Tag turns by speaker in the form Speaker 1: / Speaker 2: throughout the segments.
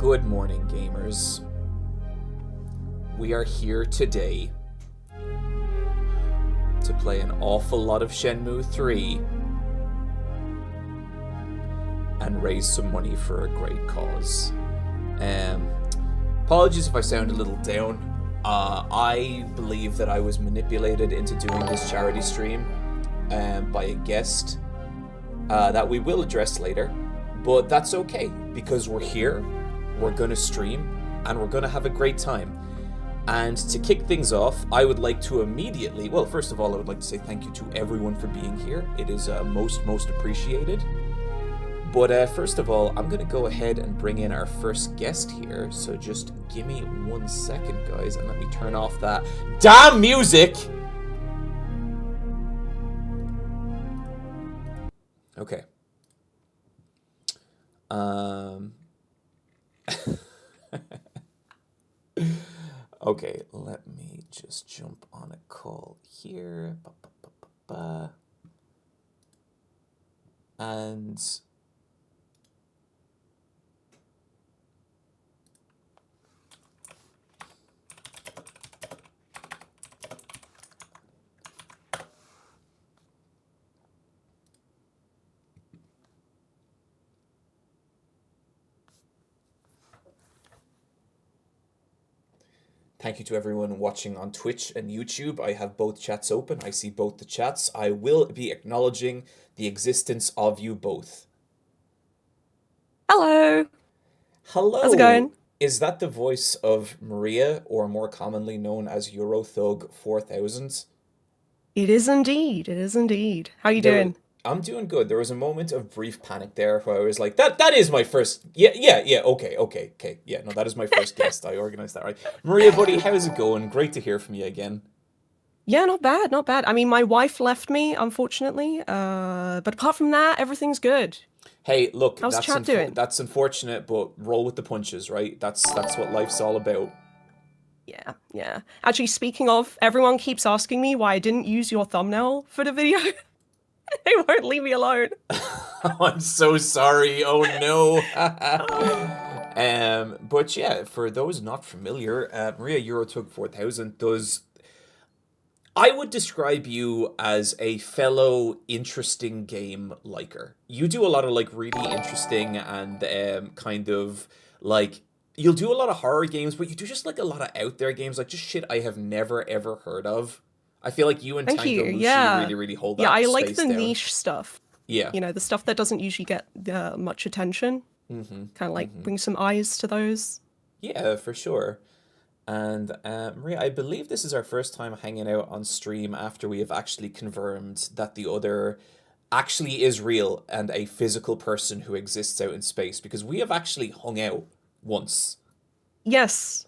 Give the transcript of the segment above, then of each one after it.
Speaker 1: Good morning, gamers. We are here today to play an awful lot of Shenmue 3 and raise some money for a great cause. Apologies if I sound a little down. I believe that I was manipulated into doing this charity stream by a guest that we will address later, but that's okay because we're here. We're gonna stream, and we're gonna have a great time. And to kick things off, I would like to immediately, well, first of all, I would like to say thank you to everyone for being here. It is most appreciated. But first of all, I'm gonna go ahead and bring in our first guest here. So just give me 1 second, guys, and let me turn off that damn music! Okay. Okay, let me just jump on a call here. And thank you to everyone watching on Twitch and YouTube. I have both chats open. I see both the chats. I will be acknowledging the existence of you both.
Speaker 2: Hello.
Speaker 1: Hello.
Speaker 2: How's it going?
Speaker 1: Is that the voice of Maria, or more commonly known as Eurothug 4000?
Speaker 2: It is indeed. It is indeed. How you doing?
Speaker 1: I'm doing good. There was a moment of brief panic there where I was like, that is my first... Yeah, okay. Yeah, no, that is my first guest. I organized that right. Maria, buddy, how's it going? Great to hear from you again.
Speaker 2: Yeah, not bad, not bad. I mean, my wife left me, unfortunately. But apart from that, everything's good.
Speaker 1: Hey, look,
Speaker 2: how's chat doing?
Speaker 1: That's unfortunate, but roll with the punches, right? That's what life's all about.
Speaker 2: Yeah. Actually, speaking of, everyone keeps asking me why I didn't use your thumbnail for the video. They won't leave me alone.
Speaker 1: Oh, I'm so sorry. Oh no. But yeah, for those not familiar, Maria Eurotug 4000 does. I would describe you as a fellow interesting game liker. You do a lot of like really interesting and kind of like you'll do a lot of horror games, but you do just like a lot of out there games, like just shit I have never ever heard of. I feel like you and Tango Lucy really hold that
Speaker 2: I
Speaker 1: space
Speaker 2: like the
Speaker 1: down.
Speaker 2: niche stuff.
Speaker 1: Yeah.
Speaker 2: You know, the stuff that doesn't usually get much attention. Kind of like bring some eyes to those.
Speaker 1: Yeah, for sure. And Maria, I believe this is our first time hanging out on stream after we have actually confirmed that the other actually is real and a physical person who exists out in space, because we have actually hung out once.
Speaker 2: Yes.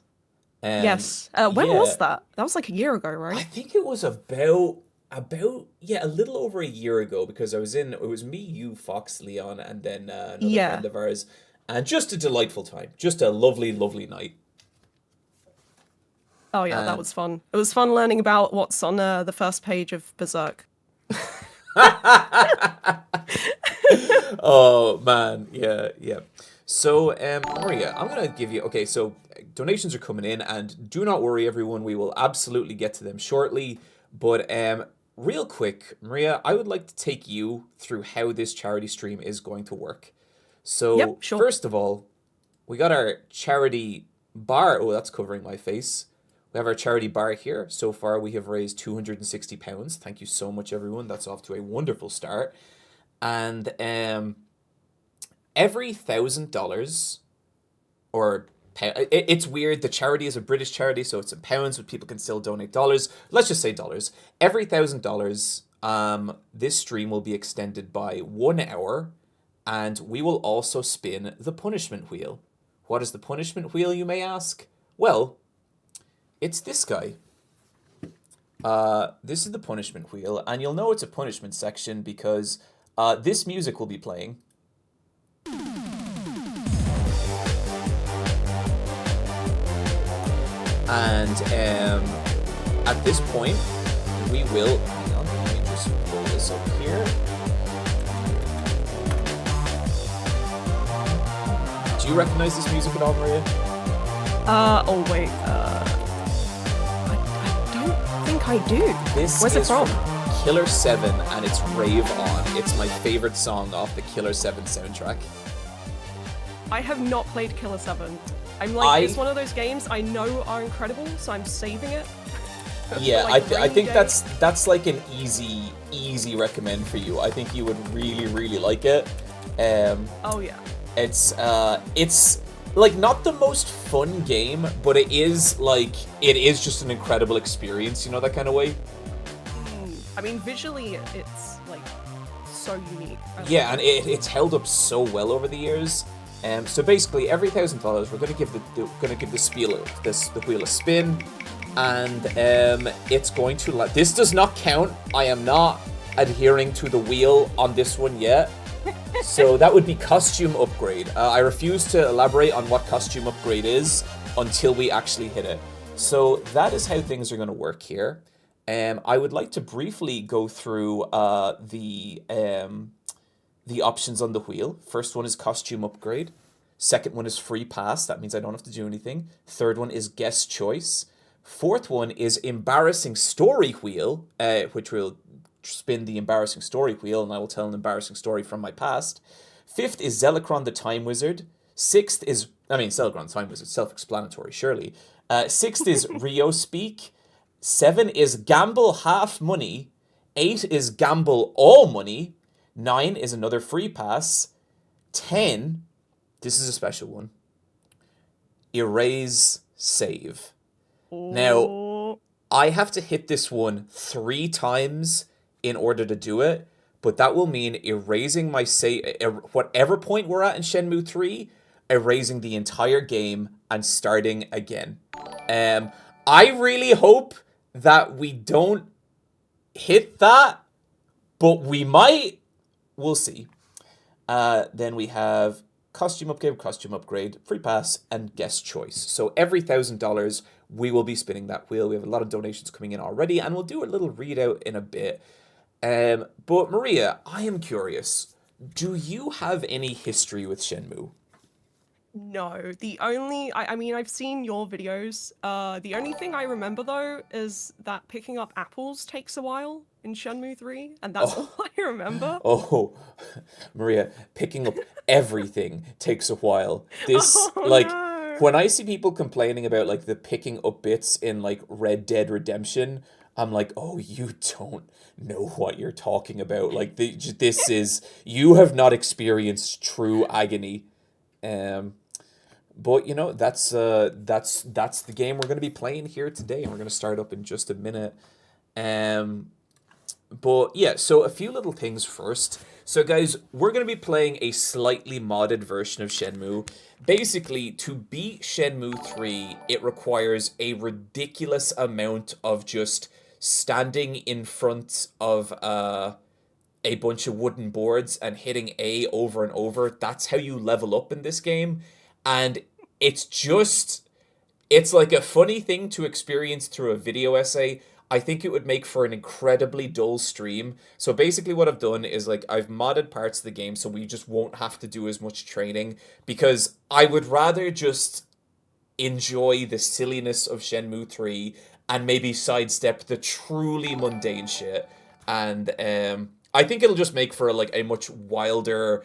Speaker 2: Yes. When was that? That was like a year ago, right?
Speaker 1: I think it was about a little over a year ago, because it was me, you, Fox, Leon, and then another friend of ours, and just a delightful time, just a lovely night.
Speaker 2: Oh yeah, that was fun. It was fun learning about what's on the first page of Berserk.
Speaker 1: Oh man, yeah. So, Maria, I'm gonna give you... Okay, so donations are coming in, and do not worry, everyone. We will absolutely get to them shortly. But real quick, Maria, I would like to take you through how this charity stream is going to work. So,
Speaker 2: yep, sure.
Speaker 1: First of all, we got our charity bar. Oh, that's covering my face. We have our charity bar here. So far, we have raised £260. Thank you so much, everyone. That's off to a wonderful start. And every $1,000, or it's weird. The charity is a British charity, so it's in pounds, but people can still donate dollars. Let's just say dollars. Every $1,000, this stream will be extended by 1 hour, and we will also spin the punishment wheel. What is the punishment wheel, you may ask? Well, it's this guy. This is the punishment wheel, and you'll know it's a punishment section because this music will be playing. And at this point, we will... Hang on, let me just pull this up here. Do you recognize this music at all, Maria?
Speaker 2: Oh wait, I don't think I do. Where's it from?
Speaker 1: Killer 7, and it's Rave On. It's my favorite song off the Killer 7 soundtrack.
Speaker 2: I have not played Killer 7. I'm like, it's one of those games I know are incredible, so I'm saving it.
Speaker 1: Yeah,
Speaker 2: like
Speaker 1: I think that's like an easy recommend for you. I think you would really like it.
Speaker 2: Oh yeah.
Speaker 1: It's like not the most fun game, but it is just an incredible experience, you know, that kind of way.
Speaker 2: I mean, visually it's like so unique.
Speaker 1: Yeah, and it's held up so well over the years. So basically, every $1,000, we're gonna give the wheel a spin, and it's going to this does not count. I am not adhering to the wheel on this one yet. So that would be costume upgrade. I refuse to elaborate on what costume upgrade is until we actually hit it. So that is how things are going to work here. I would like to briefly go through the options on the wheel. First one is costume upgrade. Second one is free pass. That means I don't have to do anything. Third one is guest choice. Fourth one is embarrassing story wheel, which will spin the embarrassing story wheel, and I will tell an embarrassing story from my past. Fifth is Zelicron the Time Wizard. Sixth is, Zelicron the Time Wizard, self-explanatory, surely. Sixth is Rio Speak. 7 is Gamble Half Money. 8 is Gamble All Money. 9 is another free pass. 10, this is a special one, Erase Save. Now, I have to hit this one 3 times in order to do it, but that will mean erasing my save, whatever point we're at in Shenmue 3, erasing the entire game and starting again. I really hope that we don't hit that, but we might. We'll see. Then we have costume upgrade, free pass, and guest choice. So every $1,000, we will be spinning that wheel. We have a lot of donations coming in already, and we'll do a little readout in a bit. But Maria, I am curious. Do you have any history with Shenmue?
Speaker 2: No, I mean, I've seen your videos. The only thing I remember, though, is that picking up apples takes a while in Shenmue 3, and that's all I remember.
Speaker 1: Oh, Maria, picking up everything takes a while. No. When I see people complaining about, like, the picking up bits in, like, Red Dead Redemption, I'm like, oh, you don't know what you're talking about. Like, this is, you have not experienced true agony. But you know, that's the game we're going to be playing here today, and we're going to start up in just a minute. But yeah, so a few little things first. So guys, we're going to be playing a slightly modded version of Shenmue. Basically, to beat Shenmue 3, it requires a ridiculous amount of just standing in front of a bunch of wooden boards and hitting A over and over. That's how you level up in this game. And it's like a funny thing to experience through a video essay. I think it would make for an incredibly dull stream. So basically what I've done is, like, I've modded parts of the game so we just won't have to do as much training, because I would rather just enjoy the silliness of Shenmue 3 and maybe sidestep the truly mundane shit. And I think it'll just make for, like, a much wilder,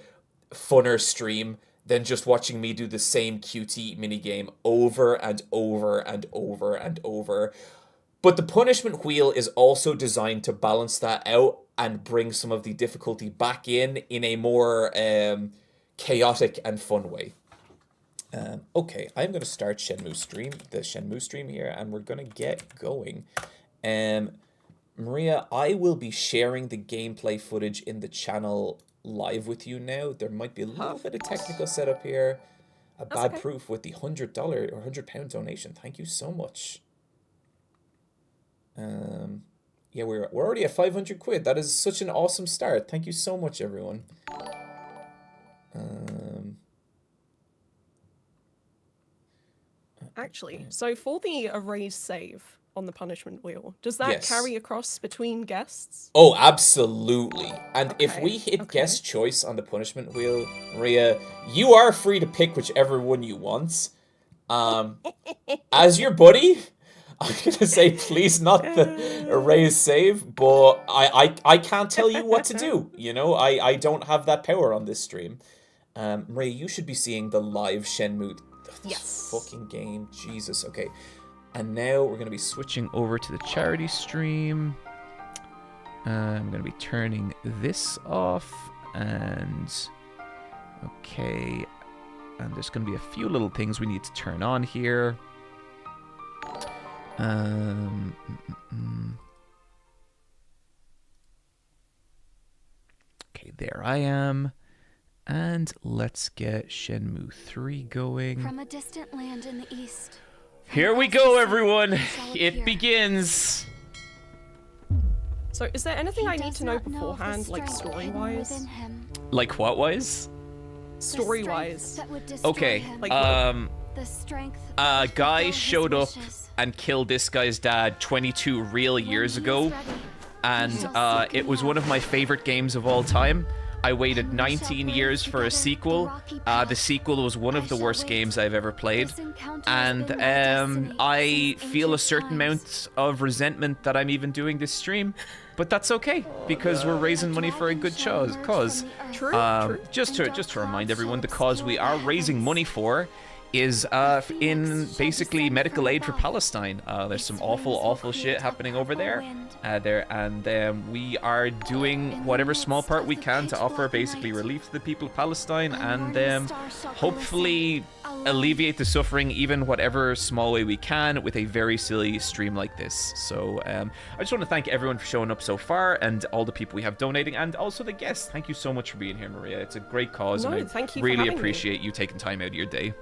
Speaker 1: funner stream than just watching me do the same QT minigame over and over and over and over. But the punishment wheel is also designed to balance that out and bring some of the difficulty back in a more chaotic and fun way. Okay, I'm going to start the Shenmue stream here, and we're going to get going. Maria, I will be sharing the gameplay footage in the channel live with you now. There might be a little bit of technical setup here. Bad proof with the $100 or £100 donation. Thank you so much. Yeah, we're already at 500 quid. That is such an awesome start. Thank you so much, everyone.
Speaker 2: Actually, so for the erase save on the punishment wheel. Does that
Speaker 1: Yes.
Speaker 2: carry across between guests?
Speaker 1: Oh, absolutely. And if
Speaker 2: Okay,
Speaker 1: we hit
Speaker 2: okay.
Speaker 1: guest choice on the punishment wheel, Maria, you are free to pick whichever one you want. As your buddy, I'm gonna say please not the erase save, but I can't tell you what to do. You know, I don't have that power on this stream. Maria, you should be seeing the live Shenmue.
Speaker 2: Yes.
Speaker 1: Fucking game, Jesus. Okay, and now we're gonna be switching over to the charity stream. I'm gonna be turning this off, and okay, and there's gonna be a few little things we need to turn on here. Okay, there I am. And let's get Shenmue 3 going.
Speaker 3: From a distant land in the east.
Speaker 4: Here we go, everyone. It begins.
Speaker 2: So is there anything I need to know beforehand, like story-wise?
Speaker 4: Like what wise?
Speaker 2: Story-wise.
Speaker 4: Okay,
Speaker 2: Like,
Speaker 4: a guy showed up and killed this guy's dad 22 real years ago, and it was one of my favorite games of all time. I waited 19 years for a sequel. The sequel was one of the worst games I've ever played, and I feel a certain amount of resentment that I'm even doing this stream, but that's okay because we're raising money for a good cause.
Speaker 2: True.
Speaker 4: Just to remind everyone, the cause we are raising money for is in basically medical aid for Palestine. There's some awful shit happening over there. We are doing whatever small part we can to offer basically relief to the people of Palestine, and hopefully alleviate the suffering even whatever small way we can with a very silly stream like this. So I just want to thank everyone for showing up so far, and all the people we have donating, and also the guests. Thank you so much for being here, Maria. It's a great cause,
Speaker 2: No,
Speaker 4: and I
Speaker 2: thank you for
Speaker 4: really
Speaker 2: having me.
Speaker 4: appreciate you taking time out of your day.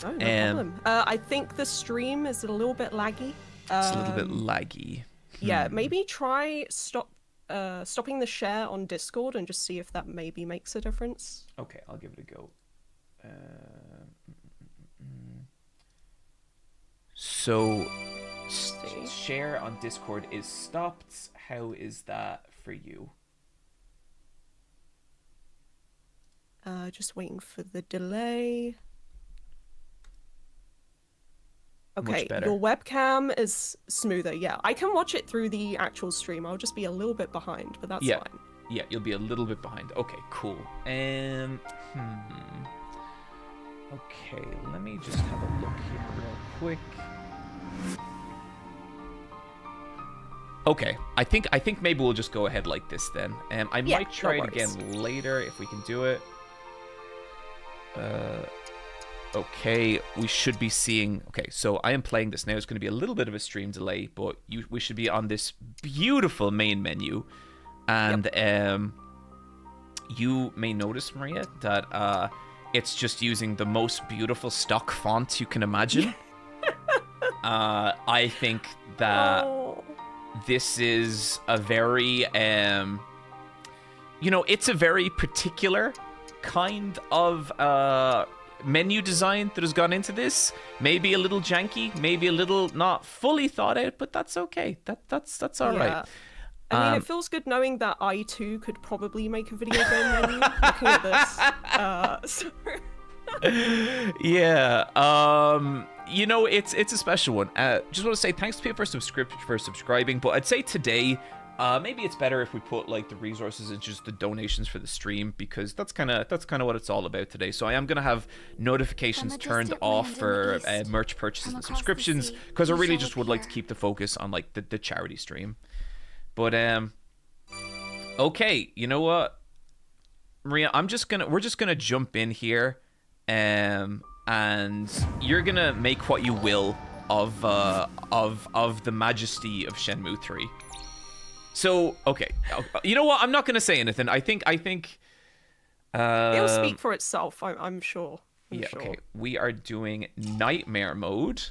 Speaker 2: Oh, no problem. I think the stream is a little bit laggy.
Speaker 4: It's a little bit laggy.
Speaker 2: Yeah, maybe try stopping the share on Discord and just see if that maybe makes a difference.
Speaker 4: Okay, I'll give it a go. So, share on Discord is stopped. How is that for you?
Speaker 2: Just waiting for the delay. Okay,
Speaker 4: Much better.
Speaker 2: your webcam is smoother. Yeah, I can watch it through the actual stream. I'll just be a little bit behind, but that's
Speaker 4: Yeah.
Speaker 2: fine.
Speaker 4: Yeah, you'll be a little bit behind. Okay, cool. Okay, let me just have a look here real quick. Okay, I think maybe we'll just go ahead like this then. I
Speaker 2: Yeah,
Speaker 4: might try
Speaker 2: no
Speaker 4: it again later if we can do it. Okay, we should be seeing... Okay, so I am playing this now. It's going to be a little bit of a stream delay, but we should be on this beautiful main menu. And you may notice, Maria, that it's just using the most beautiful stock font you can imagine. I think that this is a very... it's a very particular kind of... menu design that has gone into this. Maybe a little janky, maybe a little not fully thought out, but that's okay. That's all right.
Speaker 2: I mean, it feels good knowing that I too could probably make a video game menu looking at this.
Speaker 4: Yeah. It's a special one. Just want to say thanks to people for subscribing, but I'd say today maybe it's better if we put like the resources and just the donations for the stream, because that's kind of what it's all about today. So I am gonna have notifications turned off for merch purchases and subscriptions, because I really just would like to keep the focus on like the charity stream. But okay, you know what, Maria, we're just gonna jump in here, and you're gonna make what you will of the majesty of Shenmue 3. So, okay. You know what? I'm not going to say anything. I think
Speaker 2: it'll speak for itself, I'm sure. I'm sure.
Speaker 4: Okay. We are doing nightmare mode.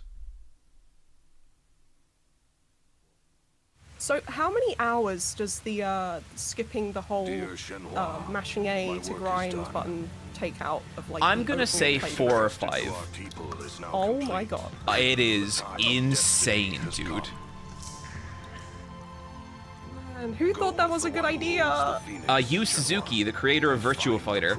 Speaker 2: So how many hours does the skipping the whole
Speaker 5: Dear Shenhua,
Speaker 2: mashing A
Speaker 5: my
Speaker 2: to
Speaker 5: work is
Speaker 2: grind
Speaker 5: done.
Speaker 2: button take out of like?
Speaker 4: I'm
Speaker 2: the
Speaker 4: gonna
Speaker 2: overall
Speaker 4: say
Speaker 2: playthrough?
Speaker 4: 4 or
Speaker 5: To
Speaker 4: 5.
Speaker 5: our people is now
Speaker 2: Oh
Speaker 5: complete.
Speaker 2: my god.
Speaker 4: It is
Speaker 5: The time of
Speaker 4: insane,
Speaker 5: destiny has
Speaker 4: dude.
Speaker 5: come.
Speaker 2: Man, who thought that was a good idea?
Speaker 4: Yu Suzuki, the creator of Virtua Fighter.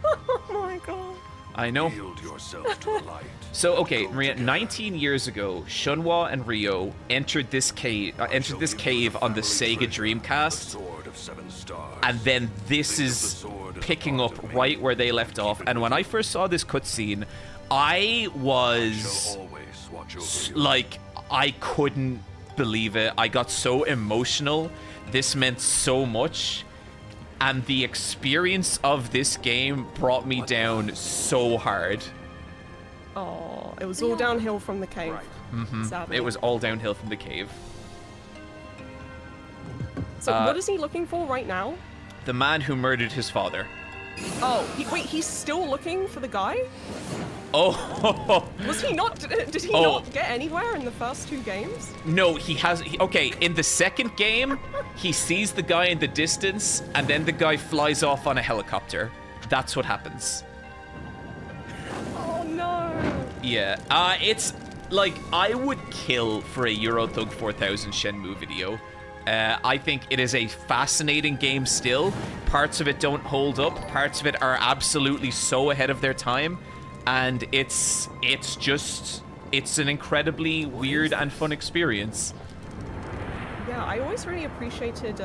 Speaker 2: Oh my god.
Speaker 4: I know.
Speaker 5: Yield yourself to the light.
Speaker 4: So okay,
Speaker 5: Go
Speaker 4: Maria,
Speaker 5: together.
Speaker 4: 19 years ago, Shenhua and Ryo entered this cave on the Sega Dreamcast,
Speaker 5: Sword of 7 stars.
Speaker 4: and then this is picking up right where they left off. And when I first saw this cutscene, I was
Speaker 5: Shall always watch over you.
Speaker 4: like, I couldn't believe it. I got so emotional. This meant so much. And the experience of this game brought me down so hard.
Speaker 2: Oh, it was all downhill from the cave. Sadly.
Speaker 4: It was all downhill from the cave.
Speaker 2: So what is he looking for right now?
Speaker 4: The man who murdered his father.
Speaker 2: Oh, wait, he's still looking for the guy?
Speaker 4: Oh,
Speaker 2: Was he not? Did he
Speaker 4: Oh.
Speaker 2: not get anywhere in the first 2 games?
Speaker 4: no, he has... okay, in the second game, he sees the guy in the distance, and then the guy flies off on a helicopter. That's what happens.
Speaker 2: Oh no.
Speaker 4: Yeah, it's... like, I would kill for a Euro Thug 4000 Shenmue video. I think it is a fascinating game still. Parts of it don't hold up. Parts of it are absolutely so ahead of their time. And it's an incredibly weird and fun experience.
Speaker 2: Yeah, I always really appreciated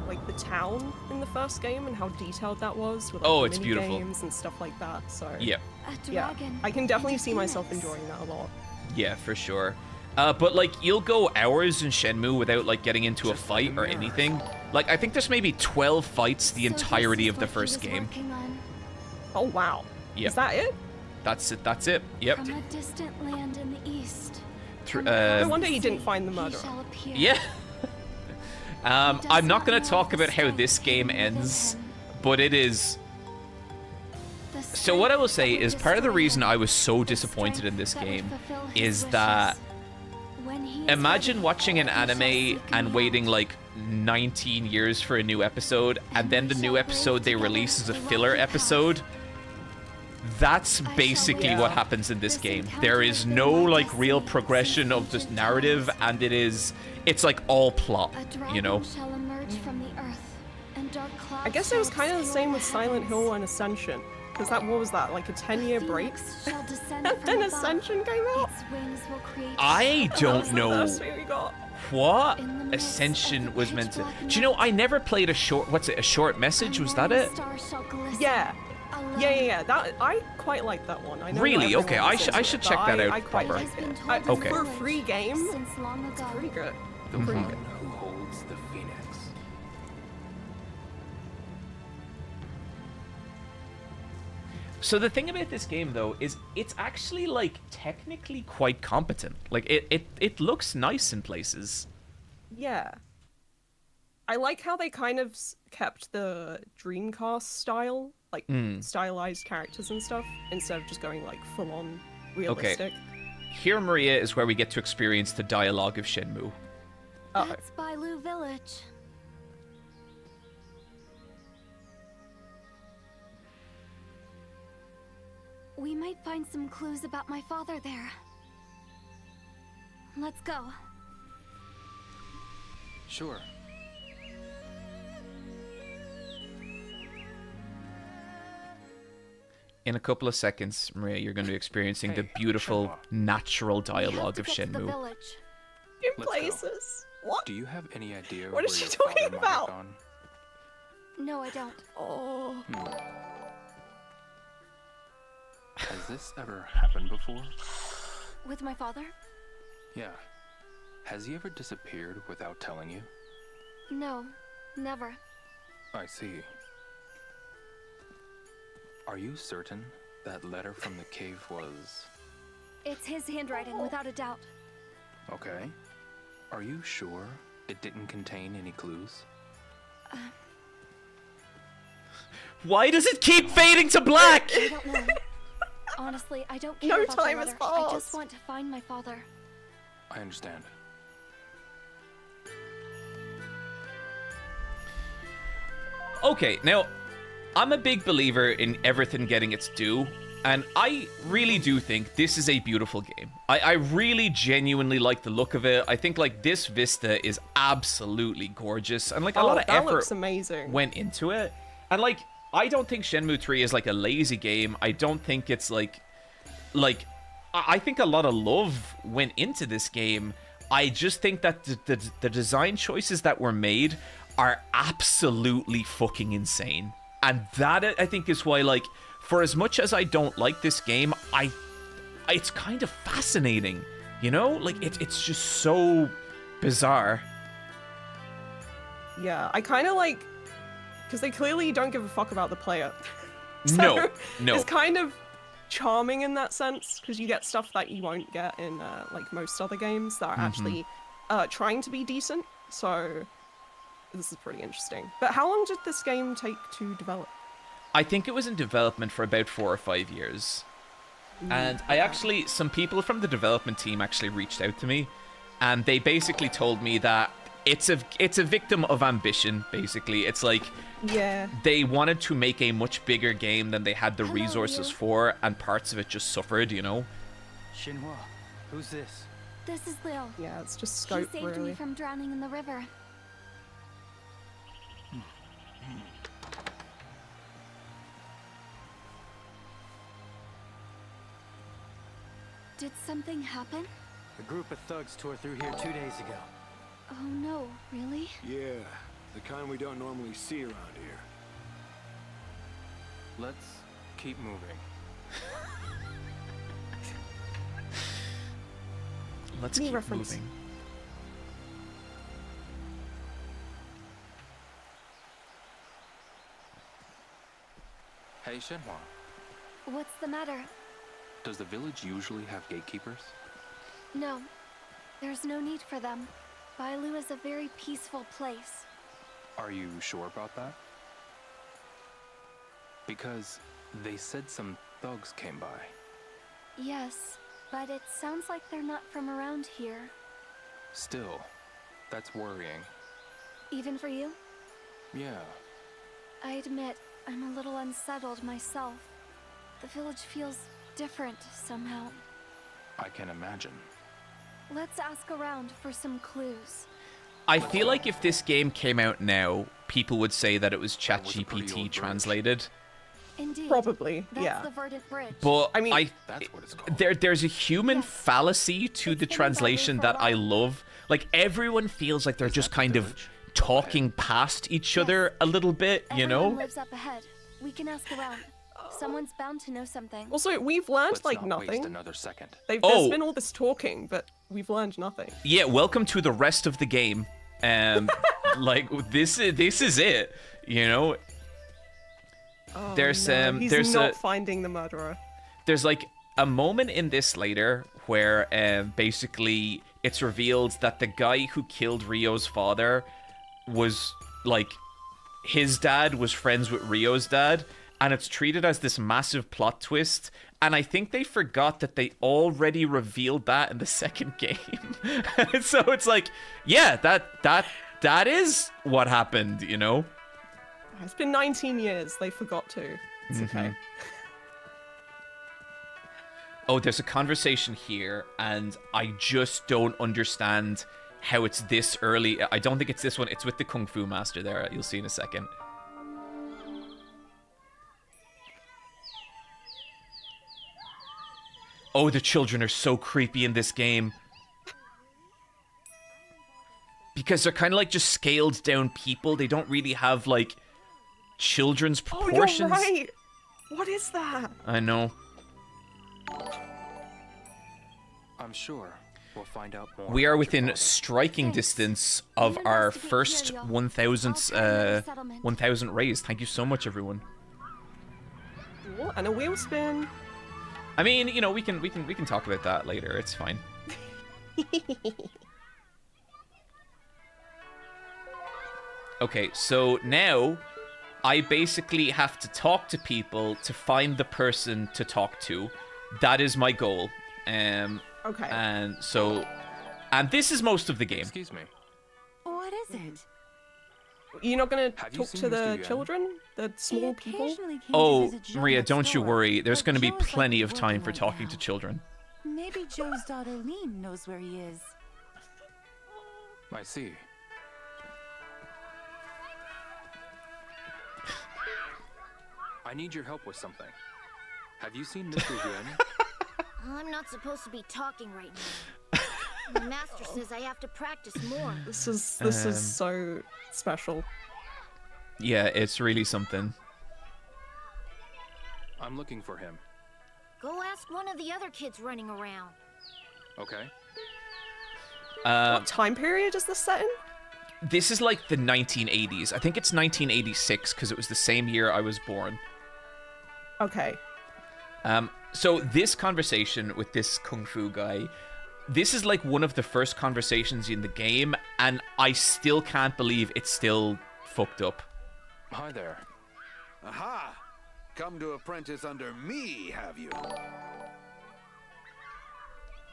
Speaker 2: like the town in the first game and how detailed that was with like,
Speaker 4: Oh,
Speaker 2: the
Speaker 4: it's beautiful.
Speaker 2: games and stuff like that. So
Speaker 4: Yeah,
Speaker 3: A
Speaker 2: yeah,
Speaker 3: dragon.
Speaker 2: I can definitely
Speaker 3: and a
Speaker 2: see myself
Speaker 3: phoenix.
Speaker 2: enjoying that a lot.
Speaker 4: yeah, for sure. But like, you'll go hours in Shenmue without like getting into a fight or anything. Like, I think there's maybe 12 fights the
Speaker 3: So this
Speaker 4: entirety
Speaker 3: is
Speaker 4: of the
Speaker 3: what he
Speaker 4: first
Speaker 3: was
Speaker 4: game.
Speaker 3: working on.
Speaker 2: Oh wow.
Speaker 4: Yep.
Speaker 2: Is that it?
Speaker 4: That's it. That's it. Yep.
Speaker 3: From a distant land in the east.
Speaker 4: Thr-
Speaker 3: from
Speaker 2: No
Speaker 4: uh,
Speaker 3: across
Speaker 2: wonder
Speaker 3: the
Speaker 2: he didn't
Speaker 3: sea,
Speaker 2: find the
Speaker 3: he
Speaker 2: murderer.
Speaker 3: shall appear.
Speaker 4: Yeah.
Speaker 3: does
Speaker 4: I'm not
Speaker 3: not
Speaker 4: gonna
Speaker 3: know
Speaker 4: talk
Speaker 3: the
Speaker 4: about how
Speaker 3: strength
Speaker 4: this game
Speaker 3: hidden within
Speaker 4: ends,
Speaker 3: him.
Speaker 4: but it is.
Speaker 3: The
Speaker 4: So what I will say
Speaker 3: strength
Speaker 4: is
Speaker 3: that
Speaker 4: part of the
Speaker 3: would
Speaker 4: reason
Speaker 3: destroy
Speaker 4: I was so
Speaker 3: him, the
Speaker 4: disappointed in this
Speaker 3: strength that would
Speaker 4: game
Speaker 3: fulfill his
Speaker 4: is
Speaker 3: wishes.
Speaker 4: that
Speaker 3: When he is
Speaker 4: imagine
Speaker 3: ready,
Speaker 4: watching an
Speaker 3: he shall
Speaker 4: anime
Speaker 3: seek
Speaker 4: and
Speaker 3: me
Speaker 4: waiting
Speaker 3: out.
Speaker 4: like 19 years for a new episode, and then the new episode they release is a filler episode. That's basically
Speaker 2: Yeah.
Speaker 4: what happens in this
Speaker 3: This
Speaker 4: game.
Speaker 3: encounter
Speaker 4: There
Speaker 3: has
Speaker 4: is
Speaker 3: been
Speaker 4: no
Speaker 3: my
Speaker 4: like real
Speaker 3: destiny
Speaker 4: progression
Speaker 3: since
Speaker 4: of this
Speaker 3: ancient
Speaker 4: narrative,
Speaker 3: times.
Speaker 4: and it's like all plot,
Speaker 3: A dragon
Speaker 4: you know.
Speaker 3: shall emerge from the earth, and dark clouds
Speaker 2: I guess it was
Speaker 3: shall
Speaker 2: kind of the
Speaker 3: obscure
Speaker 2: same with Silent
Speaker 3: heavens.
Speaker 2: Hill and Ascension. Because that, what was that, like a 10-year break?
Speaker 3: Phoenix shall descend
Speaker 2: And
Speaker 3: from
Speaker 2: then
Speaker 3: above.
Speaker 2: Ascension came out?
Speaker 3: Its wings will create
Speaker 4: I
Speaker 2: That
Speaker 4: don't
Speaker 2: was the
Speaker 4: know
Speaker 2: first thing we got.
Speaker 4: what
Speaker 3: In the midst
Speaker 4: Ascension
Speaker 3: of the
Speaker 4: was meant to.
Speaker 3: pitch-black
Speaker 4: Do you know?
Speaker 3: night.
Speaker 4: I never played a short. What's it? A short message? Was that it?
Speaker 2: Yeah.
Speaker 3: Alone.
Speaker 2: Yeah. That I quite like that one. I know not
Speaker 4: Really?
Speaker 2: everyone
Speaker 4: Okay, I
Speaker 2: listens
Speaker 4: should- I
Speaker 2: to
Speaker 4: should
Speaker 2: it,
Speaker 4: check
Speaker 2: but
Speaker 4: that out
Speaker 2: I quite
Speaker 4: proper.
Speaker 2: like it.
Speaker 3: It has been told
Speaker 4: Okay.
Speaker 2: For a free game,
Speaker 3: since long ago.
Speaker 2: pretty good.
Speaker 5: The
Speaker 2: Pretty
Speaker 5: one
Speaker 2: good.
Speaker 5: who holds the phoenix.
Speaker 4: So the thing about this game, though, is it's actually like technically quite competent. Like it looks nice in places.
Speaker 2: Yeah. I like how they kind of kept the Dreamcast style, like stylized characters and stuff, instead of just going like full on realistic.
Speaker 4: Here, Maria, is where we get to experience the dialogue of Shenmue.
Speaker 2: Uh-oh.
Speaker 3: That's Bailu Village. We might find some clues about my father there. Let's go.
Speaker 6: Sure.
Speaker 4: In a couple of seconds, Maria, you're going to be experiencing the
Speaker 5: Hey,
Speaker 4: beautiful,
Speaker 5: Shenhua.
Speaker 4: natural
Speaker 3: We have
Speaker 4: dialogue
Speaker 3: to
Speaker 4: of
Speaker 3: get to the
Speaker 4: Shenmue.
Speaker 3: village.
Speaker 2: New
Speaker 5: Let's go.
Speaker 2: places. What?
Speaker 5: Do you have any idea
Speaker 2: What
Speaker 5: where
Speaker 2: is she
Speaker 5: your
Speaker 2: talking
Speaker 5: father might have
Speaker 2: about?
Speaker 5: gone?
Speaker 3: No, I don't.
Speaker 2: Oh.
Speaker 5: Has this ever happened before?
Speaker 3: With my father?
Speaker 5: Yeah. Has he ever disappeared without telling you?
Speaker 3: No, never.
Speaker 5: I see. Are you certain that letter from the cave was...
Speaker 3: It's his handwriting, without a doubt.
Speaker 5: Okay. Are you sure it didn't contain any clues?
Speaker 4: Why does it keep fading to black?
Speaker 3: I don't know. Honestly, I don't care
Speaker 2: No
Speaker 3: about
Speaker 2: time
Speaker 3: the
Speaker 2: has
Speaker 3: letter. I
Speaker 2: passed.
Speaker 3: just want to find my father.
Speaker 5: I understand.
Speaker 4: Okay, now, I'm a big believer in everything getting its due, and I really do think this is a beautiful game. I really genuinely like the look of it. I think, like, this vista is absolutely gorgeous, and, like, a lot of
Speaker 2: that
Speaker 4: effort
Speaker 2: looks amazing.
Speaker 4: went into it. And, like, I don't think Shenmue 3 is, like, a lazy game. I don't think it's, like, I think a lot of love went into this game. I just think that the design choices that were made are absolutely fucking insane. And that, I think, is why, like, for as much as I don't like this game, it's kind of fascinating, you know? Like, it's just so bizarre.
Speaker 2: Yeah, I kind of like, because they clearly don't give a fuck about the player.
Speaker 4: No.
Speaker 2: It's kind of charming in that sense, because you get stuff that you won't get in like most other games that are actually trying to be decent. So this is pretty interesting. But how long did this game take to develop?
Speaker 4: I think it was in development for about 4 or 5 years. And I actually, some people from the development team actually reached out to me, and they basically told me that it's a victim of ambition, basically. It's like,
Speaker 2: yeah,
Speaker 4: they wanted to make a much bigger game than they had the resources for, and parts of it just suffered, you know?
Speaker 5: Shenhua, who's this?
Speaker 3: This is Lil.
Speaker 2: yeah, it's just
Speaker 3: She
Speaker 2: scope,
Speaker 3: saved
Speaker 2: really.
Speaker 3: me from drowning in the river. Did something happen?
Speaker 6: A group of thugs tore through here 2 days ago.
Speaker 3: Oh no, really?
Speaker 7: Yeah, the kind we don't normally see around here.
Speaker 5: Let's keep moving.
Speaker 4: Let's
Speaker 2: Any
Speaker 4: keep
Speaker 2: reference?
Speaker 4: moving.
Speaker 5: Hey, Shenhua.
Speaker 3: What's the matter?
Speaker 5: Does the village usually have gatekeepers?
Speaker 3: No, there's no need for them. Bailu is a very peaceful place.
Speaker 5: Are you sure about that? Because they said some thugs came by.
Speaker 3: Yes, but it sounds like they're not from around here.
Speaker 5: Still, that's worrying.
Speaker 3: Even for you?
Speaker 5: Yeah.
Speaker 3: I admit, I'm a little unsettled myself. The village feels different somehow.
Speaker 5: I can imagine.
Speaker 3: Let's ask around for some clues.
Speaker 4: I feel like if this game came out now, people would say that it was
Speaker 5: That was a pretty
Speaker 4: ChatGPT
Speaker 5: old bridge.
Speaker 4: translated.
Speaker 3: Indeed.
Speaker 2: Probably,
Speaker 3: That's
Speaker 2: yeah.
Speaker 3: the Verdant Bridge.
Speaker 4: But
Speaker 2: I mean,
Speaker 5: That's what it's called.
Speaker 4: there's a human
Speaker 3: Yes.
Speaker 4: fallacy to
Speaker 3: It's
Speaker 4: the
Speaker 3: been in
Speaker 4: translation
Speaker 3: Bible for a
Speaker 4: that I
Speaker 3: while.
Speaker 4: love. Like, everyone feels like they're
Speaker 5: Is
Speaker 4: just
Speaker 5: that the
Speaker 4: kind of
Speaker 5: village?
Speaker 4: talking past each other a little bit, you
Speaker 3: Everyone
Speaker 4: know?
Speaker 3: lives up ahead. We can ask around. Someone's bound to know something.
Speaker 2: Also, we've learned
Speaker 5: Let's
Speaker 2: like
Speaker 5: not waste
Speaker 2: nothing.
Speaker 5: another second.
Speaker 2: There's
Speaker 4: Oh.
Speaker 2: been all this talking, but we've learned nothing.
Speaker 4: Yeah, welcome to the rest of the game. Like, this is it, you know?
Speaker 2: Oh,
Speaker 4: There's,
Speaker 2: no, he's
Speaker 4: there's
Speaker 2: not
Speaker 4: a-
Speaker 2: finding the murderer.
Speaker 4: There's like a moment in this later where basically it's revealed that the guy who killed Rio's father was like, his dad was friends with Rio's dad, and it's treated as this massive plot twist. And I think they forgot that they already revealed that in the second game. So it's like, yeah, that is what happened, you know?
Speaker 2: It's been 19 years. They forgot to. It's okay.
Speaker 4: Oh, there's a conversation here, and I just don't understand how it's this early. I don't think it's this one. It's with the Kung Fu Master there. You'll see in a second. Oh, the children are so creepy in this game. Because they're kind of like just scaled down people. They don't really have, like, children's proportions.
Speaker 2: Oh, you're right. What is that?
Speaker 4: I know.
Speaker 5: I'm sure we'll find out more.
Speaker 4: We are
Speaker 5: about your
Speaker 4: within
Speaker 5: father.
Speaker 4: striking
Speaker 3: Thanks.
Speaker 4: distance of
Speaker 3: You
Speaker 4: our
Speaker 3: investigate
Speaker 4: first
Speaker 3: here, y'all.
Speaker 4: 1,000th,
Speaker 3: I'll try another settlement.
Speaker 4: 1,000 raised. Thank you so much, everyone.
Speaker 2: Cool. And a wheel spin.
Speaker 4: I mean, you know, we can talk about that later. It's fine. Okay, so now I basically have to talk to people to find the person to talk to. That is my goal.
Speaker 2: Okay.
Speaker 4: And so, and this is most of the game.
Speaker 5: Excuse me.
Speaker 3: What is it?
Speaker 2: You're not gonna
Speaker 5: Have you
Speaker 2: talk
Speaker 5: seen
Speaker 2: to
Speaker 5: Mr.
Speaker 2: the
Speaker 5: Yuan?
Speaker 2: children, the small people?
Speaker 4: Oh, Maria, don't you worry. There's going to be plenty of time for talking to children.
Speaker 8: Maybe Joe's daughter Lean knows where he is.
Speaker 5: I see. I need your help with something. Have you seen Mr. Yuan?
Speaker 9: I'm not supposed to be talking right now. The master says I have to practice more.
Speaker 2: This is so special.
Speaker 4: Yeah, it's really something.
Speaker 5: I'm looking for him.
Speaker 9: Go ask one of the other kids running around.
Speaker 5: Okay.
Speaker 2: What time period is this set in?
Speaker 4: This is like the 1980s. I think it's 1986 because it was the same year I was born.
Speaker 2: Okay.
Speaker 4: So this conversation with this kung fu guy, this is like one of the first conversations in the game, and I still can't believe it's still fucked up.
Speaker 5: Hi there.
Speaker 7: Aha! Come to apprentice under me, have you?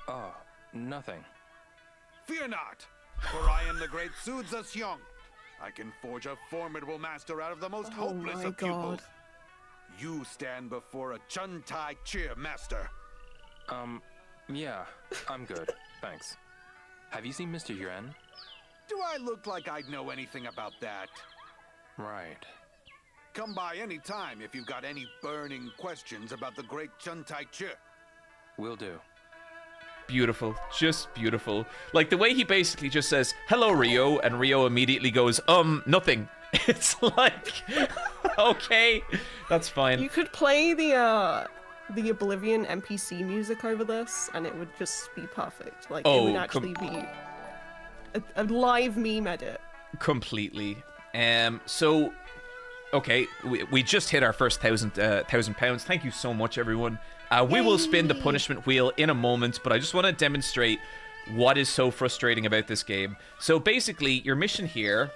Speaker 5: Oh, nothing.
Speaker 7: Fear not, for I am the great Su Zhexiong. I can forge a formidable master out of the most hopeless
Speaker 2: my
Speaker 7: of
Speaker 2: God.
Speaker 7: pupils. You stand before a Chun Tai Chi master.
Speaker 5: Yeah, I'm good. Thanks. Have you seen Mr. Yuan?
Speaker 7: Do I look like I'd know anything about that?
Speaker 5: Right.
Speaker 7: Come by any time if you've got any burning questions about the great Chun Tai Chi.
Speaker 5: Will do.
Speaker 4: Beautiful. Just beautiful. Like the way he basically just says, "Hello, Rio," and Rio immediately goes, nothing. It's like, okay, that's fine.
Speaker 2: You could play the Oblivion NPC music over this, and it would just be perfect. Like, it would actually be a live meme edit.
Speaker 4: Completely. So, okay, we just hit our first £1,000. Thank you so much, everyone. We will spin the punishment wheel in a moment, but I just want to demonstrate what is so frustrating about this game. So basically, your mission here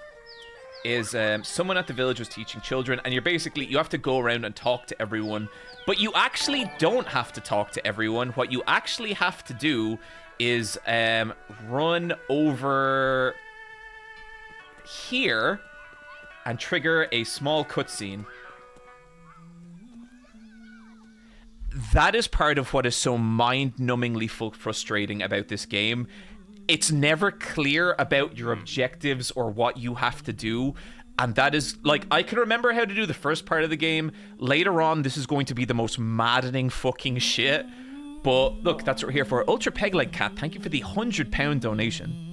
Speaker 4: is someone at the village was teaching children, and you have to go around and talk to everyone. But you actually don't have to talk to everyone. What you actually have to do is run over here and trigger a small cutscene. That is part of what is so mind-numbingly frustrating about this game. It's never clear about your objectives or what you have to do. And that is, like, I can remember how to do the first part of the game. Later on, this is going to be the most maddening fucking shit. But, look, that's what we're here for. Ultra Peg Like Cat, thank you for the £100 donation.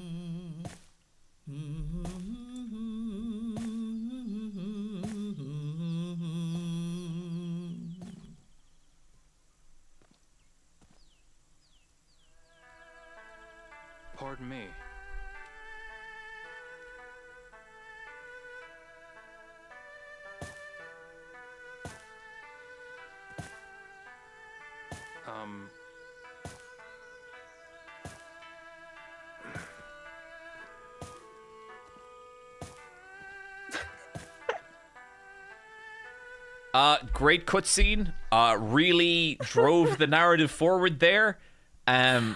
Speaker 5: Pardon me.
Speaker 4: Great cutscene. Really drove the narrative forward there.
Speaker 2: I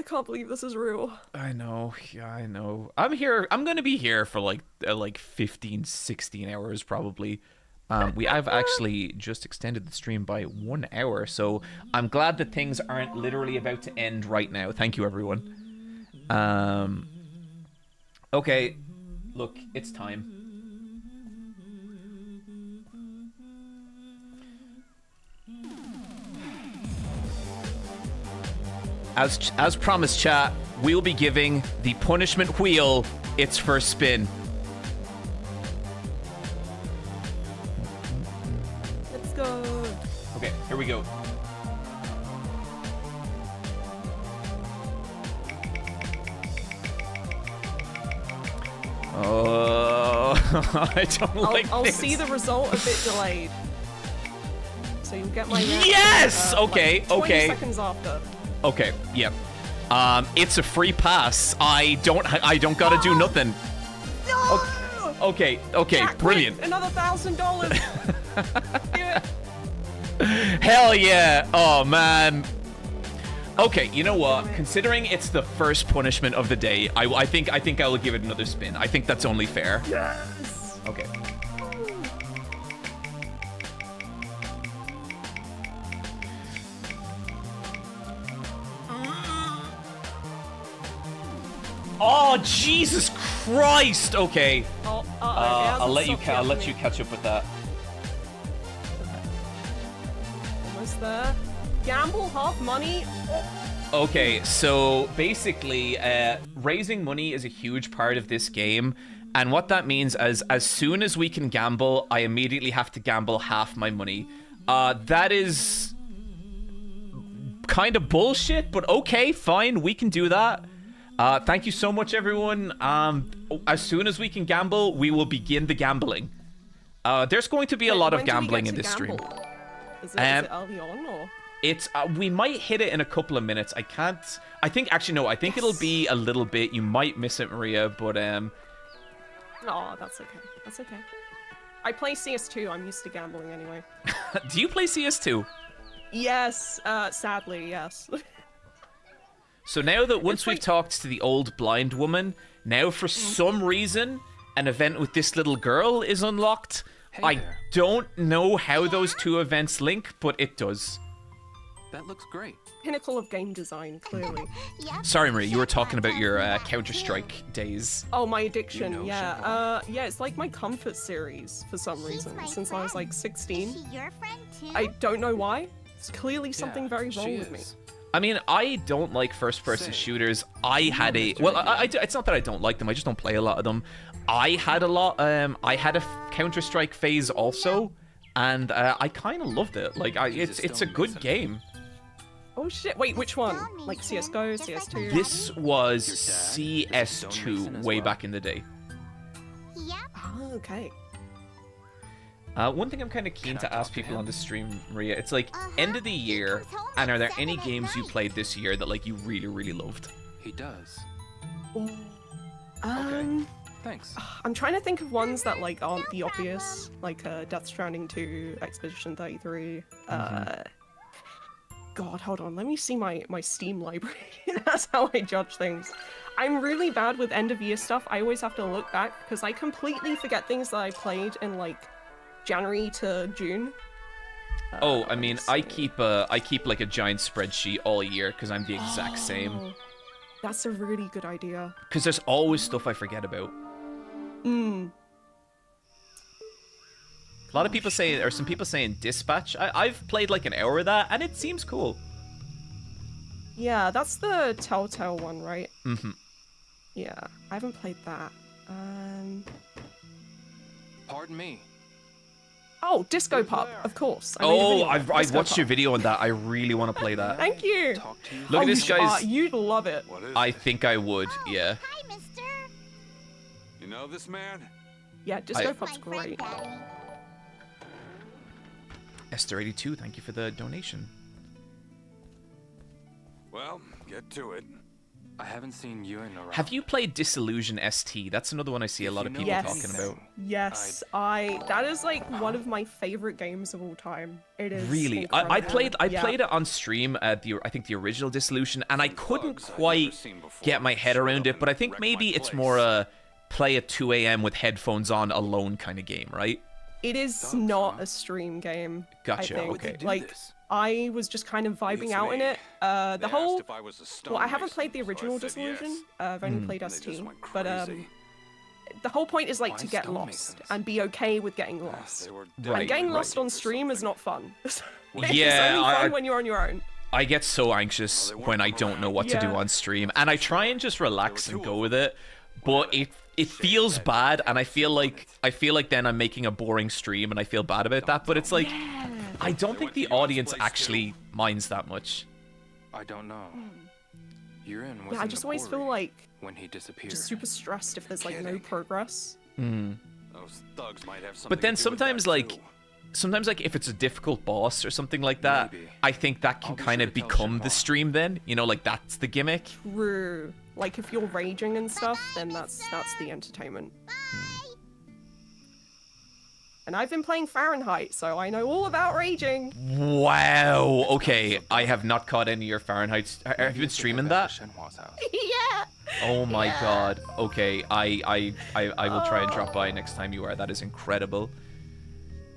Speaker 2: can't believe this is real.
Speaker 4: I know. Yeah, I know. I'm here. I'm going to be here for like 15, 16 hours probably. I've actually just extended the stream by 1 hour, so I'm glad that things aren't literally about to end right now. Thank you, everyone. Okay. Look, it's time. As promised, chat, we'll be giving the punishment wheel its first spin.
Speaker 2: Let's go.
Speaker 4: Okay, here we go. Oh, I don't like
Speaker 2: I'll
Speaker 4: this.
Speaker 2: see the result a bit delayed. So you'll get my reaction,
Speaker 4: Yes! Okay,
Speaker 2: like 20
Speaker 4: okay.
Speaker 2: seconds after.
Speaker 4: Okay, yep. It's a free pass. I don't gotta do nothing.
Speaker 2: No!
Speaker 4: Okay,
Speaker 2: Jack,
Speaker 4: brilliant.
Speaker 2: win another $1,000. Do it.
Speaker 4: Hell yeah! Oh man. Okay, you know what? Considering it's the first punishment of the day, I think I will give it another spin. I think that's only fair.
Speaker 2: Yes.
Speaker 4: Okay. Oh, Jesus Christ! Okay.
Speaker 2: Oh, yeah,
Speaker 4: I'll let you
Speaker 2: you
Speaker 4: catch up with that.
Speaker 2: Almost there. Gamble half money.
Speaker 4: Okay, so basically, raising money is a huge part of this game, and what that means is as soon as we can gamble, I immediately have to gamble half my money. That is kind of bullshit, but okay, fine, we can do that. Thank you so much, everyone. As soon as we can gamble, we will begin the gambling. There's going to be a lot of gambling in this stream.
Speaker 2: Is it early on, or?
Speaker 4: It's we might hit it in a couple of minutes. I think actually no. I think it'll be a little bit. You might miss it, Maria, but
Speaker 2: Oh, that's okay. That's okay. I play CS2. I'm used to gambling anyway.
Speaker 4: Do you play CS2?
Speaker 2: Yes. Sadly, yes.
Speaker 4: So now that once we've talked to the old blind woman, now for some reason an event with this little girl is unlocked. I don't know how those two events link, but it does.
Speaker 5: That looks great.
Speaker 2: Pinnacle of game design, clearly.
Speaker 4: Sorry, Maria, you were talking about your Counter-Strike days.
Speaker 2: Oh, my addiction,
Speaker 5: You know,
Speaker 2: yeah. Yeah, it's like my comfort series for some reason, since I was like 16. I don't know why. It's clearly something very wrong with me.
Speaker 4: I mean, I don't like first-person shooters. I had a... Well, it's not that I don't like them, I just don't play a lot of them. I had a Counter-Strike phase also, and I kind of loved it. Like, it's a good game.
Speaker 2: Oh shit, wait, which one? Like CSGO, CS2?
Speaker 4: This was CS2 way back in the day.
Speaker 2: Oh, okay.
Speaker 4: One thing I'm kind of keen to ask people on the stream, Maria, it's like, end of the year, and are there any games you played this year that, like, you really, really loved?
Speaker 5: He does.
Speaker 2: Okay.
Speaker 5: Thanks.
Speaker 2: I'm trying to think of ones that, like, aren't the obvious, like Death Stranding 2, Expedition 33, God, hold on, let me see my Steam library. That's how I judge things. I'm really bad with end of year stuff. I always have to look back, because I completely forget things that I played in, like, January to June.
Speaker 4: I mean, I keep like a giant spreadsheet all year, because I'm the exact same.
Speaker 2: That's a really good idea.
Speaker 4: Because there's always stuff I forget about. A lot of people say, or some people saying Dispatch. I've played like an hour of that, and it seems cool.
Speaker 2: Yeah, that's the Telltale one, right?
Speaker 4: Mm-hmm.
Speaker 2: Yeah, I haven't played that.
Speaker 5: Pardon me.
Speaker 2: Oh, Disco Pub, of course.
Speaker 4: I've watched your video on that. I really want to play that.
Speaker 2: Thank you.
Speaker 4: Look at this, guys.
Speaker 2: You'd love it.
Speaker 4: I think I would, yeah.
Speaker 9: Hi, mister.
Speaker 7: You know this man?
Speaker 2: Yeah, Disco Pub's great.
Speaker 4: Esther82, thank you for the donation.
Speaker 7: Well, get to it.
Speaker 5: I haven't seen you in around.
Speaker 4: Have you played Disillusion ST? That's another one I see a lot of people talking about.
Speaker 2: Yes, that is like one of my favorite games of all time. It is
Speaker 4: really. I played it on stream at I think the original Disillusion, and I couldn't quite get my head around it. But I think maybe it's more a play at 2 a.m. with headphones on alone kind of game, right?
Speaker 2: It is not a stream game.
Speaker 4: Gotcha.
Speaker 2: I think.
Speaker 4: Okay.
Speaker 2: Like, I was just kind of vibing out in it. The whole... Well, I haven't played the original Disillusion. I've only played ST. But the whole point is, like, to get lost and be okay with getting lost. And getting lost on stream is not fun. It's only fun when you're on your own.
Speaker 4: I get so anxious when I don't know what to do on stream. And I try and just relax and go with it. But it feels bad, and I feel like then I'm making a boring stream, and I feel bad about that. But it's like, I don't think the audience actually minds that much.
Speaker 5: I don't know. Yurin was
Speaker 2: Yeah, I just always feel like
Speaker 5: when he disappeared.
Speaker 2: Just super stressed if there's like no progress.
Speaker 7: Those thugs might have something
Speaker 4: But then
Speaker 7: to do with that,
Speaker 4: sometimes like if it's a difficult boss or something like that, I think that can kind of become the stream then. You know, like that's the gimmick.
Speaker 2: True. Like if you're raging and stuff, then that's the entertainment. And I've been playing Fahrenheit, so I know all about raging.
Speaker 4: Wow. Okay, I have not caught any of your Fahrenheit. Have you been streaming that?
Speaker 5: Shenhua's house.
Speaker 2: Yeah.
Speaker 4: Oh my god. Okay, I will try and drop by next time you are. That is incredible.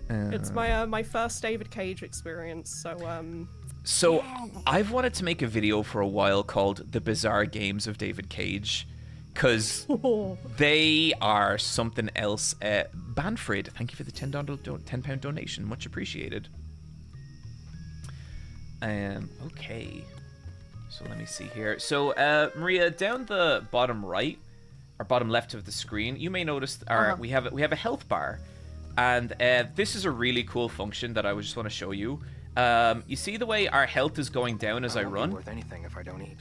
Speaker 2: It's my first David Cage experience,
Speaker 4: So I've wanted to make a video for a while called The Bizarre Games of David Cage, because they are something else. Banfred, thank you for the £10 donation, much appreciated. Okay, so let me see here. So Maria, down the bottom right or bottom left of the screen, you may notice we have a health bar, and this is a really cool function that I just want to show you. You see the way our health is going down as I run?
Speaker 5: Worth anything if I don't eat.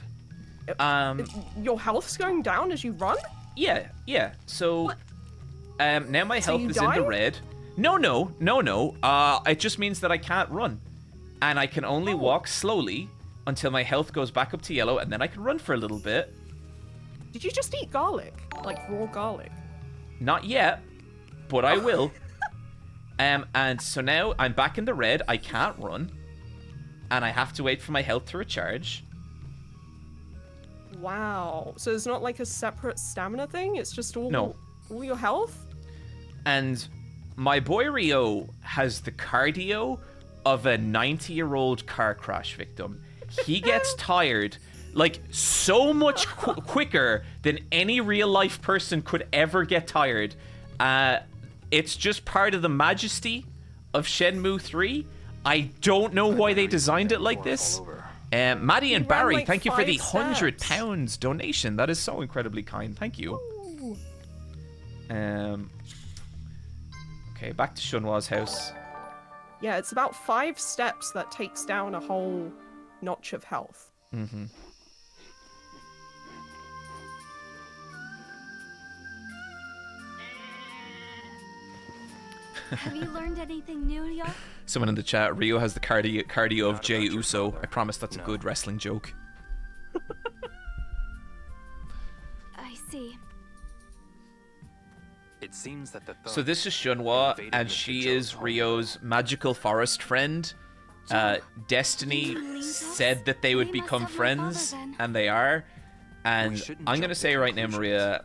Speaker 2: Your health's going down as you run?
Speaker 4: Yeah. So, now my health is in
Speaker 2: die?
Speaker 4: the red. No. It just means that I can't run, and I can only walk slowly until my health goes back up to yellow, and then I can run for a little bit.
Speaker 2: Did you just eat garlic? Like raw garlic?
Speaker 4: Not yet, but I will. And so now I'm back in the red. I can't run, and I have to wait for my health to recharge.
Speaker 2: Wow. So it's not like a separate stamina thing? It's just all your health?
Speaker 4: And my boy Rio has the cardio of a 90-year-old car crash victim. He gets tired like so much quicker than any real-life person could ever get tired. It's just part of the majesty of Shenmue 3. I don't know why they designed it like this. Maddie and Barry,
Speaker 2: like
Speaker 4: thank you for the
Speaker 2: 5
Speaker 4: £100 donation. That is so incredibly kind. Thank you. Okay, back to Shenhua's house.
Speaker 2: Yeah, it's about 5 steps that takes down a whole notch of health.
Speaker 4: Mm-hmm.
Speaker 3: Have you learned anything new, Yo?
Speaker 4: Someone in the chat, Rio has the cardio of Jey Uso. I promise that's a good wrestling joke.
Speaker 3: I see.
Speaker 5: It seems that the
Speaker 4: So this is Shenhua, and she is Rio's magical forest friend. Destiny said that they would become friends, and they are. And I'm gonna say right now, Maria,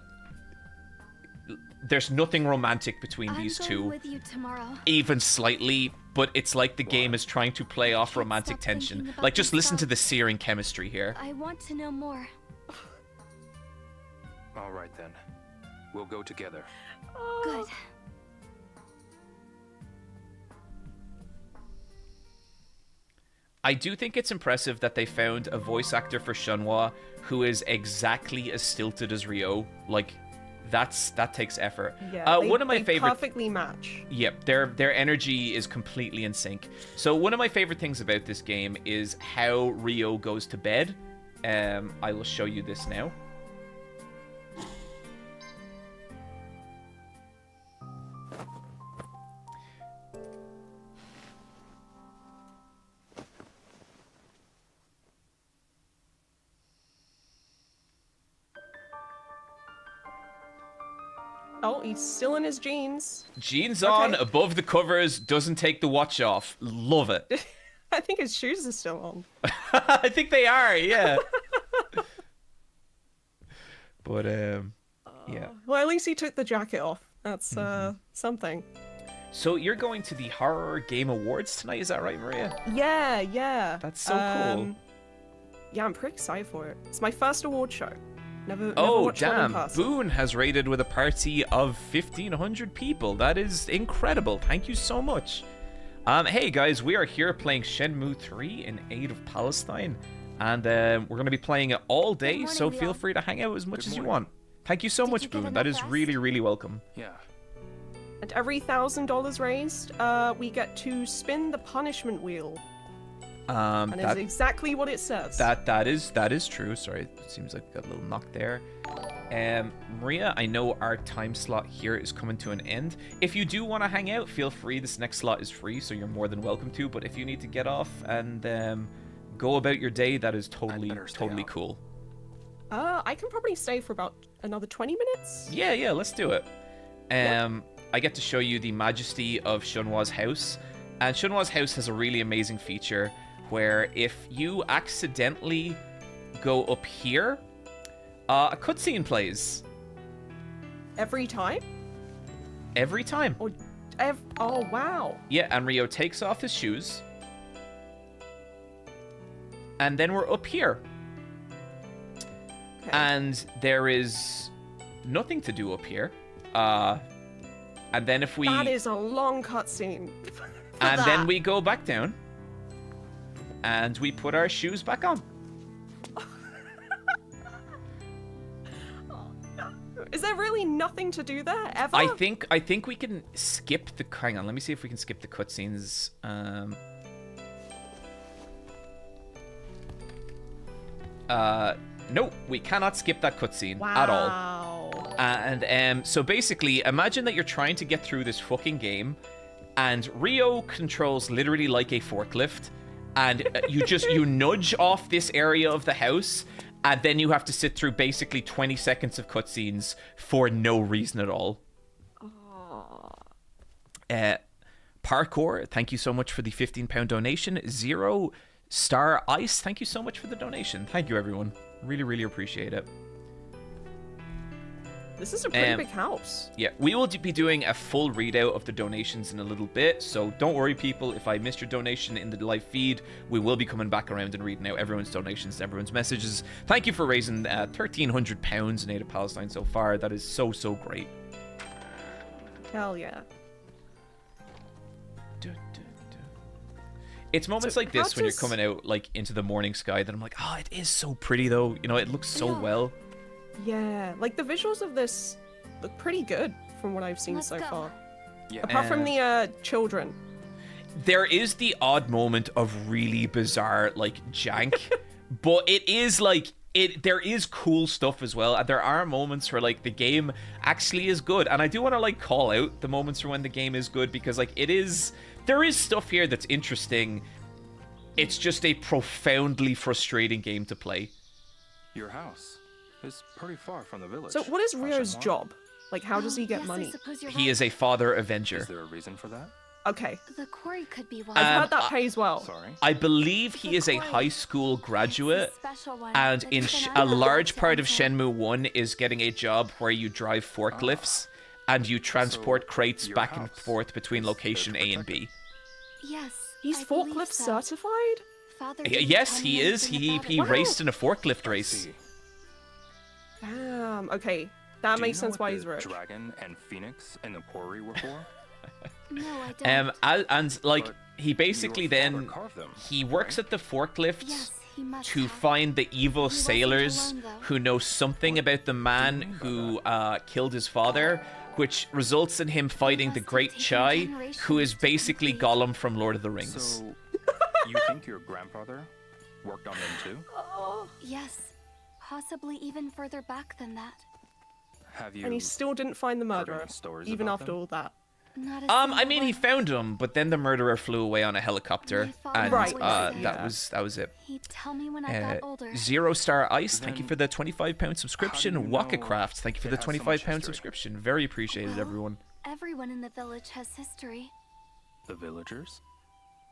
Speaker 4: there's nothing romantic between these two,
Speaker 3: with you tomorrow.
Speaker 4: even slightly, but it's like the game is trying to play off romantic tension. Like, just listen to the searing chemistry here.
Speaker 3: I want to know more.
Speaker 5: All right then. We'll go together.
Speaker 3: Good.
Speaker 4: I do think it's impressive that they found a voice actor for Shenhua who is exactly as stilted as Rio. Like, that takes effort.
Speaker 2: Yeah,
Speaker 4: one of my favorite.
Speaker 2: Perfectly match.
Speaker 4: Yep, their energy is completely in sync. So one of my favorite things about this game is how Rio goes to bed. I will show you this now.
Speaker 2: Oh, he's still in his jeans.
Speaker 4: Jeans on, above the covers, doesn't take the watch off. Love it.
Speaker 2: I think his shoes are still on.
Speaker 4: I think they are, yeah. But, yeah.
Speaker 2: Well, at least he took the jacket off. That's, something.
Speaker 4: So you're going to the Horror Game Awards tonight, is that right, Maria?
Speaker 2: Yeah.
Speaker 4: That's so cool.
Speaker 2: Yeah, I'm pretty excited for it. It's my first award show. Never
Speaker 4: Oh,
Speaker 2: watched one in
Speaker 4: damn.
Speaker 2: person.
Speaker 4: Boone has raided with a party of 1,500 people. That is incredible. Thank you so much. Hey, guys, we are here playing Shenmue 3 in aid of Palestine. And we're going to be playing it all day,
Speaker 3: morning,
Speaker 4: so feel
Speaker 3: Leon.
Speaker 4: free to hang out as much
Speaker 5: Good
Speaker 4: as you
Speaker 5: morning.
Speaker 4: want. Thank you so
Speaker 3: Did
Speaker 4: much,
Speaker 3: you get
Speaker 4: Boone. That
Speaker 3: enough
Speaker 4: is
Speaker 3: rest?
Speaker 4: really, really welcome.
Speaker 5: Yeah.
Speaker 2: And every $1,000 raised, we get to spin the punishment wheel. And it's exactly what it says.
Speaker 4: That is true. Sorry, it seems like got a little knock there. Maria, I know our time slot here is coming to an end. If you do want to hang out, feel free. This next slot is free, so you're more than welcome to. But if you need to get off and go about your day, that is totally
Speaker 5: out.
Speaker 4: cool.
Speaker 2: I can probably stay for about another 20 minutes.
Speaker 4: Yeah, let's do it. I get to show you the majesty of Shenhua's house. And Shenhua's house has a really amazing feature where if you accidentally go up here, a cutscene plays.
Speaker 2: Every time?
Speaker 4: Every time.
Speaker 2: Or oh, wow.
Speaker 4: Yeah, and Rio takes off his shoes. And then we're up here.
Speaker 2: Okay.
Speaker 4: And there is nothing to do up here. And then if we...
Speaker 2: That is a long cutscene.
Speaker 4: And then we go back down. And we put our shoes back on.
Speaker 2: Is there really nothing to do there, ever?
Speaker 4: I think we can skip the... Hang on, let me see if we can skip the cutscenes. No, we cannot skip that cutscene at all. And so basically, imagine that you're trying to get through this fucking game, and Rio controls literally like a forklift, and you nudge off this area of the house, and then you have to sit through basically 20 seconds of cutscenes for no reason at all. Parkour, thank you so much for the £15 donation. Zero Star Ice, thank you so much for the donation. Thank you, everyone. Really, really appreciate it.
Speaker 2: This is a pretty big house.
Speaker 4: Yeah, we will be doing a full readout of the donations in a little bit, so don't worry, people. If I missed your donation in the live feed, we will be coming back around and reading out everyone's donations, everyone's messages. Thank you for raising £1,300 in aid of Palestine so far. That is so, so great.
Speaker 2: Hell yeah.
Speaker 4: It's moments like this when you're coming out like into the morning sky that I'm like, oh, it is so pretty though. You know, it looks so well.
Speaker 2: Yeah, like the visuals of this look pretty good from what I've seen so far.
Speaker 5: Yeah.
Speaker 2: Apart from the children.
Speaker 4: There is the odd moment of really bizarre like jank, but it is like there is cool stuff as well. And there are moments where like the game actually is good, and I do want to like call out the moments for when the game is good, because like there is stuff here that's interesting. It's just a profoundly frustrating game to play.
Speaker 5: Your house is pretty far from the village.
Speaker 2: So what is Rio's job? Like, how does he get money?
Speaker 4: He is a father avenger.
Speaker 5: Is there a reason for that?
Speaker 2: Okay.
Speaker 3: The quarry could be one.
Speaker 2: I've heard that pays well.
Speaker 5: Sorry.
Speaker 4: I believe he is a high school graduate, and in a large part of Shenmue 1 is getting a job where you drive forklifts and you transport crates back and forth between location A and B.
Speaker 3: Yes.
Speaker 2: He's forklift certified?
Speaker 4: Yes, he is. He raced in a forklift race.
Speaker 2: Damn. Okay. That makes sense why he's rich.
Speaker 5: Dragon and Phoenix and the quarry were for?
Speaker 3: No, I don't.
Speaker 4: And like he basically then he works at the forklift to find the evil sailors who know something about the man who killed his father, which results in him fighting the Great Chai, who is basically Gollum from Lord of the Rings.
Speaker 5: So, you think your grandfather worked on them too?
Speaker 3: Yes. Possibly even further back than that.
Speaker 5: Have you?
Speaker 2: And he still didn't find the
Speaker 5: heard
Speaker 2: murderer,
Speaker 5: any stories
Speaker 2: even
Speaker 5: about
Speaker 2: after
Speaker 5: them?
Speaker 2: all that.
Speaker 3: Not a
Speaker 4: I
Speaker 3: single
Speaker 4: mean, he
Speaker 3: one.
Speaker 4: found him, but then the murderer flew away on a helicopter, and
Speaker 3: Right.
Speaker 4: that
Speaker 2: Yeah.
Speaker 4: was it.
Speaker 3: He'd tell me when I got older.
Speaker 4: Zero Star Ice, thank you
Speaker 5: Then
Speaker 4: for the £25 subscription.
Speaker 5: how do you know
Speaker 4: Wakacraft, thank you for the
Speaker 5: it has so much
Speaker 4: £25
Speaker 5: history?
Speaker 4: subscription. Very appreciated,
Speaker 3: Well,
Speaker 4: everyone.
Speaker 3: Everyone in the village has history.
Speaker 5: The villagers?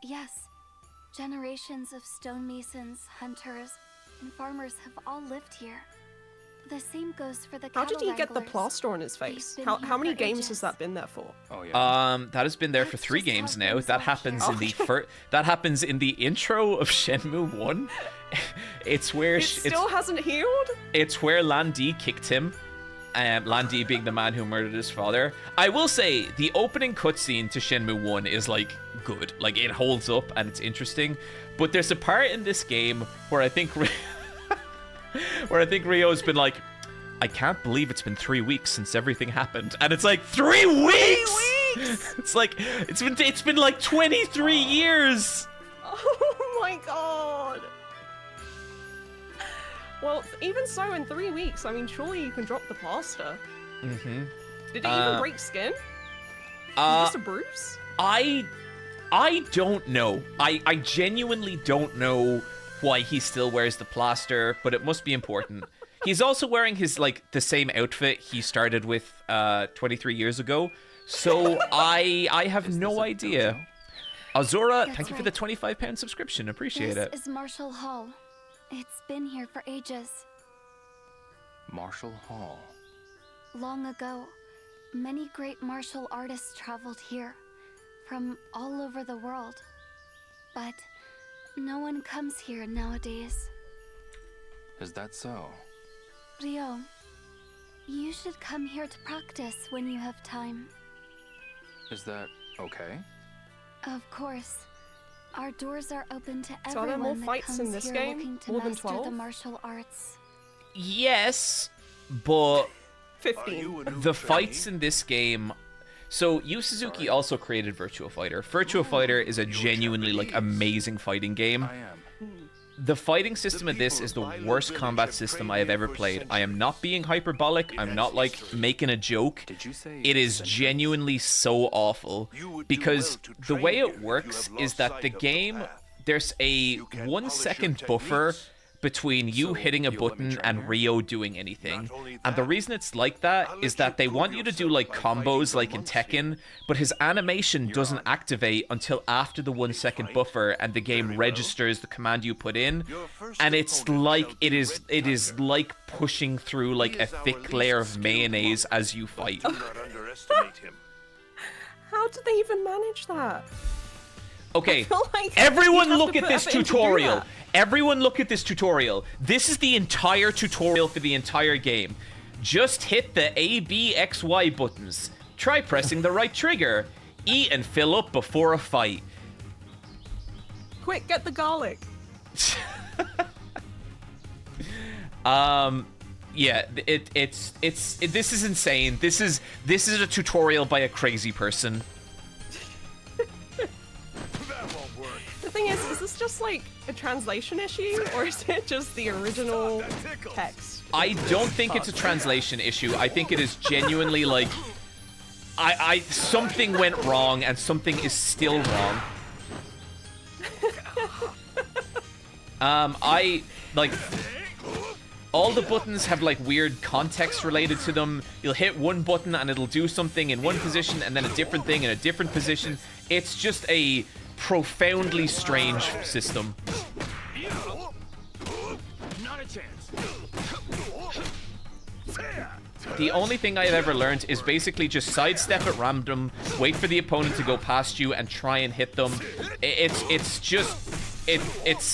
Speaker 3: Yes. Generations of stonemasons, hunters, and farmers have all lived here. The same goes for the
Speaker 2: How did
Speaker 3: cattle
Speaker 2: he get the
Speaker 3: wranglers.
Speaker 2: plaster on his face?
Speaker 3: They've been
Speaker 2: How many
Speaker 3: here for
Speaker 2: games
Speaker 3: ages.
Speaker 2: has that been there for?
Speaker 5: Oh yeah.
Speaker 4: That has been there for
Speaker 3: That's
Speaker 4: 3
Speaker 3: just how
Speaker 4: games now.
Speaker 3: things
Speaker 4: That
Speaker 3: work
Speaker 4: happens
Speaker 3: here.
Speaker 4: in the that happens in the intro of Shenmue 1. It's where
Speaker 2: It still hasn't healed?
Speaker 4: it's where Landi kicked him. Landi being the man who murdered his father. I will say the opening cutscene to Shenmue 1 is like good. Like it holds up and it's interesting. But there's a part in this game where I think Rio's been like, I can't believe it's been 3 weeks since everything happened. And it's like 3 weeks! It's like it's been like 23 years.
Speaker 2: Oh my god. Well, even so, in 3 weeks, I mean, surely you can drop the plaster.
Speaker 4: Mm-hmm.
Speaker 2: Did it even break skin? Is it just a bruise?
Speaker 4: I don't know. I genuinely don't know why he still wears the plaster, but it must be important. He's also wearing his the same outfit he started with 23 years ago. So I have no idea. Azura,
Speaker 3: That's
Speaker 4: thank you for
Speaker 3: right.
Speaker 4: the 25 pound subscription. Appreciate it.
Speaker 3: This is Marshall Hall. It's been here for ages.
Speaker 5: Marshall Hall.
Speaker 3: Long ago, many great martial artists traveled here from all over the world. But no one comes here nowadays.
Speaker 5: Is that so?
Speaker 3: Rio, you should come here to practice when you have time.
Speaker 5: Is that okay?
Speaker 3: Of course. Our doors are open to
Speaker 2: So are there more
Speaker 3: everyone that
Speaker 2: fights
Speaker 3: comes
Speaker 2: in this
Speaker 3: here
Speaker 2: game?
Speaker 3: looking to
Speaker 2: More than
Speaker 3: master
Speaker 2: 12?
Speaker 3: the martial arts.
Speaker 4: Yes, but
Speaker 2: 15.
Speaker 4: the fights in this game. So Yu Suzuki also created Virtua Fighter. Virtua Fighter is a genuinely like amazing fighting game.
Speaker 5: I am.
Speaker 4: The fighting system of this is the worst combat system I have ever played. I am not being hyperbolic. I'm not like making a joke.
Speaker 5: Did you say
Speaker 4: It is genuinely so awful because the way it works is that the game, there's a 1 second buffer between you hitting a button and Rio doing anything. And the reason it's like that is that they want you to do like combos like in Tekken, but his animation doesn't activate until after the 1 second buffer and the game registers the command you put in. And it's like it is like pushing through like a thick layer of mayonnaise as you fight.
Speaker 7: Do not underestimate him.
Speaker 2: How did they even manage that?
Speaker 4: Okay,
Speaker 2: feel like
Speaker 4: everyone
Speaker 2: you'd have
Speaker 4: look
Speaker 2: to
Speaker 4: at
Speaker 2: put
Speaker 4: this
Speaker 2: effort into
Speaker 4: tutorial.
Speaker 2: that.
Speaker 4: Everyone look at this tutorial. This is the entire tutorial for the entire game. Just hit the A, B, X, Y buttons. Try pressing the right trigger. Eat and fill up before a fight.
Speaker 2: Quick, get the garlic.
Speaker 4: Yeah, this is insane. This is a tutorial by a crazy person.
Speaker 2: The thing is this just like a translation issue, or is it just the original text?
Speaker 4: I don't think it's a translation issue. I think it is genuinely like something went wrong and something is still wrong. I like all the buttons have like weird context related to them. You'll hit one button and it'll do something in one position and then a different thing in a different position. It's just a profoundly strange system.
Speaker 6: Not a chance.
Speaker 4: The only thing I've ever learned is basically just sidestep at random, wait for the opponent to go past you, and try and hit them. It's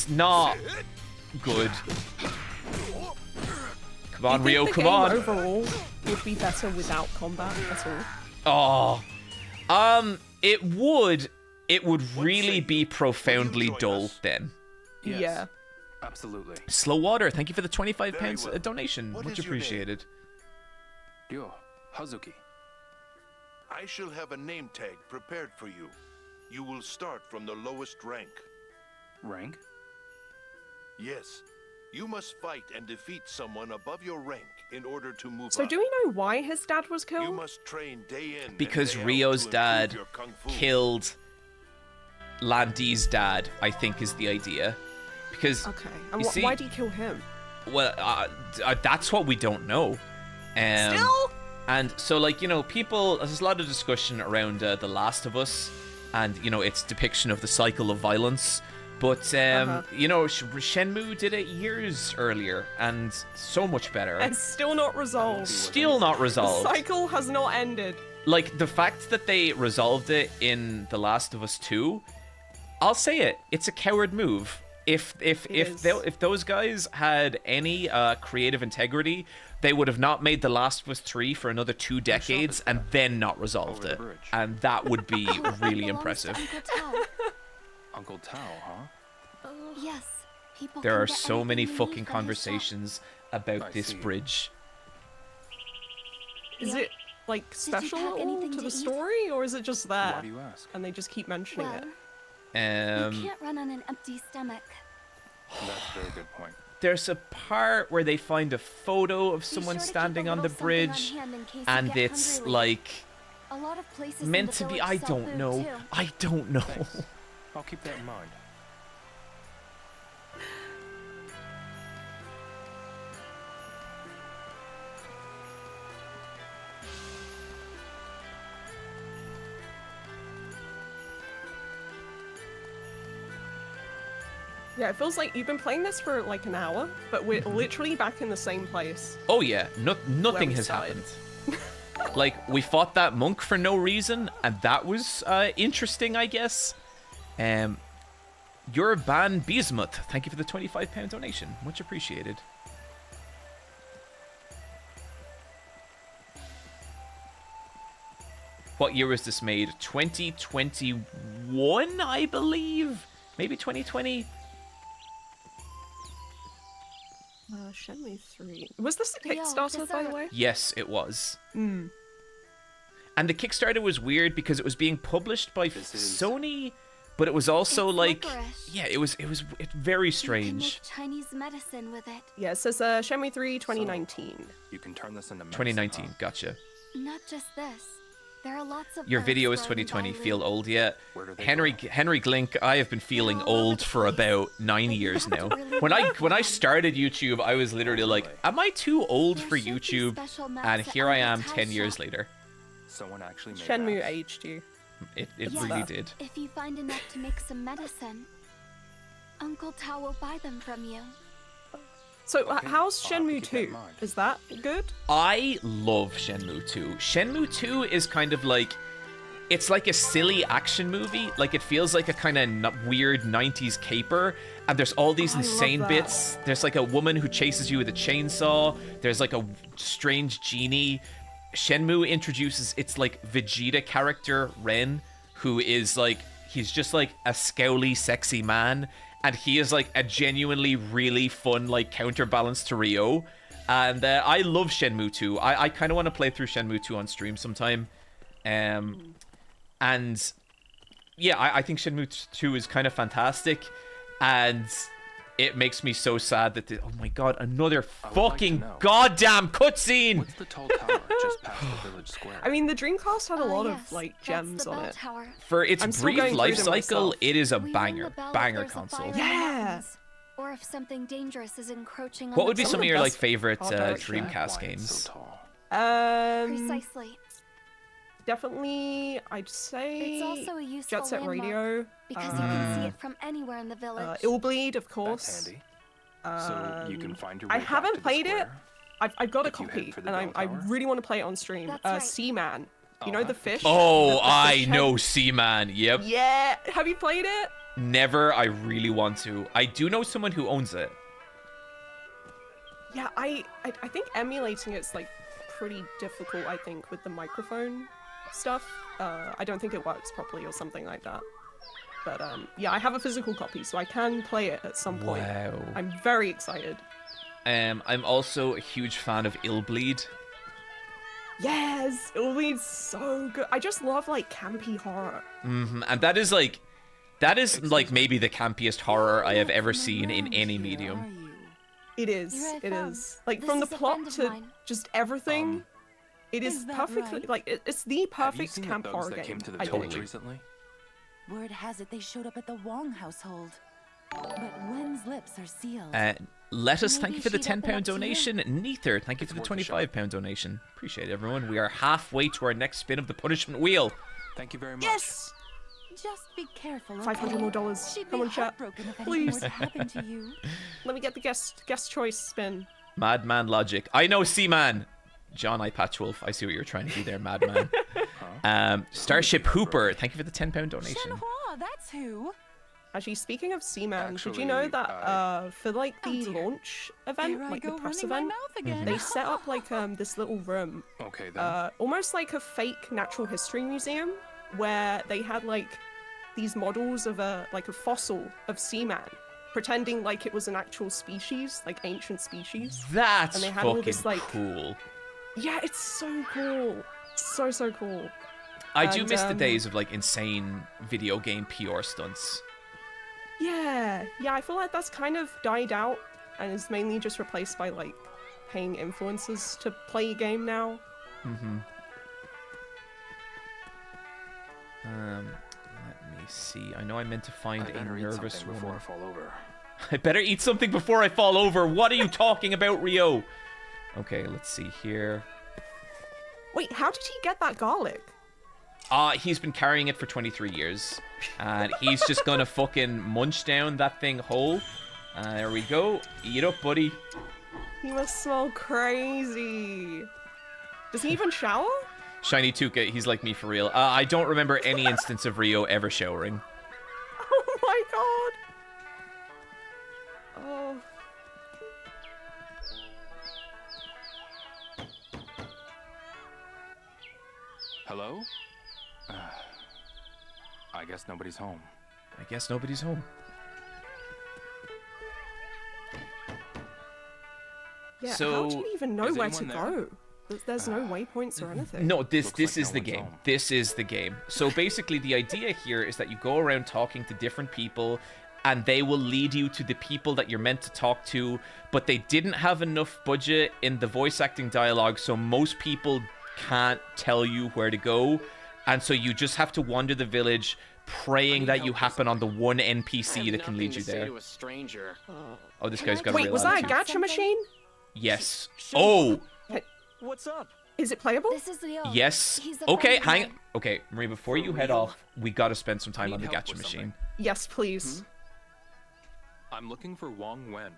Speaker 4: not good. Come on, Rio, come on.
Speaker 2: Overall, would be better without combat at all.
Speaker 4: Oh, it would really be profoundly dull then.
Speaker 5: Yes.
Speaker 2: Yeah.
Speaker 5: Absolutely.
Speaker 4: Slow Water, thank you for the 25
Speaker 7: Very
Speaker 4: pounds
Speaker 7: well.
Speaker 4: donation.
Speaker 7: What
Speaker 4: Much
Speaker 7: is your name?
Speaker 4: appreciated.
Speaker 5: Ryo, Hazuki.
Speaker 7: I shall have a name tag prepared for you. You will start from the lowest rank.
Speaker 5: Rank?
Speaker 7: Yes. You must fight and defeat someone above your rank in order to move
Speaker 2: So
Speaker 7: up.
Speaker 2: do we know why his dad was
Speaker 7: You
Speaker 2: killed?
Speaker 7: must train day in and
Speaker 4: Because
Speaker 7: day out
Speaker 4: Rio's
Speaker 7: to improve
Speaker 4: dad
Speaker 7: your kung fu.
Speaker 4: killed Landy's dad, I think is the idea. Because
Speaker 2: Okay, and
Speaker 4: you see,
Speaker 2: why did he kill him?
Speaker 4: well, that's what we don't know.
Speaker 2: Still?
Speaker 4: And so, like, you know, people, there's a lot of discussion around The Last of Us and, you know, its depiction of the cycle of violence. But, you know, Shenmue did it years earlier and so much better.
Speaker 2: And still not resolved.
Speaker 4: Still not
Speaker 2: The
Speaker 4: resolved.
Speaker 2: cycle has not ended.
Speaker 4: Like, the fact that they resolved it in The Last of Us 2, I'll say it, it's a coward move. If those guys had any creative integrity, they would have not made The Last of Us 3 for another 2 decades and then not resolved
Speaker 5: Over the
Speaker 4: it.
Speaker 5: bridge.
Speaker 4: And that would be really
Speaker 3: Belongs to
Speaker 4: impressive.
Speaker 3: Uncle Tao.
Speaker 5: Uncle Tao, huh?
Speaker 3: Yes. People
Speaker 4: There
Speaker 3: can
Speaker 4: are
Speaker 3: get
Speaker 4: so many
Speaker 3: anything they need
Speaker 4: fucking
Speaker 3: from his shop.
Speaker 4: conversations about
Speaker 5: I
Speaker 4: this
Speaker 5: see.
Speaker 4: bridge.
Speaker 2: Is
Speaker 3: Yeah.
Speaker 2: it like
Speaker 3: you
Speaker 2: special
Speaker 3: pack
Speaker 2: at all
Speaker 3: anything
Speaker 2: to
Speaker 3: to
Speaker 2: the
Speaker 3: eat?
Speaker 2: story, or is it just there?
Speaker 5: Why do you ask?
Speaker 2: And they just keep mentioning
Speaker 3: Well,
Speaker 2: it.
Speaker 3: you can't run on an empty stomach.
Speaker 5: That's a very good point.
Speaker 4: There's a part where they find a photo of
Speaker 3: Be
Speaker 4: someone
Speaker 3: sure to keep
Speaker 4: standing
Speaker 3: a
Speaker 4: on the
Speaker 3: little something on
Speaker 4: bridge,
Speaker 3: hand in case you
Speaker 4: and
Speaker 3: get
Speaker 4: it's
Speaker 3: hungry
Speaker 4: like
Speaker 3: later. A lot of places in
Speaker 4: meant
Speaker 3: the
Speaker 4: to be.
Speaker 3: village
Speaker 4: I
Speaker 3: sell
Speaker 4: don't
Speaker 3: food,
Speaker 4: know.
Speaker 3: too.
Speaker 4: I don't know.
Speaker 5: Thanks. I'll keep that in mind.
Speaker 2: Yeah, it feels like you've been playing this for like an hour, but we're literally back in the same place.
Speaker 4: Oh yeah, nothing has
Speaker 2: started.
Speaker 4: happened. Like, we fought that monk for no reason, and that was interesting, I guess. Urban Bismuth, thank you for the £25 donation. Much appreciated. What year was this made? 2021, I believe? Maybe 2020?
Speaker 2: Shenmue 3. Was this a
Speaker 3: Yo,
Speaker 2: Kickstarter, by the
Speaker 3: dessert.
Speaker 2: way?
Speaker 4: Yes, it was.
Speaker 2: Hmm.
Speaker 4: And the Kickstarter was weird because it was being published by
Speaker 5: This is-
Speaker 4: Sony, but it was also
Speaker 3: It's
Speaker 4: like,
Speaker 3: licorice.
Speaker 4: yeah, it was very
Speaker 3: You can
Speaker 4: strange.
Speaker 3: make Chinese medicine with it.
Speaker 2: Yeah, it says Shenmue 3 2019.
Speaker 5: You can turn this into medicine,
Speaker 4: 2019,
Speaker 5: huh?
Speaker 4: gotcha.
Speaker 3: Not just this. There are lots of
Speaker 4: Your
Speaker 3: herbs
Speaker 4: video is
Speaker 3: growing
Speaker 4: 2020.
Speaker 3: by
Speaker 4: Feel
Speaker 3: Lee.
Speaker 4: old yet?
Speaker 5: Where do they
Speaker 4: Henry
Speaker 5: grow?
Speaker 4: Glink, I have been feeling
Speaker 3: all over
Speaker 4: old
Speaker 3: the
Speaker 4: for
Speaker 3: place.
Speaker 4: about 9
Speaker 3: But you
Speaker 4: years
Speaker 3: have to
Speaker 4: now.
Speaker 3: really
Speaker 4: When I
Speaker 3: work
Speaker 4: when I
Speaker 3: on.
Speaker 4: started YouTube, I was literally like, am I too old
Speaker 3: There
Speaker 4: for
Speaker 3: should be
Speaker 4: YouTube?
Speaker 3: special maps
Speaker 4: And
Speaker 3: at
Speaker 4: here I am
Speaker 3: Albert's
Speaker 4: 10
Speaker 3: house
Speaker 4: years
Speaker 3: shop.
Speaker 4: later.
Speaker 5: Someone actually made
Speaker 2: Shenmue
Speaker 5: maps.
Speaker 2: aged you.
Speaker 4: It
Speaker 3: Yes,
Speaker 4: really did.
Speaker 3: If you find enough to make some medicine, Uncle Tao will buy them from you.
Speaker 2: So
Speaker 5: Okay,
Speaker 2: how's
Speaker 5: I'll have to
Speaker 2: Shenmue
Speaker 5: keep that
Speaker 2: 2?
Speaker 5: in mind.
Speaker 2: Is that good?
Speaker 4: I love Shenmue 2. Shenmue 2 is kind of like, it's like a silly action movie. Like, it feels like a kind of weird 90s caper. And there's all these
Speaker 2: I love
Speaker 4: insane
Speaker 2: that.
Speaker 4: bits. There's like a woman who chases you with a chainsaw. There's like a strange genie. Shenmue introduces its like Vegeta character, Ren, who is like, he's just like a scowly, sexy man. And he is like a genuinely really fun like counterbalance to Ryo. And I love Shenmue 2. I kind of want to play through Shenmue 2 on stream sometime. And yeah, I think Shenmue 2 is kind of fantastic. And it makes me so sad that, oh my god, another
Speaker 5: I would like to
Speaker 4: fucking
Speaker 5: know.
Speaker 4: goddamn cutscene!
Speaker 5: What's the tall tower just past the village square?
Speaker 2: I mean, the Dreamcast had a lot
Speaker 3: Yes,
Speaker 2: of like
Speaker 3: that's
Speaker 2: gems
Speaker 3: the
Speaker 2: on
Speaker 3: bell
Speaker 2: it.
Speaker 3: tower.
Speaker 4: For its
Speaker 2: I'm still
Speaker 4: brief
Speaker 2: going through
Speaker 4: life
Speaker 2: them
Speaker 4: cycle,
Speaker 2: myself.
Speaker 4: it is a
Speaker 3: We ring
Speaker 4: banger,
Speaker 3: the bell if
Speaker 4: banger
Speaker 3: there's a
Speaker 4: console.
Speaker 3: fire in the
Speaker 2: Yeah.
Speaker 3: mountains, or if something dangerous is encroaching on
Speaker 4: What
Speaker 3: the
Speaker 4: would be
Speaker 2: Some
Speaker 4: some
Speaker 2: of
Speaker 4: of
Speaker 2: the
Speaker 4: your like
Speaker 2: best
Speaker 4: favorite
Speaker 2: art direction.
Speaker 4: Dreamcast
Speaker 5: Why it's
Speaker 4: games?
Speaker 5: so tall?
Speaker 3: Precisely.
Speaker 2: Definitely, I'd say
Speaker 3: It's also a useful
Speaker 2: Jet Set
Speaker 3: landmark,
Speaker 2: Radio,
Speaker 3: because you can see it from anywhere in the village.
Speaker 2: Illbleed, of
Speaker 5: That's
Speaker 2: course.
Speaker 5: handy. So you can find your
Speaker 2: I
Speaker 5: way back
Speaker 2: haven't
Speaker 5: to the
Speaker 2: played it.
Speaker 5: square?
Speaker 2: I've got a
Speaker 5: If you head
Speaker 2: copy,
Speaker 5: for the
Speaker 2: and
Speaker 5: bell
Speaker 2: I
Speaker 5: tower?
Speaker 2: really want to play it on stream.
Speaker 3: That's right.
Speaker 2: Seaman. You
Speaker 5: I'll
Speaker 2: know the
Speaker 5: have to
Speaker 2: fish?
Speaker 4: Oh,
Speaker 2: The
Speaker 4: I
Speaker 2: fish
Speaker 4: know
Speaker 2: head?
Speaker 4: Seaman. Yep.
Speaker 2: Yeah, have you played it?
Speaker 4: Never. I really want to. I do know someone who owns it.
Speaker 2: Yeah, I think emulating it's like pretty difficult. I think with the microphone stuff. I don't think it works properly or something like that. But yeah, I have a physical copy, so I can play it at some point.
Speaker 4: Wow.
Speaker 2: I'm very excited.
Speaker 4: I'm also a huge fan of Illbleed.
Speaker 2: Yes, Illbleed's so good. I just love like campy horror.
Speaker 4: And that is like maybe the campiest horror I have ever seen in any
Speaker 8: Around here,
Speaker 4: medium.
Speaker 8: are you?
Speaker 2: It is.
Speaker 3: You're right,
Speaker 2: It
Speaker 3: Mom.
Speaker 2: is. Like
Speaker 3: This
Speaker 2: from the
Speaker 3: is a
Speaker 2: plot
Speaker 3: friend of
Speaker 2: to
Speaker 3: mine.
Speaker 2: just everything. It is
Speaker 8: is that
Speaker 2: perfectly
Speaker 8: right?
Speaker 2: like it's the
Speaker 5: Have you
Speaker 2: perfect
Speaker 5: seen
Speaker 2: camp
Speaker 5: the thugs
Speaker 2: horror
Speaker 5: that
Speaker 2: game.
Speaker 5: came to the
Speaker 2: I
Speaker 5: village
Speaker 2: think.
Speaker 5: recently?
Speaker 8: Word has it they showed up at the Wong household. But Wen's lips are sealed.
Speaker 4: Lettuce, thank you
Speaker 3: Maybe
Speaker 4: for the
Speaker 3: she'd open
Speaker 4: £10
Speaker 3: up to you.
Speaker 4: donation. Neither, thank you for the
Speaker 5: It's worth a shot.
Speaker 4: £25 donation. Appreciate it, everyone. We are halfway to our next spin of the punishment wheel.
Speaker 5: Thank you very much.
Speaker 2: Yes.
Speaker 8: Just be careful, okay?
Speaker 2: $500 more dollars.
Speaker 8: She'd
Speaker 2: Come
Speaker 8: be
Speaker 2: on, chat.
Speaker 8: heartbroken if anything
Speaker 2: Please.
Speaker 8: were to happen to you.
Speaker 2: Let me get the guest choice spin.
Speaker 4: Madman logic. I know Seaman. John I Patchwolf. I see what you're trying to do there, Madman. Starship Hooper. Thank you for the £10 donation.
Speaker 8: Shenhua, that's who.
Speaker 2: Actually, speaking of Seaman, did you
Speaker 5: Actually,
Speaker 2: know that for like
Speaker 8: Oh,
Speaker 2: the
Speaker 8: dear.
Speaker 2: launch event,
Speaker 8: Here I
Speaker 2: like
Speaker 8: go
Speaker 2: the press
Speaker 8: running my
Speaker 2: event,
Speaker 8: mouth again.
Speaker 2: they set up like this little room,
Speaker 5: Okay then.
Speaker 2: almost like a fake natural history museum, where they had like these models of a fossil of Seaman, pretending like it was an actual species, like ancient species.
Speaker 4: That's
Speaker 2: And they had all
Speaker 4: fucking
Speaker 2: this, like-
Speaker 4: cool.
Speaker 2: Yeah, it's so cool. So cool.
Speaker 4: I do
Speaker 2: And,
Speaker 4: miss the days of like insane video game PR stunts.
Speaker 2: Yeah, I feel like that's kind of died out and is mainly just replaced by like paying influencers to play a game now.
Speaker 4: Let me see. I know I meant to find
Speaker 5: I
Speaker 4: a
Speaker 5: better eat
Speaker 4: nervous
Speaker 5: something before I
Speaker 4: woman.
Speaker 5: fall over.
Speaker 4: I better eat something before I fall over. What are you talking about, Rio? Okay, let's see here.
Speaker 2: Wait, how did he get that garlic?
Speaker 4: He's been carrying it for 23 years. And he's just gonna fucking munch down that thing whole. There we go. Eat up, buddy.
Speaker 2: He must smell crazy. Does he even shower?
Speaker 4: Shiny Tuka, he's like me for real. I don't remember any instance of Rio ever showering.
Speaker 2: Oh my god. Oh.
Speaker 5: Hello? I guess nobody's home.
Speaker 4: I guess nobody's home.
Speaker 2: Yeah,
Speaker 4: So,
Speaker 2: how do you even know
Speaker 5: is
Speaker 2: where to
Speaker 5: anyone there?
Speaker 2: go? There's no waypoints or anything.
Speaker 4: No, this
Speaker 5: Looks
Speaker 4: this
Speaker 5: like
Speaker 4: is
Speaker 5: no
Speaker 4: the
Speaker 5: one's
Speaker 4: game.
Speaker 5: home.
Speaker 4: This is the game. So basically, the idea here is that you go around talking to different people, and they will lead you to the people that you're meant to talk to, but they didn't have enough budget in the voice acting dialogue, so most people can't tell you where to go, and so you just have to wander the village, praying that you happen on the one NPC that can lead you there. Oh, this guy's got a
Speaker 2: Wait,
Speaker 4: real
Speaker 2: was that a
Speaker 4: attitude.
Speaker 2: gacha machine?
Speaker 4: Yes. Oh,
Speaker 6: What's up?
Speaker 2: Is it playable?
Speaker 3: This is Leo.
Speaker 4: yes.
Speaker 3: He's a
Speaker 4: Okay,
Speaker 3: friend of
Speaker 4: hang.
Speaker 3: mine.
Speaker 4: Okay, Marie, before you head off, we gotta spend some time on the
Speaker 5: Need help
Speaker 4: gacha
Speaker 5: with
Speaker 4: machine.
Speaker 2: Yes, please.
Speaker 5: I'm looking for Wong Wen.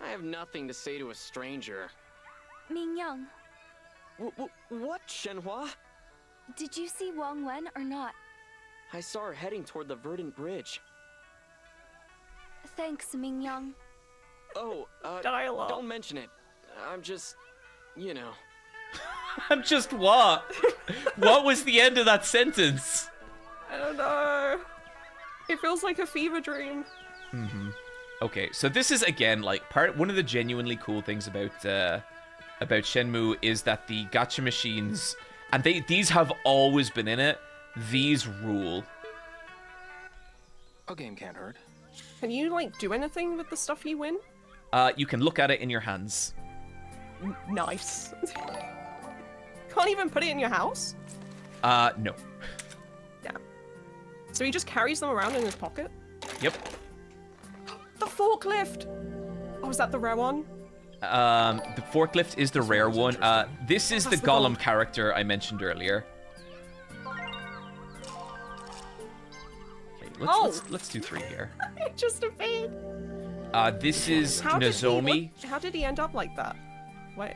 Speaker 10: I have nothing to say to a stranger.
Speaker 3: Ming Yang,
Speaker 10: What, Shenhua?
Speaker 3: did you see Wong Wen or not?
Speaker 10: I saw her heading toward the Verdant Bridge.
Speaker 3: Thanks, Ming Yang.
Speaker 10: Oh,
Speaker 2: Dialogue.
Speaker 10: don't mention it. I'm just, you know.
Speaker 4: I'm just what? What was the end of that sentence?
Speaker 2: I don't know. It feels like a fever dream.
Speaker 4: Okay, so this is again like one of the genuinely cool things about Shenmue is that the gacha machines, and these have always been in it. These rule.
Speaker 5: A game can't hurt.
Speaker 2: Can you, like, do anything with the stuff you win?
Speaker 4: You can look at it in your hands.
Speaker 2: Nice. Can't even put it in your house?
Speaker 4: No.
Speaker 2: Damn. So he just carries them around in his pocket?
Speaker 4: Yep.
Speaker 2: The forklift! Oh, is that the rare one?
Speaker 4: The forklift is the rare one. This is the
Speaker 2: That's the
Speaker 4: Gollum
Speaker 2: gold.
Speaker 4: character I mentioned earlier. Okay, let's do 3 here.
Speaker 2: Just a bit.
Speaker 4: This is
Speaker 2: How
Speaker 4: Nozomi.
Speaker 2: How did he end up like that? Wait.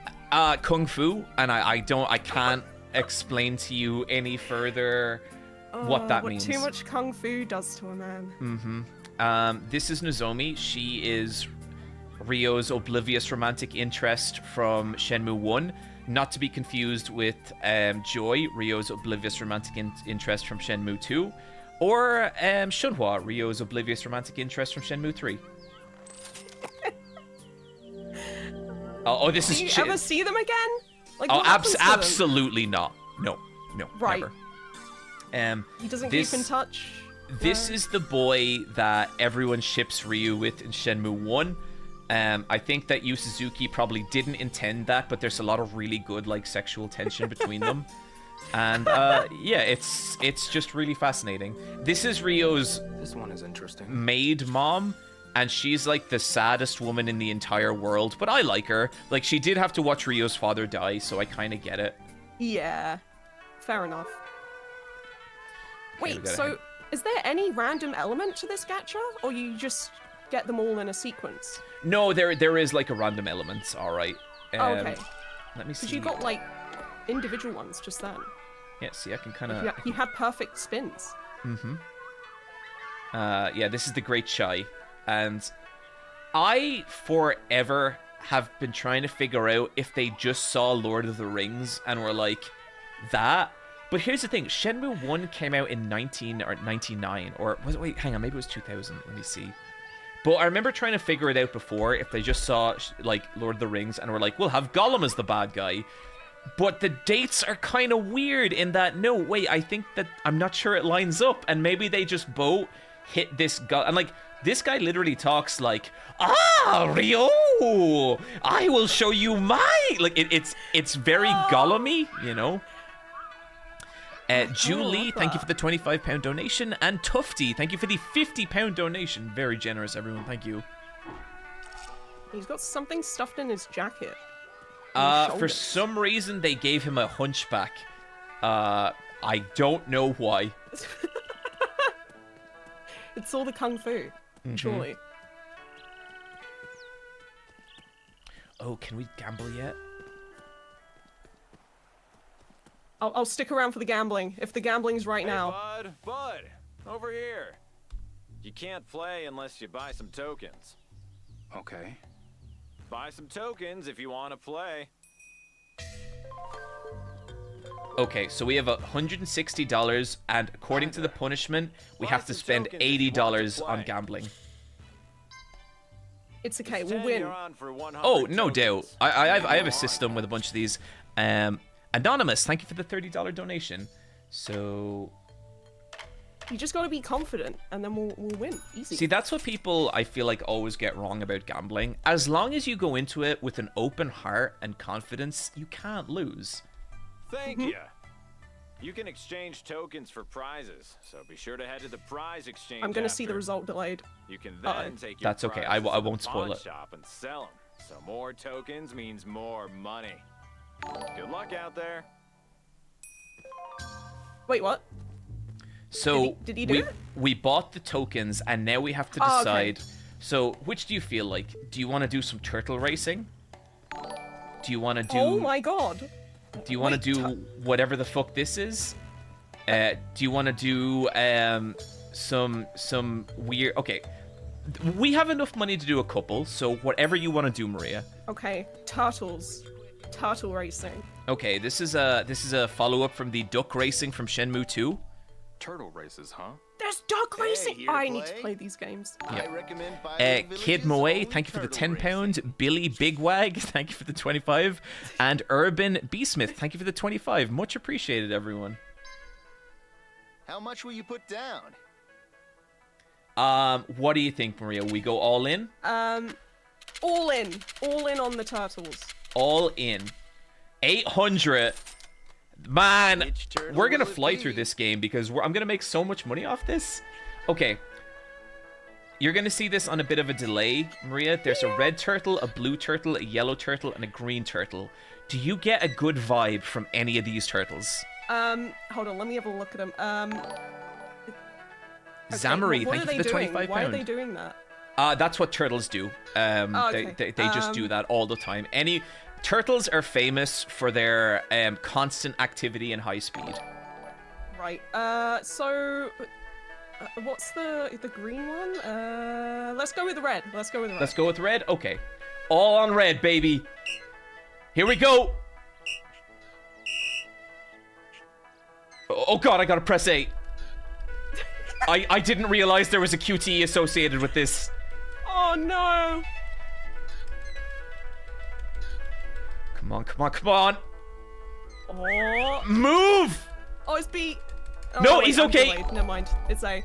Speaker 4: Kung Fu, and I can't explain to you any further what that means.
Speaker 2: Too much kung fu does to a man.
Speaker 4: This is Nozomi. She is Ryo's oblivious romantic interest from Shenmue 1, not to be confused with Joy, Ryo's oblivious romantic interest from Shenmue 2, or Shenhua, Ryo's oblivious romantic interest from Shenmue 3. Oh, this is.
Speaker 2: Do you ever see them again? Like,
Speaker 4: Oh,
Speaker 2: what happens to them?
Speaker 4: absolutely not. No,
Speaker 2: Right.
Speaker 4: never.
Speaker 2: He doesn't
Speaker 4: this-
Speaker 2: keep in touch.
Speaker 4: This is the boy that everyone ships Ryu with in Shenmue 1. I think that Yu Suzuki probably didn't intend that, but there's a lot of really good like sexual tension between them. And yeah, it's just really fascinating. This is Ryo's
Speaker 5: This one is interesting.
Speaker 4: maid mom, and she's like the saddest woman in the entire world, but I like her. Like, she did have to watch Ryo's father die, so I kind of get it.
Speaker 2: Yeah. Fair enough.
Speaker 4: Okay, we
Speaker 2: Wait,
Speaker 4: gotta
Speaker 2: so
Speaker 4: head-
Speaker 2: is there any random element to this gacha, or you just get them all in a sequence?
Speaker 4: No, there is like a random element, alright.
Speaker 2: Oh, okay.
Speaker 4: Let me see.
Speaker 2: Because you got like individual ones just then.
Speaker 4: Yeah, see, I can kind of...
Speaker 2: You had perfect spins.
Speaker 4: Yeah, this is the Great Chai. And I forever have been trying to figure out if they just saw Lord of the Rings and were like, that. But here's the thing, Shenmue 1 came out in 1999, or was it, wait, hang on, maybe it was 2000, let me see. But I remember trying to figure it out before, if they just saw, like, Lord of the Rings and were like, we'll have Gollum as the bad guy. But the dates are kind of weird in that, no, wait, I think that, I'm not sure it lines up, and maybe they just both hit this guy, and like, this guy literally talks like, Ryo, I will show you my, like, it's very Gollum-y, you know? Julie, thank you for the £25 donation, and Tufty, thank you for the £50 donation. Very generous, everyone, thank you.
Speaker 2: He's got something stuffed in his jacket.
Speaker 4: For some reason, they gave him a hunchback. I I don't know why.
Speaker 2: It's all the kung fu, surely.
Speaker 4: Oh, can we gamble yet?
Speaker 2: I'll stick around for the gambling, if the gambling's right now.
Speaker 11: Bud, over here. You can't play unless you buy some tokens.
Speaker 7: Okay.
Speaker 11: Buy some tokens if you want to play.
Speaker 4: Okay, so we have $160, and according to the punishment, we have to spend $80 on gambling.
Speaker 2: It's okay, we'll win.
Speaker 4: Oh, no doubt. I have a system with a bunch of these. Anonymous, thank you for the $30 donation. So...
Speaker 2: You just gotta be confident, and then we'll win. Easy.
Speaker 4: See, that's what people, I feel like, always get wrong about gambling. As long as you go into it with an open heart and confidence, you can't lose.
Speaker 11: Thank you. You can exchange tokens for prizes, so be sure to head to the prize exchange.
Speaker 2: I'm gonna see the result delayed.
Speaker 11: You can then take your
Speaker 4: That's okay. I won't spoil it.
Speaker 11: Shop and sell them. So more tokens means more money. Good luck out there.
Speaker 2: Wait, what?
Speaker 4: So
Speaker 2: did he do it?
Speaker 4: We bought the tokens, and now we have to decide. So which do you feel like? Do you want to do some turtle racing? Do you want to do?
Speaker 2: Oh my god!
Speaker 4: Do you want to do whatever the fuck this is? Do you want to do some weird? Okay, we have enough money to do a couple. So whatever you want to do, Maria.
Speaker 2: Okay, turtles, turtle racing.
Speaker 4: Okay, this is a follow up from the duck racing from Shenmue 2.
Speaker 5: Turtle races, huh?
Speaker 2: There's duck racing. I need to play these games.
Speaker 4: Yeah. Kid Moe, thank you for the £10. Billy Bigwag, thank you for the 25. And Urban Beesmith, thank you for the 25. Much appreciated, everyone.
Speaker 12: How much will you put down?
Speaker 4: What do you think, Maria? We go all in?
Speaker 2: All in on the turtles.
Speaker 4: All in. 800. Man, we're gonna fly through this game because I'm gonna make so much money off this. Okay. You're gonna see this on a bit of a delay, Maria. There's a red turtle, a blue turtle, a yellow turtle, and a green turtle. Do you get a good vibe from any of these turtles?
Speaker 2: Hold on, let me have a look at them.
Speaker 4: Zamari, thank you for the £25.
Speaker 2: Why are they doing that?
Speaker 4: That's what turtles do. They just do that all the time. Turtles are famous for their constant activity and high speed.
Speaker 2: Right. So what's the green one? Let's go with red. Let's go with red.
Speaker 4: Okay. All on red, baby. Here we go. Oh god, I gotta press A. I didn't realize there was a QTE associated with this.
Speaker 2: Oh no.
Speaker 4: Come on, come on, come on.
Speaker 2: Oh.
Speaker 4: Move!
Speaker 2: Oh, it's B. Oh,
Speaker 4: no,
Speaker 2: wait,
Speaker 4: he's
Speaker 2: I'm
Speaker 4: okay.
Speaker 2: delayed. Never mind. It's A.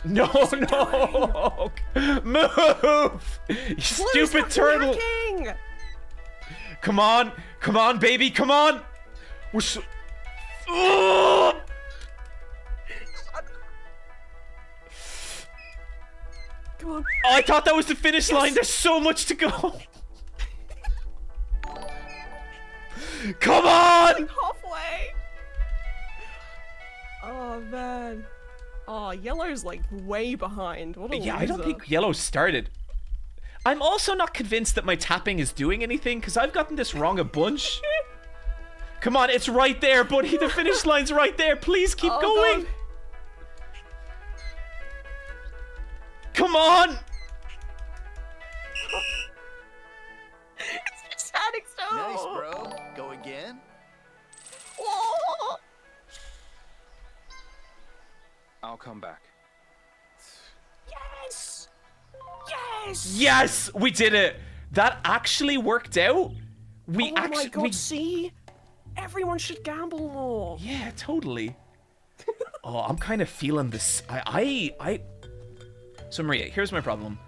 Speaker 4: No, no. Move! You stupid turtle.
Speaker 2: Hacking?
Speaker 4: Come on, baby, come on. We're so...
Speaker 2: Come on.
Speaker 4: Oh, I thought that was the finish line. There's so much to go. Come on!
Speaker 2: Halfway. Oh man. Oh, yellow's like way behind. What a loser.
Speaker 4: I don't think yellow started. I'm also not convinced that my tapping is doing anything because I've gotten this wrong a bunch. Come on, it's right there, buddy. The finish line's right there. Please keep going.
Speaker 2: God.
Speaker 4: Come on.
Speaker 2: It's static still.
Speaker 12: Nice, bro. Go again.
Speaker 2: Oh.
Speaker 5: I'll come back.
Speaker 2: Yes. Yes.
Speaker 4: Yes, we did it. That actually worked out. We
Speaker 2: oh my God, see? Everyone should gamble more.
Speaker 4: Yeah, totally. Oh, I'm kind of feeling this. So Maria, here's my problem.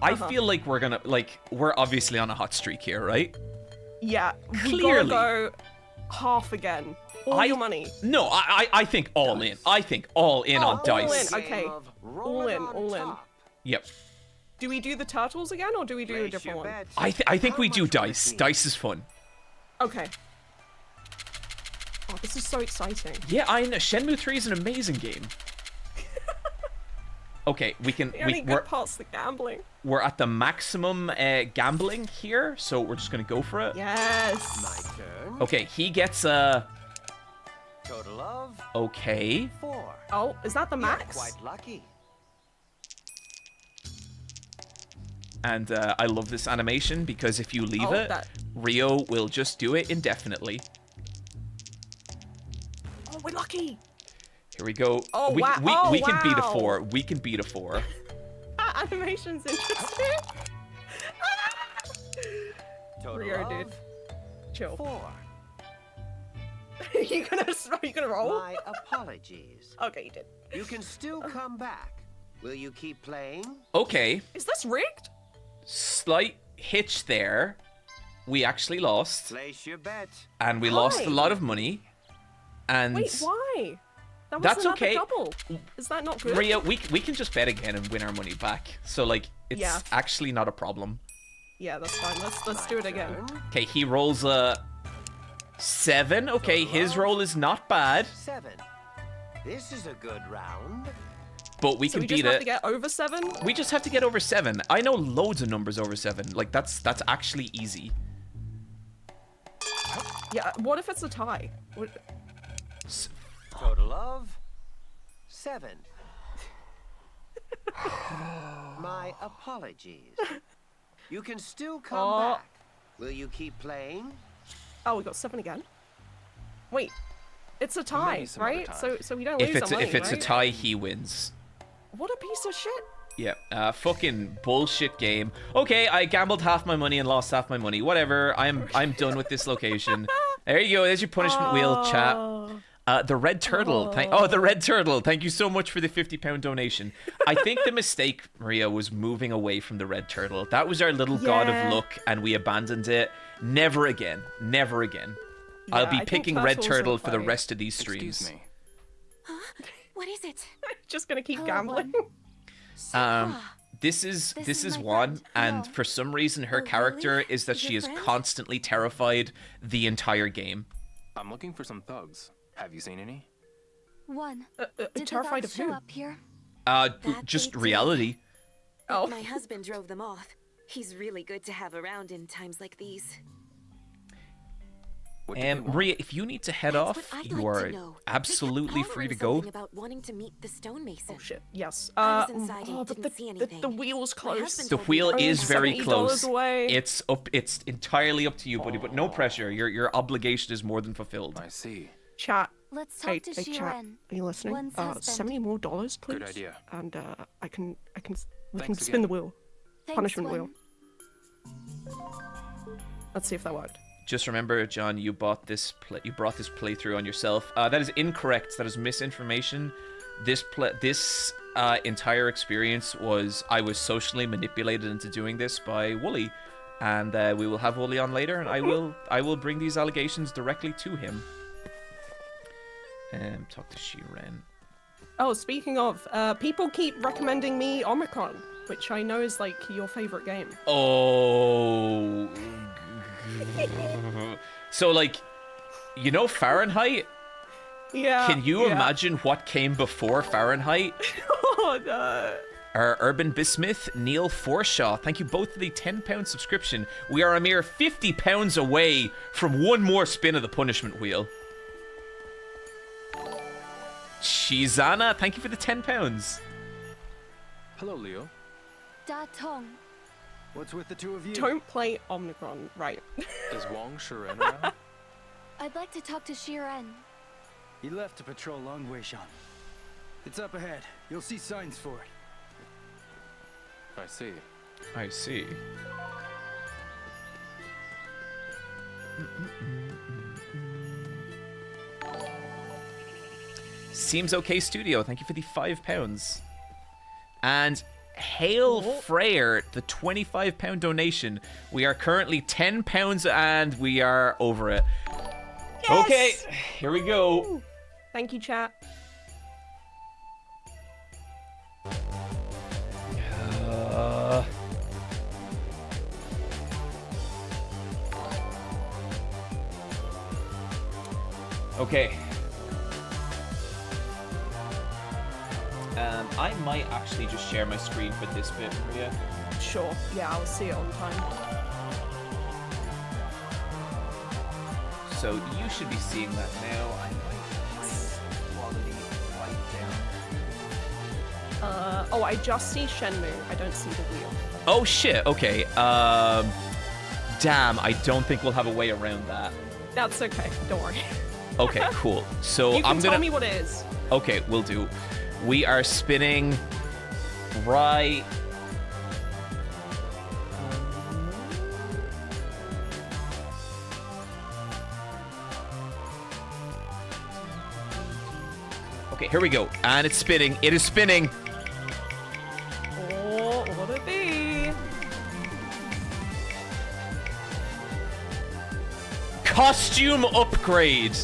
Speaker 4: I feel like we're obviously on a hot streak here, right?
Speaker 2: Yeah,
Speaker 4: clearly.
Speaker 2: We gotta go half again. All your money.
Speaker 4: No, I think all in. I think all in on dice.
Speaker 2: All in, okay. All in.
Speaker 4: Yep.
Speaker 2: Do we do the turtles again, or do we do a different one?
Speaker 4: I think we do dice. Dice is fun.
Speaker 2: Okay. Oh, this is so exciting.
Speaker 4: Yeah, I know. Shenmue 3 is an amazing game. Okay, we can.
Speaker 2: The only good part's the gambling.
Speaker 4: We're at the maximum gambling here, so we're just gonna go for it.
Speaker 2: Yes.
Speaker 6: My turn.
Speaker 4: Okay, he gets a.
Speaker 6: Total of
Speaker 4: Okay.
Speaker 6: 4.
Speaker 2: Oh, is that the
Speaker 6: You're
Speaker 2: max?
Speaker 6: quite lucky.
Speaker 4: And I love this animation because if you leave it, Rio will just do it indefinitely.
Speaker 2: Oh, we're lucky.
Speaker 4: Here we go.
Speaker 2: Oh,
Speaker 4: we,
Speaker 2: wow.
Speaker 4: we can beat a
Speaker 2: wow.
Speaker 4: 4. We can beat a 4.
Speaker 2: That animation's interesting.
Speaker 6: Total
Speaker 2: Rio,
Speaker 6: of
Speaker 2: dude. Chill.
Speaker 6: 4.
Speaker 2: Are you gonna roll?
Speaker 6: My apologies.
Speaker 2: Okay, you did.
Speaker 6: You can still come back. Will you keep playing?
Speaker 4: Okay.
Speaker 2: Is this rigged?
Speaker 4: Slight hitch there. We actually lost.
Speaker 6: Place your bet.
Speaker 4: And we lost a lot of money. And
Speaker 2: Wait, why? That was
Speaker 4: that's
Speaker 2: another
Speaker 4: okay.
Speaker 2: double. Is that not good?
Speaker 4: Rio, we can just bet again and win our money back. So like it's actually not a problem.
Speaker 2: Yeah, that's fine. Let's do it again.
Speaker 4: Okay, he rolls a 7. Okay, his roll is not bad.
Speaker 6: 7. This is a good round.
Speaker 4: But we can
Speaker 2: we
Speaker 4: beat
Speaker 2: just have
Speaker 4: it.
Speaker 2: to get over 7?
Speaker 4: We just have to get over 7. I know loads of numbers over 7. Like that's actually easy.
Speaker 2: Yeah, what if it's a tie?
Speaker 6: Total of 7. My apologies. You can still come back. Will you keep playing?
Speaker 2: Oh, we got 7 again. Wait, it's a tie, right? So we don't lose
Speaker 4: If
Speaker 2: our money,
Speaker 4: it's a
Speaker 2: right?
Speaker 4: tie, he wins.
Speaker 2: What a piece of shit.
Speaker 4: Yeah, fucking bullshit game. Okay, I gambled half my money and lost half my money. Whatever. I'm done with this location. There you go. There's your punishment wheel, chat. The red turtle. The red turtle. Thank you so much for the £50 donation. I think the mistake, Maria, was moving away from the red turtle. That was our little god of luck, and we abandoned it. Never again. Never again.
Speaker 2: Yeah,
Speaker 4: I'll be
Speaker 2: I think
Speaker 4: picking red
Speaker 2: turtles
Speaker 4: turtle
Speaker 2: are
Speaker 4: for the
Speaker 2: funny.
Speaker 4: rest of these streams.
Speaker 5: Excuse me.
Speaker 3: What is it?
Speaker 2: Just gonna keep gambling.
Speaker 4: This is one, and for some reason her character is that she is constantly terrified the entire game.
Speaker 5: I'm looking for some thugs. Have you seen any?
Speaker 3: One. Did
Speaker 2: terrified
Speaker 3: the
Speaker 2: of
Speaker 3: thugs show
Speaker 2: who?
Speaker 3: up here?
Speaker 4: Just reality.
Speaker 2: Oh.
Speaker 13: My husband drove them off. He's really good to have around in times like these.
Speaker 4: Maria, if you need to head off, you are absolutely free to go.
Speaker 13: About wanting to meet the stonemason.
Speaker 2: Oh shit! Yes.
Speaker 13: I was inside and
Speaker 2: but
Speaker 13: didn't see anything.
Speaker 2: the wheel's close.
Speaker 4: The wheel is very
Speaker 2: $70
Speaker 4: close.
Speaker 2: away.
Speaker 4: It's up. It's entirely up to you, buddy. But no pressure. Your obligation is more than fulfilled.
Speaker 5: I see.
Speaker 2: Chat.
Speaker 3: Let's talk to
Speaker 2: chat.
Speaker 3: Shiren.
Speaker 2: Are you listening?
Speaker 3: One's husband.
Speaker 2: $70 more, please.
Speaker 5: Good idea.
Speaker 2: And we can
Speaker 5: Thanks
Speaker 2: spin
Speaker 5: again.
Speaker 2: the wheel.
Speaker 3: Thanks,
Speaker 2: Punishment
Speaker 3: Lynn.
Speaker 2: wheel. Let's see if that worked.
Speaker 4: Just remember, John, you brought this playthrough on yourself. That is incorrect. That is misinformation. This entire experience I was socially manipulated into doing this by Wooly, and we will have Wooly on later, and I will bring these allegations directly to him. Talk to Shiren.
Speaker 2: Oh, speaking of, people keep recommending me Omicron, which I know is like your favorite game.
Speaker 4: Oh. So, like, you know Fahrenheit?
Speaker 2: Yeah.
Speaker 4: Can you imagine what came before Fahrenheit?
Speaker 2: Oh, no.
Speaker 4: Urban Bismuth, Neil Forshaw, thank you both for the £10 subscription. We are a mere £50 away from one more spin of the punishment wheel. Shizana, thank you for the £10.
Speaker 5: Hello, Leo.
Speaker 3: Da Tong.
Speaker 6: What's with the two of you?
Speaker 2: Don't play Omicron, right?
Speaker 5: Is Wong Shiren around?
Speaker 3: I'd like to talk to Shiren.
Speaker 6: He left to patrol Long Weishan. It's up ahead. You'll see signs for it.
Speaker 5: I see.
Speaker 4: I see. Seems Okay Studio, thank you for the £5. And Hail Freyr, the £25 donation. We are currently £10 and we are over it.
Speaker 2: Yes!
Speaker 4: Okay, here we go.
Speaker 2: Thank you, chat.
Speaker 4: Okay. I might actually just share my screen for this bit, Maria.
Speaker 2: Sure. Yeah, I'll see it on time.
Speaker 4: So you should be seeing that now. I might bring quality right down.
Speaker 2: Oh, I just see Shenmue. I don't see the wheel.
Speaker 4: Oh shit. Okay. Damn. I don't think we'll have a way around that.
Speaker 2: That's okay. Don't worry.
Speaker 4: Okay. Cool. So
Speaker 2: you can
Speaker 4: I'm gonna
Speaker 2: tell me what it is.
Speaker 4: Okay, will do. We are spinning right. Okay, here we go. And it's spinning. It is spinning.
Speaker 2: Oh, what would it be?
Speaker 4: Costume upgrade.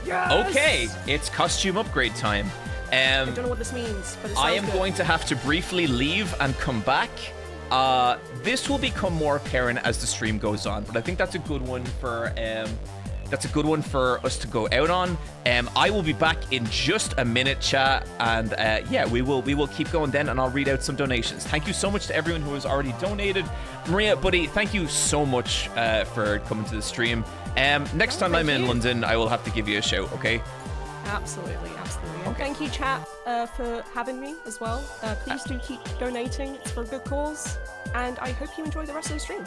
Speaker 2: Yes!
Speaker 4: Okay, it's costume upgrade time.
Speaker 2: I don't know what this means, but it sounds
Speaker 4: I am
Speaker 2: good.
Speaker 4: going to have to briefly leave and come back. This will become more apparent as the stream goes on, but I think that's a good one for us to go out on. I will be back in just a minute, chat, and yeah, we will keep going then, and I'll read out some donations. Thank you so much to everyone who has already donated. Maria, buddy, thank you so much for coming to the stream. Next time I'm in London, I will have to give you a shout, okay?
Speaker 2: Absolutely, absolutely. And thank you, chat, for having me as well. Please do keep donating. It's for a good cause. And I hope you enjoy the rest of the stream.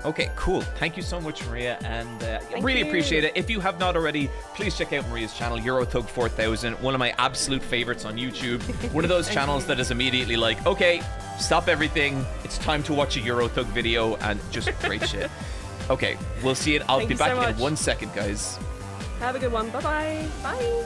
Speaker 4: Okay, cool. Thank you so much, Maria, and
Speaker 2: Thank
Speaker 4: really
Speaker 2: you.
Speaker 4: appreciate it. If you have not already, please check out Maria's channel, Eurothug4000, one of my absolute favorites on YouTube. One of those
Speaker 2: Thank
Speaker 4: channels
Speaker 2: you.
Speaker 4: that is immediately like, okay, stop everything. It's time to watch a Eurothug video, and just great shit. Okay, we'll see it. I'll
Speaker 2: Thank
Speaker 4: be
Speaker 2: you so
Speaker 4: back in
Speaker 2: much.
Speaker 4: 1 second, guys.
Speaker 2: Have a good one. Bye-bye. Bye.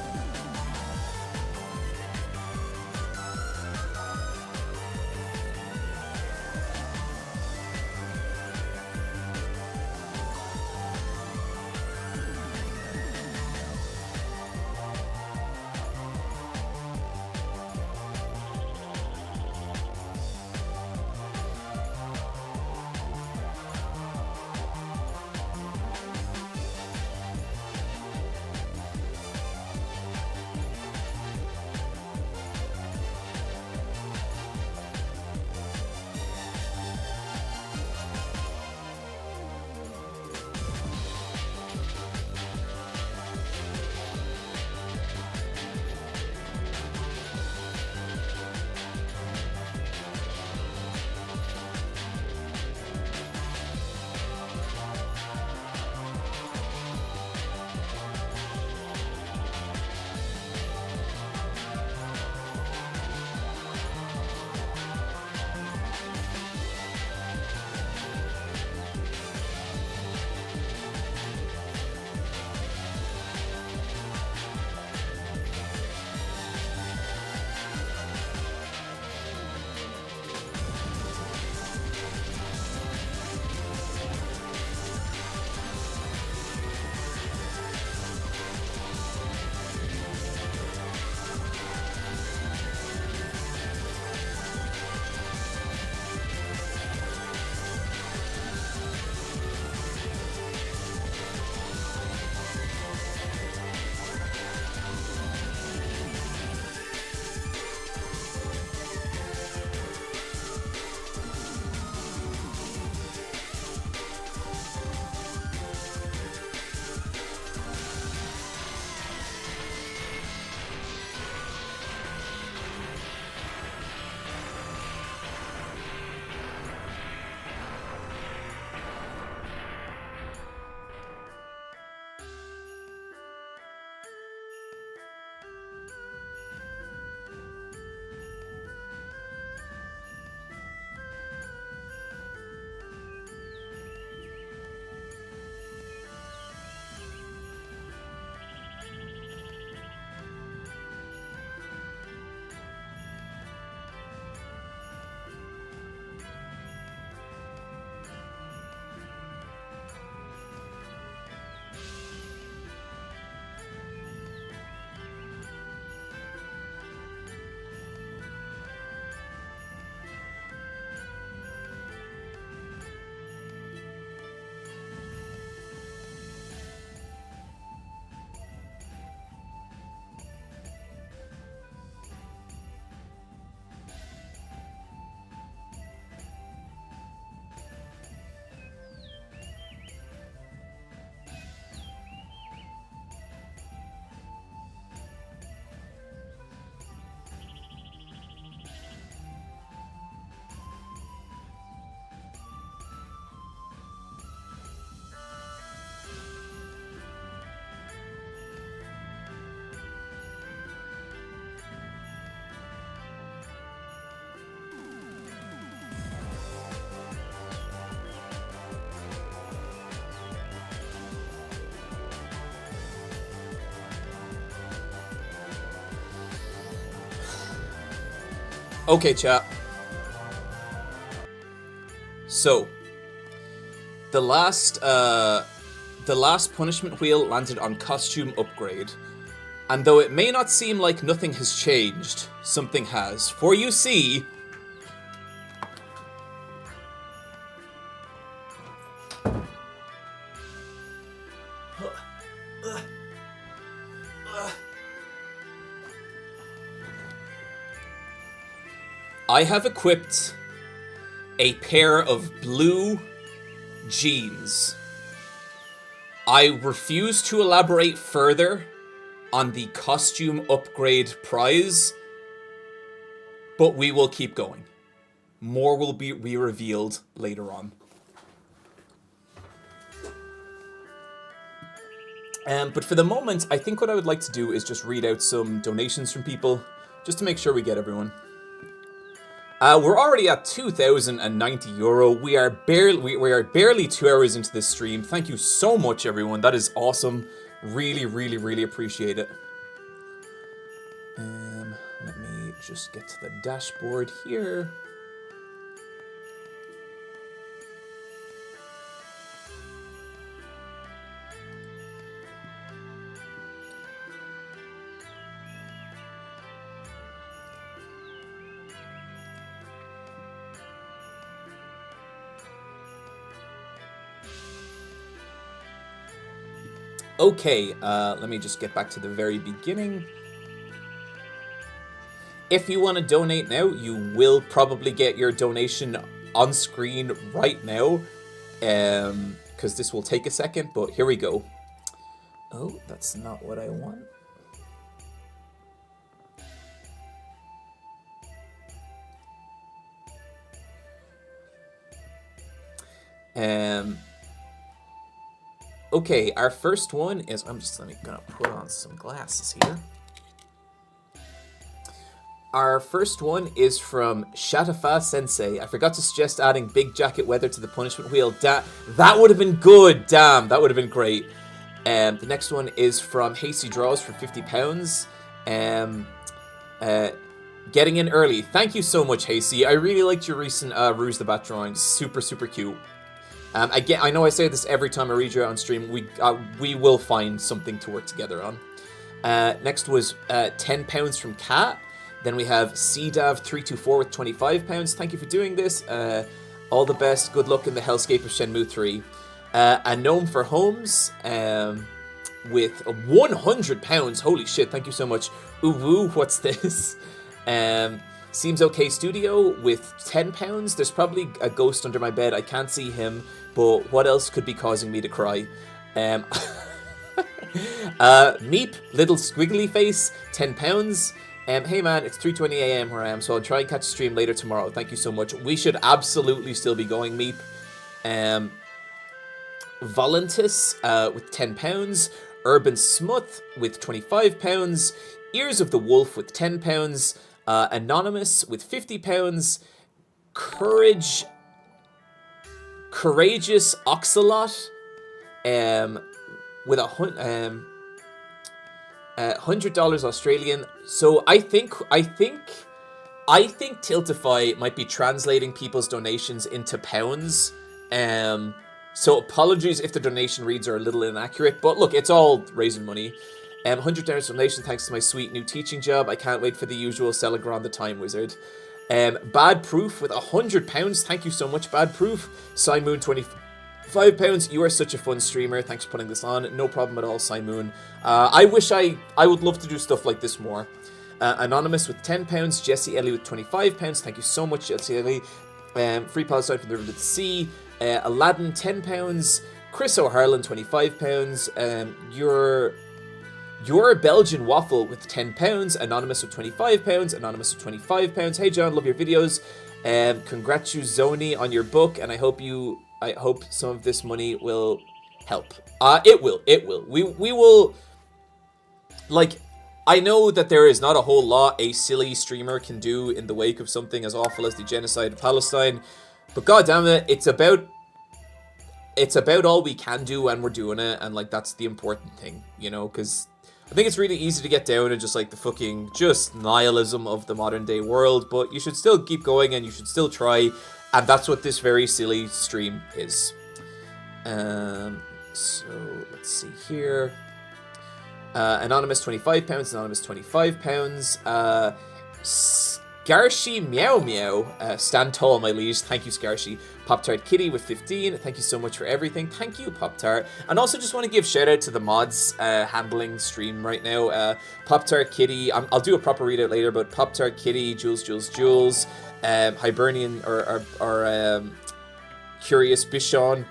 Speaker 1: Okay, chat. So, the last punishment wheel landed on costume upgrade. And though it may not seem like nothing has changed, something has. For you see... I have equipped a pair of blue jeans. I refuse to elaborate further on the costume upgrade prize, but we will keep going. More will be revealed later on. But for the moment, I think what I would like to do is just read out some donations from people, just to make sure we get everyone. We're already at €2,090. We are barely 2 hours into this stream. Thank you so much, everyone. That is awesome. Really, really, really appreciate it. Let me just get to the dashboard here. Okay, let me just get back to the very beginning. If you want to donate now, you will probably get your donation on screen right now. Because this will take a second, but here we go. Oh, that's not what I want. Okay, our first one is, I'm just gonna put on some glasses here. Our first one is from Shatafa Sensei. I forgot to suggest adding big jacket weather to the punishment wheel. That would have been good. Damn, that would have been great. The next one is from Hasty Draws for £50. Getting in early. Thank you so much, Hasty. I really liked your recent Ruse the Bat drawings. Super, super cute. Again, I know I say this every time I read you out on stream. We will find something to work together on. Next was £10 from Kat. Then we have CDAV324 with £25. Thank you for doing this. All the best. Good luck in the hellscape of Shenmue 3. A Gnome for Holmes with £100. Holy shit, thank you so much. Ooh, what's this? Seems Okay Studio with £10. There's probably a ghost under my bed. I can't see him, but what else could be causing me to cry? Meep, Little Squiggly Face, £10. Hey man, it's 3:20 AM where I am, so I'll try and catch a stream later tomorrow. Thank you so much. We should absolutely still be going, Meep. Volantis with £10. Urban Smuth with £25. Ears of the Wolf with £10. Anonymous with £50. Courageous Oxalot with $100 Australian. So I think Tiltify might be translating people's donations into pounds. So apologies if the donation reads are a little inaccurate, but look, it's all raising money. $100 donation thanks to my sweet new teaching job. I can't wait for the usual Celegron the Time Wizard. Bad Proof with £100. Thank you so much, Bad Proof. Simoon, £25. You are such a fun streamer. Thanks for putting this on. No problem at all, Simoon. I would love to do stuff like this more. Anonymous with £10. Jesse Ellie with £25. Thank you so much, Jesse Ellie. Free Palestine from the River to the Sea. Aladdin, £10. Chris O'Harlan, £25. Your Belgian Waffle with £10. Anonymous with £25. Anonymous with £25. Hey John, love your videos. Congratulations on your book, and I hope some of this money will help. It will. We will. Like, I know that there is not a whole lot a silly streamer can do in the wake of something as awful as the genocide of Palestine, but goddammit, it's about all we can do, and we're doing it, and like that's the important thing, you know, because I think it's really easy to get down to just like the fucking just nihilism of the modern day world, but you should still keep going and you should still try, and that's what this very silly stream is. So let's see here. Anonymous £25, Anonymous £25. Scarshi Meow Meow, stand tall, my liege. Thank you, Scarshi. Pop-Tart Kitty with 15. Thank you so much for everything. Thank you, Pop-Tart. And also just want to give shout out to the mods handling stream right now. Pop-Tart Kitty, I'll do a proper readout later, but Pop-Tart Kitty, Jules, Hibernian or Curious Bichon,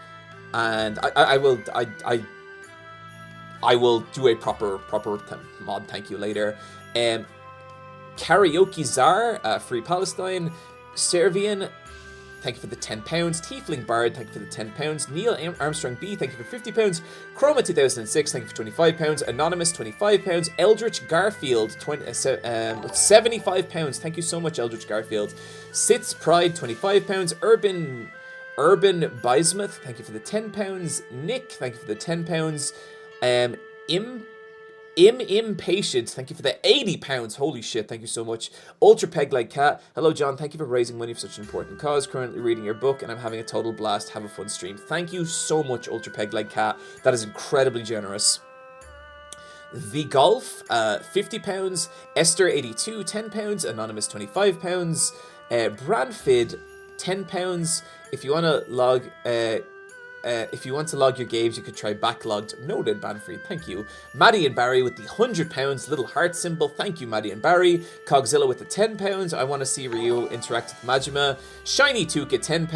Speaker 1: and I will do a proper mod thank you later. Karaoke Czar, Free Palestine. Servian, thank you for the £10. Tiefling Bard, thank you for the £10. Neil Armstrong B, thank you for £50. Chroma 2006, thank you for £25. Anonymous, £25. Eldritch Garfield, £75. Thank you so much, Eldritch Garfield. Sitz Pride, £25. Urban Bismuth, thank you for the £10. Nick, thank you for the £10. Impatient, thank you for the £80. Holy shit, thank you so much. Ultra Peg Like Cat, hello John, thank you for raising money for such an important cause. Currently reading your book and I'm having a total blast. Have a fun stream. Thank you so much, Ultra Peg Like Cat. That is incredibly generous. The Golf, £50. Esther 82, £10. Anonymous £25. Branfid, £10. If you want to log your games, you could try Backlogged. Noted, Banfrey. Thank you. Maddie and Barry with the £100 little heart symbol. Thank you, Maddie and Barry. Cogzilla with the £10. I want to see Ryu interact with Majima. Shiny Tuka, £10.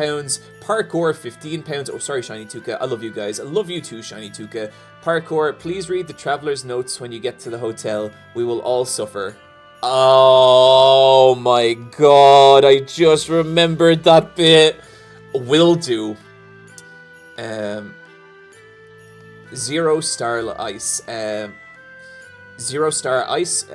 Speaker 1: Parkour, £15. Oh, sorry, Shiny Tuka. I love you guys. I love you too, Shiny Tuka. Parkour, please read the traveler's notes when you get to the hotel. We will all suffer. Oh my god, I just remembered that bit. Will do. Zero Star Ice. Zero Star Ice.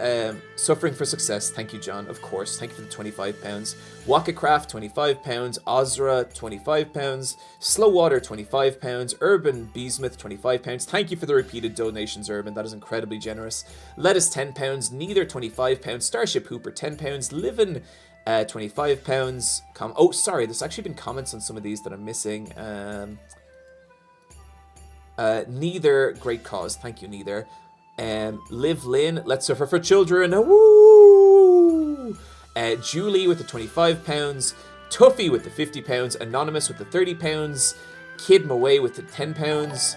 Speaker 1: Suffering for Success. Thank you, John. Of course. Thank you for the £25. Wakacraft, £25. Ozra, £25. Slowwater, £25. Urban Beesmith, £25. Thank you for the repeated donations, Urban. That is incredibly generous. Lettuce, £10. Neither, £25. Starship Hooper, £10. Livin, £25. Oh, sorry. There's actually been comments on some of these that I'm missing. Neither, great cause. Thank you, Neither. Liv Lynn, Let's Suffer for Children. Woo! Julie with the £25. Tuffy with the £50. Anonymous with the £30. Kid Maway with the £10.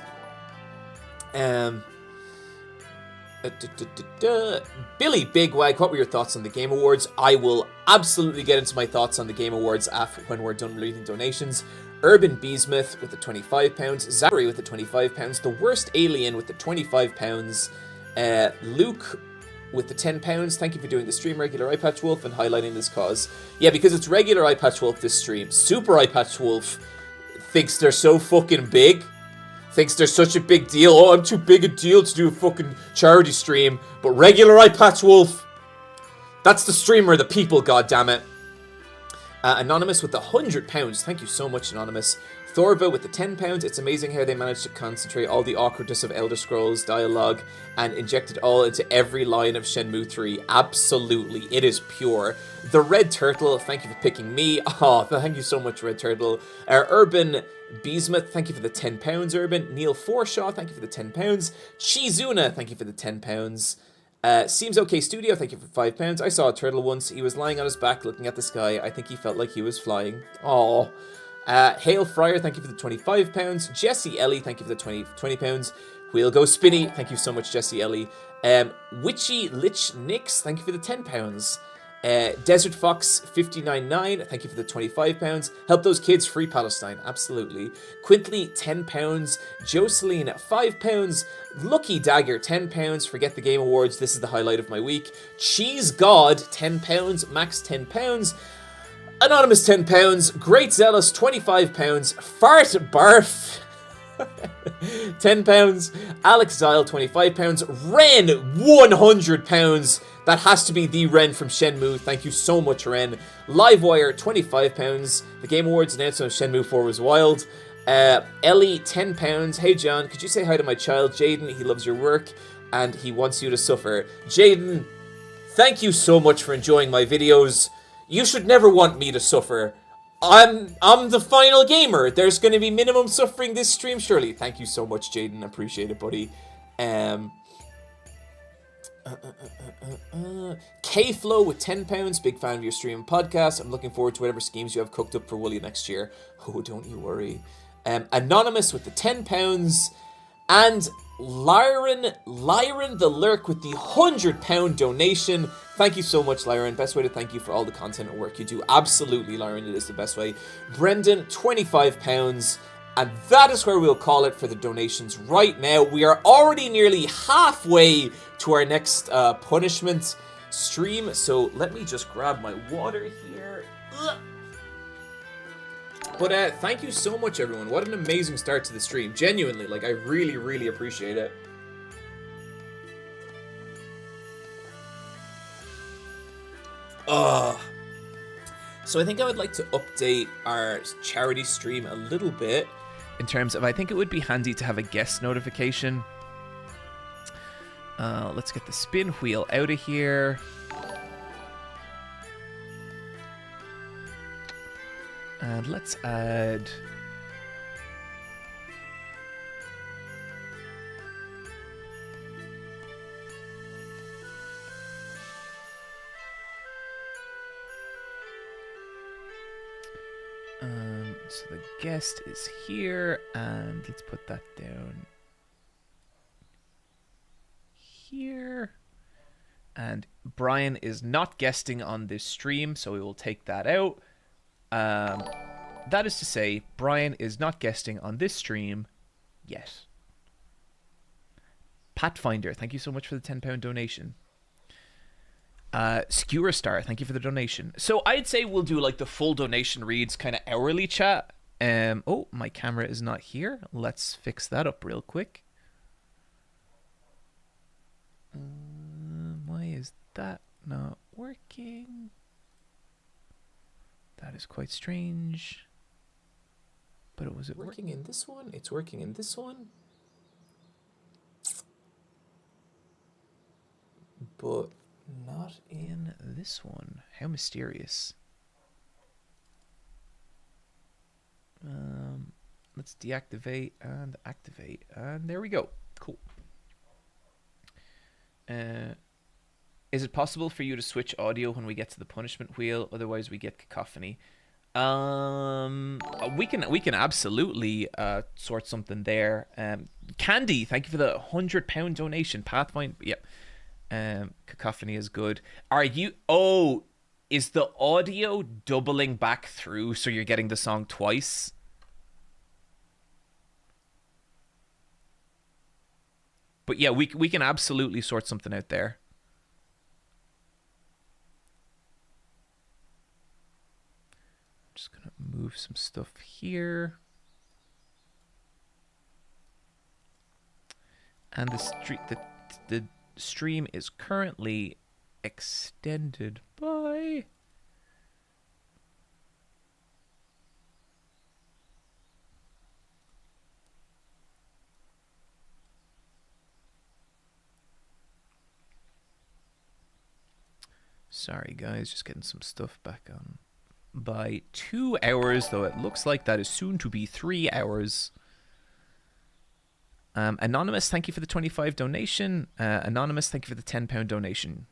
Speaker 1: Billy Bigwag, what were your thoughts on the Game Awards? I will absolutely get into my thoughts on the Game Awards when we're done reading donations. Urban Beesmith with the £25. Zachary with the £25. The Worst Alien with the £25. Luke with the £10. Thank you for doing the stream, Regular Eye Patch Wolf, and highlighting this cause. Yeah, because it's Regular Eye Patch Wolf this stream. Super Eye Patch Wolf thinks they're so fucking big. Thinks they're such a big deal. Oh, I'm too big a deal to do a fucking charity stream. But Regular Eye Patch Wolf, that's the streamer, the people, goddammit. Anonymous with the £100. Thank you so much, Anonymous. Thorva with the £10. It's amazing how they managed to concentrate all the awkwardness of Elder Scrolls dialogue and inject it all into every line of Shenmue 3. Absolutely, it is pure. The Red Turtle, thank you for picking me. Oh, thank you so much, Red Turtle. Urban Beesmith, thank you for the £10, Urban. Neil Forshaw, thank you for the £10. Chizuna, thank you for the £10. Seems Okay Studio, thank you for £5. I saw a turtle once. He was lying on his back looking at the sky. I think he felt like he was flying. Aww. Hale Fryer, thank you for the £25. Jesse Ellie, thank you for the £20. Wheel Go Spinny, thank you so much, Jesse Ellie. Witchy Lich Nix, thank you for the £10. Desert Fox 59.9, thank you for the £25. Help those kids, free Palestine, absolutely. Quintley, £10. Jocelyn, £5. Lucky Dagger, £10. Forget the Game Awards, this is the highlight of my week. Cheese God, £10. Max, £10. Anonymous, £10. Great Zealous, £25. Fart Barf, £10. Alex Zyle, £25. Ren, £100. That has to be the Ren from Shenmue. Thank you so much, Ren. Livewire, £25. The Game Awards announcement of Shenmue 4 was wild. Ellie, £10. Hey, John, could you say hi to my child, Jaden? He loves your work. and he wants you to suffer. Jaden, thank you so much for enjoying my videos. You should never want me to suffer. I'm the final gamer. There's going to be minimum suffering this stream, surely. Thank you so much, Jaden. Appreciate it, buddy. K-Flow with £10. Big fan of your stream and podcast. I'm looking forward to whatever schemes you have cooked up for Wooly next year. Oh, don't you worry. Anonymous with the £10. And Lyron the Lurk with the £100 donation. Thank you so much, Lyron. Best way to thank you for all the content and work you do. Absolutely, Lyron, it is the best way. Brendan, £25. And that is where we'll call it for the donations right now. We are already nearly halfway to our next punishment stream. So let me just grab my water here. Ugh. But thank you so much, everyone. What an amazing start to the stream. Genuinely, like, I really, really appreciate it. So I think I would like to update our charity stream a little bit.
Speaker 4: In terms of, I think it would be handy to have a guest notification. Let's get the spin wheel out of here. And let's add... so the guest is here, and let's put that down here. And Brian is not guesting on this stream, so we will take that out. That is to say, Brian is not guesting on this stream yet. Pathfinder, thank you so much for the £10 donation. Skewer Star, thank you for the donation. So I'd say we'll do like the full donation reads kind of hourly chat. Oh, my camera is not here. Let's fix that up real quick. Why is that not working? That is quite strange. But was it
Speaker 1: working in this one? It's working in this one. But
Speaker 4: not in this one. How mysterious. Let's deactivate and activate. And there we go. Cool. Is it possible for you to switch audio when we get to the punishment wheel? Otherwise we get cacophony. We can absolutely sort something there. Candy, thank you for the £100 donation. Pathfinder, yep. Cacophony is good. Are you... Oh, is the audio doubling back through so you're getting the song twice? But yeah, we can absolutely sort something out there. Just gonna move some stuff here. And the stream is currently extended by... Sorry guys, just getting some stuff back on. By 2 hours, though it looks like that is soon to be 3 hours. Anonymous, thank you for the 25 donation. Anonymous, thank you for the £10 donation.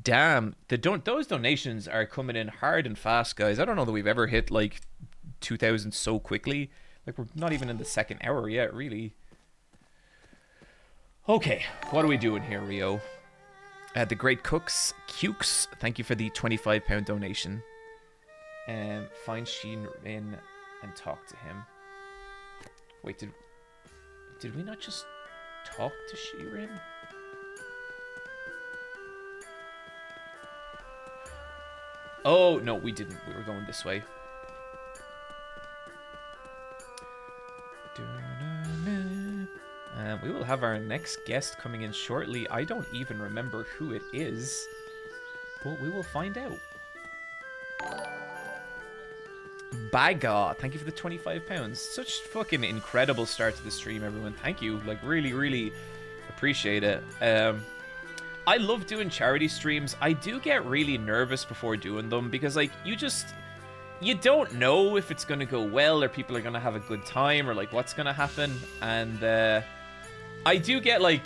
Speaker 4: Damn, those donations are coming in hard and fast, guys. I don't know that we've ever hit like 2,000 so quickly. Like, we're not even in the second hour yet, really. Okay, what are we doing here, Rio? The Great Cooks, Cukes, thank you for the £25 donation. Find Sheen in and talk to him. Wait, did we not just talk to Shirin? Oh, no, we didn't. We were going this way. We will have our next guest coming in shortly. I don't even remember who it is, but we will find out. Baga, thank you for the £25. Such fucking incredible start to the stream, everyone. Thank you. Like, really, really appreciate it. I love doing charity streams. I do get really nervous before doing them because, like, you don't know if it's going to go well or people are going to have a good time or, like, what's going to happen. And I do get, like,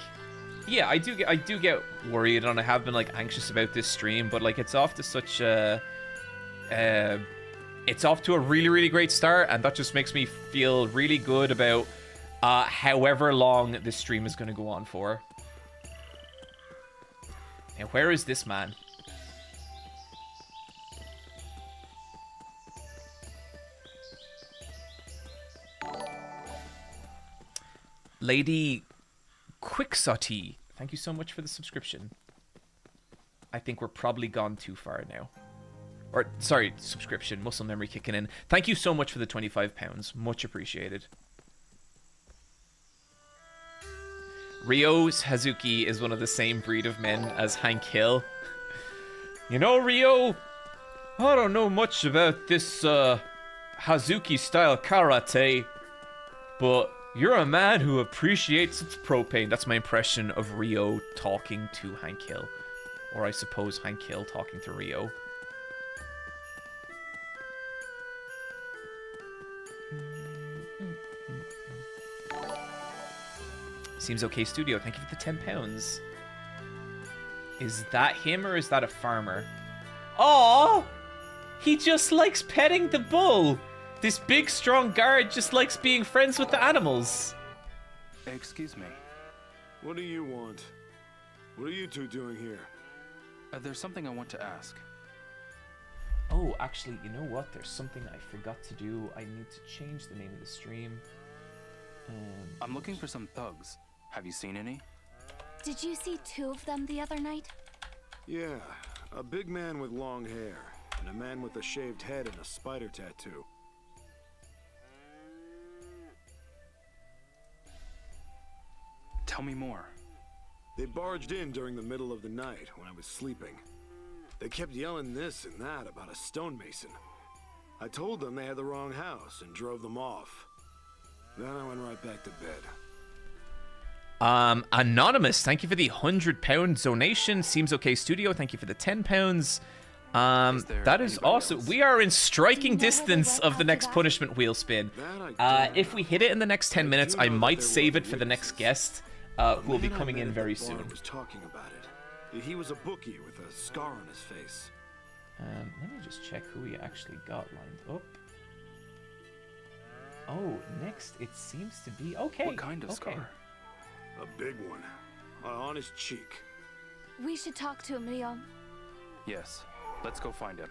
Speaker 4: yeah, I do get worried, and I have been, like, anxious about this stream, but, like, it's off to such a... it's off to a really, really great start, and that just makes me feel really good about however long this stream is going to go on for. Now, where is this man? Lady Quixote, thank you so much for the subscription. I think we're probably gone too far now. Or, sorry, subscription, muscle memory kicking in. Thank you so much for the £25. Much appreciated. Ryo Hazuki is one of the same breed of men as Hank Hill. You know, Ryo, I don't know much about this Hazuki-style karate, but you're a man who appreciates its propane. That's my impression of Ryo talking to Hank Hill. Or I suppose Hank Hill talking to Ryo. Seems okay, Studio. Thank you for the £10. Is that him or is that a farmer? Aww! He just likes petting the bull. This big, strong guard just likes being friends with the animals.
Speaker 14: Excuse me.
Speaker 15: What do you want? What are you two doing here?
Speaker 14: There's something I want to ask.
Speaker 4: Oh, actually, you know what? There's something I forgot to do. I need to change the name of the stream.
Speaker 14: I'm looking for some thugs. Have you seen any?
Speaker 3: Did you see 2 of them the other night?
Speaker 15: Yeah, a big man with long hair, and a man with a shaved head and a spider tattoo.
Speaker 14: Tell me more.
Speaker 15: They barged in during the middle of the night when I was sleeping. They kept yelling this and that about a stonemason. I told them they had the wrong house and drove them off. Then I went right back to bed.
Speaker 4: Anonymous, thank you for the £100 donation. Seems okay, Studio, thank you for the £10. That is awesome. We are in striking distance of the next punishment wheel spin. If we hit it in the next 10 minutes, I might save it for the next guest, who will be coming in very soon.
Speaker 15: Was talking about it. He was a bookie with a scar on his face.
Speaker 4: Let me just check who we actually got lined up. Oh, next it seems to be okay.
Speaker 14: What kind of scar?
Speaker 15: A big one, on his cheek.
Speaker 3: We should talk to him, Ryo.
Speaker 14: Yes, let's go find him.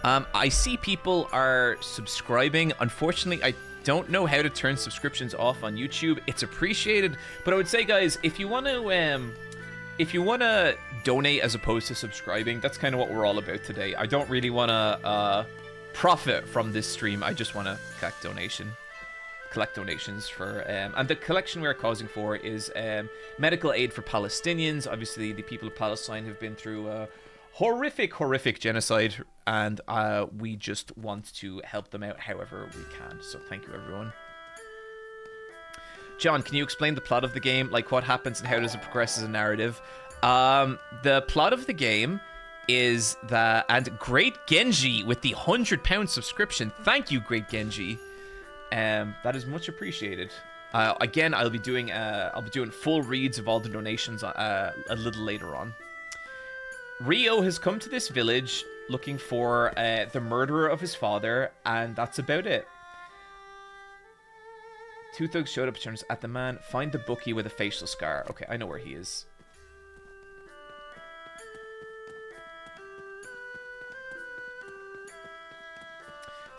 Speaker 4: I see people are subscribing. Unfortunately, I don't know how to turn subscriptions off on YouTube. It's appreciated, but I would say, guys, if you want to donate as opposed to subscribing, that's kind of what we're all about today. I don't really want to profit from this stream. I just want to collect donations for and the collection we are causing for is medical aid for Palestinians. Obviously, the people of Palestine have been through a horrific genocide, and we just want to help them out however we can. So thank you, everyone. John, can you explain the plot of the game? Like, what happens and how does it progress as a narrative? The plot of the game is that, and Great Genji with the £100 subscription. Thank you, Great Genji. That is much appreciated. Again, I'll be doing full reads of all the donations a little later on. Ryo has come to this village looking for the murderer of his father, and that's about it. 2 thugs showed up, turns at the man. Find the bookie with a facial scar. Okay, I know where he is.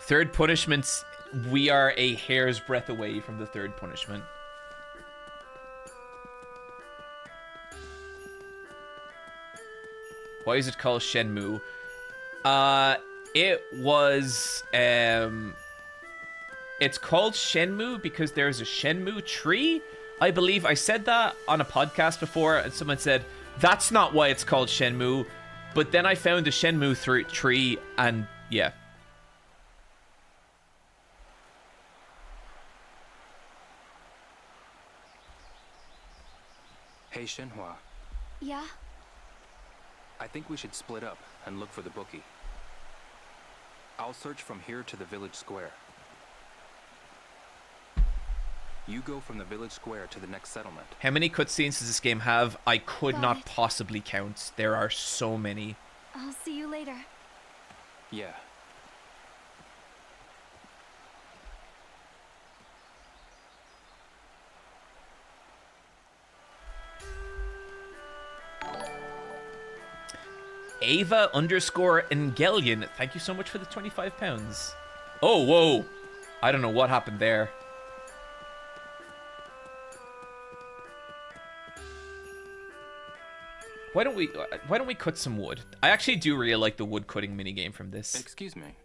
Speaker 4: Third punishments. We are a hair's breadth away from the third punishment. Why is it called Shenmue? It was it's called Shenmue because there's a Shenmue tree. I believe I said that on a podcast before, and someone said that's not why it's called Shenmue. but then I found the Shenmue tree, and yeah.
Speaker 14: Hey, Shenhua.
Speaker 3: Yeah?
Speaker 14: I think we should split up and look for the bookie. I'll search from here to the village square. You go from the village square to the next settlement.
Speaker 4: How many cutscenes does this game have? I could
Speaker 3: Got
Speaker 4: not
Speaker 3: it.
Speaker 4: possibly count. There are so many.
Speaker 3: I'll see you later.
Speaker 14: Yeah.
Speaker 4: Ava_Engelion. Thank you so much for the £25. Oh, whoa. I don't know what happened there. Why don't we cut some wood? I actually do really like the wood cutting minigame from this.
Speaker 14: Excuse me.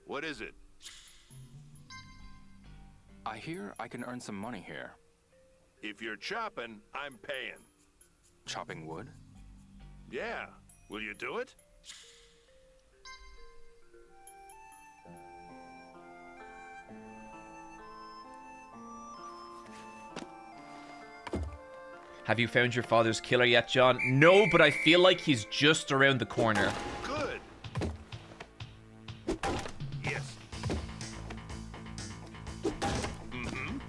Speaker 7: What is it?
Speaker 14: I hear I can earn some money here.
Speaker 7: If you're chopping, I'm paying.
Speaker 14: Chopping wood?
Speaker 7: Yeah. Will you do it?
Speaker 4: Have you found your father's killer yet, John? No, but I feel like he's just around the corner.
Speaker 7: Good. Yes. Mm-hmm.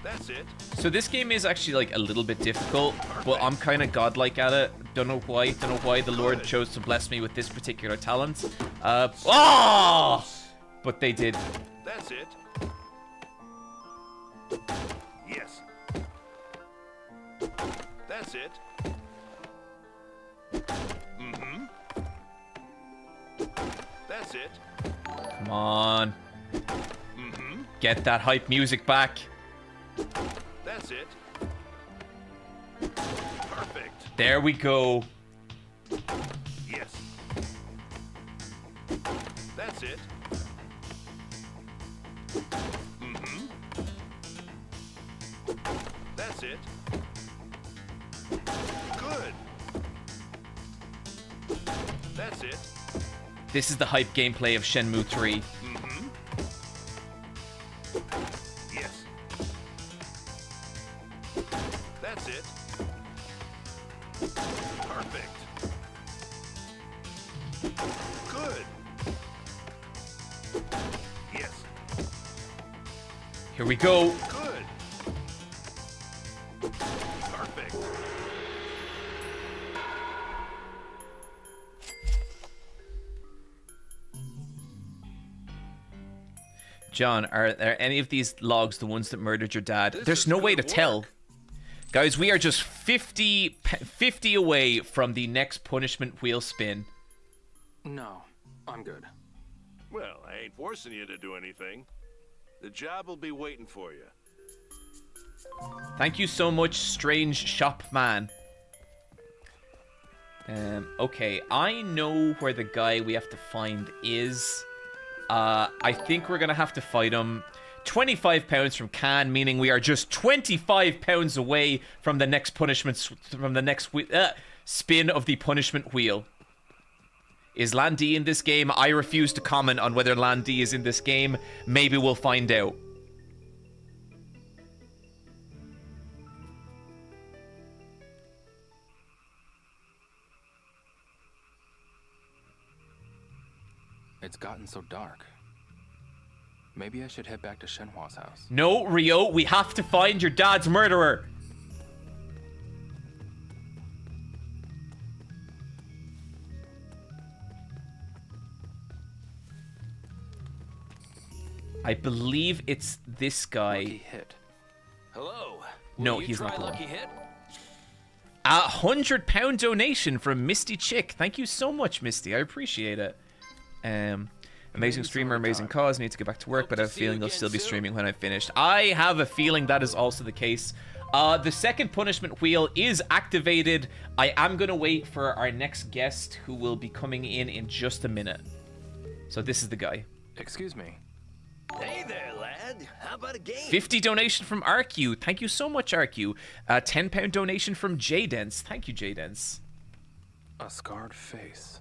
Speaker 7: That's it.
Speaker 4: So this game is actually like a little bit difficult, but I'm kind of godlike at it. Don't know why. Don't know why the Lord chose to bless me with this particular talent. Oh! But they did.
Speaker 7: That's it. Yes. That's it. Mm-hmm. That's it.
Speaker 4: Come on.
Speaker 7: Mm-hmm.
Speaker 4: Get that hype music back.
Speaker 7: That's it. Perfect.
Speaker 4: There we go.
Speaker 7: Yes. That's it. Mm-hmm. That's it. Good. That's it.
Speaker 4: This is the hype gameplay of Shenmue 3.
Speaker 7: Mm-hmm. Yes. That's it. Perfect. Good. Yes.
Speaker 4: Here we go.
Speaker 7: Good. Perfect.
Speaker 4: John, are there any of these logs the ones that murdered your dad? There's no way to tell. Guys, we are just 50 away from the next punishment wheel spin.
Speaker 14: No, I'm good.
Speaker 7: Well, I ain't forcing you to do anything. The job will be waiting for you.
Speaker 4: Thank you so much, strange shop man. Okay, I know where the guy we have to find is. I think we're gonna have to fight him. £25 from Can, meaning we are just £25 away from the next punishment, spin of the punishment wheel. Is Landy in this game? I refuse to comment on whether Landy is in this game. Maybe we'll find out.
Speaker 14: It's gotten so dark. Maybe I should head back to Shenhua's house.
Speaker 4: No, Rio, we have to find your dad's murderer. I believe it's this guy.
Speaker 14: Lucky hit.
Speaker 10: Hello.
Speaker 4: No,
Speaker 10: Will you
Speaker 4: he's
Speaker 10: try
Speaker 4: not the one.
Speaker 10: lucky hit?
Speaker 4: A £100 donation from Misty Chick. Thank you so much, Misty. I appreciate it. Amazing streamer, amazing cause. Need to get back to work, but I have a feeling they'll still be streaming when I'm finished. I have a feeling that is also the case. The second punishment wheel is activated. I am going to wait for our next guest, who will be coming in just a minute. So this is the guy.
Speaker 14: Excuse me.
Speaker 6: Hey there, lad. How about a game?
Speaker 4: 50 donation from RQ. Thank you so much, RQ. £10 donation from J-Dance. Thank you, J-Dance.
Speaker 14: A scarred face.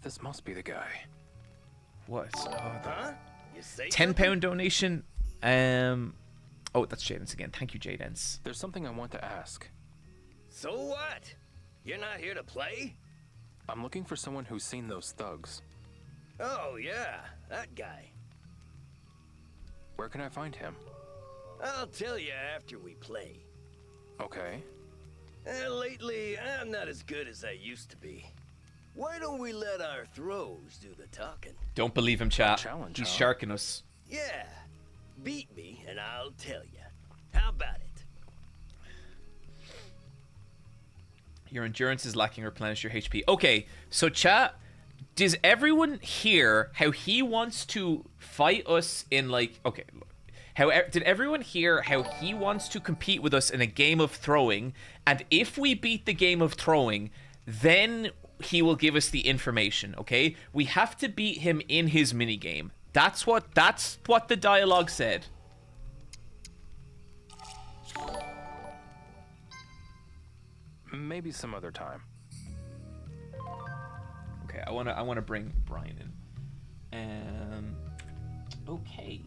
Speaker 14: This must be the guy.
Speaker 4: What?
Speaker 16: Huh? You say
Speaker 4: £10 donation. Oh, that's Jaden's again. Thank you, Jaden's.
Speaker 14: There's something I want to ask.
Speaker 16: So what? You're not here to play?
Speaker 14: I'm looking for someone who's seen those thugs.
Speaker 16: Oh, yeah, that guy.
Speaker 14: Where can I find him?
Speaker 16: I'll tell you after we play.
Speaker 14: Okay.
Speaker 16: Lately, I'm not as good as I used to be. Why don't we let our throws do the talking?
Speaker 4: Don't believe him, chat.
Speaker 14: Challenge,
Speaker 4: He's
Speaker 14: huh?
Speaker 4: sharking us.
Speaker 16: Yeah, beat me and I'll tell you. How about it?
Speaker 4: Your endurance is lacking. Replenish your HP. Okay, so chat, does everyone hear how he wants to fight us in like... Okay, look. Did everyone hear how he wants to compete with us in a game of throwing, and if we beat the game of throwing, then he will give us the information, okay? We have to beat him in his minigame. That's what the dialogue said.
Speaker 14: Maybe some other time.
Speaker 4: Okay, I wanna bring Brian in. Okay.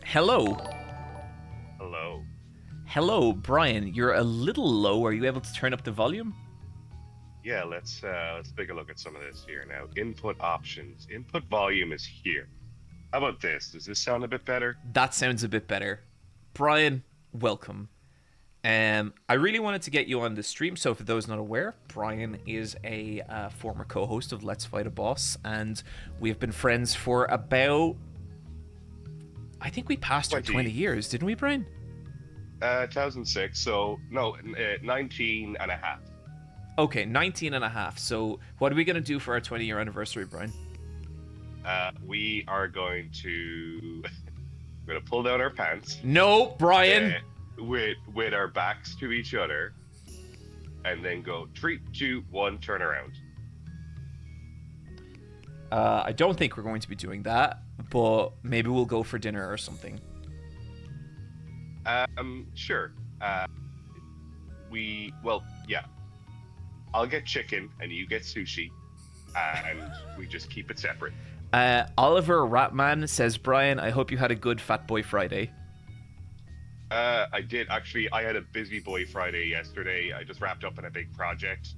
Speaker 4: Hello.
Speaker 17: Hello.
Speaker 4: Hello, Brian. You're a little low. Are you able to turn up the volume?
Speaker 17: Yeah, let's take a look at some of this here now. Input options. Input volume is here. How about this? Does this sound a bit better?
Speaker 4: That sounds a bit better. Brian, welcome. I really wanted to get you on the stream, so for those not aware, Brian is a former co-host of Let's Fight a Boss, and we've been friends for about... I think we passed our 20 years, didn't we, Brian?
Speaker 17: 2006, so no, 19 and a half.
Speaker 4: Okay, 19 and a half. So what are we going to do for our 20-year anniversary, Brian?
Speaker 17: We are going to... we're going to pull down our pants.
Speaker 4: No, Brian!
Speaker 17: With our backs to each other, and then go 3, 2, 1, turn around.
Speaker 4: I don't think we're going to be doing that, but maybe we'll go for dinner or something.
Speaker 17: Sure. Well, yeah. I'll get chicken and you get sushi, and we just keep it separate.
Speaker 4: Oliver Ratman says, Brian, I hope you had a good Fat Boy Friday.
Speaker 17: I did. Actually, I had a busy boy Friday yesterday. I just wrapped up in a big project,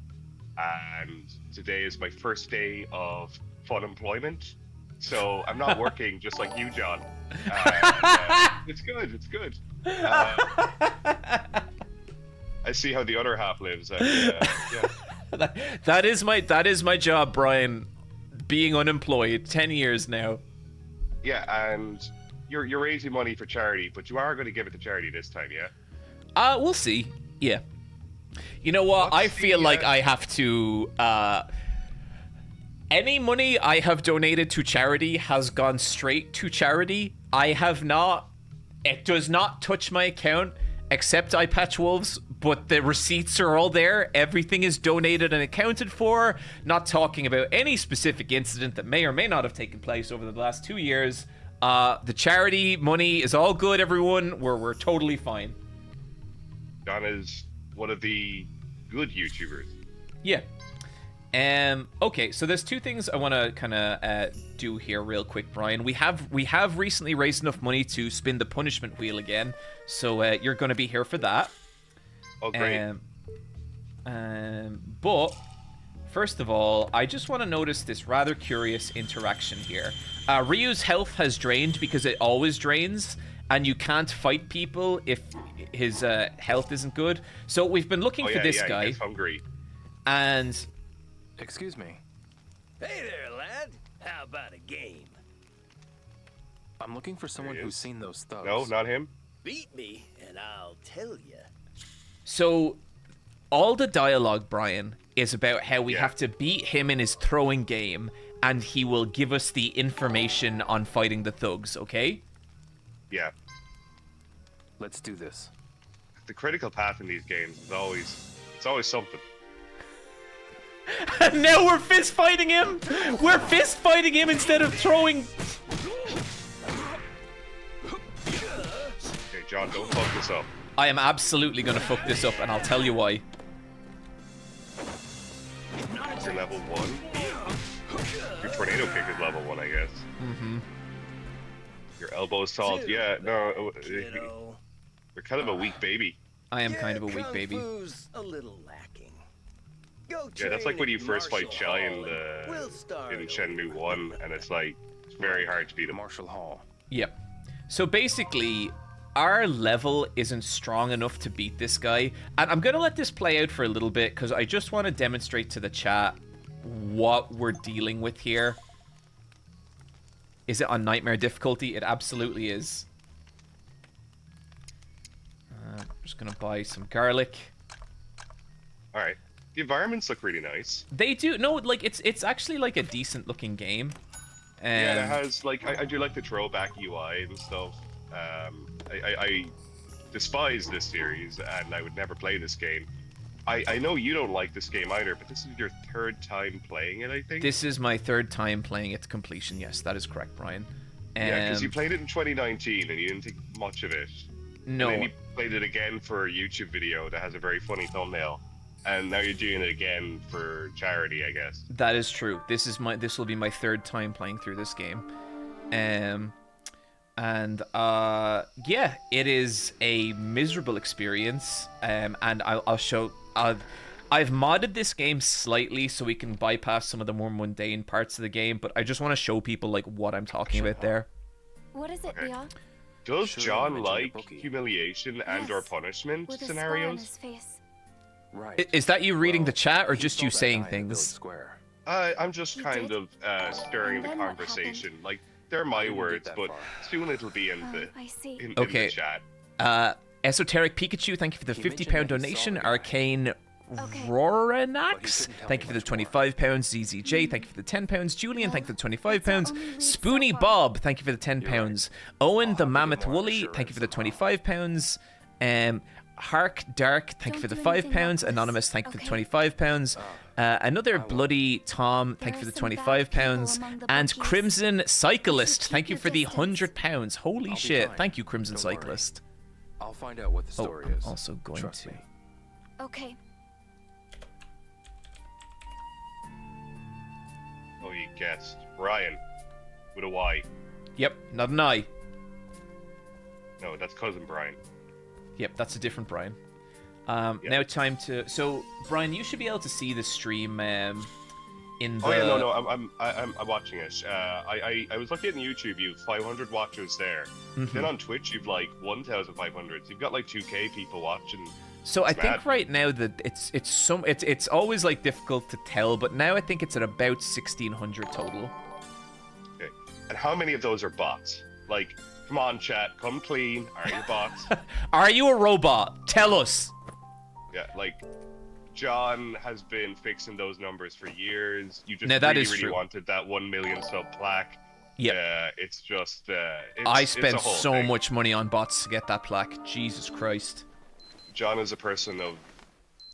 Speaker 17: and today is my first day of fun employment. So I'm not working, just like you, John. It's good. It's good. I see how the other half lives. Yeah.
Speaker 4: That is my job, Brian. Being unemployed, 10 years now.
Speaker 17: Yeah, and you're raising money for charity, but you are going to give it to charity this time, yeah?
Speaker 4: We'll see. Yeah. You know what? I feel like I have to. Any money I have donated to charity has gone straight to charity. I have not. It does not touch my account, except Eye Patch Wolves, but the receipts are all there. Everything is donated and accounted for. Not talking about any specific incident that may or may not have taken place over the last 2 years. The charity money is all good, everyone. We're totally fine.
Speaker 17: John is one of the good YouTubers.
Speaker 4: Yeah. Okay, so there's two things I want to kind of do here real quick, Brian. We have recently raised enough money to spin the punishment wheel again, so you're going to be here for that.
Speaker 17: Oh, great.
Speaker 4: But first of all, I just want to notice this rather curious interaction here. Ryu's health has drained because it always drains, and you can't fight people if his health isn't good. So we've been looking for this guy.
Speaker 17: He gets hungry.
Speaker 4: And...
Speaker 14: Excuse me.
Speaker 16: Hey there, lad. How about a game?
Speaker 14: I'm looking for someone who's seen those thugs.
Speaker 17: No, not him.
Speaker 16: Beat me, and I'll tell you.
Speaker 4: So, all the dialogue, Brian, is about how we have to beat him in his throwing game, and he will give us the information on fighting the thugs, okay?
Speaker 17: Yeah.
Speaker 14: Let's do this.
Speaker 17: The critical path in these games is always something.
Speaker 4: And now we're fist fighting him! We're fist fighting him instead of throwing...
Speaker 17: Okay, John, don't fuck this up.
Speaker 4: I am absolutely gonna fuck this up, and I'll tell you why.
Speaker 17: You're level 1. Your tornado kick is level 1, I guess.
Speaker 4: Mm-hmm.
Speaker 17: Your elbow assault, yeah, no, you're kind of a weak baby.
Speaker 4: I am kind of a weak baby.
Speaker 16: A little lacking.
Speaker 17: Yeah, that's like when you first fight Chai in Shenmue 1, and it's like, it's very hard to beat him.
Speaker 14: Marshall Hall.
Speaker 4: Yep. So basically, our level isn't strong enough to beat this guy. And I'm going to let this play out for a little bit, because I just want to demonstrate to the chat what we're dealing with here. Is it on Nightmare difficulty? It absolutely is. I'm just going to buy some garlic.
Speaker 17: Alright. The environments look really nice.
Speaker 4: They do. No, like, it's actually like a decent looking game.
Speaker 17: Yeah, it has, like, I do like the throwback UI and stuff. I despise this series, and I would never play this game. I know you don't like this game either, but this is your 3rd time playing it, I think?
Speaker 4: This is my 3rd time playing it to completion, yes, that is correct, Brian.
Speaker 17: Yeah, because you played it in 2019, and you didn't think much of it.
Speaker 4: No.
Speaker 17: And then you played it again for a YouTube video that has a very funny thumbnail. And now you're doing it again for charity, I guess.
Speaker 4: That is true. This will be my 3rd time playing through this game. Yeah, it is a miserable experience. And I'll show. I've modded this game slightly so we can bypass some of the more mundane parts of the game, but I just want to show people like what I'm talking about there.
Speaker 3: What is it, Leon?
Speaker 17: Does John like humiliation and/or punishment
Speaker 3: With a
Speaker 17: scenarios?
Speaker 3: scar on his face.
Speaker 14: Right.
Speaker 4: Is that you reading the chat or just you saying things?
Speaker 17: I'm just kind of stirring the conversation. Like, they're my words, but soon it'll be in the in the chat.
Speaker 4: Esoteric Pikachu, thank you for the £50 donation. Arcane Roranax, thank you for the £25. ZZJ, thank you for the £10. Julian, thank you for the £25. Spoony Bob, thank you for the £10. Owen the Mammoth Woolly, thank you for the £25. Hark Dark, thank you for the £5. Anonymous, thank you for the £25. Another Bloody Tom, thank you for the £25. And Crimson Cyclist, thank you for the £100. Holy shit, thank you, Crimson Cyclist.
Speaker 14: I'll find out what the story is.
Speaker 4: I'm also going to.
Speaker 3: Okay.
Speaker 17: Oh, you guessed. Brian. With a Y.
Speaker 4: Yep, not an I.
Speaker 17: No, that's cousin Brian.
Speaker 4: Yep, that's a different Brian. Now time to... So, Brian, you should be able to see the stream in the...
Speaker 17: Oh yeah, no, I'm watching it. I was looking at YouTube. You've 500 watchers there. Then on Twitch, you've like 1,500. So you've got like 2K people watching.
Speaker 4: So I think right now that it's always like difficult to tell, but now I think it's at about 1,600 total.
Speaker 17: Okay, and how many of those are bots? Like, come on, chat, come clean. Are you bots?
Speaker 4: Are you a robot? Tell us.
Speaker 17: Yeah, like. John has been fixing those numbers for years. You just
Speaker 4: now, that
Speaker 17: really wanted that 1 million sub plaque.
Speaker 4: Yeah.
Speaker 17: It's just...
Speaker 4: I spent so much money on bots to get that plaque. Jesus Christ.
Speaker 17: John is a person of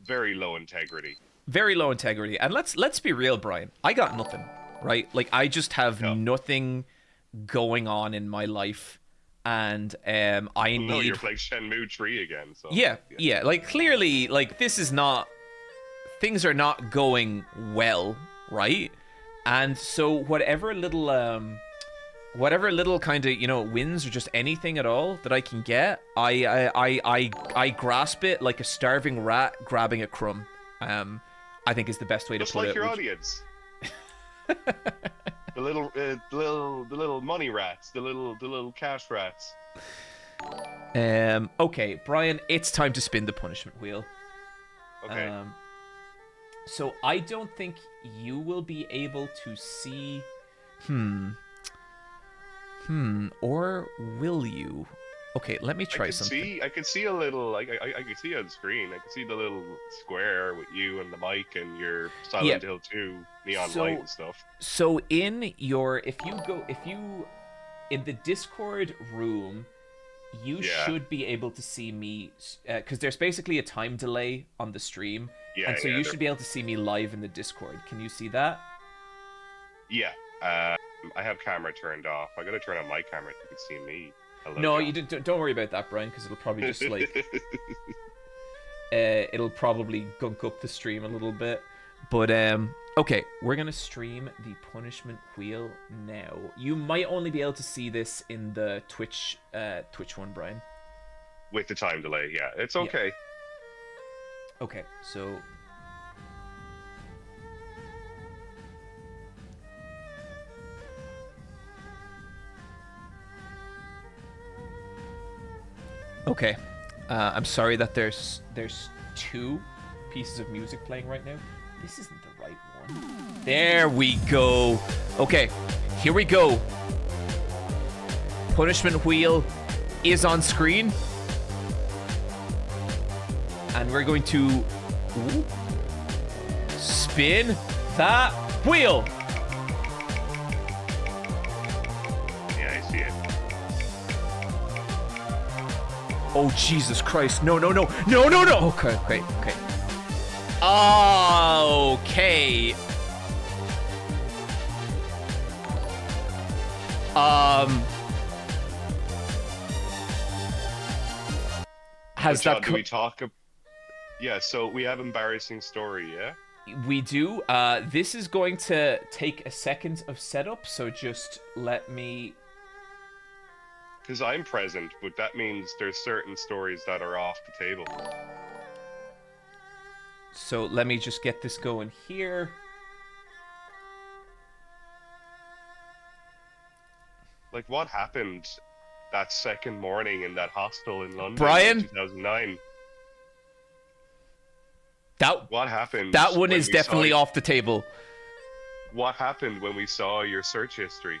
Speaker 17: very low integrity.
Speaker 4: Very low integrity. And let's be real, Brian. I got nothing, right? Like, I just have nothing going on in my life. And I need...
Speaker 17: No, you're playing Shenmue 3 again. So
Speaker 4: Yeah. Like, clearly, like, this is not... Things are not going well, right? And so whatever little kind of, wins or just anything at all that I can get, I grasp it like a starving rat grabbing a crumb. I think is the best way to put it.
Speaker 17: Just like your audience. The little money rats, the little cash rats.
Speaker 4: Okay, Brian, it's time to spin the punishment wheel.
Speaker 17: Okay.
Speaker 4: So I don't think you will be able to see... Or will you? Okay, let me try something.
Speaker 17: I can see a little. I can see on screen. I can see the little square with you and the mic and your Silent Hill 2 neon light and stuff.
Speaker 4: So in your, if you in the Discord room, you should be able to see me, because there's basically a time delay on the stream, and so you should be able to see me live in the Discord. Can you see that?
Speaker 17: Yeah. I have camera turned off. I gotta turn on my camera so you can see me. Hello,
Speaker 4: no,
Speaker 17: John.
Speaker 4: you don't worry about that, Brian, because it'll probably just like it'll probably gunk up the stream a little bit. But okay, we're gonna stream the punishment wheel now. You might only be able to see this in the Twitch one, Brian.
Speaker 17: With the time delay, yeah, it's okay.
Speaker 4: Yeah. Okay, so. Okay, I'm sorry that there's two pieces of music playing right now. This isn't the right one. There we go. Okay, here we go. Punishment wheel is on screen. And we're going to spin that wheel.
Speaker 17: Yeah, I see it.
Speaker 4: Oh, Jesus Christ. No, no, no. No, no, no. Okay, okay, okay. Okay. Has
Speaker 17: John,
Speaker 4: that...
Speaker 17: do we talk... Yeah, so we have embarrassing story, yeah?
Speaker 4: We do. This is going to take a second of setup, so just let me...
Speaker 17: Because I'm present, but that means there's certain stories that are off the table.
Speaker 4: So let me just get this going here.
Speaker 17: Like, what happened that second morning in that hostel in London
Speaker 4: Brian?
Speaker 17: in 2009? What happened?
Speaker 4: That one
Speaker 17: when
Speaker 4: is
Speaker 17: we
Speaker 4: definitely
Speaker 17: saw...
Speaker 4: off the table.
Speaker 17: What happened when we saw your search history?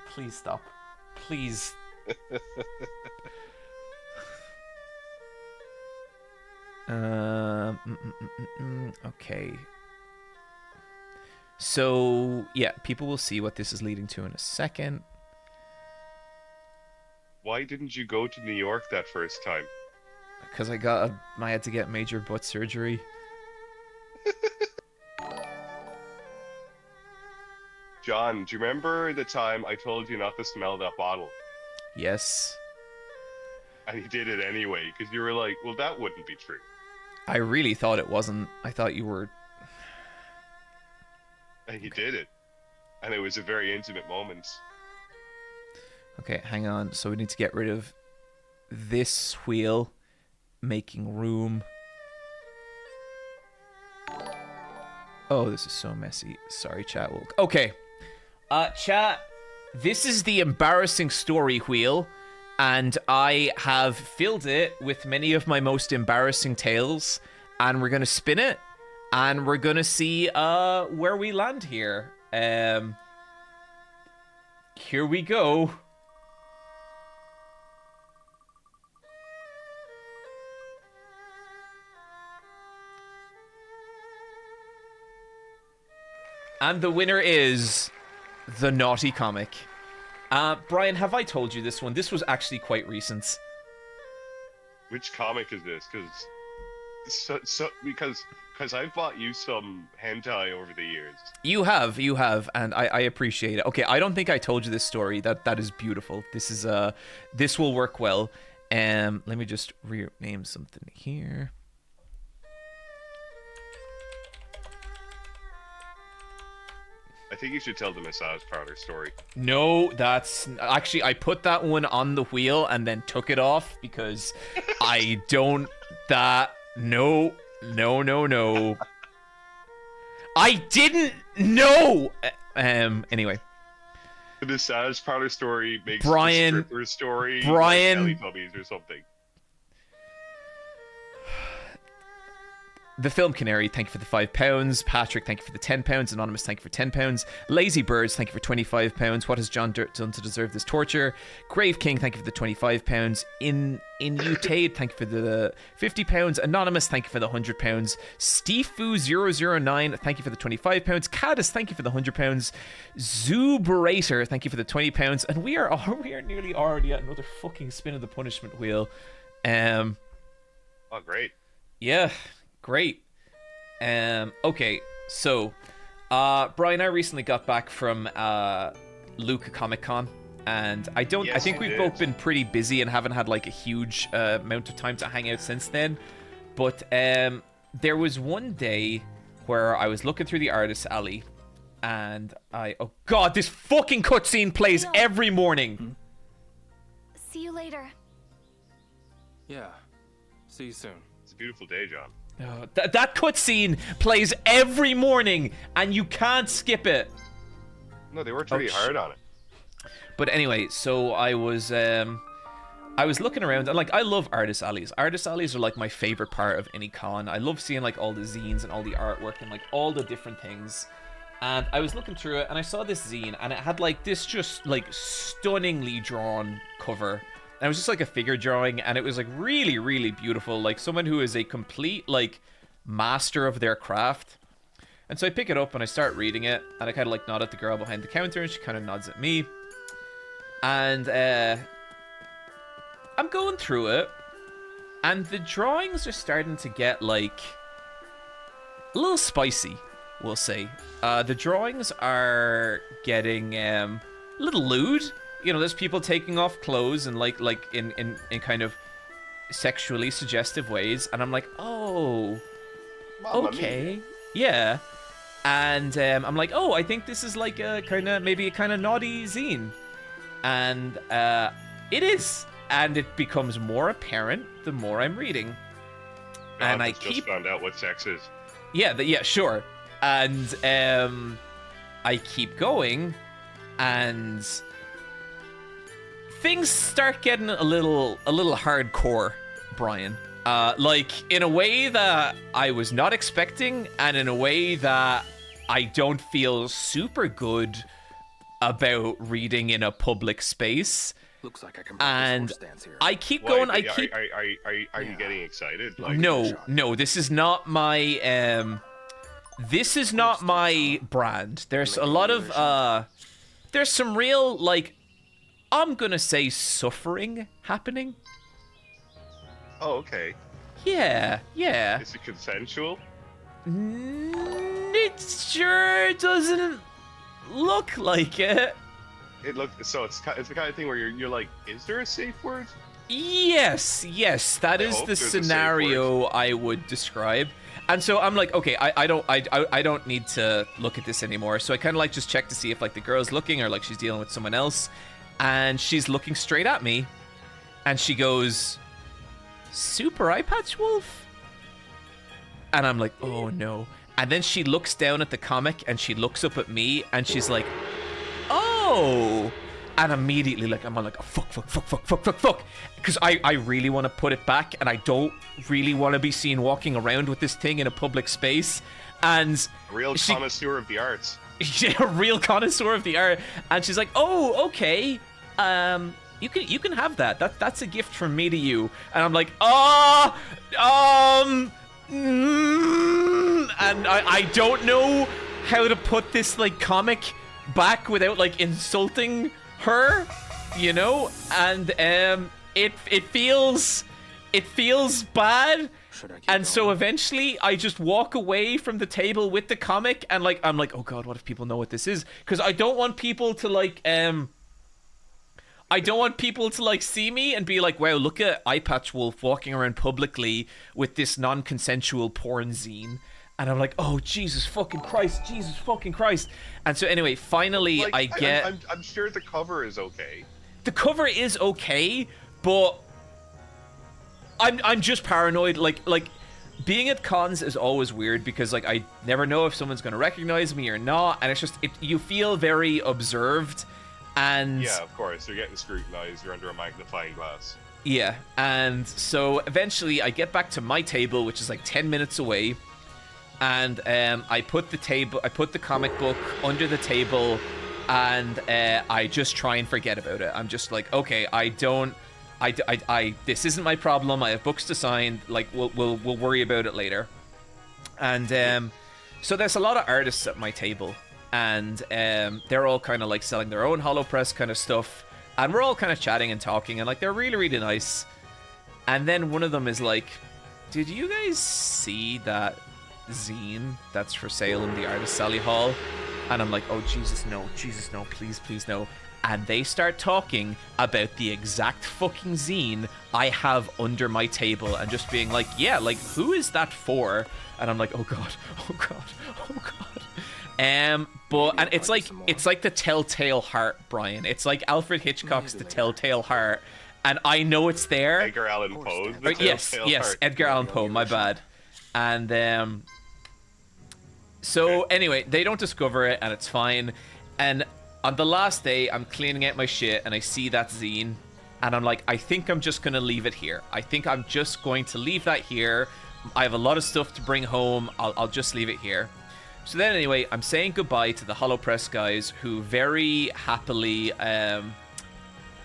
Speaker 4: Please stop. Please. Okay. So, yeah, people will see what this is leading to in a second.
Speaker 17: Why didn't you go to New York that first time?
Speaker 4: Because I had to get major butt surgery.
Speaker 17: John, do you remember the time I told you not to smell that bottle?
Speaker 4: Yes.
Speaker 17: And you did it anyway, because you were like, well, that wouldn't be true.
Speaker 4: I really thought it wasn't. I thought you were...
Speaker 17: And you did it. And it was a very intimate moment.
Speaker 4: Okay, hang on. So we need to get rid of this wheel. Making room. Oh, this is so messy. Sorry, chat. Okay. Chat, this is the embarrassing story wheel, and I have filled it with many of my most embarrassing tales, and we're gonna spin it, and we're gonna see where we land here. Here we go. And the winner is the Naughty Comic. Brian, have I told you this one? This was actually quite recent.
Speaker 17: Which comic is this? Because I've bought you some hentai over the years.
Speaker 4: You have, and I appreciate it. Okay, I don't think I told you this story. That is beautiful. This is this will work well. Let me just rename something here.
Speaker 17: I think you should tell the massage parlor story.
Speaker 4: No, that's... Actually, I put that one on the wheel and then took it off because I don't... No. I didn't know! Anyway.
Speaker 17: The massage parlor story makes
Speaker 4: Brian,
Speaker 17: the stripper story
Speaker 4: Brian,
Speaker 17: like Teletubbies or something.
Speaker 4: The Film Canary, thank you for the £5. Patrick, thank you for the £10. Anonymous, thank you for £10. Lazy Birds, thank you for £25. What has John done to deserve this torture? Grave King, thank you for the £25. In Utade, thank you for the £50. Anonymous, thank you for the £100. Stefu009, thank you for the £25. Caddis, thank you for the £100. Zuberator, thank you for the £20. And we are nearly already at another fucking spin of the punishment wheel.
Speaker 17: Oh, great.
Speaker 4: Yeah. Great. Okay, so Brian, I recently got back from Luca Comic Con, and I think we've both been pretty busy and haven't had like a huge amount of time to hang out since then. But there was one day where I was looking through the artist alley, and oh god, this fucking cutscene plays every morning.
Speaker 3: See you later.
Speaker 14: Yeah. See you soon.
Speaker 17: It's a beautiful day, John.
Speaker 4: Oh, that cutscene plays every morning, and you can't skip it.
Speaker 17: No, they worked really hard on it.
Speaker 4: But anyway, so I was looking around, and like I love artist alleys. Artist alleys are like my favorite part of any con. I love seeing like all the zines and all the artwork and like all the different things. And I was looking through it, and I saw this zine, and it had like this just like stunningly drawn cover. And it was just like a figure drawing, and it was like really, really beautiful. Like someone who is a complete like master of their craft. And so I pick it up and I start reading it, and I kind of like nod at the girl behind the counter, and she kind of nods at me. And I'm going through it, and the drawings are starting to get like a little spicy, we'll say. The drawings are getting a little lewd. You know, there's people taking off clothes and like in kind of sexually suggestive ways, and I'm like, oh, okay, yeah. And I'm like, oh, I think this is like a kind of maybe a kind of naughty zine, and it is, and it becomes more apparent the more I'm reading. And I just
Speaker 17: found out what sex is.
Speaker 4: Yeah, yeah, sure. And I keep going, and things start getting a little hardcore, Brian. Like in a way that I was not expecting, and in a way that I don't feel super good about reading in a public space.
Speaker 14: Looks like I can
Speaker 4: and
Speaker 14: stance here.
Speaker 4: I keep going.
Speaker 17: Are you getting excited? Like,
Speaker 4: no. This is not my This is not my brand. There's a lot of there's some real like, I'm gonna say, suffering happening.
Speaker 17: Oh, okay.
Speaker 4: Yeah.
Speaker 17: Is it consensual?
Speaker 4: It sure doesn't look like it.
Speaker 17: It's the kind of thing where you're like, is there a safe word?
Speaker 4: Yes, that is the scenario I would describe. And so I'm like, okay, I don't need to look at this anymore. So I kind of like just check to see if like the girl's looking or like she's dealing with someone else. And she's looking straight at me, and she goes, "Super Eye Patch Wolf?" And I'm like, oh no. And then she looks down at the comic, and she looks up at me, and she's like, oh. And immediately, like, I'm like, oh, fuck. Because I really want to put it back, and I don't really want to be seen walking around with this thing in a public space. And
Speaker 17: real connoisseur of the arts.
Speaker 4: Yeah, a real connoisseur of the art. And she's like, oh, okay. You can have that. That's a gift from me to you. And I'm like, and I don't know how to put this like comic back without like insulting her, you know? And it feels bad. And so eventually I just walk away from the table with the comic, and like I'm like, oh god, what if people know what this is? Because I don't want people to like see me and be like, wow, look at Eye Patch Wolf walking around publicly with this non-consensual porn zine. And I'm like, oh, Jesus fucking Christ. And so anyway, finally like,
Speaker 17: I'm sure the cover is okay.
Speaker 4: The cover is okay, but I'm just paranoid. Like being at cons is always weird because like I never know if someone's gonna recognize me or not, and it's just you feel very observed. And
Speaker 17: yeah, of course, you're getting scrutinized. You're under a magnifying glass.
Speaker 4: Yeah, and so eventually I get back to my table, which is like 10 minutes away, and I put the comic book under the table, and I just try and forget about it. I'm just like, okay, this isn't my problem. I have books to sign. Like, we'll worry about it later. And so there's a lot of artists at my table, and they're all kind of like selling their own HoloPress kind of stuff. And we're all kind of chatting and talking, and like they're really, really nice. And then one of them is like, "Did you guys see that zine that's for sale in the Artist Sally Hall?" And I'm like, "Oh Jesus no, please, please no." And they start talking about the exact fucking zine I have under my table, and just being like, "Yeah, like who is that for?" And I'm like, "Oh god, oh god, oh god." And it's like the Telltale Heart, Brian. It's like Alfred Hitchcock's The Telltale Heart, and I know it's there.
Speaker 17: Edgar Allan Poe.
Speaker 4: Yes, Edgar Allan Poe. My bad. And so anyway, they don't discover it, and it's fine. And on the last day, I'm cleaning out my shit, and I see that zine, and I'm like, I think I'm just gonna leave it here. I think I'm just going to leave that here. I have a lot of stuff to bring home. I'll just leave it here. So then anyway, I'm saying goodbye to the HoloPress guys, who very happily,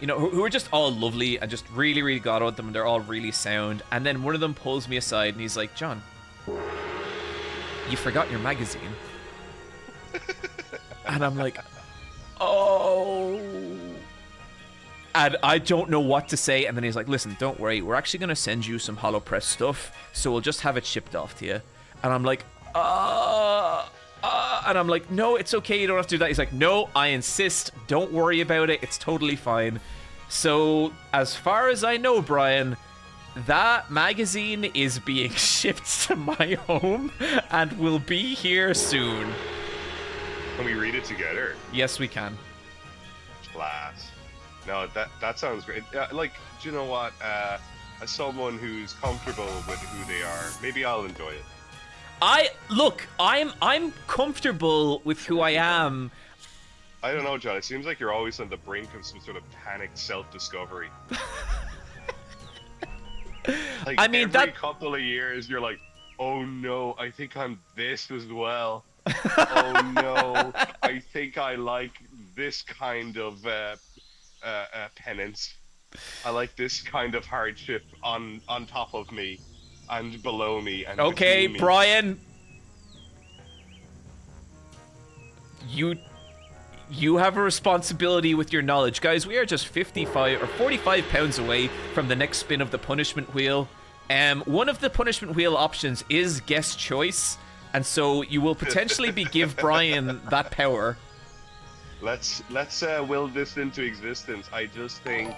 Speaker 4: who are just all lovely and just really, really got on them, and they're all really sound. And then one of them pulls me aside and he's like, "John, you forgot your magazine." And I'm like, "Oh." And I don't know what to say. And then he's like, "Listen, don't worry. We're actually going to send you some HoloPress stuff, so we'll just have it shipped off to you." And I'm like, and I'm like, "No, it's okay, you don't have to do that." He's like, "No, I insist, don't worry about it, it's totally fine." So as far as I know, Brian, that magazine is being shipped to my home and will be here soon.
Speaker 17: Can we read it together?
Speaker 4: Yes, we can.
Speaker 17: Class. No, that sounds great. Like, do you know what, as someone who's comfortable with who they are, maybe I'll enjoy it.
Speaker 4: I'm comfortable with who I am.
Speaker 17: I don't know, John. It seems like you're always on the brink of some sort of panicked self-discovey. Like, I mean, every couple of years, you're like, "Oh no, I think I'm this as well. Oh no, I think I like this kind of penance. I like this kind of hardship on top of me. And below me, and
Speaker 4: okay,
Speaker 17: me."
Speaker 4: Brian, you have a responsibility with your knowledge, guys. We are just 55 or 45 pounds away from the next spin of the punishment wheel. One of the punishment wheel options is guest choice, and so you will potentially give Brian that power.
Speaker 17: Let's will this into existence. I just think.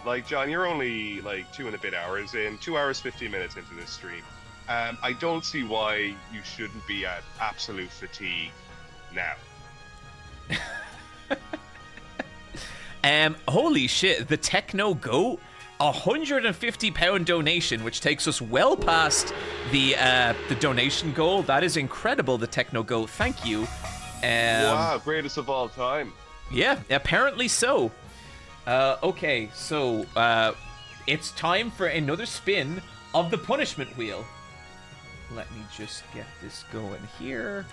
Speaker 17: Like, John, you're only like 2 and a bit hours in, 2 hours 15 minutes into this stream. I don't see why you shouldn't be at absolute fatigue now.
Speaker 4: Holy shit, the Techno Goat, £150 donation, which takes us well past the donation goal. That is incredible, the Techno Goat. Thank you.
Speaker 17: Wow, greatest of all time.
Speaker 4: Yeah, apparently so. Okay, so it's time for another spin of the punishment wheel. Let me just get this going here.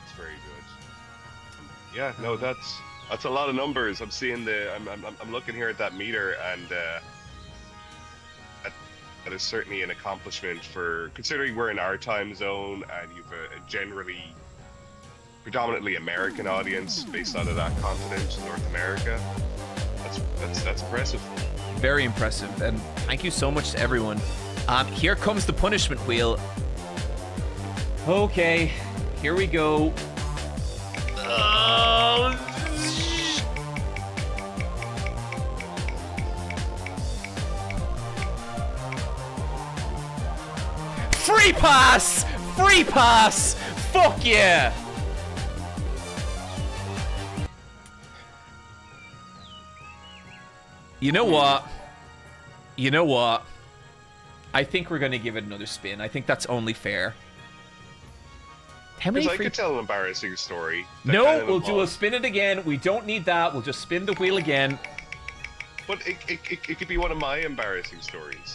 Speaker 17: It's very good. Yeah, no, that's a lot of numbers. I'm seeing I'm looking here at that meter, and that is certainly an accomplishment for considering we're in our time zone and you've a predominantly American audience based out of that continent, North America. That's impressive.
Speaker 4: Very impressive, and thank you so much to everyone. Here comes the punishment wheel. Okay, here we go. Free pass! Free pass! Fuck yeah! You know what? You know what? I think we're gonna give it another spin. I think that's only fair. How many
Speaker 17: Because I
Speaker 4: free...
Speaker 17: could tell an embarrassing story. that
Speaker 4: No,
Speaker 17: kind of
Speaker 4: we'll spin it again. We don't need that. We'll just spin the wheel again.
Speaker 17: But it could be one of my embarrassing stories.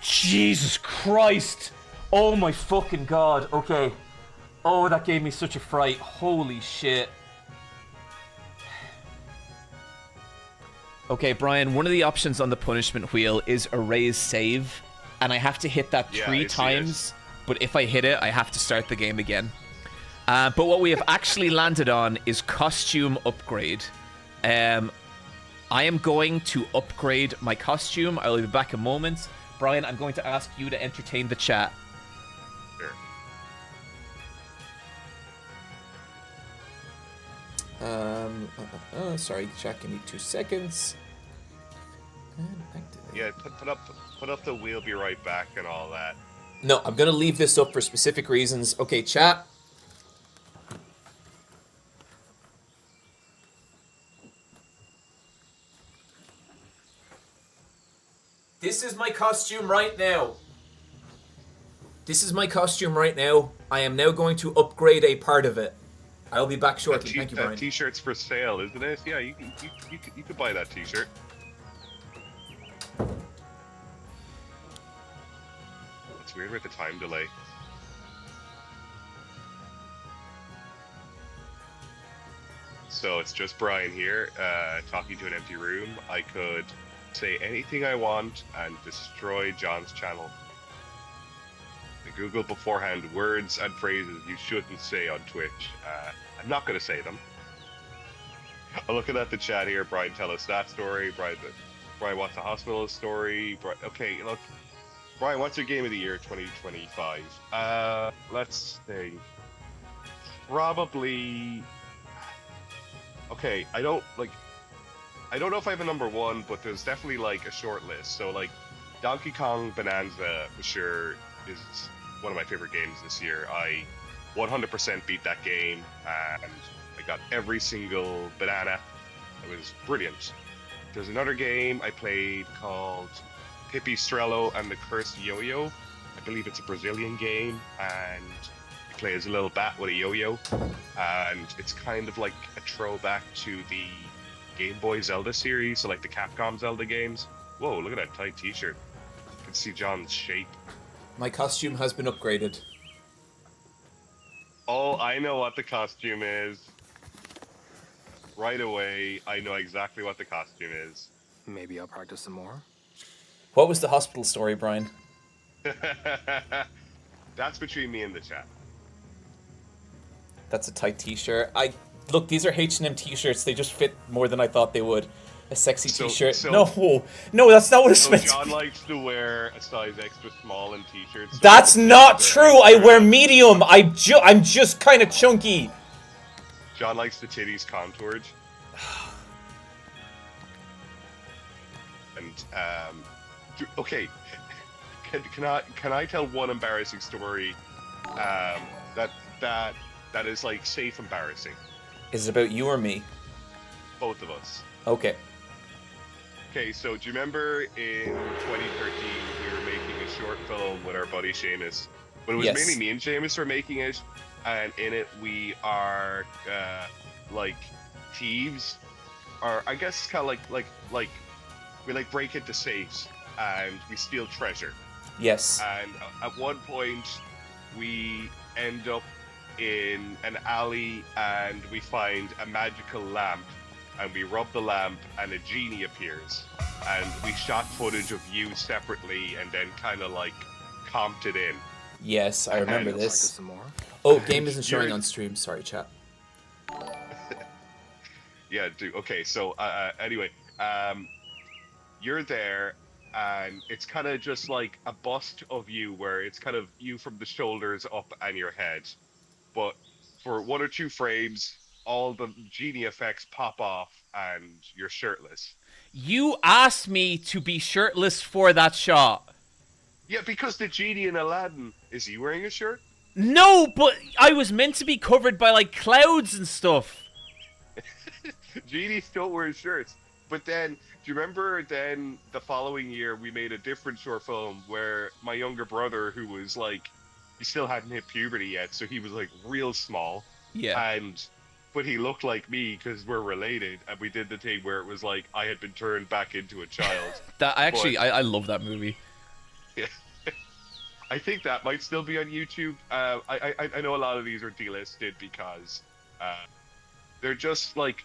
Speaker 4: Jesus Christ! Oh my fucking god. Okay. Oh, that gave me such a fright. Holy shit. Okay, Brian, one of the options on the punishment wheel is erase save, and I have to hit that 3 times, but if I hit it, I have to start the game again. But what we have actually landed on is costume upgrade. I am going to upgrade my costume. I'll be back in a moment. Brian, I'm going to ask you to entertain the chat.
Speaker 1: Sorry, chat, give me 2 seconds.
Speaker 17: Yeah, put up the "we'll be right back" and all that.
Speaker 1: No, I'm gonna leave this up for specific reasons. Okay, chat. This is my costume right now. I am now going to upgrade a part of it. I'll be back shortly. Thank you, Brian.
Speaker 17: That t-shirt's for sale, isn't it? Yeah, you could buy that t-shirt. It's weird with the time delay. So it's just Brian here, talking to an empty room. I could say anything I want and destroy John's channel. I Googled beforehand words and phrases you shouldn't say on Twitch. I'm not going to say them. I'm looking at the chat here. Brian, tell us that story. Brian wants a hospital story. Okay, look. Brian, what's your game of the year 2025? Let's see. Probably... Okay, I don't know if I have a number 1, but there's definitely like a short list. So like Donkey Kong Bonanza for sure is one of my favorite games this year. I 100% beat that game and I got every single banana. It was brilliant. There's another game I played called Pipistrello and the Cursed Yo-Yo. I believe it's a Brazilian game and you play as a little bat with a yo-yo, and it's kind of like a throwback to the Game Boy Zelda series, so like the Capcom Zelda games. Whoa, look at that tight t-shirt. You can see John's shape.
Speaker 1: My costume has been upgraded.
Speaker 17: Oh, I know what the costume is. Right away, I know exactly what the costume is.
Speaker 14: Maybe I'll practice some more.
Speaker 1: What was the hospital story, Brian?
Speaker 17: That's between me and the chat.
Speaker 1: That's a tight t-shirt. Look, these are H&M t-shirts. They just fit more than I thought they would. A sexy t-shirt. No, that's not what it's meant to
Speaker 17: John
Speaker 1: be.
Speaker 17: likes to wear a size extra small in t-shirts. So
Speaker 1: That's not true. I wear medium. I'm just kind of chunky.
Speaker 17: John likes the titties contoured. And okay, can I tell one embarrassing story? That is like safe embarrassing.
Speaker 1: Is it about you or me?
Speaker 17: Both of us.
Speaker 1: Okay.
Speaker 17: Okay, so do you remember in 2013 we were making a short film with our buddy Seamus? But it was mainly me and Seamus were making it, and in it we are like thieves, or I guess kind of like we like break into safes and we steal treasure.
Speaker 1: Yes.
Speaker 17: And at one point we end up in an alley and we find a magical lamp, and we rub the lamp and a genie appears, and we shot footage of you separately and then kind of like comped it in.
Speaker 1: Yes, I remember this. Oh, game isn't showing on stream. Sorry, chat.
Speaker 17: Yeah, dude. Okay, so anyway, you're there, and it's kind of just like a bust of you, where it's kind of you from the shoulders up and your head. But for 1 or 2 frames, all the genie effects pop off and you're shirtless.
Speaker 4: You asked me to be shirtless for that shot.
Speaker 17: Yeah, because the genie in Aladdin, is he wearing a shirt?
Speaker 4: No, but I was meant to be covered by like clouds and stuff.
Speaker 17: Genies don't wear shirts. But then, do you remember then the following year we made a different short film where my younger brother, who was like, he still hadn't hit puberty yet, so he was like real small.
Speaker 4: Yeah.
Speaker 17: But he looked like me because we're related, and we did the thing where it was like I had been turned back into a child.
Speaker 4: I love that movie.
Speaker 17: Yeah. I think that might still be on YouTube. I know a lot of these are delisted because they're just like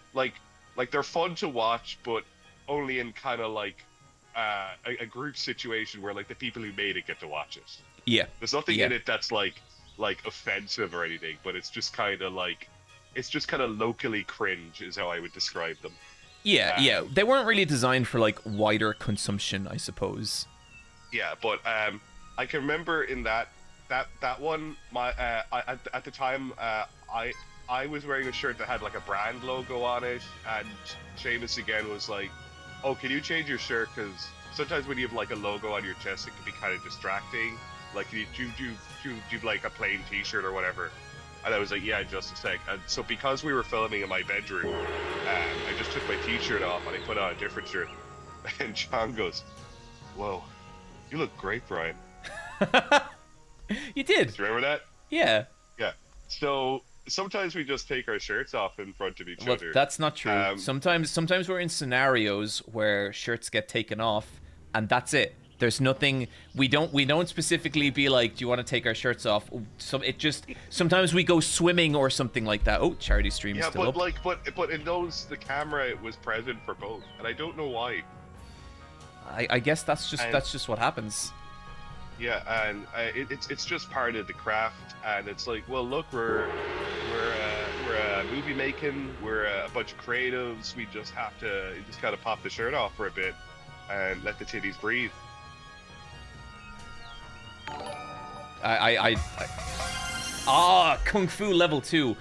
Speaker 17: they're fun to watch, but only in kind of like a group situation where like the people who made it get to watch it.
Speaker 4: Yeah.
Speaker 17: There's nothing in it that's like offensive or anything, but it's just kind of locally cringe is how I would describe them.
Speaker 4: Yeah, yeah. They weren't really designed for like wider consumption, I suppose.
Speaker 17: Yeah, but I can remember in that one, at the time, I was wearing a shirt that had like a brand logo on it, and Seamus again was like, "Oh, can you change your shirt? Because sometimes when you have like a logo on your chest, it can be kind of distracting. Like, do like a plain T-shirt or whatever?" And I was like, "Yeah, just a sec." And so because we were filming in my bedroom, I just took my T-shirt off and I put on a different shirt. And John goes, "Whoa, you look great, Brian."
Speaker 4: You did.
Speaker 17: Do you remember that?
Speaker 4: Yeah.
Speaker 17: Yeah. So sometimes we just take our shirts off in front of each
Speaker 4: Well,
Speaker 17: other.
Speaker 4: that's not true. Sometimes we're in scenarios where shirts get taken off, and that's it. There's nothing. We don't specifically be like, "Do you want to take our shirts off?" Sometimes we go swimming or something like that. Oh, charity stream is still up.
Speaker 17: But in those, the camera was present for both, and I don't know why.
Speaker 4: I guess that's just what happens.
Speaker 17: Yeah, and it's just part of the craft, and it's like, well, look, we're movie making, we're a bunch of creatives. You just gotta pop the shirt off for a bit and let the titties breathe.
Speaker 4: Kung Fu level 2.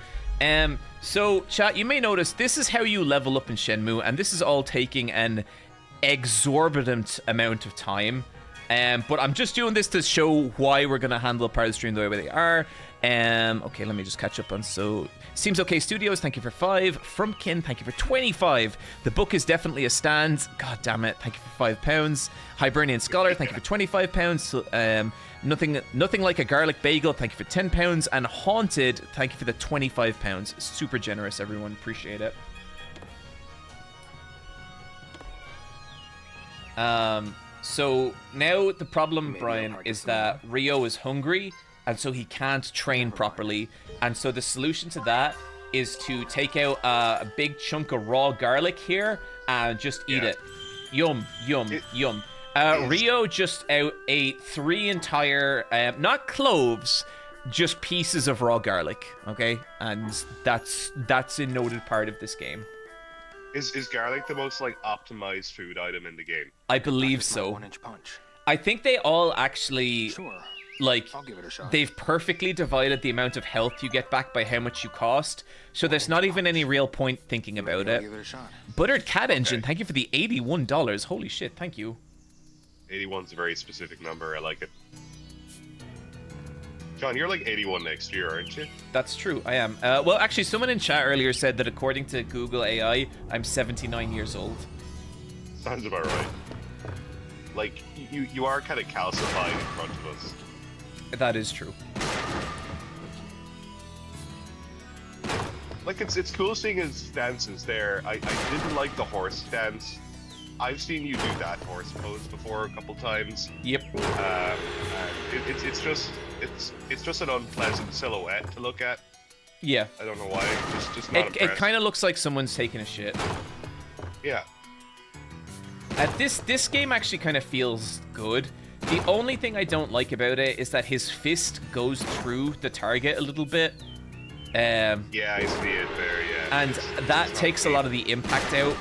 Speaker 4: So chat, you may notice this is how you level up in Shenmue, and this is all taking an exorbitant amount of time. But I'm just doing this to show why we're gonna handle part of the stream the way they are. Okay, let me just catch up on. So Seems Okay Studios, thank you for 5. Frumpkin, thank you for 25. The book is definitely a stand. God damn it, thank you for £5. Hibernian Scholar, thank you for £25. So, nothing like a garlic bagel, thank you for £10. And Haunted, thank you for the £25. Super generous, everyone. Appreciate it. So now the problem, Brian, is that Rio is hungry, and so he can't train properly. And so the solution to that is to take out a big chunk of raw garlic here and just eat it. Yum, yum, yum. Rio just ate 3 entire, not cloves, just pieces of raw garlic, okay? And that's a noted part of this game.
Speaker 17: Is garlic the most like optimized food item in the game?
Speaker 4: I believe so.
Speaker 14: 1-inch punch.
Speaker 4: I think they all actually, like,
Speaker 14: I'll give it a shot.
Speaker 4: They've perfectly divided the amount of health you get back by how much you cost. So there's not even any real point thinking about it.
Speaker 14: Give it a shot.
Speaker 4: Buttered Cat Engine, thank you for the $81. Holy shit, thank you.
Speaker 17: 81's a very specific number. I like it. John, you're like 81 next year, aren't you?
Speaker 4: That's true, I am. Well, actually, someone in chat earlier said that according to Google AI, I'm 79 years old.
Speaker 17: Sounds about right. Like, you are kind of calcified in front of us.
Speaker 4: That is true.
Speaker 17: Like, it's cool seeing his stances there. I didn't like the horse stance. I've seen you do that horse pose before a couple times.
Speaker 4: Yep.
Speaker 17: It's just an unpleasant silhouette to look at.
Speaker 4: Yeah.
Speaker 17: I don't know why. Just not
Speaker 4: It kind of looks like someone's taking a shit.
Speaker 17: Yeah.
Speaker 4: This game actually kind of feels good. The only thing I don't like about it is that his fist goes through the target a little bit.
Speaker 17: Yeah, I see it there, yeah.
Speaker 4: And that takes a lot of the impact out.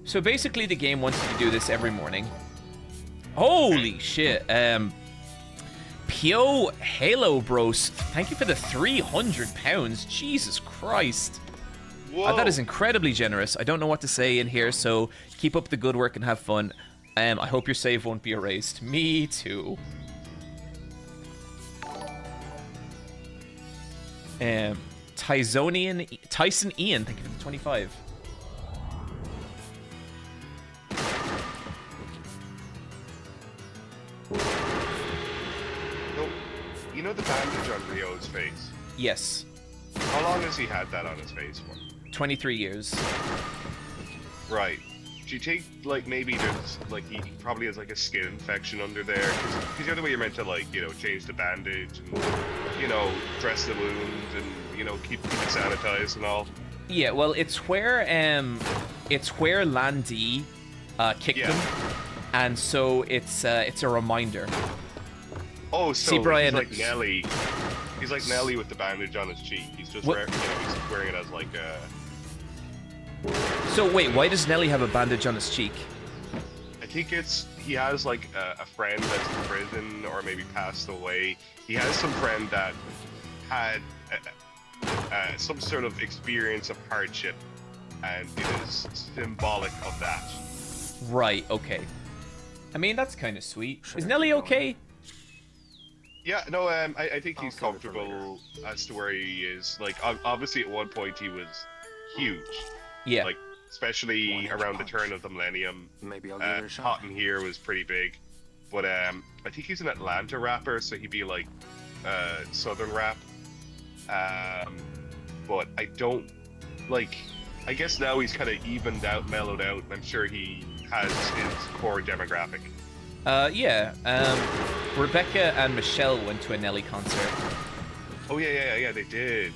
Speaker 4: So basically the game wants you to do this every morning. Holy shit. Pio Halo Bros, thank you for the £300. Jesus Christ. That is incredibly generous. I don't know what to say in here, so keep up the good work and have fun. I hope your save won't be erased. Me too. Tyson Ian, thank you for the 25.
Speaker 17: You know the bandage on Ryo's face?
Speaker 4: Yes.
Speaker 17: How long has he had that on his face for?
Speaker 4: 23 years.
Speaker 17: Right. Do you think, like, maybe there's, like, he probably has, like, a skin infection under there? Because the other way you're meant to, like, you know, change the bandage and, you know, dress the wound and, you know, keep it sanitized and all.
Speaker 4: Yeah, well, it's where Landy kicked him, and so it's a reminder.
Speaker 17: Oh, so
Speaker 4: See, Brian,
Speaker 17: he's like Nelly. He's like Nelly with the bandage on his cheek. He's just wearing, you know, he's wearing it as like a...
Speaker 4: So wait, why does Nelly have a bandage on his cheek?
Speaker 17: I think he has like a friend that's in prison or maybe passed away. He has some friend that had some sort of experience of hardship, and it is symbolic of that.
Speaker 4: Right, okay. I mean, that's kind of sweet. Is Nelly okay?
Speaker 17: Yeah, no, I think he's comfortable as to where he is. Like, obviously at one point he was huge.
Speaker 4: Yeah.
Speaker 17: Like, especially around the turn of the millennium.
Speaker 14: Maybe I'll give it a shot.
Speaker 17: Hot in Here was pretty big. But I think he's an Atlanta rapper, so he'd be like southern rap. But I don't, like, I guess now he's kind of evened out, mellowed out. I'm sure he has his core demographic.
Speaker 4: Yeah. Rebecca and Michelle went to a Nelly concert.
Speaker 17: Oh yeah, they did.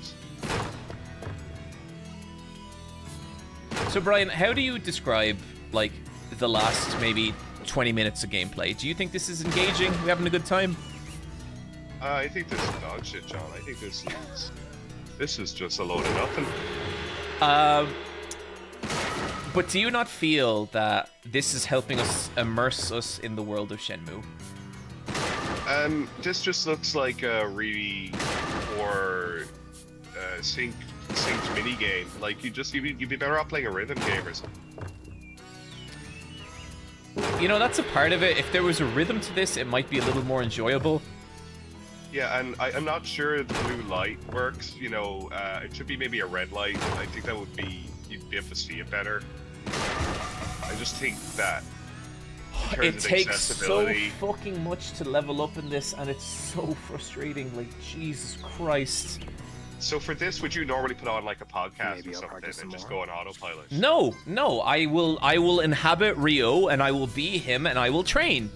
Speaker 4: So Brian, how do you describe like the last maybe 20 minutes of gameplay? Do you think this is engaging? We having a good time?
Speaker 17: I think this is dog shit, John. I think this is just a load of nothing.
Speaker 4: But do you not feel that this is helping us immerse us in the world of Shenmue?
Speaker 17: This just looks like a really poor synced mini game. Like you'd be better off playing a rhythm game or something.
Speaker 4: You know, that's a part of it. If there was a rhythm to this, it might be a little more enjoyable.
Speaker 17: Yeah, and I'm not sure the blue light works. You know, it should be maybe a red light. I think that would be, you'd be able to see it better. I just think that
Speaker 4: it takes so fucking much to level up in this, and it's so frustrating. Like, Jesus Christ.
Speaker 17: So for this, would you normally put on like a podcast or something and just go on autopilot?
Speaker 4: No, I will inhabit Ryo, and I will be him, and I will train.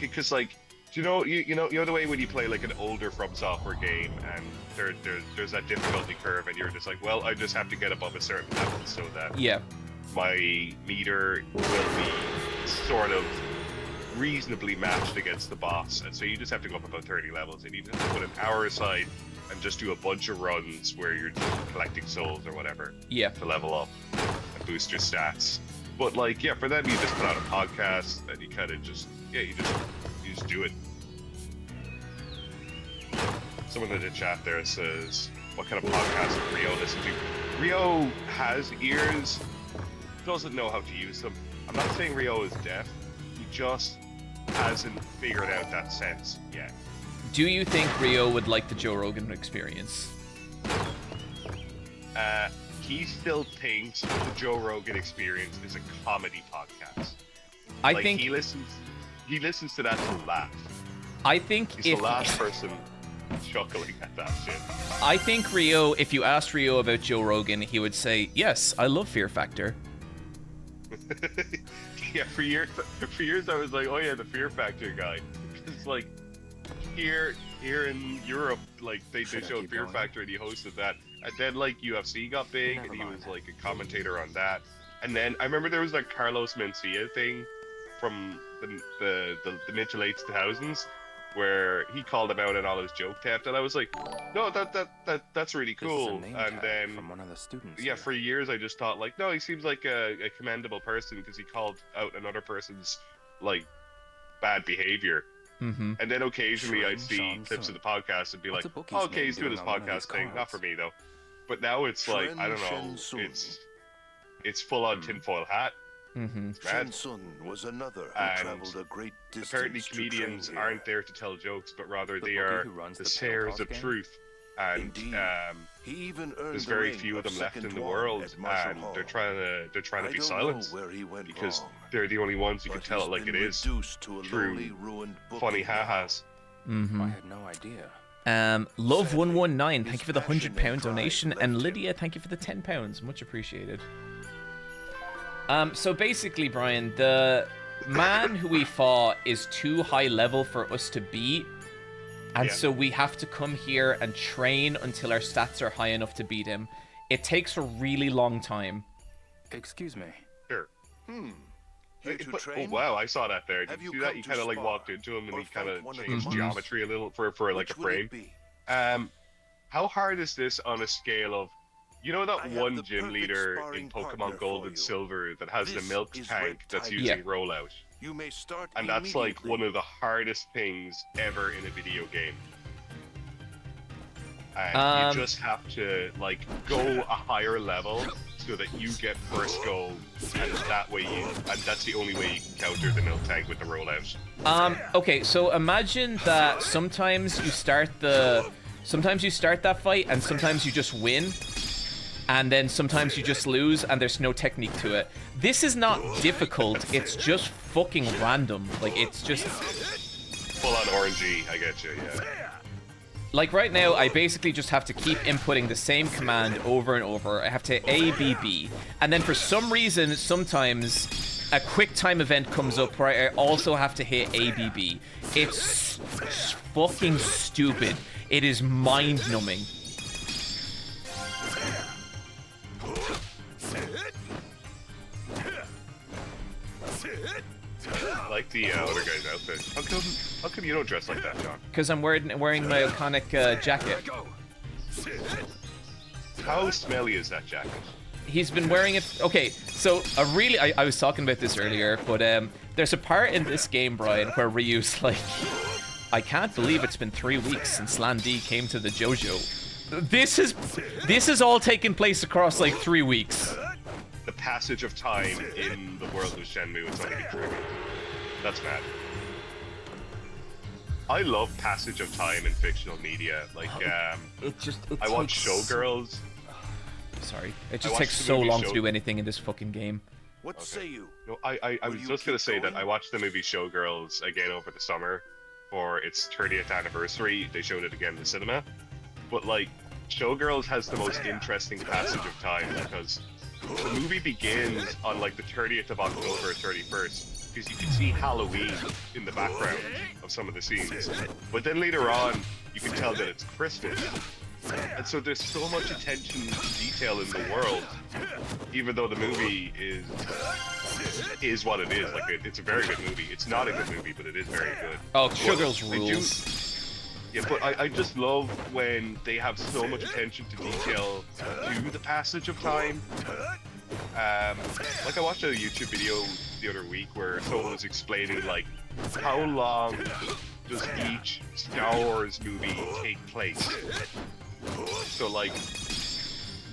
Speaker 17: Because like, you know the way when you play like an older From Software game and there's that difficulty curve, and you're just like, well, I just have to get above a certain level so that my meter will be sort of reasonably matched against the boss, and so you just have to go up about 30 levels, and you just put an hour aside and just do a bunch of runs where you're just collecting souls or whatever to level up and boost your stats. But like, yeah, for them you just put out a podcast and you kind of just you just do it. Someone in the chat there says, what kind of podcast does Ryo listen to? Ryo has ears, doesn't know how to use them. I'm not saying Ryo is deaf, he just hasn't figured out that sense yet.
Speaker 4: Do you think Ryo would like the Joe Rogan experience?
Speaker 17: He still thinks the Joe Rogan experience is a comedy podcast.
Speaker 4: I think
Speaker 17: he listens to that to laugh.
Speaker 4: I think
Speaker 17: he's the last person chuckling at that shit.
Speaker 4: I think Ryo, if you asked Ryo about Joe Rogan, he would say, "Yes, I love Fear Factor."
Speaker 17: Yeah, for years I was like, oh yeah, the Fear Factor guy. It's like here in Europe, like they showed Fear Factor and he hosted that, and then like UFC got big and he was like a commentator on that. And then I remember there was that Carlos Mencia thing from the mid to late 2000s where he called him out and all his joke theft, and I was like, no, that's really cool. And then
Speaker 14: from one of the students.
Speaker 17: Yeah, for years I just thought like, no, he seems like a commendable person because he called out another person's like bad behavior.
Speaker 4: Mm-hmm.
Speaker 17: And then occasionally I'd see clips of the podcast and be like, oh, okay, he's doing his podcast thing, not for me though. But now it's like, I don't know, it's full on tinfoil hat.
Speaker 4: Mm-hmm.
Speaker 7: Shensun was another who traveled a great distance.
Speaker 17: Apparently comedians aren't there to tell jokes, but rather they are the sayers of truth. and
Speaker 7: He even earned
Speaker 17: there's
Speaker 7: the
Speaker 17: very
Speaker 7: ring
Speaker 17: few of them left
Speaker 7: second
Speaker 17: in the
Speaker 7: dwarf
Speaker 17: world,
Speaker 7: at Marshall
Speaker 17: and
Speaker 7: Hall.
Speaker 17: they're trying to
Speaker 7: I
Speaker 17: be
Speaker 7: don't
Speaker 17: silenced
Speaker 7: know where he went
Speaker 17: because
Speaker 7: wrong,
Speaker 17: they're the only ones who can
Speaker 7: but
Speaker 17: tell
Speaker 7: he's
Speaker 17: it like
Speaker 7: been
Speaker 17: it is
Speaker 7: reduced to a
Speaker 17: through
Speaker 7: lowly, ruined
Speaker 17: funny
Speaker 7: bookie now.
Speaker 17: ha-has.
Speaker 14: I had no idea.
Speaker 4: Love119, thank you for the £100 donation, and Lydia, thank you for the £10, much appreciated. So basically, Brian, the man who we fought is too high level for us to beat, and so we have to come here and train until our stats are high enough to beat him. It takes a really long time.
Speaker 14: Excuse me.
Speaker 17: Sure.
Speaker 7: Here to
Speaker 17: Oh
Speaker 7: train?
Speaker 17: wow, I saw that there. Did
Speaker 7: Have
Speaker 17: you
Speaker 7: you
Speaker 17: see that?
Speaker 7: come
Speaker 17: You
Speaker 7: to
Speaker 17: kind of like
Speaker 7: spar
Speaker 17: walked into him and
Speaker 7: or
Speaker 17: he kind
Speaker 7: fight
Speaker 17: of
Speaker 7: one of
Speaker 17: changed
Speaker 7: the
Speaker 17: geometry a little for like a
Speaker 7: Which will it
Speaker 17: frame.
Speaker 7: be?
Speaker 17: How hard is this on a scale of, you know, that
Speaker 7: I have
Speaker 17: one
Speaker 7: the
Speaker 17: gym
Speaker 7: perfect
Speaker 17: leader
Speaker 7: sparring
Speaker 17: in
Speaker 7: partner
Speaker 17: Pokemon Gold
Speaker 7: for
Speaker 17: and
Speaker 7: you.
Speaker 17: Silver that has the
Speaker 7: This
Speaker 17: milk
Speaker 7: is
Speaker 17: tank
Speaker 7: Red
Speaker 17: that's
Speaker 7: Tiger.
Speaker 17: using rollout?
Speaker 7: You may start
Speaker 17: And that's like
Speaker 7: immediately.
Speaker 17: one of the hardest things ever in a video game. And you just have to like go a higher level so that you get first go, and that's the only way you can counter the milk tank with the rollout.
Speaker 4: Okay, so imagine that sometimes you start that fight, and sometimes you just win, and then sometimes you just lose, and there's no technique to it. This is not difficult, it's just fucking random. Like, it's just...
Speaker 17: Full on RNG, I get you, yeah.
Speaker 4: Like, right now, I basically just have to keep inputting the same command over and over. I have to A, B, B. And then for some reason, sometimes a quick time event comes up where I also have to hit A, B, B. It's fucking stupid. It is mind-numbing.
Speaker 17: I like the other guy's outfit. How come you don't dress like that, John?
Speaker 4: Because I'm wearing my iconic jacket.
Speaker 17: How smelly is that jacket?
Speaker 4: He's been wearing it... Okay, so I was talking about this earlier, but there's a part in this game, Brian, where Ryu's like, I can't believe it's been 3 weeks since Landy came to the JoJo. This is all taking place across like 3 weeks.
Speaker 17: The passage of time in the world of Shenmue, it's only been 3 weeks. That's mad. I love passage of time in fictional media. Like, I watch Showgirls.
Speaker 4: Sorry, it just takes so long to do anything in this fucking game.
Speaker 7: What say you?
Speaker 17: No, I was just gonna say that I watched the movie Showgirls again over the summer for its 30th anniversary. They showed it again in the cinema. But like, Showgirls has the most interesting passage of time because the movie begins on like the 30th of October 31st, because you can see Halloween in the background of some of the scenes. But then later on, you can tell that it's Christmas. And so there's so much attention to detail in the world, even though the movie is what it is. Like, it's a very good movie. It's not a good movie, but it is very good.
Speaker 4: Oh, Showgirls rules.
Speaker 17: Yeah, but I just love when they have so much attention to detail to the passage of time. Like, I watched a YouTube video the other week where someone was explaining, like, how long does each Star Wars movie take place? So like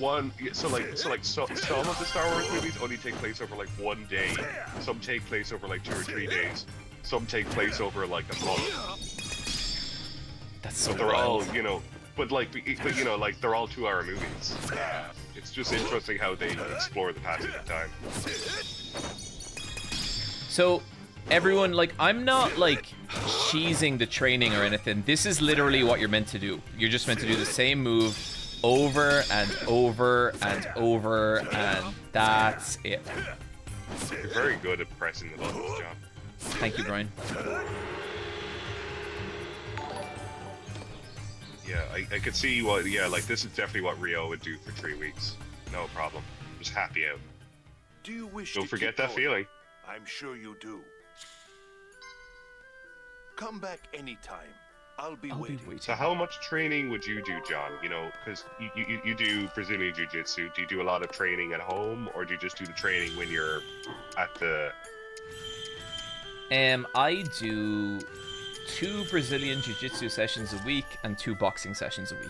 Speaker 17: some of the Star Wars movies only take place over like 1 day. Some take place over like 2 or 3 days. Some take place over like a month.
Speaker 4: That's so
Speaker 17: they're
Speaker 4: wild.
Speaker 17: all, you know, but you know, like they're all 2-hour movies. It's just interesting how they explore the passage of time.
Speaker 4: So, everyone, like, I'm not, like, cheesing the training or anything. This is literally what you're meant to do. You're just meant to do the same move over and over and over, and that's it.
Speaker 17: You're very good at pressing the buttons, John.
Speaker 4: Thank you, Brian.
Speaker 17: Yeah, I could see what, like, this is definitely what Rio would do for 3 weeks. No problem. Just happy out.
Speaker 7: Do you wish
Speaker 17: Don't
Speaker 7: to
Speaker 17: forget
Speaker 7: keep
Speaker 17: that
Speaker 7: going?
Speaker 17: feeling.
Speaker 7: I'm sure you do. Come back anytime. I'll be waiting.
Speaker 17: So how much training would you do, John? You know, because you do Brazilian Jiu-Jitsu. Do you do a lot of training at home, or do you just do the training when you're at the...
Speaker 4: I do 2 Brazilian Jiu-Jitsu sessions a week and 2 boxing sessions a week.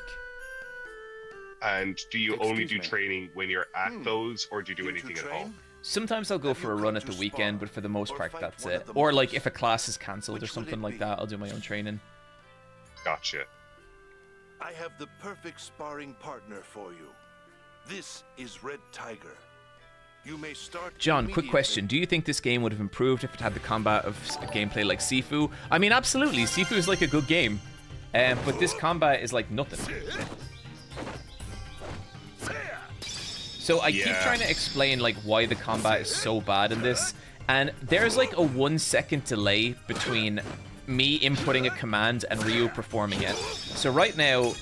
Speaker 17: And do you only do training when you're at those, or do you do anything at home?
Speaker 4: Sometimes I'll go for a run at the weekend, but for the most part, that's it. Or, like, if a class is cancelled or something like that, I'll do my own training.
Speaker 17: Gotcha.
Speaker 7: I have the perfect sparring partner for you. This is Red Tiger. You may start.
Speaker 4: John, quick question. Do you think this game would have improved if it had the combat of gameplay like Sifu? I mean, absolutely. Sifu is like a good game. But this combat is like nothing. So I keep trying to explain like why the combat is so bad in this. And there's like a 1 second delay between me inputting a command and Ryu performing it. So right now,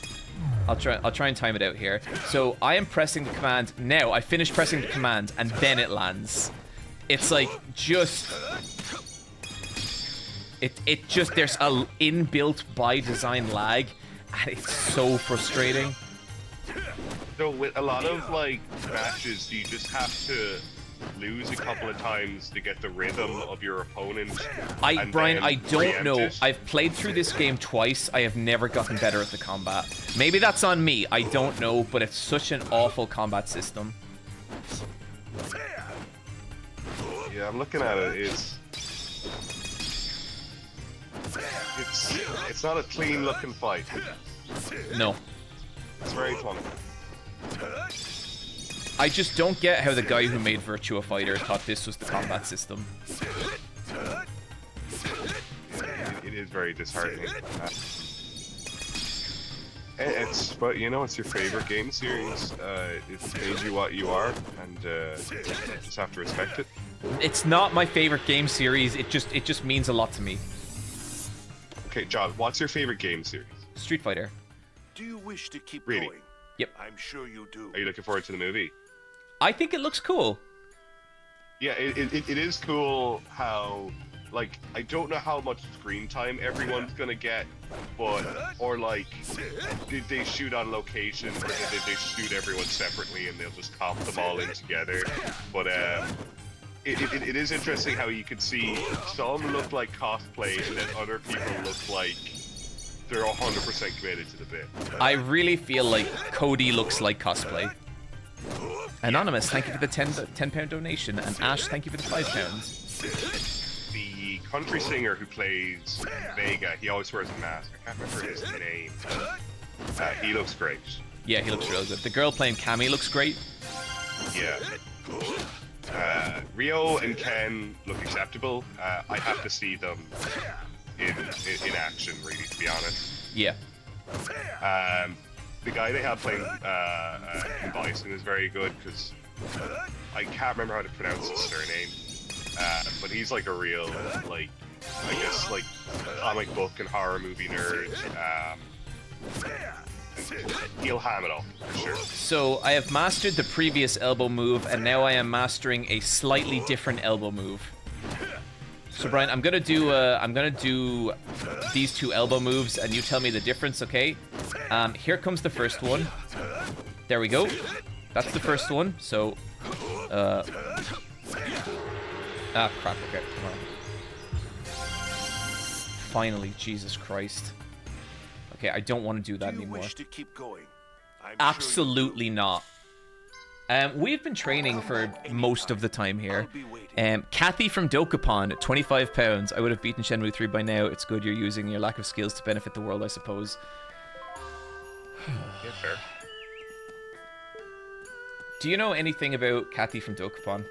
Speaker 4: I'll try and time it out here. So I am pressing the command now. I finish pressing the command and then it lands. It's like just it just there's a inbuilt by design lag and it's so frustrating.
Speaker 17: So with a lot of like matches, you just have to lose a couple of times to get the rhythm of your opponent.
Speaker 4: Brian, I don't know. I've played through this game twice. I have never gotten better at the combat. Maybe that's on me. I don't know, but it's such an awful combat system.
Speaker 17: Yeah, I'm looking at it. It's not a clean looking fight.
Speaker 4: No.
Speaker 17: It's very clunky.
Speaker 4: I just don't get how the guy who made Virtua Fighter thought this was the combat system.
Speaker 17: It is very disheartening. But you know, it's your favorite game series. It's made you what you are, and just have to respect it.
Speaker 4: It's not my favorite game series. It just means a lot to me.
Speaker 17: Okay, John, what's your favorite game series?
Speaker 4: Street Fighter.
Speaker 7: Do you wish to keep
Speaker 17: Really?
Speaker 7: going?
Speaker 4: Yep.
Speaker 7: I'm sure you do.
Speaker 17: Are you looking forward to the movie?
Speaker 4: I think it looks cool.
Speaker 17: Yeah, it is cool how, like, I don't know how much screen time everyone's gonna get, but, or like, did they shoot on location, or did they shoot everyone separately and they'll just comp them all in together? But, it is interesting how you can see some look like cosplay and then other people look like they're 100% committed to the bit.
Speaker 4: I really feel like Cody looks like cosplay. Anonymous, thank you for the £10 donation, and Ash, thank you for the £5.
Speaker 17: The country singer who plays Vega, he always wears a mask. I can't remember his name. He looks great.
Speaker 4: Yeah, he looks real good. The girl playing Cammy looks great.
Speaker 17: Yeah. Rio and Ken look acceptable. I have to see them in action, really, to be honest.
Speaker 4: Yeah.
Speaker 17: The guy they have playing Bison is very good because I can't remember how to pronounce his surname, but he's like a real, like, I guess, like, comic book and horror movie nerd. He'll ham it up for sure.
Speaker 4: So I have mastered the previous elbow move, and now I am mastering a slightly different elbow move. So Brian, I'm gonna do these two elbow moves, and you tell me the difference, okay? Here comes the first one. There we go. That's the first one. So, crap. Okay, come on. Finally, Jesus Christ. Okay, I don't want to do that anymore.
Speaker 7: Wish to keep going?
Speaker 4: Absolutely not. We've been training for most of the time here. Kathy from Dokapon, £25. I would have beaten Shenmue 3 by now. It's good you're using your lack of skills to benefit the world, I suppose.
Speaker 17: Yeah, fair.
Speaker 4: Do you know anything about Kathy from Dokapon?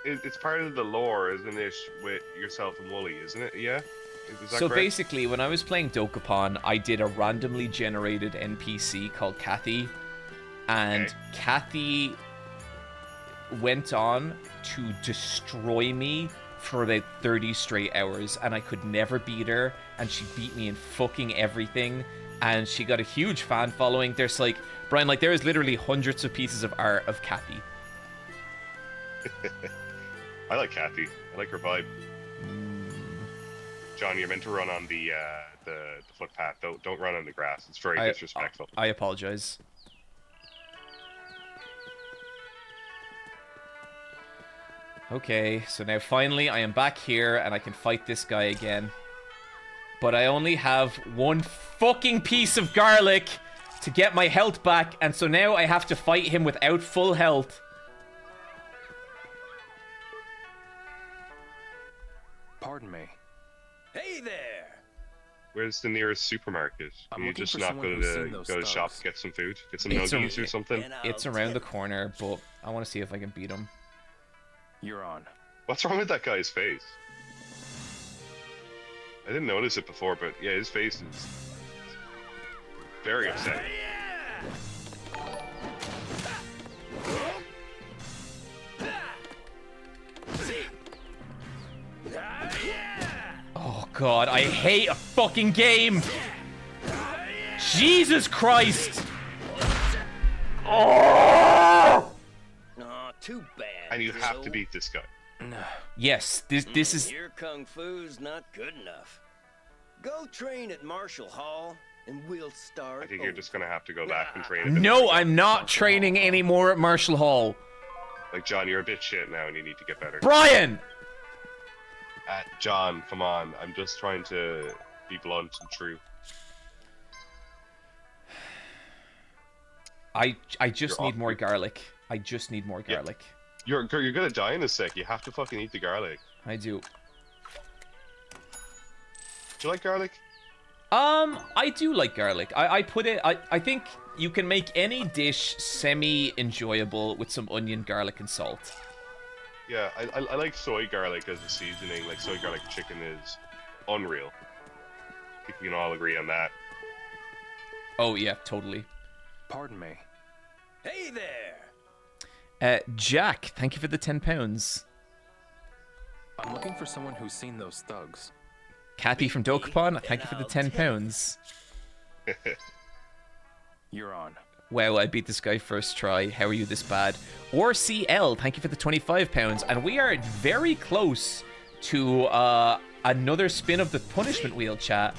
Speaker 17: It's part of the lore, isn't it, with yourself and Wooly, isn't it? Yeah? Is that
Speaker 4: So
Speaker 17: correct?
Speaker 4: basically, when I was playing Dokapon, I did a randomly generated NPC called Kathy. And Kathy went on to destroy me for about 30 straight hours. And I could never beat her. And she beat me in fucking everything. And she got a huge fan following. There's like, Brian, like there is literally hundreds of pieces of art of Kathy.
Speaker 17: I like Kathy. I like her vibe. John, you're meant to run on the footpath. Don't run on the grass. It's very disrespectful.
Speaker 4: I apologize. Okay, so now finally I am back here and I can fight this guy again. But I only have one fucking piece of garlic to get my health back, and so now I have to fight him without full health.
Speaker 14: Pardon me.
Speaker 16: Hey there!
Speaker 17: Where's the nearest supermarket?
Speaker 14: I'm
Speaker 17: Can you
Speaker 14: looking
Speaker 17: just
Speaker 14: for
Speaker 17: not
Speaker 14: someone
Speaker 17: go
Speaker 14: who's
Speaker 17: to
Speaker 14: seen
Speaker 17: the
Speaker 14: those
Speaker 17: shop,
Speaker 14: thugs.
Speaker 17: get some food, get some
Speaker 4: It's
Speaker 17: nuggies or something?
Speaker 4: It's around the corner, but I want to see if I can beat him.
Speaker 14: You're on.
Speaker 17: What's wrong with that guy's face? I didn't notice it before, but yeah, his face is very upset.
Speaker 4: Oh god, I hate a fucking game! Jesus Christ! Oh!
Speaker 16: Aw, too bad.
Speaker 17: And you have to
Speaker 16: kiddo.
Speaker 17: beat this guy.
Speaker 4: Yes, this is.
Speaker 16: Your kung fu's not good enough. Go train at Marshall Hall, and we'll start.
Speaker 17: I think you're just gonna have to go back and train.
Speaker 4: No, I'm not training anymore at Marshall Hall.
Speaker 17: Like, John, you're a bit shit now, and you need to get better.
Speaker 4: Brian!
Speaker 17: John, come on. I'm just trying to be blunt and true.
Speaker 4: I just need more garlic. I just need more garlic.
Speaker 17: You're gonna die in a sec. You have to fucking eat the garlic.
Speaker 4: I do.
Speaker 17: Do you like garlic?
Speaker 4: I do like garlic. I put it. I think you can make any dish semi-enjoyable with some onion, garlic, and salt.
Speaker 17: Yeah, I like soy garlic as a seasoning. Like, soy garlic chicken is unreal. I think we can all agree on that.
Speaker 4: Oh yeah, totally.
Speaker 14: Pardon me.
Speaker 16: Hey there!
Speaker 4: Jack, thank you for the £10.
Speaker 14: I'm looking for someone who's seen those thugs.
Speaker 4: Kathy from Dokapon, thank you for the £10.
Speaker 14: You're on.
Speaker 4: Wow, I beat this guy first try. How are you this bad? Or CL, thank you for the £25. And we are very close to another spin of the punishment wheel, chat.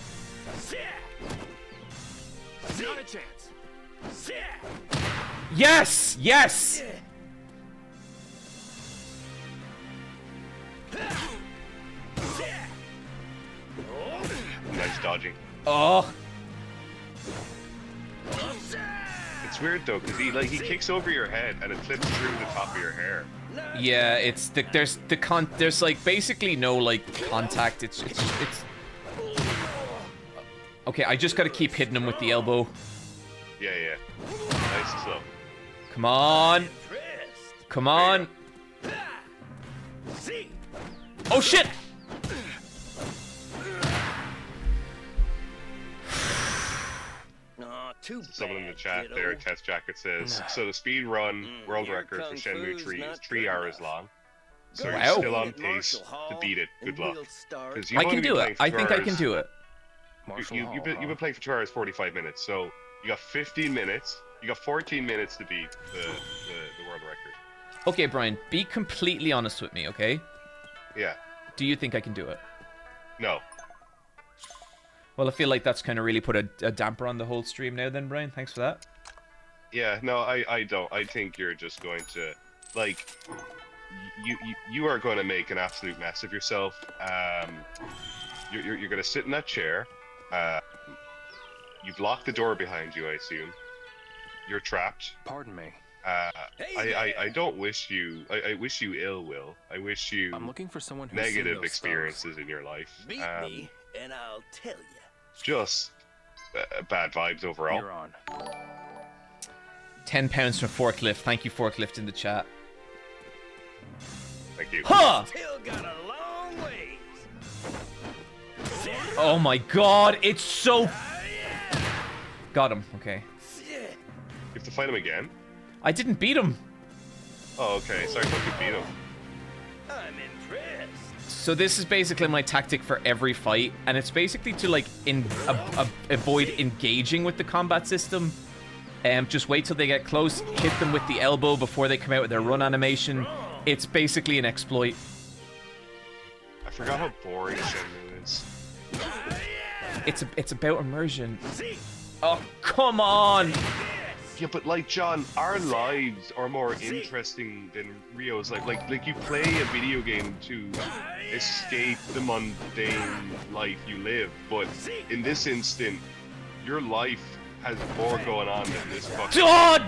Speaker 16: Not a chance.
Speaker 4: Yes! Yes!
Speaker 17: Nice dodging.
Speaker 4: Oh!
Speaker 17: It's weird though, because he kicks over your head and it flips through the top of your hair.
Speaker 4: Yeah, it's there's like basically no like contact. It's okay. I just gotta keep hitting him with the elbow.
Speaker 17: Yeah. Nice and slow.
Speaker 4: Come on, come on. Oh shit!
Speaker 17: Someone in the chat there, Test Jacket says, so the speed run world record for Shenmue 3 is 3 hours long. So
Speaker 4: Wow.
Speaker 17: you're still on pace to beat it. Good luck. 'Cause you've
Speaker 4: I
Speaker 17: only
Speaker 4: can
Speaker 17: been
Speaker 4: do
Speaker 17: playing
Speaker 4: it.
Speaker 17: for
Speaker 4: I
Speaker 17: 2
Speaker 4: think I
Speaker 17: hours.
Speaker 4: can do it.
Speaker 17: You've been playing for 2 hours 45 minutes, so you got 15 minutes. You got 14 minutes to beat the world record.
Speaker 4: Okay, Brian, be completely honest with me, okay?
Speaker 17: Yeah.
Speaker 4: Do you think I can do it?
Speaker 17: No.
Speaker 4: Well, I feel like that's kind of really put a damper on the whole stream now then, Brian. Thanks for that.
Speaker 17: Yeah, no, I don't. I think you're just going to, like, you are going to make an absolute mess of yourself. You're going to sit in that chair. You've locked the door behind you, I assume. You're trapped.
Speaker 14: Pardon me.
Speaker 17: I don't wish you. I wish you ill will. I wish you.
Speaker 14: I'm looking for someone who's seen
Speaker 17: negative
Speaker 14: those
Speaker 17: experiences in your life.
Speaker 16: Beat me, and I'll tell you.
Speaker 17: Just bad vibes overall.
Speaker 14: You're on.
Speaker 4: £10 from Forklift. Thank you, Forklift, in the chat.
Speaker 17: Thank you.
Speaker 4: Huh!
Speaker 16: Still got a long ways.
Speaker 4: Oh my god, it's so... Got him, okay.
Speaker 17: You have to fight him again?
Speaker 4: I didn't beat him.
Speaker 17: Oh, okay. Sorry, I thought you beat him.
Speaker 16: I'm impressed.
Speaker 4: So this is basically my tactic for every fight, and it's basically to like avoid engaging with the combat system. Just wait till they get close, hit them with the elbow before they come out with their run animation. It's basically an exploit.
Speaker 17: I forgot how boring Shenmue is.
Speaker 4: It's about immersion. Oh, come on!
Speaker 17: Yeah, but like, John, our lives are more interesting than Rio's. Like you play a video game to escape the mundane life you live, but in this instant, your life has more going on than this fucking...
Speaker 4: God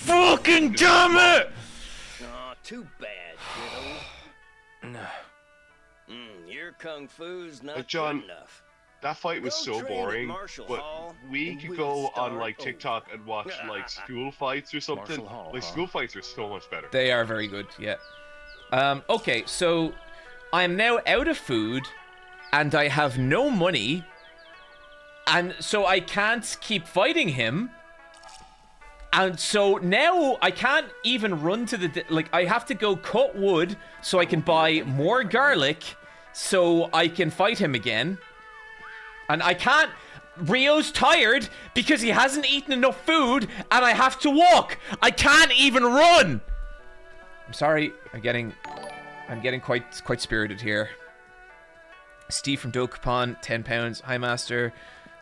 Speaker 4: fucking damn it!
Speaker 16: Aw, too bad, kiddo. Your kung fu's not
Speaker 17: John,
Speaker 16: good enough.
Speaker 17: That fight was so
Speaker 16: train at
Speaker 17: boring,
Speaker 16: Marshall
Speaker 17: but
Speaker 16: Hall,
Speaker 17: we
Speaker 16: and
Speaker 17: could
Speaker 16: we'll
Speaker 17: go on
Speaker 16: start
Speaker 17: like TikTok and watch like school fights or something.
Speaker 14: Marshall Hall,
Speaker 17: Like
Speaker 14: huh?
Speaker 17: school fights are so much better.
Speaker 4: They are very good, yeah. Okay, so I am now out of food, and I have no money, and so I can't keep fighting him. And so now I can't even run to the... Like, I have to go cut wood so I can buy more garlic so I can fight him again. And I can't... Rio's tired because he hasn't eaten enough food and I have to walk. I can't even run. I'm sorry. I'm getting quite spirited here. Steve from Dokapon, £10. Hi, Master.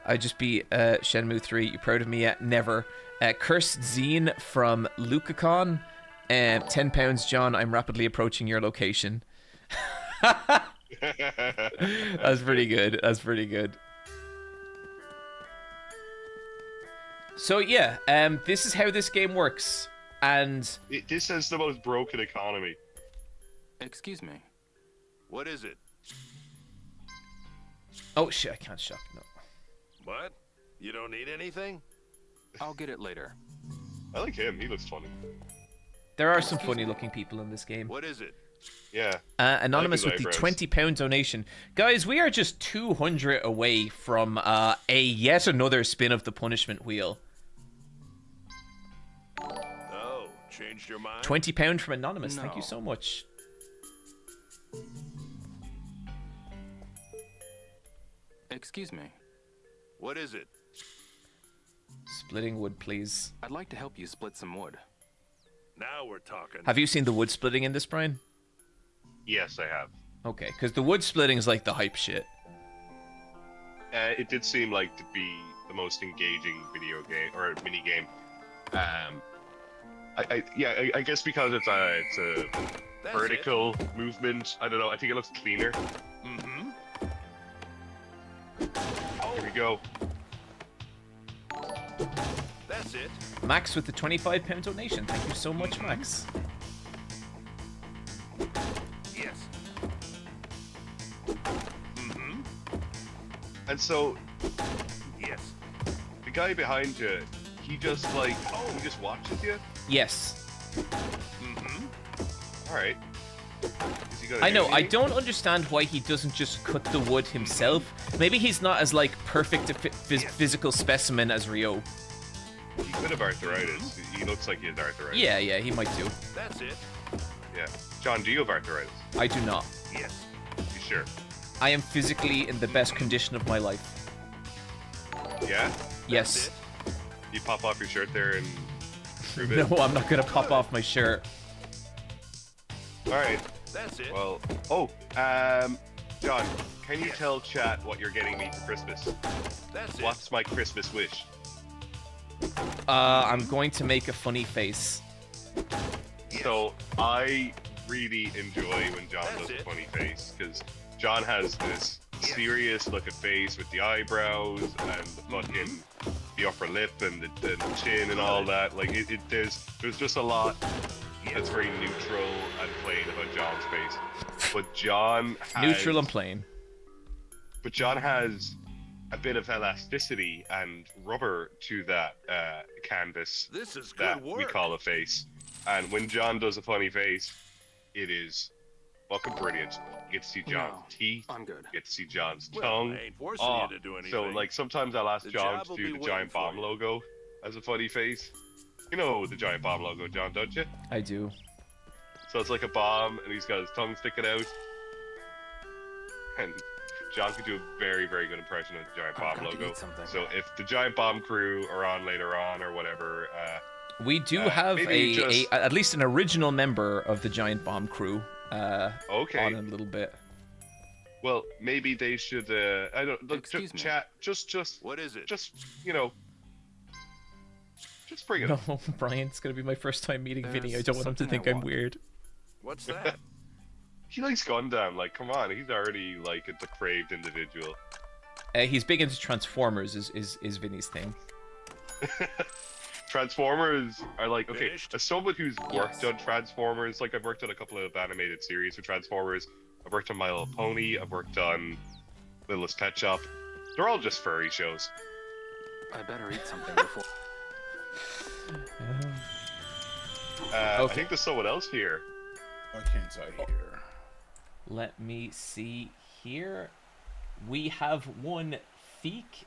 Speaker 4: I just beat Shenmue 3. You proud of me yet? Never. Cursed Zine from Lucacon. £10, John. I'm rapidly approaching your location. That's pretty good. That's pretty good. So yeah, this is how this game works, and
Speaker 17: this has the most broken economy.
Speaker 14: Excuse me.
Speaker 7: What is it?
Speaker 4: Oh shit, I can't shop. No.
Speaker 7: What? You don't need anything?
Speaker 14: I'll get it later.
Speaker 17: I like him. He looks funny.
Speaker 4: There are some funny-looking people in this game.
Speaker 7: What is it?
Speaker 17: Yeah.
Speaker 4: Anonymous
Speaker 17: like
Speaker 4: with the
Speaker 17: his
Speaker 4: £20 donation. Guys, we are just 200 away from a yet another spin of the punishment wheel.
Speaker 7: Oh, changed your mind?
Speaker 4: £20 from Anonymous.
Speaker 14: No.
Speaker 4: Thank you so much.
Speaker 14: Excuse me.
Speaker 7: What is it?
Speaker 4: Splitting wood, please.
Speaker 14: I'd like to help you split some wood.
Speaker 7: Now we're talking.
Speaker 4: Have you seen the wood splitting in this, Brian?
Speaker 17: Yes, I have.
Speaker 4: Okay, because the wood splitting is like the hype shit.
Speaker 17: It did seem like to be the most engaging video game or mini game. I guess because it's a vertical movement. I don't know. I think it looks cleaner.
Speaker 7: Mm-hmm.
Speaker 17: Here we go.
Speaker 7: That's it.
Speaker 4: Max with the £25 donation. Thank you so much, Max.
Speaker 7: Yes. Mm-hmm.
Speaker 17: And so,
Speaker 7: yes,
Speaker 17: the guy behind you, he just watches you.
Speaker 4: Yes.
Speaker 7: Mm-hmm.
Speaker 17: All right. Is he gonna
Speaker 4: I
Speaker 17: do
Speaker 4: know. I
Speaker 17: anything?
Speaker 4: don't understand why he doesn't just cut the wood himself. Maybe he's not as like perfect a physical specimen as Rio.
Speaker 17: He could have arthritis. He looks like he has arthritis.
Speaker 4: Yeah, he might do.
Speaker 7: That's it.
Speaker 17: Yeah. John, do you have arthritis?
Speaker 4: I do not.
Speaker 7: Yes.
Speaker 17: You sure?
Speaker 4: I am physically in the best condition of my life.
Speaker 17: Yeah?
Speaker 4: Yes.
Speaker 17: You pop off your shirt there and prove it.
Speaker 4: No, I'm not gonna pop off my shirt.
Speaker 17: Alright.
Speaker 7: That's it.
Speaker 17: Well, John, can you tell chat what you're getting me for Christmas?
Speaker 7: That's
Speaker 17: What's my Christmas wish?
Speaker 4: I'm going to make a funny face.
Speaker 17: So, I really enjoy when John does a funny face, because John has this serious looking face with the eyebrows and the fucking the upper lip and the chin and all that. Like there's just a lot that's very neutral and plain about John's face. But John has,
Speaker 4: Neutral and plain.
Speaker 17: But John has a bit of elasticity and rubber to that canvas
Speaker 7: This is
Speaker 17: that
Speaker 7: good work.
Speaker 17: we call a face. And when John does a funny face, it is fucking brilliant. You get to see John's teeth.
Speaker 14: I'm good.
Speaker 17: You get to see John's
Speaker 7: Well,
Speaker 17: tongue.
Speaker 7: I ain't forcing you to do
Speaker 17: So,
Speaker 7: anything.
Speaker 17: like, sometimes I'll ask
Speaker 7: The
Speaker 17: John
Speaker 7: job
Speaker 17: to
Speaker 7: will
Speaker 17: do
Speaker 7: be
Speaker 17: the
Speaker 7: waiting
Speaker 17: giant
Speaker 7: for
Speaker 17: bomb
Speaker 7: you.
Speaker 17: logo as a funny face. You know the giant bomb logo, John, don't you?
Speaker 4: I do.
Speaker 17: So it's like a bomb, and he's got his tongue sticking out. And John could do a very, very good impression of the giant bomb
Speaker 14: going to
Speaker 17: logo.
Speaker 14: eat something.
Speaker 17: So if the giant bomb crew are on later on or whatever,
Speaker 4: We do have
Speaker 17: maybe just-
Speaker 4: at least an original member of the Giant Bomb crew
Speaker 17: okay.
Speaker 4: on in a little bit.
Speaker 17: Well, maybe they should. I don't. Look,
Speaker 14: Excuse me.
Speaker 17: chat. Just.
Speaker 7: What is it?
Speaker 17: Just just bring it
Speaker 4: No,
Speaker 17: up.
Speaker 4: Brian, it's gonna be my first time meeting Vinny. I
Speaker 14: There's
Speaker 4: don't want him to
Speaker 14: something
Speaker 4: think
Speaker 14: I
Speaker 4: I'm
Speaker 14: want.
Speaker 4: weird.
Speaker 7: What's that?
Speaker 17: He likes Gundam. Like, come on. He's already like a depraved individual.
Speaker 4: He's big into Transformers. Is Vinny's thing.
Speaker 17: Transformers are like, okay,
Speaker 7: Finished?
Speaker 17: as someone who's worked on Transformers, like I've worked on a couple of animated series for Transformers. I've worked on My Little Pony. I've worked on Littlest Pet Shop. They're all just furry shows.
Speaker 14: I better eat something before.
Speaker 17: I think there's someone else here.
Speaker 18: Why can't I hear?
Speaker 4: Let me see here. We have one Feek,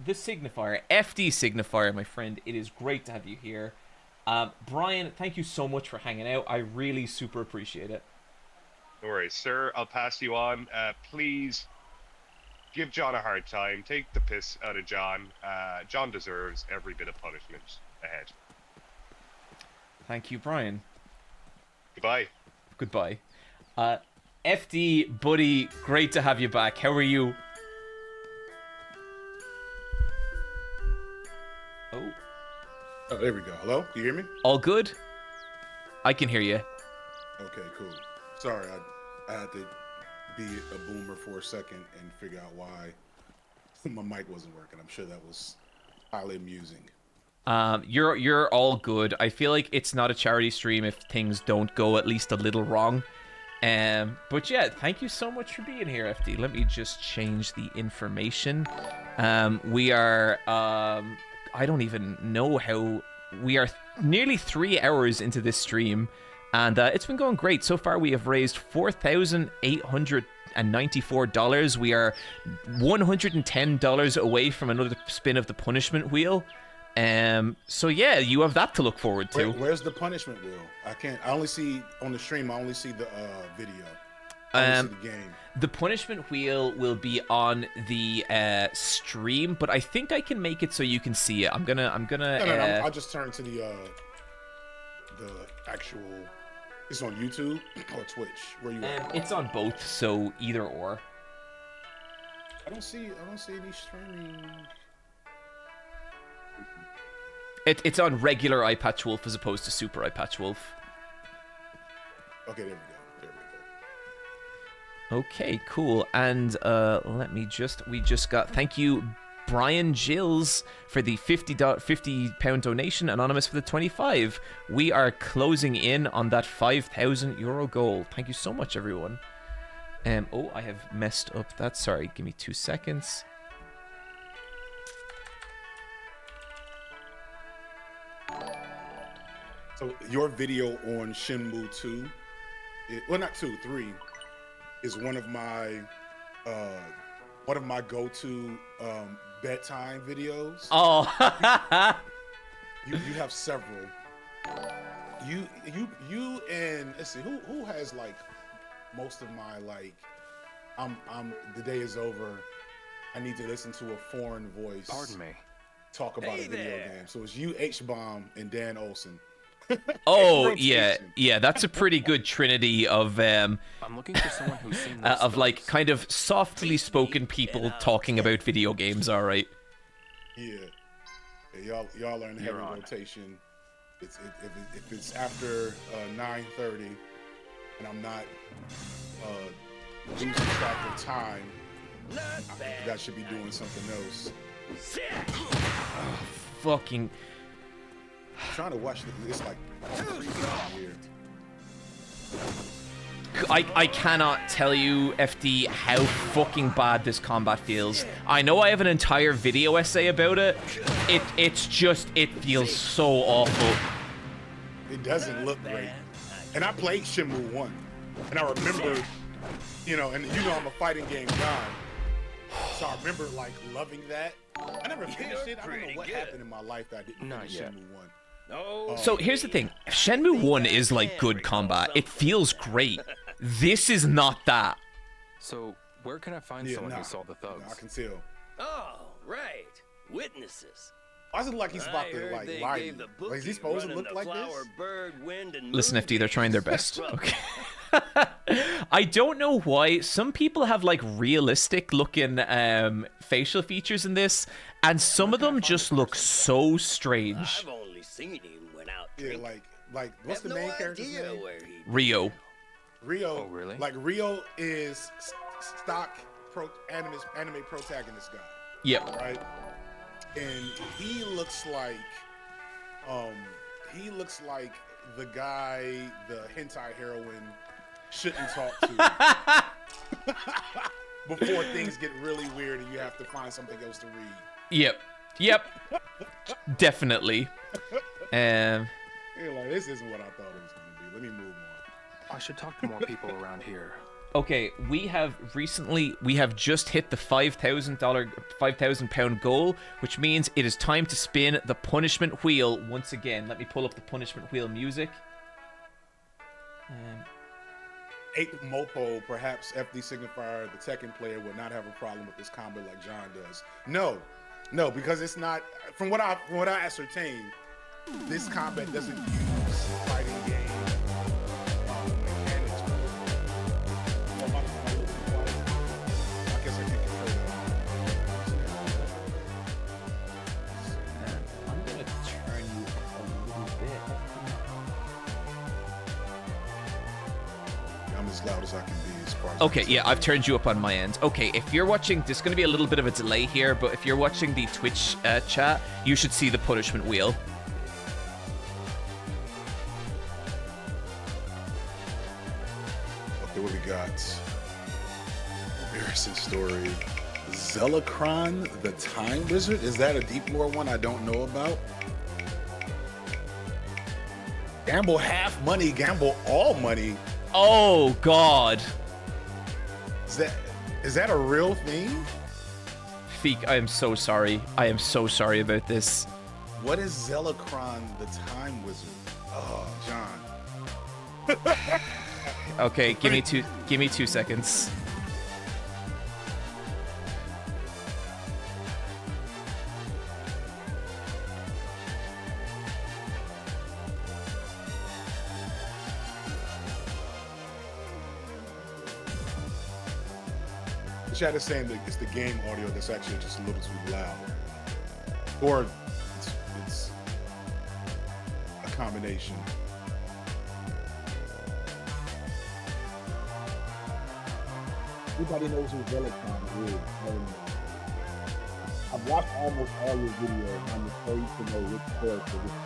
Speaker 4: the signifier, FD signifier, my friend. It is great to have you here. Brian, thank you so much for hanging out. I really super appreciate it.
Speaker 17: No worries, sir. I'll pass you on. Please give John a hard time. Take the piss out of John. John deserves every bit of punishment ahead.
Speaker 4: Thank you, Brian.
Speaker 17: Goodbye.
Speaker 4: Goodbye. FD, buddy, great to have you back. How are you?
Speaker 18: Oh, there we go. Hello? Can you hear me?
Speaker 4: All good? I can hear you.
Speaker 18: Okay, cool. Sorry, I had to be a boomer for a second and figure out why my mic wasn't working. I'm sure that was highly amusing.
Speaker 4: You're all good. I feel like it's not a charity stream if things don't go at least a little wrong. But yeah, thank you so much for being here, FD. Let me just change the information. We are I don't even know how. We are nearly 3 hours into this stream, and it's been going great. So far, we have raised $4,894. We are $110 away from another spin of the punishment wheel. So yeah, you have that to look forward to.
Speaker 18: Where's the punishment wheel? I only see on the stream. I only see the video. I only see the game.
Speaker 4: The punishment wheel will be on the stream, but I think I can make it so you can see it. I'm gonna.
Speaker 18: No, I'll just turn to the actual. It's on YouTube or Twitch. Where you at?
Speaker 4: It's on both, so either or.
Speaker 18: I don't see any streaming.
Speaker 4: It's on regular iPatch Wolf as opposed to Super iPatch Wolf.
Speaker 18: Okay, there we go.
Speaker 4: Okay, cool. And we just got, thank you, Brian Gills, for the £50 donation, Anonymous for the 25. We are closing in on that €5,000 goal. Thank you so much, everyone. Oh, I have messed up that. Sorry, give me 2 seconds.
Speaker 18: So your video on Shenmue 2, well, not 2, 3, is one of my go-to bedtime videos.
Speaker 4: Oh,
Speaker 18: you have several. You and let's see who has like most of my like. I'm the day is over. I need to listen to a foreign voice.
Speaker 14: Pardon me.
Speaker 18: Talk about a video game. So it's you, H-Bomb, and Dan Olsen.
Speaker 4: Oh yeah, that's a pretty good trinity of
Speaker 14: I'm looking for someone who's seen
Speaker 4: of like kind of softly spoken people talking about video games. All right.
Speaker 18: Yeah, y'all are in heavy rotation. If it's after 9:30 and I'm not losing track of time, I think I should be doing something else.
Speaker 4: Oh, fucking.
Speaker 18: I'm trying to watch this like here.
Speaker 4: I cannot tell you, FD, how fucking bad this combat feels. I know I have an entire video essay about it. It feels so awful.
Speaker 18: It doesn't look great. And I played Shenmue 1, and I remember, I'm a fighting game guy, so I remember like loving that. I never finished it. I don't know what happened in my life that I didn't finish Shenmue 1.
Speaker 4: So here's the thing. Shenmue 1 is like good combat. It feels great. This is not that.
Speaker 14: So where can I find someone who saw the thugs?
Speaker 18: I can tell.
Speaker 16: Oh, right. Witnesses.
Speaker 18: Why does it look like he's about to like lie? Like, is he supposed to look like this?
Speaker 4: Listen, FD, they're trying their best. Okay. I don't know why some people have like realistic looking facial features in this, and some of them just look so strange.
Speaker 16: I've only seen him when out
Speaker 18: drinking. Yeah, like what's the main character's name?
Speaker 4: Rio.
Speaker 18: Rio.
Speaker 14: Oh, really?
Speaker 18: Like Rio is stock anime protagonist guy.
Speaker 4: Yep.
Speaker 18: Right. And he looks like the guy the hentai heroine shouldn't talk to. before things get really weird and you have to find something else to read.
Speaker 4: Yep. Definitely.
Speaker 18: You're like, this isn't what I thought it was going to be. Let me move on.
Speaker 14: I should talk to more people around here.
Speaker 4: Okay, we have just hit the £5,000 goal, which means it is time to spin the punishment wheel once again. Let me pull up the punishment wheel music.
Speaker 18: 8th Mopo, perhaps FD Signifier, the Tekken player, would not have a problem with this combat like John does. No, because it's not. From what I ascertained, this combat doesn't use fighting game mechanics. I guess I can control that.
Speaker 4: I'm gonna turn you up a little bit.
Speaker 18: I'm as loud as I can be as far as
Speaker 4: Okay, yeah, I've turned you up on my end. Okay, if you're watching, there's going to be a little bit of a delay here, but if you're watching the Twitch chat, you should see the punishment wheel.
Speaker 18: Okay, what we got? Embarrassing story. Zelakron, the Time Wizard? Is that a deep lore one I don't know about? Gamble half money, gamble all money.
Speaker 4: Oh, God.
Speaker 18: Is that a real thing?
Speaker 4: Feek, I am so sorry. I am so sorry about this.
Speaker 18: What is Zelakron, the Time Wizard? Oh, John.
Speaker 4: Okay, give me 2 seconds.
Speaker 18: The chat is saying that it's the game audio that's actually just a little too loud. Or it's a combination.
Speaker 19: Everybody knows who Zelakron is. I've watched almost all your videos. I'm afraid to know which character this is.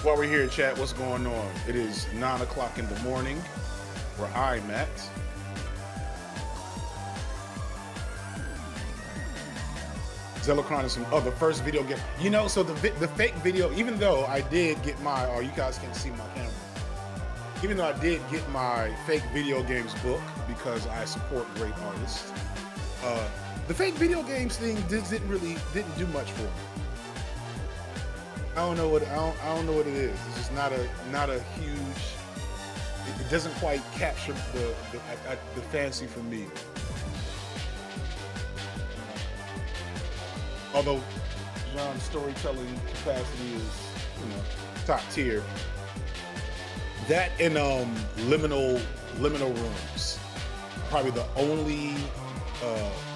Speaker 18: While we're here, chat, what's going on? It is 9 o'clock in the morning where I'm at. Zelakron is the first video game. You know, so the fake video, even though I did get my, oh, you guys can see my camera. Even though I did get my fake video games book because I support great artists, the fake video games thing didn't do much for me. I don't know what it is. It's just not a huge. It doesn't quite capture the fancy for me. Although John's storytelling capacity is, top tier. That and liminal rooms, probably the only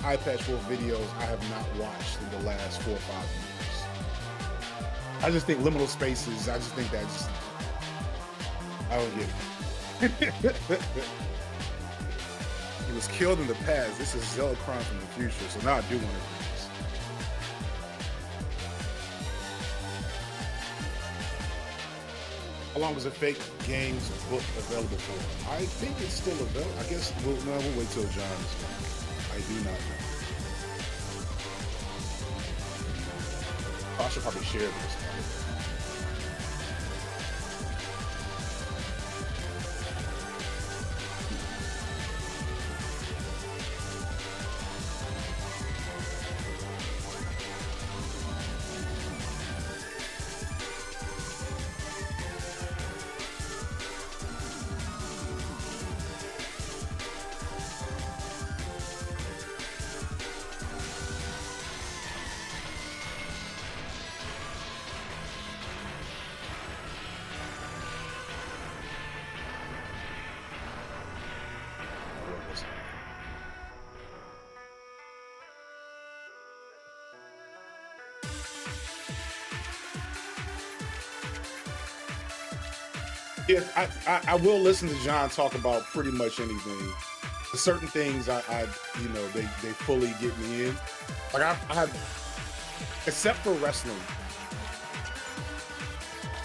Speaker 18: iPad Pro videos I have not watched in the last 4 or 5 years. I just think liminal spaces. I just think I don't get it. He was killed in the past. This is Zelakron from the future, so now I do want to do this. How long was the fake games book available for? I think it's still available. I guess we'll wait till John is done. I do not know. I should probably share this. Yeah, I will listen to John talk about pretty much anything. Certain things I you know, they fully get me in. Like I except for wrestling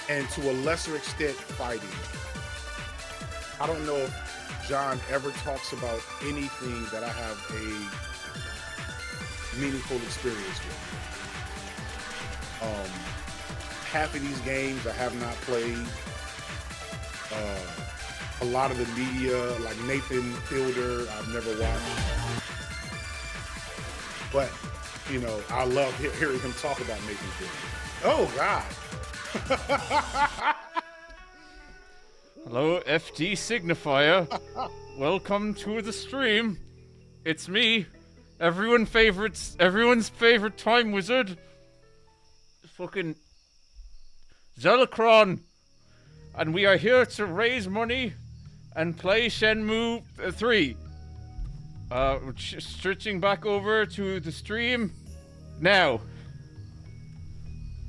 Speaker 18: and to a lesser extent fighting. I don't know if John ever talks about anything that I have a meaningful experience with. Half of these games I have not played. A lot of the media, like Nathan Fielder, I've never watched. But, you know, I love hearing him talk about Nathan Fielder. Oh, God.
Speaker 4: Hello, FD Signifier. Welcome to the stream. It's me, everyone's favorite time wizard. Fucking Zelacron. And we are here to raise money and play Shenmue 3. Switching back over to the stream now.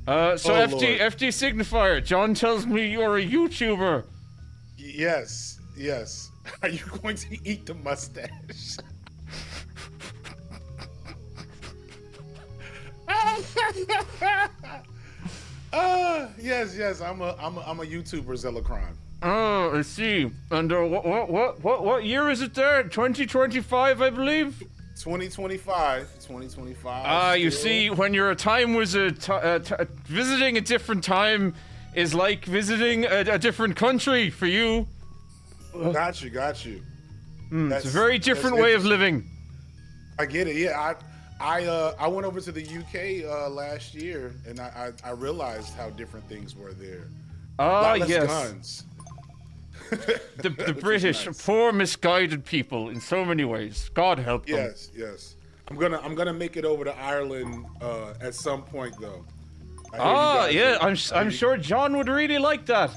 Speaker 4: FD Signifier, John tells me you're a YouTuber.
Speaker 18: Yes. Are you going to eat the mustache? Yes. I'm a YouTuber, Zelacron.
Speaker 4: Oh, I see. And what year is it there? 2025, I believe.
Speaker 18: 2025.
Speaker 4: You see, when you're a time wizard, visiting a different time is like visiting a different country for you.
Speaker 18: Got you.
Speaker 4: It's a very different way of living.
Speaker 18: I get it. Yeah, I went over to the UK last year, and I realized how different things were there.
Speaker 4: Yes.
Speaker 18: Guns.
Speaker 4: the British, poor misguided people in so many ways. God help them.
Speaker 18: Yes. I'm gonna make it over to Ireland at some point though.
Speaker 4: I'm sure John would really like that.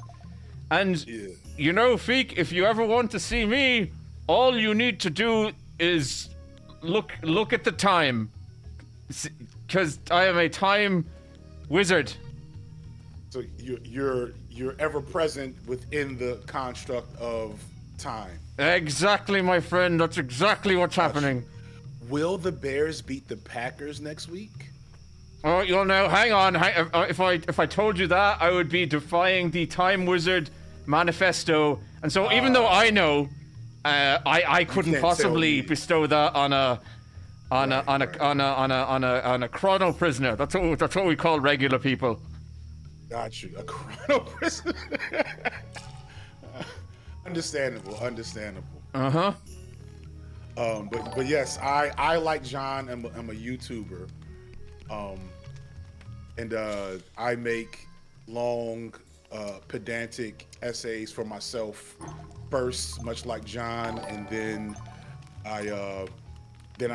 Speaker 4: And you know, Feek, if you ever want to see me, all you need to do is look at the time, because I am a time wizard.
Speaker 18: So you're ever present within the construct of time.
Speaker 4: Exactly, my friend. That's exactly what's happening.
Speaker 18: Will the Bears beat the Packers next week?
Speaker 4: Oh, you'll know. Hang on. If I told you that, I would be defying the Time Wizard manifesto. And so, even though I know, I couldn't possibly bestow that on a chrono prisoner. That's what we call regular people.
Speaker 18: Got you. A chrono prisoner. Understandable. But yes, I like John. I'm a YouTuber. And I make long, pedantic essays for myself first, much like John, and then I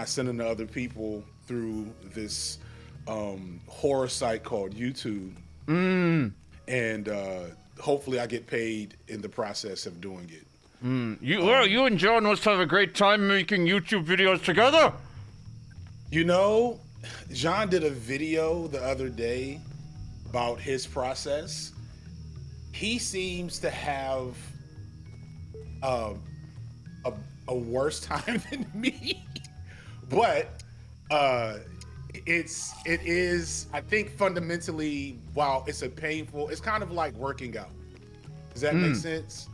Speaker 18: send them to other people through this horror site called YouTube. And hopefully I get paid in the process of doing it.
Speaker 4: You and John must have a great time making YouTube videos together.
Speaker 18: You know, John did a video the other day about his process. He seems to have a worse time than me, but it is, I think, fundamentally, while it's it's kind of like working out. Does that make sense?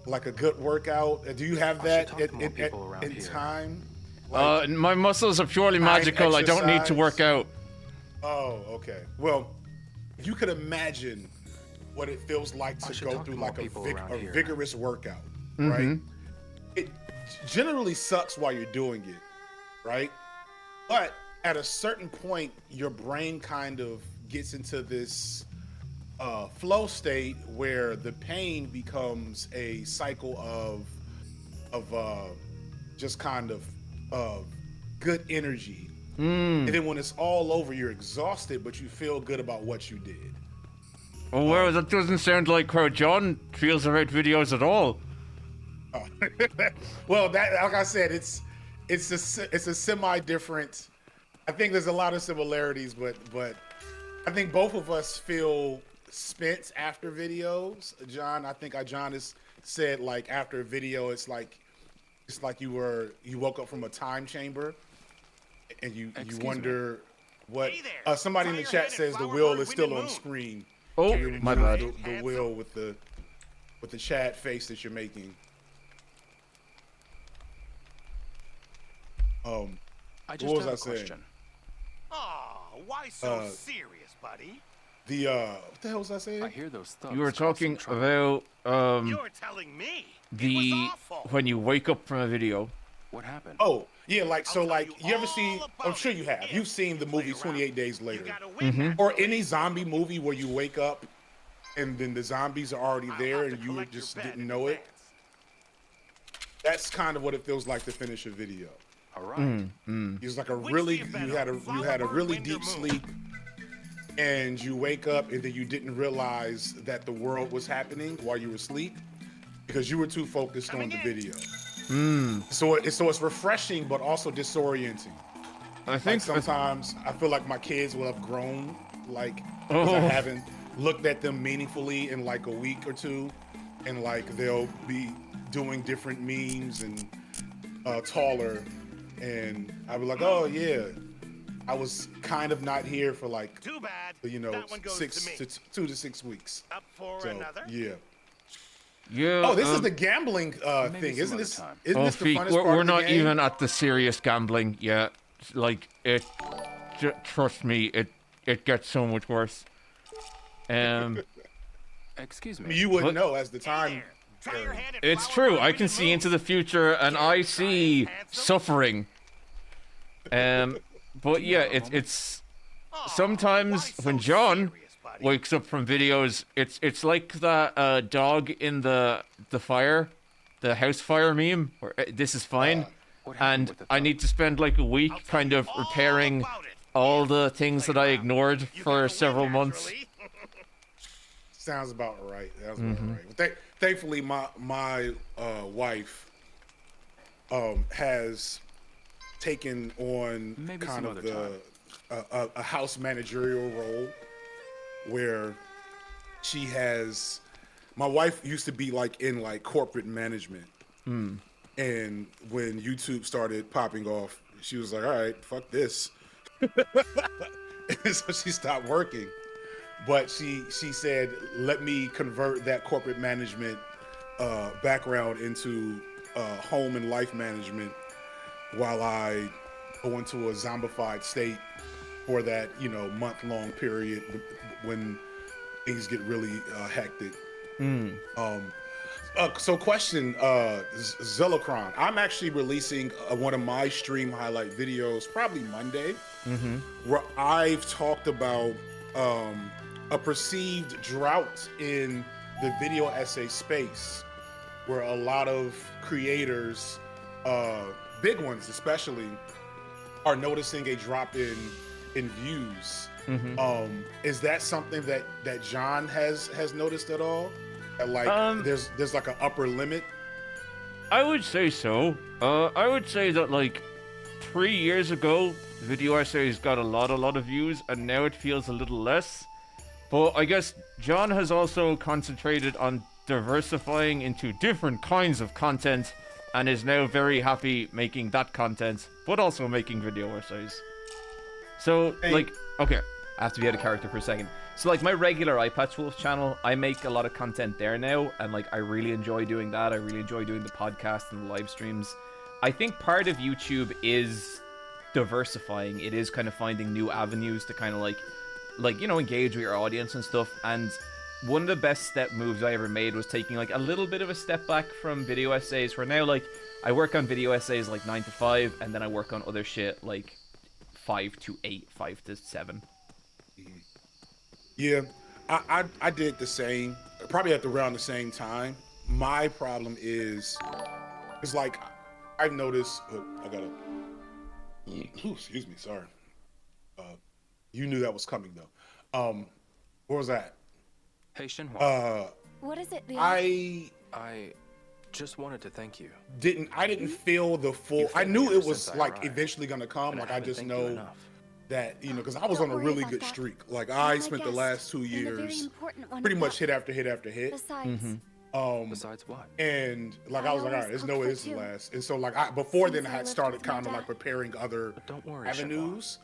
Speaker 18: Like a good workout. Do you have that in time? Like
Speaker 4: my muscles are purely magical. I don't need to work out.
Speaker 18: Oh, okay. Well, you could imagine what it feels like to go through like a vigorous workout, right? It generally sucks while you're doing it, right? But at a certain point, your brain kind of gets into this flow state where the pain becomes a cycle of just kind of good energy. And then when it's all over, you're exhausted, but you feel good about what you did.
Speaker 4: Oh, well, that doesn't sound like how John feels about videos at all.
Speaker 18: Well, that, like I said, it's a semi-different. I think there's a lot of similarities, but I think both of us feel spent after videos. John, I think John has said like after a video, it's like you woke up from a time chamber, and you wonder what. Somebody in the chat says the wheel is still on screen.
Speaker 4: Oh, my bad.
Speaker 18: The wheel with the Chad face that you're making.
Speaker 14: I just
Speaker 18: what was
Speaker 14: have
Speaker 18: I
Speaker 14: a
Speaker 18: saying?
Speaker 14: question.
Speaker 7: Oh, why so serious, buddy?
Speaker 18: What the hell was I saying?
Speaker 14: I hear those thugs.
Speaker 4: You were talking about
Speaker 7: You're telling me
Speaker 4: when you wake up from a video.
Speaker 14: What happened?
Speaker 18: Oh, yeah, you ever see, I'm sure you have. You've seen the movie 28 Days Later. Or any zombie movie where you wake up and then the zombies are already there and you just didn't know it. That's kind of what it feels like to finish a video.
Speaker 14: All right.
Speaker 18: It's like you had a really deep sleep and you wake up and then you didn't realize that the world was happening while you were asleep because you were too focused on the video. So it's refreshing, but also disorienting.
Speaker 4: I think
Speaker 18: sometimes I feel like my kids will have grown, because I haven't looked at them meaningfully in like a week or two, and like they'll be doing different memes and taller, and I'll be like, oh yeah, I was kind of not here for like,
Speaker 7: too bad.
Speaker 18: 2 to 6 weeks.
Speaker 7: Up for
Speaker 18: so,
Speaker 7: another?
Speaker 18: Yeah.
Speaker 4: Yeah.
Speaker 18: Oh, this is the gambling thing, isn't this? Isn't this the funnest part
Speaker 4: we're
Speaker 18: of the
Speaker 4: not
Speaker 18: game?
Speaker 4: even at the serious gambling yet. Like trust me, it gets so much worse.
Speaker 14: Excuse
Speaker 18: I
Speaker 14: me.
Speaker 18: mean, you wouldn't know as the time.
Speaker 4: It's true. I can see into the future, and I see suffering. But yeah, it's sometimes when John wakes up from videos, it's like that dog in the fire, the house fire meme, where this is fine, and I need to spend like a week kind of repairing all the things that I ignored for several months.
Speaker 18: Sounds about right. That's about right. But thankfully, my wife has taken on kind of a house managerial role where she has. My wife used to be like in like corporate management, and when YouTube started popping off, she was like, "All right, fuck this," and so she stopped working. But she said, let me convert that corporate management background into home and life management while I go into a zombified state for that, month-long period when things get really hectic. So question, Zelocron, I'm actually releasing one of my stream highlight videos probably Monday, where I've talked about a perceived drought in the video essay space, where a lot of creators, big ones especially, are noticing a drop in views. Is that something that John has noticed at all? Like there's like an upper limit?
Speaker 4: I would say so. I would say that like 3 years ago, video essays got a lot of views, and now it feels a little less. But I guess John has also concentrated on diversifying into different kinds of content, and is now very happy making that content, but also making video essays. So, like, okay, I have to be out of character for a second. So, like, my regular iPatch Wolf channel, I make a lot of content there now, and, like, I really enjoy doing that. I really enjoy doing the podcast and the live streams. I think part of YouTube is diversifying. It is kind of finding new avenues to kind of, like, engage with your audience and stuff. And one of the best step moves I ever made was taking, like, a little bit of a step back from video essays, where now, like, I work on video essays, like, 9 to 5, and then I work on other shit, like, 5 to 8, 5 to 7.
Speaker 18: Yeah, I did the same, probably at around the same time. My problem is like, I've noticed, excuse me, sorry. You knew that was coming though. Where was that?
Speaker 14: Hey, Shenhua.
Speaker 3: What is it, Leo?
Speaker 14: I just wanted to thank you.
Speaker 18: I didn't feel the full. I knew it was like eventually gonna come. Like I just know that, you know, because I was on a really good streak. Like I spent the last 2 years pretty much hit after hit after hit.
Speaker 14: Besides what?
Speaker 18: And like I was like, all right, there's no way this is last. And so like before then I had started kind of like preparing other avenues.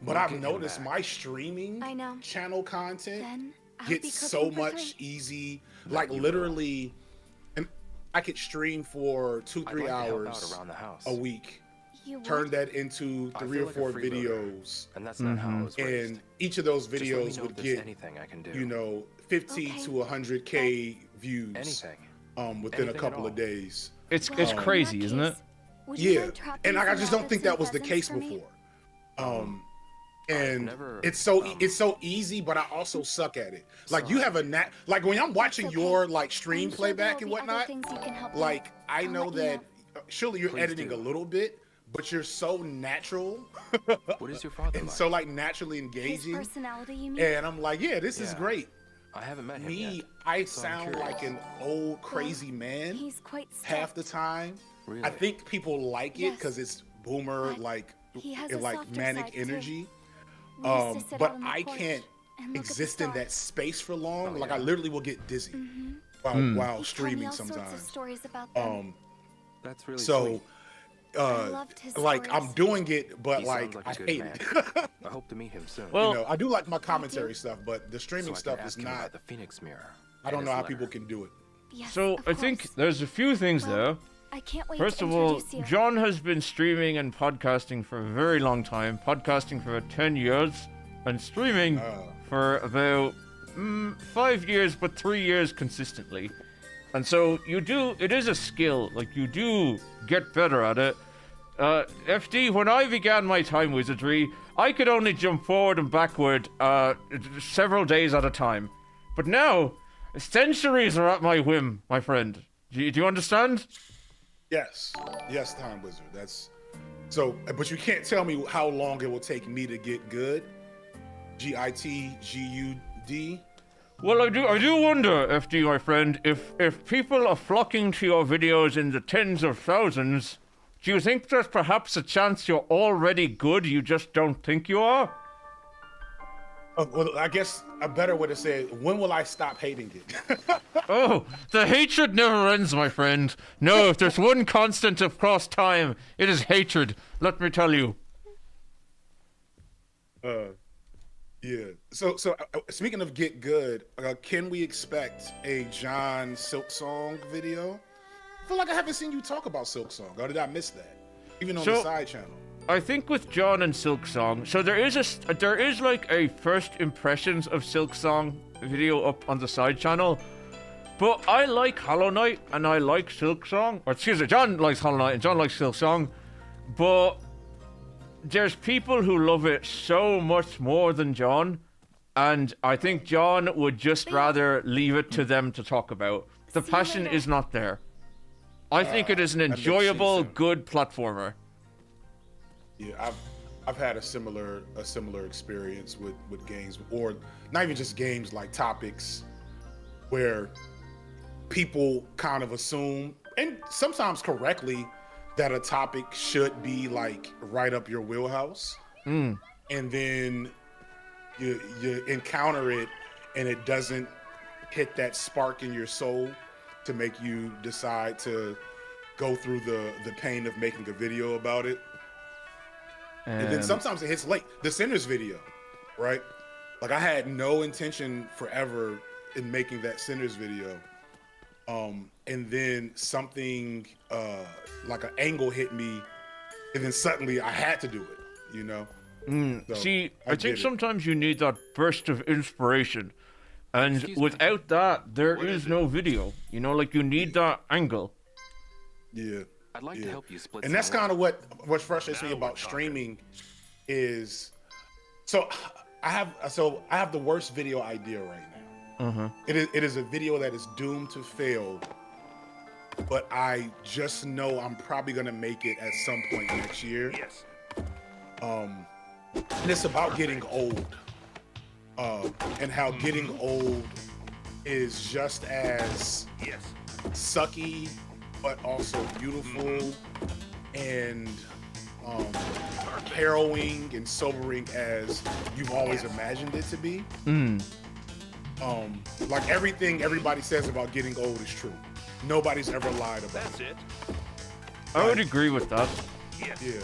Speaker 18: But I've noticed my streaming channel content gets so much easy. Like literally, and I could stream for 2-3 hours a week. Turn that into 3 or 4 videos,
Speaker 14: and that's not how I was raised.
Speaker 18: And each of those videos would get,
Speaker 14: anything I can do.
Speaker 18: you know, 50 to 100K views within a couple of days.
Speaker 4: It's crazy, isn't it?
Speaker 18: Yeah, and I just don't think that was the case before. And it's so easy, but I also suck at it. Like you have a like when I'm watching your like stream playback and whatnot, like I know that surely you're editing a little bit, but you're so natural.
Speaker 14: What is your father
Speaker 18: and
Speaker 14: like?
Speaker 18: so like naturally engaging.
Speaker 3: His personality, you mean?
Speaker 18: And I'm like, yeah, this is great.
Speaker 14: I haven't met him yet.
Speaker 18: I sound like an old crazy man half the time.
Speaker 14: Really?
Speaker 18: I think people like it because it's boomer, like manic energy. But I can't exist in that space for long. Like I literally will get dizzy while streaming sometimes.
Speaker 14: That's really
Speaker 18: so.
Speaker 14: sweet.
Speaker 18: Like I'm doing it, but like I hate it.
Speaker 14: I hope to meet him soon.
Speaker 4: Well,
Speaker 18: you know, I do like my commentary stuff, but the streaming stuff is not.
Speaker 14: About the Phoenix Mirror.
Speaker 18: I don't know how people can do it.
Speaker 4: So I think there's a few things there.
Speaker 3: I can't wait
Speaker 4: First
Speaker 3: to
Speaker 4: of all,
Speaker 3: introduce you.
Speaker 4: John has been streaming and podcasting for a very long time, podcasting for about 10 years, and streaming for about 5 years, but 3 years consistently. And so it is a skill, like you do get better at it. FD, when I began my time wizardry, I could only jump forward and backward several days at a time. But now, centuries are at my whim, my friend. Do you understand?
Speaker 18: Yes, Time Wizard. That's so. But you can't tell me how long it will take me to get good. GITGUD.
Speaker 4: Well, I do wonder, FD, my friend, if people are flocking to your videos in the tens of thousands, do you think there's perhaps a chance you're already good, you just don't think you are?
Speaker 18: Well, I guess a better way to say it, when will I stop hating it?
Speaker 4: Oh, the hatred never ends, my friend. No, if there's one constant across time, it is hatred, let me tell you.
Speaker 18: Yeah. So speaking of get good, can we expect a John Silksong video? I feel like I haven't seen you talk about Silksong, or did I miss that? Even on the side channel.
Speaker 4: I think with John and Silksong, so there is like a first impressions of Silksong video up on the side channel, but I like Hollow Knight and I like Silksong, or excuse me, John likes Hollow Knight and John likes Silksong, but there's people who love it so much more than John, and I think John would just rather leave it to them to talk about. The passion is not there. I think it is an enjoyable, good platformer.
Speaker 18: Yeah, I've had a similar experience with games, or not even just games, like topics where people kind of assume, and sometimes correctly, that a topic should be like right up your wheelhouse, and then you encounter it and it doesn't hit that spark in your soul to make you decide to go through the pain of making a video about it. And then sometimes it hits late. The Sinners video, right? Like I had no intention forever in making that Sinners video. And then something like an angle hit me, and then suddenly I had to do it, you know? So,
Speaker 4: See, I think sometimes you need that burst of inspiration. And without that, there is no video. You know, like you need that angle.
Speaker 18: Yeah.
Speaker 14: I'd like to help you split.
Speaker 18: And that's kind of what frustrates me about streaming is, so I have the worst video idea right now. It is a video that is doomed to fail, but I just know I'm probably gonna make it at some point next year.
Speaker 7: Yes.
Speaker 18: And it's about getting old, and how getting old is just as sucky, but also beautiful, and harrowing and sobering as you've always imagined it to be. Like everything everybody says about getting old is true. Nobody's ever lied about
Speaker 11: That's it.
Speaker 4: I would agree with that.
Speaker 18: Yeah.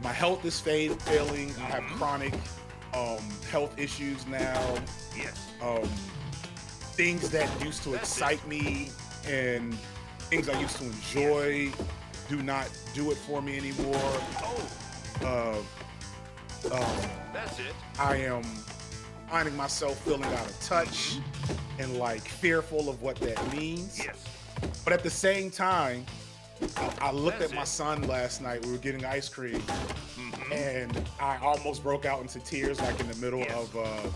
Speaker 18: My health is failing. I have chronic health issues now. Things that used to excite me and things I used to enjoy do not do it for me anymore.
Speaker 11: That's it.
Speaker 18: I am finding myself feeling out of touch and like fearful of what that means. But at the same time, I looked at my son last night. We were getting ice cream, and I almost broke out into tears, like in the middle of an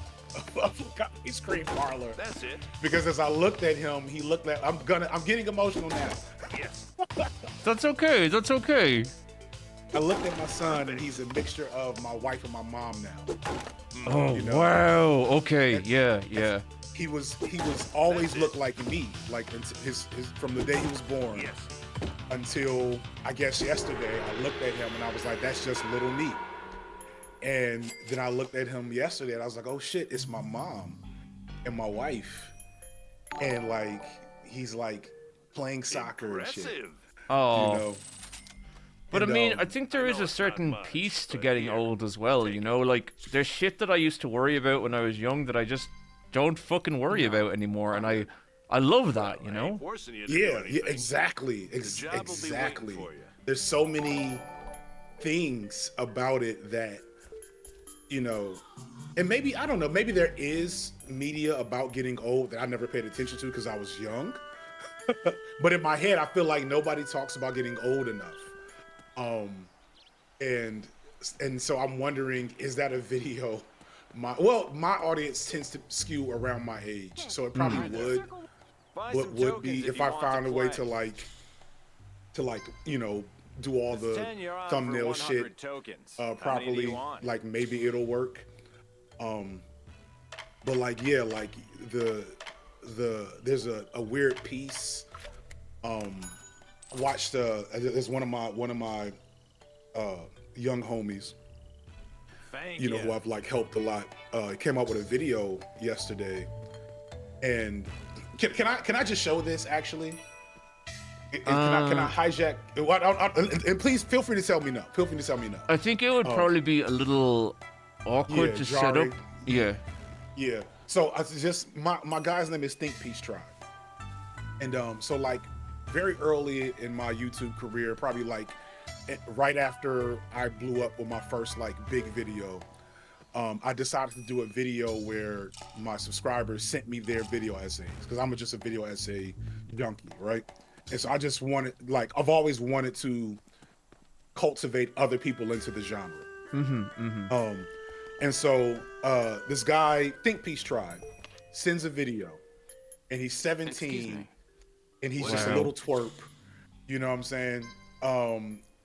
Speaker 18: ice cream parlor.
Speaker 11: That's it.
Speaker 18: Because as I looked at him, he looked at. I'm getting emotional now.
Speaker 4: That's okay. That's okay.
Speaker 18: I looked at my son, and he's a mixture of my wife and my mom now.
Speaker 4: Oh,
Speaker 18: You know?
Speaker 4: wow. Okay. Yeah.
Speaker 18: He was always looked like me, like his from the day he was born until I guess yesterday. I looked at him and I was like, that's just little me. And then I looked at him yesterday and I was like, oh shit, it's my mom and my wife. And like he's like playing soccer and shit.
Speaker 4: Oh.
Speaker 18: You know?
Speaker 4: But
Speaker 18: And,
Speaker 4: I mean, I think there is a certain peace to getting old as well, you know? Like, there's shit that I used to worry about when I was young that I just don't fucking worry about anymore, and I love that, you know?
Speaker 18: Yeah, exactly. Exactly. There's so many things about it that, you know, and maybe, I don't know, maybe there is media about getting old that I never paid attention to because I was young. But in my head, I feel like nobody talks about getting old enough. And so I'm wondering, is that a video? My audience tends to skew around my age, so it probably would be if I found a way to like you know, do all the thumbnail shit properly. Like maybe it'll work. But like yeah, like there's a weird piece. Watched there's one of my young homies, you know, who I've like helped a lot. Came out with a video yesterday, and can I just show this actually? Can I hijack? And please feel free to tell me no. Feel free to tell me no.
Speaker 4: I think it would probably be a little awkward to set up. Yeah.
Speaker 18: So I just my guy's name is Think Peace Tribe, and so like very early in my YouTube career, probably like right after I blew up with my first like big video, I decided to do a video where my subscribers sent me their video essays because I'm just a video essay junkie, right? And so I just wanted, like, I've always wanted to cultivate other people into the genre. And so this guy, Think Peace Tribe, sends a video, and he's 17, and he's just a little twerp. You know what I'm saying?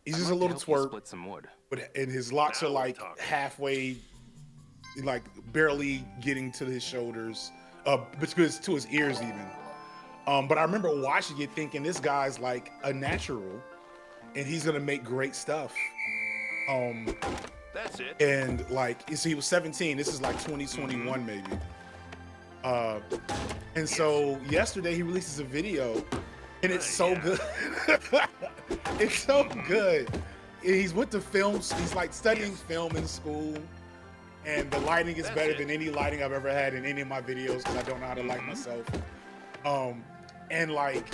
Speaker 18: He's just a little twerp.
Speaker 14: Split some wood.
Speaker 18: And his locks are like halfway, like barely getting to his shoulders, because to his ears even. But I remember watching it thinking this guy's like a natural and he's gonna make great stuff.
Speaker 11: That's it.
Speaker 18: And like, so he was 17, this is like 2021 maybe. And so yesterday he releases a video and it's so good. It's so good. He's with the films, he's like studying film in school, and the lighting is better than any lighting I've ever had in any of my videos because I don't know how to light myself. And like,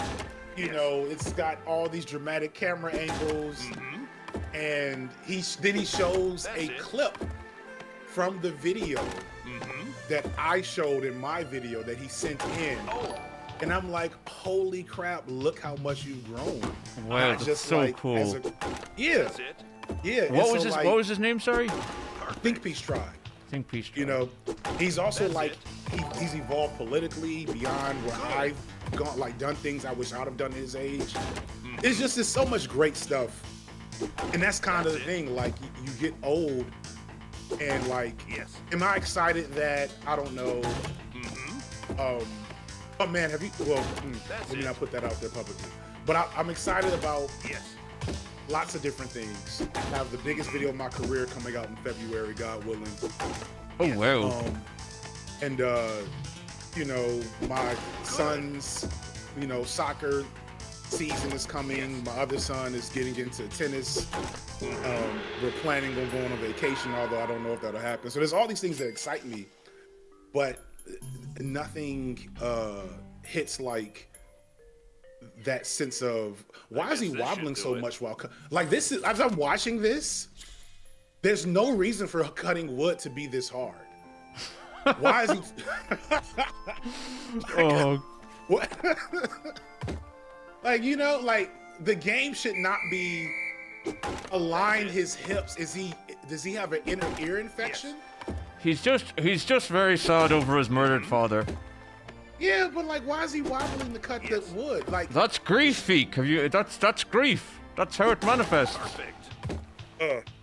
Speaker 18: you know, it's got all these dramatic camera angles, and then he shows a clip from the video that I showed in my video that he sent in. And I'm like, holy crap, look how much you've grown.
Speaker 4: Wow, that's just so
Speaker 18: like,
Speaker 4: cool.
Speaker 18: Yeah.
Speaker 4: What was his name, sorry?
Speaker 18: Think Peace Tribe.
Speaker 4: Think Peace Tribe.
Speaker 18: You know, he's also like, he's evolved politically beyond where I've gone, like done things I wish I'd have done at his age. It's just, there's so much great stuff. And that's kind of the thing, like you get old and like, am I excited that, I don't know, oh man, have you, well, let me not put that out there publicly. But I'm excited about lots of different things. I have the biggest video of my career coming out in February, God willing.
Speaker 4: Oh wow.
Speaker 18: And you know, my son's, you know, soccer season is coming. My other son is getting into tennis. We're planning on going on vacation, although I don't know if that'll happen. So there's all these things that excite me, but nothing hits like that sense of why is he wobbling so much while like this is, as I'm watching this, there's no reason for cutting wood to be this hard. Why is he
Speaker 4: Oh,
Speaker 18: what? Like, you know, like the game should not be align his hips. Does he have an inner ear infection?
Speaker 4: he's just very sad over his murdered father.
Speaker 18: Yeah, but like, why is he wobbling to cut the wood? Like,
Speaker 4: That's grief, Feek. Have you? That's grief. That's how it manifests.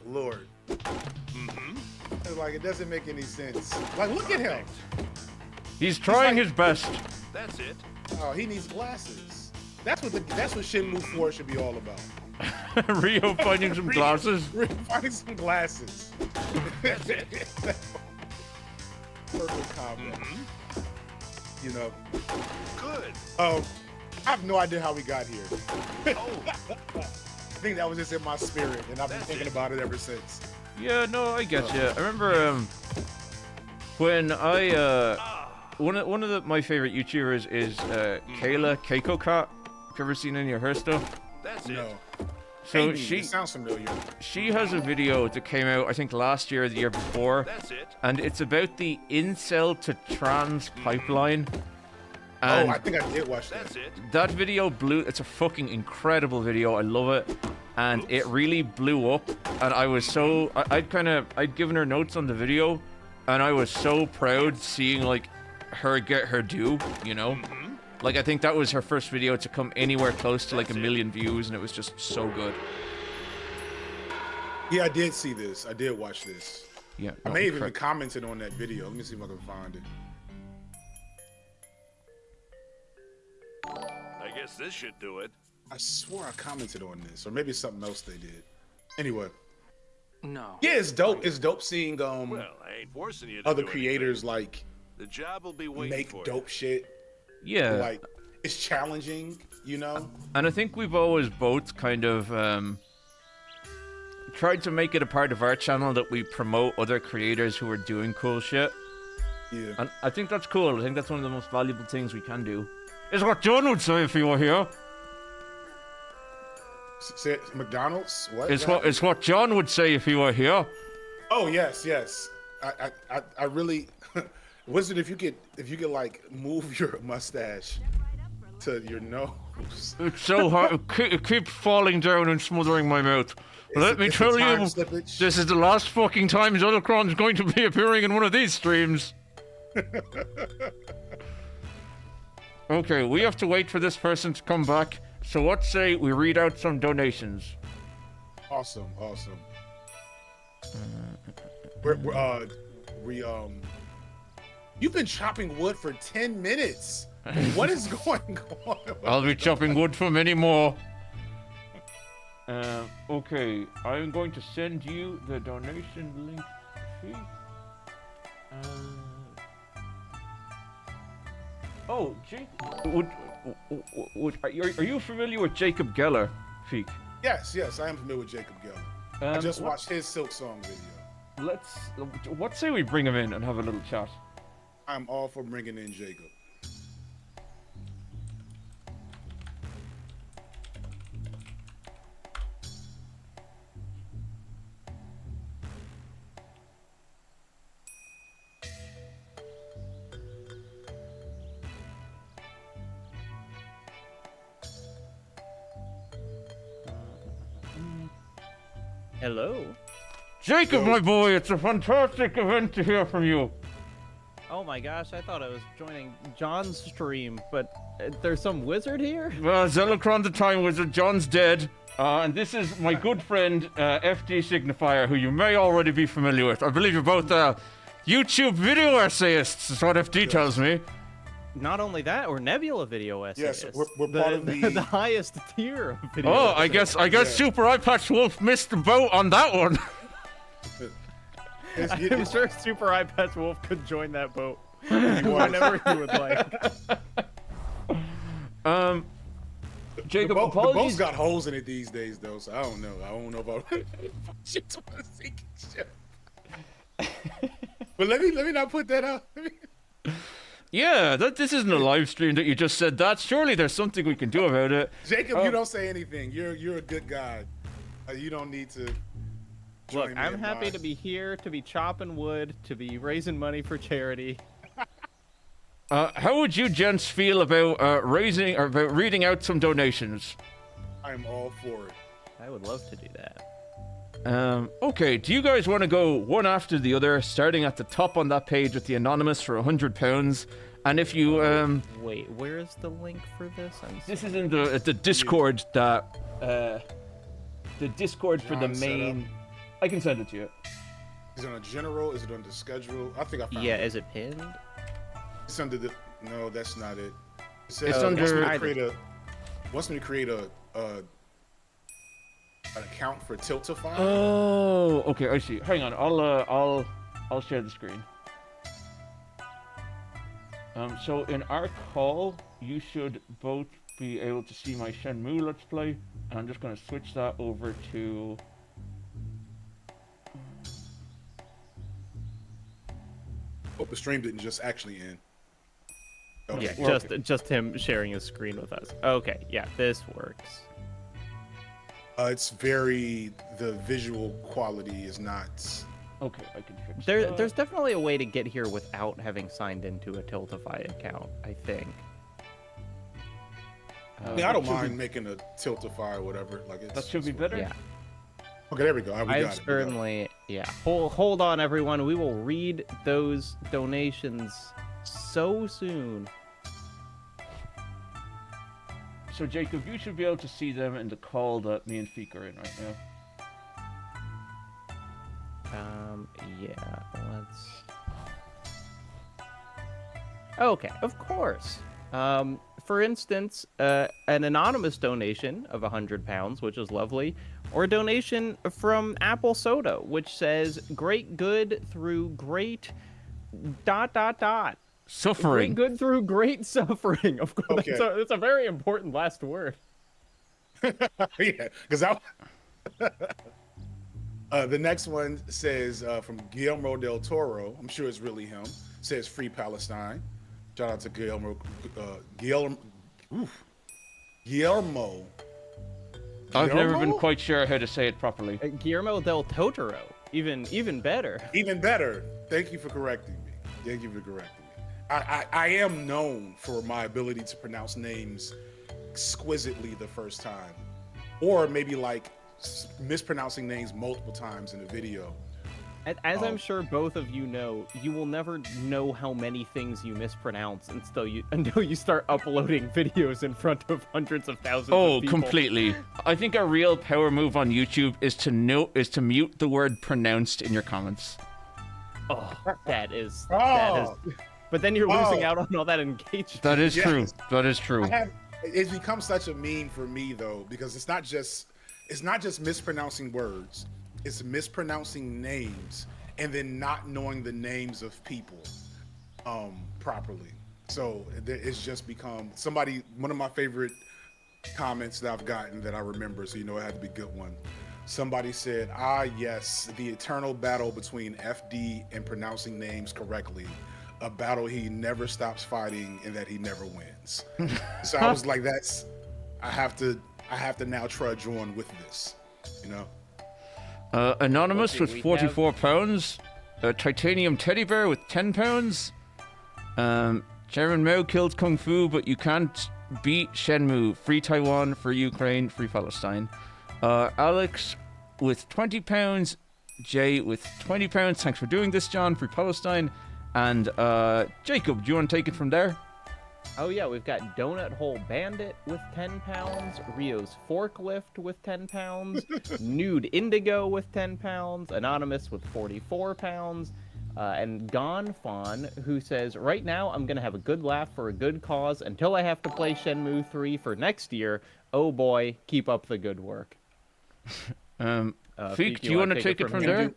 Speaker 18: Lord. Mm-hmm. Like, it doesn't make any sense. Like, look at him.
Speaker 4: He's trying his best.
Speaker 7: That's it.
Speaker 18: Oh, he needs glasses. That's what Shenmue 4 should be all about.
Speaker 4: Rio finding some glasses.
Speaker 18: Rio finding some glasses.
Speaker 7: That's it.
Speaker 18: Perfect combo. You know.
Speaker 7: Good.
Speaker 18: I have no idea how we got here. I think that was just in my spirit, and I've been thinking about it ever since.
Speaker 4: Yeah, no, I get you. I remember when I one of my favorite YouTubers is Kayla Keiko Cat. Have you ever seen any of her stuff?
Speaker 7: That's
Speaker 18: No.
Speaker 7: it.
Speaker 4: So
Speaker 18: Maybe. It sounds familiar.
Speaker 4: she has a video that came out I think last year or the year before,
Speaker 7: That's it.
Speaker 4: and it's about the incel to trans pipeline. And
Speaker 18: I think I did watch that.
Speaker 7: That's it.
Speaker 4: that video blew. It's a fucking incredible video. I love it, and it really blew up. And I was so I'd given her notes on the video, and I was so proud seeing like her get her due. You know, like I think that was her first video to come anywhere close to like a million views, and it was just so good.
Speaker 18: Yeah, I did see this. I did watch this.
Speaker 4: Yeah,
Speaker 18: I
Speaker 4: no,
Speaker 18: may have even
Speaker 4: correct.
Speaker 18: commented on that video. Let me see if I can find it.
Speaker 7: I guess this should do it.
Speaker 18: I swore I commented on this, or maybe it's something else they did. Anyway.
Speaker 14: No.
Speaker 18: Yeah, it's dope. It's dope seeing
Speaker 7: Well, I ain't forcing you to
Speaker 18: other
Speaker 7: do
Speaker 18: creators
Speaker 7: anything.
Speaker 18: like
Speaker 7: The job will be waiting
Speaker 18: make
Speaker 7: for
Speaker 18: dope shit.
Speaker 4: Yeah.
Speaker 18: Like, it's challenging, you know?
Speaker 4: And I think we've always both kind of tried to make it a part of our channel that we promote other creators who are doing cool shit.
Speaker 18: Yeah.
Speaker 4: And I think that's cool. I think that's one of the most valuable things we can do. Is what John would say if he were here.
Speaker 18: Say McDonald's? What?
Speaker 4: It's what John would say if he were here.
Speaker 18: Oh yes, yes. I really Wizard, if you could like move your mustache to your nose.
Speaker 4: It's so hard. It keeps falling down and smothering my mouth. Let me tell you,
Speaker 18: slippage.
Speaker 4: this is the last fucking time Zellicron's going to be appearing in one of these streams. Okay, we have to wait for this person to come back. So let's say we read out some donations.
Speaker 18: Awesome. You've been chopping wood for 10 minutes. What is going on?
Speaker 4: I'll be chopping wood for many more. Okay, I'm going to send you the donation link. Oh, Jake, are you familiar with Jacob Geller, Feek?
Speaker 18: Yes, I am familiar with Jacob Geller. I just watched his Silk Song video.
Speaker 4: What say we bring him in and have a little chat?
Speaker 18: I'm all for bringing in Jacob.
Speaker 20: Hello.
Speaker 4: Jacob, my boy, it's a fantastic event to hear from you.
Speaker 20: Oh my gosh, I thought I was joining John's stream, but there's some wizard here?
Speaker 4: Well, Zellicron the Time Wizard, John's dead. And this is my good friend, FD Signifier, who you may already be familiar with. I believe you're both YouTube video essayists, is what FD tells me.
Speaker 20: not only that, or Nebula video essayists.
Speaker 18: Yes, we're part of
Speaker 20: the highest tier of video.
Speaker 4: Oh, I guess Super Eye Patch Wolf missed the boat on that one.
Speaker 20: I'm sure Super Eye Patch Wolf could join that boat whenever he would like.
Speaker 4: Jacob,
Speaker 18: the
Speaker 4: apologies.
Speaker 18: boat's got holes in it these days, though, so I don't know. I don't know about shit. But let me not put that out.
Speaker 4: Yeah, this isn't a live stream that you just said that. Surely there's something we can do about it.
Speaker 18: Jacob, you don't say anything. You're a good guy. You don't need to.
Speaker 20: Look, I'm happy to be here, to be chopping wood, to be raising money for charity.
Speaker 4: How would you gents feel about reading out some donations?
Speaker 18: I'm all for it.
Speaker 20: I would love to do that.
Speaker 4: Okay, do you guys want to go one after the other, starting at the top on that page with the anonymous for £100? And if you
Speaker 20: wait, where is the link for this?
Speaker 4: This is in the Discord that the Discord for the main. I can send it to you.
Speaker 18: Is it on general? Is it on the schedule? I think I found it.
Speaker 20: Yeah, is it pinned?
Speaker 18: It's under the. No, that's not it. It says
Speaker 4: It's under.
Speaker 18: Wants me to create an account for Tiltify.
Speaker 4: Oh, okay, I see. Hang on, I'll share the screen. So in our call, you should both be able to see my Shenmue Let's Play, and I'm just going to switch that over to.
Speaker 18: Hope the stream didn't just actually end.
Speaker 20: Okay. Yeah, just him sharing his screen with us. Okay, yeah, this works.
Speaker 18: It's the visual quality is not.
Speaker 4: Okay, I can fix
Speaker 20: that. There's definitely a way to get here without having signed into a Tiltify account, I think.
Speaker 18: I don't mind making a Tiltify or whatever.
Speaker 4: That should be better.
Speaker 20: Yeah.
Speaker 18: Okay, there we go.
Speaker 20: I certainly, yeah. Hold on, everyone. We will read those donations so soon.
Speaker 4: So, Jacob, you should be able to see them in the call that me and Feek are in right now.
Speaker 20: Yeah, let's... Okay, of course. For instance, an anonymous donation of £100, which is lovely, or a donation from Apple Soda, which says, great good through great... ...
Speaker 4: Suffering.
Speaker 20: Great good through great suffering. Of course,
Speaker 18: Okay.
Speaker 20: That's a very important last word.
Speaker 18: Yeah, because the next one says from Guillermo del Toro. I'm sure it's really him. Says Free Palestine. Shout out to Guillermo. Guillermo.
Speaker 4: I've never been quite sure how to say it properly.
Speaker 20: Guillermo del Totoro. Even better.
Speaker 18: Even better. Thank you for correcting me. Thank you for correcting me. I am known for my ability to pronounce names exquisitely the first time, or maybe like mispronouncing names multiple times in a video.
Speaker 20: As I'm sure both of you know, you will never know how many things you mispronounce until you start uploading videos in front of hundreds of thousands of people.
Speaker 4: Completely. I think a real power move on YouTube is to mute the word pronounced in your comments.
Speaker 20: Oh, that is. But then you're losing out on all that engagement.
Speaker 4: That is true. That is true.
Speaker 18: It's become such a meme for me though, because it's not just mispronouncing words. It's mispronouncing names and then not knowing the names of people properly. So it's just become one of my favorite comments that I've gotten that I remember, so you know it had to be a good one. Somebody said, yes, the eternal battle between FD and pronouncing names correctly. A battle he never stops fighting and that he never wins. So I was like, I have to now trudge on with this, you know?
Speaker 4: Anonymous with £44. Titanium Teddy Bear with £10. Chairman Mao killed Kung Fu, but you can't beat Shenmue. Free Taiwan, free Ukraine, free Palestine. Alex with £20. Jay with £20. Thanks for doing this, John. Free Palestine. And Jacob, do you want to take it from there?
Speaker 20: Oh yeah, we've got Donut Hole Bandit with £10, Rio's Forklift with £10, Nude Indigo with £10, Anonymous with £44, and Gonfon, who says, right now I'm going to have a good laugh for a good cause until I have to play Shenmue 3 for next year. Oh boy, keep up the good work.
Speaker 4: Feek, do you want to take it from there?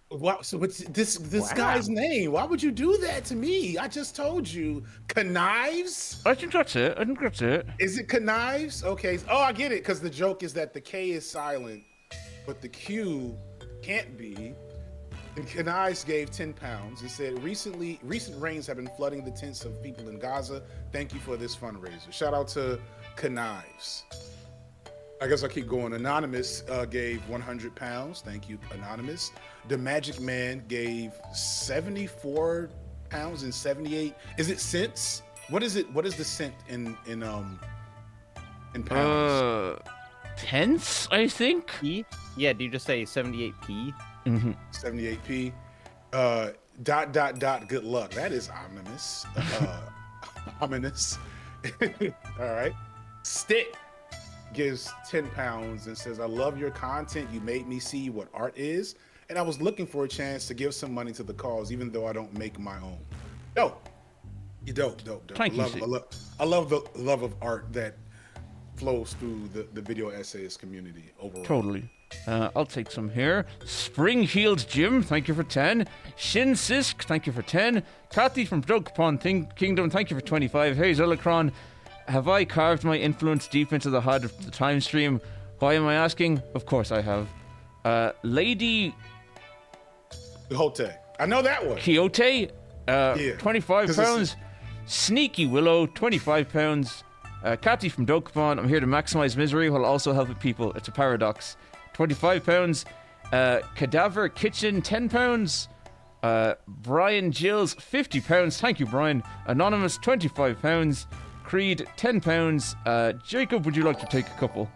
Speaker 18: Wow, so what's this guy's name? Why would you do that to me? I just told you. Knives?
Speaker 4: I think that's it.
Speaker 18: Is it Knives? Okay. Oh, I get it, because the joke is that the K is silent, but the Q can't be. And Knives gave 10 pounds. It said, recent rains have been flooding the tents of people in Gaza. Thank you for this fundraiser. Shout out to Knives. I guess I'll keep going. Anonymous gave 100 pounds. Thank you, Anonymous. The Magic Man gave 74 pounds and 78. Is it cents? What is it? What is the cent in pounds?
Speaker 4: Pence, I think.
Speaker 20: P? Yeah, do you just say 78p?
Speaker 18: 78p. Good luck. That is ominous. Ominous. All right. Stick gives 10 pounds and says, I love your content. You made me see what art is. And I was looking for a chance to give some money to the cause, even though I don't make my own. Dope. You dope.
Speaker 4: Thank you.
Speaker 18: I love the love of art that flows through the video essayist community overall.
Speaker 4: Totally. I'll take some here. Spring Healed Jim, thank you for 10. Shin Sisk, thank you for 10. Kathy from Drugpon Kingdom, thank you for 25. Hey, Zelicron, have I carved my influence deep into the heart of the time stream? Why am I asking? Of course I have. Lady
Speaker 18: Quixote. I know that one.
Speaker 4: Quixote, 25 pounds. Sneaky Willow, 25 pounds. Kathy from Dokapon, I'm here to maximize misery while also helping people. It's a paradox. 25 pounds. Cadaver Kitchen, 10 pounds. Brian Gills, 50 pounds. Thank you, Brian. Anonymous, 25 pounds. Creed, 10 pounds. Jacob, would you like to take a couple?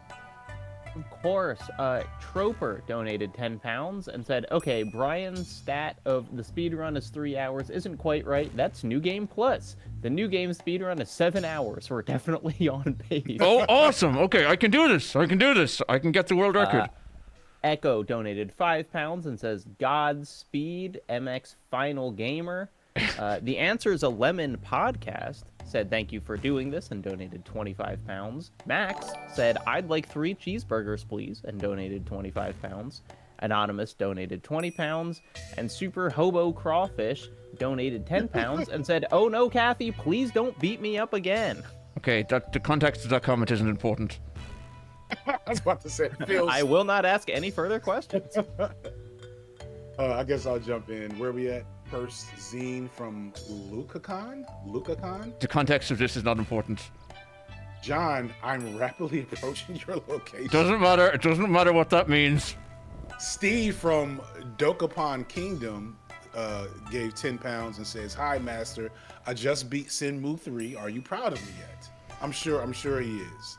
Speaker 20: Of course. Troper donated 10 pounds and said, okay, Brian's stat of the speedrun is 3 hours isn't quite right. That's New Game Plus. The New Game speedrun is 7 hours. We're definitely on pace.
Speaker 4: Oh, awesome. Okay, I can do this. I can get the world record.
Speaker 20: Echo donated 5 pounds and says, Godspeed, MX Final Gamer. The Answer is a Lemon podcast said thank you for doing this and donated 25 pounds. Max said, I'd like 3 cheeseburgers, please, and donated 25 pounds. Anonymous donated 20 pounds. And Super Hobo Crawfish donated 10 pounds and said, oh no, Kathy, please don't beat me up again.
Speaker 4: Okay, the context of that comment isn't important.
Speaker 18: I was about to say, feels...
Speaker 20: I will not ask any further questions.
Speaker 18: I guess I'll jump in. Where are we at? First zine from Lukacon?
Speaker 4: The context of this is not important.
Speaker 18: John, I'm rapidly approaching your location.
Speaker 4: Doesn't matter. It doesn't matter what that means.
Speaker 18: Steve from Dokapon Kingdom gave 10 pounds and says, hi, Master. I just beat Shenmue 3. Are you proud of me yet? I'm sure he is.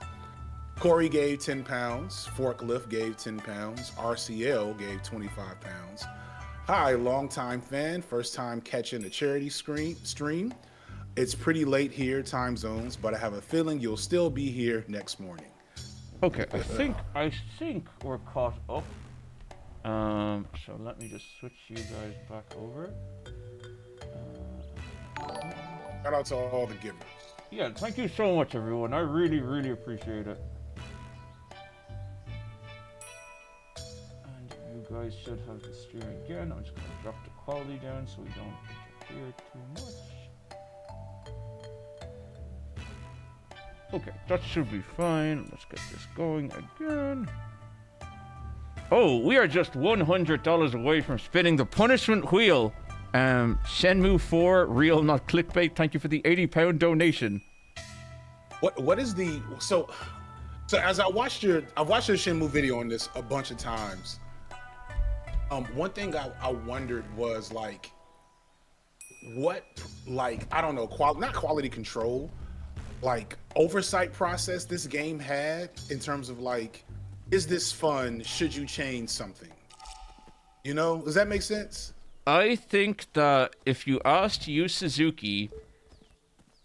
Speaker 18: Corey gave 10 pounds. Forklift gave 10 pounds. RCL gave 25 pounds. Hi, longtime fan, first time catching a charity stream. It's pretty late here, time zones, but I have a feeling you'll still be here next morning.
Speaker 4: Okay, I think we're caught up. So let me just switch you guys back over.
Speaker 18: Shout out to all the givers.
Speaker 4: Yeah, thank you so much, everyone. I really, really appreciate it. You guys should have the stream again. I'm just going to drop the quality down so we don't interfere too much. Okay, that should be fine. Let's get this going again. Oh, we are just $100 away from spinning the punishment wheel. Shenmue 4, real, not clickbait. Thank you for the 80-pound donation.
Speaker 18: What is the so as I watched your Shenmue video on this a bunch of times. One thing I wondered was like, what, like, I don't know, not quality control, like oversight process this game had in terms of like, is this fun? Should you change something? You know, does that make sense?
Speaker 4: I think that if you asked Yu Suzuki,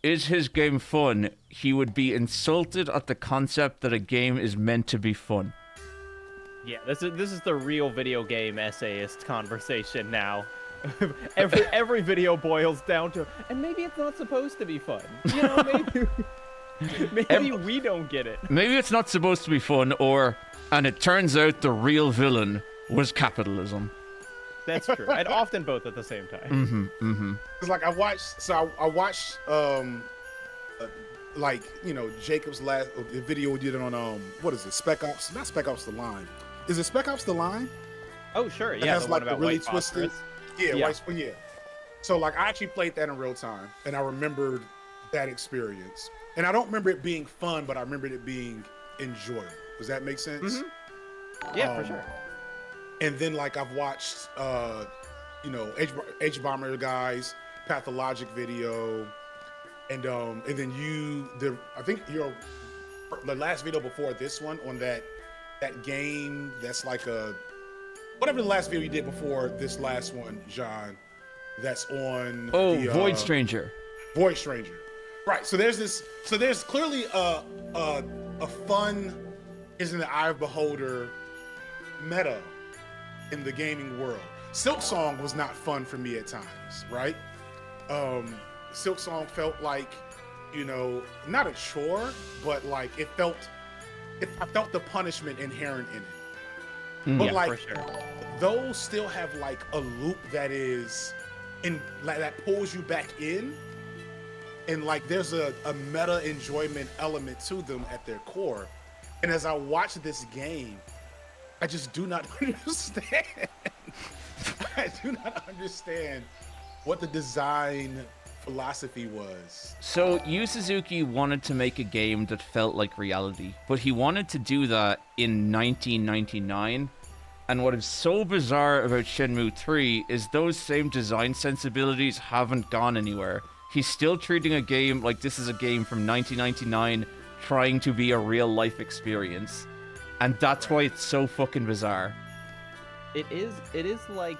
Speaker 4: is his game fun, he would be insulted at the concept that a game is meant to be fun.
Speaker 20: Yeah, this is the real video game essayist conversation now. every video boils down to, and maybe it's not supposed to be fun. You know, maybe we don't get it.
Speaker 4: Maybe it's not supposed to be fun, and it turns out the real villain was capitalism.
Speaker 20: That's true. And often both at the same time.
Speaker 18: It's like I watched like, you know, Jacob's last the video we did on what is it, Spec Ops? Not Spec Ops: The Line. Is it Spec Ops: The Line?
Speaker 20: Oh sure,
Speaker 18: It
Speaker 20: yeah.
Speaker 18: has
Speaker 20: The
Speaker 18: like
Speaker 20: one
Speaker 18: the
Speaker 20: about
Speaker 18: really
Speaker 20: white
Speaker 18: twisted.
Speaker 20: phosphorus.
Speaker 18: Yeah. So like I actually played that in real time, and I remembered that experience. And I don't remember it being fun, but I remembered it being enjoyable. Does that make sense?
Speaker 20: Yeah, for sure.
Speaker 18: And then like I've watched, you know, H Bomber guys, Pathologic video, and then I think the last video before this one on that game that's like whatever the last video you did before this last one, John, that's on
Speaker 4: Void Stranger.
Speaker 18: Void Stranger. Right. So there's clearly a fun is in the eye of beholder meta in the gaming world. Silk Song was not fun for me at times, right? Silk Song felt like, you know, not a chore, but like I felt the punishment inherent in it. But
Speaker 20: yeah,
Speaker 18: like
Speaker 20: for sure.
Speaker 18: those still have like a loop that pulls you back in. And like there's a meta enjoyment element to them at their core. And as I watch this game, I just do not understand. I do not understand what the design philosophy was.
Speaker 4: So Yu Suzuki wanted to make a game that felt like reality, but he wanted to do that in 1999. And what is so bizarre about Shenmue 3 is those same design sensibilities haven't gone anywhere. He's still treating a game like this is a game from 1999, trying to be a real-life experience. And that's why it's so fucking bizarre.
Speaker 20: It is like,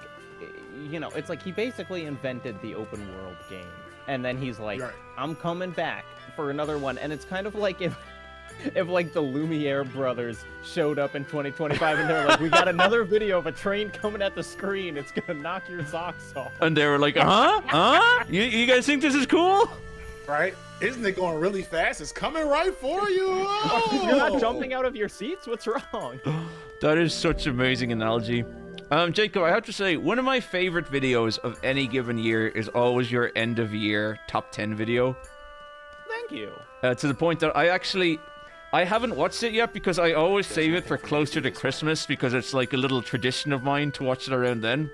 Speaker 20: you know, it's like he basically invented the open world game. And then he's like, I'm coming back for another one. And it's kind of like if like the Lumiere brothers showed up in 2025 and they're like, we got another video of a train coming at the screen. It's gonna knock your socks off.
Speaker 4: And they were like, huh? You guys think this is cool?
Speaker 18: Right? Isn't it going really fast? It's coming right for you. Oh!
Speaker 20: You're not jumping out of your seats? What's wrong?
Speaker 4: That is such an amazing analogy. Jacob, I have to say, one of my favorite videos of any given year is always your end of year top 10 video.
Speaker 20: Thank you.
Speaker 4: To the point that I haven't watched it yet because I always save it for closer to Christmas because it's like a little tradition of mine to watch it around then.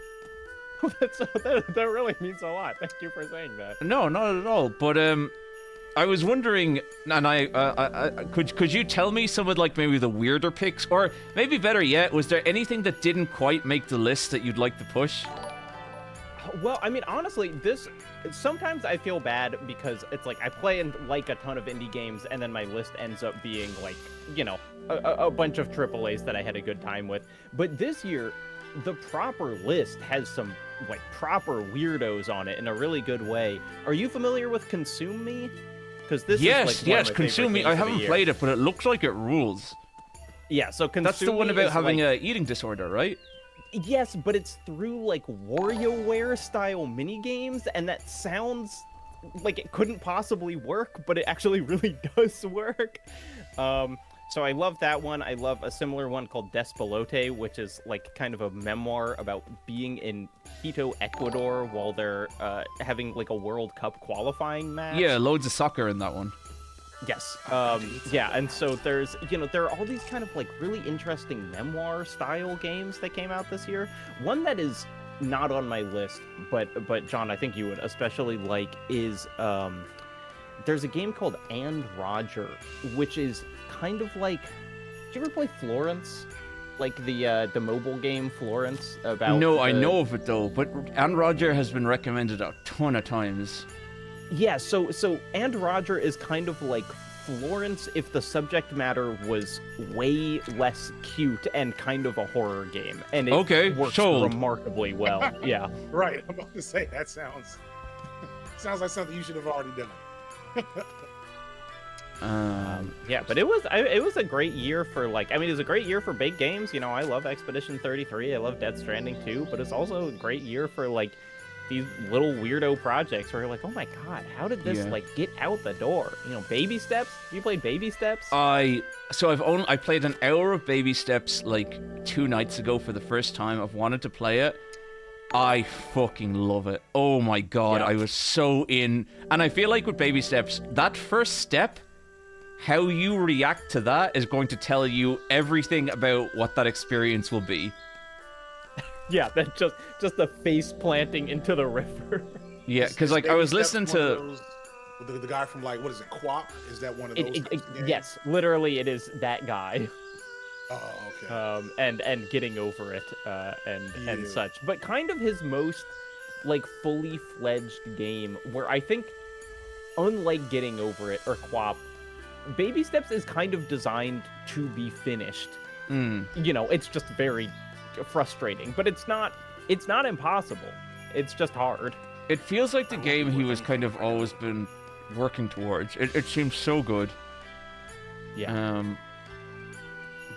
Speaker 20: that really means a lot. Thank you for saying that.
Speaker 4: No, not at all. But I was wondering, and could you tell me some of like maybe the weirder picks, or maybe better yet, was there anything that didn't quite make the list that you'd like to push?
Speaker 20: Well, I mean, honestly, sometimes I feel bad because it's like I play in like a ton of indie games and then my list ends up being like, you know, a bunch of AAAs that I had a good time with. But this year, the proper list has some like proper weirdos on it in a really good way. Are you familiar with Consume Me? Because this is like
Speaker 4: yes, Consume Me. I haven't played it, but it looks like it rules.
Speaker 20: Yeah, so Consume
Speaker 4: That's the one about having
Speaker 20: like,
Speaker 4: a eating disorder, right?
Speaker 20: Yes, but it's through like WarioWare style mini games, and that sounds like it couldn't possibly work, but it actually really does work. So I love that one. I love a similar one called Despelote, which is like kind of a memoir about being in Quito, Ecuador, while they're having like a World Cup qualifying match.
Speaker 4: Yeah, loads of soccer in that one.
Speaker 20: Yes. Yeah, and so there are all these kind of like really interesting memoir style games that came out this year. One that is not on my list, but John, I think you would especially like is there's a game called And Roger, which is kind of like, did you ever play Florence? Like the mobile game Florence about
Speaker 4: No, I know of it though, but And Roger has been recommended a ton of times.
Speaker 20: Yeah, so And Roger is kind of like Florence if the subject matter was way less cute and kind of a horror game. And it works remarkably well. Yeah.
Speaker 18: Right. I'm about to say that sounds like something you should have already done.
Speaker 20: Yeah, but it was a great year for like, I mean, it was a great year for big games. You know, I love Expedition 33. I love Death Stranding 2, but it's also a great year for like these little weirdo projects where you're like, oh my god, how did this like get out the door? You know, Baby Steps. You played Baby Steps?
Speaker 4: I played an hour of Baby Steps like 2 nights ago for the first time. I've wanted to play it. I fucking love it. Oh my god, I was so in. And I feel like with Baby Steps, that first step, how you react to that is going to tell you everything about what that experience will be.
Speaker 20: Yeah, that just the face planting into the river.
Speaker 4: Yeah, because like I was listening to
Speaker 18: the guy from like, what is it, Quap? Is that one of those?
Speaker 20: Yes, literally it is that guy.
Speaker 18: Oh, okay.
Speaker 20: And getting over it, and such. But kind of his most, like, fully fledged game, where I think, unlike Getting Over It or Quap, Baby Steps is kind of designed to be finished. You know, it's just very frustrating, but it's not impossible. It's just hard.
Speaker 4: It feels like the game he was kind of always been working towards. It seems so good.
Speaker 20: Yeah.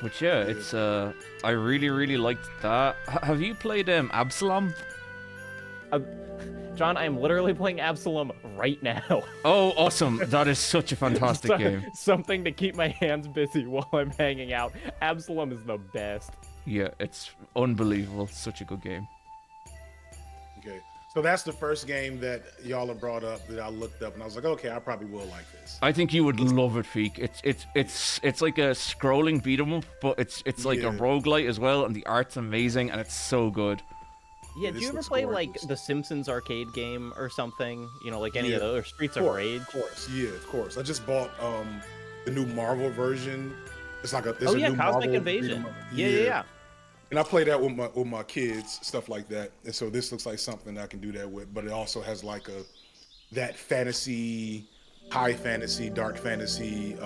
Speaker 4: But yeah, it's I really liked that. Have you played Absalom?
Speaker 20: John, I am literally playing Absalom right now.
Speaker 4: Oh, awesome! That is such a fantastic game.
Speaker 20: Something to keep my hands busy while I'm hanging out. Absalom is the best.
Speaker 4: Yeah, it's unbelievable. Such a good game.
Speaker 18: Okay, so that's the first game that y'all have brought up that I looked up, and I was like, okay, I probably will like this.
Speaker 4: I think you would love it, Feek. It's like a scrolling beat 'em up, but it's like a roguelite as well, and the art's amazing, and it's so good.
Speaker 20: Yeah, do you ever play like the Simpsons arcade game or something? You know, like any of those, or Streets of Rage?
Speaker 18: Of course. I just bought the new Marvel version. It's like a
Speaker 20: Cosmic
Speaker 18: Marvel
Speaker 20: Invasion. Yeah.
Speaker 18: And I play that with my kids, stuff like that. And so this looks like something I can do that with. But it also has like that fantasy, high fantasy, dark fantasy,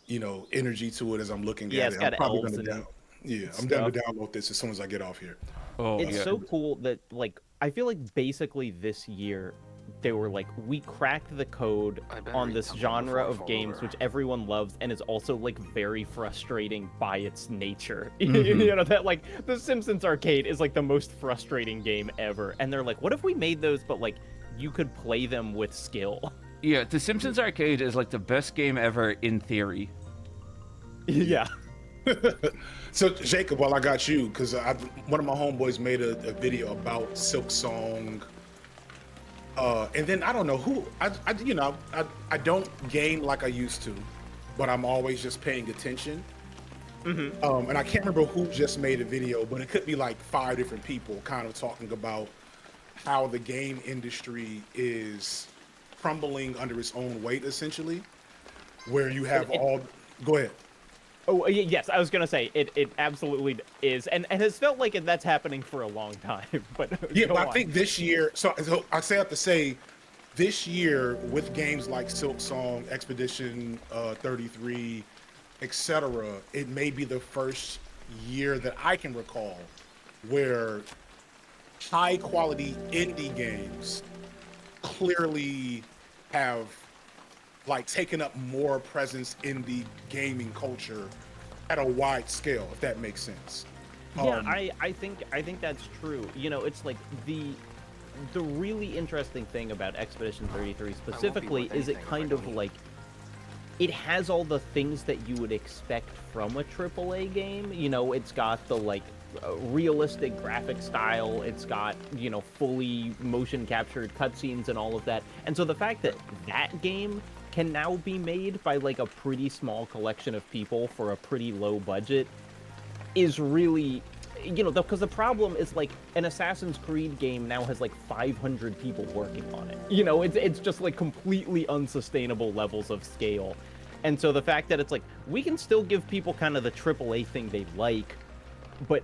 Speaker 18: energy to it as I'm looking at it. I'm probably gonna I'm down to download this as soon as I get off here.
Speaker 20: It's so cool that, like, I feel like basically this year they were like, we cracked the code on this genre of games which everyone loves and is also like very frustrating by its nature. You know, that like the Simpsons arcade is like the most frustrating game ever, and they're like, what if we made those but like you could play them with skill?
Speaker 4: Yeah, the Simpsons arcade is like the best game ever in theory.
Speaker 20: Yeah.
Speaker 18: So Jacob, while I got you, because one of my homeboys made a video about Silk Song, and then I don't know who I don't game like I used to, but I'm always just paying attention. And I can't remember who just made a video, but it could be like 5 different people kind of talking about how the game industry is crumbling under its own weight, essentially, where you have Go ahead.
Speaker 20: Oh, yes, I was going to say, it absolutely is, and it has felt like that's happening for a long time, but
Speaker 18: I think this year, so I have to say, this year, with games like Silk Song, Expedition 33, etc., it may be the first year that I can recall where high-quality indie games clearly have like taken up more presence in the gaming culture at a wide scale, if that makes sense.
Speaker 20: Yeah, I think that's true. You know, it's like the really interesting thing about Expedition 33 specifically is it kind of like it has all the things that you would expect from a AAA game. You know, it's got the like realistic graphic style, it's got, you know, fully motion captured cutscenes and all of that. And so the fact that that game can now be made by like a pretty small collection of people for a pretty low budget is really, you know, because the problem is like an Assassin's Creed game now has like 500 people working on it. You know, it's just like completely unsustainable levels of scale. And so the fact that it's like, we can still give people kind of the AAA thing they like, but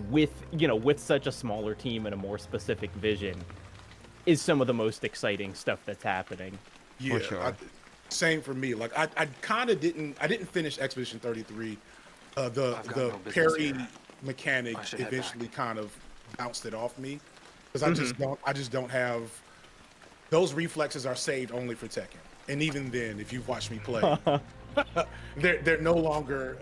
Speaker 20: with, you know, with such a smaller team and a more specific vision is some of the most exciting stuff that's happening.
Speaker 18: Yeah, for sure. Same for me. Like I kind of didn't finish Expedition 33. The parry mechanic eventually kind of bounced it off me because I just don't have those reflexes. Are saved only for Tekken, and even then, if you've watched me play, they're no longer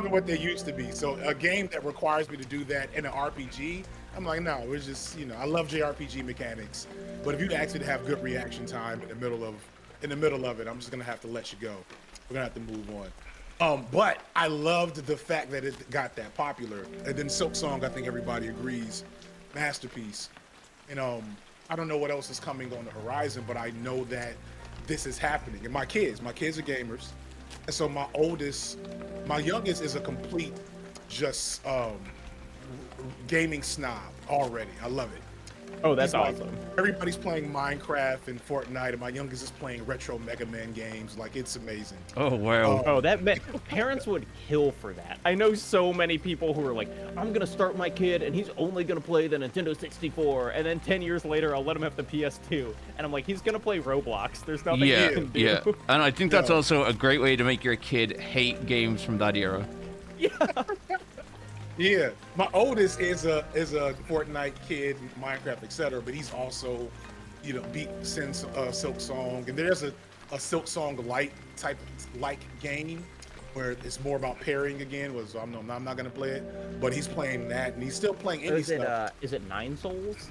Speaker 18: what they used to be. So a game that requires me to do that in an RPG, I'm like, no, it's just, I love JRPG mechanics, but if you ask me to have good reaction time in the middle of it, I'm just gonna have to let you go. We're gonna have to move on. But I loved the fact that it got that popular. And then Silk Song, I think everybody agrees, masterpiece. And I don't know what else is coming on the horizon, but I know that this is happening. And my kids are gamers. And so my youngest is a complete just gaming snob already. I love it.
Speaker 20: Oh, that's awesome.
Speaker 18: Everybody's playing Minecraft and Fortnite, and my youngest is playing retro Mega Man games. Like, it's amazing.
Speaker 4: Oh, wow.
Speaker 20: Parents would kill for that. I know so many people who are like, I'm going to start my kid, and he's only going to play the Nintendo 64, and then 10 years later, I'll let him have the PS2. And I'm like, he's going to play Roblox. There's nothing he can do.
Speaker 4: Yeah, and I think that's also a great way to make your kid hate games from that era.
Speaker 18: Yeah, my oldest is a Fortnite kid, Minecraft, etc. But he's also, beat since Silk Song, and there's a Silk Song like game where it's more about pairing again. I'm not gonna play it, but he's playing that, and he's still playing indie stuff.
Speaker 20: Is it Nine Souls?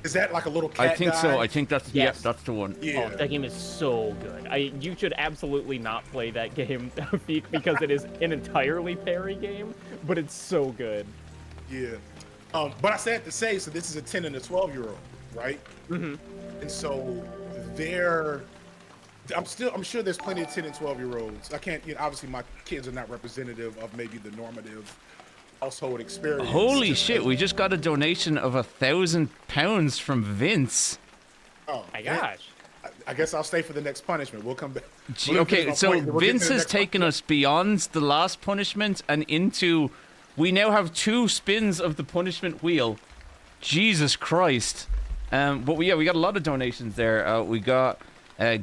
Speaker 18: Is that like a little cat
Speaker 4: I think
Speaker 18: guy?
Speaker 4: so. I think that's that's the one.
Speaker 18: Yeah.
Speaker 20: Oh, that game is so good. You should absolutely not play that game because it is an entirely parry game, but it's so good.
Speaker 18: Yeah. But I said to say, so this is a 10 and a 12-year-old, right?
Speaker 20: Mm-hmm.
Speaker 18: And so I'm sure there's plenty of 10 and 12-year-olds. I can't, obviously my kids are not representative of maybe the normative household experience.
Speaker 4: Holy shit, we just got a donation of £1,000 from Vince.
Speaker 18: Oh
Speaker 20: my gosh.
Speaker 18: I guess I'll stay for the next punishment. We'll come back.
Speaker 4: Okay, so Vince has taken us beyond the last punishment and into... We now have 2 spins of the punishment wheel. Jesus Christ. But we got a lot of donations there. We got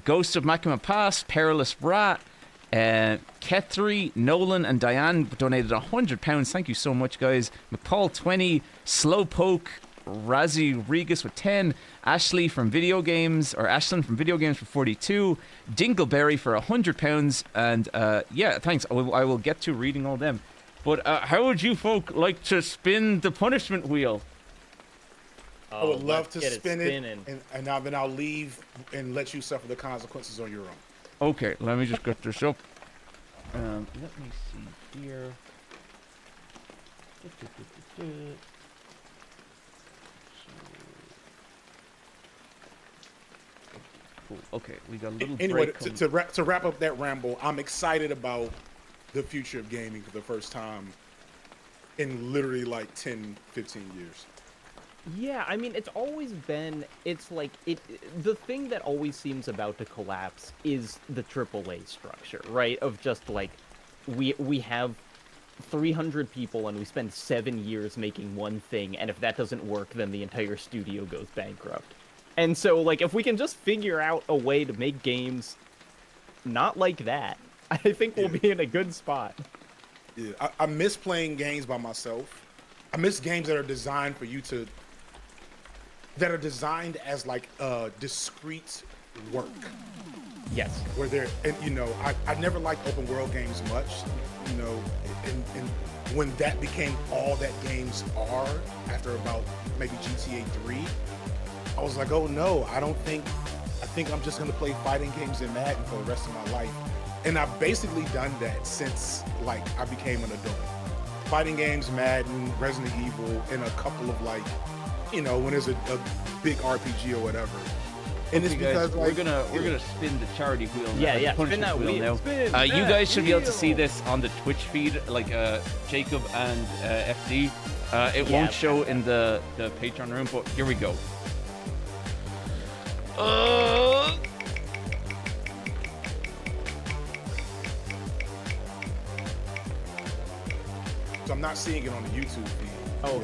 Speaker 4: Ghost of Makima Pass, Perilous Rat, Kethri, Nolan, and Diane donated £100. Thank you so much, guys. McPaul 20, Slowpoke, Razzie Regas with 10, Ashlyn from Video Games for 42, Dingleberry for £100, and thanks. I will get to reading all them. But how would you folk like to spin the punishment wheel?
Speaker 18: I would love to spin it, and then I'll leave and let you suffer the consequences on your own.
Speaker 4: Okay, let me just get this up. Let me see here. Cool. Okay, we got a little
Speaker 18: anyway,
Speaker 4: break.
Speaker 18: To wrap up that ramble, I'm excited about the future of gaming for the first time in literally like 10, 15 years.
Speaker 20: Yeah, I mean, it's always been, the thing that always seems about to collapse is the AAA structure, right? Of just like, we have 300 people and we spend 7 years making one thing, and if that doesn't work, then the entire studio goes bankrupt. And so, like, if we can just figure out a way to make games not like that, I think we'll be in a good spot.
Speaker 18: Yeah, I miss playing games by myself. I miss games that are designed for you to... that are designed as like discrete work.
Speaker 20: Yes.
Speaker 18: Where they're, and I never liked open world games much, and when that became all that games are after about maybe GTA 3, I was like, oh no, I think I'm just gonna play fighting games in Madden for the rest of my life. And I've basically done that since like I became an adult. Fighting games, Madden, Resident Evil, and a couple of like, when there's a big RPG or whatever. And it's because
Speaker 4: guys,
Speaker 18: like,
Speaker 4: we're gonna spin the charity wheel now.
Speaker 20: Yeah, spin that wheel
Speaker 4: now.
Speaker 20: Spin
Speaker 4: you guys should be able to see this on the Twitch feed, like Jacob and FD. It won't show in the Patreon room, but here we go.
Speaker 18: So I'm not seeing it on the YouTube feed.
Speaker 20: Oh,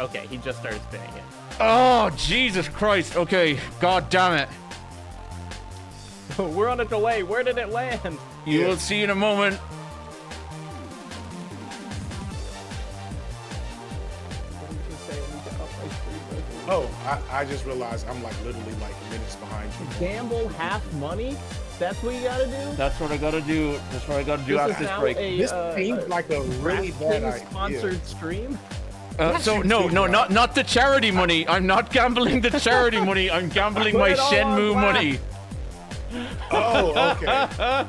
Speaker 20: okay, he just started spinning it.
Speaker 4: Oh, Jesus Christ. Okay, god damn it.
Speaker 20: We're on a delay. Where did it land?
Speaker 4: You will see in a moment.
Speaker 18: Oh, I just realized I'm like literally like minutes behind you.
Speaker 20: Gamble half money? That's what you gotta do?
Speaker 4: That's what I gotta do. That's what I gotta do after this break.
Speaker 18: This seems like a really bad idea.
Speaker 20: Sponsored stream? So not the charity money. I'm not gambling the charity money. I'm gambling my Shenmue money.
Speaker 18: Oh, okay.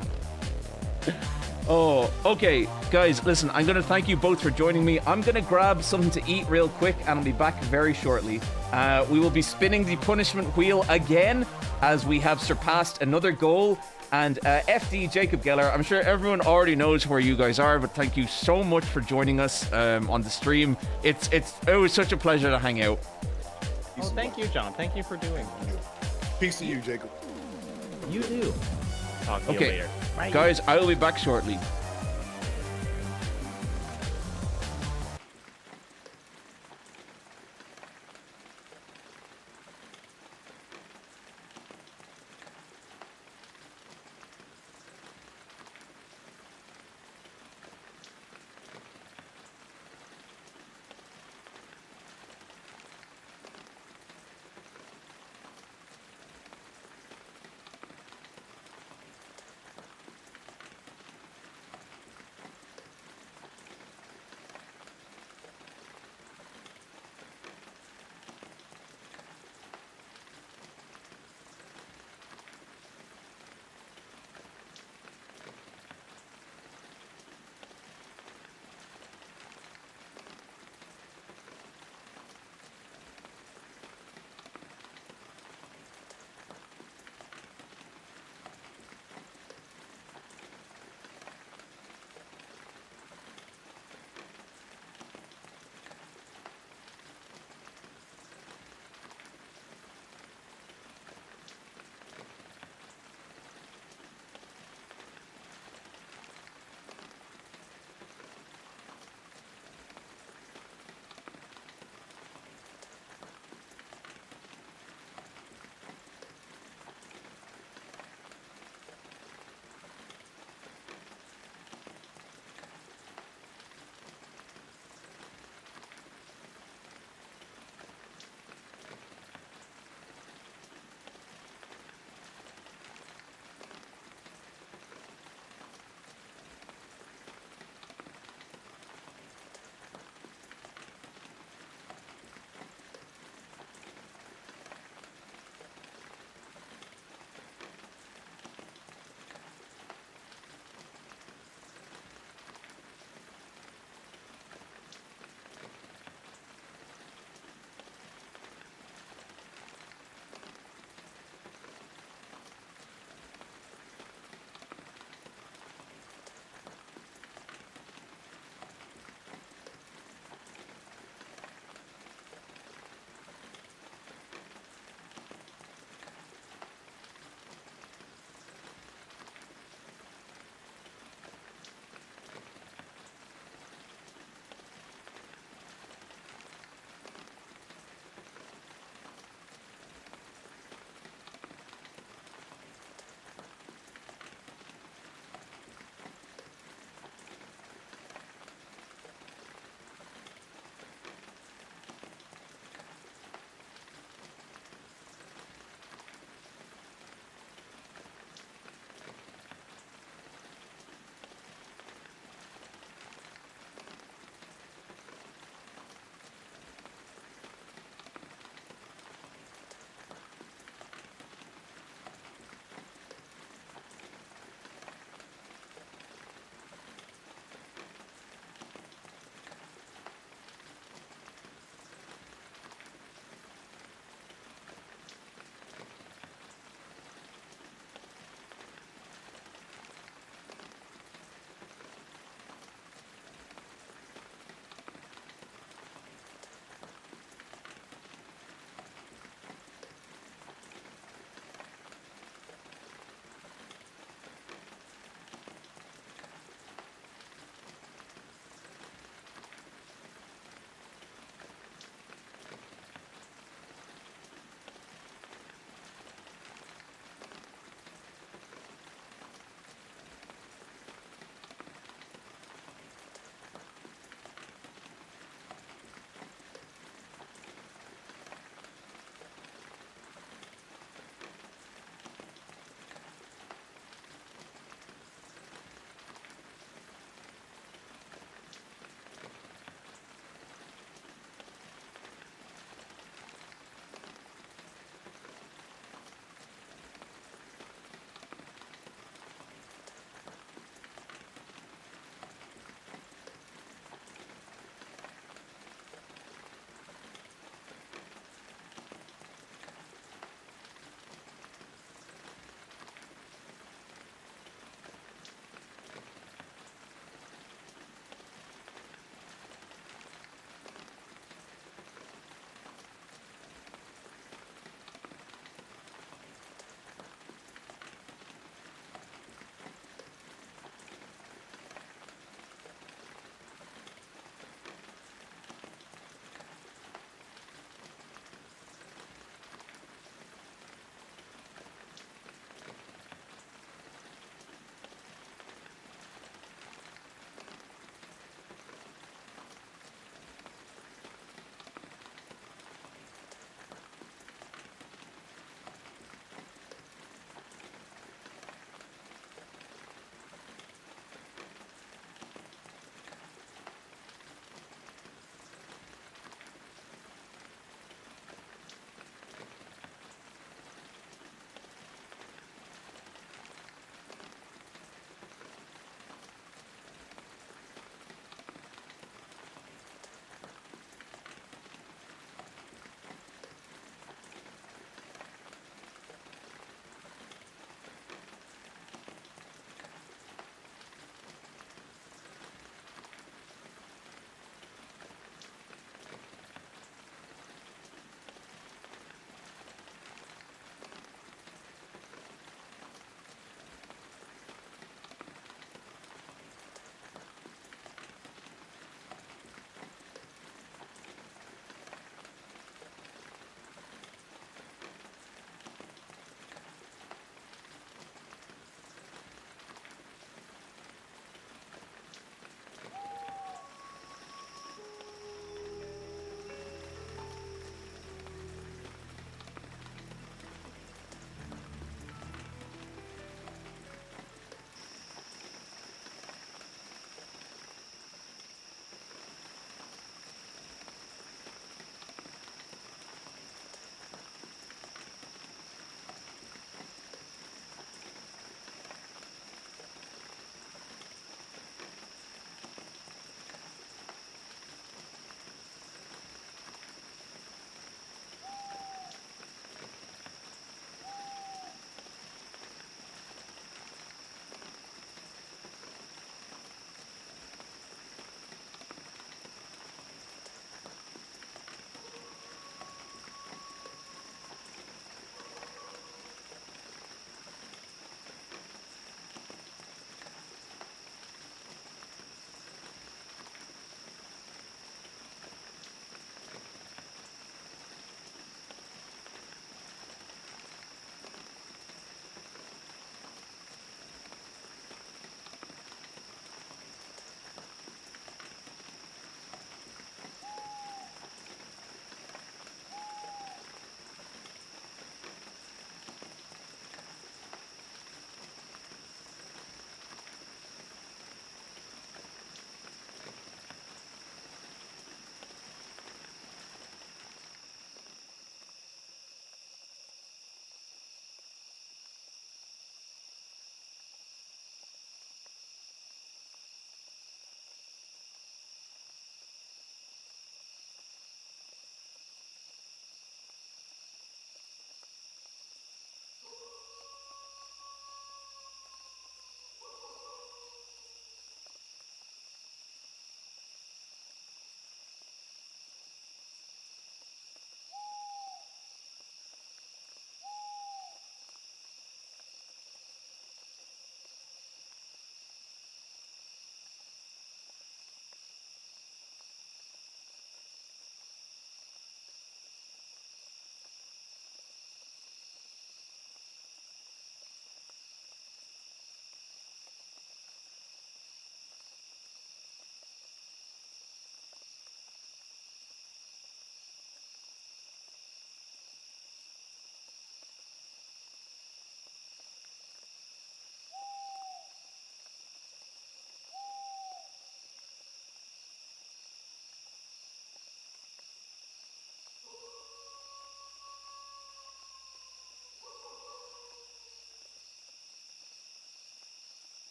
Speaker 4: Oh, okay. Guys, listen, I'm going to thank you both for joining me. I'm going to grab something to eat real quick, and I'll be back very shortly. We will be spinning the punishment wheel again, as we have surpassed another goal. And FD Jacob Geller, I'm sure everyone already knows where you guys are, but thank you so much for joining us on the stream. It was such a pleasure to hang out.
Speaker 20: Oh, thank you, John. Thank you for doing this.
Speaker 18: Peace to you, Jacob.
Speaker 20: You do. Talk to you
Speaker 4: Okay,
Speaker 20: later. Bye.
Speaker 4: guys, I will be back shortly.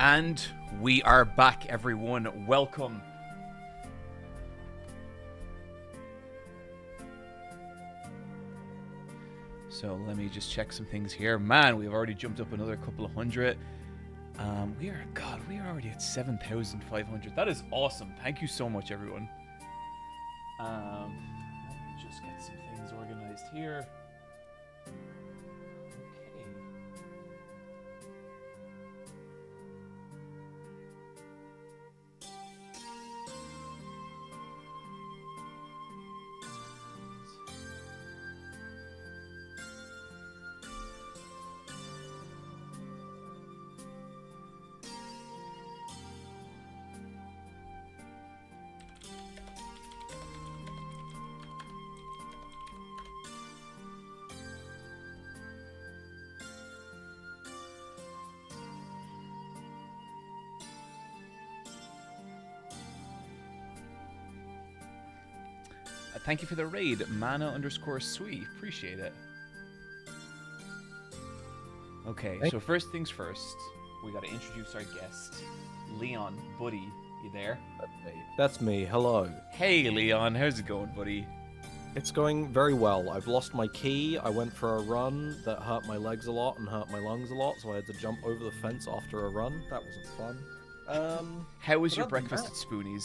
Speaker 4: And we are back, everyone. Welcome. So let me just check some things here. Man, we've already jumped up another couple of hundred. We are already at 7,500. That is awesome. Thank you so much, everyone. Let me just get some things organized here. Okay. Thank you for the raid, mana_sweet. Appreciate it. Okay, so first things first, we gotta introduce our guest. Leon, buddy, you there?
Speaker 21: That's me. Hello.
Speaker 4: Hey, Leon, how's it going, buddy?
Speaker 21: It's going very well. I've lost my key. I went for a run that hurt my legs a lot and hurt my lungs a lot, so I had to jump over the fence after a run. That wasn't fun.
Speaker 4: How was your breakfast at Spoonies?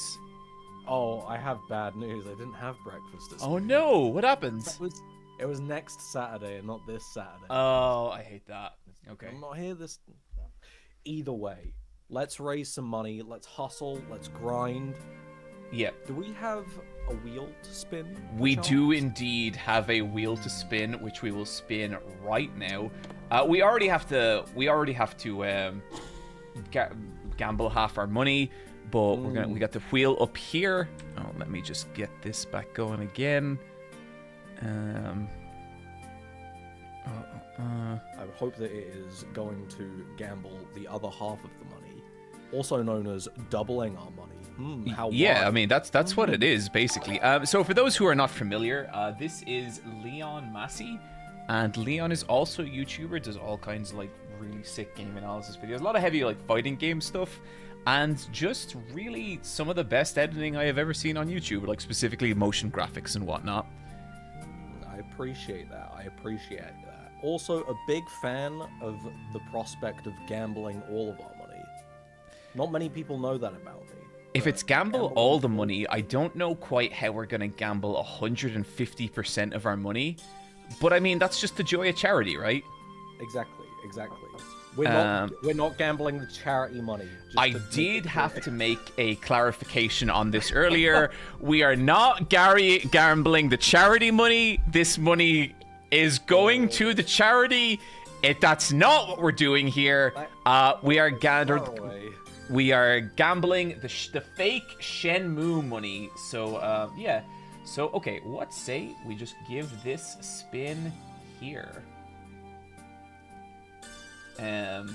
Speaker 21: Oh, I have bad news. I didn't have breakfast at
Speaker 4: Oh no, what happened?
Speaker 21: It was next Saturday and not this Saturday.
Speaker 4: Oh, I hate that. Okay.
Speaker 21: I'm not here this... Either way, let's raise some money, let's hustle, let's grind.
Speaker 4: Yeah.
Speaker 21: Do we have a wheel to spin?
Speaker 4: We do indeed have a wheel to spin, which we will spin right now. We already have to gamble half our money. But we got the wheel up here. Oh, let me just get this back going again.
Speaker 21: I hope that it is going to gamble the other half of the money, also known as doubling our money.
Speaker 4: Yeah, I mean that's what it is basically. So for those who are not familiar, this is Leon Massey, and Leon is also a YouTuber. Does all kinds of like really sick game analysis videos, a lot of heavy like fighting game stuff. And just really some of the best editing I have ever seen on YouTube, like specifically motion graphics and whatnot.
Speaker 21: I appreciate that. Also, a big fan of the prospect of gambling all of our money. Not many people know that about me.
Speaker 4: If it's gamble all the money, I don't know quite how we're going to gamble 150% of our money. But I mean, that's just the joy of charity, right?
Speaker 21: Exactly. We're not gambling the charity money.
Speaker 4: I did have to make a clarification on this earlier. We are not gambling the charity money. This money is going to the charity. That's not what we're doing here. We are gambling the fake Shenhua money. So yeah. So okay, let's say we just give this a spin here. And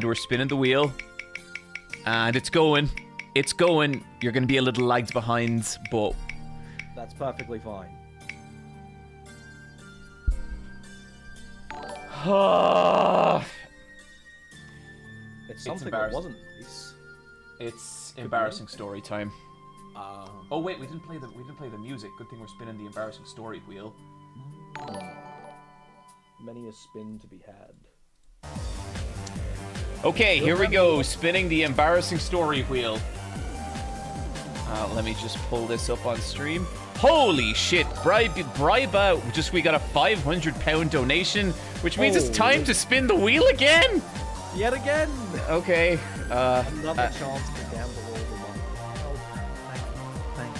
Speaker 4: we're spinning the wheel, and it's going. You're gonna be a little lagged behind, but
Speaker 21: that's perfectly fine. It's something that wasn't nice.
Speaker 4: It's embarrassing story time. Oh wait, we didn't play the music. Good thing we're spinning the embarrassing story wheel.
Speaker 21: Many a spin to be had.
Speaker 4: Okay, here we go. Spinning the embarrassing story wheel. Let me just pull this up on stream. Holy shit! Bribe out. We got a £500 donation, which means it's time to spin the wheel again.
Speaker 21: Yet again.
Speaker 4: Okay.
Speaker 21: Another chance to gamble all the money. Thank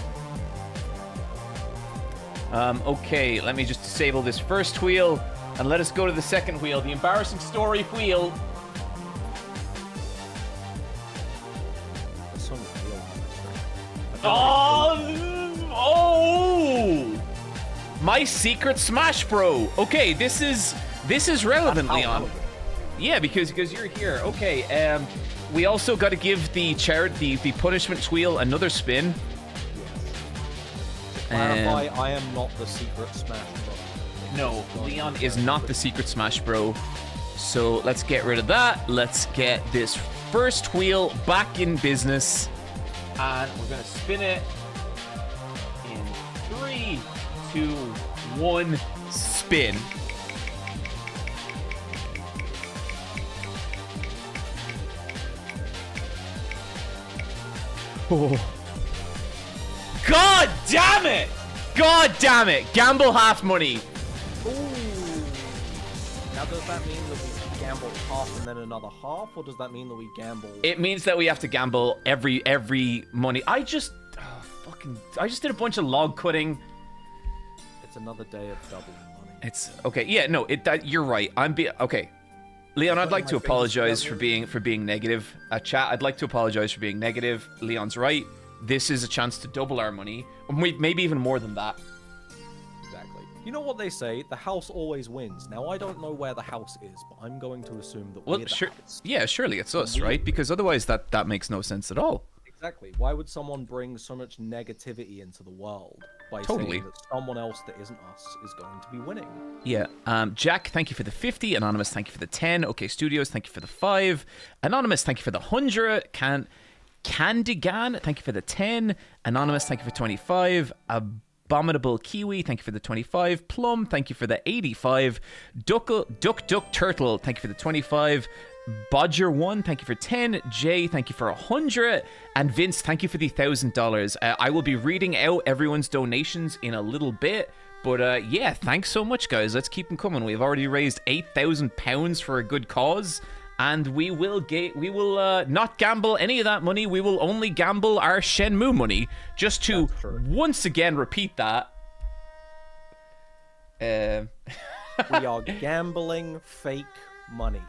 Speaker 21: you.
Speaker 4: Okay, let me just disable this first wheel and let us go to the second wheel, the embarrassing story wheel.
Speaker 21: There's so many wheels on
Speaker 4: Oh! My secret Smash Bro. Okay, this is relevant, Leon. Yeah, because you're here. Okay, we also got to give the punishment wheel another spin.
Speaker 21: Clarify, I am not the secret Smash Bro.
Speaker 4: No, Leon is not the secret Smash Bro. So let's get rid of that. Let's get this first wheel back in business. And we're going to spin it in 3, 2, 1, spin. Oh. God damn it! God damn it! Gamble half money.
Speaker 21: Ooh. Now does that mean that we gamble half and then another half, or does that mean that we gamble?
Speaker 4: It means that we have to gamble every money. I just did a bunch of log cutting.
Speaker 21: It's another day of doubling money.
Speaker 4: It's okay. Yeah, no, you're right. Okay. Leon, I'd like to apologize for being negative. Chat, I'd like to apologize for being negative. Leon's right. This is a chance to double our money. Maybe even more than that.
Speaker 21: Exactly. You know what they say? The house always wins. Now, I don't know where the house is, but I'm going to assume that we're the house.
Speaker 4: Yeah, surely it's us, right? Because otherwise that makes no sense at all.
Speaker 21: Exactly. Why would someone bring so much negativity into the world by
Speaker 4: Totally.
Speaker 21: saying that someone else that isn't us is going to be winning?
Speaker 4: Yeah. Jack, thank you for the 50. Anonymous, thank you for the 10. OK Studios, thank you for the 5. Anonymous, thank you for the 100. Candigan, thank you for the 10. Anonymous, thank you for 25. Abominable Kiwi, thank you for the 25. Plum, thank you for the 85. Duck Turtle, thank you for the 25. Bodger1, thank you for 10. Jay, thank you for 100. And Vince, thank you for the $1,000. I will be reading out everyone's donations in a little bit. But yeah, thanks so much, guys. Let's keep them coming. We've already raised £8,000 for a good cause. And we will not gamble any of that money. We will only gamble our Shenmue money. Just to once again repeat that.
Speaker 21: We are gambling fake money.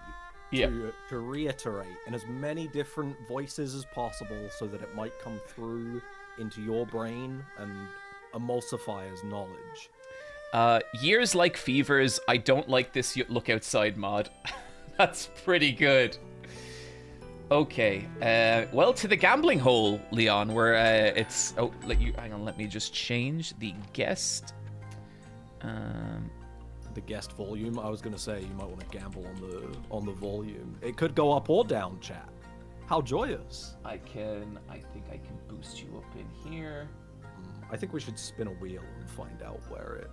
Speaker 4: Yeah.
Speaker 21: To reiterate in as many different voices as possible so that it might come through into your brain and emulsify as knowledge.
Speaker 4: Years like fevers, I don't like this look outside mod. That's pretty good. Okay. Well, to the gambling hole, Leon, where it's... Oh, hang on, let me just change the guest.
Speaker 21: The guest volume. I was gonna say you might want to gamble on the volume. It could go up or down, chat. How joyous!
Speaker 4: I think I can boost you up in here.
Speaker 21: I think we should spin a wheel and find out where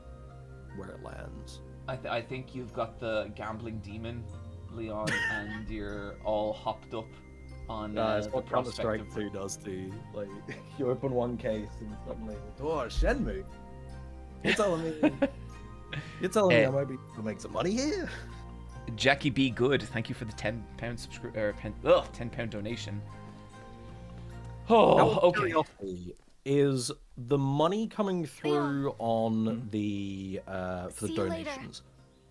Speaker 21: it lands.
Speaker 4: I think you've got the gambling demon, Leon, and you're all hopped up on.
Speaker 21: It's what Counter-Strike 2 does to you. Like you open one case and suddenly, oh, Shenmue! You're telling me. You're telling me I might be able to make some money here?
Speaker 4: Jackie B. Good, thank you for the £10 £10 donation. Oh, okay.
Speaker 21: Is the money coming through on the for the donations?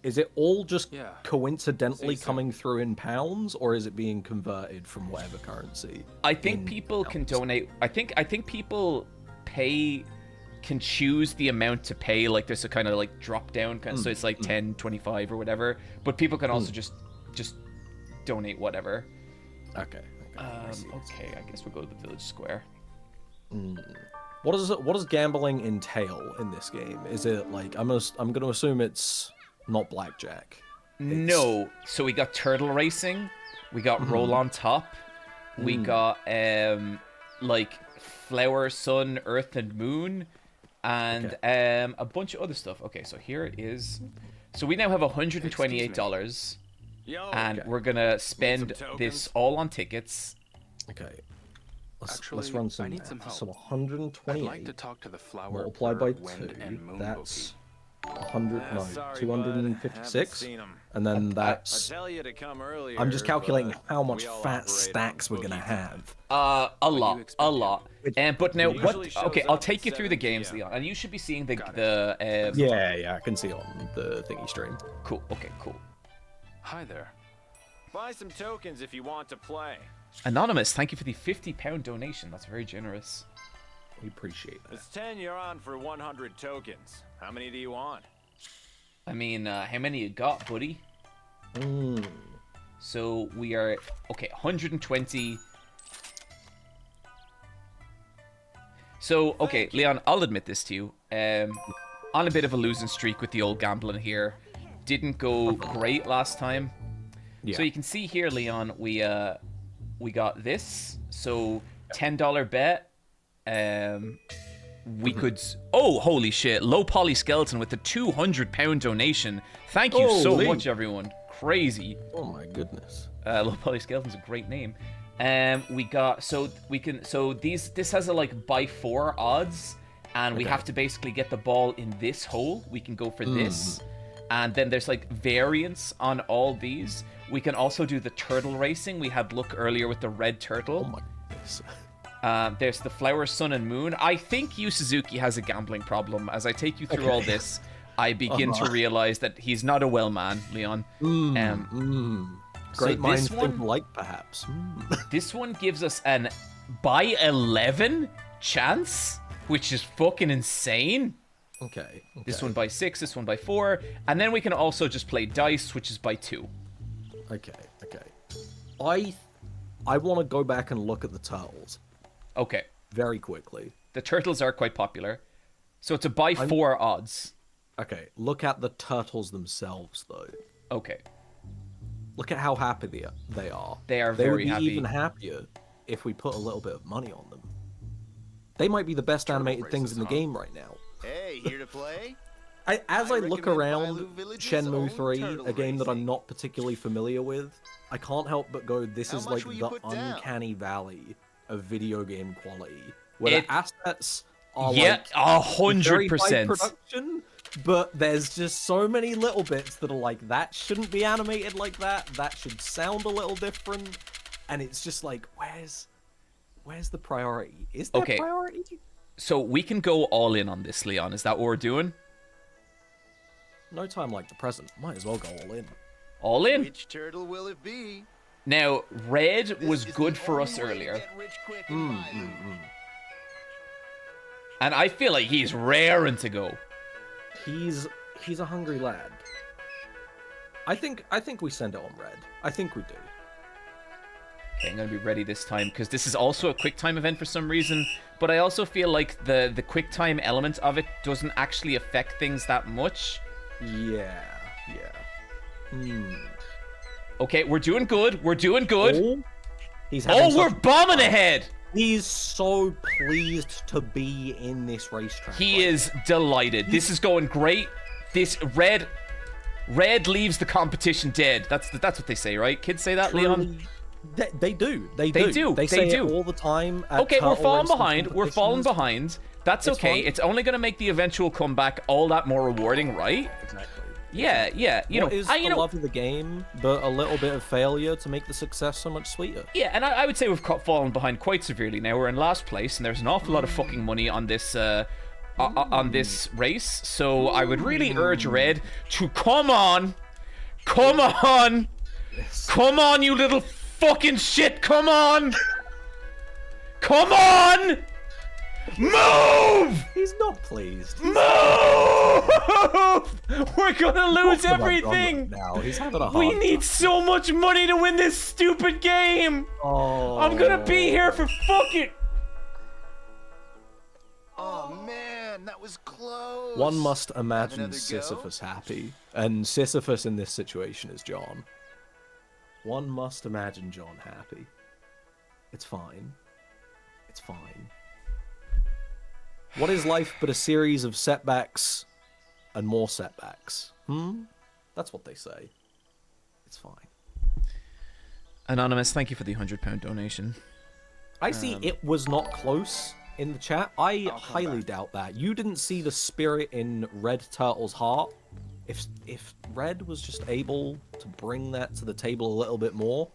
Speaker 21: Is it all just coincidentally coming through in pounds, or is it being converted from whatever currency?
Speaker 4: I think people can donate. I think people can choose the amount to pay. Like there's a kind of like drop down so it's like 10, 25 or whatever, but people can also just donate whatever.
Speaker 21: Okay.
Speaker 4: Okay, I guess we'll go to the village square.
Speaker 21: What does gambling entail in this game? Is it like I'm gonna assume it's not blackjack?
Speaker 4: No. So we got turtle racing, we got roll on top, we got like flower, sun, earth, and moon. And a bunch of other stuff. Okay, so here it is. So we now have $128, and we're gonna spend this all on tickets.
Speaker 21: Okay. Let's run some. I need some help. So 128
Speaker 14: I'd like to talk to the flower
Speaker 21: multiplied by
Speaker 14: wind
Speaker 21: 2.
Speaker 14: And moon
Speaker 21: That's 256, and then that's.
Speaker 11: I tell you to come earlier,
Speaker 21: I'm just calculating how much fat stacks we're gonna have.
Speaker 4: A lot. But now what? Okay, I'll take you through the games, Leon, and you should be seeing the
Speaker 21: Yeah, I can see on the thingy stream.
Speaker 4: Cool. Okay, cool.
Speaker 11: Hi there. Buy some tokens if you want to play.
Speaker 4: Anonymous, thank you for the £50 donation. That's very generous.
Speaker 21: We appreciate that.
Speaker 11: It's 10 you're on for 100 tokens. How many do you want?
Speaker 4: I mean, how many you got, buddy? So we are 120. So okay, Leon, I'll admit this to you. on a bit of a losing streak with the old gambling here. Didn't go great last time.
Speaker 21: Yeah.
Speaker 4: So you can see here, Leon, we got this. So $10 bet. We could. Oh, holy shit! Low Poly Skeleton with the £200 donation. Thank you so much, everyone. Crazy.
Speaker 21: Oh my goodness.
Speaker 4: Low Poly Skeleton's a great name. We got this has a like by 4 odds, and we have to basically get the ball in this hole. We can go for this, and then there's like variants on all these. We can also do the turtle racing. We had luck earlier with the red turtle.
Speaker 21: Oh my goodness.
Speaker 4: There's the flower, sun, and moon. I think Yu Suzuki has a gambling problem. As I take you through all this, I begin to realize that he's not a well man, Leon.
Speaker 21: Great minds think alike, perhaps.
Speaker 4: This one gives us an by 11 chance, which is fucking insane.
Speaker 21: Okay.
Speaker 4: This one by 6, this one by 4, and then we can also just play dice, which is by 2.
Speaker 21: Okay. I want to go back and look at the turtles.
Speaker 4: Okay.
Speaker 21: Very quickly.
Speaker 4: The turtles are quite popular. So it's a by 4 odds.
Speaker 21: Okay, look at the turtles themselves, though.
Speaker 4: Okay.
Speaker 21: Look at how happy they are.
Speaker 4: They are
Speaker 21: very
Speaker 4: very happy.
Speaker 21: They would be even happier if we put a little bit of money on them. They might be the best animated things in the game right now.
Speaker 12: Hey, here to play?
Speaker 21: As I look around Shenmue 3, a game that I'm not particularly familiar with, I can't help but go, this is like the uncanny valley of video game quality. Where the assets are like
Speaker 4: 100%.
Speaker 21: very high production, but there's just so many little bits that are like, that shouldn't be animated like that, that should sound a little different, and it's just like, where's the priority? Is there priority?
Speaker 4: So we can go all in on this, Leon. Is that what we're doing?
Speaker 21: No time like the present. Might as well go all in.
Speaker 4: All in?
Speaker 12: Which turtle will it be?
Speaker 4: Now, red was good for us earlier. And I feel like he's raring to go.
Speaker 21: He's a hungry lad. I think we send it on red. I think we do.
Speaker 4: Okay, I'm gonna be ready this time because this is also a quick time event for some reason. But I also feel like the quick time element of it doesn't actually affect things that much.
Speaker 21: Yeah.
Speaker 4: Okay, we're doing good. We're doing good.
Speaker 21: We're
Speaker 4: bombing ahead.
Speaker 21: He's so pleased to be in this racetrack.
Speaker 4: He is delighted. This is going great. This red leaves the competition dead. That's what they say, right? Kids say that, Leon?
Speaker 21: They do. They
Speaker 4: do.
Speaker 21: They say it all the time.
Speaker 4: Okay, we're falling behind. We're falling behind. That's okay. It's only going to make the eventual comeback all that more rewarding, right?
Speaker 21: Exactly.
Speaker 4: Yeah.
Speaker 21: It is the love of the game, but a little bit of failure to make the success so much sweeter.
Speaker 4: Yeah, and I would say we've fallen behind quite severely now. We're in last place, and there's an awful lot of fucking money on this race. So I would really urge Red to come on, you little fucking shit, come on, move!
Speaker 21: He's not pleased.
Speaker 4: Move! We're gonna lose everything.
Speaker 21: Now he's having a hard
Speaker 4: We need so much money to win this stupid game.
Speaker 21: Oh.
Speaker 4: I'm gonna be here for fucking.
Speaker 12: Oh man, that was close.
Speaker 21: One must imagine Sisyphus happy, and Sisyphus in this situation is John. One must imagine John happy. It's fine. It's fine. What is life but a series of setbacks and more setbacks? That's what they say. It's fine.
Speaker 4: Anonymous, thank you for the £100 donation.
Speaker 21: I see it was not close in the chat. I highly doubt that. You didn't see the spirit in Red Turtle's heart. If Red was just able to bring that to the table a little bit more,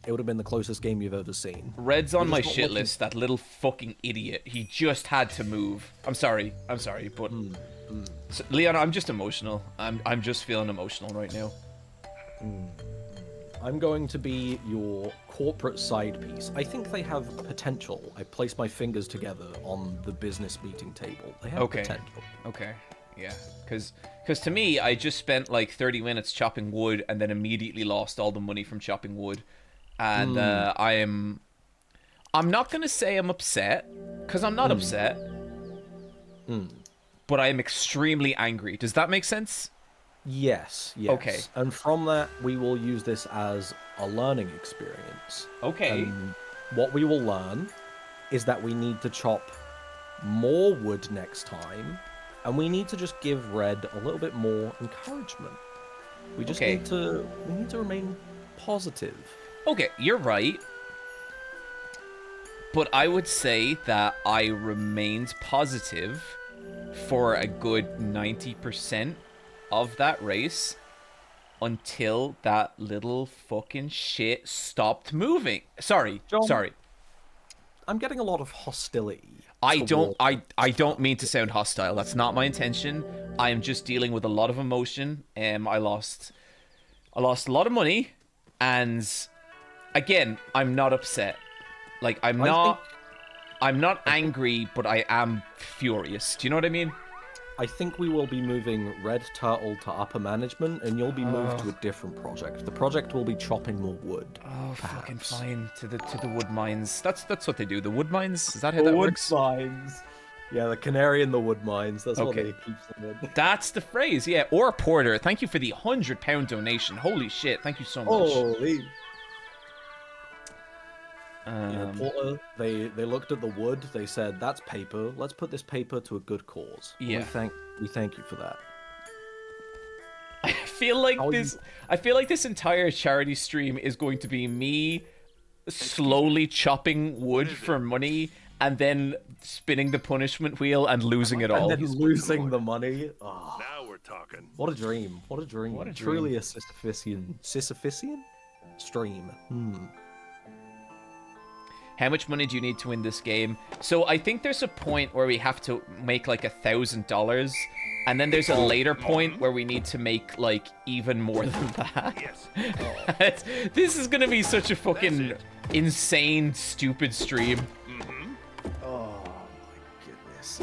Speaker 21: it would have been the closest game you've ever seen.
Speaker 4: Red's on my shit list, that little fucking idiot. He just had to move. I'm sorry, but... So, Leon, I'm just emotional. I'm just feeling emotional right now.
Speaker 21: I'm going to be your corporate side piece. I think they have potential. I place my fingers together on the business meeting table. They have potential.
Speaker 4: Okay. Yeah, because to me, I just spent like 30 minutes chopping wood and then immediately lost all the money from chopping wood. And I'm not going to say I'm upset, because I'm not upset. but I am extremely angry. Does that make sense?
Speaker 21: Yes, yes.
Speaker 4: Okay.
Speaker 21: And from that, we will use this as a learning experience.
Speaker 4: Okay.
Speaker 21: And what we will learn is that we need to chop more wood next time, and we need to just give Red a little bit more encouragement. We just need to remain positive.
Speaker 4: Okay, you're right. But I would say that I remained positive for a good 90% of that race until that little fucking shit stopped moving. Sorry,
Speaker 21: John,
Speaker 4: sorry.
Speaker 21: I'm getting a lot of hostility.
Speaker 4: I don't mean to sound hostile. That's not my intention. I am just dealing with a lot of emotion. I lost a lot of money, and again, I'm not upset. Like I'm not angry, but I am furious. Do you know what I mean?
Speaker 21: I think we will be moving Red Turtle to upper management, and you'll be moved to a different project. The project will be chopping more wood.
Speaker 4: Oh,
Speaker 21: perhaps.
Speaker 4: fucking fine. To the wood mines. That's what they do. The wood mines. Is that how that works?
Speaker 21: Wood mines. Yeah, the canary in the wood mines. That's what they keep them in.
Speaker 4: That's the phrase. Yeah. Or Porter. Thank you for the £100 donation. Holy shit. Thank you so much.
Speaker 21: Holy. Porter, they looked at the wood. They said, "That's paper. Let's put this paper to a good cause."
Speaker 4: Yeah.
Speaker 21: We thank you for that.
Speaker 4: I feel like this entire charity stream is going to be me slowly chopping wood for money and then spinning the punishment wheel and losing it all.
Speaker 21: And then losing the money. Oh,
Speaker 16: now we're talking.
Speaker 21: what a dream! What a dream!
Speaker 4: What a
Speaker 21: Truly a Sisyphean stream.
Speaker 4: How much money do you need to win this game? So I think there's a point where we have to make like $1,000, and then there's a later point where we need to make like even more than that. Yes. This is gonna be such a fucking insane, stupid stream.
Speaker 21: Oh my goodness.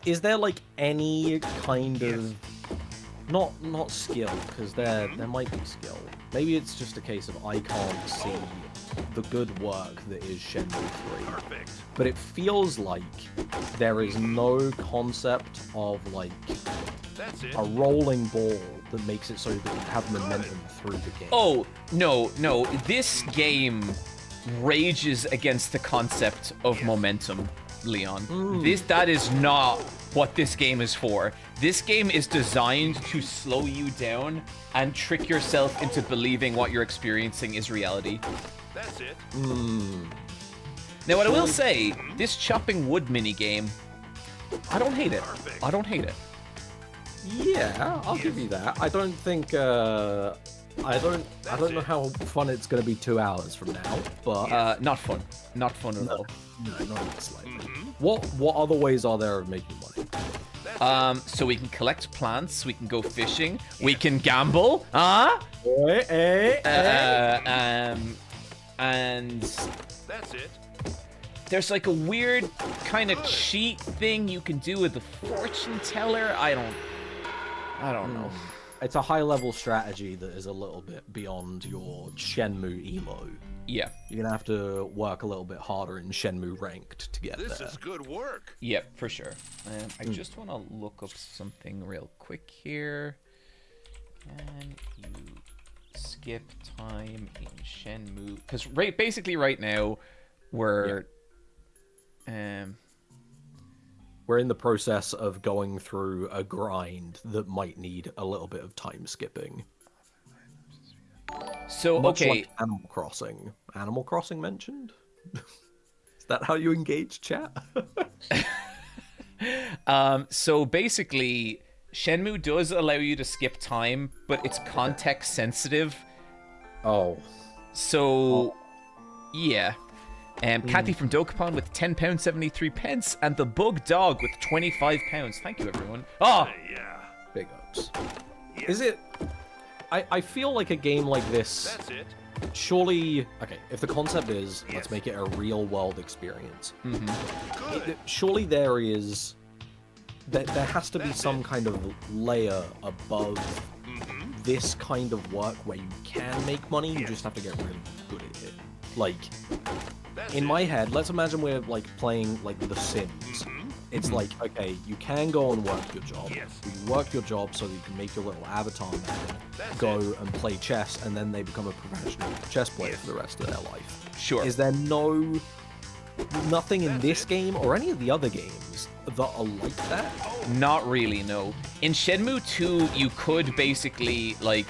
Speaker 21: Is there like any kind of not skill, because there might be skill. Maybe it's just a case of I can't see the good work that is Shenmue 3. But it feels like there is no concept of like a rolling ball that makes it so that you have momentum through the game.
Speaker 4: Oh, no. This game rages against the concept of momentum, Leon. That is not what this game is for. This game is designed to slow you down and trick yourself into believing what you're experiencing is reality.
Speaker 16: That's it.
Speaker 4: Now, what I will say, this chopping wood minigame, I don't hate it. I don't hate it.
Speaker 21: Yeah, I'll give you that. I don't think I don't know how fun it's going to be 2 hours from now, but
Speaker 4: not fun. Not fun at all.
Speaker 21: No, not even slightly. What other ways are there of making money?
Speaker 4: So we can collect plants, we can go fishing, we can gamble, and
Speaker 16: that's it.
Speaker 4: There's like a weird kind of cheat thing you can do with the fortune teller. I don't know.
Speaker 21: It's a high-level strategy that is a little bit beyond your Shenmue emo.
Speaker 4: Yeah.
Speaker 21: You're gonna have to work a little bit harder in Shenmue ranked to get there.
Speaker 16: This is good work.
Speaker 4: Yeah, for sure. I just want to look up something real quick here. Can you skip time in Shenmue? Because basically right now, we're
Speaker 21: in the process of going through a grind that might need a little bit of time skipping.
Speaker 4: So,
Speaker 21: much
Speaker 4: okay.
Speaker 21: like Animal Crossing. Animal Crossing mentioned? Is that how you engage chat?
Speaker 4: So basically, Shenmue does allow you to skip time, but it's context sensitive.
Speaker 21: Oh.
Speaker 4: So, yeah. Kathy from Dokapon with £10.73, and the Bug Dog with £25. Thank you, everyone. Oh!
Speaker 16: Yeah.
Speaker 21: Big ups. Is it... I feel like a game like this...
Speaker 16: That's it.
Speaker 21: Surely... Okay, if the concept is, let's make it a real-world experience. Surely there is... There has to be some kind of layer above this kind of work where you can make money, you just have to get really good at it. Like... In my head, let's imagine we're like playing like The Sims. It's like, okay, you can go and work your job. You work your job so that you can make your little avatar man go and play chess, and then they become a professional chess player for the rest of their life.
Speaker 4: Sure.
Speaker 21: Is there nothing in this game or any of the other games that are like that?
Speaker 4: Not really, no. In Shenmue 2, you could basically, like,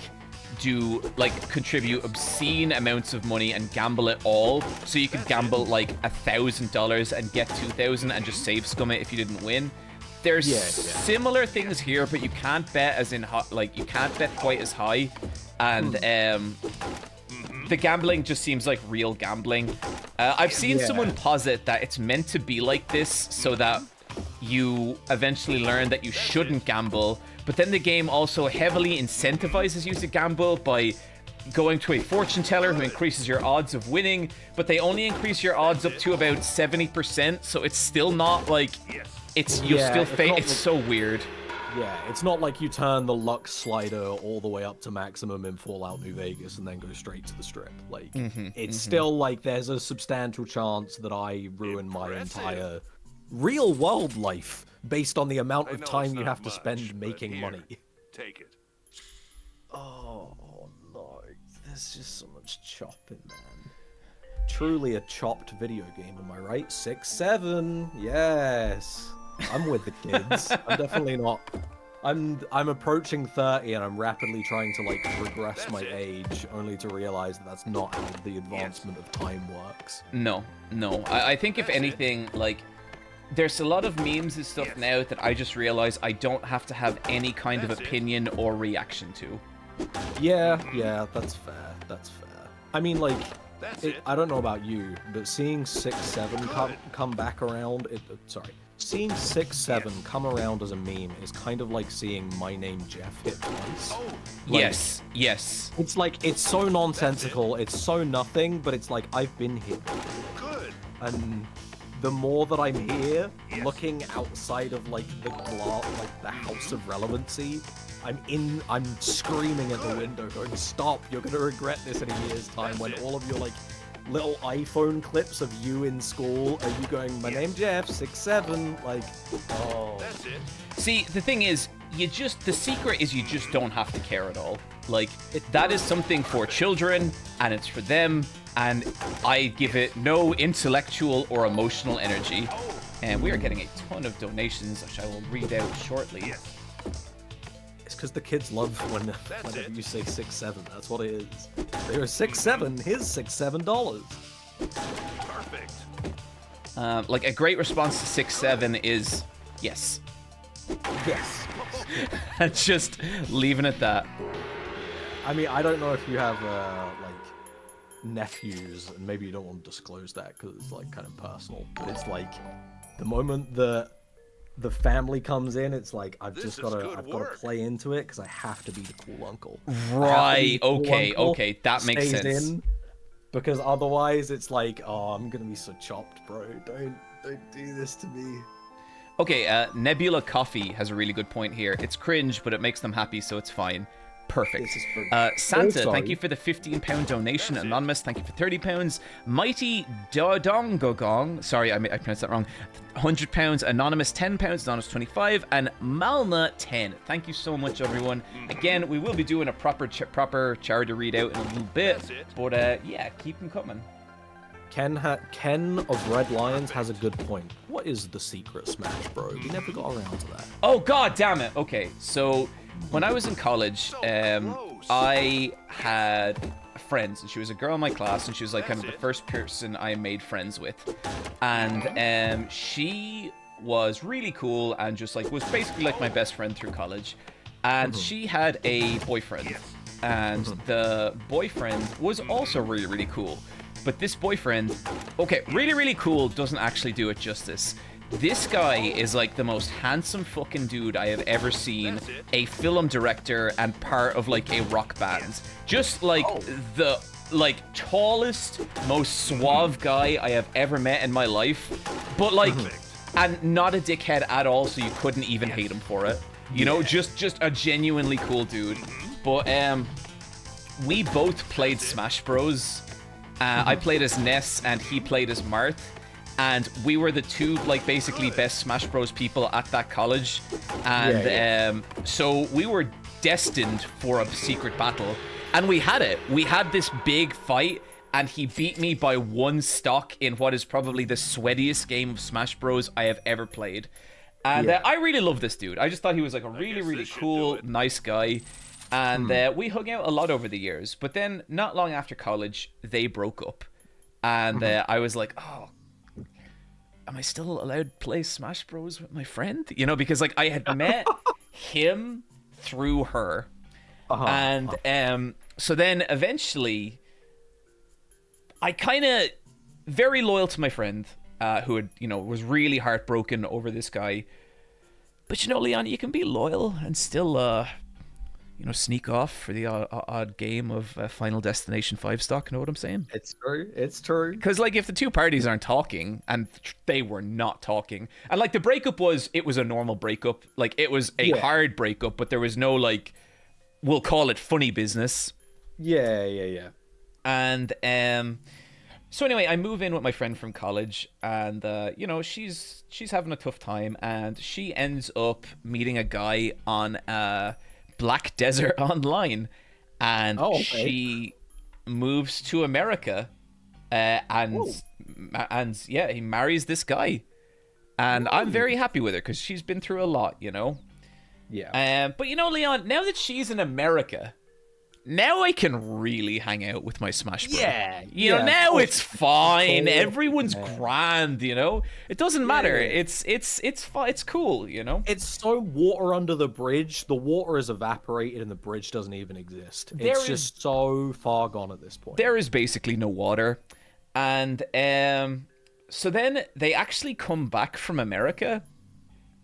Speaker 4: contribute obscene amounts of money and gamble it all. So you could gamble, like, $1,000 and get 2,000 and just save scum it if you didn't win. There's similar things here, but you can't bet as in, like, you can't bet quite as high. And, the gambling just seems like real gambling. I've seen someone posit that it's meant to be like this so that you eventually learn that you shouldn't gamble, but then the game also heavily incentivizes you to gamble by going to a fortune teller who increases your odds of winning, but they only increase your odds up to about 70%, so it's still not like it's so weird.
Speaker 21: Yeah, it's not like you turn the luck slider all the way up to maximum in Fallout New Vegas and then go straight to the strip. Like, it's still like there's a substantial chance that I ruin my entire real world life based on the amount of time you have to spend making money.
Speaker 7: Take it.
Speaker 21: Oh no, there's just so much chopping, man. Truly a chopped video game, am I right? 6-7, yes. I'm with the kids. I'm definitely not. I'm approaching 30 and I'm rapidly trying to like regress my age, only to realize that that's not how the advancement of time works.
Speaker 4: No. I think if anything, like, there's a lot of memes and stuff now that I just realize I don't have to have any kind of opinion or reaction to.
Speaker 21: Yeah, that's fair. That's fair. I mean, like, I don't know about you, but seeing 6-7 come back around. Seeing 6-7 come around as a meme is kind of like seeing My Name Jeff hit twice. Like,
Speaker 4: yes.
Speaker 21: It's like, it's so nonsensical, it's so nothing, but it's like, I've been here. Good. And the more that I'm here, looking outside of like the house of relevancy, I'm screaming at the window going, stop, you're gonna regret this in a year's time when all of your like little iPhone clips of you in school are you going, my name's Jeff, 6-7, like, oh.
Speaker 7: That's it.
Speaker 4: See, the thing is, the secret is you just don't have to care at all. Like, that is something for children, and it's for them, and I give it no intellectual or emotional energy. And we are getting a ton of donations, which I will read out shortly.
Speaker 21: It's because the kids love whenever you say 6-7. That's what it is. They are 6-7. Here's $6-7.
Speaker 7: Perfect.
Speaker 4: Like, a great response to 6-7 is yes.
Speaker 21: Yes.
Speaker 4: And just leaving it that.
Speaker 21: I mean, I don't know if you have like nephews, and maybe you don't want to disclose that because it's like kind of personal. But it's like the moment the family comes in, it's like I've got to play into it because I have to be the cool uncle.
Speaker 4: Right. Okay. That makes sense.
Speaker 21: Because otherwise, it's like, oh, I'm gonna be so chopped, bro. Don't do this to me.
Speaker 4: Okay. Nebula Coffee has a really good point here. It's cringe, but it makes them happy, so it's fine. Perfect. Santa, thank you for the £15 donation. Anonymous, thank you for £30. Mighty Dodongogong, sorry, I pronounced that wrong. £100. Anonymous, £10. Anonymous, 25. And Malna, 10. Thank you so much, everyone. Again, we will be doing a proper charity readout in a little bit. But yeah, keep them coming.
Speaker 21: Ken of Red Lions has a good point. What is the secret Smash, bro? We never got around to that.
Speaker 4: Oh, god damn it. Okay, so when I was in college, I had friends, and she was a girl in my class, and she was like kind of the first person I made friends with. And she was really cool and just like was basically like my best friend through college. And she had a boyfriend, and the boyfriend was also really, really cool. But this boyfriend, okay, really, really cool doesn't actually do it justice. This guy is like the most handsome fucking dude I have ever seen, a film director and part of like a rock band. Just like the tallest, most suave guy I have ever met in my life. But like, and not a dickhead at all, so you couldn't even hate him for it. You know, just a genuinely cool dude. But we both played Smash Bros. I played as Ness and he played as Marth. and we were the two, like, basically best Smash Bros. People at that college, and so we were destined for a secret battle, and we had it. We had this big fight, and he beat me by 1 stock in what is probably the sweatiest game of Smash Bros. I have ever played. And I really love this dude. I just thought he was like a really, really cool, nice guy. And we hung out a lot over the years. But then, not long after college, they broke up. And I was like, oh, am I still allowed to play Smash Bros. With my friend? You know, because like I had met him through her. And so then eventually, I kind of, very loyal to my friend. Who had, you know, was really heartbroken over this guy. But you know, Leon, you can be loyal and still, you know, sneak off for the odd game of Final Destination 5 stock. Know what I'm saying?
Speaker 21: It's true. It's true.
Speaker 4: Because, like, if the two parties aren't talking, and they were not talking, and, like, the breakup it was a normal breakup. Like, it was a hard breakup, but there was no, like, we'll call it funny business.
Speaker 21: Yeah.
Speaker 4: And, so anyway, I move in with my friend from college, and you know, she's having a tough time, and she ends up meeting a guy on Black Desert Online, and she moves to America, and yeah, he marries this guy, and I'm very happy with her because she's been through a lot, you know.
Speaker 21: Yeah.
Speaker 4: But you know, Leon, now that she's in America, now I can really hang out with my Smash Bros. You know, now it's fine. Everyone's grand, you know? It doesn't matter. It's cool, you know?
Speaker 21: It's so water under the bridge. The water is evaporated and the bridge doesn't even exist. It's just so far gone at this point.
Speaker 4: There is basically no water. And so then they actually come back from America,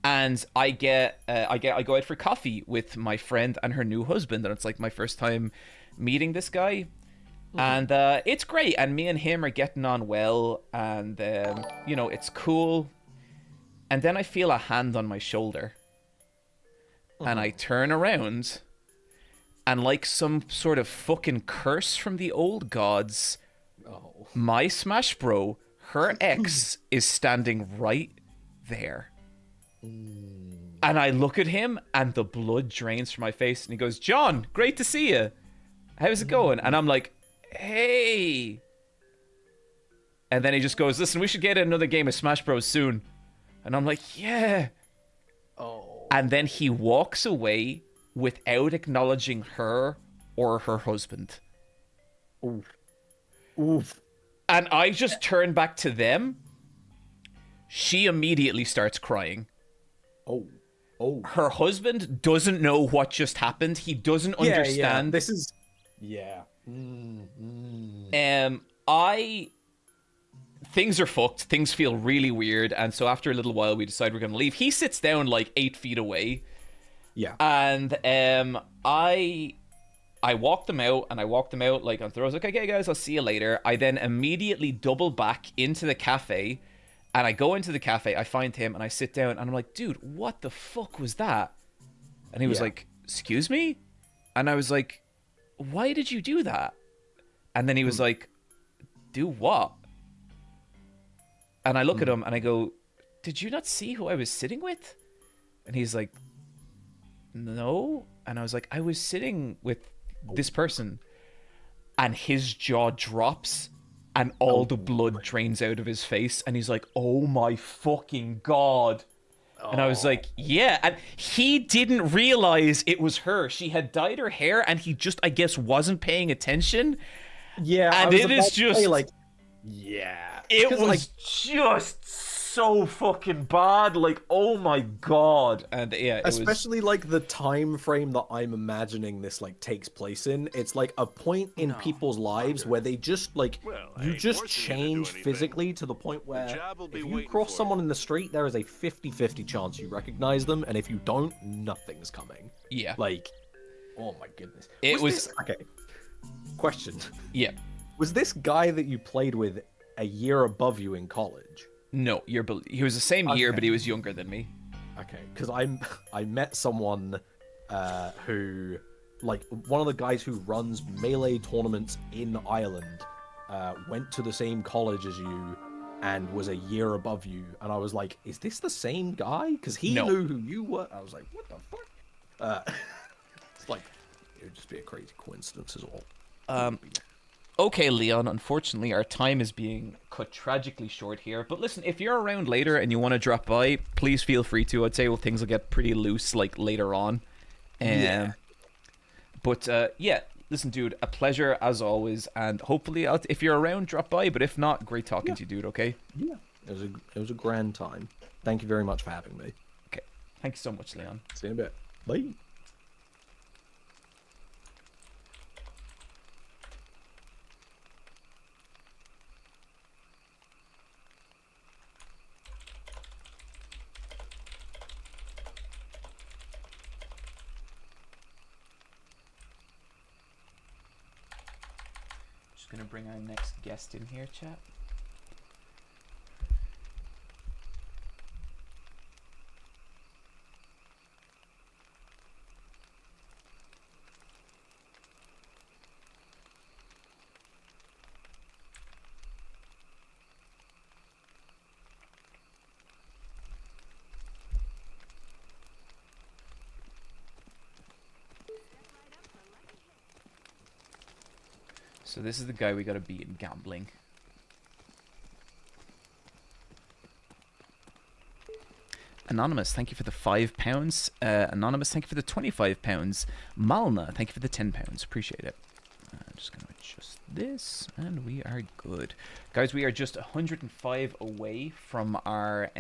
Speaker 4: and I go out for coffee with my friend and her new husband, and it's like my first time meeting this guy, and it's great, and me and him are getting on well, and you know, it's cool. And then I feel a hand on my shoulder, and I turn around, and like some sort of fucking curse from the old gods, my Smash Bro, her ex, is standing right there. And I look at him, and the blood drains from my face, and he goes, "John, great to see you. How's it going?" And I'm like, "Hey." And then he just goes, "Listen, we should get another game of Smash Bros. Soon." And I'm like, "Yeah." And then he walks away without acknowledging her or her husband.
Speaker 21: Oof.
Speaker 4: And I just turn back to them. She immediately starts crying. Her husband doesn't know what just happened. He doesn't understand.
Speaker 21: Yeah. This is... Yeah.
Speaker 4: Things are fucked. Things feel really weird. And so after a little while, we decide we're going to leave. He sits down like 8 feet away.
Speaker 21: Yeah.
Speaker 4: And I walked them out, like on throws. Like, okay, guys, I'll see you later. I then immediately double back into the cafe. And I go into the cafe, I find him, and I sit down, and I'm like, "Dude, what the fuck was that?" And he was like, "Excuse me?" And I was like, "Why did you do that?" And then he was like, "Do what?" And I look at him, and I go, "Did you not see who I was sitting with?" And he's like, "No." And I was like, "I was sitting with this person." And his jaw drops, and all the blood drains out of his face, and he's like, "Oh my fucking god." And I was like, "Yeah." And he didn't realize it was her. She had dyed her hair, and he just, I guess, wasn't paying attention.
Speaker 21: Yeah,
Speaker 4: and it is just
Speaker 21: like, yeah,
Speaker 4: it was like, just so fucking bad. Like, oh my god. And yeah,
Speaker 21: especially like the time frame that I'm imagining this like takes place in. It's like a point in people's lives where they just like, you just change physically to the point where if you cross someone in the street, there is a 50-50 chance you recognize them, and if you don't, nothing's coming.
Speaker 4: Yeah.
Speaker 21: Like, oh my goodness. Okay. Question.
Speaker 4: Yeah.
Speaker 21: Was this guy that you played with a year above you in college?
Speaker 4: No, he was the same year, but he was younger than me.
Speaker 21: Okay, because I met someone who, like, one of the guys who runs Melee tournaments in Ireland, went to the same college as you, and was a year above you, and I was like, is this the same guy? Because he
Speaker 4: No.
Speaker 21: knew who you were. I was like, what the fuck? It's like, it would just be a crazy coincidence as all.
Speaker 4: Okay, Leon, unfortunately our time is being cut tragically short here. But listen, if you're around later and you want to drop by, please feel free to. I'd say things will get pretty loose like later on.
Speaker 21: Yeah.
Speaker 4: But yeah, listen, dude, a pleasure as always. And hopefully, if you're around, drop by. But if not, great talking to you, dude, okay?
Speaker 21: Yeah. It was a grand time. Thank you very much for having me.
Speaker 4: Okay. Thank you so much, Leon.
Speaker 21: See you in a bit. Bye.
Speaker 4: Gonna bring our next guest in here, chat. So this is the guy we gotta beat in gambling. Anonymous, thank you for the £5. Anonymous, thank you for the £25. Malna, thank you for the £10. Appreciate it. I'm just gonna adjust this, and we are good, guys. We are just 105 away from our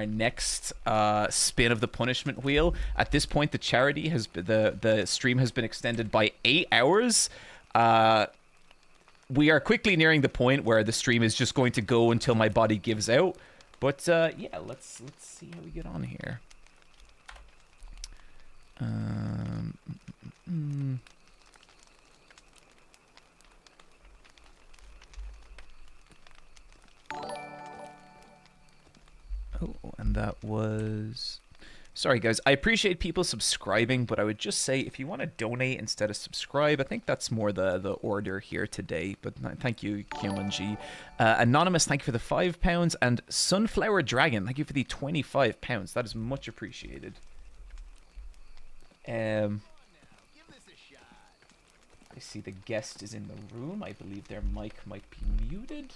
Speaker 4: next spin of the punishment wheel. At this point, the charity has the stream has been extended by 8 hours. We are quickly nearing the point where the stream is just going to go until my body gives out. But yeah, let's see how we get on here. Oh, and that was... Sorry, guys. I appreciate people subscribing, but I would just say if you want to donate instead of subscribe, I think that's more the order here today. But thank you, Kyomanji. Anonymous, thank you for the £5. And Sunflower Dragon, thank you for the £25. That is much appreciated. I see the guest is in the room. I believe their mic might be muted.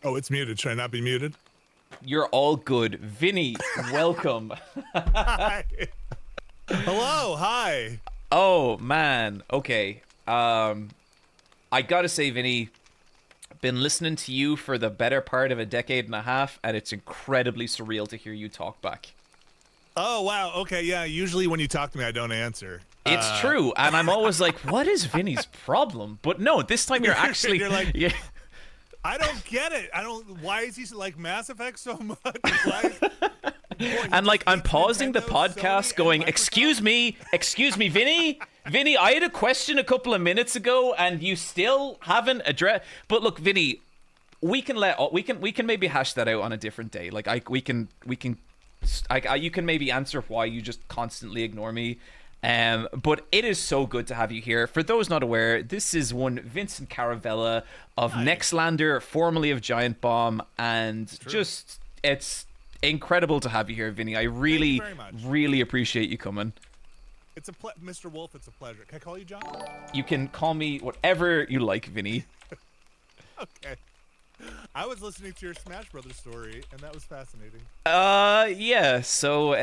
Speaker 9: Oh, it's muted. Should I not be muted?
Speaker 4: You're all good. Vinny, welcome.
Speaker 9: Hi. Hello, hi.
Speaker 4: Oh, man. Okay. I gotta say, Vinny, been listening to you for the better part of a decade and a half, and it's incredibly surreal to hear you talk back.
Speaker 9: Oh, wow. Okay, yeah. Usually when you talk to me, I don't answer.
Speaker 4: It's true, and I'm always like, what is Vinny's problem? But no, this time you're actually...
Speaker 9: You're like...
Speaker 4: Yeah.
Speaker 9: I don't get it. Why is he like Mass Effect so much? Why
Speaker 4: and like, I'm pausing the podcast going, excuse me, Vinny, I had a question a couple of minutes ago and you still haven't addressed. But look, Vinny, we can maybe hash that out on a different day. Like you can maybe answer why you just constantly ignore me. But it is so good to have you here. For those not aware, this is one Vincent Caravella of Nextlander, formerly of Giant Bomb, and just it's incredible to have you here, Vinny. I really, really appreciate you coming.
Speaker 9: It's Mr. Wolf. It's a pleasure. Can I call you John?
Speaker 4: You can call me whatever you like, Vinny.
Speaker 9: Okay. I was listening to your Smash Brothers story, and that was fascinating.
Speaker 4: Yeah. So,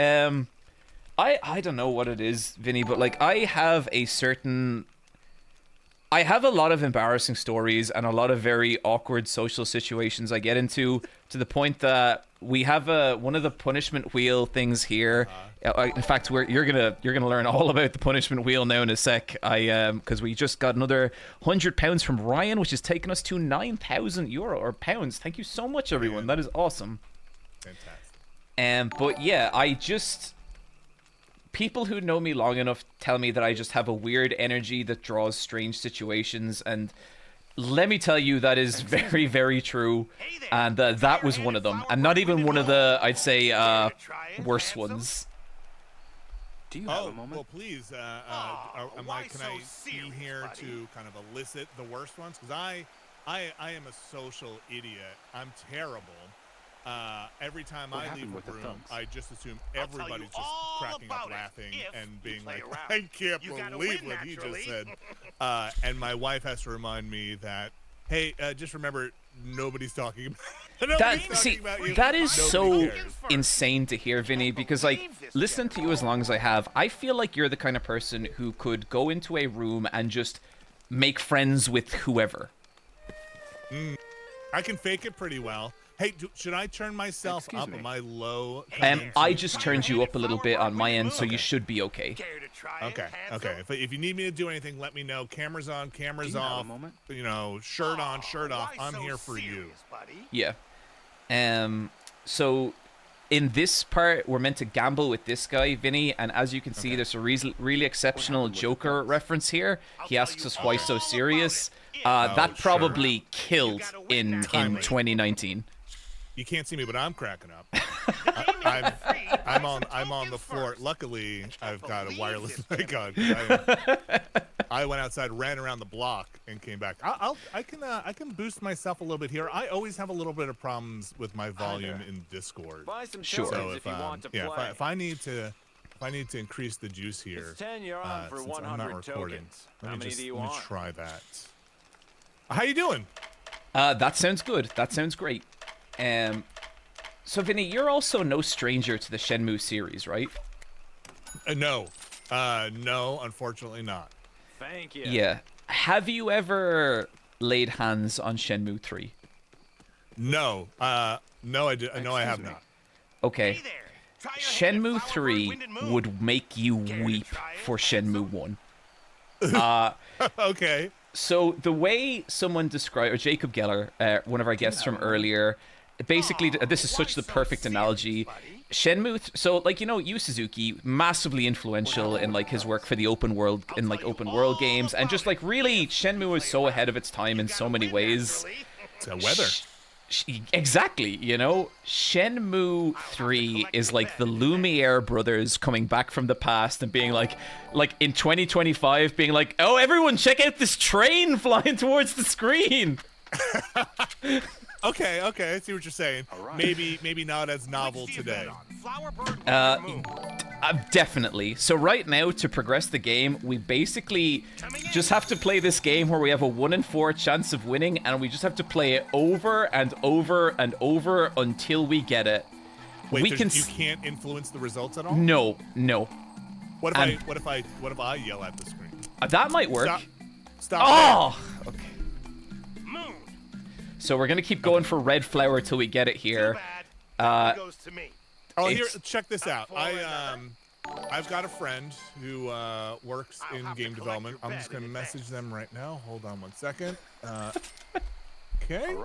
Speaker 4: I don't know what it is, Vinny, but like I have a lot of embarrassing stories and a lot of very awkward social situations I get into, to the point that we have one of the punishment wheel things here. In fact, you're gonna learn all about the punishment wheel now in a sec. Because we just got another £100 from Ryan, which is taking us to €9,000 or pounds. Thank you so much, everyone. That is awesome.
Speaker 9: Fantastic.
Speaker 4: But yeah, people who know me long enough tell me that I just have a weird energy that draws strange situations, and let me tell you, that is very, very true. And that was one of them, and not even one of the, I'd say, worst ones.
Speaker 14: Do you have a moment?
Speaker 18: Well, please. Can I be here to kind of elicit the worst ones? Because I am a social idiot. I'm terrible. Every time I leave a room, I just assume everybody's just cracking up laughing and being like, I can't believe what he just said. And my wife has to remind me that, hey, just remember, nobody's talking about you.
Speaker 4: That is
Speaker 18: Nobody
Speaker 4: so
Speaker 18: cares.
Speaker 4: insane to hear, Vinny, because, like, listening to you as long as I have, I feel like you're the kind of person who could go into a room and just make friends with whoever.
Speaker 18: I can fake it pretty well. Hey, should I turn myself up? Am I low?
Speaker 4: I just turned you up a little bit on my end, so you should be okay.
Speaker 18: Okay. If you need me to do anything, let me know. Cameras on, cameras off. You know, shirt on, shirt off. I'm here for you.
Speaker 4: Yeah. So in this part, we're meant to gamble with this guy, Vinny, and as you can see, there's a really exceptional Joker reference here. He asks us why so serious. That probably killed in 2019.
Speaker 18: You can't see me, but I'm cracking up. I'm on the floor. Luckily, I've got a wireless mic on. I went outside, ran around the block, and came back. I can boost myself a little bit here. I always have a little bit of problems with my volume in Discord.
Speaker 11: Sure.
Speaker 18: So if I need to increase the juice here,
Speaker 11: It's 10, you're on for
Speaker 18: since
Speaker 11: 100
Speaker 18: I'm not recording,
Speaker 11: tokens.
Speaker 18: let
Speaker 11: How
Speaker 18: me
Speaker 11: many
Speaker 18: just
Speaker 11: do you
Speaker 18: let me
Speaker 11: want?
Speaker 18: try that. How you doing?
Speaker 4: That sounds good. That sounds great. So Vinny, you're also no stranger to the Shenmue series, right?
Speaker 18: No, unfortunately not.
Speaker 11: Thank you.
Speaker 4: Yeah. Have you ever laid hands on Shenmue 3?
Speaker 18: No, no, I have not.
Speaker 4: Okay. Shenmue 3 would make you weep for Shenmue 1.
Speaker 18: Okay.
Speaker 4: So the way someone described, or Jacob Geller, one of our guests from earlier, basically, this is such the perfect analogy. Shenmue, so like, you know, Yu Suzuki, massively influential in like his work for the open world, in like open world games, and just like really, Shenmue was so ahead of its time in so many ways.
Speaker 18: It's a weather.
Speaker 4: Exactly, you know, Shenmue 3 is like the Lumiere brothers coming back from the past and being like in 2025 being like, oh, everyone check out this train flying towards the screen.
Speaker 18: Okay, I see what you're saying. Maybe not as novel today.
Speaker 4: Definitely. So right now, to progress the game, we basically just have to play this game where we have a 1 in 4 chance of winning, and we just have to play it over and over and over until we get it.
Speaker 18: Wait, you can't influence the results at all?
Speaker 4: No.
Speaker 18: What if I yell at the screen?
Speaker 4: That might work.
Speaker 18: Stop.
Speaker 4: Oh. Okay. So we're gonna keep going for red flower till we get it here.
Speaker 18: Here, check this out. I've got a friend who works in game development. I'm just gonna message them right now. Hold on one second. Okay.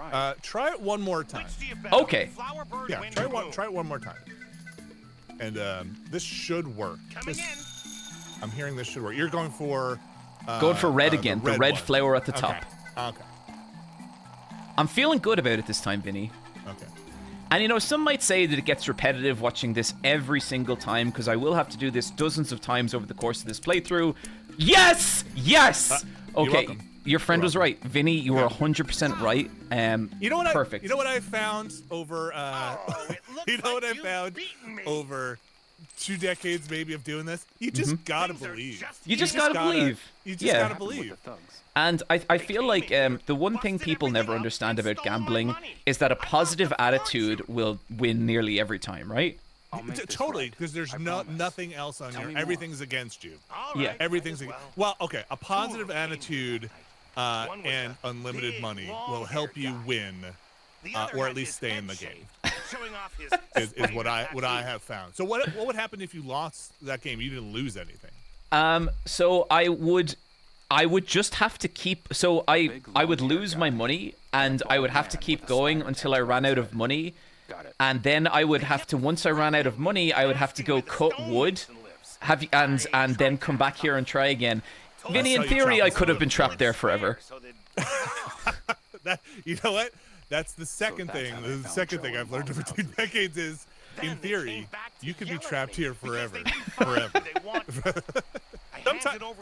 Speaker 18: Try it one more time.
Speaker 4: Okay.
Speaker 18: Yeah. Try it one more time. And this should work. I'm hearing this should work. You're going for.
Speaker 4: Going for red again. The red flower at the top.
Speaker 18: Okay.
Speaker 4: I'm feeling good about it this time, Vinny.
Speaker 18: Okay.
Speaker 4: And you know, some might say that it gets repetitive watching this every single time, because I will have to do this dozens of times over the course of this playthrough. Yes! Okay, your friend was right. Vinny, you were 100% right.
Speaker 18: You know what?
Speaker 4: Perfect.
Speaker 18: You know what I found over? You know what I found over 2 decades maybe of doing this? You just gotta believe.
Speaker 4: You just gotta believe.
Speaker 18: You just gotta believe.
Speaker 4: And I feel like the one thing people never understand about gambling is that a positive attitude will win nearly every time, right?
Speaker 18: Totally, because there's nothing else on here. Everything's against you.
Speaker 4: Yeah.
Speaker 18: Everything's well, okay. A positive attitude and unlimited money will help you win, or at least stay in the game. is what I have found. So what would happen if you lost that game? You didn't lose anything.
Speaker 4: So I would just have to keep. So I would lose my money, and I would have to keep going until I ran out of money. And then I would have to, once I ran out of money, I would have to go cut wood, and then come back here and try again. Vinny, in theory, I could have been trapped there forever.
Speaker 18: You know what? That's the second thing. The second thing I've learned over 2 decades is in theory, you could be trapped here forever. Forever.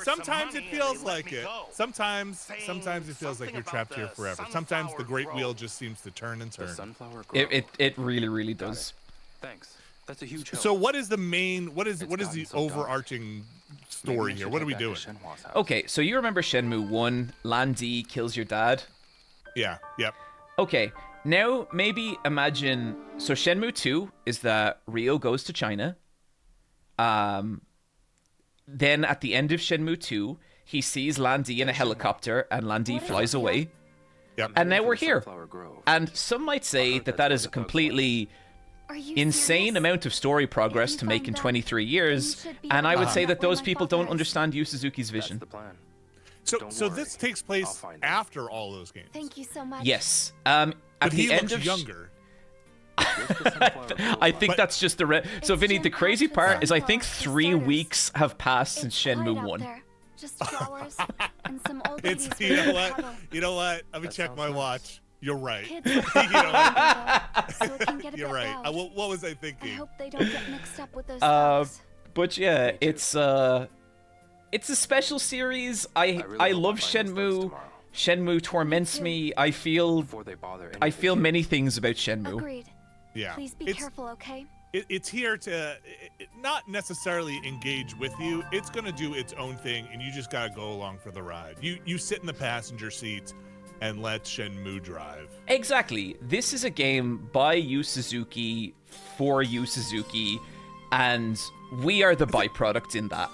Speaker 18: Sometimes it feels like it. Sometimes it feels like you're trapped here forever. Sometimes the Great Wheel just seems to turn and turn.
Speaker 4: It really does.
Speaker 14: Thanks. That's a huge help.
Speaker 18: So what is the main? What is the overarching story here? What are we doing?
Speaker 4: Okay, so you remember Shenmue 1, Lan Di kills your dad?
Speaker 18: Yeah, yep.
Speaker 4: Okay, now maybe imagine, so Shenmue 2 is that Ryo goes to China. Then at the end of Shenmue 2, he sees Lan Di in a helicopter and Lan Di flies away.
Speaker 18: Yep.
Speaker 4: And now we're here. And some might say that is a completely insane amount of story progress to make in 23 years, and I would say that those people don't understand Yu Suzuki's vision.
Speaker 18: So this takes place after all those games.
Speaker 3: Thank you so much.
Speaker 4: Yes. At
Speaker 18: but
Speaker 4: the
Speaker 18: he
Speaker 4: end
Speaker 18: looks
Speaker 4: of
Speaker 18: younger.
Speaker 4: I think that's just the so Vinny, the crazy part is I think 3 weeks have passed since Shenmue 1.
Speaker 3: Just flowers and some old
Speaker 18: It's
Speaker 3: ladies with a cuddle.
Speaker 18: you know what? Let me check my watch. You're right.
Speaker 3: Kids
Speaker 18: You know what?
Speaker 3: so it can get a
Speaker 18: You're
Speaker 3: bit
Speaker 18: right.
Speaker 3: loud.
Speaker 18: What was I
Speaker 3: I
Speaker 18: thinking?
Speaker 3: hope they don't get mixed up with those dogs.
Speaker 4: But yeah, it's a special series. I love Shenmue. Shenmue torments me. I feel many things about Shenmue.
Speaker 3: Agreed.
Speaker 18: Yeah.
Speaker 3: Please be careful, okay?
Speaker 18: It's here to not necessarily engage with you. It's gonna do its own thing, and you just gotta go along for the ride. You sit in the passenger seat and let Shenmue drive.
Speaker 4: Exactly. This is a game by Yu Suzuki for Yu Suzuki, and we are the byproduct in that.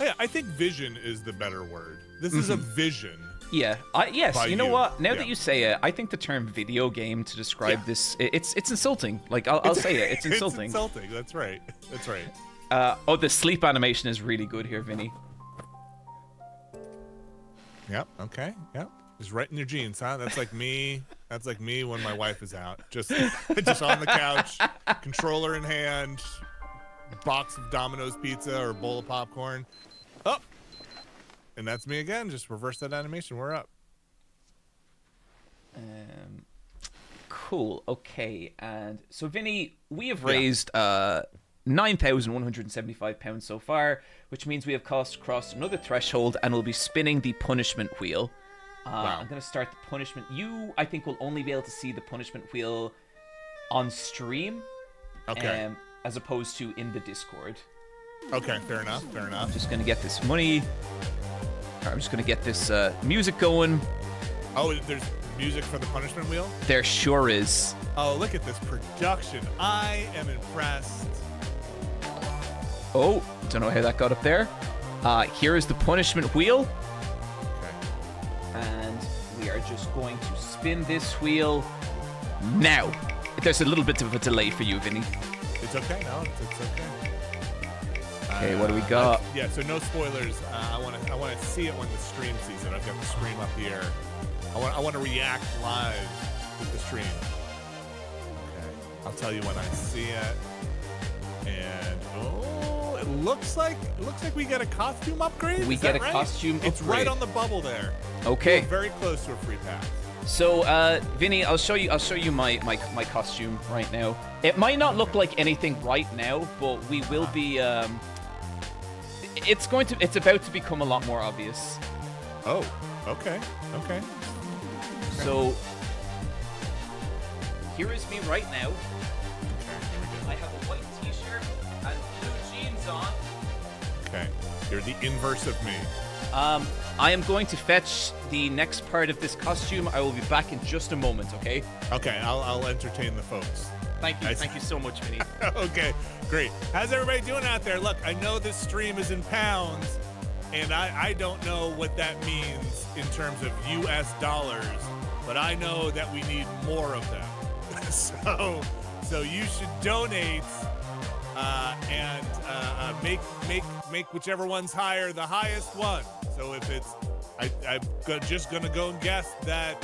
Speaker 18: Yeah, I think vision is the better word. This is a vision.
Speaker 4: Yeah. Yes. You know what? Now that
Speaker 18: Yeah.
Speaker 4: you say it, I think the term video game to describe this, it's insulting. Like I'll say it. It's insulting.
Speaker 18: It's insulting. That's right. That's right.
Speaker 4: The sleep animation is really good here, Vinny.
Speaker 18: Yep. Okay. Yep. Just right in your jeans, huh? That's like me. That's like me when my wife is out. Just on the couch, controller in hand, box of Domino's pizza or bowl of popcorn. Oh, and that's me again. Just reverse that animation. We're up.
Speaker 4: Cool. Okay. And so, Vinny, we have raised £9,175 so far, which means we have crossed another threshold, and we'll be spinning the punishment wheel.
Speaker 18: Wow.
Speaker 4: I'm going to start the punishment. You, I think, will only be able to see the punishment wheel on stream.
Speaker 18: Okay.
Speaker 4: As opposed to in the Discord.
Speaker 18: Okay, fair enough. Fair enough.
Speaker 4: I'm just going to get this money. I'm just going to get this music going.
Speaker 18: Oh, there's music for the punishment wheel?
Speaker 4: There sure is.
Speaker 18: Oh, look at this production. I am impressed.
Speaker 4: Oh, don't know how that got up there. Here is the punishment wheel. And we are just going to spin this wheel now. There's a little bit of a delay for you, Vinny.
Speaker 18: It's okay. No, it's okay.
Speaker 4: Okay, what do we got?
Speaker 18: Yeah, so no spoilers. I want to see it when the stream sees it. I've got the stream up here. I want to react live with the stream. Okay, I'll tell you when I see it. And oh, it looks like we get a costume upgrade.
Speaker 4: We
Speaker 18: Is
Speaker 4: get
Speaker 18: that
Speaker 4: a
Speaker 18: right?
Speaker 4: costume
Speaker 18: It's
Speaker 4: upgrade.
Speaker 18: right on the bubble there.
Speaker 4: Okay.
Speaker 18: We're very close to a free pass.
Speaker 4: So, Vinny, I'll show you my costume right now. It might not look like anything right now, but we will be. It's about to become a lot more obvious.
Speaker 18: Oh, okay.
Speaker 4: So, here is me right now. I have a white t-shirt and blue jeans on.
Speaker 18: Okay, you're the inverse of me.
Speaker 4: I am going to fetch the next part of this costume. I will be back in just a moment, okay?
Speaker 18: Okay, I'll entertain the folks.
Speaker 4: Thank you so much, Vinny.
Speaker 18: Okay, great. How's everybody doing out there? Look, I know this stream is in pounds, and I don't know what that means in terms of US dollars, but I know that we need more of them. So you should donate and make whichever one's higher the highest one. So if it's, I'm just gonna go and guess that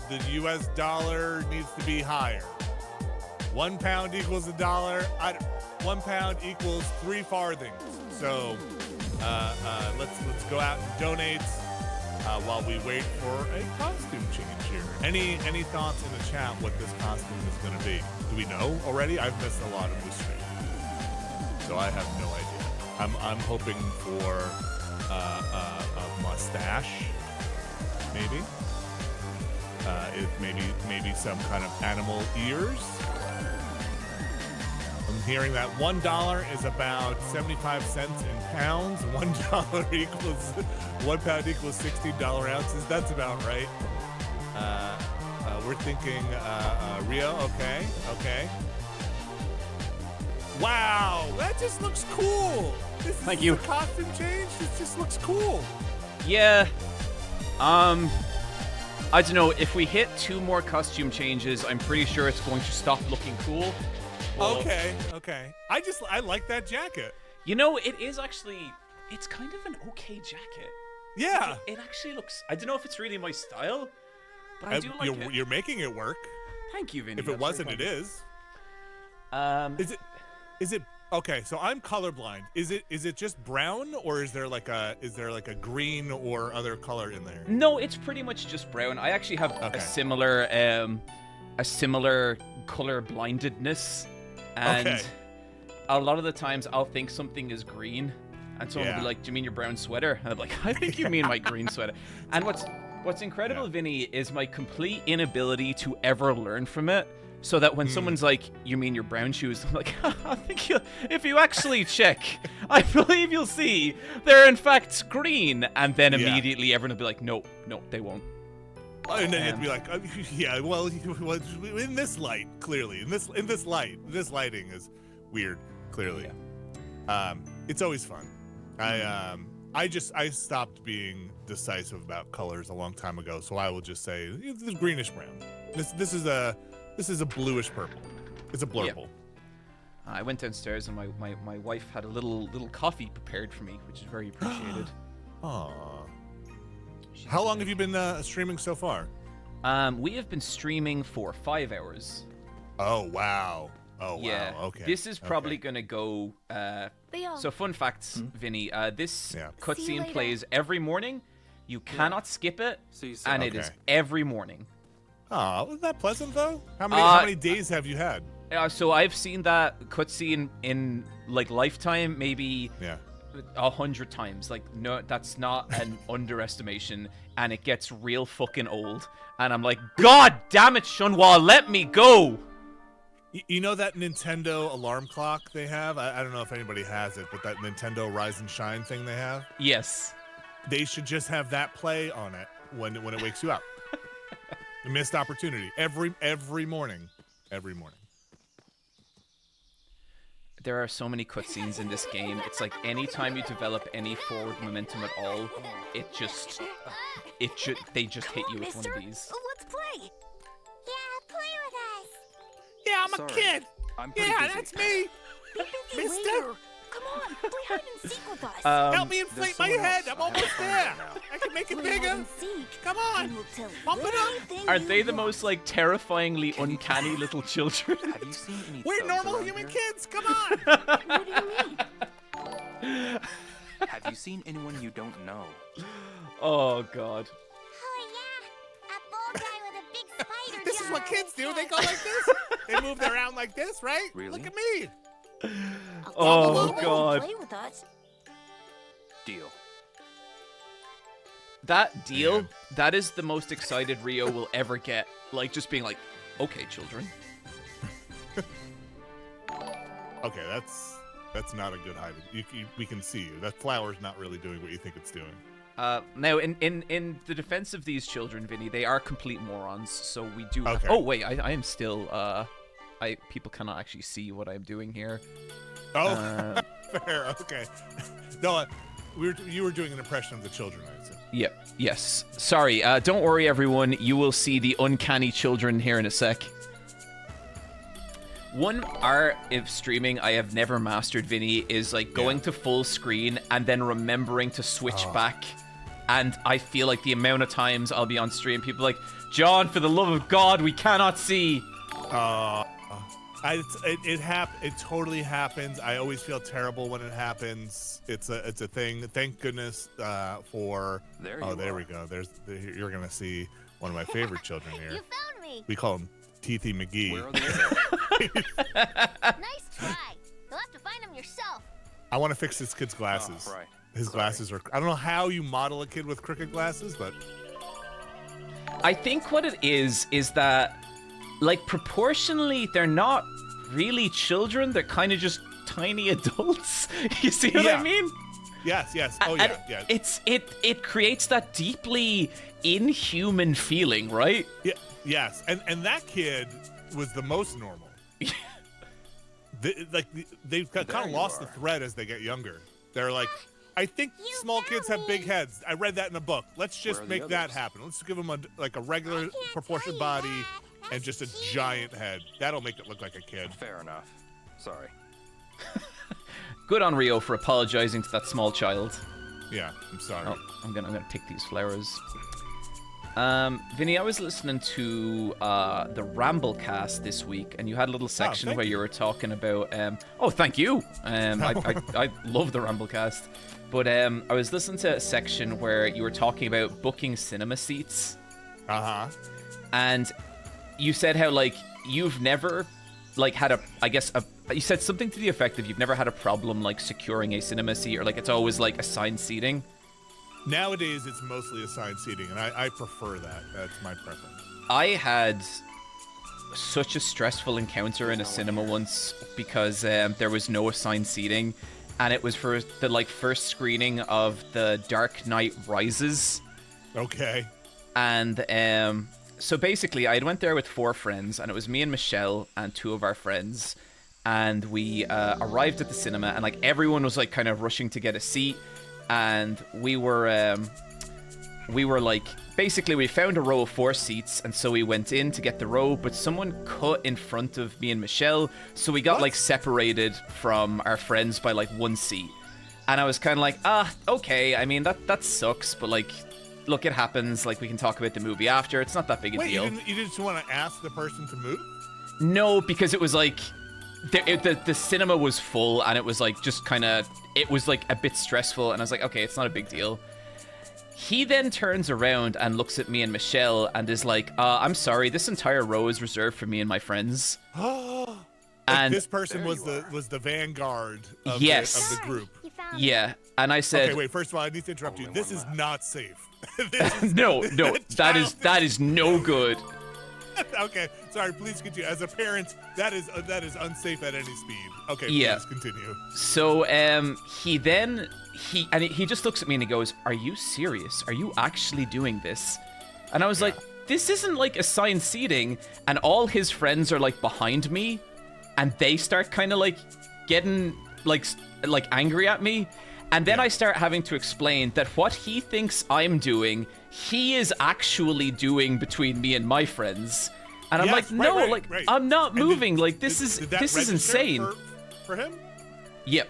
Speaker 18: the US dollar needs to be higher. £1 equals $1. 1 pound equals 3 farthings. So let's go out and donate.
Speaker 9: while we wait for a costume change here. Any thoughts in the chat what this costume is going to be? Do we know already? I've missed a lot of this stream, so I have no idea. I'm hoping for a mustache, maybe. Maybe some kind of animal ears. I'm hearing that $1 is about 75 cents in pounds. $1 equals 1 pound equals 16 ounces. That's about right. We're thinking Rio. Okay. Wow, that just looks cool.
Speaker 4: Thank you.
Speaker 9: A costume change. This just looks cool.
Speaker 4: Yeah. I don't know. If we hit 2 more costume changes, I'm pretty sure it's going to stop looking cool. Well,
Speaker 9: Okay. I like that jacket.
Speaker 4: You know, it is actually, it's kind of an okay jacket.
Speaker 9: Yeah.
Speaker 4: It actually looks, I don't know if it's really my style, but I do like it.
Speaker 9: You're making it work.
Speaker 4: Thank you, Vinny.
Speaker 9: If it wasn't, it is. Is it okay? So I'm colorblind. Is it just brown, or is there like a green or other color in there?
Speaker 4: No, it's pretty much just brown. I actually have a similar color blindedness, and a lot of the times I'll think something is green, and someone will be like, "Do you mean your brown sweater?" And I'm like, "I think you mean my green sweater." And what's incredible, Vinny, is my complete inability to ever learn from it. So that when someone's like, "You mean your brown shoes?" I'm like, "I think if you actually check, I believe you'll see they're in fact green." And then immediately everyone will be like, "No, they won't."
Speaker 9: And then you'd be like, "Yeah, well, in this light, clearly, in this light, this lighting is weird, clearly." It's always fun. I stopped being decisive about colors a long time ago, so I will just say it's greenish brown. This is a bluish purple. It's a blurple.
Speaker 4: Yep. I went downstairs and my wife had a little coffee prepared for me, which is very appreciated.
Speaker 9: Aww. How long have you been streaming so far?
Speaker 4: We have been streaming for 5 hours.
Speaker 9: Oh wow.
Speaker 4: Yeah.
Speaker 9: Wow. Okay.
Speaker 4: This is probably gonna go. So fun facts, Vinny. This cutscene plays every morning. You cannot skip it, and it is every morning.
Speaker 9: Oh, wasn't that pleasant though? How many days have you had?
Speaker 4: So I've seen that cutscene in like lifetime, maybe 100 times. Like, no, that's not an underestimation, and it gets real fucking old. And I'm like, God damn it, Shenhua, let me go.
Speaker 9: You know that Nintendo alarm clock they have? I don't know if anybody has it, but that Nintendo Rise and Shine thing they have?
Speaker 4: Yes.
Speaker 9: They should just have that play on it when it wakes you up. A missed opportunity every morning. Every morning.
Speaker 4: There are so many cutscenes in this game. It's like anytime you develop any forward momentum at all, they just hit you with one of these.
Speaker 3: Let's play. Yeah, play with us.
Speaker 9: Yeah, I'm a kid.
Speaker 14: I'm pretty busy.
Speaker 9: That's me. Mister.
Speaker 3: Come on, play hide and seek with us.
Speaker 9: Help me inflate my head. I'm almost there. I can make it bigger. Come on. Pump it up.
Speaker 4: Aren't they the most like terrifyingly uncanny little children?
Speaker 14: Have you seen any
Speaker 9: We're normal human kids. Come on.
Speaker 3: What do you mean?
Speaker 14: Have you seen anyone you don't know?
Speaker 4: Oh God.
Speaker 3: Oh yeah, a bald guy with a big spider.
Speaker 9: This is what kids do. They go like this. They move around like this, right?
Speaker 14: Really?
Speaker 9: Look at me.
Speaker 4: Oh God.
Speaker 3: Play with us.
Speaker 14: Deal.
Speaker 4: That deal, that is the most excited Rio will ever get. Like, just being like, okay, children.
Speaker 9: Okay, that's not a good hide. We can see you. That flower's not really doing what you think it's doing.
Speaker 4: Now, in the defense of these children, Vinny, they are complete morons. So we do.
Speaker 9: Okay.
Speaker 4: Oh wait, I am still. People cannot actually see what I'm doing here.
Speaker 9: Oh, fair. Okay. No, you were doing an impression of the children, I assume.
Speaker 4: Yep. Yes. Sorry. Don't worry, everyone. You will see the uncanny children here in a sec. One art of streaming I have never mastered, Vinny, is like going to full screen and then remembering to switch back. And I feel like the amount of times I'll be on stream, people are like, John, for the love of God, we cannot see.
Speaker 9: It totally happens. I always feel terrible when it happens. It's a thing. Thank goodness for. There we go. You're gonna see one of my favorite children here.
Speaker 8: You found me.
Speaker 9: We call him Teethy McGee.
Speaker 8: Nice try. You'll have to find him yourself.
Speaker 9: I want to fix this kid's glasses.
Speaker 5: Right.
Speaker 9: His glasses are. I don't know how you model a kid with crooked glasses, but.
Speaker 4: I think what it is that, like, proportionally, they're not really children. They're kind of just tiny adults. You see what I mean?
Speaker 9: Yes. Oh, yeah, yeah.
Speaker 4: It creates that deeply inhuman feeling, right?
Speaker 9: Yeah. Yes, and that kid was the most normal. They've kind of lost the thread as they get younger. They're like, I think small kids have big heads. I read that in a book. Let's just make that happen. Let's give them a regular proportioned body and just a giant head. That'll make it look like a kid.
Speaker 5: Fair enough. Sorry.
Speaker 4: Good on Rio for apologizing to that small child.
Speaker 9: Yeah, I'm sorry.
Speaker 4: Oh, I'm gonna pick these flowers. Vinny, I was listening to the Ramblecast this week, and you had a little section where you were talking about. Oh, thank you. I love the Ramblecast, but I was listening to a section where you were talking about booking cinema seats. And you said how you've never had you said something to the effect of you've never had a problem securing a cinema seat, or it's always assigned seating.
Speaker 9: Nowadays, it's mostly assigned seating, and I prefer that. That's my preference.
Speaker 4: I had such a stressful encounter in a cinema once because there was no assigned seating, and it was for the first screening of The Dark Knight Rises.
Speaker 9: Okay.
Speaker 4: And so basically, I went there with 4 friends, and it was me and Michelle and 2 of our friends, and we arrived at the cinema, and everyone was kind of rushing to get a seat. And we were basically we found a row of 4 seats, and so we went in to get the row, but someone cut in front of me and Michelle, so we got separated from our friends by 1 seat. And I was kind of okay, I mean that sucks, but look, it happens. We can talk about the movie after. It's not that big a deal.
Speaker 9: You didn't want to ask the person to move?
Speaker 4: No, because it was the cinema was full, and it was just kind of, it was a bit stressful, and I was okay, it's not a big deal. He then turns around and looks at me and Michelle and is I'm sorry, this entire row is reserved for me and my friends. And
Speaker 9: this person was the vanguard of,
Speaker 4: yes,
Speaker 9: the group.
Speaker 4: Yeah, and I said,
Speaker 9: okay, wait, first of all, I need to interrupt you. This is not safe.
Speaker 4: No, that is no good.
Speaker 9: Okay, sorry, please continue. As a parent, that is unsafe at any speed. Okay,
Speaker 4: yeah.
Speaker 9: Please continue.
Speaker 4: So he just looks at me and he goes, "Are you serious? Are you actually doing this?" And I was this isn't assigned seating. And all his friends are behind me, and they start kind of getting angry at me. And then I start having to explain that what he thinks I'm doing, he is actually doing between me and my friends. And I'm no,
Speaker 9: right.
Speaker 4: I'm not moving. This is insane.
Speaker 9: For him?
Speaker 4: Yep.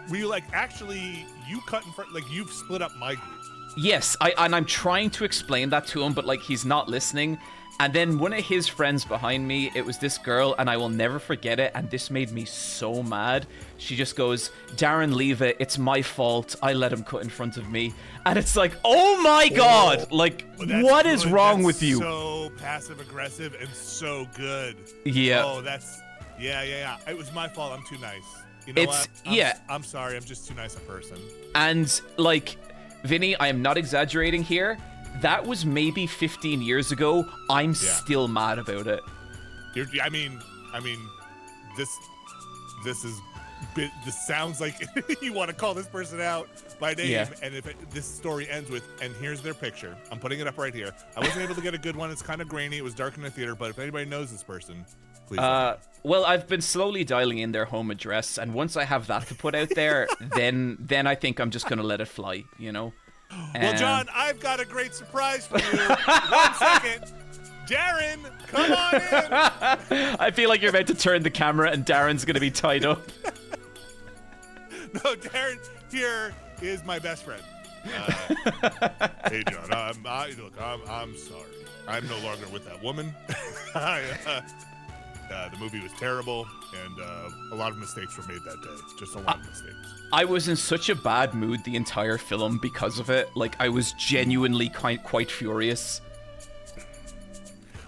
Speaker 9: Were you actually, you cut in front, you've split up my group?
Speaker 4: Yes, I'm trying to explain that to him, but he's not listening. And then one of his friends behind me, it was this girl, and I will never forget it, and this made me so mad. She just goes, "Darren, leave it. It's my fault. I let him cut in front of me." And it's oh my God! What is wrong with you?
Speaker 9: So passive-aggressive and so good.
Speaker 4: Yeah.
Speaker 9: Oh, that's... Yeah. It was my fault. I'm too nice. You know what? I'm sorry. I'm just too nice a person.
Speaker 4: And, Vinny, I am not exaggerating here. That was maybe 15 years ago. I'm still mad about it.
Speaker 9: I mean, this sounds like you want to call this person out by name.
Speaker 4: Yeah.
Speaker 9: And if this story ends with, and here's their picture. I'm putting it up right here. I wasn't able to get a good one. It's kind of grainy. It was dark in the theater. But if anybody knows this person, please.
Speaker 4: Well, I've been slowly dialing in their home address, and once I have that to put out there, then I think I'm just gonna let it fly. You know.
Speaker 9: Well, John, I've got a great surprise for you. 1 second. Darren, come on in.
Speaker 4: I feel like you're about to turn the camera and Darren's going to be tied up.
Speaker 9: No, Darren here is my best friend. Hey, John, I'm sorry. I'm no longer with that woman. The movie was terrible, and a lot of mistakes were made that day. Just a lot of mistakes.
Speaker 4: I was in such a bad mood the entire film because of it. Like, I was genuinely quite furious.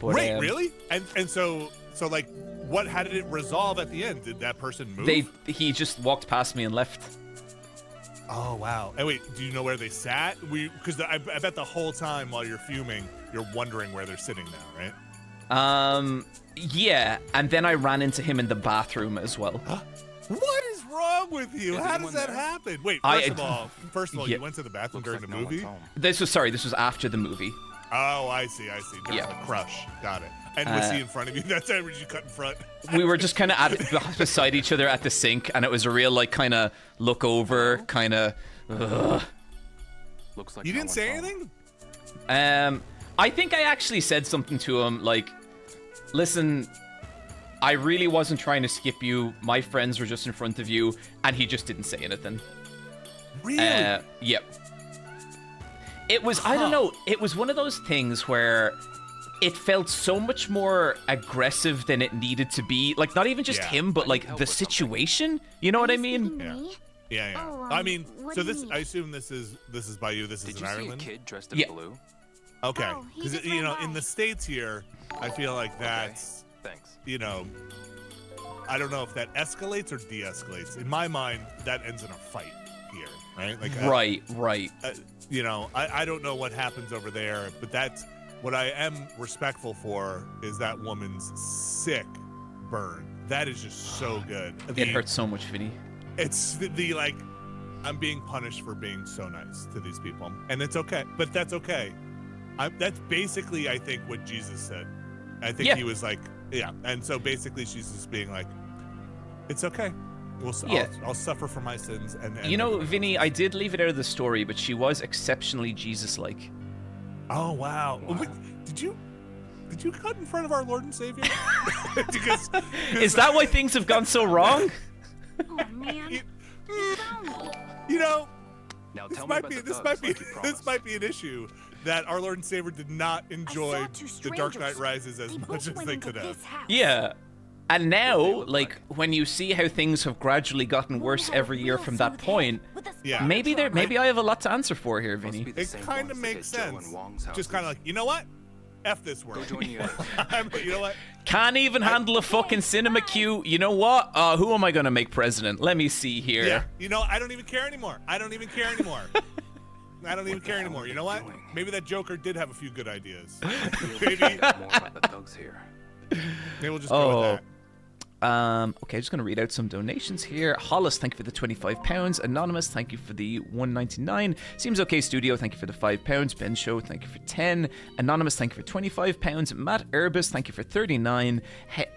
Speaker 4: But,
Speaker 9: Wait, really? And so like, how did it resolve at the end? Did that person move?
Speaker 4: He just walked past me and left.
Speaker 9: Oh, wow. And wait, do you know where they sat? Because I bet the whole time while you're fuming, you're wondering where they're sitting now, right?
Speaker 4: Yeah, and then I ran into him in the bathroom as well.
Speaker 9: What is wrong with you? How does that happen? Wait, first of all,
Speaker 4: yeah.
Speaker 9: you went to the bathroom during the movie?
Speaker 4: This was after the movie.
Speaker 9: Oh, I see. During the crush. Got it. And was he in front of you? That's how you cut in front.
Speaker 4: We were just kind of beside each other at the sink, and it was a real, like, kind of look over, kind of.
Speaker 14: Looks like
Speaker 9: you didn't say anything?
Speaker 4: I think I actually said something to him, like, listen, I really wasn't trying to skip you. My friends were just in front of you, and he just didn't say anything.
Speaker 9: Really?
Speaker 4: Yep. It was, I don't know, it was one of those things where it felt so much more aggressive than it needed to be. Like, not even just him, but, like, the situation. You know what I mean?
Speaker 9: Yeah.
Speaker 3: Oh,
Speaker 9: I mean, so this, I assume this is by you. This is in Ireland?
Speaker 14: Did you see a kid dressed in blue?
Speaker 9: Okay.
Speaker 3: Oh, he
Speaker 9: Because,
Speaker 3: just
Speaker 9: you know,
Speaker 3: ran
Speaker 9: in
Speaker 3: by.
Speaker 9: the States here, I feel like that's,
Speaker 14: Thanks.
Speaker 9: you know, I don't know if that escalates or de-escalates. In my mind, that ends in a fight here, right? Like,
Speaker 4: Right.
Speaker 9: You know, I don't know what happens over there, but that's what I am respectful for is that woman's sick burn. That is just so good.
Speaker 4: It hurts so much, Vinny.
Speaker 9: It's the like, I'm being punished for being so nice to these people, and it's okay. But that's okay. That's basically, I think, what Jesus said. I think he was like, yeah. And so basically, she's just being like, it's okay. I'll suffer for my sins. And
Speaker 4: you know, Vinny, I did leave it out of the story, but she was exceptionally Jesus-like.
Speaker 9: Oh wow! Wait, did you cut in front of our Lord and Savior? because,
Speaker 4: Is that why things have gone so wrong?
Speaker 3: Oh man.
Speaker 9: You know,
Speaker 14: Now
Speaker 9: this
Speaker 14: tell
Speaker 9: might
Speaker 14: me
Speaker 9: be
Speaker 14: about the
Speaker 9: this
Speaker 14: thugs,
Speaker 9: might be
Speaker 14: like you promised.
Speaker 9: this might be an issue that our Lord and Savior did not enjoy
Speaker 3: two
Speaker 9: the Dark Knight
Speaker 3: strangers.
Speaker 9: Rises as
Speaker 3: They
Speaker 9: much
Speaker 3: both
Speaker 9: as
Speaker 3: went
Speaker 9: they
Speaker 3: into
Speaker 9: could have.
Speaker 3: this house.
Speaker 4: Yeah. And now, like, when you see how things have gradually gotten worse every year from that point,
Speaker 9: Yeah.
Speaker 4: maybe I have a lot to answer for here, Vinny.
Speaker 9: It kind of makes sense. Just kind of like, you know what? F this world. You know what?
Speaker 4: Can't even handle a fucking cinema queue. You know what? Who am I gonna make president? Let me see here.
Speaker 9: Yeah. You know, I don't even care anymore. I don't even care anymore. You know what? Maybe that Joker did have a few good ideas. Maybe
Speaker 14: more about the thugs here.
Speaker 9: Maybe we'll just go with that.
Speaker 4: Okay, just going to read out some donations here. Hollis, thank you for the £25. Anonymous, thank you for the $1.99. Seems Okay Studio, thank you for the £5. Ben Show, thank you for 10. Anonymous, thank you for £25. Matt Urbis, thank you for 39.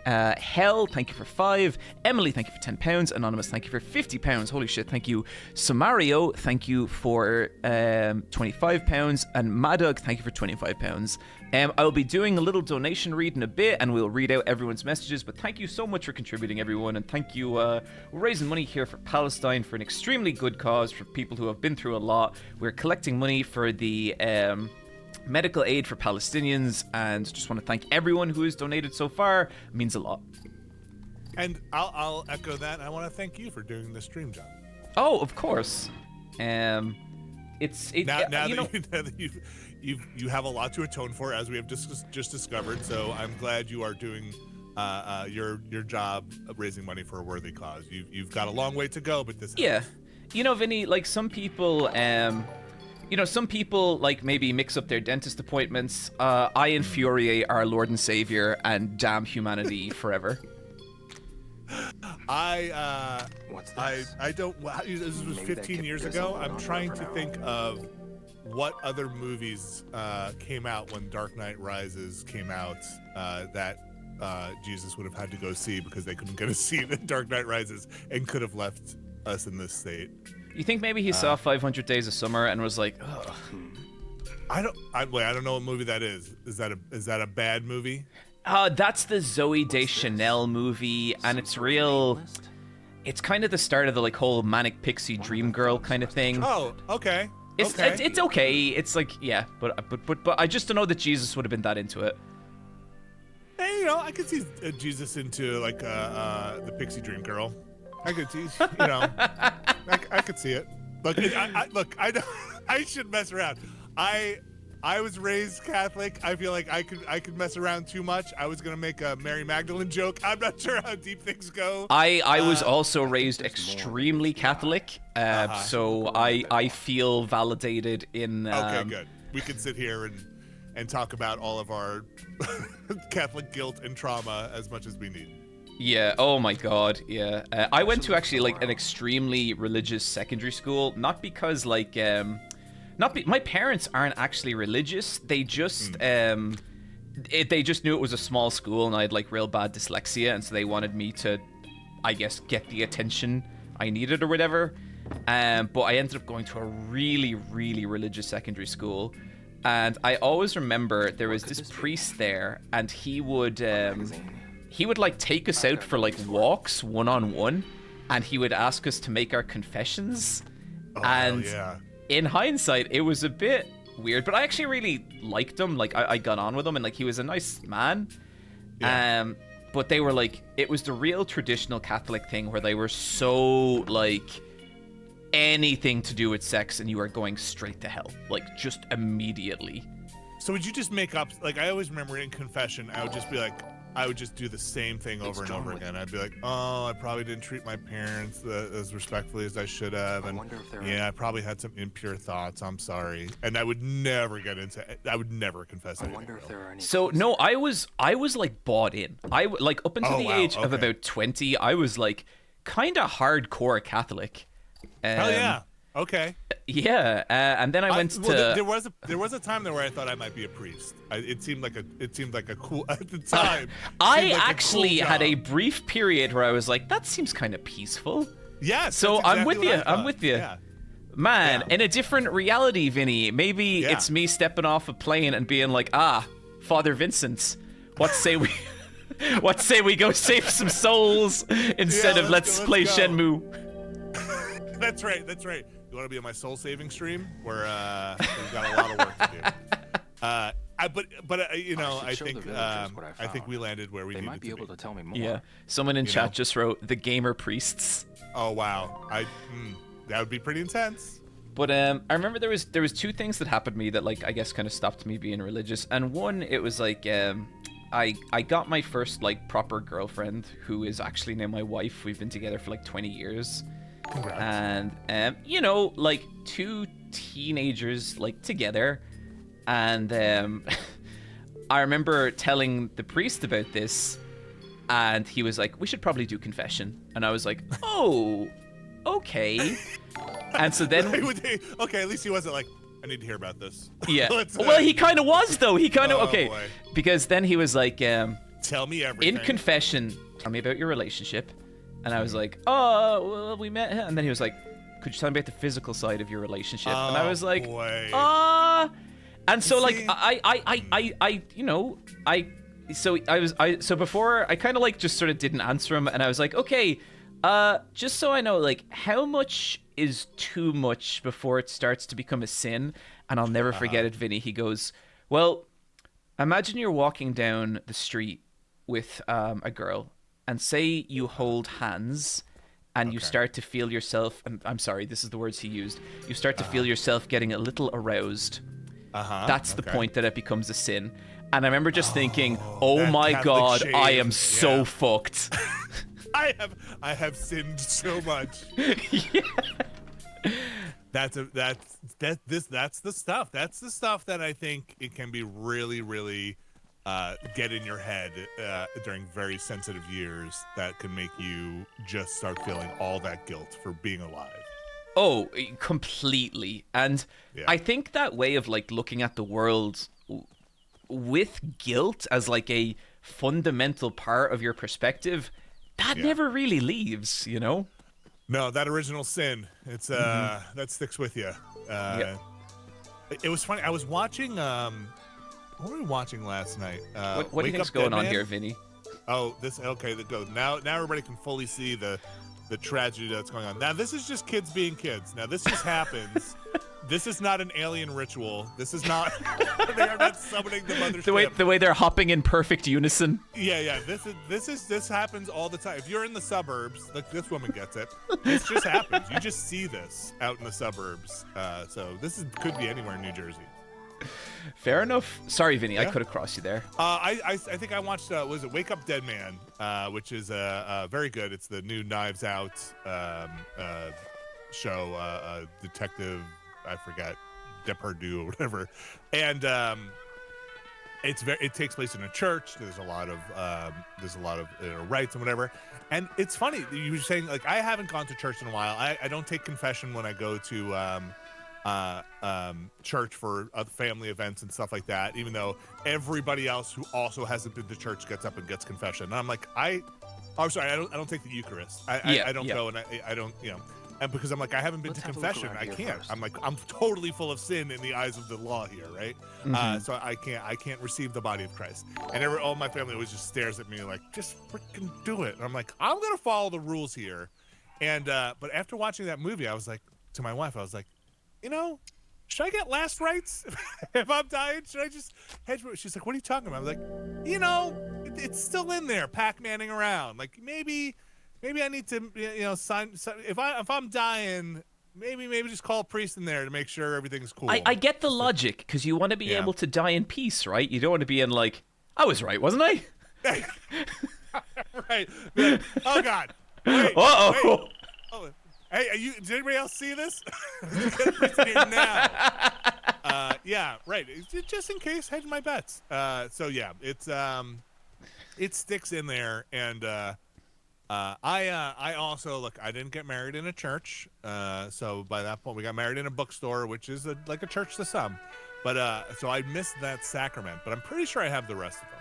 Speaker 4: Hell, thank you for 5. Emily, thank you for £10. Anonymous, thank you for £50. Holy shit, thank you. Samario, thank you for £25. And Madug, thank you for £25. I'll be doing a little donation read in a bit, and we'll read out everyone's messages, but thank you so much for contributing, everyone, and thank you. We're raising money here for Palestine for an extremely good cause, for people who have been through a lot. We're collecting money for the medical aid for Palestinians, and just want to thank everyone who has donated so far. It means a lot.
Speaker 9: And I'll echo that. I want to thank you for doing the stream, John.
Speaker 4: Oh, of course.
Speaker 9: Now that you have a lot to atone for, as we have just discovered. So I'm glad you are doing your job of raising money for a worthy cause. You've got a long way to go, but this
Speaker 4: yeah, you know, Vinny, like some people like maybe mix up their dentist appointments. I infuriate our Lord and Savior and damn humanity forever.
Speaker 9: I don't. This was 15 years ago. I'm trying to think of what other movies came out when Dark Knight Rises came out that Jesus would have had to go see because they couldn't get a seat in Dark Knight Rises and could have left us in this state.
Speaker 4: You think maybe he saw 500 Days of Summer and was like, ugh.
Speaker 9: I don't know what movie that is. Is that a bad movie?
Speaker 4: That's the Zooey Deschanel movie, and it's real. It's kind of the start of the like whole manic pixie dream girl kind of thing.
Speaker 9: Oh, okay.
Speaker 4: It's okay. It's like, yeah, but I just don't know that Jesus would have been that into it.
Speaker 9: Hey, you know, I could see Jesus into like the Pixie Dream Girl. I could see, you know, I could see it. Look, I shouldn't mess around. I was raised Catholic. I feel like I could mess around too much. I was gonna make a Mary Magdalene joke. I'm not sure how deep things go.
Speaker 4: I was also raised extremely Catholic, so I feel validated in.
Speaker 9: Okay, good. We can sit here and talk about all of our Catholic guilt and trauma as much as we need.
Speaker 4: Yeah. Oh my God. Yeah. I went to actually like an extremely religious secondary school, not because like my parents aren't actually religious. They just they just knew it was a small school and I had like real bad dyslexia, and so they wanted me to, I guess, get the attention I needed or whatever. But I ended up going to a really, really religious secondary school, and I always remember there was this priest there, and he would like take us out for like walks one-on-one, and he would ask us to make our confessions. And
Speaker 9: yeah.
Speaker 4: In hindsight, it was a bit weird, but I actually really liked him. Like I got on with him, and like he was a nice man. Yeah. But they were like, it was the real traditional Catholic thing where they were so like anything to do with sex and you are going straight to hell, like just immediately.
Speaker 9: So would you just make up, like I always remember in confession, I would just be like, I would just do the same thing over and over again. I'd be like, oh, I probably didn't treat my parents as respectfully as I should have. And yeah, I probably had some impure thoughts. I'm sorry. And I would never I would never confess anything.
Speaker 4: So no, I was like bought in. Like up until the age of about 20, I was like kind of hardcore Catholic.
Speaker 9: Hell yeah. Okay.
Speaker 4: Yeah, and then I went to.
Speaker 9: There was a time there where I thought I might be a priest. It seemed like a cool at the time.
Speaker 4: I actually had a brief period where I was like, that seems kind of peaceful.
Speaker 9: Yeah.
Speaker 4: So I'm with you. I'm with you.
Speaker 9: Yeah.
Speaker 4: Man, in a different reality, Vinny. Maybe it's me stepping off a plane and being like, Father Vincent, what say we go save some souls instead of let's play
Speaker 9: go.
Speaker 4: Shenmue.
Speaker 9: That's right. You want to be on my soul saving stream where we've got a lot of work to do. But you know, I think we landed where we needed to be. They might be able
Speaker 14: to tell me more.
Speaker 4: Yeah. Someone in chat just wrote the gamer priests.
Speaker 9: Oh wow. That would be pretty intense.
Speaker 4: But I remember there was two things that happened to me that like I guess kind of stopped me being religious. And one, it was like I got my first like proper girlfriend who is actually now my wife. We've been together for like 20 years.
Speaker 9: Congrats.
Speaker 4: And you know, like two teenagers like together, and I remember telling the priest about this, and he was like, we should probably do confession. And I was like, oh, okay. And so then
Speaker 9: okay, at least he wasn't like, I need to hear about this.
Speaker 4: Yeah. Well, he kind of was though. He kind of okay.
Speaker 9: Boy.
Speaker 4: Because then he was like,
Speaker 9: tell me everything.
Speaker 4: In confession, tell me about your relationship. And I was like, oh, well, we met him. And then he was like, could you tell me about the physical side of your relationship? And I was like, and so like so before I kind of like just sort of didn't answer him, and I was like, okay, just so I know, like, how much is too much before it starts to become a sin? And I'll never forget it, Vinny. He goes, well, imagine you're walking down the street with a girl, and say you hold hands and you start to feel yourself, and I'm sorry, this is the words he used, you start to feel yourself getting a little aroused. That's the point that it becomes a sin. And I remember just thinking, oh my
Speaker 9: Catholic
Speaker 4: God,
Speaker 9: shame.
Speaker 4: I am so fucked.
Speaker 9: I have sinned so much. That's the stuff. That's the stuff that I think it can be really, really get in your head during very sensitive years that can make you just start feeling all that guilt for being alive.
Speaker 4: Oh, completely. And I think that way of like looking at the world with guilt as like a fundamental part of your perspective, that never really leaves, you know?
Speaker 9: No, that original sin, it's that sticks with you. It was funny. I was watching what were we watching last night?
Speaker 4: What do you think's going on here, Vinny?
Speaker 9: Oh, okay, go. Now everybody can fully see the the tragedy that's going on. Now, this is just kids being kids. Now, this just happens. This is not an alien ritual. This is not. They are not summoning the mothership.
Speaker 4: The way they're hopping in perfect unison.
Speaker 9: Yeah. This happens all the time. If you're in the suburbs, like this woman gets it. This just happens. You just see this out in the suburbs. So could be anywhere in New Jersey.
Speaker 4: Fair enough. Sorry, Vinny, I
Speaker 9: Yeah.
Speaker 4: could have crossed you there.
Speaker 9: I think I watched was it Wake Up Dead Man, which is very good. It's the new Knives Out show, detective. I forget, Depardieu or whatever, and it takes place in a church. There's a lot of rites and whatever, and it's funny you were saying like I haven't gone to church in a while. I don't take confession when I go to church for family events and stuff like that, even though everybody else who also hasn't been to church gets up and gets confession, and I'm like I'm sorry, I don't take the Eucharist. I don't go, and I don't, and because I'm like, I haven't been to confession, I can't. I'm like, I'm totally full of sin in the eyes of the law here, right? So I can't receive the body of Christ. And all my family always just stares at me like, just freaking do it. And I'm like, I'm gonna follow the rules here. And but after watching that movie, I was like to my wife, I was like, should I get last rites if I'm dying? Should I just hedge? She's like, what are you talking about? I was like, it's still in there, Pac-Manning around. Like maybe I need to, sign. If I'm dying, maybe just call a priest in there to make sure everything's cool.
Speaker 4: I get the logic because you want to be able to die in peace, right? You don't want to be in like, I was right, wasn't I?
Speaker 9: Right. Like, oh God. Wait,
Speaker 4: Uh-oh.
Speaker 9: wait. Oh, hey, did anybody else see this? Get a priest in here now. Yeah, right. Just in case, hedge my bets. So yeah, it sticks in there, and I also look. I didn't get married in a church, so by that point we got married in a bookstore, which is like a church to some. But so I missed that sacrament, but I'm pretty sure I have the rest of them.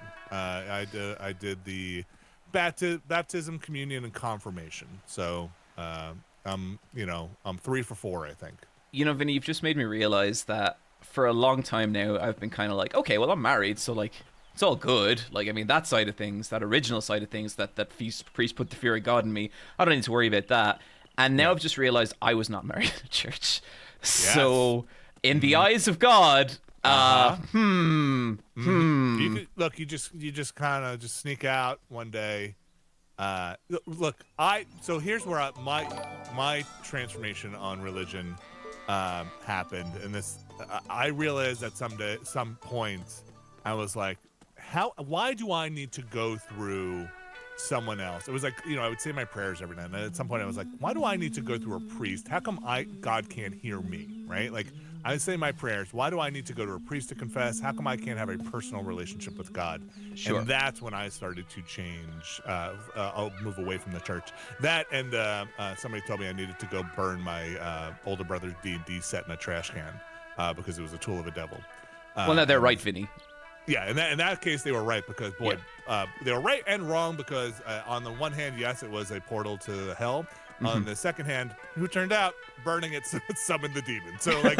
Speaker 9: I did the baptism, communion, and confirmation. So I'm 3 for 4, I think.
Speaker 4: Vinny, you've just made me realize that for a long time now I've been kind of like, okay, well I'm married, so like it's all good. Like, I mean, that side of things, that original side of things, that priest put the fear of God in me, I don't need to worry about that. And now I've just realized I was not married in a church. Yes. So, in the eyes of God,
Speaker 9: You just kind of just sneak out one day. Look, so here's where my transformation on religion happened, and this I realized at some point I was like, why do I need to go through someone else? It was like, I would say my prayers every night, and at some point I was like, why do I need to go through a priest? How come God can't hear me, right? Like, I would say my prayers, why do I need to go to a priest to confess? How come I can't have a personal relationship with God?
Speaker 4: Sure.
Speaker 9: And that's when I started to change, I'll move away from the church. That, and somebody told me I needed to go burn my older brother's D&D set in a trash can because it was a tool of the devil.
Speaker 4: Well, no, they're right, Vinny.
Speaker 9: Yeah, in that case, they were right because, boy, they were right and wrong because on the one hand, yes, it was a portal to hell. Mm-hmm. On the second hand, who turned out burning it summoned the demon. So, like,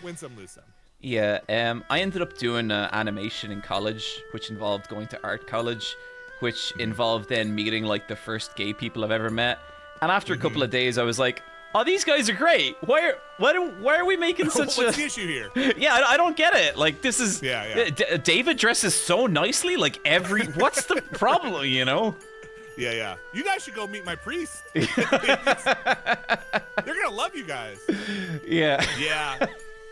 Speaker 9: win some, lose some.
Speaker 4: Yeah, I ended up doing animation in college, which involved going to art college, which involved then meeting, like, the first gay people I've ever met. And after a couple of days, I was like, oh, these guys are great. Why are we making such
Speaker 9: What's the issue here?
Speaker 4: Yeah, I don't get it. Like, this is...
Speaker 9: Yeah.
Speaker 4: David dresses so nicely. Like, what's the problem,
Speaker 9: Yeah. You guys should go meet my priest. They're gonna love you guys.
Speaker 4: Yeah.
Speaker 9: Yeah.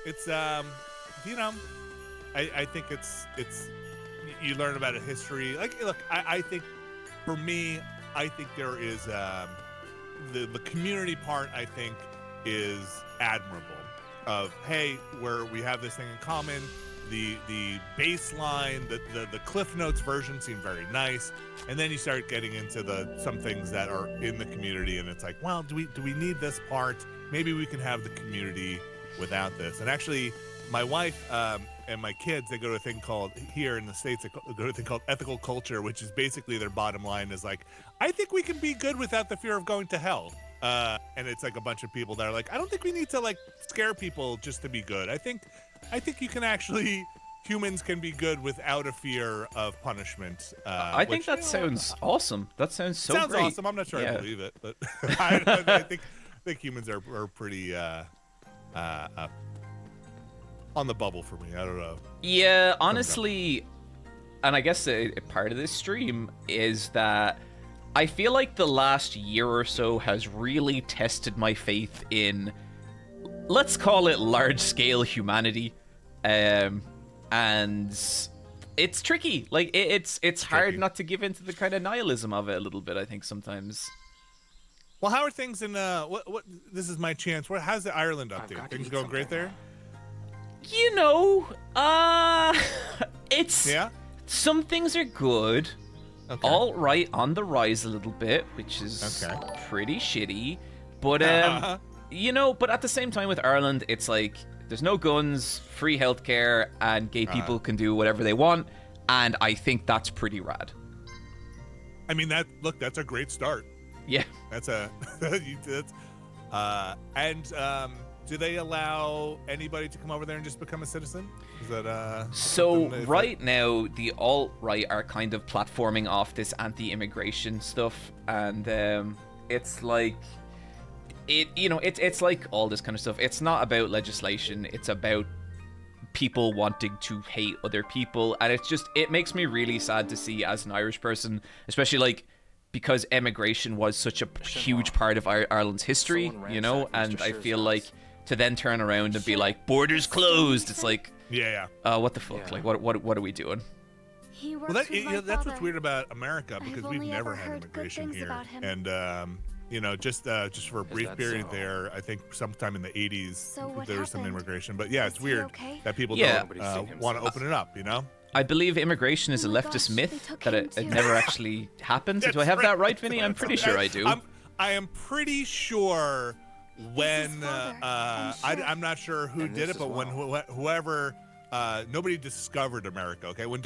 Speaker 9: It's I think it's you learn about a history. Like, look, I think for me, I think there is the community part, I think, is admirable. Of, hey, we have this thing in common. The baseline, the Cliff Notes version seemed very nice, and then you start getting into some things that are in the community, and it's like, well, do we need this part? Maybe we can have the community without this. And actually, my wife and my kids, they go to a thing called, here in the States, they go to a thing called ethical culture, which is basically their bottom line is like, I think we can be good without the fear of going to hell. And it's like a bunch of people that are like, I don't think we need to like scare people just to be good. I think you can actually humans can be good without a fear of punishment.
Speaker 4: I think that sounds awesome. That sounds so
Speaker 9: sounds
Speaker 4: great.
Speaker 9: awesome. I'm not sure
Speaker 4: Yeah.
Speaker 9: I believe it, but I think humans are pretty on the bubble for me. I don't know.
Speaker 4: Yeah, honestly, and I guess a part of this stream is that I feel like the last year or so has really tested my faith in, let's call it, large-scale humanity, and it's tricky. Like it's hard not to give into the kind of nihilism of it a little bit. I think sometimes.
Speaker 9: Well, how are things in what? This is my chance. How's the Ireland update? Things going great there?
Speaker 4: You know, it's some things are good.
Speaker 9: Okay.
Speaker 4: All right, on the rise a little bit, which is pretty shitty. But you know, but at the same time with Ireland, it's like there's no guns, free healthcare, and gay people can do whatever they want, and I think that's pretty rad.
Speaker 9: I mean, that's a great start.
Speaker 4: Yeah.
Speaker 9: That's do they allow anybody to come over there and just become a citizen? Is that
Speaker 4: So right now, the alt-right are kind of platforming off this anti-immigration stuff, and it's like it's like all this kind of stuff. It's not about legislation. It's about people wanting to hate other people, and it makes me really sad to see as an Irish person, especially like because emigration was such a huge part of Ireland's history, you know, and I feel like to then turn around and be like, borders closed, it's like, what the fuck? Like, what are we doing?
Speaker 9: Well, that's what's weird about America, because we've never had immigration here, and you know, just for a brief period there, I think sometime in the 80s there was some immigration, but yeah, it's weird that people don't want to open it up, you know.
Speaker 4: I believe immigration is a leftist myth, that it never actually happened. Do I have that right, Vinny? I'm pretty sure I do.
Speaker 9: I am pretty sure when I'm not sure who did it, but when whoever nobody discovered America. Okay, when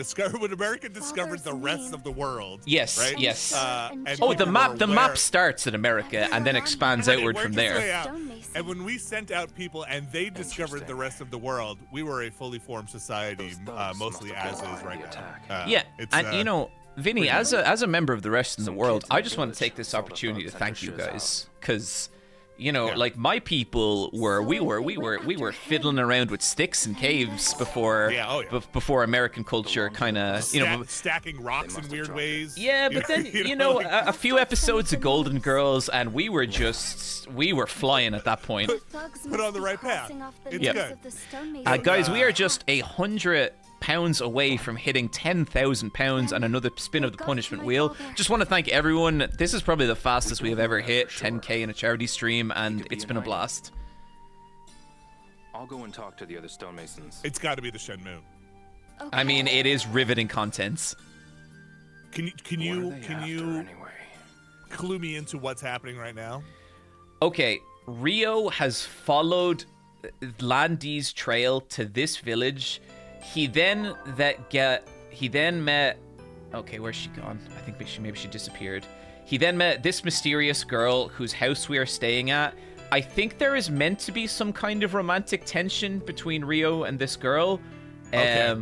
Speaker 9: America discovered the rest of the world.
Speaker 4: Yes,
Speaker 9: right?
Speaker 4: yes.
Speaker 9: And
Speaker 4: the map starts in America and then expands outward from there.
Speaker 9: And when we sent out people and they discovered the rest of the world, we were a fully formed society, mostly as is right now.
Speaker 4: And you know, Vinny, as a member of the rest of the world, I just want to take this opportunity to thank you guys, because you know, like my people we were fiddling around with sticks in caves before before American culture kind of, you know,
Speaker 9: stacking rocks in weird ways.
Speaker 4: Yeah, but then you know, a few episodes of Golden Girls and we were flying at that point.
Speaker 9: Put on the right path. It's good.
Speaker 4: Guys, we are just 100 pounds away from hitting 10,000 pounds and another spin of the punishment wheel. Just want to thank everyone. This is probably the fastest we have ever hit 10k in a charity stream, and it's been a blast.
Speaker 14: I'll go and talk to the other stonemasons.
Speaker 9: It's got to be the Shenhua.
Speaker 4: I mean, it is riveting content.
Speaker 9: Can you clue me into what's happening right now? Okay,
Speaker 4: Rio has followed Landy's trail to this village. He then met. Okay, where's she gone? I think maybe she disappeared. He then met this mysterious girl whose house we are staying at. I think there is meant to be some kind of romantic tension between Rio and this girl.
Speaker 9: Okay.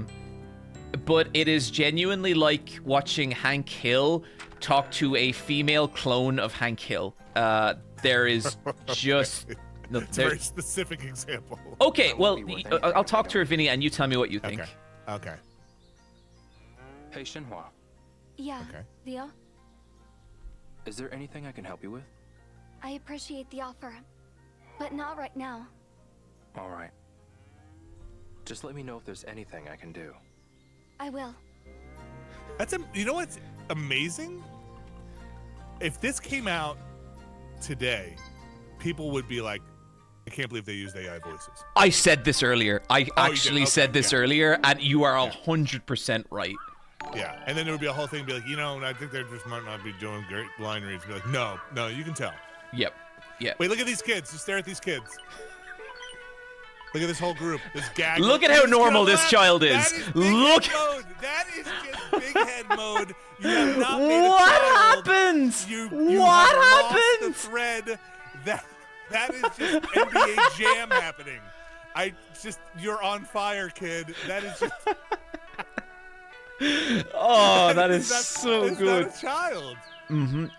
Speaker 4: But it is genuinely like watching Hank Hill talk to a female clone of Hank Hill. There is just. No,
Speaker 9: it's a very specific example.
Speaker 4: Okay, well, I'll talk to her, Vinny, and you tell me what you think.
Speaker 9: Okay.
Speaker 14: Hey, Shenhua.
Speaker 3: Yeah, Leo?
Speaker 14: Is there anything I can help you with?
Speaker 3: I appreciate the offer, but not right now.
Speaker 14: All right. Just let me know if there's anything I can do.
Speaker 3: I will.
Speaker 9: You know what's amazing? If this came out today, people would be like, I can't believe they used AI voices.
Speaker 4: I said this earlier. I actually said this earlier, and you are 100% right.
Speaker 9: Yeah, and then there would be a whole thing, be like, you know, I think they just might not be doing great line reads. Be like, no, you can tell.
Speaker 4: Yep.
Speaker 9: Wait, look at these kids. Just stare at these kids. Look at this whole group. This gag.
Speaker 4: Look at how normal this child is. Look.
Speaker 9: That is just big head mode. You have not made
Speaker 4: What
Speaker 9: a child.
Speaker 4: happens?
Speaker 9: You
Speaker 4: what
Speaker 9: have
Speaker 4: happens?
Speaker 9: Lost the thread. That is just NBA Jam happening. You're on fire, kid. That is just.
Speaker 4: Oh, that is so good.
Speaker 9: Is that a child?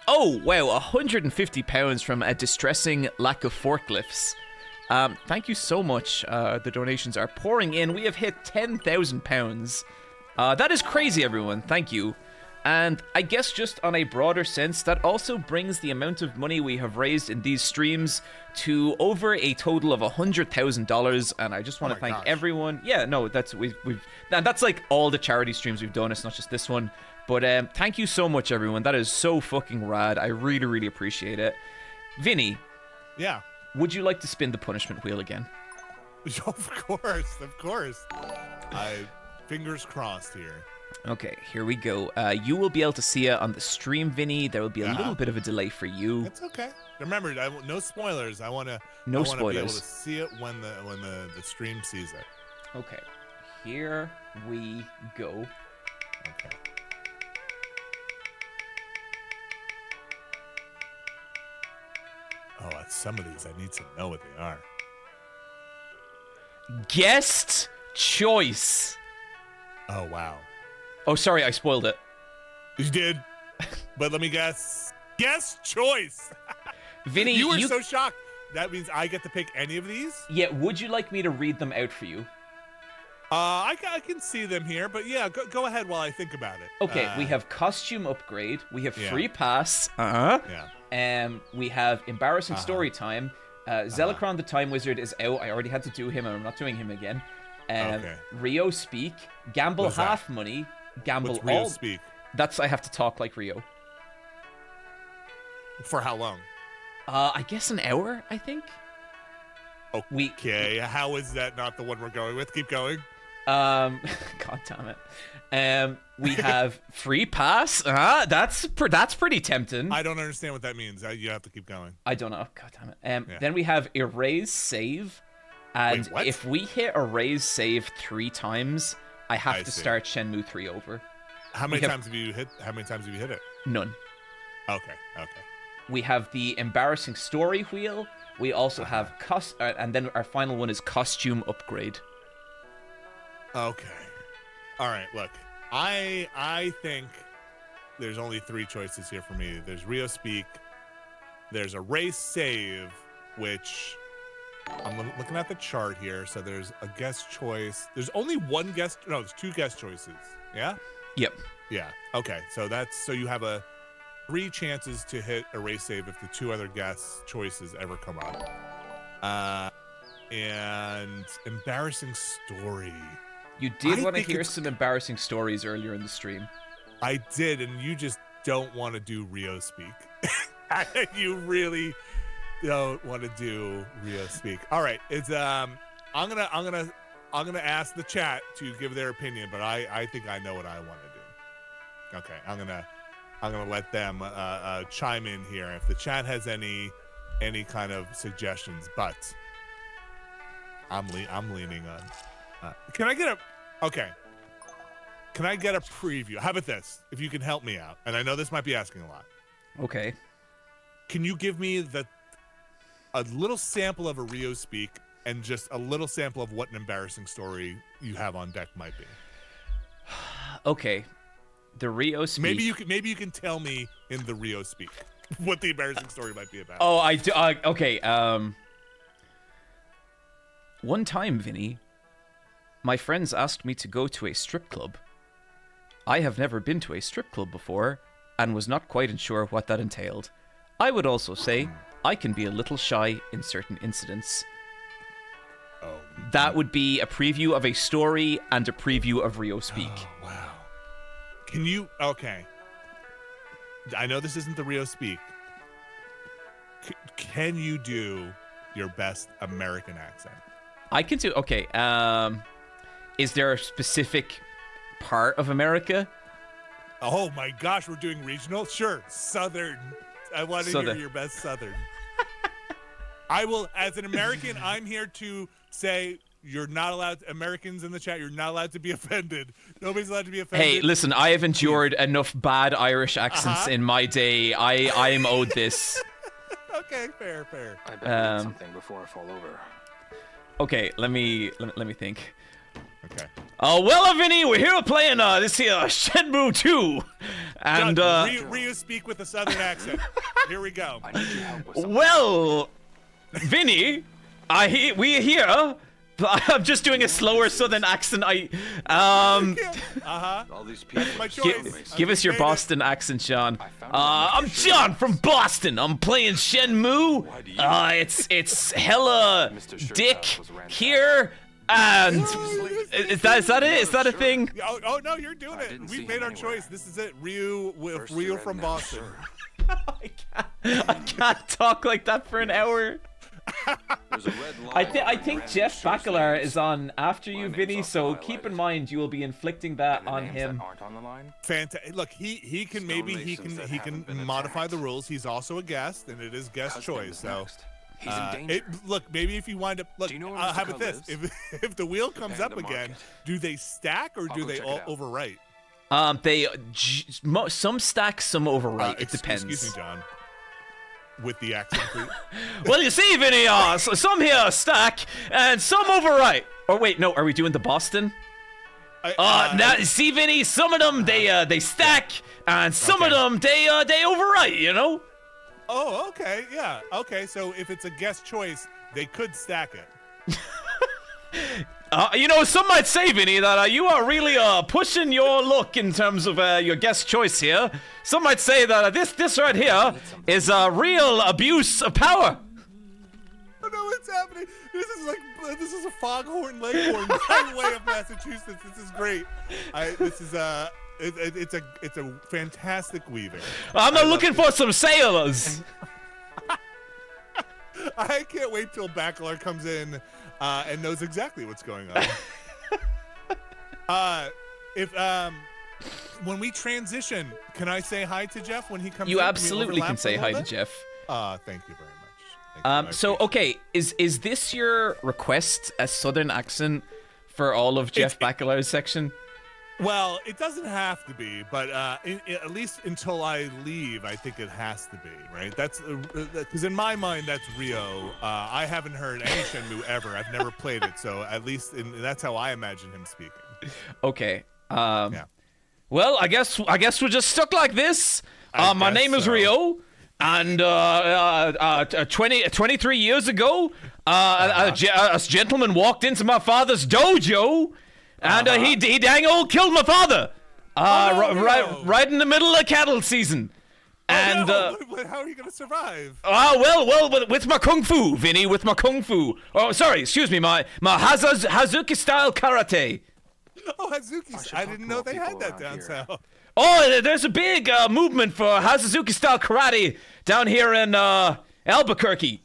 Speaker 4: Oh, wow, 150 pounds from a distressing lack of forklifts. Thank you so much. The donations are pouring in. We have hit 10,000 pounds. That is crazy, everyone. Thank you. And I guess just on a broader sense, that also brings the amount of money we have raised in these streams to over a total of $100,000. And I just want to thank everyone. Yeah, no, that's that's like all the charity streams we've done. It's not just this one. But thank you so much, everyone. That is so fucking rad. I really, really appreciate it. Vinny.
Speaker 9: Yeah.
Speaker 4: Would you like to spin the punishment wheel again?
Speaker 9: Of course, of course. Fingers crossed here.
Speaker 4: Okay, here we go. You will be able to see it on the stream, Vinny. There will be a little bit of a delay for you.
Speaker 9: It's okay. Remember, no spoilers. I want to.
Speaker 4: No
Speaker 9: spoilers. Be able to
Speaker 4: spoilers.
Speaker 9: see it when the stream sees it.
Speaker 4: Okay, here we go.
Speaker 9: Okay. Oh, some of these I need to know what they are.
Speaker 4: Guest choice.
Speaker 9: Oh, wow.
Speaker 4: Oh, sorry, I spoiled it.
Speaker 9: You did. But let me guess. Guest choice.
Speaker 4: Vinny,
Speaker 9: you were so shocked. That means I get to pick any of these?
Speaker 4: Yeah, would you like me to read them out for you?
Speaker 9: I can see them here, but yeah, go ahead while I think about it.
Speaker 4: Okay, we have costume upgrade. We have
Speaker 9: Yeah.
Speaker 4: free pass.
Speaker 9: Yeah.
Speaker 4: We have embarrassing story time. Zelicron the Time Wizard is out. I already had to do him, and I'm not doing him again.
Speaker 9: Okay.
Speaker 4: Rio Speak. Gamble
Speaker 9: What's that?
Speaker 4: half money. Gamble
Speaker 9: What's Rio
Speaker 4: all.
Speaker 9: Speak?
Speaker 4: That's I have to talk like Rio.
Speaker 9: For how long?
Speaker 4: I guess an hour, I think.
Speaker 9: Okay, how is that not the one we're going with? Keep going.
Speaker 4: God damn it. We have free pass. That's pretty tempting.
Speaker 9: I don't understand what that means. You have to keep going.
Speaker 4: I don't know. God damn it.
Speaker 9: Yeah.
Speaker 4: Then we have erase save. And
Speaker 9: Wait, what?
Speaker 4: if we hit erase save 3 times, I have to
Speaker 9: see.
Speaker 4: start Shenmue 3 over.
Speaker 9: How many times have you hit it?
Speaker 4: None.
Speaker 9: Okay.
Speaker 4: We have the embarrassing story wheel. We also have and then our final one is costume upgrade.
Speaker 9: Okay. All right, look. I think there's only 3 choices here for me. There's Rio Speak. There's a race save, which I'm looking at the chart here. So there's a guest choice. There's only one guest. No, there's 2 guest choices. Yeah.
Speaker 4: Yep.
Speaker 9: Yeah. Okay. So you have 3 chances to hit a race save if the 2 other guest choices ever come up. And embarrassing story.
Speaker 4: You did want to hear some embarrassing stories earlier in the stream.
Speaker 9: I did, and you just don't want to do Rio Speak. You really don't want to do Rio Speak. All right, it's I'm gonna ask the chat to give their opinion, but I think I know what I want to do. Okay, I'm gonna let them chime in here if the chat has any kind of suggestions, but I'm leaning on. Can I get a preview? How about this? If you can help me out, and I know this might be asking a lot.
Speaker 4: Okay.
Speaker 9: Can you give me a little sample of a Rio Speak and just a little sample of what an embarrassing story you have on deck might be?
Speaker 4: Okay. The Rio Speak.
Speaker 9: Maybe you can tell me in the Rio Speak what the embarrassing story might be about.
Speaker 4: Oh, I do. Okay. One time, Vinny, my friends asked me to go to a strip club. I have never been to a strip club before and was not quite sure what that entailed. I would also say I can be a little shy in certain incidents.
Speaker 9: Oh.
Speaker 4: That would be a preview of a story and a preview of Rio Speak.
Speaker 9: Oh, wow. Can you... Okay. I know this isn't the Rio Speak. Can you do your best American accent?
Speaker 4: I can do... Okay. Is there a specific part of America?
Speaker 9: Oh my gosh, we're doing regional? Sure. Southern. I want to hear your best Southern. I will, as an American, I'm here to say you're not allowed, Americans in the chat, you're not allowed to be offended. Nobody's allowed to be offended.
Speaker 4: Hey, listen, I have endured enough bad Irish accents in my day. I am owed this.
Speaker 9: Okay, fair.
Speaker 14: I better read something before I fall over.
Speaker 4: Okay, let me think.
Speaker 9: Okay.
Speaker 4: Well, Vinny, we're here playing this here Shenmue 2, and
Speaker 9: Ryu speak with a southern accent. Here we go.
Speaker 4: Well, Vinny, we here. I'm just doing a slower southern accent.
Speaker 9: All these people. That's my choice.
Speaker 4: Give us your Boston accent, Sean. I'm John from Boston. I'm playing Shenmue. It's hella dick here. And is that it? Is that a thing?
Speaker 9: Oh no, you're doing it. We've made our choice. This is it. Ryu from Boston.
Speaker 4: I can't talk like that for an hour. I think Jeff Bakalar is on after you, Vinny. So keep in mind you will be inflicting that on him.
Speaker 9: Fantastic. Look, he can modify the rules. He's also a guest, and it is guest choice. So.
Speaker 14: He's in danger.
Speaker 9: Look, maybe if you wind up, look,
Speaker 14: Do you know where
Speaker 9: how
Speaker 14: Mr.
Speaker 9: about this?
Speaker 14: lives?
Speaker 9: If the wheel comes up
Speaker 14: Panda
Speaker 9: again,
Speaker 14: Market.
Speaker 9: do they stack or do
Speaker 14: go
Speaker 9: they
Speaker 14: check
Speaker 9: all
Speaker 14: it out.
Speaker 9: overwrite?
Speaker 4: Some stack, some overwrite. It depends.
Speaker 9: Excuse me, John. With the accent, please.
Speaker 4: Well, you see, Vinny, some here stack and some overwrite. Or wait, no, are we doing the Boston? Now, see, Vinny, some of them they stack and some of them they overwrite. You know.
Speaker 9: Oh, okay, yeah, okay. So if it's a guest choice, they could stack it.
Speaker 4: Some might say, Vinny, that you are really pushing your luck in terms of your guest choice here. Some might say that this right here is a real abuse of power.
Speaker 9: Oh no, what's happening? This is a foghorn leghorn by way of Massachusetts. This is great. It's a fantastic weaving.
Speaker 4: I'm not looking for some sailors.
Speaker 9: I can't wait till Bakalar comes in and knows exactly what's going on. When we transition, can I say hi to Jeff when he comes in?
Speaker 4: You
Speaker 9: Can we
Speaker 4: absolutely
Speaker 9: overlap
Speaker 4: can
Speaker 9: for
Speaker 4: say
Speaker 9: a
Speaker 4: hi
Speaker 9: little
Speaker 4: to
Speaker 9: bit?
Speaker 4: Jeff.
Speaker 9: Thank you very much.
Speaker 4: So okay, is this your request, a southern accent for all of Jeff Bakalar's section?
Speaker 9: Well, it doesn't have to be, but at least until I leave, I think it has to be, right? That's because in my mind, that's Rio. I haven't heard any Shenmue ever. I've never played it, so at least that's how I imagine him speaking.
Speaker 4: Okay.
Speaker 9: Yeah.
Speaker 4: Well, I guess we're just stuck like this. My name is Rio, and 23 years ago, a gentleman walked into my father's dojo. And he dang old killed my father, right in the middle of cattle season. And
Speaker 9: how are you gonna survive?
Speaker 4: Well, with my kung fu, Vinny, with my kung fu. Oh, sorry, excuse me, my Hazuki style karate.
Speaker 9: Oh, Hazuki! I didn't know they had that down south.
Speaker 4: Oh, there's a big movement for Hazuki style karate down here in Albuquerque.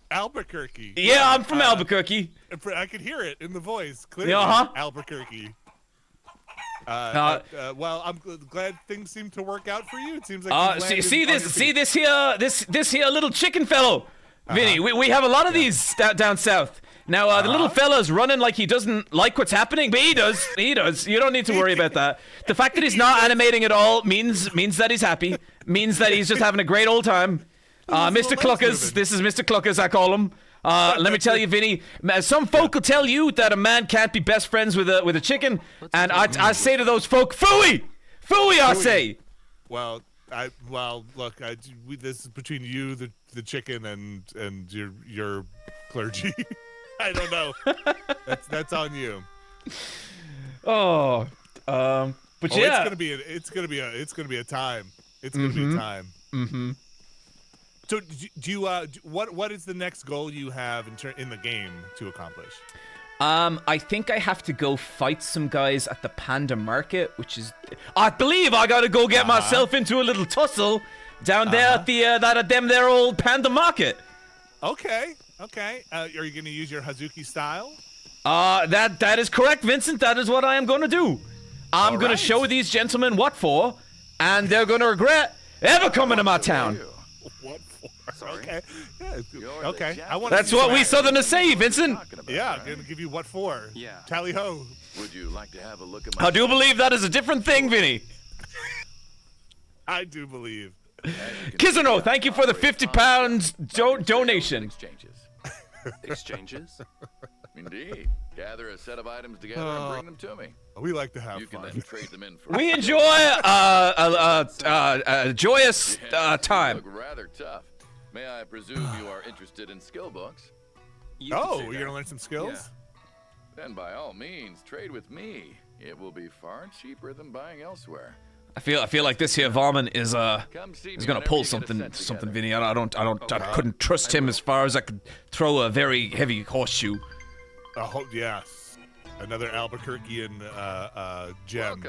Speaker 9: Albuquerque.
Speaker 4: Yeah, I'm from Albuquerque.
Speaker 9: I could hear it in the voice clearly. Albuquerque. Well, I'm glad things seem to work out for you. It seems like
Speaker 4: see this here little chicken fellow, Vinny. We have a lot of these down south. Now the little fella's running like he doesn't like what's happening, but he does. He does. You don't need to worry about that. The fact that he's not animating at all means that he's happy. Means that he's just having a great old time. Mr. Cluckers, this is Mr. Cluckers, I call him. Let me tell you, Vinny, some folk will tell you that a man can't be best friends with a chicken, and I say to those folk, phooey! Phooey, I say!
Speaker 9: Well, look, this is between you, the chicken, and your clergy. I don't know. That's on you.
Speaker 4: But yeah,
Speaker 9: it's gonna be a time. It's gonna be a time.
Speaker 4: Mm-hmm.
Speaker 9: So, do you what is the next goal you have in the game to accomplish?
Speaker 4: I think I have to go fight some guys at the Panda Market, which is, I believe I gotta go get myself into a little tussle down there at the old Panda Market.
Speaker 9: Okay. Are you gonna use your Hazuki style?
Speaker 4: That is correct, Vincent. That is what I am gonna do. I'm gonna show these gentlemen what for, and they're gonna regret ever coming to my town.
Speaker 9: What for? Okay. Yeah. Okay.
Speaker 4: That's what we Southerners say, Vincent.
Speaker 9: Yeah, I'm gonna give you what for.
Speaker 14: Yeah.
Speaker 9: Tally ho.
Speaker 12: Would you like to have a look at my
Speaker 4: I do believe that is a different thing, Vinny.
Speaker 9: I do believe.
Speaker 4: Kizuno, thank you for the £50 donation.
Speaker 14: Exchanges.
Speaker 12: Indeed. Gather a set of items together and bring them to me.
Speaker 9: We like to have
Speaker 12: You can
Speaker 9: fun.
Speaker 12: then trade them in for.
Speaker 4: We enjoy a joyous time.
Speaker 12: You look rather tough. May I presume you are interested in skill books?
Speaker 9: Oh, you're gonna learn some skills?
Speaker 12: Then by all means, trade with me. It will be far cheaper than buying elsewhere.
Speaker 4: I feel like this here varmint is gonna pull something, Vinny. I couldn't trust him as far as I could throw a very heavy horseshoe.
Speaker 9: Yes. Another Albuquerquean gem.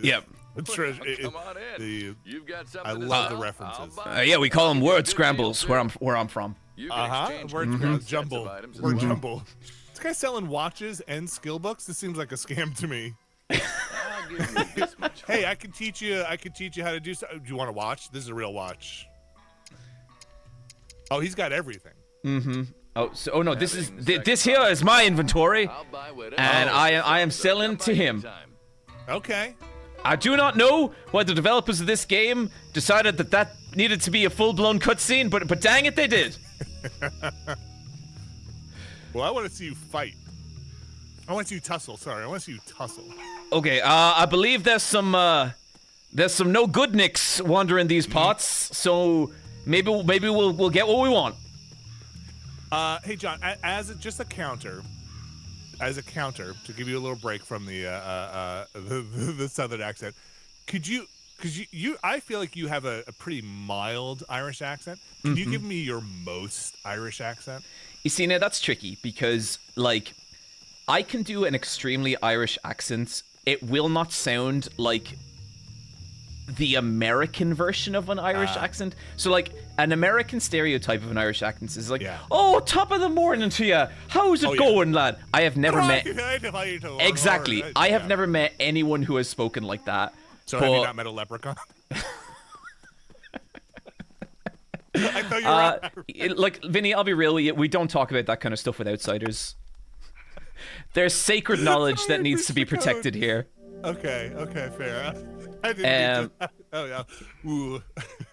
Speaker 4: Yep.
Speaker 12: Come on in. You've got something
Speaker 9: I love the references.
Speaker 4: Yeah, we call them word scrambles where I'm from.
Speaker 9: Word scrambles, jumble. Word jumble. This guy's selling watches and skill books. This seems like a scam to me. Hey, I can teach you how to do so. Do you want to watch? This is a real watch. Oh, he's got everything.
Speaker 4: Mm-hmm. Oh no, this here is my inventory, and I am selling to him.
Speaker 9: Okay.
Speaker 4: I do not know why the developers of this game decided that needed to be a full-blown cutscene, but dang it, they did.
Speaker 9: Well, I want to see you fight. I want to see you tussle. Sorry, I want to see you tussle.
Speaker 4: Okay, I believe there's some no good nicks wandering these parts, so maybe we'll get what we want.
Speaker 9: Hey John, as just a counter, to give you a little break from the southern accent, could you I feel like you have a pretty mild Irish accent. Can you give me your most Irish accent?
Speaker 4: You see, now that's tricky because like I can do an extremely Irish accent. It will not sound like the American version of an Irish accent. So like an American stereotype of an Irish accent is like, oh, top of the morning to you. How's it going, lad? I have never met. Exactly. I have never met anyone who has spoken like that.
Speaker 9: So have you not met a leprechaun? I thought you were
Speaker 4: like, Vinny, I'll be real with you. We don't talk about that kind of stuff with outsiders. There's sacred knowledge that needs to be protected here.
Speaker 9: Okay, fair. I didn't oh yeah. Ooh.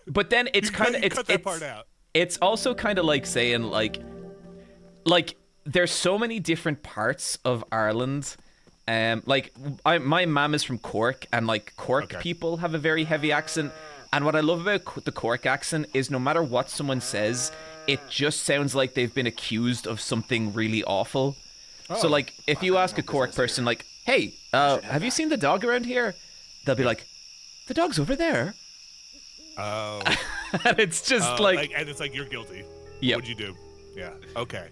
Speaker 4: But then it's kind of
Speaker 9: cut that part out.
Speaker 4: It's also kind of like saying like there's so many different parts of Ireland. Like my mom is from Cork, and like Cork people have a very heavy accent. And what I love about the Cork accent is no matter what someone says, it just sounds like they've been accused of something really awful. So like if you ask a Cork person like, hey, have you seen the dog around here? They'll be like, the dog's over there.
Speaker 9: Oh.
Speaker 4: And it's just
Speaker 9: and it's like you're guilty.
Speaker 4: Yeah.
Speaker 9: What'd you do? Yeah. Okay.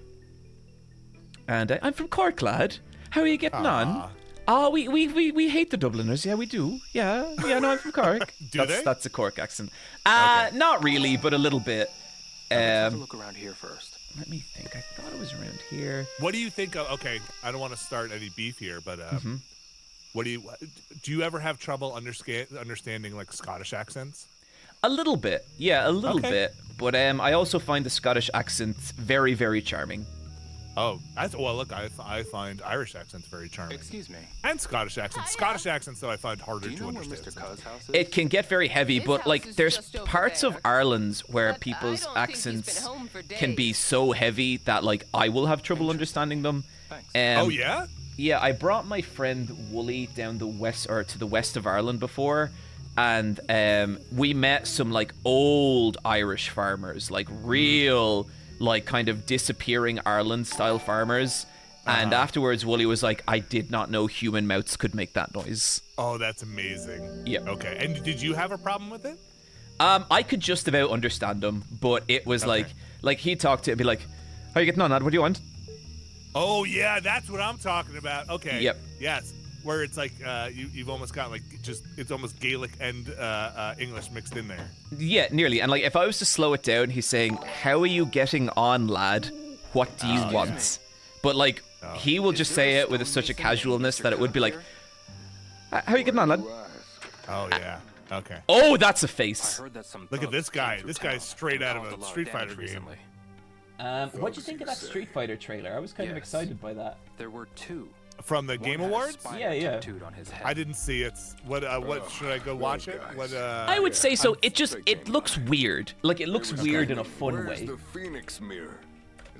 Speaker 4: And I'm from Cork, lad. How are you getting on? Oh, we hate the Dubliners. Yeah, we do. Yeah, no, I'm from Cork. That's a Cork accent. Not really, but a little bit.
Speaker 14: Let's have a look around here first.
Speaker 4: Let me think. I thought it was around here.
Speaker 9: What do you think of, okay, I don't want to start any beef here, but do you ever have trouble understanding like Scottish accents?
Speaker 4: A little bit. Yeah, a little bit. But I also find the Scottish accent very, very charming.
Speaker 9: Oh, look, I find Irish accents very charming.
Speaker 14: Excuse me.
Speaker 9: And Scottish accents. Scottish accents, though, I find harder to understand.
Speaker 14: Mr. Cuz's house is?
Speaker 4: It can get very heavy, but like there's parts of Ireland where people's accents can be so heavy that like I will have trouble understanding them.
Speaker 9: Oh yeah?
Speaker 4: Yeah, I brought my friend Wooly down the west to the west of Ireland before, and we met some like old Irish farmers, like real like kind of disappearing Ireland style farmers. And afterwards Wooly was like, I did not know human mouths could make that noise.
Speaker 9: Oh, that's amazing.
Speaker 4: Yeah.
Speaker 9: Okay. And did you have a problem with it?
Speaker 4: I could just about understand him, but it was like he talked to it, be like, how you getting on, lad? What do you want?
Speaker 9: Oh yeah, that's what I'm talking about. Okay.
Speaker 4: Yep.
Speaker 9: Yes. Where it's like you've almost got like it's almost Gaelic and English mixed in there.
Speaker 4: Yeah, nearly. And like if I was to slow it down, he's saying, how are you getting on, lad? What do you want? Yeah. But like he will just say it with such a casualness that it would be like, how are you getting on, lad?
Speaker 9: Oh yeah. Okay.
Speaker 4: Oh, that's a face.
Speaker 9: Look at this guy. This guy's straight out of a Street Fighter game.
Speaker 4: What'd you think of that Street Fighter trailer? I was kind of excited by that.
Speaker 14: There were two.
Speaker 9: From the Game Awards?
Speaker 4: Yeah.
Speaker 9: I didn't see it. What should I go watch it?
Speaker 4: I would say so. It looks weird. Like it looks weird in a fun way.
Speaker 12: The Phoenix Mirror?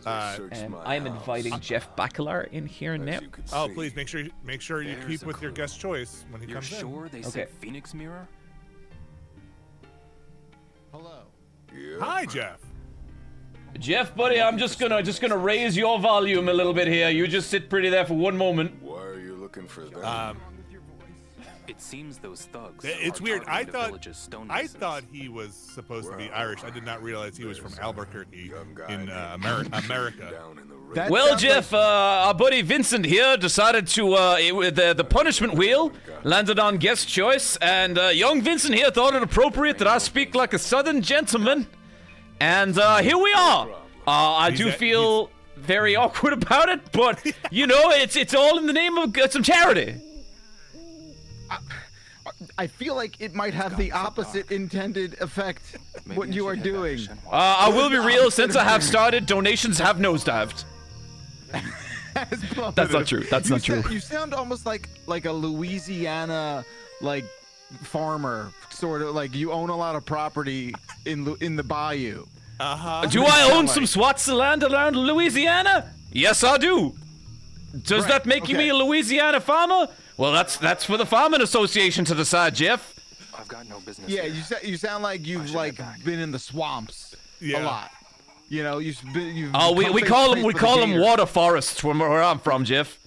Speaker 4: I am inviting Jeff Bakalar in here now.
Speaker 9: Oh, please make sure you keep with your guest choice when he comes in.
Speaker 14: You're sure they said Phoenix Mirror?
Speaker 13: Hello.
Speaker 9: Hi, Jeff.
Speaker 4: Jeff, buddy, I'm just gonna raise your volume a little bit here. You just sit pretty there for one moment.
Speaker 12: Why are you looking for that?
Speaker 14: It seems those thugs.
Speaker 9: It's
Speaker 14: are
Speaker 9: weird. I
Speaker 14: targeting the village's stonemasons.
Speaker 9: thought he was supposed to be Irish. I did not realize he was from Albuquerque in America.
Speaker 4: Well, Jeff, our buddy Vincent here decided to the punishment wheel landed on guest choice, and young Vincent here thought it appropriate that I speak like a Southern gentleman, and here we are. I do feel very awkward about it, but you know, it's all in the name of some charity.
Speaker 13: I feel like it might have the opposite intended effect. What you are doing.
Speaker 4: I will be real. Since I have started, donations have nosedived. That's not true. That's not true.
Speaker 13: You sound almost like a Louisiana farmer, sort of like you own a lot of property in the bayou.
Speaker 4: Do I own some swaths of land around Louisiana? Yes, I do. Does that make me a Louisiana farmer? Well, that's for the farming association to decide, Jeff.
Speaker 14: I've got no business.
Speaker 13: Yeah, you sound like you've been in the swamps a lot. You know, you've
Speaker 4: we call them water forests where I'm from, Jeff.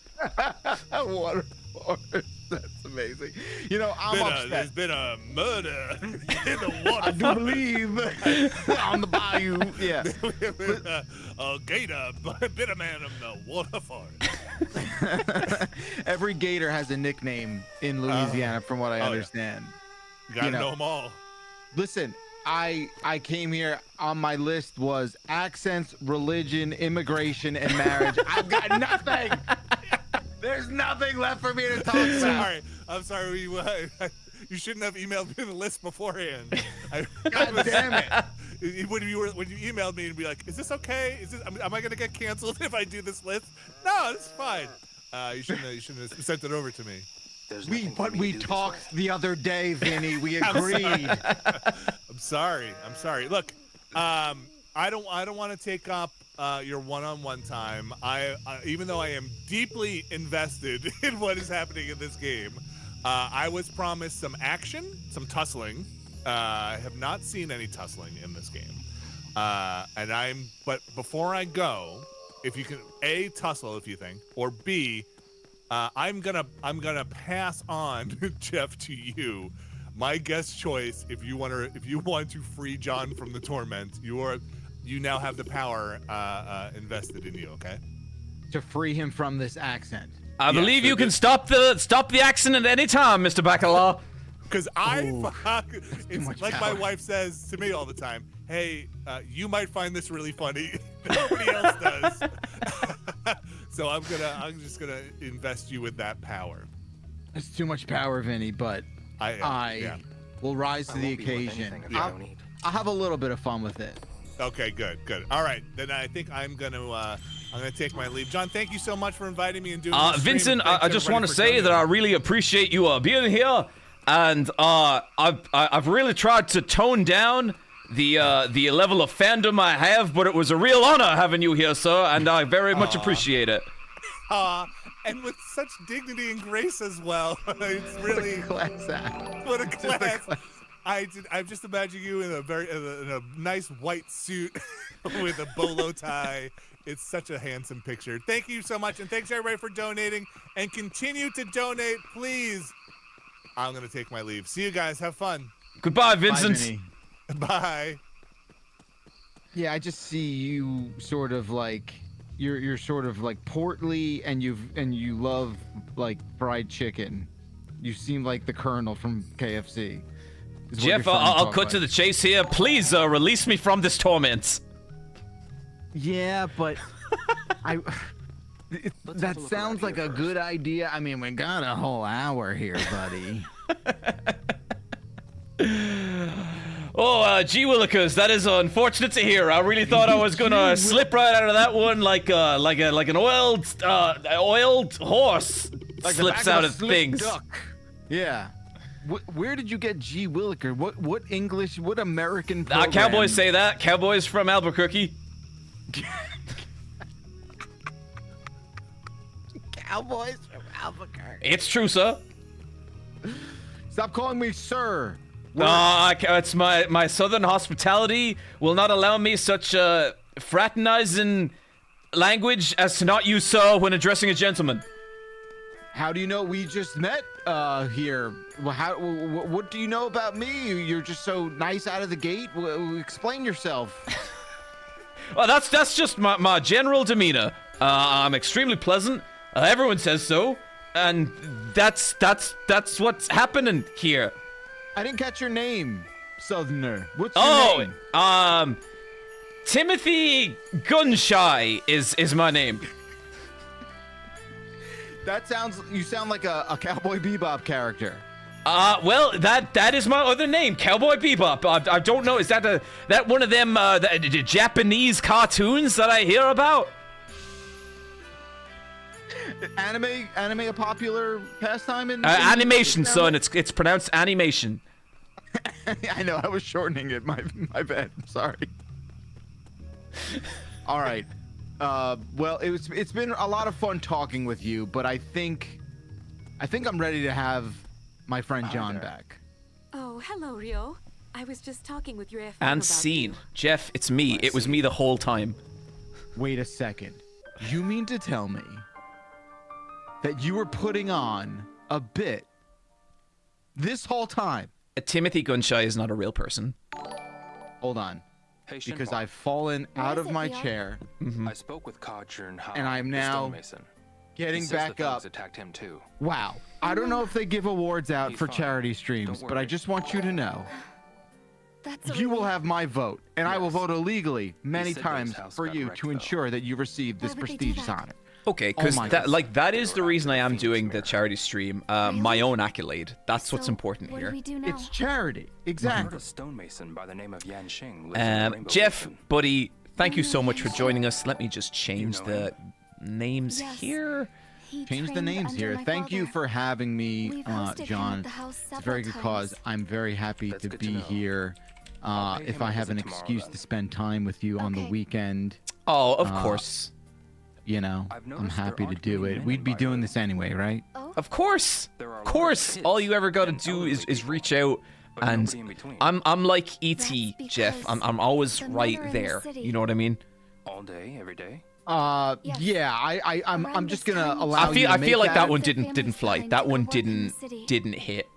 Speaker 13: Water forest. That's amazing. You know, I'm upset.
Speaker 9: There's been a murder in the water.
Speaker 13: I do believe on the bayou. Yeah.
Speaker 9: A gator bit a man in the water forest.
Speaker 13: Every gator has a nickname in Louisiana, from what I understand.
Speaker 9: You gotta know them all.
Speaker 13: Listen, I came here. On my list was accents, religion, immigration, and marriage. I've got nothing. There's nothing left for me to talk about.
Speaker 9: I'm sorry. You shouldn't have emailed me the list beforehand.
Speaker 13: God damn it.
Speaker 9: When you emailed me and be like, "Is this okay? Am I gonna get canceled if I do this list?" No, it's fine. You shouldn't have sent it over to me.
Speaker 13: We talked the other day, Vinny. We agreed.
Speaker 9: I'm sorry. Look, I don't want to take up your one-on-one time. I even though I am deeply invested in what is happening in this game, I was promised some action, some tussling. I have not seen any tussling in this game, but before I go, if you can A, tussle if you think, or B, I'm gonna pass on Jeff to you, my guest choice. If you want to free John from the torment, you now have the power invested in you. Okay.
Speaker 13: To free him from this accent.
Speaker 4: I believe you can stop the accent at any time, Mr. Bacala.
Speaker 9: Because it's like my wife says to me all the time, hey, you might find this really funny. Nobody else does. So I'm just gonna invest you with that power.
Speaker 13: It's too much power, Vinny, but I will rise to the occasion. I'll have a little bit of fun with it.
Speaker 9: Okay, good. All right, then I think I'm gonna take my leave. John, thank you so much for inviting me and doing this stream.
Speaker 4: Vincent, I just want to say that I really appreciate you being here. And I've really tried to tone down the level of fandom I have, but it was a real honor having you here, sir, and I very much appreciate it.
Speaker 9: And with such dignity and grace as well. It's really
Speaker 13: what a class act.
Speaker 9: What a class. I'm just imagining you in a nice white suit with a bolo tie. It's such a handsome picture. Thank you so much, and thanks everybody for donating, and continue to donate, please. I'm going to take my leave. See you guys. Have fun.
Speaker 4: Goodbye, Vincent.
Speaker 9: Bye.
Speaker 13: Yeah, I just see you sort of like you're sort of like portly, and you love like fried chicken. You seem like the Colonel from KFC.
Speaker 4: Jeff, I'll cut to the chase here. Please release me from this torment.
Speaker 13: Yeah, but that sounds like a good idea. I mean, we got a whole hour here, buddy.
Speaker 4: Oh, gee willikers, that is unfortunate to hear. I really thought I was gonna slip right out of that one like an oiled horse
Speaker 13: like
Speaker 4: slips out of things.
Speaker 13: Duck. Yeah. Where did you get G. Williker? What English? What American program?
Speaker 4: Cowboys say that. Cowboys from Albuquerque.
Speaker 13: cowboys from Albuquerque.
Speaker 4: It's true, sir.
Speaker 13: Stop calling me sir.
Speaker 4: It's my southern hospitality will not allow me such fraternizing language as to not use sir when addressing a gentleman.
Speaker 13: How do you know we just met here? What do you know about me? You're just so nice out of the gate. Explain yourself.
Speaker 4: Well, that's just my general demeanor. I'm extremely pleasant. Everyone says so, and that's what's happening here.
Speaker 13: I didn't catch your name, Southerner. What's your name?
Speaker 4: Timothy Gunshy is my name.
Speaker 13: You sound like a Cowboy Bebop character.
Speaker 4: Well, that is my other name, Cowboy Bebop. I don't know, is that one of them the Japanese cartoons that I hear about?
Speaker 13: Anime a popular pastime in
Speaker 4: animation, son. It's pronounced animation.
Speaker 13: I know, I was shortening it. My bad. Sorry. All right. Well, it's been a lot of fun talking with you, but I think I'm ready to have my friend John back.
Speaker 2: Oh, hello, Rio. I was just talking with your FM
Speaker 4: And
Speaker 2: about
Speaker 4: scene.
Speaker 2: you.
Speaker 4: Jeff, it's me. It was me the whole time.
Speaker 13: Wait a second. You mean to tell me that you were putting on a bit this whole time?
Speaker 4: Timothy Gunshy is not a real person.
Speaker 13: Hold on.
Speaker 14: Hey,
Speaker 13: Because
Speaker 14: Shenhua.
Speaker 13: I've fallen out of my chair.
Speaker 14: I spoke with Kajun Ha,
Speaker 13: And I'm
Speaker 14: the
Speaker 13: now
Speaker 14: stonemason.
Speaker 13: getting
Speaker 14: He says
Speaker 13: back
Speaker 14: the thugs
Speaker 13: up.
Speaker 14: attacked him too.
Speaker 13: Wow. I don't know if they give awards out
Speaker 14: He's
Speaker 13: for
Speaker 14: fine.
Speaker 13: charity streams,
Speaker 14: Don't
Speaker 13: but I
Speaker 14: worry.
Speaker 13: just want you to know.
Speaker 3: That's a
Speaker 13: You will
Speaker 3: relief.
Speaker 13: have my vote, and I will vote illegally many
Speaker 14: said
Speaker 13: times
Speaker 14: Rose House
Speaker 13: for
Speaker 14: got
Speaker 13: you
Speaker 14: wrecked,
Speaker 13: to
Speaker 14: though.
Speaker 13: ensure that you receive this
Speaker 3: Why would they do
Speaker 13: prestigious
Speaker 3: that?
Speaker 13: honor.
Speaker 4: Okay,
Speaker 13: Oh
Speaker 4: because
Speaker 13: my
Speaker 4: that is the reason I am doing the charity stream. My own accolade. That's what's
Speaker 3: So,
Speaker 4: important
Speaker 3: what
Speaker 4: here.
Speaker 3: do we do now?
Speaker 13: It's charity.
Speaker 14: I heard
Speaker 13: Exactly.
Speaker 14: a stonemason by the name of Yan Xing lives in the Rainbow
Speaker 4: Jeff,
Speaker 14: Basin.
Speaker 4: buddy, thank you so much for joining us. Let me just change
Speaker 14: know
Speaker 4: the names
Speaker 3: Yes.
Speaker 4: here.
Speaker 3: He
Speaker 13: Change the
Speaker 3: trained
Speaker 13: names
Speaker 3: under
Speaker 13: here.
Speaker 3: my
Speaker 13: Thank you
Speaker 3: father.
Speaker 13: for having me,
Speaker 3: We've hosted him
Speaker 13: John.
Speaker 3: at the house
Speaker 13: It's a very good
Speaker 3: several
Speaker 13: cause.
Speaker 3: times.
Speaker 13: I'm very happy
Speaker 14: That's
Speaker 13: to
Speaker 14: good to
Speaker 13: be
Speaker 14: know.
Speaker 13: here.
Speaker 14: I'll pay
Speaker 13: If
Speaker 14: him
Speaker 13: I
Speaker 14: a
Speaker 13: have an
Speaker 14: visit tomorrow,
Speaker 13: excuse
Speaker 14: then.
Speaker 13: to spend time with you on the
Speaker 3: Okay.
Speaker 13: weekend,
Speaker 4: Oh, of
Speaker 13: Uh,
Speaker 4: course.
Speaker 13: you know,
Speaker 14: I've
Speaker 13: I'm
Speaker 14: noticed there
Speaker 13: happy to
Speaker 14: aren't
Speaker 13: do
Speaker 14: many
Speaker 13: it.
Speaker 14: men
Speaker 13: We'd be
Speaker 14: in
Speaker 13: doing
Speaker 14: Byron.
Speaker 13: this anyway, right?
Speaker 3: Oh,
Speaker 4: Of course.
Speaker 14: There are a
Speaker 4: Of
Speaker 14: lot
Speaker 4: course.
Speaker 14: kids
Speaker 4: All you ever got to
Speaker 14: and
Speaker 4: do
Speaker 14: elderly
Speaker 4: is
Speaker 14: people,
Speaker 4: reach out
Speaker 14: but
Speaker 4: and
Speaker 14: nobody in between.
Speaker 4: I'm like E.T.,
Speaker 3: That's
Speaker 4: Jeff.
Speaker 3: because
Speaker 4: I'm always
Speaker 3: the
Speaker 4: right
Speaker 3: mother in the
Speaker 4: there.
Speaker 3: city-
Speaker 4: You know what I mean?
Speaker 14: All day, every day.
Speaker 3: Yes.
Speaker 13: Yeah, I'm
Speaker 3: Around
Speaker 13: just
Speaker 3: this
Speaker 13: gonna
Speaker 3: time each
Speaker 13: allow
Speaker 3: year.
Speaker 13: you to
Speaker 4: I feel
Speaker 13: make
Speaker 4: like that one
Speaker 3: Their
Speaker 4: didn't
Speaker 3: families
Speaker 4: fly.
Speaker 3: behind
Speaker 4: That
Speaker 3: to go
Speaker 4: one
Speaker 3: work in the city.
Speaker 4: didn't hit.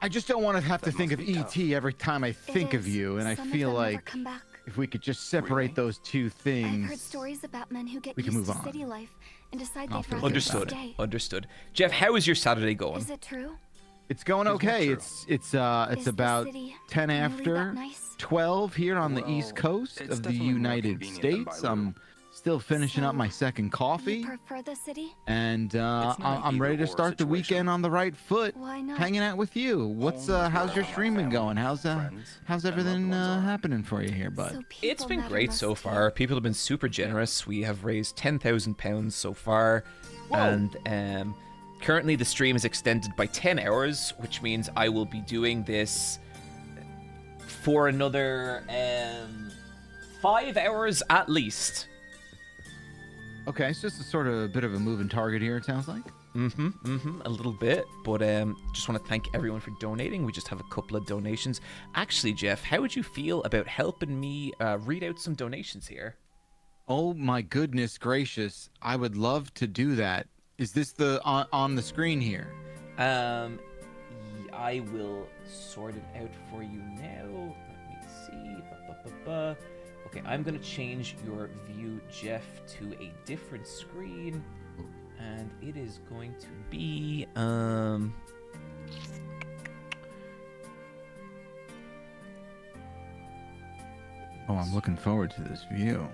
Speaker 13: I just don't want to have to
Speaker 14: That
Speaker 13: think of
Speaker 14: must be tough.
Speaker 13: ET every time I
Speaker 3: It
Speaker 13: think of
Speaker 3: is.
Speaker 13: you, and I
Speaker 3: Some of
Speaker 13: feel
Speaker 3: them never
Speaker 13: like
Speaker 3: come back.
Speaker 13: if we could just separate
Speaker 14: Really?
Speaker 13: those two
Speaker 3: I've
Speaker 13: things.
Speaker 3: heard stories about men who get
Speaker 13: we can
Speaker 3: used
Speaker 13: move
Speaker 3: to
Speaker 13: on.
Speaker 3: city life and decide
Speaker 13: I'll
Speaker 3: they'd
Speaker 13: feel
Speaker 3: rather
Speaker 13: good
Speaker 4: Understood.
Speaker 3: stay.
Speaker 4: Understood. Jeff, how is your Saturday going?
Speaker 3: Is it true?
Speaker 13: It's going
Speaker 14: Is what
Speaker 13: okay.
Speaker 14: true?
Speaker 13: It's
Speaker 3: Is the
Speaker 13: about
Speaker 3: city
Speaker 13: 10
Speaker 3: really that
Speaker 13: after
Speaker 3: nice?
Speaker 13: 12 here on the
Speaker 14: Well,
Speaker 13: East Coast
Speaker 14: it's
Speaker 13: of the
Speaker 14: definitely more
Speaker 13: United
Speaker 14: convenient than
Speaker 13: States.
Speaker 14: by
Speaker 13: I'm still finishing up
Speaker 3: So,
Speaker 13: my second coffee,
Speaker 3: You prefer the city?
Speaker 13: and
Speaker 14: It's not an
Speaker 13: I'm ready to
Speaker 14: either-or
Speaker 13: start the
Speaker 14: situation.
Speaker 13: weekend on the right foot,
Speaker 3: Why not?
Speaker 13: hanging out with you. What's
Speaker 14: Home is
Speaker 13: how's
Speaker 14: where
Speaker 13: your
Speaker 14: all my
Speaker 13: stream been
Speaker 14: family,
Speaker 13: going? How's
Speaker 14: friends, and
Speaker 13: everything
Speaker 14: loved ones are.
Speaker 13: happening for you here, bud?
Speaker 3: So
Speaker 4: It's
Speaker 3: people
Speaker 4: been
Speaker 3: matter
Speaker 4: great so
Speaker 3: most,
Speaker 4: far. People have been super generous. We have raised £10,000 so far, and currently the stream is extended by 10 hours, which means I will be doing this for another 5 hours at least.
Speaker 13: Okay, it's just a sort of a bit of a moving target here. It sounds like.
Speaker 4: A little bit, but just want to thank everyone for donating. We just have a couple of donations. Actually, Jeff, how would you feel about helping me read out some donations here?
Speaker 13: Oh my goodness gracious! I would love to do that. Is this the on the screen here?
Speaker 4: I will sort it out for you now. Let me see. Okay, I'm gonna change your view, Jeff, to a different screen, and it is going to be
Speaker 13: Oh, I'm looking forward to this view.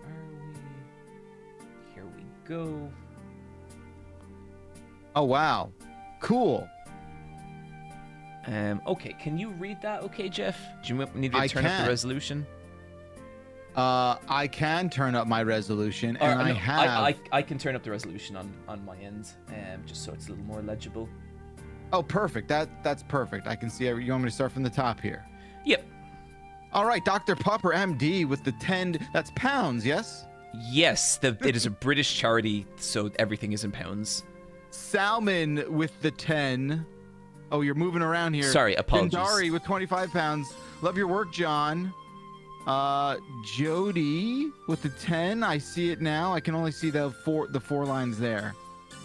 Speaker 4: Where are we? Here we go.
Speaker 13: Oh wow, cool.
Speaker 4: Okay, can you read that? Okay, Jeff. Do you need me to
Speaker 13: I
Speaker 4: turn up
Speaker 13: can.
Speaker 4: the resolution?
Speaker 13: I can turn up my resolution,
Speaker 4: Or,
Speaker 13: and I
Speaker 4: no,
Speaker 13: have.
Speaker 4: I can turn up the resolution on my end, just so it's a little more legible.
Speaker 13: Oh, perfect. That's perfect. I can see. You want me to start from the top here?
Speaker 4: Yep.
Speaker 13: All right, Dr. Popper, MD, with the 10. That's pounds, yes?
Speaker 4: Yes, it is a British charity, so everything is in pounds.
Speaker 13: Salmon with the 10. Oh, you're moving around here.
Speaker 4: Sorry, apologies.
Speaker 13: Dindari with 25 pounds. Love your work, John. Jody with the 10. I see it now. I can only see the four lines there.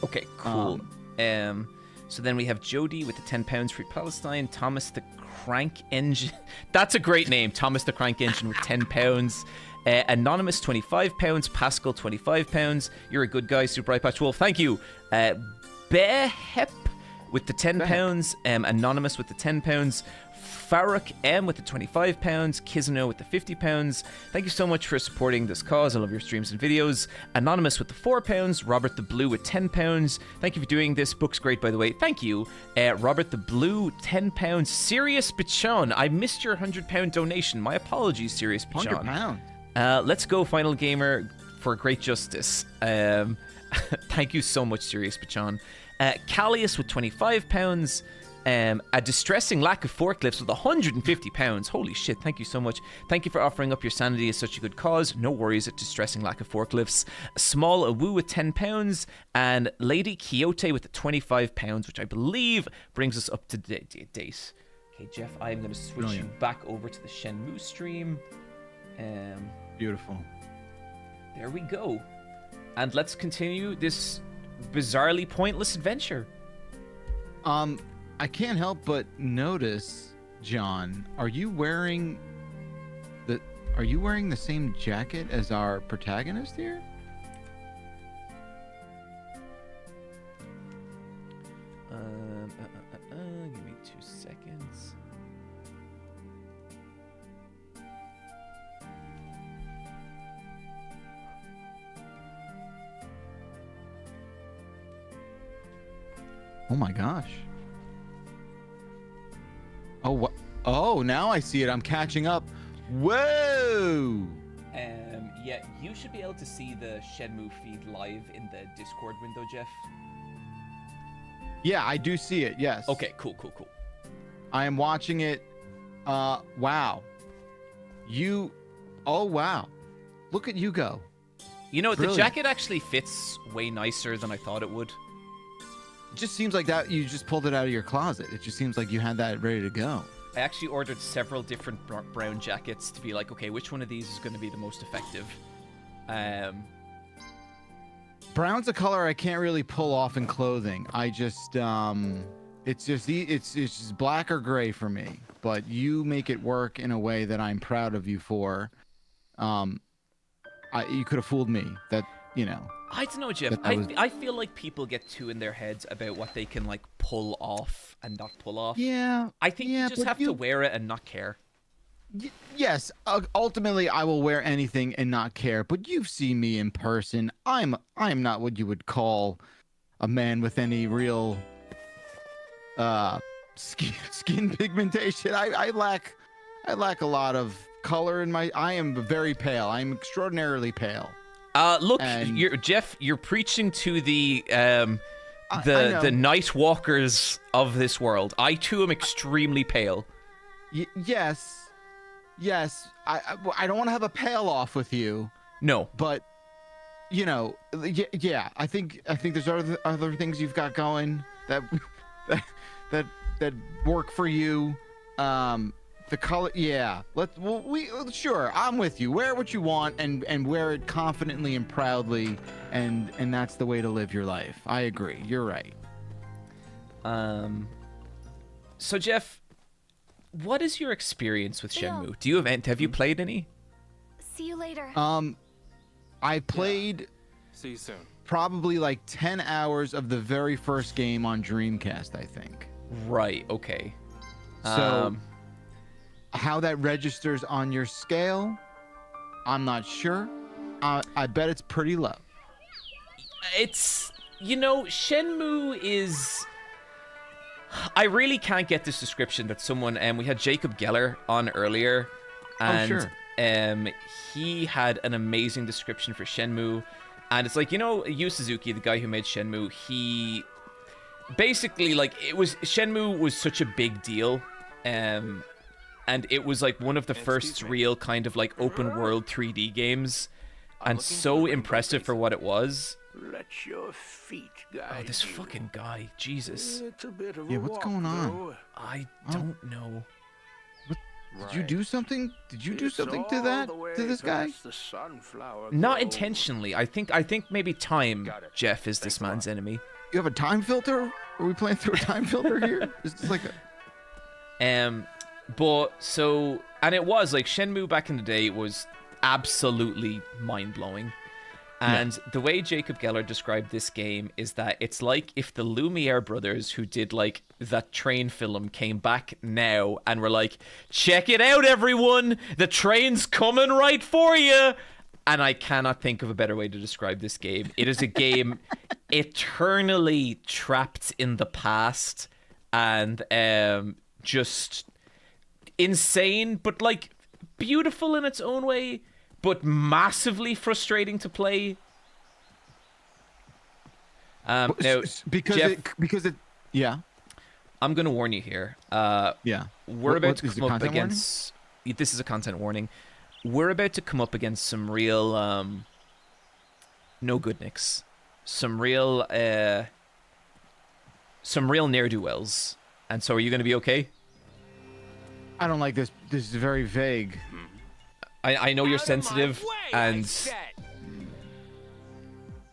Speaker 4: Okay, cool. So then we have Jody with the 10 pounds for Palestine. Thomas the Crank Engine. That's a great name. Thomas the Crank Engine with 10 pounds. Anonymous, 25 pounds. Pascal, 25 pounds. You're a good guy, Super Eye Patch Wolf. Thank you. Behep with the 10 pounds. Anonymous with the 10 pounds. Farrokh M with the 25 pounds. Kizano with the 50 pounds. Thank you so much for supporting this cause. I love your streams and videos. Anonymous with the 4 pounds. Robert the Blue with 10 pounds. Thank you for doing this. Book's great, by the way. Thank you. Robert the Blue, 10 pounds. Sirius Bichon, I missed your £100 donation. My apologies, Sirius Bichon.
Speaker 13: £100.
Speaker 4: Let's go, Final Gamer, for great justice. Thank you so much, Sirius Bichon. Callius with 25 pounds. A distressing lack of forklifts with 150 pounds. Holy shit, thank you so much. Thank you for offering up your sanity as such a good cause. No worries at distressing lack of forklifts. Small Awu with 10 pounds. And Lady Quixote with the 25 pounds, which I believe brings us up to date. Okay, Jeff, I'm going to switch you back over to the Shenmue stream.
Speaker 13: Beautiful.
Speaker 4: There we go. And let's continue this bizarrely pointless adventure.
Speaker 13: I can't help but notice, John, are you wearing the same jacket as our protagonist here?
Speaker 4: Give me 2 seconds.
Speaker 13: Oh my gosh. Oh, what? Oh, now I see it. I'm catching up. Whoa!
Speaker 4: Yeah, you should be able to see the Shenmue feed live in the Discord window, Jeff.
Speaker 13: Yeah, I do see it. Yes.
Speaker 4: Okay, cool.
Speaker 13: I am watching it. Wow. Oh, wow. Look at you go.
Speaker 4: You know,
Speaker 13: Brilliant.
Speaker 4: the jacket actually fits way nicer than I thought it would.
Speaker 13: It just seems like that you just pulled it out of your closet. It just seems like you had that ready to go.
Speaker 4: I actually ordered several different brown jackets to be like, okay, which one of these is going to be the most effective?
Speaker 13: Brown's a color I can't really pull off in clothing. I just it's just black or gray for me. But you make it work in a way that I'm proud of you for. You could have fooled me. That, you know.
Speaker 4: I don't know, Jeff. I feel like people get too in their heads about what they can like pull off and not pull off.
Speaker 13: Yeah.
Speaker 4: I think you just have to wear it and not care.
Speaker 13: Yes. Ultimately, I will wear anything and not care. But you've seen me in person. I am not what you would call a man with any real skin pigmentation. I lack a lot of color in my. I am very pale. I am extraordinarily pale.
Speaker 4: Look, Jeff, you're preaching to the night walkers of this world. I too am extremely pale.
Speaker 13: Yes. I don't want to have a pale off with you.
Speaker 4: No,
Speaker 13: but you know, yeah. I think there's other things you've got going that work for you. The color, yeah. Sure. I'm with you. Wear what you want and wear it confidently and proudly, and that's the way to live your life. I agree. You're right.
Speaker 4: So Jeff, what is your experience with Shenmue? Have you played any?
Speaker 3: See you later.
Speaker 13: I played.
Speaker 14: Yeah. See you soon.
Speaker 13: Probably like 10 hours of the very first game on Dreamcast, I think.
Speaker 4: Right. Okay.
Speaker 13: So. How that registers on your scale, I'm not sure. I bet it's pretty low.
Speaker 4: It's, Shenmue is... I really can't get this description that someone... we had Jacob Geller on earlier, and he had an amazing description for Shenmue. And it's like, Yu Suzuki, the guy who made Shenmue, he... Basically, Shenmue was such a big deal, and it was like one of the first real kind of like open world 3D games. and so impressive for what it was.
Speaker 16: Let your feet guide
Speaker 4: Oh, this fucking guy, Jesus.
Speaker 16: It's a bit of
Speaker 13: Yeah,
Speaker 16: a
Speaker 13: what's
Speaker 16: walk,
Speaker 13: going on?
Speaker 16: though.
Speaker 4: I don't know.
Speaker 13: Did you do something? Did you do something to that? To this guy?
Speaker 16: The sunflower
Speaker 4: Not
Speaker 16: grove.
Speaker 4: intentionally. I think maybe time, Jeff, is this man's enemy.
Speaker 13: You have a time filter? Are we playing through a time filter here? Is this like a...
Speaker 4: But so, and it was like Shenmue back in the day was absolutely mind-blowing. And the way Jacob Geller described this game is that it's like if the Lumiere brothers, who did like that train film, came back now and were like, check it out, everyone! The train's coming right for you! And I cannot think of a better way to describe this game. It is a game eternally trapped in the past and just insane, but like beautiful in its own way, but massively frustrating to play. Now,
Speaker 13: because it yeah.
Speaker 4: I'm gonna warn you here.
Speaker 13: Yeah.
Speaker 4: We're about to
Speaker 13: is the
Speaker 4: come up
Speaker 13: content warning?
Speaker 4: against. This is a content warning. We're about to come up against some real no good nicks, some real ne'er do wells. And so, are you gonna be okay?
Speaker 13: I don't like this. This is very vague.
Speaker 4: I know you're sensitive, and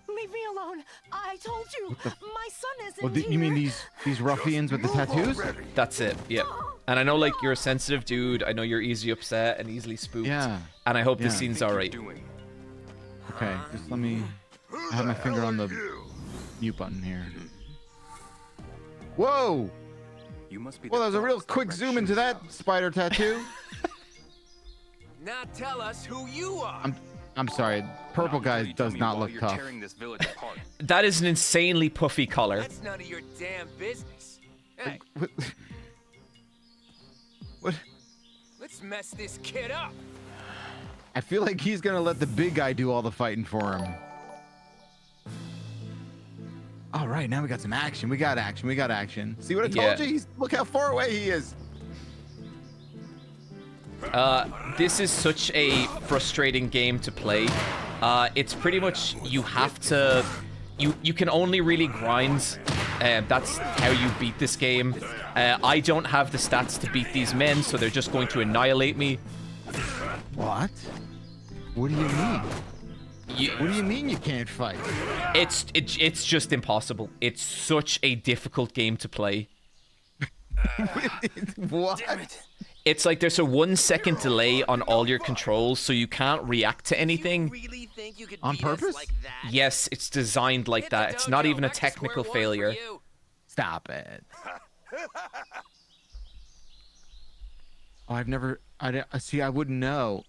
Speaker 2: Leave me alone. I told you, my son isn't
Speaker 13: Well, you mean these ruffians with the tattoos?
Speaker 4: that's it. Yep. And I know, like, you're a sensitive dude. I know you're easy upset and easily spooked.
Speaker 13: Yeah.
Speaker 4: And I hope this
Speaker 13: Yeah.
Speaker 4: scene's alright.
Speaker 13: Okay, just let me. I have my finger on the mute button here. Whoa!
Speaker 14: You must be
Speaker 13: Well, that was a real quick zoom into that spider tattoo.
Speaker 10: Now tell us who you are.
Speaker 13: I'm sorry. Purple guy does not look tough.
Speaker 4: That is an insanely puffy collar.
Speaker 10: That's none of your damn business. Hey,
Speaker 13: What?
Speaker 10: let's mess this kid up.
Speaker 13: I feel like he's gonna let the big guy do all the fighting for him. All right, now we got some action. We got action. We got action. See what I told you? Look how far away he is.
Speaker 4: This is such a frustrating game to play. It's pretty much you have to. You can only really grind. That's how you beat this game. I don't have the stats to beat these men, so they're just going to annihilate me.
Speaker 13: What? What do you mean? What do you mean you can't fight?
Speaker 4: It's just impossible. It's such a difficult game to play.
Speaker 13: What?
Speaker 10: Damn it.
Speaker 4: It's like there's a 1 second delay on all your controls, so you can't react to anything.
Speaker 10: Really think you could
Speaker 13: On
Speaker 10: beat us
Speaker 13: purpose?
Speaker 10: like that?
Speaker 4: Yes, it's designed like that. It's not even a technical failure.
Speaker 13: Stop it. Oh, I've never. See. I wouldn't know.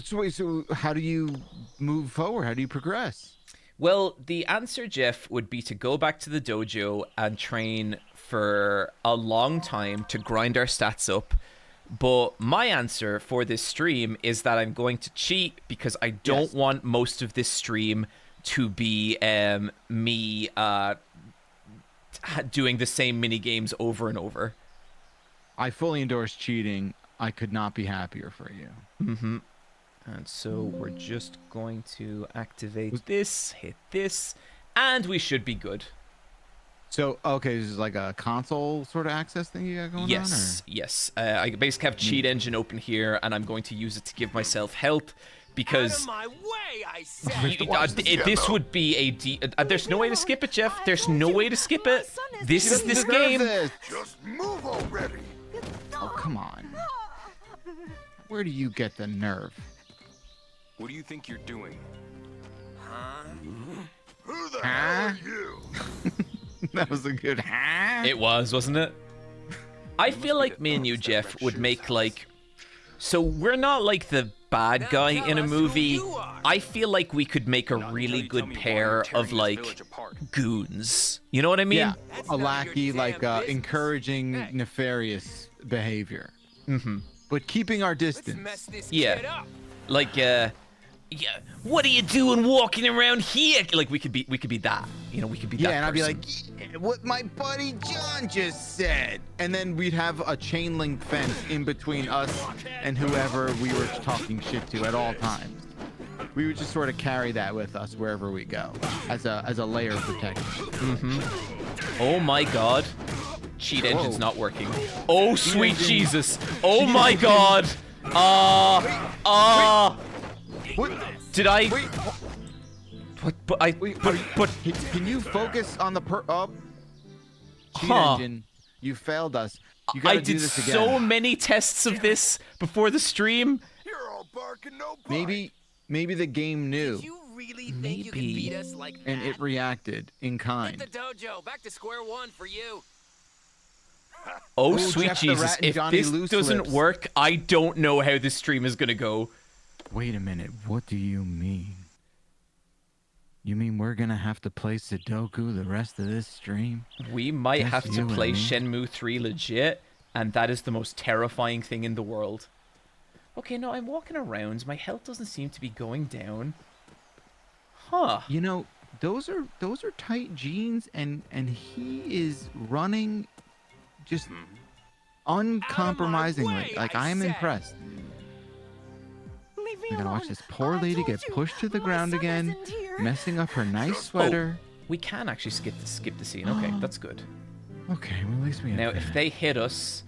Speaker 13: So how do you move forward? How do you progress?
Speaker 4: Well, the answer, Jeff, would be to go back to the dojo and train for a long time to grind our stats up. But my answer for this stream is that I'm going to cheat because I don't want most of this stream to be me doing the same mini games over and over.
Speaker 13: I fully endorse cheating. I could not be happier for you.
Speaker 4: Mm-hmm. And so we're just going to activate this, hit this, and we should be good.
Speaker 13: So, okay, this is like a console sort of access thing you got going on?
Speaker 4: Yes, yes. I basically have Cheat Engine open here, and I'm going to use it to give myself health, because...
Speaker 10: Out of my way, I said.
Speaker 4: This would be a... there's no way to skip it, Jeff. There's no way to skip it. This is this game.
Speaker 16: Just move already.
Speaker 13: Oh, come on. Where do you get the nerve?
Speaker 14: What do you think you're doing?
Speaker 16: Who the
Speaker 13: Huh?
Speaker 16: hell are you?
Speaker 13: That was a good huh?
Speaker 4: It was, wasn't it? I feel like me and you, Jeff, would make like... So we're not like the bad guy in a movie. I feel like we could make a really good pair of like goons. You know what I mean?
Speaker 13: Yeah, a lackey, like encouraging nefarious behavior.
Speaker 4: Mm-hmm.
Speaker 13: But keeping our distance.
Speaker 4: Yeah. Like, yeah, what are you doing walking around here? Like, we could be that. You know, we could be that
Speaker 13: and I'd be
Speaker 4: person.
Speaker 13: like, yeah, what my buddy John just said. And then we'd have a chain link fence in between us and whoever we were talking shit to at all times. we would just sort of carry that with us wherever we go, as a layer of protection.
Speaker 4: Oh my god. Cheat engine's not working. Oh, sweet Jesus. Oh my god.
Speaker 13: What?
Speaker 4: Did I...
Speaker 13: Can you focus on the cheat engine? You failed us. You gotta do this again.
Speaker 4: so many tests of this before the stream.
Speaker 13: Maybe the game knew.
Speaker 10: You really think you can beat us like that?
Speaker 13: And it reacted in kind.
Speaker 10: Hit the dojo. Back to square one for you.
Speaker 4: Oh,
Speaker 13: Ooh,
Speaker 4: sweet
Speaker 13: Jeff the
Speaker 4: Jesus.
Speaker 13: Rat and
Speaker 4: If
Speaker 13: Johnny
Speaker 4: this
Speaker 13: Loose
Speaker 4: doesn't
Speaker 13: Lips.
Speaker 4: work, I don't know how this stream is gonna go.
Speaker 13: Wait a minute. What do you mean? You mean we're gonna have to play Sudoku the rest of this stream?
Speaker 4: We might have
Speaker 13: Just
Speaker 4: to
Speaker 13: you and
Speaker 4: play
Speaker 13: me?
Speaker 4: Shenmue 3 legit, and that is the most terrifying thing in the world. Okay, no, I'm walking around. My health doesn't seem to be going down. Huh.
Speaker 13: You know, those are tight jeans, and he is running just uncompromisingly. Like, I am impressed. We're gonna watch this poor lady get pushed to the ground again, messing up her nice sweater.
Speaker 4: We can actually skip the scene. Okay, that's good.
Speaker 13: Okay, well, at least we have
Speaker 4: Now,
Speaker 13: that.
Speaker 4: if they hit us,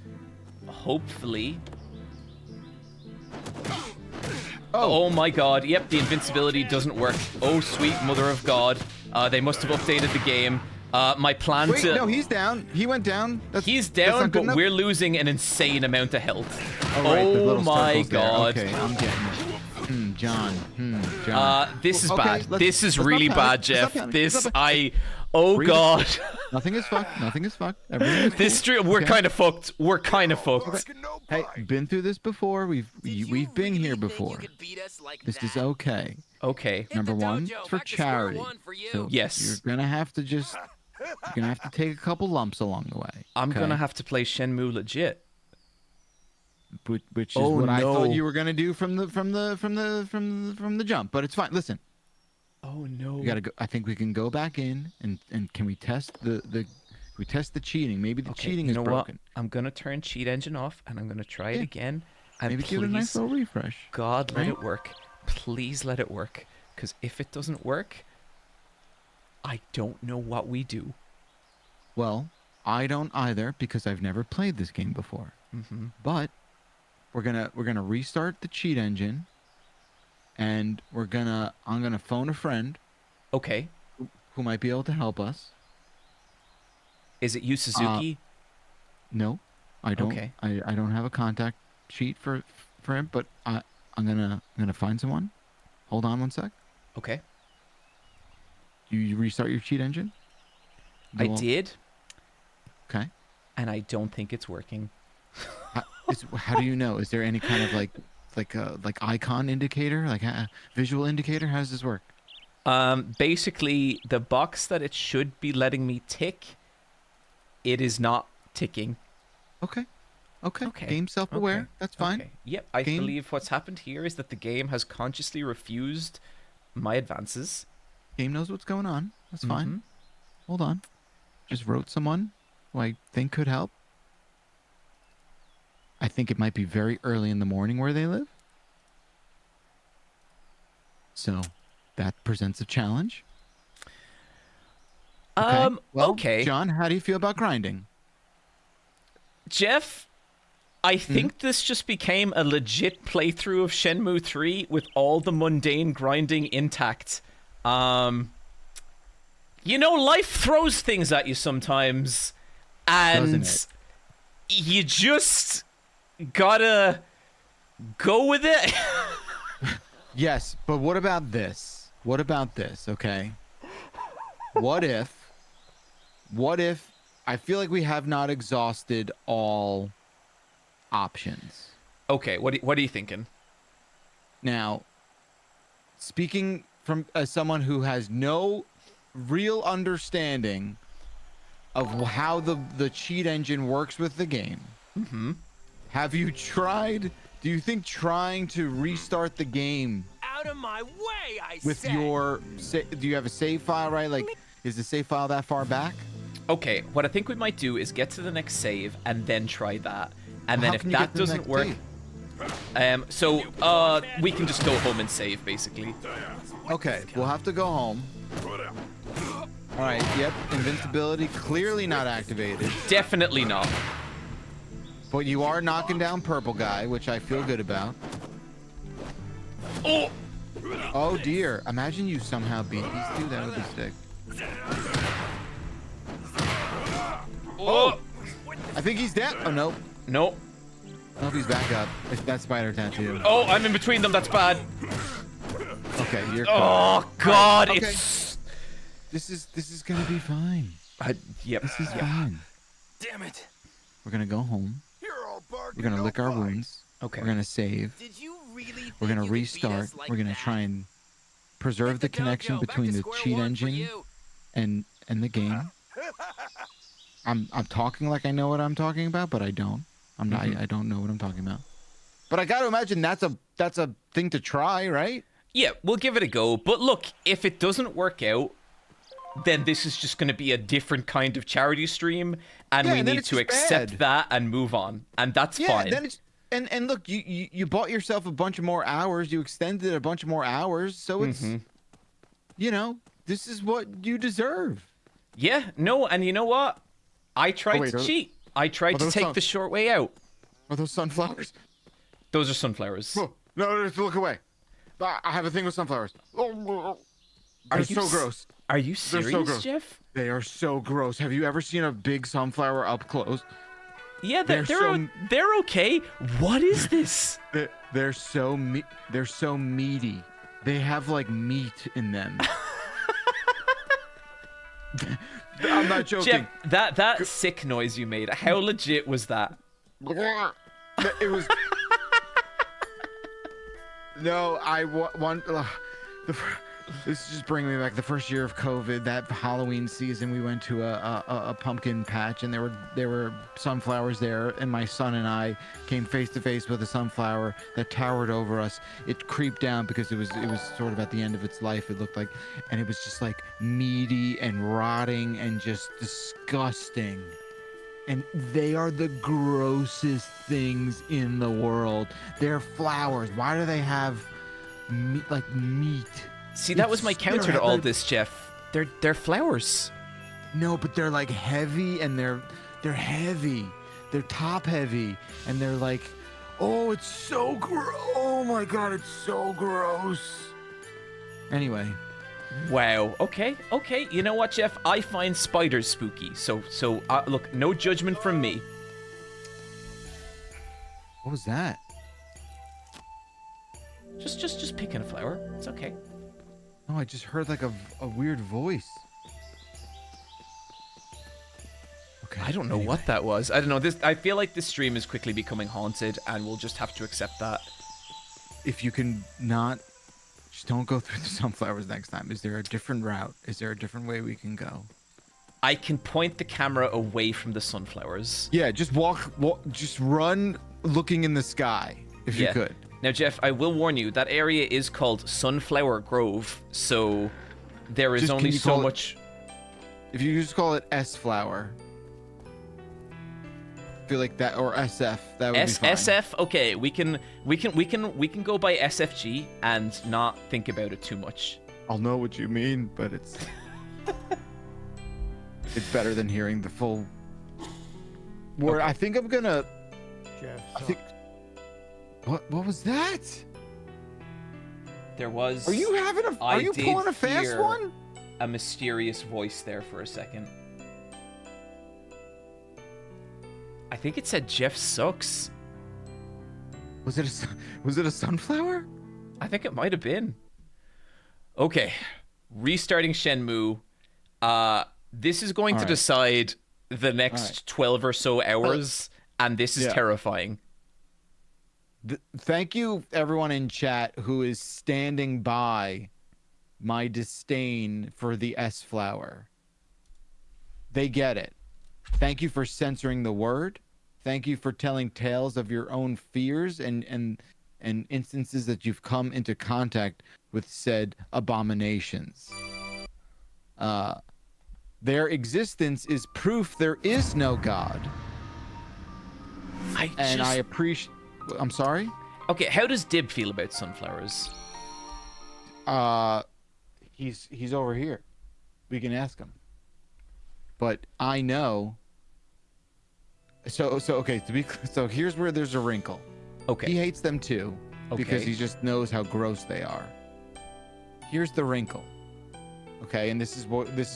Speaker 4: hopefully... Oh my god, yep, the invincibility doesn't work. Oh, sweet mother of God. They must have updated the game. My plan
Speaker 13: Wait, no, he's down. He went down.
Speaker 4: He's
Speaker 13: that's
Speaker 4: down,
Speaker 13: not good
Speaker 4: but
Speaker 13: enough?
Speaker 4: we're losing an insane amount of health.
Speaker 13: Right, the
Speaker 4: Oh
Speaker 13: little
Speaker 4: my
Speaker 13: circles there.
Speaker 4: god.
Speaker 13: Okay, I'm getting it. John. John.
Speaker 4: This is
Speaker 13: Okay,
Speaker 4: bad.
Speaker 13: let's-
Speaker 4: This is
Speaker 13: let's not
Speaker 4: really
Speaker 13: panic.
Speaker 4: bad,
Speaker 13: Let's not
Speaker 4: Jeff.
Speaker 13: panic.
Speaker 4: This,
Speaker 13: Let's not panic.
Speaker 4: oh
Speaker 13: Breathe.
Speaker 4: god.
Speaker 13: Nothing is fucked. Nothing is fucked. Everything is
Speaker 4: This
Speaker 13: cool.
Speaker 4: stream, we're
Speaker 13: Okay.
Speaker 4: kind of fucked. We're kind of fucked.
Speaker 13: Hey, been through this before. We've been here before. This is okay.
Speaker 4: Okay.
Speaker 13: Number one, it's for charity. So
Speaker 4: Yes.
Speaker 13: you're gonna have to take a couple lumps along the way.
Speaker 4: I'm
Speaker 13: okay?
Speaker 4: gonna have to play Shenmue legit.
Speaker 13: Which is
Speaker 4: Oh,
Speaker 13: what I
Speaker 4: no.
Speaker 13: thought you were gonna do from the jump. But it's fine. Listen.
Speaker 4: Oh no.
Speaker 13: We gotta go. I think we can go back in and can we test the cheating? Maybe the cheating
Speaker 4: you
Speaker 13: is
Speaker 4: know
Speaker 13: broken.
Speaker 4: What? I'm gonna turn cheat engine off and I'm gonna try it again. And
Speaker 13: Maybe give it a nice
Speaker 4: please,
Speaker 13: little refresh.
Speaker 4: God, let
Speaker 13: right?
Speaker 4: it work. Please let it work. Because if it doesn't work, I don't know what we do.
Speaker 13: Well, I don't either because I've never played this game before.
Speaker 4: Mm-hmm.
Speaker 13: But we're gonna restart the cheat engine, and I'm gonna phone a friend.
Speaker 4: Okay.
Speaker 13: Who might be able to help us?
Speaker 4: Is it you, Suzuki?
Speaker 13: No, I don't.
Speaker 4: Okay.
Speaker 13: I don't have a contact sheet for him, but I'm gonna find someone. Hold on one sec.
Speaker 4: Okay.
Speaker 13: You restart your cheat engine?
Speaker 4: I did.
Speaker 13: Okay.
Speaker 4: And I don't think it's working.
Speaker 13: How do you know? Is there any kind of like icon indicator, like a visual indicator? How does this work?
Speaker 4: Basically, the box that it should be letting me tick, it is not ticking.
Speaker 13: Okay. Game self-aware.
Speaker 4: Okay.
Speaker 13: That's fine.
Speaker 4: Okay. Yep. I
Speaker 13: Game-
Speaker 4: believe what's happened here is that the game has consciously refused my advances.
Speaker 13: Game knows what's going on. That's fine.
Speaker 4: Mhm.
Speaker 13: Hold on. Just wrote someone who I think could help. I think it might be very early in the morning where they live. So that presents a challenge. Well,
Speaker 4: okay.
Speaker 13: John, how do you feel about grinding?
Speaker 4: Jeff, I think this just became a legit playthrough of Shenmue 3 with all the mundane grinding intact. You know, life throws things at you sometimes, and
Speaker 13: Doesn't
Speaker 4: you just gotta go with it.
Speaker 13: Yes, but what about this? What about this, okay? What if I feel like we have not exhausted all options.
Speaker 4: Okay, what are you thinking?
Speaker 13: Now, speaking from as someone who has no real understanding of how the cheat engine works with the game, have you tried? Do you think trying to restart the game
Speaker 10: Out of my way, I
Speaker 13: with
Speaker 10: said.
Speaker 13: do you have a save file, right? Like, is the save file that far back?
Speaker 4: Okay, what I think we might do is get to the next save and then try that. And
Speaker 13: Well,
Speaker 4: then
Speaker 13: how
Speaker 4: if
Speaker 13: can you
Speaker 4: that
Speaker 13: get to the
Speaker 4: doesn't
Speaker 13: next
Speaker 4: work,
Speaker 13: save?
Speaker 4: So we can just go home and save, basically.
Speaker 13: Okay, we'll have to go home. All right, yep, invincibility clearly not activated.
Speaker 4: Definitely not.
Speaker 13: But you are knocking down purple guy, which I feel good about.
Speaker 4: Oh!
Speaker 13: Oh dear, imagine you somehow beat these two, that would be sick.
Speaker 4: Oh!
Speaker 13: I think he's dead. Oh, no.
Speaker 4: Nope.
Speaker 13: I hope he's back up. It's that spider tattoo.
Speaker 4: Oh, I'm in between them, that's bad.
Speaker 13: Okay, you're
Speaker 4: Oh, God,
Speaker 13: okay.
Speaker 4: it's...
Speaker 13: This is gonna be fine.
Speaker 4: Yep.
Speaker 13: This is fine.
Speaker 16: Damn it.
Speaker 13: We're gonna go home. We're gonna lick our wounds.
Speaker 4: Okay.
Speaker 13: We're gonna save. We're gonna restart. We're gonna try and preserve the connection between the cheat engine and the game. I'm talking like I know what I'm talking about, but I don't. I'm not. I don't know what I'm talking about. But I got to imagine that's a thing to try, right?
Speaker 4: Yeah, we'll give it a go. But look, if it doesn't work out, then this is just going to be a different kind of charity stream, and we need to accept that and move on, and that's fine.
Speaker 13: Then it's and look, you bought yourself a bunch of more hours. You extended a bunch of more hours, so it's you know, this is what you deserve.
Speaker 4: Yeah, no, and you know what? I tried to cheat. I tried to take the short way out.
Speaker 13: Are those sunflowers?
Speaker 4: Those are sunflowers.
Speaker 13: Oh, no, look away. I have a thing with sunflowers. They're so gross.
Speaker 4: Are you serious,
Speaker 13: so gross.
Speaker 4: Jeff?
Speaker 13: They are so gross. Have you ever seen a big sunflower up close?
Speaker 4: Yeah, they're okay. What is this?
Speaker 13: They're so meaty. They have like meat in them. I'm not joking.
Speaker 4: Jeff, that sick noise you made, how legit was that?
Speaker 13: It was. No, I want. This is just bringing me back the first year of COVID. That Halloween season, we went to a pumpkin patch, and there were sunflowers there, and my son and I came face to face with a sunflower that towered over us. It creeped down because it was sort of at the end of its life, it looked like, and it was just like meaty and rotting and just disgusting. And they are the grossest things in the world. They're flowers. Why do they have meat?
Speaker 4: See, that was my counter to all this, Jeff. They're flowers.
Speaker 13: No, but they're like heavy, and they're heavy. They're top heavy, and they're like, oh, it's so gross. Oh my God, it's so gross. Anyway.
Speaker 4: Wow. Okay. You know what, Jeff? I find spiders spooky. So look, no judgment from me.
Speaker 13: What was that?
Speaker 4: Just picking a flower. It's okay.
Speaker 13: No, I just heard like a weird voice. Okay.
Speaker 4: I don't know what that was. I don't know. I feel like this stream is quickly becoming haunted, and we'll just have to accept that.
Speaker 13: If you can not, just don't go through the sunflowers next time. Is there a different route? Is there a different way we can go?
Speaker 4: I can point the camera away from the sunflowers.
Speaker 13: Yeah, just walk, just run looking in the sky, if you could.
Speaker 4: Now, Jeff, I will warn you, that area is called Sunflower Grove, so there is only so much...
Speaker 13: If you just call it S-Flower, I feel like that, or SF, that would be fine.
Speaker 4: SF, okay, we can go by SFG and not think about it too much.
Speaker 13: I'll know what you mean, but it's it's better than hearing the full word. Okay. I think I'm gonna. Jeff, What was that?
Speaker 4: There was.
Speaker 13: Are you having a? Are you pulling a fast one?
Speaker 4: A mysterious voice there for a second. I think it said Jeff sucks.
Speaker 13: Was it a sunflower?
Speaker 4: I think it might have been. Okay, restarting Shenmue. This is going to decide the next 12 or so hours, and this is terrifying.
Speaker 13: Thank you, everyone in chat who is standing by my disdain for the S-Flower. They get it. Thank you for censoring the word. Thank you for telling tales of your own fears and instances that you've come into contact with said abominations. Their existence is proof there is no God. I appreciate... I'm sorry?
Speaker 4: Okay, how does Dib feel about sunflowers?
Speaker 13: He's over here. We can ask him. But I know. So okay. So here's where there's a wrinkle.
Speaker 4: Okay.
Speaker 13: He hates them too, because
Speaker 4: Okay.
Speaker 13: he just knows how gross they are. Here's the wrinkle. Okay, and this is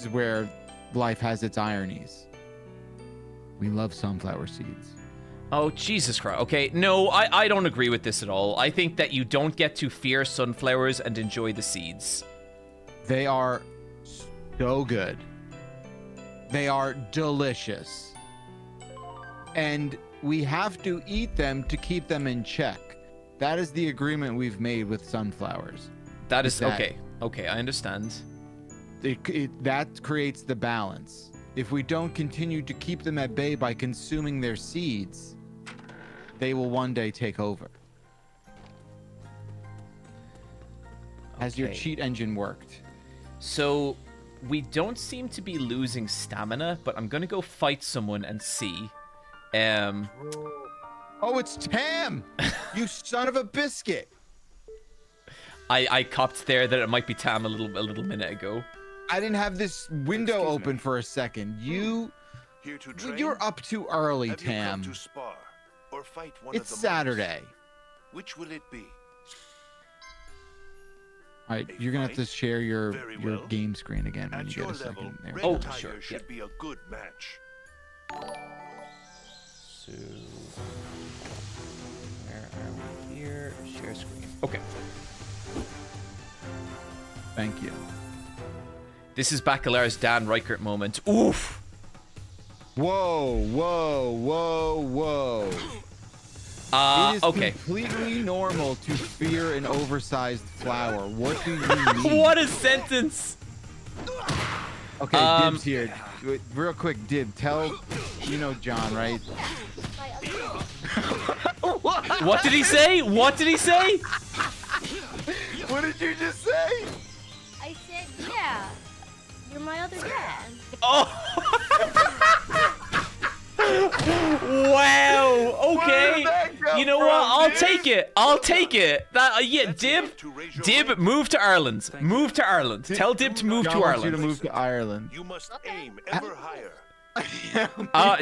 Speaker 13: where life has its ironies. We love sunflower seeds.
Speaker 4: Oh, Jesus Christ. Okay, no, I don't agree with this at all. I think that you don't get to fear sunflowers and enjoy the seeds.
Speaker 13: They are so good. They are delicious. And we have to eat them to keep them in check. That is the agreement we've made with sunflowers.
Speaker 4: That is okay. Okay, I understand.
Speaker 13: That creates the balance. If we don't continue to keep them at bay by consuming their seeds, they will one day take over. Has your
Speaker 4: Okay.
Speaker 13: cheat engine worked?
Speaker 4: So, we don't seem to be losing stamina, but I'm gonna go fight someone and see.
Speaker 13: Oh, it's Tam! You son of a biscuit!
Speaker 4: I copped there that it might be Tam a little minute ago.
Speaker 13: I didn't have this window open for a second. You're up too early,
Speaker 15: Have you
Speaker 13: Tam.
Speaker 15: come to spar or fight one
Speaker 13: It's
Speaker 15: of the
Speaker 13: Saturday.
Speaker 15: monsters? Which will it be?
Speaker 13: All right, you're gonna have to share your
Speaker 15: Very well.
Speaker 13: game screen again when
Speaker 15: At
Speaker 13: you
Speaker 15: your
Speaker 13: get a
Speaker 15: level,
Speaker 13: second. There.
Speaker 15: Red
Speaker 4: Oh,
Speaker 15: Tiger
Speaker 4: sure,
Speaker 15: should
Speaker 4: yeah.
Speaker 15: be a good match.
Speaker 4: So, where are we here? Share screen. Okay.
Speaker 13: Thank you.
Speaker 4: This is Bacalar's Dan Reichert moment. Oof!
Speaker 13: Whoa, whoa, whoa, whoa. It is
Speaker 4: Okay.
Speaker 13: completely normal to fear an oversized flower. What do you mean?
Speaker 4: What a sentence!
Speaker 13: Okay, Dib's here. Wait, real quick, Dib, tell John, right?
Speaker 4: What did he say? What did he say?
Speaker 13: What did you just say?
Speaker 8: I said, yeah. You're my other dad.
Speaker 4: Wow. Okay.
Speaker 13: that come
Speaker 4: You know
Speaker 13: from,
Speaker 4: what? I'll
Speaker 13: dude?
Speaker 4: take it. I'll take it. That yeah, Dib, move to Ireland. Move to Ireland. Tell Dib to move
Speaker 13: John
Speaker 4: to
Speaker 13: wants you to
Speaker 4: Ireland.
Speaker 13: move to Ireland.
Speaker 15: You must aim ever higher.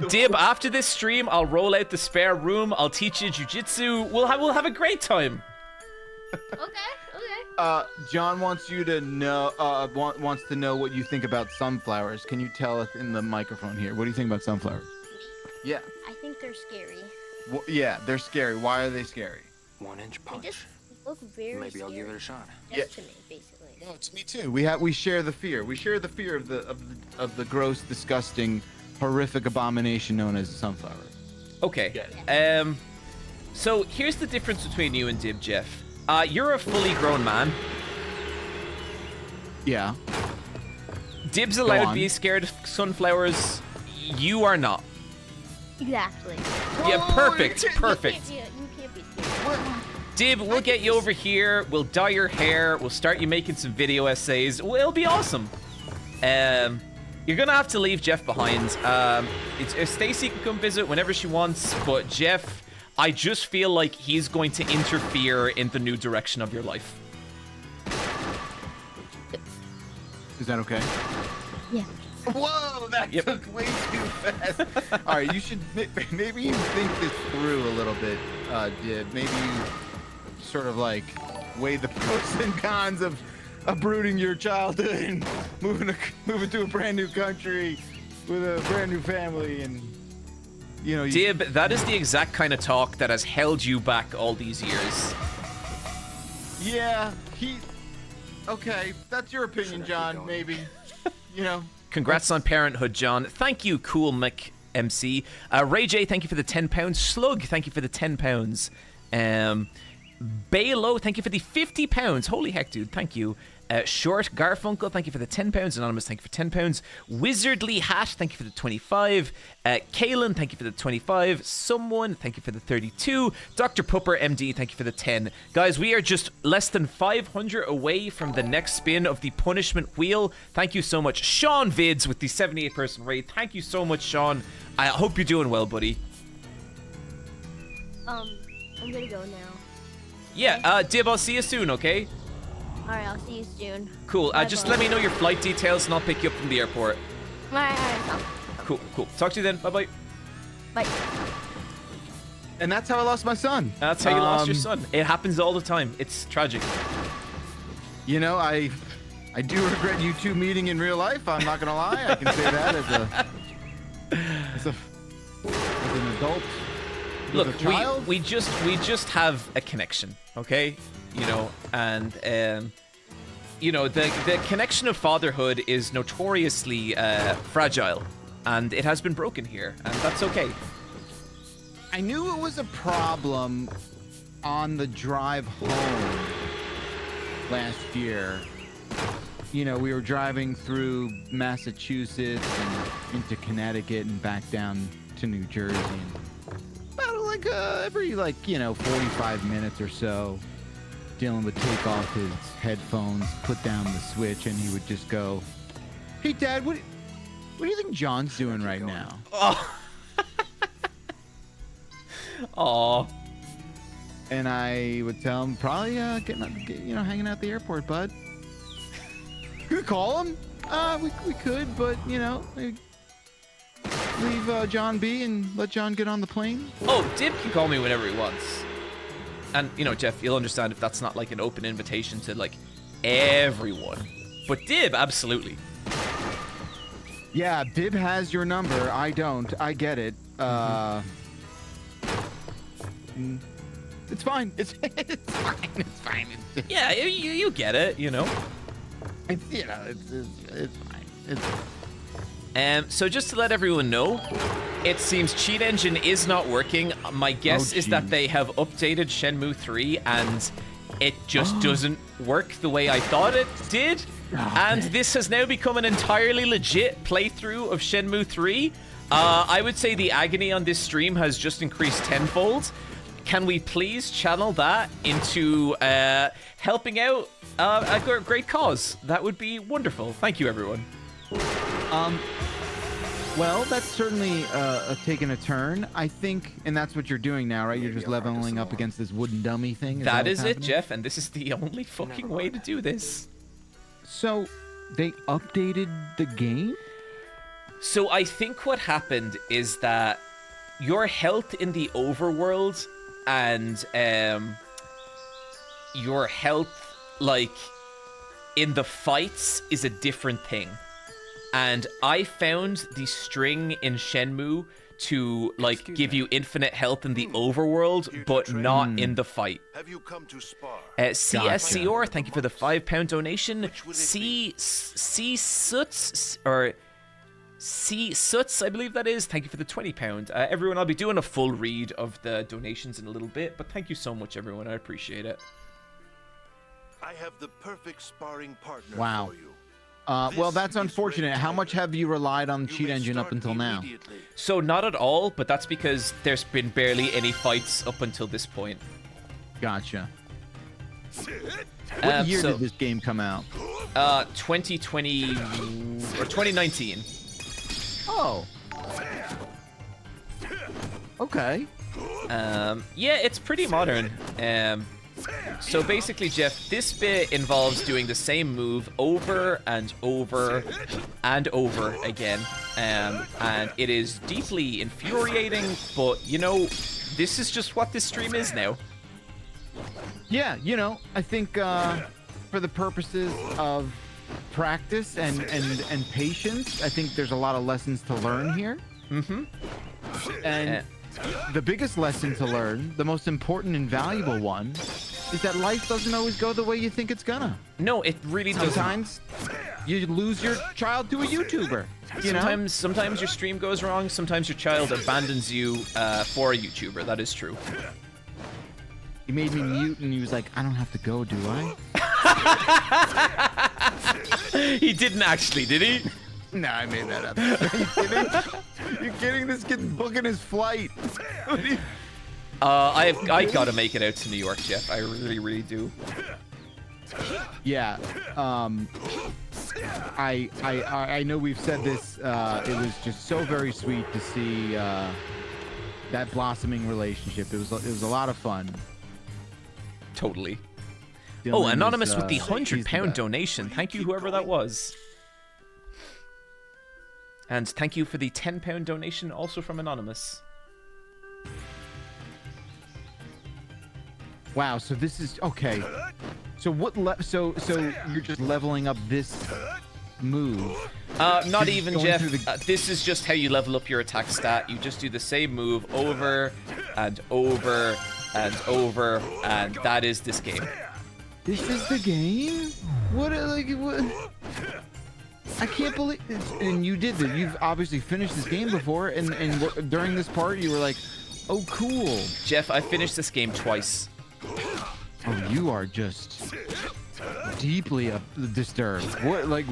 Speaker 4: Dib, after this stream, I'll roll out the spare room. I'll teach you jujitsu. We'll have a great time.
Speaker 8: Okay.
Speaker 13: John wants you to know. Wants to know what you think about sunflowers. Can you tell us in the microphone here? What do you think about sunflowers? Yeah.
Speaker 8: I think they're scary.
Speaker 13: Yeah, they're scary. Why are they scary?
Speaker 14: 1-inch
Speaker 8: They
Speaker 14: punch.
Speaker 8: just look very
Speaker 14: Maybe I'll
Speaker 8: scary.
Speaker 14: give it a shot.
Speaker 8: Just to me, basically.
Speaker 13: No, it's me too. We share the fear. We share the fear of the gross, disgusting, horrific abomination known as sunflower.
Speaker 4: Okay. So here's the difference between you and Dib, Jeff. You're a fully grown man.
Speaker 13: Yeah.
Speaker 4: Dib's
Speaker 13: Go
Speaker 4: allowed
Speaker 13: on.
Speaker 4: to be scared of sunflowers. You are not.
Speaker 8: Exactly.
Speaker 4: Yeah, perfect, perfect.
Speaker 8: You can't be scared.
Speaker 4: Dib, we'll get you over here. We'll dye your hair. We'll start you making some video essays. Well, it'll be awesome. You're gonna have to leave Jeff behind. Stacy can come visit whenever she wants, but Jeff, I just feel like he's going to interfere in the new direction of your life.
Speaker 13: Is that okay?
Speaker 8: Yeah.
Speaker 13: Whoa, that took way too fast. All right, you should maybe you think this through a little bit, Dib. Maybe you sort of like weigh the pros and cons of uprooting your childhood and moving to a brand new country with a brand new family, and
Speaker 4: Dib, that is the exact kind of talk that has held you back all these years.
Speaker 13: Yeah, okay, that's your opinion, John. Maybe,
Speaker 4: Congrats on parenthood, John. Thank you, Cool Mick MC. Ray J, thank you for the £10. Slug, thank you for the £10. Balo, thank you for the £50. Holy heck, dude, thank you. Short Garfunkel, thank you for the £10. Anonymous, thank you for £10. Wizardly Hat, thank you for the 25. Kaylin, thank you for the 25. Someone, thank you for the 32. Dr. Pupper MD, thank you for the 10. Guys, we are just less than 500 away from the next spin of the punishment wheel. Thank you so much. Sean Vids with the 78-person raid. Thank you so much, Sean. I hope you're doing well, buddy.
Speaker 8: I'm gonna go now.
Speaker 4: Yeah, Dib, I'll see you soon, okay?
Speaker 8: Alright, I'll see you soon.
Speaker 4: Cool. Just let me know your flight details and I'll pick you up from the airport.
Speaker 8: Alright.
Speaker 4: Cool. Talk to you then. Bye-bye.
Speaker 8: Bye.
Speaker 13: And that's how I lost my son.
Speaker 4: That's how you lost your son. It happens all the time. It's tragic.
Speaker 13: You know, I do regret you two meeting in real life. I'm not gonna lie. I can say that as an adult.
Speaker 4: Look,
Speaker 13: a child.
Speaker 4: we just have a connection, okay? You know, and you know, the connection of fatherhood is notoriously fragile, and it has been broken here, and that's okay.
Speaker 13: I knew it was a problem on the drive home last year. You know, we were driving through Massachusetts and into Connecticut and back down to New Jersey. And about every 45 minutes or so, Dylan would take off his headphones, put down the switch, and he would just go, "Hey, Dad, what do you think John's doing right now?"
Speaker 4: Oh. Aw.
Speaker 13: And I would tell him, probably hanging out at the airport, bud. Could call him. We could, but leave John be and let John get on the plane.
Speaker 4: Oh, Dib can call me whenever he wants. And Jeff, you'll understand if that's not like an open invitation to like everyone. But Dib, absolutely.
Speaker 13: Yeah, Dib has your number. I don't. I get it. It's fine. It's fine. It's fine.
Speaker 4: Yeah, you get it. You know.
Speaker 13: It's fine. It's fine.
Speaker 4: So just to let everyone know, it seems Cheat Engine is not working. My guess is that they have updated Shenmue 3 and it just doesn't work the way I thought it did. And this has now become an entirely legit playthrough of Shenmue 3. I would say the agony on this stream has just increased tenfold. Can we please channel that into helping out a great cause? That would be wonderful. Thank you, everyone.
Speaker 13: Well, that's certainly taken a turn, I think, and that's what you're doing now, right? You're just leveling up against this wooden dummy thing.
Speaker 4: That is it, Jeff, and this is the only fucking way to do this.
Speaker 13: So, they updated the game?
Speaker 4: So I think what happened is that your health in the overworld and your health, like, in the fights is a different thing. And I found the string in Shenmue to, like, give you infinite health in the overworld, but not in the fight.
Speaker 15: Have you come to spar?
Speaker 4: CSCR, thank you for the £5 donation. C Suts, I believe that is. Thank you for the £20. Everyone, I'll be doing a full read of the donations in a little bit, but thank you so much, everyone. I appreciate it.
Speaker 15: I have the perfect sparring partner
Speaker 13: Wow.
Speaker 15: for you.
Speaker 13: Well, that's unfortunate. How much have you relied on Cheat Engine up until now?
Speaker 4: So not at all, but that's because there's been barely any fights up until this point.
Speaker 13: Gotcha. What year did this game come out?
Speaker 4: 2020 or 2019.
Speaker 13: Oh. Okay.
Speaker 4: Yeah, it's pretty modern. So basically, Jeff, this bit involves doing the same move over and over and over again. And it is deeply infuriating, but, this is just what this stream is now.
Speaker 13: Yeah, I think for the purposes of practice and patience, I think there's a lot of lessons to learn here.
Speaker 4: Mm-hmm.
Speaker 13: And the biggest lesson to learn, the most important and valuable one, is that life doesn't always go the way you think it's gonna.
Speaker 4: No, it really doesn't.
Speaker 13: Sometimes you lose your child to a YouTuber.
Speaker 4: Sometimes your stream goes wrong. Sometimes your child abandons you for a YouTuber. That is true.
Speaker 13: He made me mute, and he was like, "I don't have to go, do I?"
Speaker 4: He didn't actually, did he?
Speaker 13: No, I made that up. Are you kidding? You're kidding? This kid's booking his flight.
Speaker 4: I gotta make it out to New York, Jeff. I really, really do.
Speaker 13: Yeah. I know we've said this. It was just so very sweet to see that blossoming relationship. It was a lot of fun.
Speaker 4: Totally.
Speaker 13: Dylan
Speaker 4: Oh, Anonymous with the
Speaker 13: he's
Speaker 4: £100
Speaker 13: best.
Speaker 4: donation. Thank you, whoever that was. And thank you for the £10 donation, also from Anonymous.
Speaker 13: Wow, so this is okay. So what? So you're just leveling up this move.
Speaker 4: Not
Speaker 13: You're
Speaker 4: even,
Speaker 13: going
Speaker 4: Jeff.
Speaker 13: through the-
Speaker 4: This is just how you level up your attack stat. You just do the same move over and over and over, and that is this game.
Speaker 13: This is the game? What? I can't believe. And you did that. You've obviously finished this game before, and during this part, you were like, "Oh, cool."
Speaker 4: Jeff, I finished this game twice.
Speaker 13: Oh, you are just deeply disturbed. What? Like?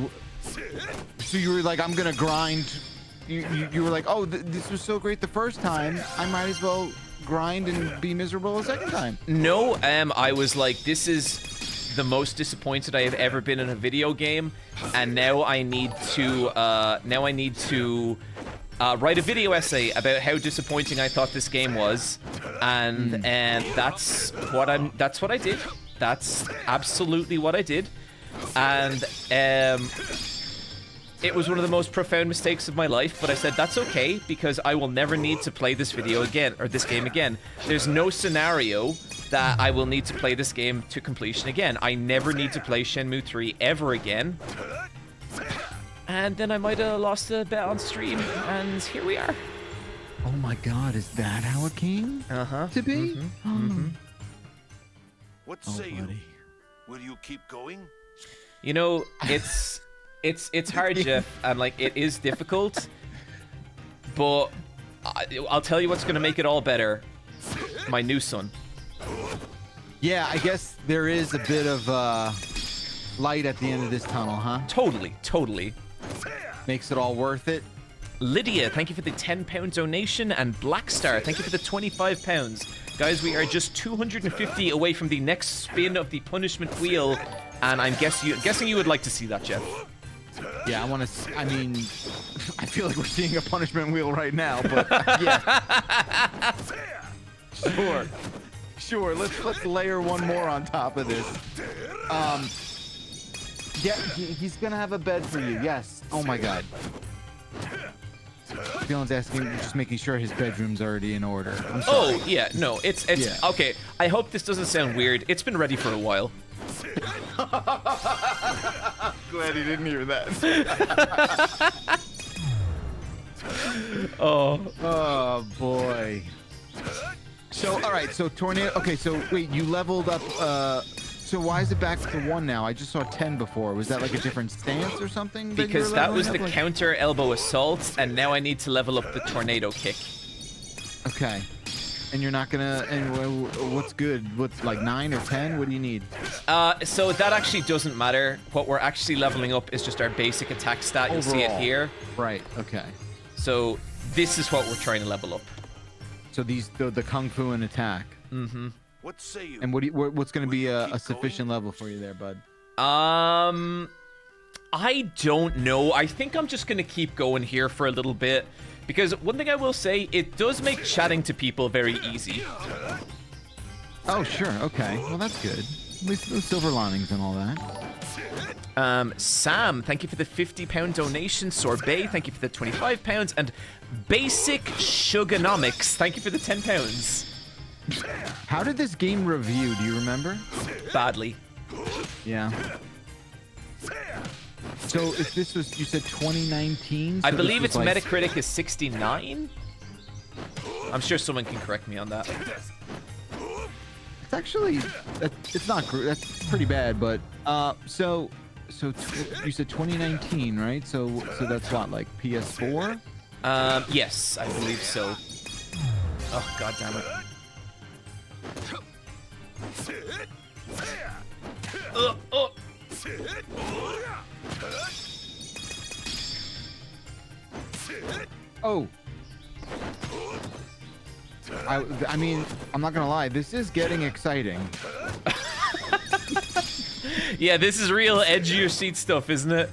Speaker 13: So you were like, "I'm gonna grind." You were like, "Oh, this was so great the first time. I might as well grind and be miserable a second time."
Speaker 4: No, I was like, this is the most disappointed I have ever been in a video game, and now I need to write a video essay about how disappointing I thought this game was, and that's what I did. That's absolutely what I did, and it was one of the most profound mistakes of my life, but I said that's okay because I will never need to play this video again, or this game again. There's no scenario that I will need to play this game to completion again. I never need to play Shenmue 3 ever again. And then I might have lost a bet on stream, and here we are.
Speaker 13: Oh my God, is that how it came to be?
Speaker 15: What say you? Will you keep going?
Speaker 4: You know, it's hard, Jeff, and like it is difficult, but I'll tell you what's gonna make it all better. My new son.
Speaker 13: Yeah, I guess there is a bit of light at the end of this tunnel, huh?
Speaker 4: Totally.
Speaker 13: Makes it all worth it.
Speaker 4: Lydia, thank you for the £10 donation, and Blackstar, thank you for the £25. Guys, we are just 250 away from the next spin of the punishment wheel, and I'm guessing you would like to see that, Jeff.
Speaker 13: Yeah, I want to. I mean, I feel like we're seeing a punishment wheel right now, but yeah. Sure. Let's layer one more on top of this. Yeah, he's gonna have a bed for you. Yes. Oh my God. Dylan's asking, just making sure his bedroom's already in order. I'm sorry.
Speaker 4: Oh yeah, no, it's
Speaker 13: Yeah.
Speaker 4: okay. I hope this doesn't sound weird. It's been ready for a while.
Speaker 13: Glad he didn't hear that. Oh boy. So all right, so tornado. Okay, so wait, you leveled up. So why is it back to 1 now? I just saw 10 before. Was that like a different stance or something?
Speaker 4: Because that was the counter elbow assault, and now I need to level up the tornado kick.
Speaker 13: Okay. And you're not gonna. And what's good? What's like 9 or 10? What do you need?
Speaker 4: So that actually doesn't matter. What we're actually leveling up is just our basic attack stat. You'll see it
Speaker 13: Overall.
Speaker 4: here.
Speaker 13: Right. Okay.
Speaker 4: So this is what we're trying to level up.
Speaker 13: So these the kung fu and attack.
Speaker 4: Mm-hmm.
Speaker 15: What say you?
Speaker 13: And what's going to be a sufficient level for you there, bud?
Speaker 4: I don't know. I think I'm just gonna keep going here for a little bit, because one thing I will say, it does make chatting to people very easy.
Speaker 13: Oh, sure. Okay. Well, that's good. At least the silver linings and all that.
Speaker 4: Sam, thank you for the £50 donation. Sorbet, thank you for the £25. And Basic Suganomics, thank you for the £10.
Speaker 13: How did this game review? Do you remember?
Speaker 4: Badly.
Speaker 13: Yeah. So if this was, you said 2019? So
Speaker 4: I believe
Speaker 13: this
Speaker 4: its
Speaker 13: was like...
Speaker 4: Metacritic is 69. I'm sure someone can correct me on that.
Speaker 13: It's actually, it's not, that's pretty bad, but, so you said 2019, right? So that's what, like PS4?
Speaker 4: Yes, I believe so. Oh, god damn it.
Speaker 13: Oh. I mean, I'm not gonna lie, this is getting exciting.
Speaker 4: Yeah, this is real edge of your seat stuff, isn't it?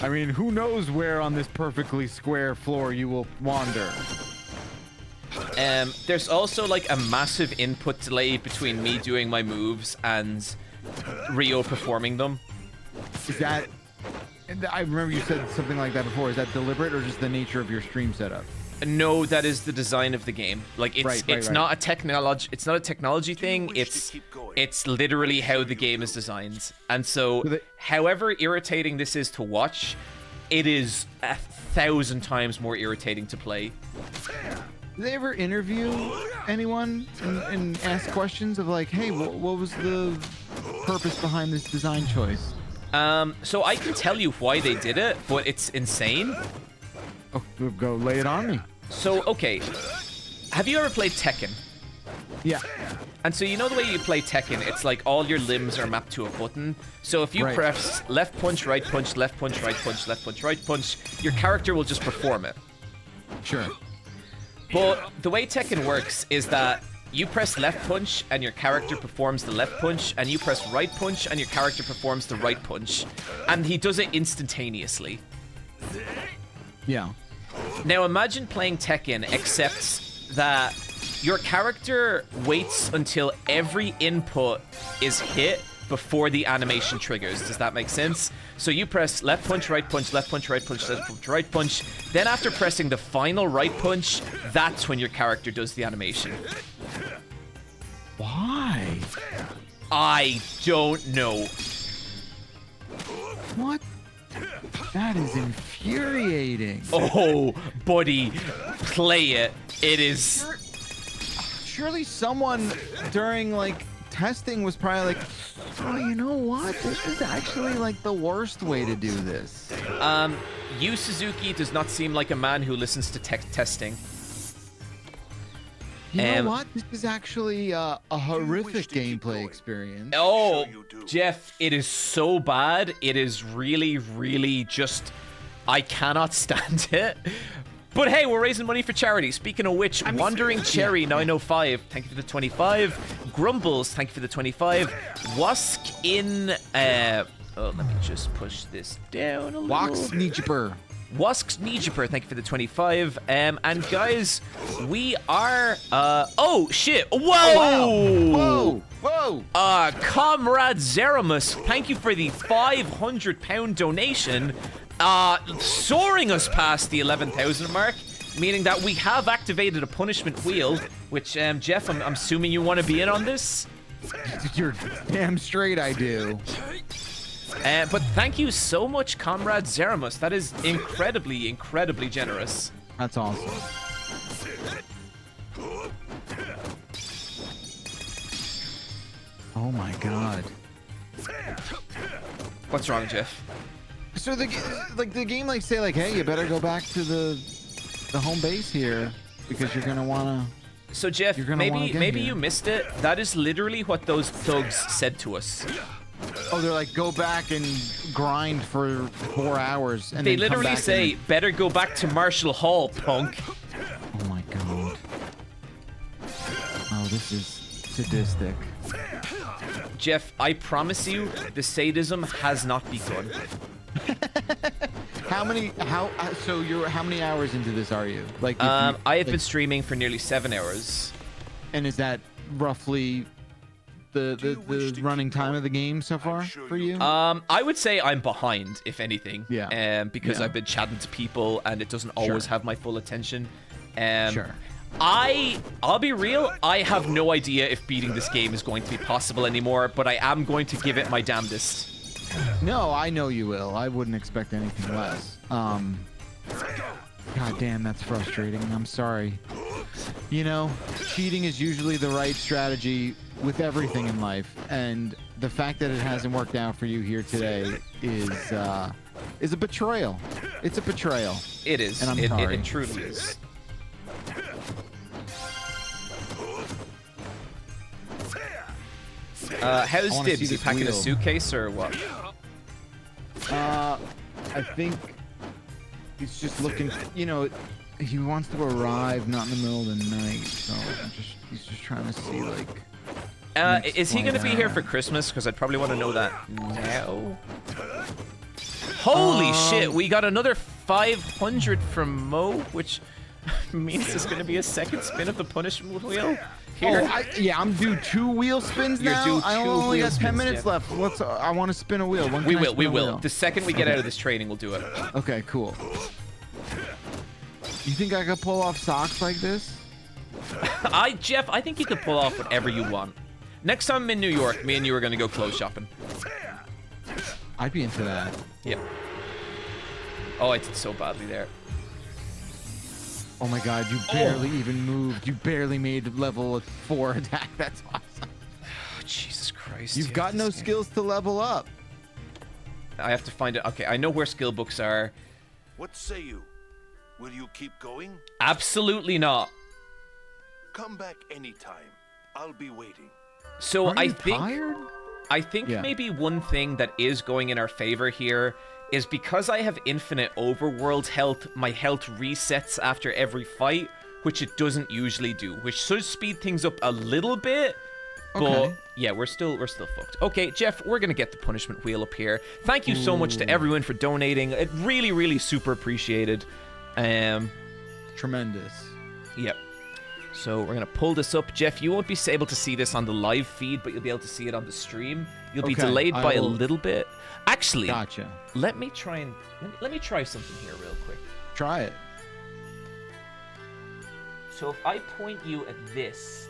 Speaker 13: I mean, who knows where on this perfectly square floor you will wander.
Speaker 4: There's also like a massive input delay between me doing my moves and Rio performing them.
Speaker 13: Is that... I remember you said something like that before. Is that deliberate or just the nature of your stream setup?
Speaker 4: No, that is the design of the game. Like it's not a technology thing. It's literally how the game is designed. And so, however irritating this is to watch, it is 1,000 times more irritating to play.
Speaker 13: Do they ever interview anyone and ask questions of like, hey, what was the purpose behind this design choice?
Speaker 4: So I can tell you why they did it, but it's insane.
Speaker 13: Oh, go lay it on me.
Speaker 4: So, okay. Have you ever played Tekken?
Speaker 13: Yeah.
Speaker 4: And so you know the way you play Tekken, it's like all your limbs are mapped to a button. So if you press left punch, right punch, left punch, right punch, left punch, right punch, your character will just perform it.
Speaker 13: Sure.
Speaker 4: But the way Tekken works is that you press left punch and your character performs the left punch, and you press right punch and your character performs the right punch. And he does it instantaneously.
Speaker 13: Yeah.
Speaker 4: Now imagine playing Tekken, except that your character waits until every input is hit before the animation triggers. Does that make sense? So you press left punch, right punch, left punch, right punch, left punch, right punch. Then after pressing the final right punch, that's when your character does the animation.
Speaker 13: Why?
Speaker 4: I don't know.
Speaker 13: What? That is infuriating.
Speaker 4: Oh, buddy, play it. It is...
Speaker 13: Surely someone during, like, testing was probably like, oh, you know what? This is actually, like, the worst way to do this.
Speaker 4: Yu Suzuki does not seem like a man who listens to testing.
Speaker 13: You know what? This is actually a horrific gameplay experience.
Speaker 4: Oh, Jeff, it is so bad. It is really, really just... I cannot stand it. But hey, we're raising money for charity. Speaking of which, Wandering Cherry 905, thank you for the 25. Grumbles, thank you for the 25. Wask in... oh, let me just push this down a little. Wask Sneejiper, thank you for the 25. And guys, we are... oh, shit. Whoa!
Speaker 13: Oh, wow.
Speaker 4: Whoa! Comrade Zeramus, thank you for the £500 donation. Soaring us past the 11,000 mark, meaning that we have activated a punishment wheel, which, Jeff, I'm assuming you want to be in on this?
Speaker 13: You're damn straight I do.
Speaker 4: But thank you so much, Comrade Zeramus. That is incredibly, incredibly generous.
Speaker 13: That's awesome. Oh my god.
Speaker 4: What's wrong, Jeff?
Speaker 13: So the game say like, hey, you better go back to the home base here because you're gonna wanna.
Speaker 4: So Jeff, maybe you missed it. That is literally what those thugs said to us.
Speaker 13: Oh, they're like, go back and grind for 4 hours, and
Speaker 4: they
Speaker 13: then
Speaker 4: literally say, better go back to Marshall Hall, punk.
Speaker 13: Oh my god. Oh, this is sadistic.
Speaker 4: Jeff, I promise you, the sadism has not begun.
Speaker 13: How many hours into this are you? Like,
Speaker 4: I have been streaming for nearly 7 hours.
Speaker 13: And is that roughly the running time of the game so far for you?
Speaker 4: I would say I'm behind, if anything.
Speaker 13: Yeah.
Speaker 4: Because I've been chatting to people and it doesn't always have my full attention.
Speaker 13: Sure.
Speaker 4: I'll be real, I have no idea if beating this game is going to be possible anymore, but I am going to give it my damnedest.
Speaker 13: No, I know you will. I wouldn't expect anything less. God damn, that's frustrating. I'm sorry. You know, cheating is usually the right strategy with everything in life, and the fact that it hasn't worked out for you here today is a betrayal. It's a betrayal.
Speaker 4: It is.
Speaker 13: And I'm sorry.
Speaker 4: It truly is. How's Dibs? Is he packing a suitcase or what?
Speaker 13: I think he's just looking, you know, he wants to arrive not in the middle of the night, so he's just trying to see, like...
Speaker 4: is he going to be here for Christmas? Because I'd probably want to know that now. Holy shit, we got another 500 from Mo, which... Means there's going to be a second spin of the punishment wheel. Here.
Speaker 13: Oh, I'm due 2 wheel spins
Speaker 4: You're
Speaker 13: now.
Speaker 4: due
Speaker 13: I
Speaker 4: 2
Speaker 13: only
Speaker 4: wheel
Speaker 13: got 10
Speaker 4: spins,
Speaker 13: minutes
Speaker 4: yeah.
Speaker 13: left. I want to spin a wheel. When
Speaker 4: We
Speaker 13: can I
Speaker 4: will.
Speaker 13: spin
Speaker 4: We
Speaker 13: a
Speaker 4: will.
Speaker 13: wheel?
Speaker 4: The second we get out of this training, we'll do it.
Speaker 13: Okay, cool. You think I could pull off socks like this?
Speaker 4: Jeff, I think you could pull off whatever you want. Next time I'm in New York, me and you are going to go clothes shopping.
Speaker 13: I'd be into that.
Speaker 4: Yep. Oh, I did so badly there.
Speaker 13: Oh my god, you barely even moved. You barely made level 4 attack. That's awesome.
Speaker 4: Oh, Jesus Christ.
Speaker 13: You've got no skills to level up.
Speaker 4: I have to find it. Okay, I know where skill books are.
Speaker 15: What say you? Will you keep going?
Speaker 4: Absolutely not.
Speaker 15: Come back anytime. I'll be waiting.
Speaker 4: So
Speaker 13: Are you tired?
Speaker 4: I think maybe one thing that is going in our favor here is because I have infinite overworld health, my health resets after every fight, which it doesn't usually do, which should speed things up a little bit. But yeah, we're still fucked. Okay, Jeff, we're gonna get the punishment wheel up here. Thank you so much to everyone for donating. It really super appreciated.
Speaker 13: Tremendous.
Speaker 4: Yep. So we're gonna pull this up. Jeff, you won't be able to see this on the live feed, but you'll be able to see it on the stream. You'll be delayed by a little bit. Actually,
Speaker 13: gotcha.
Speaker 4: Let me try something here real quick.
Speaker 13: Try it.
Speaker 4: So if I point you at this,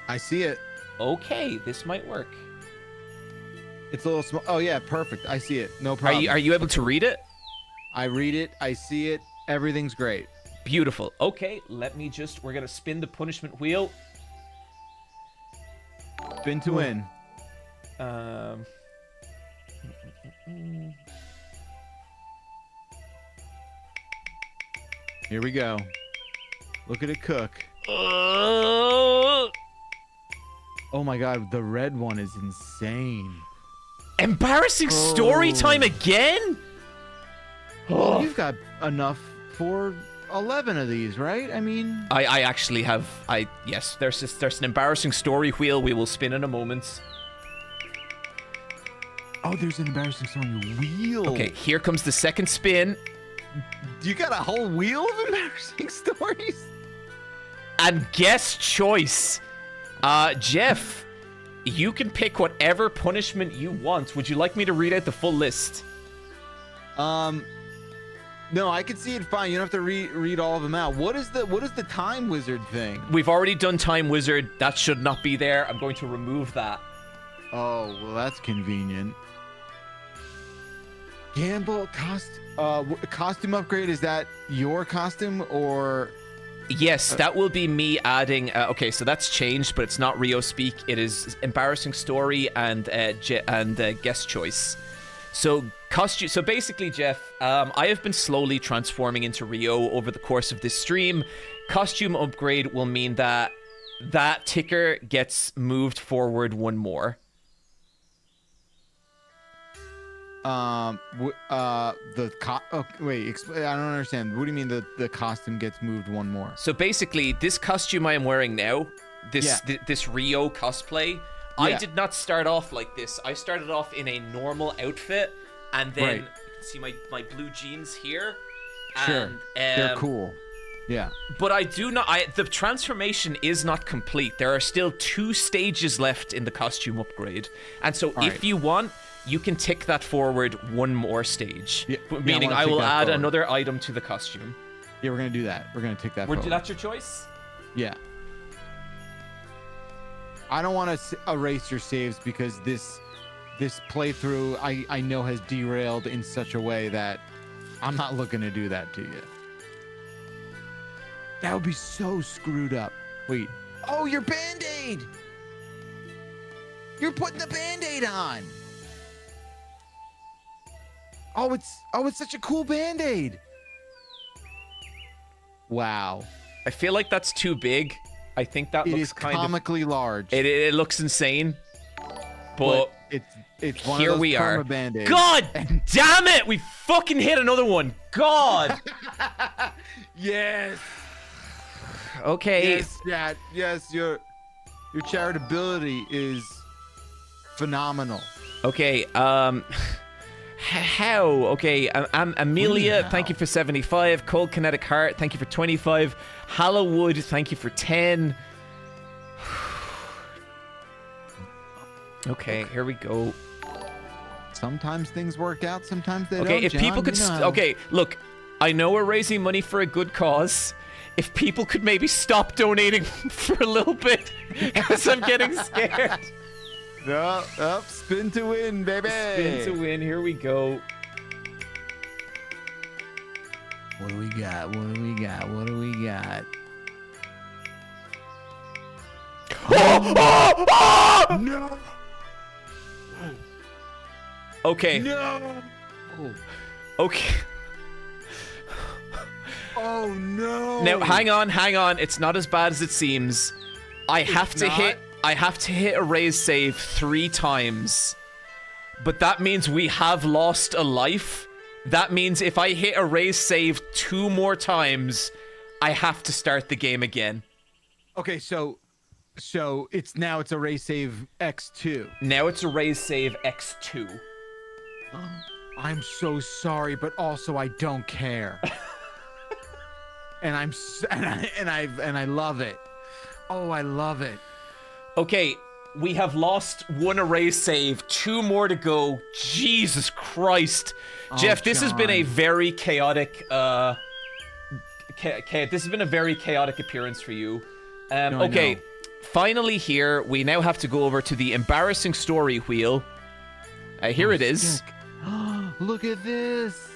Speaker 13: I see it.
Speaker 4: Okay, this might work.
Speaker 13: It's a little small. Oh yeah, perfect. I see it. No problem.
Speaker 4: Are you able to read it?
Speaker 13: I read it. I see it. Everything's great.
Speaker 4: Beautiful. Okay, we're gonna spin the punishment wheel.
Speaker 13: Spin to win. Here we go. Look at it cook. Oh my god, the red one is insane.
Speaker 4: Embarrassing story time again?
Speaker 13: Well, you've got enough for 11 of these, right? I mean,
Speaker 4: I actually have. Yes. There's an embarrassing story wheel. We will spin in a moment.
Speaker 13: Oh, there's an embarrassing story wheel.
Speaker 4: Okay, here comes the second spin.
Speaker 13: You got a whole wheel of embarrassing stories.
Speaker 4: And guest choice, Jeff. You can pick whatever punishment you want. Would you like me to read out the full list?
Speaker 13: No, I can see it fine. You don't have to read all of them out. What is the time wizard thing?
Speaker 4: We've already done time wizard. That should not be there. I'm going to remove that.
Speaker 13: Oh, well, that's convenient. Gamble costume upgrade. Is that your costume or?
Speaker 4: Yes, that will be me adding. Okay, so that's changed, but it's not Rio speak. It is embarrassing story and guest choice. So costume. So basically, Jeff, I have been slowly transforming into Rio over the course of this stream. Costume upgrade will mean that ticker gets moved forward 1 more.
Speaker 13: I don't understand. What do you mean the costume gets moved 1 more?
Speaker 4: So basically, this costume I am wearing now, this Rio cosplay, I did not start off like this. I started off in a normal outfit, and then you can see my blue jeans here.
Speaker 13: Sure, they're cool. Yeah.
Speaker 4: But the transformation is not complete. There are still 2 stages left in the costume upgrade. And so if you want, you can tick that forward 1 more stage. Meaning I will add another item to the costume.
Speaker 13: Yeah, we're going to do that. We're going to tick that forward.
Speaker 4: That's your choice?
Speaker 13: Yeah. I don't want to erase your saves because this playthrough I know has derailed in such a way that I'm not looking to do that to you. That would be so screwed up. Wait. Oh, your Band-Aid! You're putting the Band-Aid on! Oh, it's such a cool Band-Aid! Wow.
Speaker 4: I feel like that's too big. I think that looks kind of
Speaker 13: comically large.
Speaker 4: It looks insane. But
Speaker 13: it's one
Speaker 4: here
Speaker 13: of those
Speaker 4: we are.
Speaker 13: Band-Aids.
Speaker 4: God damn it! We fucking hit another one. God.
Speaker 13: Yes.
Speaker 4: Okay.
Speaker 13: Yes, Chad. Yes, your charitability is phenomenal.
Speaker 4: Okay. How? Okay, Amelia, thank you for 75. Cold Kinetic Heart, thank you for 25. Hallowwood, thank you for 10. Okay, here we go.
Speaker 13: Sometimes things work out, sometimes they don't.
Speaker 4: Okay, if people could... Okay, look, I know we're raising money for a good cause. If people could maybe stop donating for a little bit, because I'm getting scared.
Speaker 13: Up, spin to win, baby.
Speaker 4: Spin to win, here we go.
Speaker 13: What do we got? What do we got? What do we got?
Speaker 18: No!
Speaker 4: Okay.
Speaker 18: No!
Speaker 4: Okay.
Speaker 18: Oh no!
Speaker 4: Now, hang on. It's not as bad as it seems. I have to hit a raise save 3 times. But that means we have lost a life. That means if I hit a raise save 2 more times, I have to start the game again.
Speaker 13: Okay, so it's a raise save X2.
Speaker 4: Now it's a raise save X2.
Speaker 13: I'm so sorry, but also I don't care. and I love it. Oh, I love it.
Speaker 4: Okay, we have lost 1 erase save, 2 more to go. Jesus Christ. Jeff, this has been a very chaotic this has been a very chaotic appearance for you. Okay, finally here, we now have to go over to the embarrassing story wheel. Here it is.
Speaker 13: Look at this.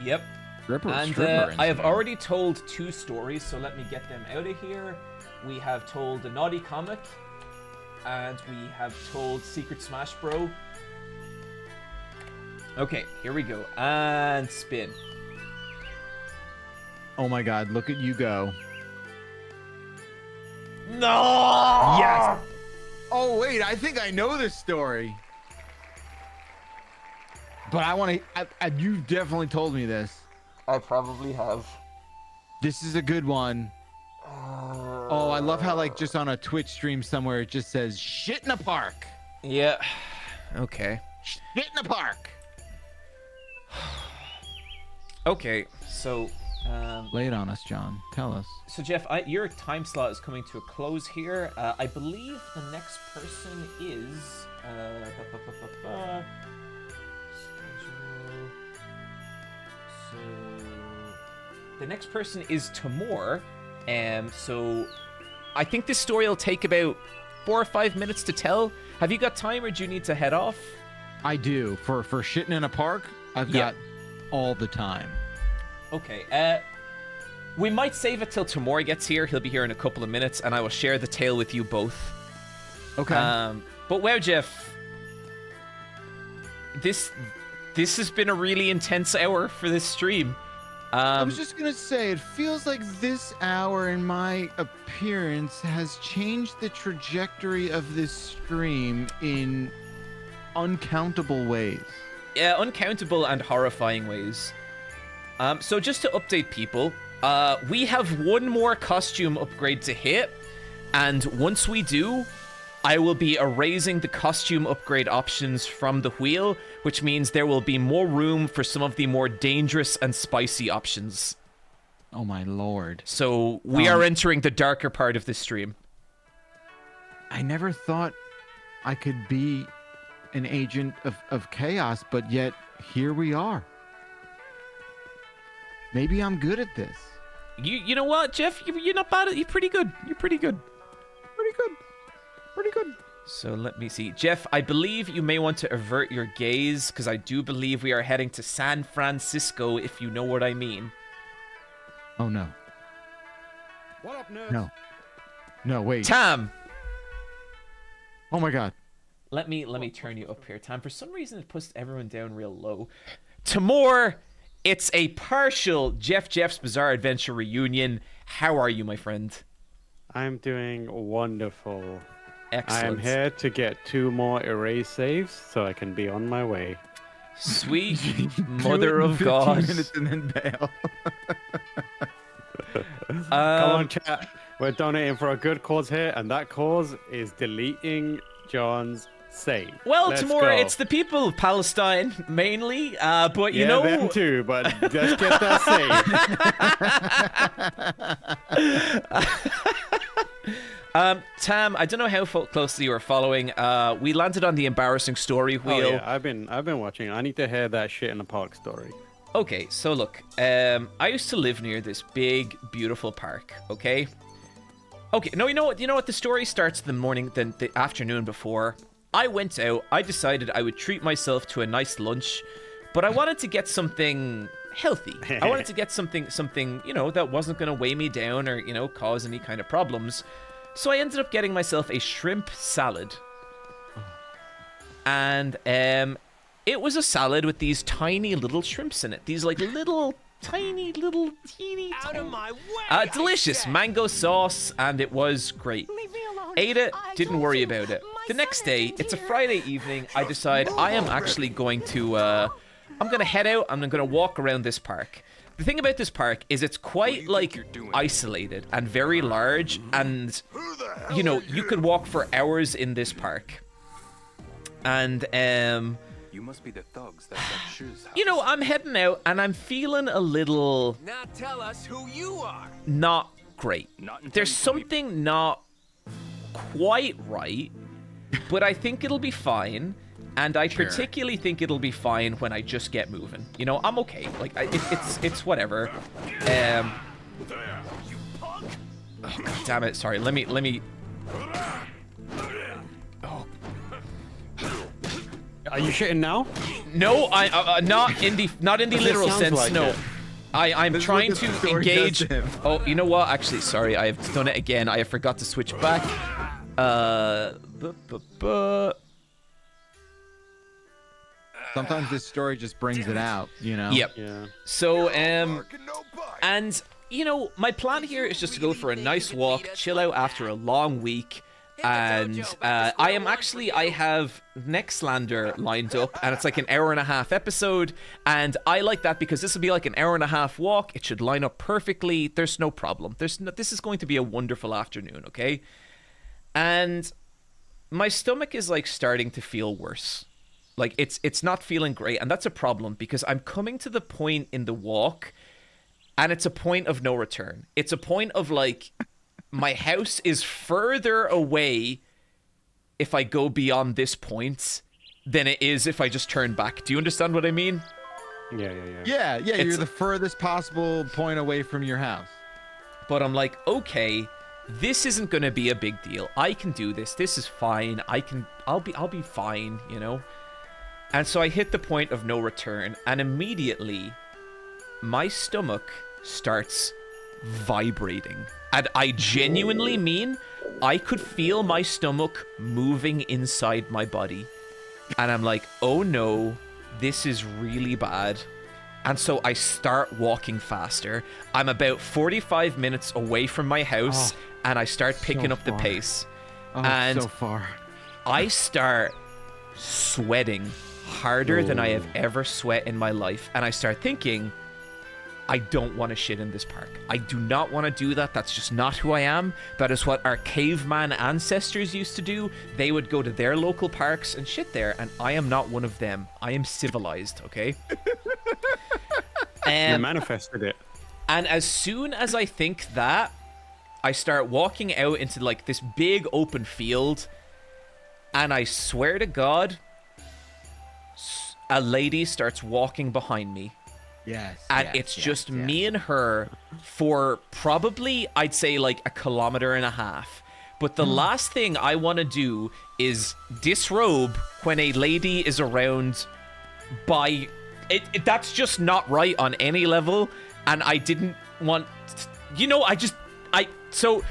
Speaker 4: Yep. And I have already told 2 stories, so let me get them out of here. We have told the Naughty Comic, and we have told Secret Smash Bro. Okay, here we go. And spin.
Speaker 13: Oh my god, look at you go.
Speaker 4: No!
Speaker 13: Yes! Oh wait, I think I know this story. But I want to... You've definitely told me this.
Speaker 4: I probably have.
Speaker 13: This is a good one. Oh, I love how, like, just on a Twitch stream somewhere, it just says, shit in a park.
Speaker 4: Yeah. Okay.
Speaker 13: Shit in a park.
Speaker 4: Okay, so...
Speaker 13: Lay it on us, John. Tell us.
Speaker 4: So, Jeff, your time slot is coming to a close here. I believe the next person is... So the next person is Tamor, so I think this story will take about 4 or 5 minutes to tell. Have you got time, or do you need to head off?
Speaker 13: I do. For shitting in a park, I've got all the time.
Speaker 4: Okay. We might save it till Tamor gets here. He'll be here in a couple of minutes, and I will share the tale with you both.
Speaker 13: Okay.
Speaker 4: But wow, Jeff, this has been a really intense hour for this stream.
Speaker 13: I was just gonna say, it feels like this hour in my appearance has changed the trajectory of this stream in uncountable ways.
Speaker 4: Yeah, uncountable and horrifying ways. So just to update people, we have 1 more costume upgrade to hit, and once we do, I will be erasing the costume upgrade options from the wheel, which means there will be more room for some of the more dangerous and spicy options.
Speaker 13: Oh my lord.
Speaker 4: So we are entering the darker part of the stream.
Speaker 13: I never thought I could be an agent of chaos, but yet here we are. Maybe I'm good at this.
Speaker 4: You know what, Jeff? You're not bad at it. You're pretty good. You're pretty good.
Speaker 13: Pretty good.
Speaker 4: So let me see. Jeff, I believe you may want to avert your gaze, because I do believe we are heading to San Francisco, if you know what I mean.
Speaker 13: Oh, no.
Speaker 18: What up, nerds?
Speaker 13: No, wait.
Speaker 4: Tam!
Speaker 13: Oh my god.
Speaker 4: Let me turn you up here, Tam. For some reason, it puts everyone down real low. Tamor, it's a partial Jeff's Bizarre Adventure reunion. How are you, my friend?
Speaker 6: I'm doing wonderful.
Speaker 4: Excellent.
Speaker 6: I am here to get 2 more erase saves so I can be on my way.
Speaker 4: Sweet mother of God.
Speaker 13: 15 minutes and then bail.
Speaker 6: Come on, chat. We're donating for a good cause here, and that cause is deleting John's safe.
Speaker 4: Well,
Speaker 6: Let's
Speaker 4: Tamora,
Speaker 6: go.
Speaker 4: it's the people of Palestine mainly, but you know,
Speaker 6: them too. But just get that safe.
Speaker 4: Tam, I don't know how closely you were following. We landed on the embarrassing story wheel.
Speaker 6: Oh, yeah, I've been watching. I need to hear that shit in the park story.
Speaker 4: Okay, so look, I used to live near this big, beautiful park. Okay. Okay, no, you know what? You know what? The story starts the morning, the afternoon before. I went out. I decided I would treat myself to a nice lunch, but I wanted to get something healthy. I wanted to get something, that wasn't going to weigh me down or, cause any kind of problems. So I ended up getting myself a shrimp salad. And it was a salad with these tiny little shrimps in it. These like little teeny
Speaker 10: Out of my way!
Speaker 4: delicious mango sauce, and it was great. Ate it, didn't worry about it. The next day, it's a Friday evening, I decide I am actually going to I'm gonna head out, I'm gonna walk around this park. The thing about this park is it's quite like isolated and very large, and you could walk for hours in this park. And
Speaker 14: You must be the thugs that got Shu's house.
Speaker 4: I'm heading out and I'm feeling a little
Speaker 10: Now tell us who you are.
Speaker 4: not great. There's something not quite right, but I think it'll be fine. And I particularly think it'll be fine when I just get moving. I'm okay. Like it's whatever. Oh, God damn it! Sorry. Let me. Oh.
Speaker 6: Are you shitting now?
Speaker 4: No, I not in the literal sense.
Speaker 6: Like
Speaker 4: no.
Speaker 6: it.
Speaker 4: I'm
Speaker 13: This is
Speaker 4: trying
Speaker 13: what the
Speaker 4: to
Speaker 13: story does
Speaker 4: engage.
Speaker 13: to him.
Speaker 4: Oh, you know what? Actually, sorry, I have done it again. I forgot to switch back.
Speaker 13: Sometimes this story just brings it out,
Speaker 4: Yep.
Speaker 6: Yeah.
Speaker 4: So, and my plan here is just to go for a nice walk, chill out after a long week, and I have Nextlander lined up, and it's like an hour and a half episode, and I like that because this will be like an hour and a half walk. It should line up perfectly. There's no problem. This is going to be a wonderful afternoon, okay? And my stomach is like starting to feel worse. Like it's not feeling great, and that's a problem because I'm coming to the point in the walk, and it's a point of no return. It's a point of like my house is further away if I go beyond this point than it is if I just turn back. Do you understand what I mean?
Speaker 13: Yeah, you're the furthest possible point away from your house.
Speaker 4: But I'm like, okay, this isn't gonna be a big deal. I can do this. This is fine. I'll be fine, And so I hit the point of no return, and immediately my stomach starts vibrating. And I genuinely mean I could feel my stomach moving inside my body. And I'm like, oh no, this is really bad. And so I start walking faster. I'm about 45 minutes away from my house, and I start picking up the pace. And
Speaker 13: so far.
Speaker 4: I start sweating harder than I have ever sweat in my life. And I start thinking, I don't want to shit in this park. I do not want to do that. That's just not who I am. That is what our caveman ancestors used to do. They would go to their local parks and shit there, and I am not one of them. I am civilized, okay?
Speaker 6: You manifested it.
Speaker 4: And as soon as I think that, I start walking out into like this big open field, and I swear to God, a lady starts walking behind me.
Speaker 13: Yes.
Speaker 4: And it's just me and her for probably, I'd say, like a kilometer and a half. But the last thing I want to do is disrobe when a lady is around by... That's just not right on any level. And I didn't want... So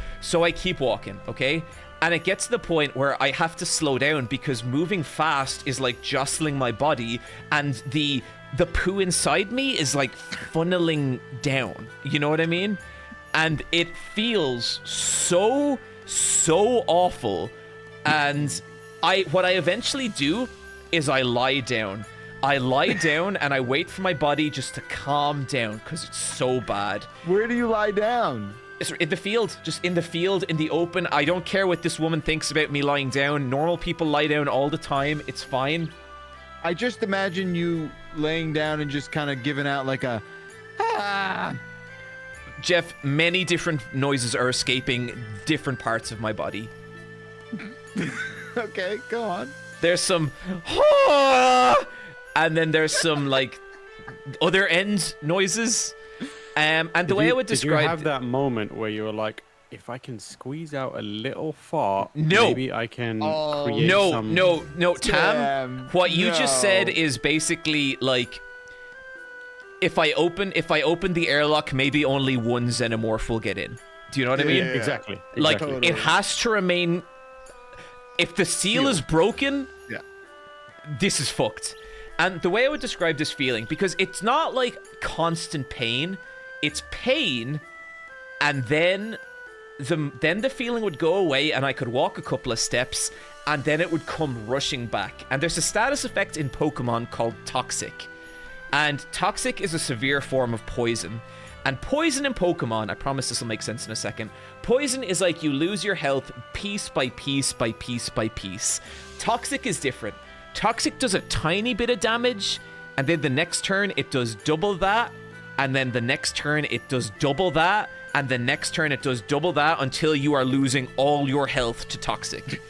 Speaker 4: I keep walking, okay? And it gets to the point where I have to slow down because moving fast is like jostling my body, and the poo inside me is like funneling down. You know what I mean? And it feels so awful. And what I eventually do is I lie down. I lie down and I wait for my body just to calm down because it's so bad.
Speaker 13: Where do you lie down?
Speaker 4: In the field, just in the field, in the open. I don't care what this woman thinks about me lying down. Normal people lie down all the time. It's fine.
Speaker 13: I just imagine you laying down and just kind of giving out like a
Speaker 4: Jeff, many different noises are escaping different parts of my body.
Speaker 13: Okay, go on.
Speaker 4: There's some and then there's some like other end noises. And the way I would describe
Speaker 6: Did you have that moment where you were like, if I can squeeze out a little fart,
Speaker 4: no,
Speaker 6: maybe I can create some...
Speaker 4: No, Tam, what you just said is basically like, if I open the airlock, maybe only one xenomorph will get in. Do you know what I mean?
Speaker 6: Exactly.
Speaker 4: Like,
Speaker 6: Totally.
Speaker 4: it has to remain... If the seal is broken, this is fucked. And the way I would describe this feeling, because it's not like constant pain, it's pain, and then the feeling would go away and I could walk a couple of steps and then it would come rushing back. And there's a status effect in Pokemon called Toxic. And Toxic is a severe form of poison. And poison in Pokemon, I promise this will make sense in a second, poison is like you lose your health piece by piece by piece by piece. Toxic is different. Toxic does a tiny bit of damage, and then the next turn it does double that, and then the next turn it does double that, and the next turn it does double that until you are losing all your health to Toxic.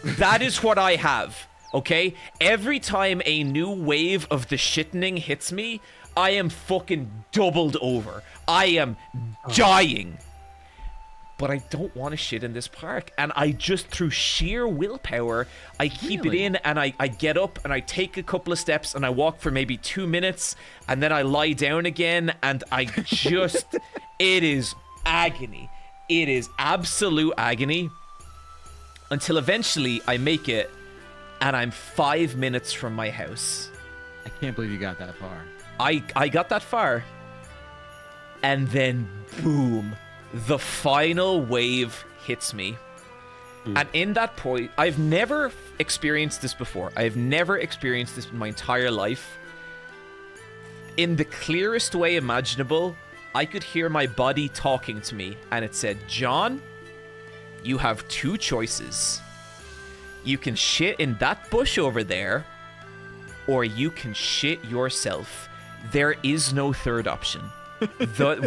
Speaker 4: That is what I have, okay? Every time a new wave of the shittening hits me, I am fucking doubled over. I am dying. But I don't want to shit in this park. And I just, through sheer willpower, I keep it in, and I get up and I take a couple of steps and I walk for maybe 2 minutes, and then I lie down again, and I just... It is agony. It is absolute agony. Until eventually I make it, and I'm 5 minutes from my house.
Speaker 13: I can't believe you got that far.
Speaker 4: I got that far. And then, boom, the final wave hits me. And in that point, I've never experienced this before. I've never experienced this in my entire life. In the clearest way imaginable, I could hear my body talking to me, and it said, John, you have two choices. You can shit in that bush over there, or you can shit yourself. There is no third option.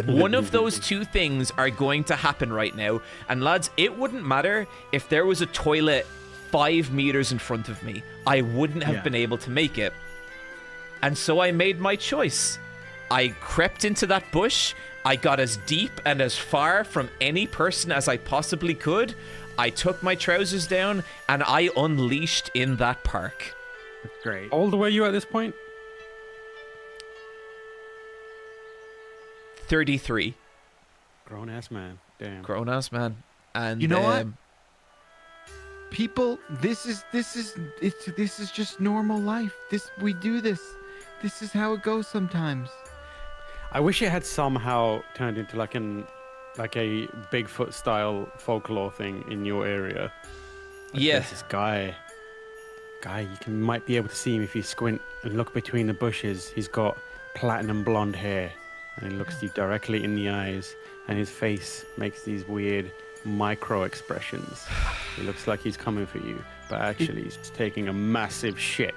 Speaker 4: One of those two things are going to happen right now. And lads, it wouldn't matter if there was a toilet 5 meters in front of me. I wouldn't have been able to make it. And so I made my choice. I crept into that bush. I got as deep and as far from any person as I possibly could. I took my trousers down and I unleashed in that park.
Speaker 6: That's great. How old were you at this point?
Speaker 4: 33.
Speaker 6: Grown ass man. Damn.
Speaker 4: Grown ass man. And
Speaker 13: you know what? People, this is just normal life. We do this. This is how it goes sometimes.
Speaker 6: I wish it had somehow turned into like a Bigfoot style folklore thing in your area. Like there's this guy, you might be able to see him if you squint and look between the bushes. He's got platinum blonde hair, and he looks you directly in the eyes, and his face makes these weird micro expressions. He looks like he's coming for you, but actually he's just taking a massive shit.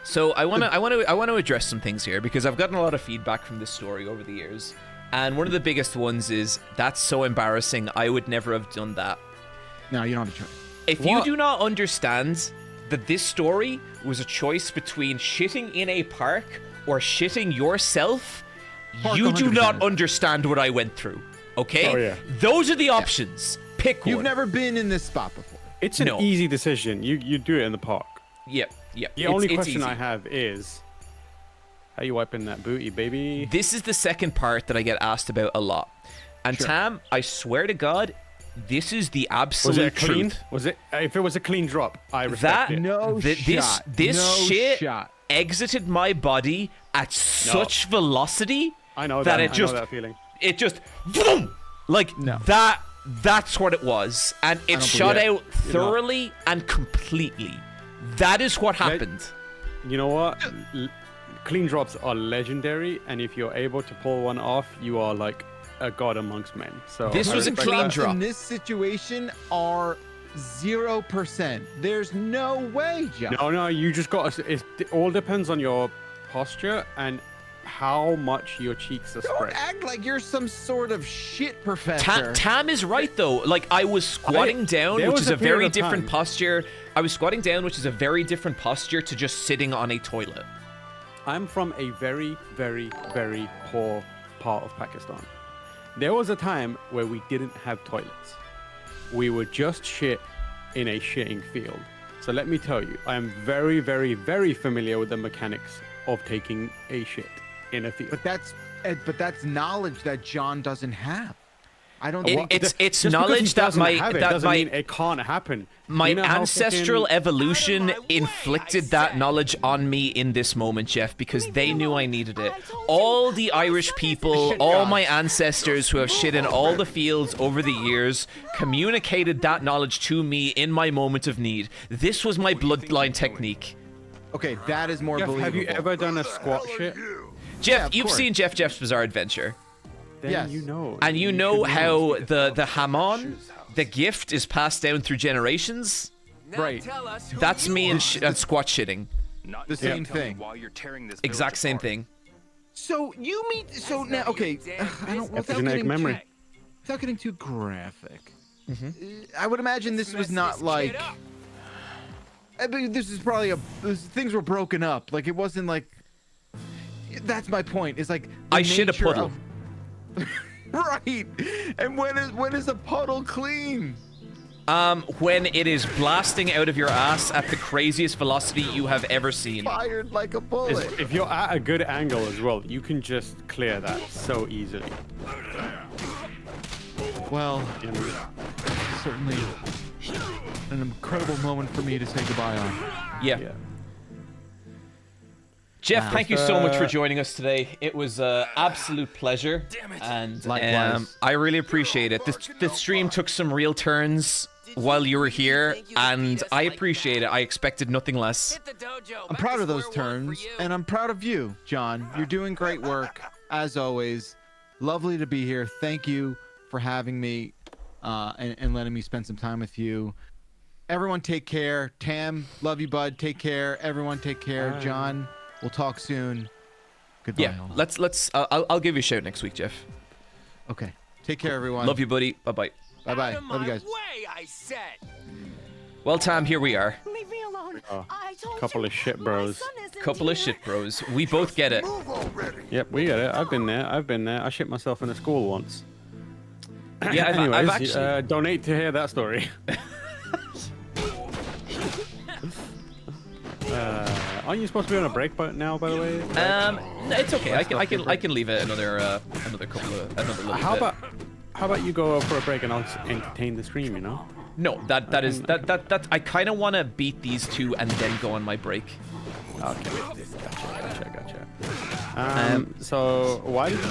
Speaker 4: So I want to address some things here, because I've gotten a lot of feedback from this story over the years, and one of the biggest ones is, that's so embarrassing, I would never have done that.
Speaker 13: No, you don't have a choice.
Speaker 4: If you do not understand that this story was a choice between shitting in a park or shitting yourself, you do not understand what I went through. Okay?
Speaker 6: Oh, yeah.
Speaker 4: Those are the options. Pick one.
Speaker 13: You've never been in this spot before.
Speaker 6: It's an easy decision. You do it in the park.
Speaker 4: Yep.
Speaker 6: The only question I have is, how you wiping that booty, baby?
Speaker 4: This is the second part that I get asked about a lot. And Tam, I swear to God, this is the absolute truth.
Speaker 6: Was it? If it was a clean drop, I respect it.
Speaker 4: This shit exited my body at such velocity.
Speaker 6: I know
Speaker 4: that.
Speaker 6: I know that feeling.
Speaker 4: It just, boom, like that. That's what it was, and it shot out thoroughly and completely. That is what happened.
Speaker 6: You know what? Clean drops are legendary, and if you're able to pull one off, you are like a god amongst men. So
Speaker 4: This was a clean
Speaker 13: Drops
Speaker 4: drop.
Speaker 13: in this situation are 0%. There's no way, John.
Speaker 6: No, you just got to. It all depends on your posture and how much your cheeks are
Speaker 13: Don't
Speaker 6: spread.
Speaker 13: act like you're some sort of shit professor.
Speaker 4: Tam is right though. Like I was squatting down,
Speaker 6: there
Speaker 4: which
Speaker 6: was
Speaker 4: is
Speaker 6: a
Speaker 4: a very
Speaker 6: period of
Speaker 4: different
Speaker 6: time.
Speaker 4: posture. I was squatting down, which is a very different posture to just sitting on a toilet.
Speaker 6: I'm from a very, very, very poor part of Pakistan. There was a time where we didn't have toilets. We would just shit in a shitting field. So let me tell you, I am very, very, very familiar with the mechanics of taking a shit in a field.
Speaker 13: But that's knowledge that John doesn't have. I don't
Speaker 4: It-
Speaker 13: think
Speaker 4: it's
Speaker 6: Just because
Speaker 4: knowledge
Speaker 6: he
Speaker 4: that
Speaker 6: doesn't
Speaker 4: my
Speaker 6: have it
Speaker 4: that
Speaker 6: doesn't
Speaker 4: my
Speaker 6: mean it can't happen.
Speaker 4: my
Speaker 6: You know how
Speaker 4: ancestral
Speaker 6: fucking-
Speaker 4: evolution inflicted that knowledge on me in this moment, Jeff, because they knew I needed it. All the Irish people, all my ancestors who have shit in all the fields over the years, communicated that knowledge to me in my moment of need. This was my bloodline technique.
Speaker 13: Okay, that is more
Speaker 6: Jeff,
Speaker 13: believable.
Speaker 6: have you ever done a squat shit?
Speaker 4: Jeff,
Speaker 13: of
Speaker 4: you've
Speaker 13: course.
Speaker 4: seen Jeff's Bizarre Adventure.
Speaker 6: Then
Speaker 13: Yes.
Speaker 6: you know.
Speaker 4: And you know how the Hamon, the gift, is passed down through generations?
Speaker 13: Right.
Speaker 4: That's me and squat shitting.
Speaker 14: Not
Speaker 13: The same thing.
Speaker 14: While you're tearing this
Speaker 4: Exact
Speaker 14: village
Speaker 4: same
Speaker 14: apart.
Speaker 4: thing.
Speaker 13: So you mean now? Okay, I don't. Without
Speaker 6: Epigenetic memory.
Speaker 13: without getting too graphic, I would imagine this was not like. I mean, this is probably things were broken up. Like it wasn't like. That's my point. It's like the
Speaker 4: I shit a
Speaker 13: nature
Speaker 4: puddle.
Speaker 13: of- right. And when is a puddle clean?
Speaker 4: When it is blasting out of your ass at the craziest velocity you have ever seen.
Speaker 13: Fired like a bullet.
Speaker 6: If you're at a good angle as well, you can just clear that so easily.
Speaker 13: Well, certainly an incredible moment for me to say goodbye on.
Speaker 4: Yeah. Jeff,
Speaker 13: Wow.
Speaker 4: thank you so much for joining us today. It was an absolute pleasure. And
Speaker 13: Likewise.
Speaker 4: I really appreciate it. The stream took some real turns while you were here, and I appreciate it. I expected nothing less.
Speaker 13: I'm proud of those turns, and I'm proud of you, John. You're doing great work, as always. Lovely to be here. Thank you for having me and letting me spend some time with you. Everyone take care. Tam, love you, bud. Take care. Everyone take care.
Speaker 6: Bye.
Speaker 13: John, we'll talk soon. Goodbye.
Speaker 4: Yeah,
Speaker 13: all.
Speaker 4: let's. I'll give you a shout next week, Jeff.
Speaker 13: Okay. Take care, everyone.
Speaker 4: Love you, buddy. Bye-bye.
Speaker 13: Bye-bye. Love you guys.
Speaker 10: Way, I said.
Speaker 4: Well, Tam, here we are.
Speaker 2: Leave me alone.
Speaker 6: Oh,
Speaker 2: I told
Speaker 6: couple
Speaker 2: you,
Speaker 6: of shit
Speaker 2: my
Speaker 6: bros.
Speaker 2: son isn't
Speaker 4: Couple of
Speaker 2: here.
Speaker 4: shit bros. We both get it.
Speaker 6: Yep, we get it. I've been there. I shit myself in a school once.
Speaker 4: Yeah,
Speaker 6: Anyways,
Speaker 4: I've actually.
Speaker 6: donate to hear that story. Aren't you supposed to be on a break now, by the way?
Speaker 4: No, it's okay. I can leave it another little
Speaker 6: How
Speaker 4: bit.
Speaker 6: about you go for a break and I'll just entertain the stream, you know?
Speaker 4: No, that I kind of want to beat these two and then go on my break.
Speaker 6: Okay, gotcha. So why did you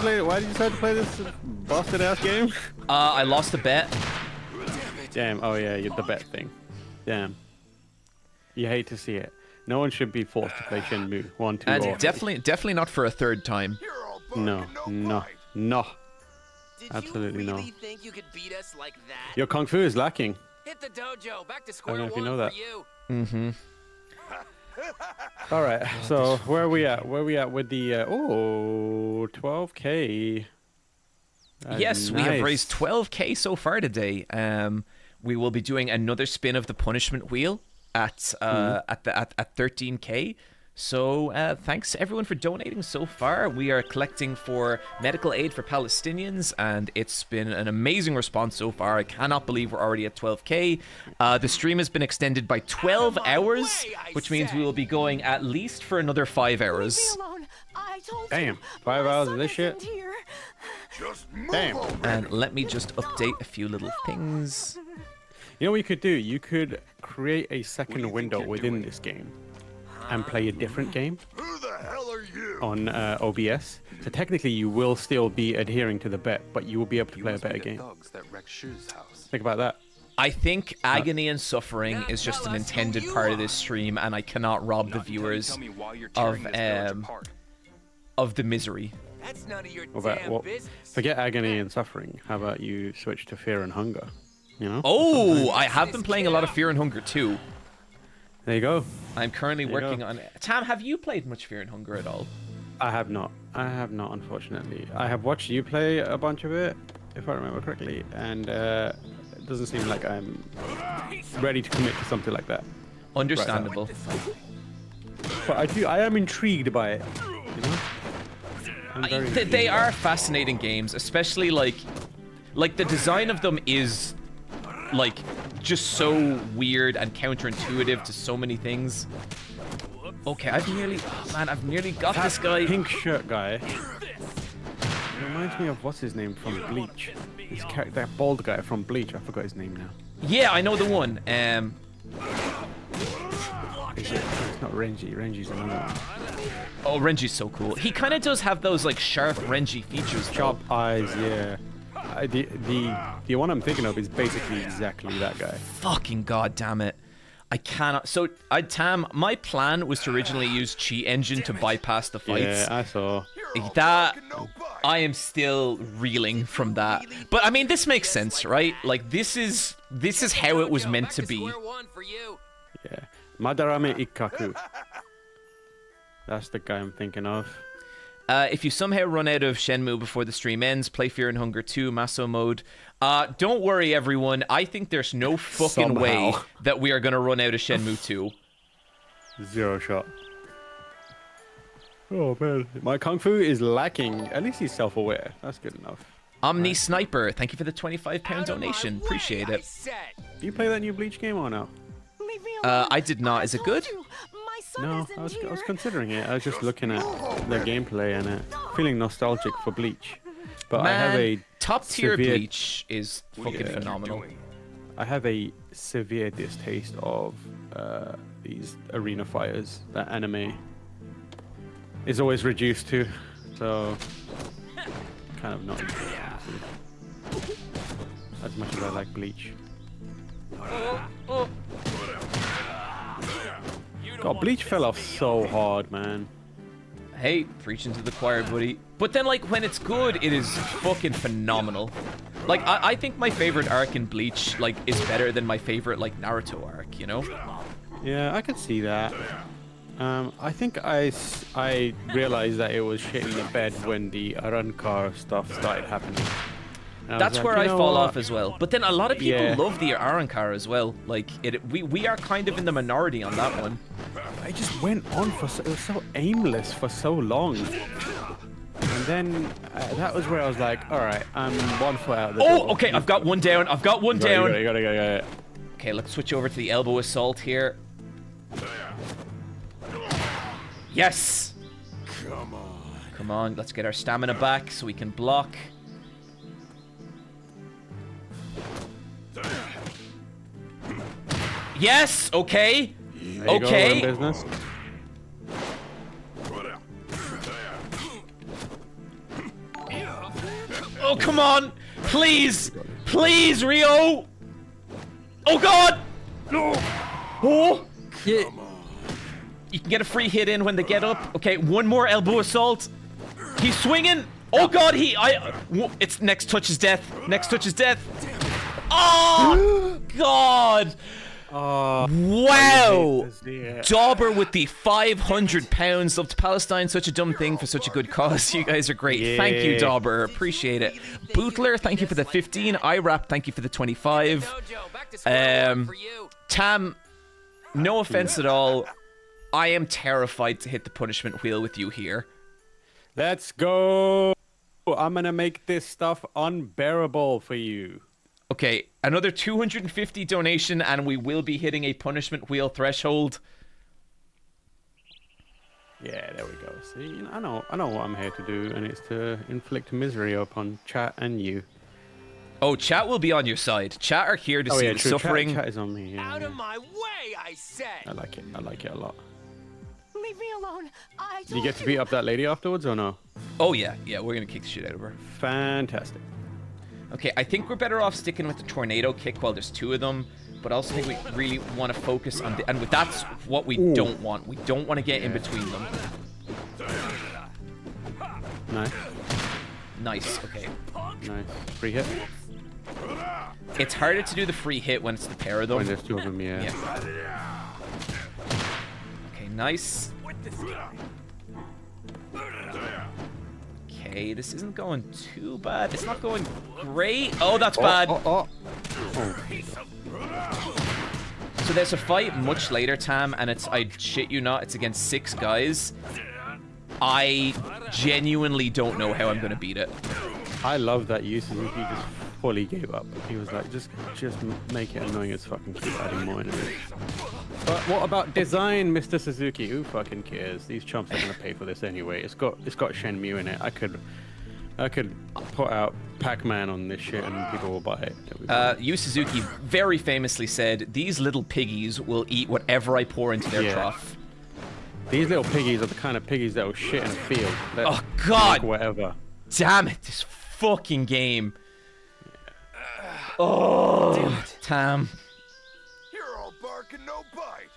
Speaker 6: decide to play this busted ass game?
Speaker 4: I lost a bet.
Speaker 6: Damn. Oh yeah, the bet thing. Damn. You hate to see it. No one should be forced to play Shenmue 1, 2,
Speaker 4: And
Speaker 6: or
Speaker 4: definitely not for a third time.
Speaker 6: no. Absolutely no.
Speaker 10: Think you could beat us like that?
Speaker 6: Your kung fu is lacking.
Speaker 10: Hit the dojo. Back to
Speaker 6: I
Speaker 10: square
Speaker 6: don't know if you
Speaker 10: one
Speaker 6: know that.
Speaker 10: for you.
Speaker 4: Mm-hmm.
Speaker 6: All right. So where are we at? Where are we at with the 12K?
Speaker 4: Yes, we have
Speaker 6: Nice.
Speaker 4: raised 12k so far today. We will be doing another spin of the punishment wheel at 13k. So thanks everyone for donating so far. We are collecting for medical aid for Palestinians, and it's been an amazing response so far. I cannot believe we're already at 12k. The stream has been extended by 12 hours, which means we will be going at least for another 5 hours.
Speaker 2: Leave me alone. I told
Speaker 6: Damn,
Speaker 2: you,
Speaker 6: 5
Speaker 2: my
Speaker 6: hours
Speaker 2: son
Speaker 6: of this shit.
Speaker 2: isn't here.
Speaker 6: Damn.
Speaker 4: And let me just update a few little things.
Speaker 6: You know what you could do? You could create a second window within this game and play a different game on OBS. So technically you will still be adhering to the bet, but you will be able to play a better game. Think about that.
Speaker 4: I think agony and suffering is just an intended part of this stream, and I cannot rob the viewers of of the misery.
Speaker 10: That's none of your
Speaker 6: forget agony and suffering. How about you switch to fear and hunger? You know?
Speaker 4: Oh, I have been playing a lot of Fear and Hunger too.
Speaker 6: There you go.
Speaker 4: I'm currently working on it. Tam, have you played much Fear and Hunger at all?
Speaker 6: I have not, unfortunately. I have watched you play a bunch of it, if I remember correctly, and it doesn't seem like I'm ready to commit to something like that.
Speaker 4: Understandable.
Speaker 6: But I am intrigued by it. You know?
Speaker 4: They are fascinating games, especially like the design of them is like just so weird and counterintuitive to so many things. Okay, I've nearly got this guy.
Speaker 6: Pink shirt guy. It reminds me of what's his name from Bleach. That bald guy from Bleach. I forgot his name now.
Speaker 4: Yeah, I know the one.
Speaker 6: It's not Renji. Renji's another one.
Speaker 4: Oh, Renji's so cool. He kind of does have those like sharp Renji features.
Speaker 6: Sharp eyes, yeah. The one I'm thinking of is basically exactly that guy.
Speaker 4: Fucking god damn it. I cannot. So, Tam, my plan was to originally use Cheat Engine to bypass the fights.
Speaker 6: Yeah, I saw.
Speaker 4: That, I am still reeling from that. But I mean, this makes sense, right? Like, this is how it was meant to be.
Speaker 6: Yeah. Madarame Ikkaku. That's the guy I'm thinking of.
Speaker 4: If you somehow run out of Shenmue before the stream ends, play Fear and Hunger 2 Maso mode. Don't worry, everyone. I think there's no fucking way that we are going to run out of Shenmue 2.
Speaker 6: Zero shot. Oh, man. My Kung Fu is lacking. At least he's self-aware. That's good enough.
Speaker 4: Omni Sniper, thank you for the £25 donation. Appreciate it.
Speaker 6: Do you play that new Bleach game or no?
Speaker 4: I did not. Is it good?
Speaker 6: No, I was considering it. I was just looking at the gameplay and feeling nostalgic for Bleach. But
Speaker 4: Man,
Speaker 6: I have a
Speaker 4: top tier Bleach is fucking phenomenal.
Speaker 6: I have a severe distaste of these arena fires that anime is always reduced to. So kind of not as much as I like Bleach. God, Bleach fell off so hard, man.
Speaker 4: Hey, preaching to the choir, buddy. But then, like, when it's good, it is fucking phenomenal. Like, I think my favorite arc in Bleach, like, is better than my favorite, like, Naruto arc, you know?
Speaker 6: Yeah, I can see that. I think I realized that it was shit in the bed when the Arankar stuff started happening.
Speaker 4: That's
Speaker 6: like,
Speaker 4: where I fall off as well. But then a lot of people
Speaker 6: Yeah.
Speaker 4: love the Arankar as well. Like, we are kind of in the minority on that one.
Speaker 6: I just went on it was so aimless for so long. And then that was where I was like, all right, I'm 1 foot out of the door.
Speaker 4: Oh, okay, I've got one down. I've got one down.
Speaker 6: You got it.
Speaker 4: Okay, let's switch over to the elbow assault here. Yes! Come on, let's get our stamina back so we can block. Yes! Okay! Okay!
Speaker 6: Business.
Speaker 4: Oh, come on! Please! Please, Rio! Oh, God! No! Oh!
Speaker 6: Yeah.
Speaker 4: You can get a free hit in when they get up. Okay, one more elbow assault. He's swinging. Oh, God, it's next touch is death. Next touch is death. Oh, God! Wow! Dauber with the £500. Love to Palestine, such a dumb thing for such a good cause. You guys are great. Thank you, Dauber. Appreciate it. Bootler, thank you for the 15. IRAP, thank you for the 25. Tam, no offense at all. I am terrified to hit the punishment wheel with you here.
Speaker 6: Let's go! I'm gonna make this stuff unbearable for you.
Speaker 4: Okay, another 250 donation and we will be hitting a punishment wheel threshold.
Speaker 6: Yeah, there we go. See, I know what I'm here to do, and it's to inflict misery upon chat and you.
Speaker 4: Oh, chat will be on your side. Chat are here to see you suffering.
Speaker 6: Chat is on me. Yeah,
Speaker 10: Out of my way, I say.
Speaker 6: I like it. I like it a lot.
Speaker 2: Leave me alone.
Speaker 6: Do you get to beat up that lady afterwards or no?
Speaker 4: Oh yeah, we're gonna kick the shit out of her.
Speaker 6: Fantastic.
Speaker 4: Okay, I think we're better off sticking with the tornado kick while there's 2 of them, but I also think we really want to focus on and that's what we don't want. We don't want to get in between them.
Speaker 6: Nice.
Speaker 4: Nice. Okay.
Speaker 6: Nice. Free hit.
Speaker 4: It's harder to do the free hit when it's the pair of them.
Speaker 6: When there's two of them, yeah.
Speaker 4: Okay, nice. Okay, this isn't going too bad. It's not going great. Oh, that's bad. So there's a fight much later, Tam, and it's, I shit you not, it's against 6 guys. I genuinely don't know how I'm going to beat it.
Speaker 6: I love that Yu Suzuki just fully gave up. He was like, just make it annoying as fucking keep adding more enemies. But what about design, Mr. Suzuki? Who fucking cares? These chumps are gonna pay for this anyway. It's got Shenmue in it. I could put out Pac-Man on this shit and people will buy it.
Speaker 4: Yu Suzuki very famously said, "These little piggies will eat whatever I pour into their trough."
Speaker 6: These little piggies are the kind of piggies that will shit in a field.
Speaker 4: Oh God!
Speaker 6: Whatever.
Speaker 4: Damn it! This fucking game. Oh, Tam.
Speaker 15: You're all bark and no bite.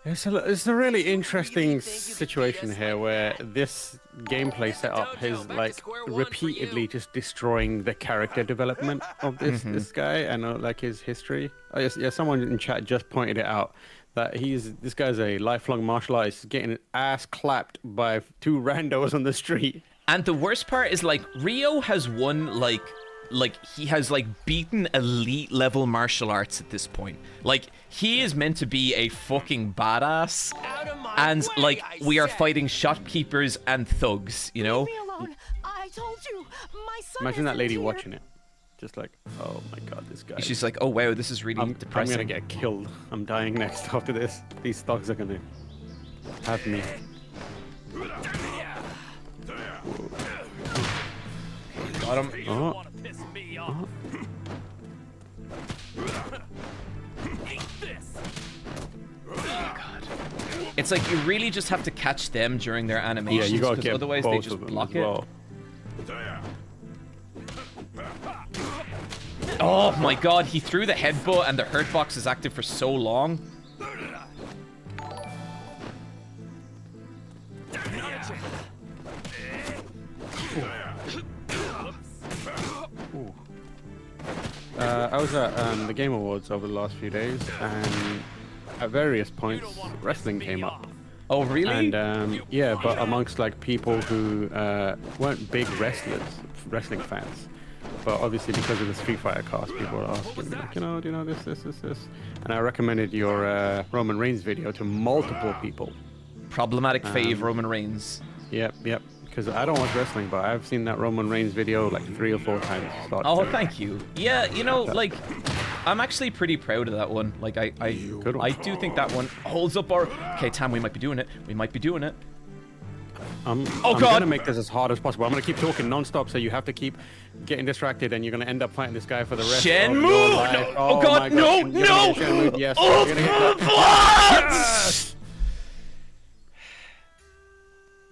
Speaker 6: It's a really interesting situation here where this gameplay setup is like repeatedly just destroying the character development of this guy and like his history. Oh, yes, yeah, someone in chat just pointed it out that this guy's a lifelong martial artist getting ass clapped by 2 randos on the street.
Speaker 4: And the worst part is like Ryo has won like he has like beaten elite level martial arts at this point. Like he is meant to be a fucking badass, and like we are fighting shopkeepers and thugs, you know?
Speaker 2: Leave me alone. I told you, my son.
Speaker 6: Imagine that lady watching it, just like, oh my God, this guy.
Speaker 4: She's like, oh wow, this is really depressing.
Speaker 6: I'm gonna get killed. I'm dying next after this. These thugs are gonna have me.
Speaker 4: Got him. God. It's like you really just have to catch them during their animations,
Speaker 6: yeah, you gotta
Speaker 4: because
Speaker 6: get
Speaker 4: otherwise they just block it.
Speaker 6: Well.
Speaker 4: Oh my God, he threw the headbutt and the hurt box is active for so long.
Speaker 6: I was at the Game Awards over the last few days, and at various points, wrestling came up.
Speaker 4: Oh, really?
Speaker 6: And yeah, but amongst like people who weren't big wrestling fans, but obviously because of the Street Fighter cast, people were asking, like, you know, do you know this? And I recommended your Roman Reigns video to multiple people.
Speaker 4: Problematic fave Roman Reigns.
Speaker 6: Yep. Because I don't watch wrestling, but I've seen that Roman Reigns video like 3 or 4 times.
Speaker 4: Oh, thank you. Yeah, you know, like, I'm actually pretty proud of that one. Like, I do think that one holds up our... Okay, Tam, we might be doing it.
Speaker 6: I'm
Speaker 4: God!
Speaker 6: Gonna make this as hard as possible. I'm gonna keep talking non-stop, so you have to keep getting distracted, and you're gonna end up fighting this guy for the rest of your life.
Speaker 4: No! Oh God, no!
Speaker 6: Yes.
Speaker 4: Oh,
Speaker 6: you're gonna get yes!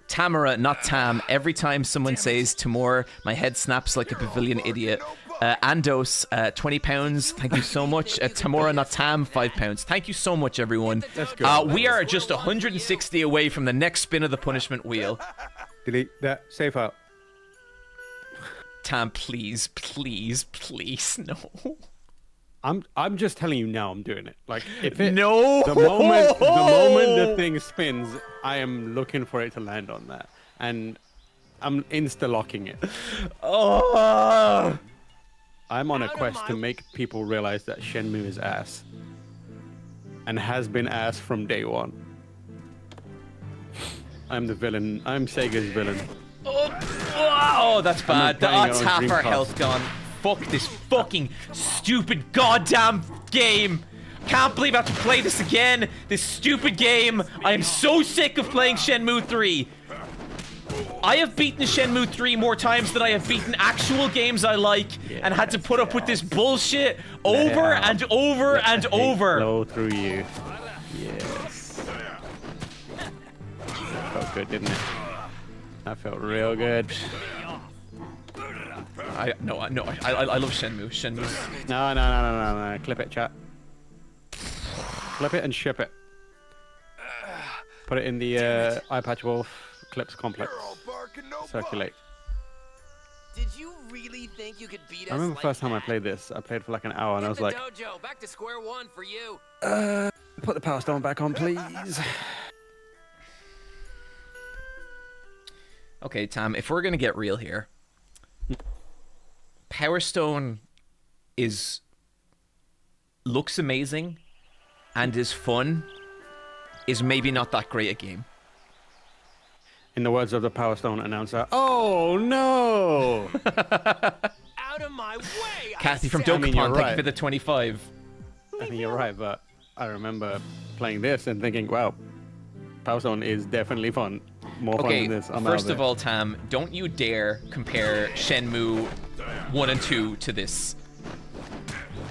Speaker 4: Tamara, not Tam. Every time someone says Timur, my head snaps like a pavilion idiot. Andos, £20. Thank you so much. Tamura, not Tam, £5. Thank you so much, everyone.
Speaker 6: That's good.
Speaker 4: We are just 160 away from the next spin of the punishment wheel.
Speaker 6: Delete that. Save out.
Speaker 4: Tam, please, no.
Speaker 6: I'm just telling you now. I'm doing it. Like if
Speaker 4: no.
Speaker 6: The moment the thing spins, I am looking for it to land on that, and I'm insta-locking it.
Speaker 4: Oh.
Speaker 6: I'm on a quest to make people realize that Shenmue is ass, and has been ass from day one. I'm the villain. I'm Sega's villain.
Speaker 4: Oh, that's bad. That's half our health gone. Fuck this fucking stupid goddamn game. Can't believe I have to play this again. This stupid game. I am so sick of playing Shenmue 3. I have beaten Shenmue 3 more times than I have beaten actual games I like, and had to put up with this bullshit over and over and over.
Speaker 6: Flow through you. Yes. That felt good, didn't it? That felt real good.
Speaker 4: I love Shenmue.
Speaker 6: No. Clip it, chat. Clip it and ship it. Put it in the iPatch Wolf Clips Complex. Circulate.
Speaker 10: Did you really think you could beat us?
Speaker 6: I remember the first time I played this. I played for like an hour, and I was like,
Speaker 10: dojo, back to square one for you.
Speaker 6: put the Power Stone back on, please.
Speaker 4: Okay, Tam, if we're gonna get real here, Power Stone looks amazing and is fun, is maybe not that great a game.
Speaker 6: In the words of the Power Stone announcer, oh no!
Speaker 10: Out of my way!
Speaker 4: Kathy from Dokapon, thank you for the 25.
Speaker 6: I think you're right, but I remember playing this and thinking, wow, Power Stone is definitely fun. More fun than this.
Speaker 4: First of all, Tam, don't you dare compare Shenmue 1 and 2 to this.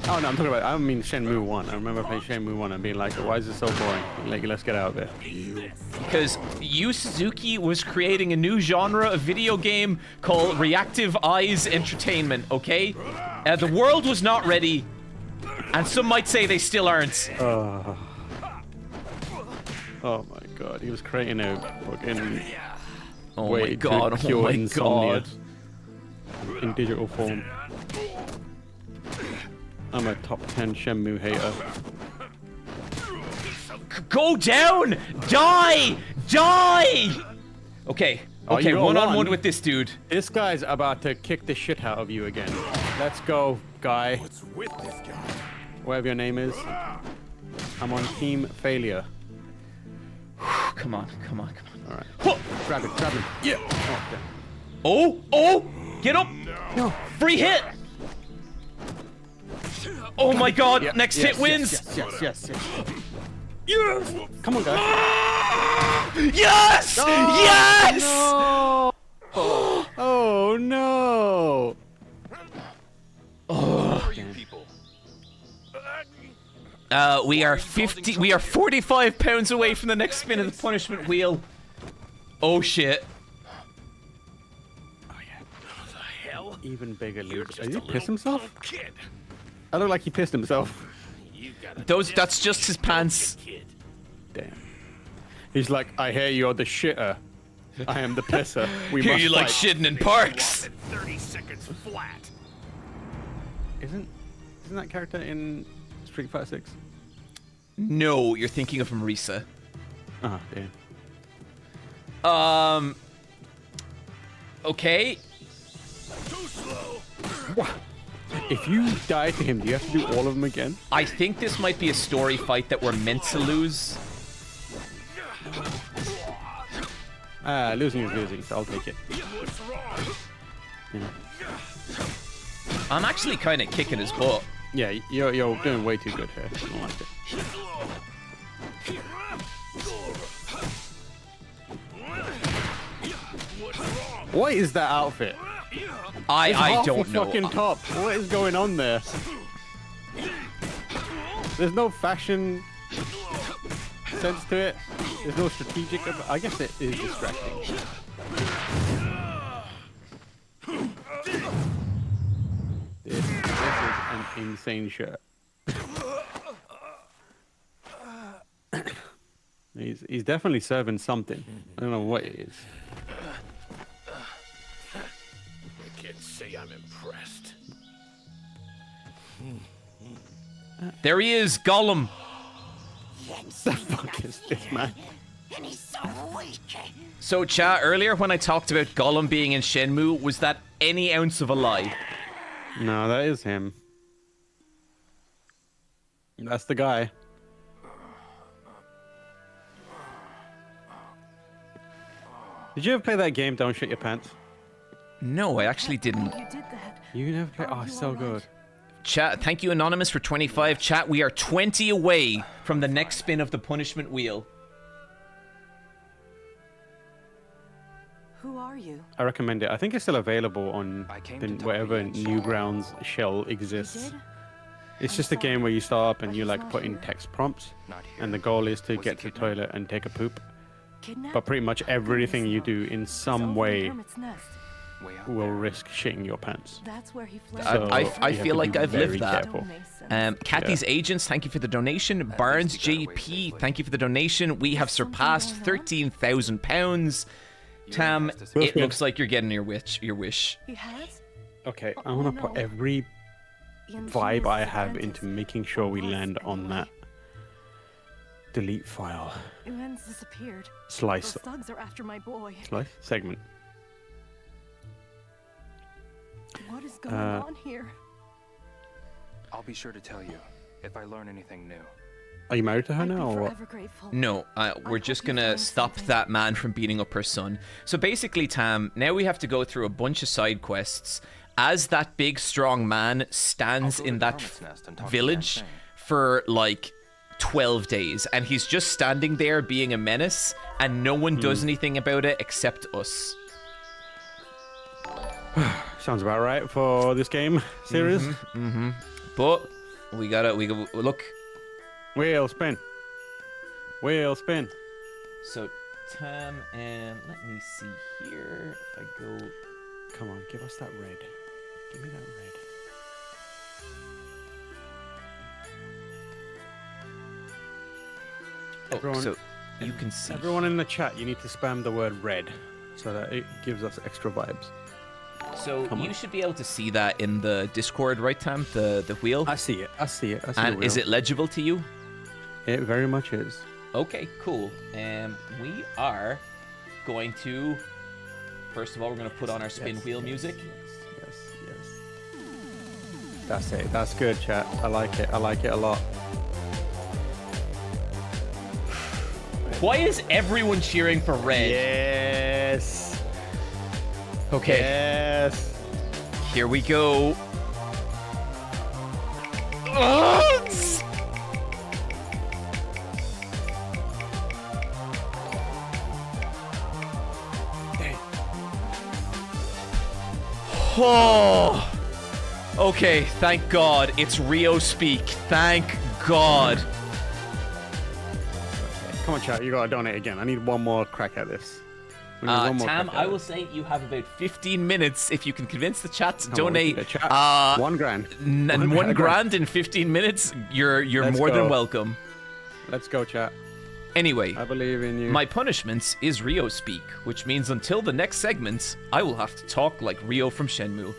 Speaker 6: Oh no, I'm talking about. I don't mean Shenmue 1. I remember playing Shenmue 1 and being like, "Why is this so boring? Like, let's get out of it."
Speaker 4: Because Yu Suzuki was creating a new genre of video game called Reactive Eyes Entertainment. Okay, the world was not ready, and some might say they still aren't.
Speaker 6: Oh my god, he was creating a fucking way to cure insomnia in digital form. I'm a top 10 Shenmue hater.
Speaker 4: Go down! Die! Die! Okay, okay, one-on-one with this dude.
Speaker 6: This guy's about to kick the shit out of you again. Let's go, guy.
Speaker 7: What's with this guy?
Speaker 6: Whatever your name is. I'm on team failure.
Speaker 4: Come on, come on, come on.
Speaker 6: Alright. Grab it, grab it. Yeah!
Speaker 4: Oh, oh! Get up! No. Free hit! Oh my god, next hit wins!
Speaker 6: Yes. Come on, guys.
Speaker 4: Yes!
Speaker 6: Oh,
Speaker 4: yes!
Speaker 6: No! Oh no!
Speaker 14: Oh, you people.
Speaker 4: We are 45 pounds away from the next spin of the punishment wheel. Oh shit.
Speaker 18: Oh yeah. What the hell?
Speaker 6: Even bigger loser. Did he piss himself? I look like he pissed himself.
Speaker 4: That's just his pants.
Speaker 6: Damn. He's like, I hear you're the shitter. I am the pisser. We
Speaker 4: Hear
Speaker 6: must
Speaker 4: you like
Speaker 6: fight.
Speaker 4: shitting in parks.
Speaker 7: 30 seconds flat.
Speaker 6: Isn't that character in Street Fighter 6?
Speaker 4: No, you're thinking of Marisa.
Speaker 6: Oh, damn.
Speaker 4: Okay.
Speaker 7: Too slow.
Speaker 6: What? If you die to him, do you have to do all of them again?
Speaker 4: I think this might be a story fight that we're meant to lose.
Speaker 6: Losing is losing, so I'll take it. Yeah.
Speaker 4: I'm actually kind of kicking his butt.
Speaker 6: Yeah, you're doing way too good here. I don't like it. What is that outfit?
Speaker 4: I don't know.
Speaker 6: Fucking top. What is going on there? There's no fashion sense to it. There's no strategic. I guess it is distracting. This is an insane shirt. He's definitely serving something. I don't know what it is.
Speaker 7: I can't say I'm impressed.
Speaker 4: There he is, Gollum.
Speaker 6: What the fuck is this, man?
Speaker 16: And he's so weak.
Speaker 4: So, chat, earlier when I talked about Gollum being in Shenmue, was that any ounce of a lie?
Speaker 6: No, that is him. That's the guy. Did you ever play that game, Don't Shit Your Pants?
Speaker 4: No, I actually didn't.
Speaker 2: You did that.
Speaker 6: You never played? Oh, it's so good.
Speaker 4: Chat, thank you, Anonymous, for 25. Chat, we are 20 away from the next spin of the punishment wheel.
Speaker 2: Who are you?
Speaker 6: I recommend it. I think it's still available on whatever Newgrounds shell exists. It's just a game where you start up and you like put in text prompts, and the goal is to get to the toilet and take a poop. But pretty much everything you do in some way will risk shitting your pants.
Speaker 2: That's where he
Speaker 6: So
Speaker 4: I feel like I've lived that.
Speaker 6: Careful.
Speaker 4: Kathy's Agents, thank you for the donation. Barnes JP, thank you for the donation. We have surpassed £13,000. Tam, it looks like you're getting your wish.
Speaker 2: He has?
Speaker 6: Okay, I want to put every vibe I have into making sure we land on that delete file.
Speaker 2: Yuan's disappeared.
Speaker 6: Slice.
Speaker 2: Those thugs are after my boy.
Speaker 6: Slice? Segment.
Speaker 2: What is going on here?
Speaker 14: I'll be sure to tell you if I learn anything new.
Speaker 6: Are you married to her now, or what?
Speaker 4: No, we're just gonna stop that man from beating up her son. So basically, Tam, now we have to go through a bunch of side quests as that big, strong man stands in that village for like 12 days, and he's just standing there being a menace, and no one does anything about it except us.
Speaker 6: Sounds about right for this game series.
Speaker 4: But we gotta look.
Speaker 6: Wheel spin. Wheel spin.
Speaker 4: So Tam, and let me see here. If I go,
Speaker 6: come on, give us that red. Give me that red. Everyone,
Speaker 4: so you can see.
Speaker 6: Everyone in the chat, you need to spam the word red so that it gives us extra vibes.
Speaker 4: So you should be able to see that in the Discord, right, Tam? The wheel.
Speaker 6: I see it. I see it. I see
Speaker 4: and is it legible to you?
Speaker 6: It very much is.
Speaker 4: Okay, cool. We are going to. First of all, we're going to put on our spin wheel music.
Speaker 6: Yes. That's it. That's good, chat. I like it. I like it a lot.
Speaker 4: Why is everyone cheering for red?
Speaker 6: Yes.
Speaker 4: Okay.
Speaker 6: Yes.
Speaker 4: Here we go. Oh. Okay, thank God. It's Rio speak. Thank God.
Speaker 6: Come on, chat. You gotta donate again. I need one more crack at this.
Speaker 4: Tam, I will say you have about 15 minutes if you can convince the chat to donate.
Speaker 6: $1 grand.
Speaker 4: $1 grand in 15 minutes. You're more than welcome.
Speaker 6: Let's go, chat.
Speaker 4: Anyway,
Speaker 6: I believe in you.
Speaker 4: My punishment is Rio speak, which means until the next segment, I will have to talk like Rio from Shenmue.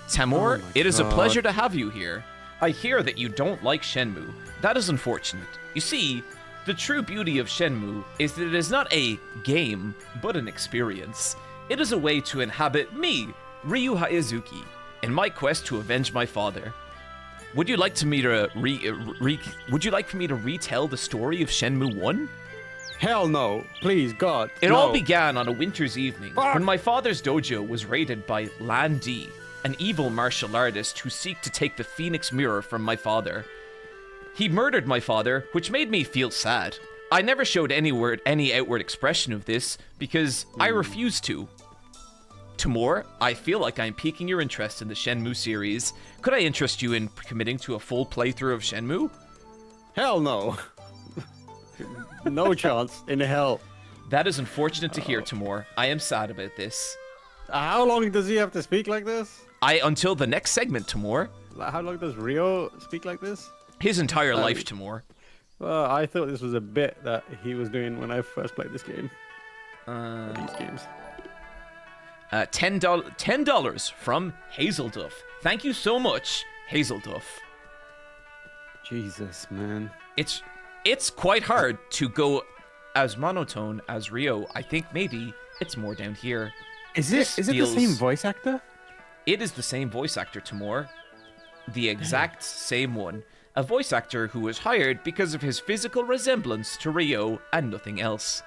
Speaker 4: Tamor, it is a pleasure to have you here. I hear that you don't like Shenmue. That is unfortunate. You see, the true beauty of Shenmue is that it is not a game, but an experience. It is a way to inhabit me, Ryu Hayazuki, in my quest to avenge my father. Would you like for me to retell the story of Shenmue 1?
Speaker 6: Hell no. Please, God.
Speaker 4: It all began on a winter's evening when my father's dojo was raided by Lan Di, an evil martial artist who seeked to take the Phoenix Mirror from my father. He murdered my father, which made me feel sad. I never showed any outward expression of this because I refused to. Tamor, I feel like I'm piquing your interest in the Shenmue series. Could I interest you in committing to a full playthrough of Shenmue?
Speaker 6: Hell no. No chance in hell.
Speaker 4: That is unfortunate to hear, Tamor. I am sad about this.
Speaker 6: How long does he have to speak like this?
Speaker 4: Until the next segment, Tamor.
Speaker 6: How long does Rio speak like this?
Speaker 4: His entire life, Tamor.
Speaker 6: Well, I thought this was a bit that he was doing when I first played this game. These games.
Speaker 4: $10 from Hazelduff. Thank you so much, Hazelduff.
Speaker 6: Jesus, man.
Speaker 4: It's quite hard to go as monotone as Rio. I think maybe it's more down here.
Speaker 6: Is it the same voice actor?
Speaker 4: It is the same voice actor, Tamor. The exact same one. A voice actor who was hired because of his physical resemblance to Rio and nothing else.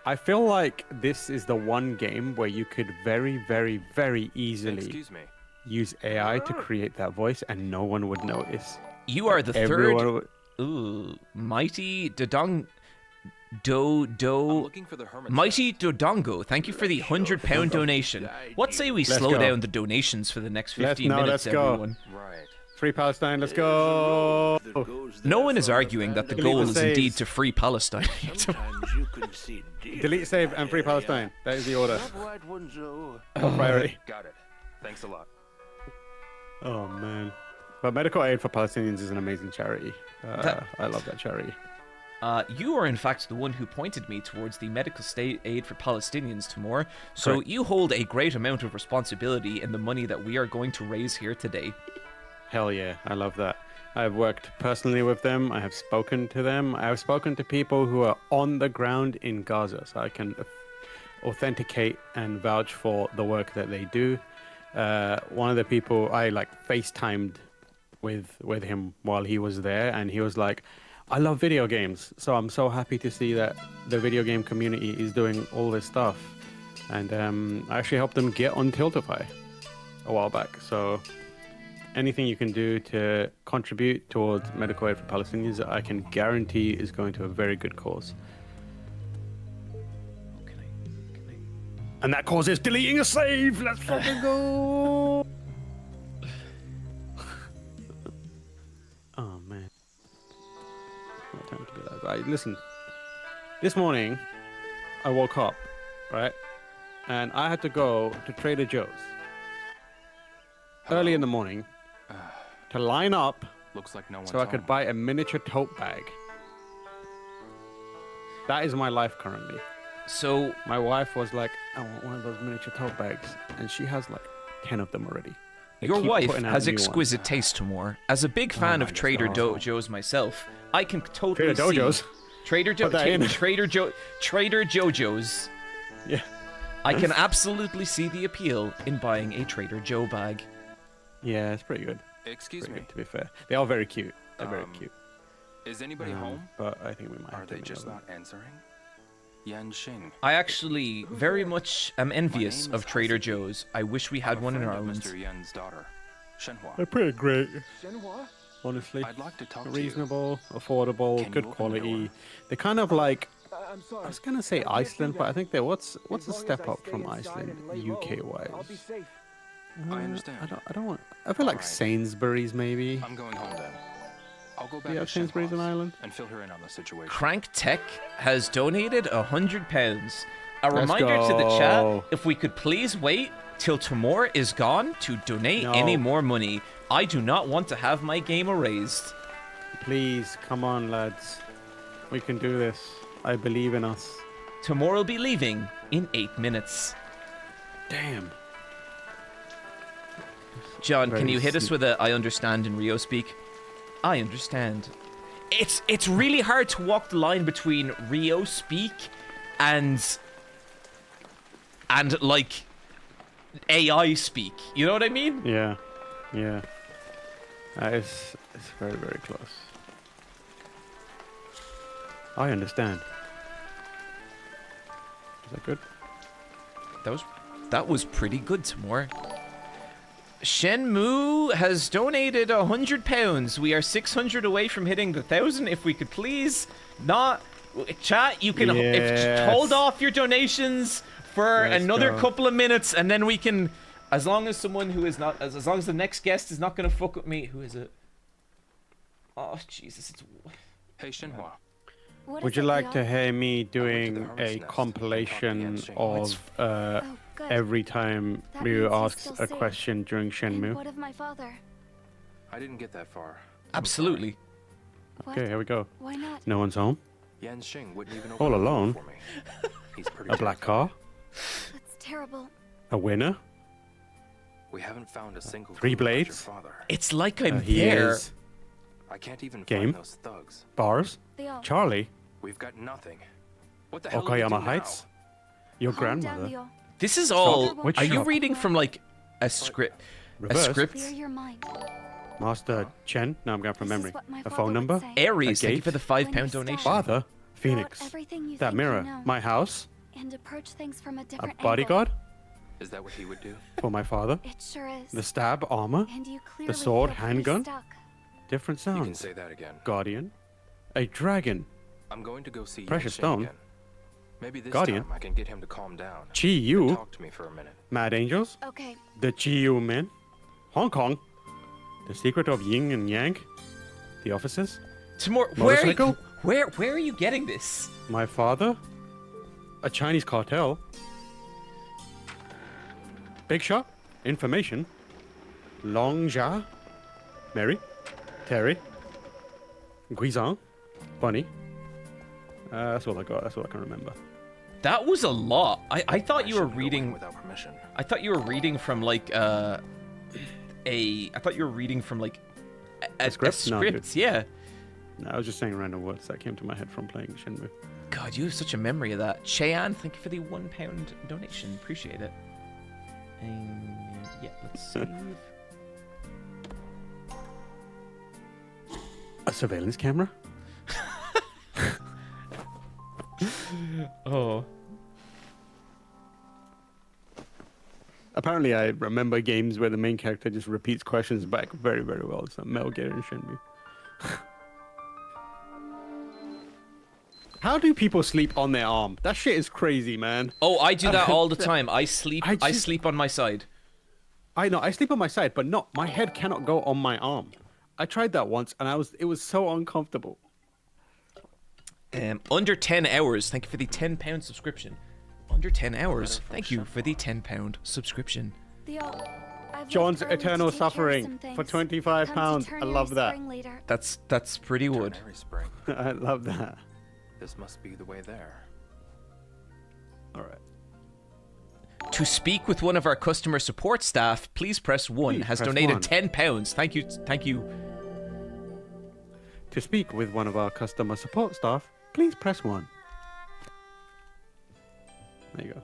Speaker 6: I feel like this is the one game where you could very, very, very easily use AI to create that voice and no one would notice.
Speaker 4: You are the third. Ooh, Mighty Dodongo. Mighty Dodongo, thank you for the £100 donation. What say we slow down the donations for the next 15 minutes, everyone?
Speaker 6: Right. Free Palestine, let's go!
Speaker 4: No one is arguing that the goal is indeed to free Palestine.
Speaker 6: Delete save and free Palestine. That is the order. Priority.
Speaker 14: Got it. Thanks a lot.
Speaker 6: Oh, man. But Medical Aid for Palestinians is an amazing charity. I love that charity.
Speaker 4: You are in fact the one who pointed me towards the medical state aid for Palestinians, Timur. So
Speaker 6: Correct.
Speaker 4: you hold a great amount of responsibility in the money that we are going to raise here today.
Speaker 6: Hell yeah, I love that. I've worked personally with them. I have spoken to them. I have spoken to people who are on the ground in Gaza, so I can authenticate and vouch for the work that they do. One of the people I FaceTimed with him while he was there, and he was like, I love video games, so I'm so happy to see that the video game community is doing all this stuff. And I actually helped them get on Tiltify a while back. So anything you can do to contribute towards medical aid for Palestinians, I can guarantee is going to a very good cause. And that cause is deleting a save. Let's fucking go. Oh man. What time to be alive? Right, listen. This morning, I woke up, right, and I had to go to Trader Joe's early in the morning to line up
Speaker 14: Looks like no one's
Speaker 6: so I could
Speaker 14: home.
Speaker 6: buy a miniature tote bag. That is my life currently.
Speaker 4: So
Speaker 6: my wife was like, I want one of those miniature tote bags, and she has like 10 of them already. They
Speaker 4: your
Speaker 6: keep
Speaker 4: wife
Speaker 6: putting out
Speaker 4: has
Speaker 6: new ones.
Speaker 4: exquisite taste, Timur. As a big fan of Trader Joe's myself, I can totally
Speaker 6: Trader
Speaker 4: see
Speaker 6: Dojo's?
Speaker 4: Trader
Speaker 6: Put that in.
Speaker 4: Trader Jojo's.
Speaker 6: Yeah.
Speaker 4: I can absolutely see the appeal in buying a Trader Joe bag.
Speaker 6: Yeah, it's pretty good.
Speaker 14: Excuse
Speaker 6: Pretty
Speaker 14: me.
Speaker 6: good, to be fair. They are very cute. They're very cute.
Speaker 14: Is anybody home?
Speaker 6: But I think we might
Speaker 14: Are
Speaker 6: have to
Speaker 14: they
Speaker 6: mail
Speaker 14: just
Speaker 6: them.
Speaker 14: not answering? Yan Xing.
Speaker 4: I actually very much am envious
Speaker 14: name
Speaker 4: of
Speaker 14: is
Speaker 4: Trader
Speaker 14: Hassan.
Speaker 4: Joe's. I wish we had
Speaker 14: I'm a
Speaker 4: one in
Speaker 14: friend of
Speaker 4: Ireland.
Speaker 14: Mr. Yan's daughter, Shenhua.
Speaker 6: They're pretty great.
Speaker 14: Shenhua?
Speaker 6: Honestly.
Speaker 14: I'd like to talk to you.
Speaker 6: Reasonable, affordable,
Speaker 14: Can
Speaker 6: good
Speaker 14: you open the
Speaker 6: quality.
Speaker 14: door?
Speaker 6: They're kind of like,
Speaker 19: I'm sorry.
Speaker 6: I was gonna say Iceland, but I think they're what's a step up from Iceland, UK wise.
Speaker 19: I'll be safe.
Speaker 14: I understand.
Speaker 6: I don't want. I feel like
Speaker 14: Alright.
Speaker 6: Sainsbury's maybe.
Speaker 14: I'm going home then. I'll go
Speaker 6: Do
Speaker 14: back
Speaker 6: you
Speaker 14: to
Speaker 6: have Sainsbury's in
Speaker 14: Shenhua's
Speaker 6: Ireland?
Speaker 14: and fill her in on the situation.
Speaker 4: Crank Tech has donated £100. A
Speaker 6: Let's
Speaker 4: reminder to the chat,
Speaker 6: go.
Speaker 4: if we could please wait till Timur is gone to donate
Speaker 6: No.
Speaker 4: any more money. I do not want to have my game erased.
Speaker 6: Please, come on, lads. We can do this. I believe in us.
Speaker 4: Timur will be leaving in 8 minutes.
Speaker 6: Damn.
Speaker 4: John, can
Speaker 6: Very
Speaker 4: you hit us
Speaker 6: sneak-
Speaker 4: with a I understand in Rio speak? I understand. It's really hard to walk the line between Rio speak and like AI speak. You know what I mean?
Speaker 6: Yeah. Yeah. It's very, very close. I understand. Is that good?
Speaker 4: That was pretty good, Timur. Shenhua has donated £100. We are 600 away from hitting the 1,000. If we could please not chat, you can
Speaker 6: Yes.
Speaker 4: hold off your donations for
Speaker 6: Let's
Speaker 4: another
Speaker 6: go.
Speaker 4: couple of minutes, and then we can, as long as someone who is not, as long as the next guest is not gonna fuck with me. Who is it? Oh Jesus! It's
Speaker 14: Hey Shenhua.
Speaker 6: Would you like to hear me doing a compilation of every time
Speaker 3: That
Speaker 6: Ryu
Speaker 3: means he's
Speaker 6: asks
Speaker 3: still
Speaker 6: a
Speaker 3: safe.
Speaker 6: question during
Speaker 3: And
Speaker 6: Shenmue?
Speaker 3: what of my father?
Speaker 14: I didn't get that far.
Speaker 4: Absolutely.
Speaker 6: Okay, here we go.
Speaker 3: Why not?
Speaker 6: No one's home.
Speaker 14: Yan Xing wouldn't even open
Speaker 6: All
Speaker 14: the door
Speaker 6: alone.
Speaker 14: for me. He's pretty
Speaker 6: A black car.
Speaker 3: That's terrible.
Speaker 6: A winner.
Speaker 14: We haven't found a single
Speaker 6: Three
Speaker 14: clue about your
Speaker 6: blades.
Speaker 14: father.
Speaker 4: It's like I'm
Speaker 6: He
Speaker 4: there.
Speaker 6: is.
Speaker 14: I can't even
Speaker 6: Game.
Speaker 14: find those thugs.
Speaker 6: Bars.
Speaker 3: They all.
Speaker 6: Charlie.
Speaker 14: We've got nothing. What the hell do we do
Speaker 6: Okayama
Speaker 14: now?
Speaker 6: Heights. Your
Speaker 3: Calm down,
Speaker 6: grandmother.
Speaker 3: Leo.
Speaker 4: This is all.
Speaker 6: Which
Speaker 4: Are you
Speaker 6: shop?
Speaker 4: reading from like a script?
Speaker 6: Reverse.
Speaker 4: A script?
Speaker 3: Clear your mind.
Speaker 6: Master Chen. No, I'm going from
Speaker 3: This is
Speaker 6: memory.
Speaker 3: what my
Speaker 6: A
Speaker 3: father
Speaker 6: phone
Speaker 3: would
Speaker 6: number.
Speaker 3: say.
Speaker 4: Aries,
Speaker 6: A
Speaker 4: thank you for
Speaker 6: gate.
Speaker 4: the £5
Speaker 3: When you
Speaker 4: donation.
Speaker 3: start-
Speaker 6: Father. Phoenix.
Speaker 3: everything you
Speaker 6: That
Speaker 3: think
Speaker 6: mirror.
Speaker 3: you know.
Speaker 6: My house.
Speaker 3: And approach things from a
Speaker 6: A
Speaker 3: different
Speaker 6: bodyguard
Speaker 14: Is that what he would do?
Speaker 6: for my father.
Speaker 3: angle. It sure is.
Speaker 6: The stab armor.
Speaker 3: And you clearly
Speaker 6: The sword
Speaker 3: feel pretty
Speaker 6: handgun.
Speaker 3: stuck.
Speaker 6: Different
Speaker 14: You can
Speaker 6: sounds.
Speaker 14: say that again.
Speaker 6: Guardian. A dragon.
Speaker 14: I'm going to go see
Speaker 6: Precious
Speaker 14: Yan Xing
Speaker 6: stone.
Speaker 14: again. Maybe this
Speaker 6: Guardian.
Speaker 14: time I can get him to calm down.
Speaker 6: Chi
Speaker 14: and
Speaker 6: Yu.
Speaker 14: Talk to me for a minute.
Speaker 6: Mad Angels.
Speaker 3: Okay.
Speaker 6: The Chi Yu Men. Hong Kong. The Secret of Yin and Yang. The Officers.
Speaker 4: Timur,
Speaker 6: Motorcycle?
Speaker 4: where are you getting this?
Speaker 6: My father. A Chinese cartel. Big Shot. Information. Long Jia. Mary. Terry. Guizhang. Bunny. That's all I got. That's all I can remember.
Speaker 4: That was a lot. I thought you were
Speaker 14: shouldn't go in
Speaker 4: reading.
Speaker 14: without permission.
Speaker 4: I thought you were reading from like I thought you were reading from like a script.
Speaker 6: No, dude.
Speaker 4: Yeah.
Speaker 6: No, I was just saying random words that came to my head from playing Shenmue.
Speaker 4: God, you have such a memory of that. Cheyenne, thank you for the £1 donation. Appreciate it. Yeah, let's save.
Speaker 6: A surveillance camera?
Speaker 4: Oh.
Speaker 6: Apparently, I remember games where the main character just repeats questions back very, very well. So Metal Gear and Shenmue. How do people sleep on their arm? That shit is crazy, man.
Speaker 4: Oh, I do that all the time. I sleep on my side.
Speaker 6: I know, I sleep on my side, but not my head cannot go on my arm. I tried that once and it was so uncomfortable.
Speaker 4: Under 10 hours. Thank you for the £10 subscription. Under 10 hours. Thank you for the £10 subscription.
Speaker 6: John's Eternal Suffering for £25. I love that.
Speaker 4: That's pretty wood.
Speaker 6: I love that.
Speaker 14: This must be the way there.
Speaker 6: All right.
Speaker 4: To speak with one of our customer support staff, please press 1.
Speaker 6: Please
Speaker 4: has
Speaker 6: press
Speaker 4: donated
Speaker 6: 1.
Speaker 4: £10. Thank you. Thank you.
Speaker 6: To speak with one of our customer support staff, please press 1. There you go.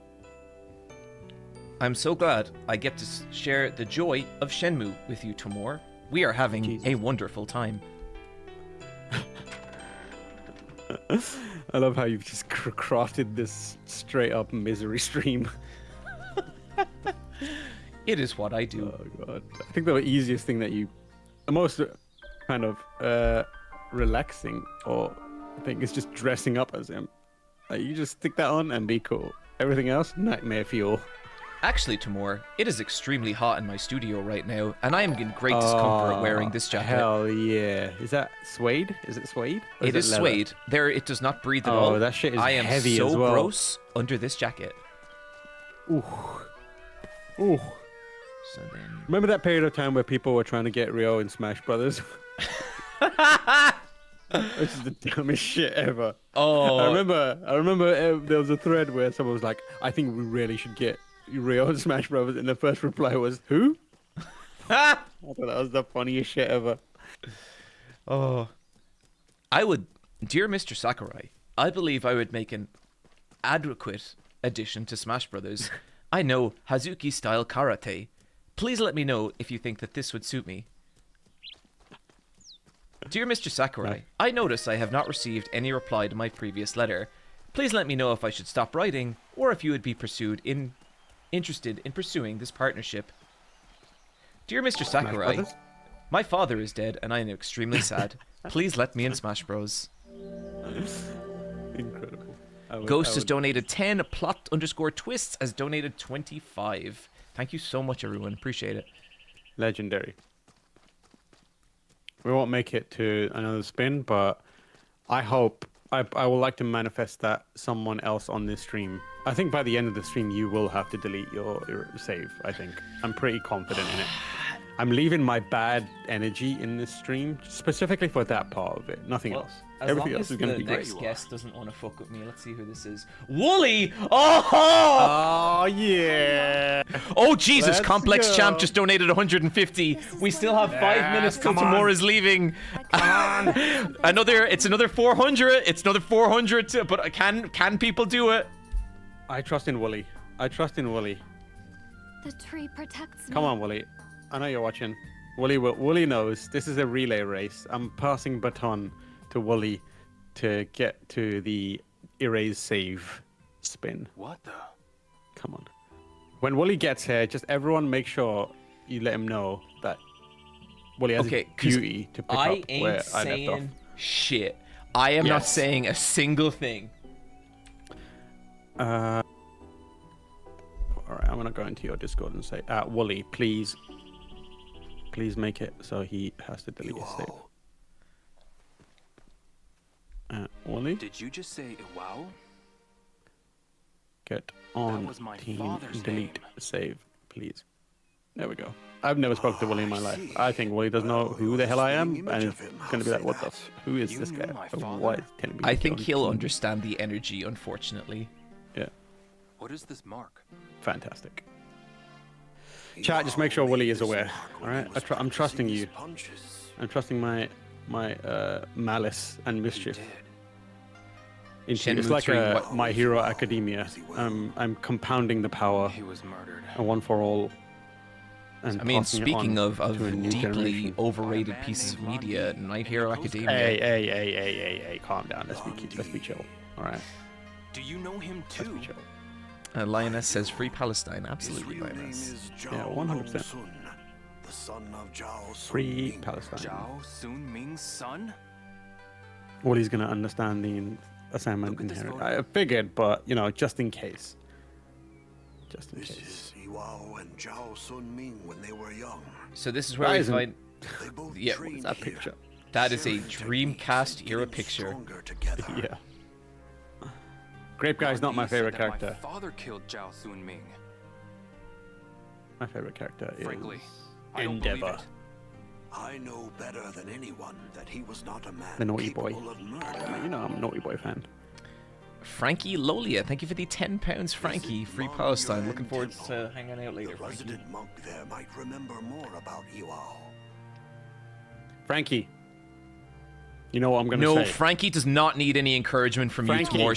Speaker 4: I'm so glad I get to share the joy of Shenmue with you, Tamor. We are having a wonderful time.
Speaker 6: I love how you've just crafted this straight up misery stream.
Speaker 4: It is what I do.
Speaker 6: Oh god. I think the easiest thing the most kind of relaxing thing is just dressing up as him. Like, you just stick that on and be cool. Everything else, nightmare fuel.
Speaker 4: Actually, Tamor, it is extremely hot in my studio right now, and I am in great discomfort wearing this jacket.
Speaker 6: Hell yeah. Is that suede? Is it suede?
Speaker 4: It is suede. It does not breathe at
Speaker 6: Oh,
Speaker 4: all.
Speaker 6: that shit is
Speaker 4: I am
Speaker 6: heavy
Speaker 4: so
Speaker 6: as well.
Speaker 4: gross under this jacket.
Speaker 6: Ooh. Ooh.
Speaker 4: So then...
Speaker 6: Remember that period of time where people were trying to get Ryo in Smash Brothers? This is the dumbest shit ever.
Speaker 4: Oh.
Speaker 6: I remember there was a thread where someone was like, I think we really should get Ryo in Smash Brothers, and the first reply was, who? I thought that was the funniest shit ever.
Speaker 4: Oh. Dear Mr. Sakurai, I believe I would make an adequate addition to Smash Brothers. I know Hazuki-style karate. Please let me know if you think that this would suit me. Dear Mr. Sakurai, I notice I have not received any reply to my previous letter. Please let me know if I should stop writing, or if you would be interested in pursuing this partnership. Dear Mr. Sakurai, my father is dead and I am extremely sad. Please let me in Smash Bros.
Speaker 6: Incredible.
Speaker 4: Ghost has donated 10. Plot_twists has donated 25. Thank you so much, everyone. Appreciate it.
Speaker 6: Legendary. We won't make it to another spin, but I hope I would like to manifest that someone else on this stream. I think by the end of the stream, you will have to delete your save. I think I'm pretty confident in it. I'm leaving my bad energy in this stream specifically for that part of it. Nothing else. Everything else is going to be great.
Speaker 4: The next guest doesn't want to fuck with me. Let's see who this is. Wooly! Oh
Speaker 6: yeah!
Speaker 4: Oh Jesus!
Speaker 6: Let's
Speaker 4: Complex
Speaker 6: go.
Speaker 4: Champ just donated 150. We still have 5 minutes till Tamor is leaving. It's another 400. It's another 400. But can people do it?
Speaker 6: I trust in Wooly. I trust in Wooly.
Speaker 3: The tree protects me.
Speaker 6: Come on, Wooly. I know you're watching. Wooly knows this is a relay race. I'm passing baton to Wooly to get to the erase save spin.
Speaker 14: What the?
Speaker 6: Come on. When Wooly gets here, just everyone make sure you let him know that Wooly has a duty to pick up where I left off.
Speaker 4: Shit. I am not saying a single thing.
Speaker 6: All right, I'm gonna go into your Discord and say, Wooly, please make it so he has to delete his save. Wooly?
Speaker 14: Did you just say wow?
Speaker 6: Get on
Speaker 14: was my
Speaker 6: team,
Speaker 14: father's
Speaker 6: delete save, please. There we go. I've never spoken to Willie in my life. I think Willie doesn't know who the hell I am, and it's going to be like, what the who is this guy? Why is he telling me
Speaker 4: I think he'll understand the energy, unfortunately.
Speaker 6: Yeah.
Speaker 14: What is this mark?
Speaker 6: Fantastic. Chat, just make sure Willie is aware. All right, I'm trusting you. I'm trusting my malice and mischief. It's like My Hero Academia. I'm compounding the power.
Speaker 14: He was murdered.
Speaker 6: A one for all. And
Speaker 4: I mean,
Speaker 6: passing it
Speaker 4: speaking
Speaker 6: on
Speaker 4: of
Speaker 6: to a new
Speaker 4: deeply
Speaker 6: generation.
Speaker 4: overrated pieces of media, My Hero Academia.
Speaker 6: Hey, calm down. Let's be chill. All right.
Speaker 14: Do you know him too?
Speaker 6: Let's be chill.
Speaker 4: Lioness says free Palestine. Absolutely, Lioness.
Speaker 6: Yeah, 100%. Free Palestine.
Speaker 14: Zhao Sun Ming's son?
Speaker 6: Well, he's gonna understand the assignment inherent. I figured, but just in case. Just in case.
Speaker 15: This is Iwao and Zhao Sun Ming when they were young.
Speaker 4: So this is where we find.
Speaker 6: Yeah, what's that picture?
Speaker 4: That is a Dreamcast era picture.
Speaker 6: Yeah. Grape Guy's not my favorite character.
Speaker 14: My father killed Zhao Sun Ming.
Speaker 6: My favorite character is
Speaker 14: Frankly, I don't believe
Speaker 6: Endeavor.
Speaker 14: it.
Speaker 15: I know better than anyone that he was not a man
Speaker 6: The Naughty Boy.
Speaker 15: capable of murder.
Speaker 6: I'm a Naughty Boy fan.
Speaker 4: Frankie Lolia, thank you for the £10, Frankie. Free Palestine. Looking forward to hanging out later,
Speaker 15: The
Speaker 4: Frankie.
Speaker 15: resident monk there might remember more about Iwao.
Speaker 6: Frankie. You know what I'm gonna say?
Speaker 4: No, Frankie does not need any encouragement from you,
Speaker 6: Frankie.
Speaker 4: Tamor.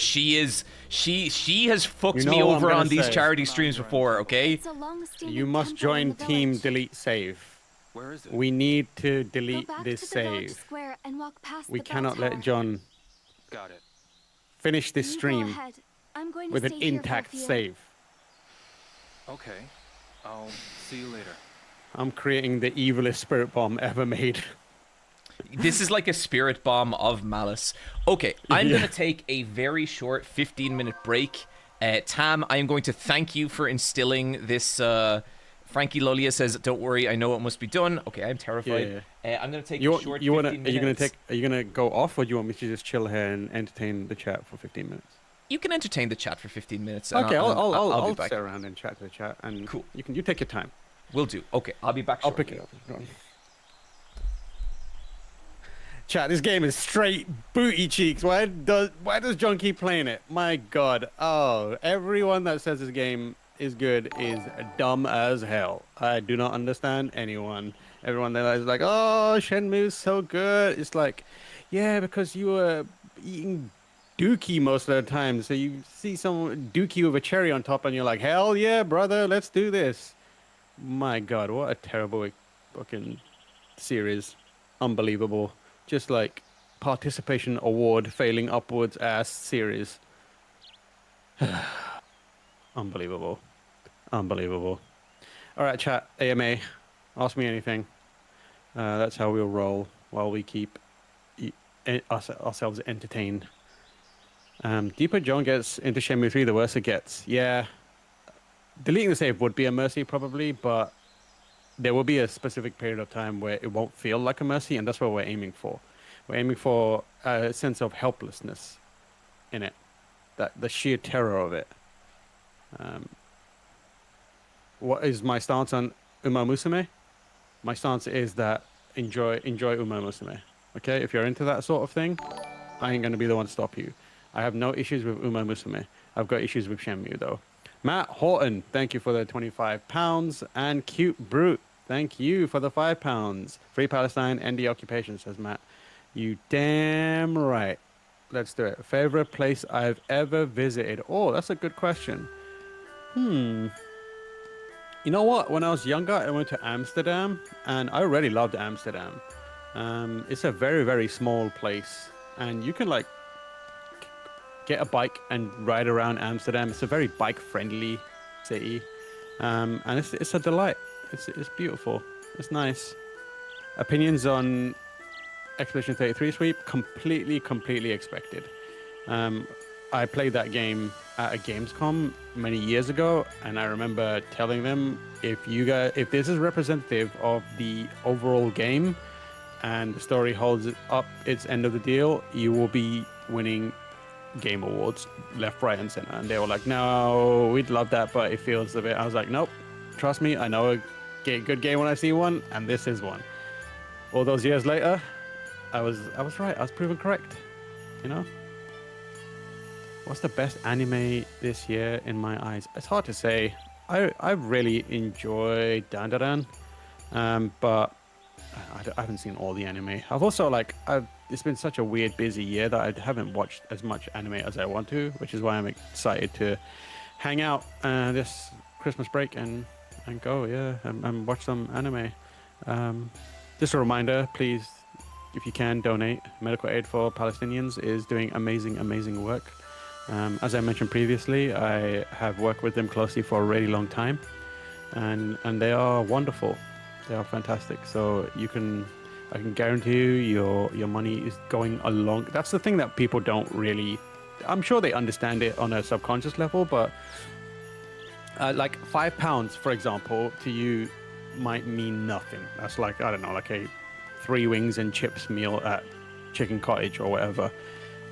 Speaker 4: She has fucked
Speaker 6: You know
Speaker 4: me
Speaker 6: what I'm
Speaker 4: over
Speaker 6: gonna
Speaker 4: on these
Speaker 6: say.
Speaker 4: charity streams before, okay?
Speaker 6: You must join Team Delete Save.
Speaker 14: Where is it?
Speaker 6: We need to delete
Speaker 3: Go back
Speaker 6: this
Speaker 3: to the village
Speaker 6: save.
Speaker 3: square and walk past
Speaker 6: We
Speaker 3: the bell
Speaker 6: cannot
Speaker 3: tower.
Speaker 6: let John
Speaker 14: Got it.
Speaker 6: finish this
Speaker 3: You go
Speaker 6: stream
Speaker 3: ahead. I'm going to
Speaker 6: with an
Speaker 3: stay here for a
Speaker 6: intact
Speaker 3: few.
Speaker 6: save.
Speaker 14: Okay. I'll see you later.
Speaker 6: I'm creating the evilest spirit bomb ever made.
Speaker 4: This is like a spirit bomb of malice. Okay, I'm
Speaker 6: Yeah.
Speaker 4: going to take a very short 15-minute break. Tam, I am going to thank you for instilling this. Frankie Lolia says, "Don't worry, I know it must be done." Okay, I'm terrified. I'm going to take a short 15 minutes.
Speaker 6: Are you gonna go off, or do you want me to just chill here and entertain the chat for 15 minutes?
Speaker 4: You can entertain the chat for 15 minutes.
Speaker 6: Okay, I'll
Speaker 4: be back.
Speaker 6: sit around and chat to the chat, and
Speaker 4: cool.
Speaker 6: You take your time.
Speaker 4: Will do. Okay, I'll be back.
Speaker 6: I'll
Speaker 4: shortly.
Speaker 6: pick it up. Go on. Chat, this game is straight booty cheeks. Why does John keep playing it? My God. Oh, everyone that says this game is good is dumb as hell. I do not understand anyone. Everyone that is like, oh, Shenmue's so good. It's like, yeah, because you were eating dookie most of the time. So you see some dookie with a cherry on top and you're like, hell yeah, brother, let's do this. My God, what a terrible fucking series. Unbelievable. Just like participation award failing upwards ass series. Unbelievable. Unbelievable. All right, chat. AMA. Ask me anything. That's how we'll roll while we keep ourselves entertained. Deeper John gets into Shenmue 3, the worse it gets. Yeah. Deleting the save would be a mercy probably, but there will be a specific period of time where it won't feel like a mercy, and that's what we're aiming for. We're aiming for a sense of helplessness in it, the sheer terror of it. What is my stance on Uma Musume? My stance is that enjoy Uma Musume. Okay, if you're into that sort of thing, I ain't gonna be the one to stop you. I have no issues with Uma Musume. I've got issues with Shenmue though. Matt Horton, thank you for the £25, and Cute Brute, thank you for the £5. Free Palestine, end the occupation, says Matt. You damn right. Let's do it. Favorite place I've ever visited? Oh, that's a good question. You know what? When I was younger, I went to Amsterdam, and I really loved Amsterdam. It's a very, very small place, and you can like get a bike and ride around Amsterdam. It's a very bike-friendly city, and it's a delight. It's beautiful. It's nice. Opinions on Expedition 33 Sweep? Completely expected. I played that game at a Gamescom many years ago, and I remember telling them, if this is representative of the overall game and the story holds up its end of the deal, you will be winning game awards left, right, and center. And they were like, no, we'd love that, but it feels a bit. I was like, nope, trust me, I know a good game when I see one, and this is one. All those years later, I was right. I was proven correct. You know. What's the best anime this year in my eyes? It's hard to say. I really enjoy Dandadan, but I haven't seen all the anime. I've also it's been such a weird, busy year that I haven't watched as much anime as I want to, which is why I'm excited to hang out this Christmas break and go, and watch some anime. Just a reminder, please, if you can, donate. Medical Aid for Palestinians is doing amazing work. As I mentioned previously, I have worked with them closely for a really long time, and they are wonderful. They are fantastic. So I can guarantee you your money is going along. That's the thing that people don't really. I'm sure they understand it on a subconscious level, but like £5, for example, to you might mean nothing. That's like, I don't know, like a 3 wings and chips meal at Chicken Cottage or whatever.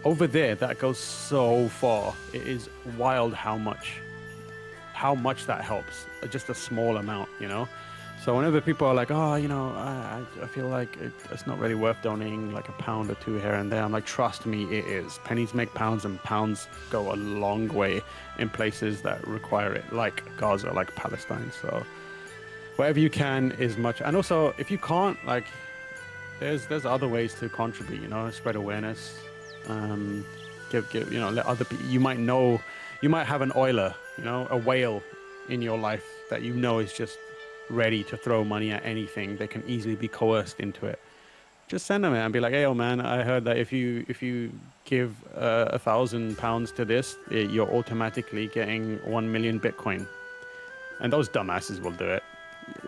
Speaker 6: Over there, that goes so far. It is wild how much that helps. Just a small amount, you know. So whenever people are like, oh, you know, I feel like it's not really worth donating like £1 or 2 here and there, I'm like, trust me, it is. Pennies make pounds, and pounds go a long way in places that require it, like Gaza, like Palestine. So whatever you can is much. And also, if you can't, like, there's other ways to contribute, you know, spread awareness. Give you know, let other people. You might have an oiler, you know, a whale in your life that you know is just ready to throw money at anything. They can easily be coerced into it. Just send them it and be like, hey, oh man, I heard that if you give £1,000 to this, you're automatically getting 1 million Bitcoin. And those dumbasses will do it.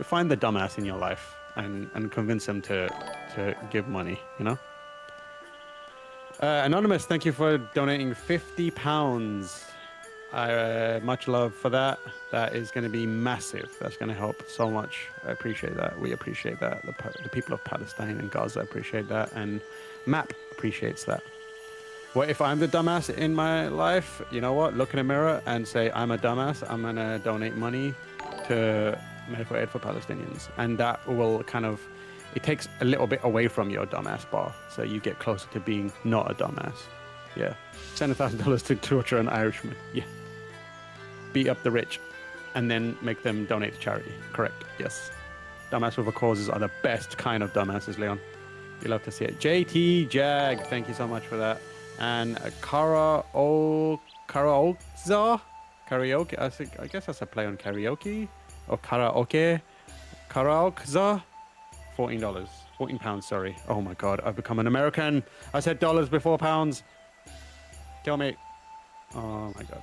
Speaker 6: Find the dumbass in your life and convince them to give money, you know. Anonymous, thank you for donating £50. Much love for that. That is going to be massive. That's going to help so much. I appreciate that. We appreciate that. The people of Palestine and Gaza appreciate that. And MAP appreciates that. What if I'm the dumbass in my life? You know what? Look in a mirror and say, I'm a dumbass. I'm going to donate money to Medical Aid for Palestinians. And that will kind of... It takes a little bit away from your dumbass bar, so you get closer to being not a dumbass. Yeah. Send $1,000 to torture an Irishman. Yeah. Beat up the rich, and then make them donate to charity. Correct. Yes. Dumbass with a causes are the best kind of dumbasses, Leon. You love to see it. JT Jag, thank you so much for that. And Karaoke. I guess that's a play on karaoke or karaoke. Karaoke. £14, sorry. Oh my god, I've become an American. I said dollars before pounds. Kill me. Oh my god.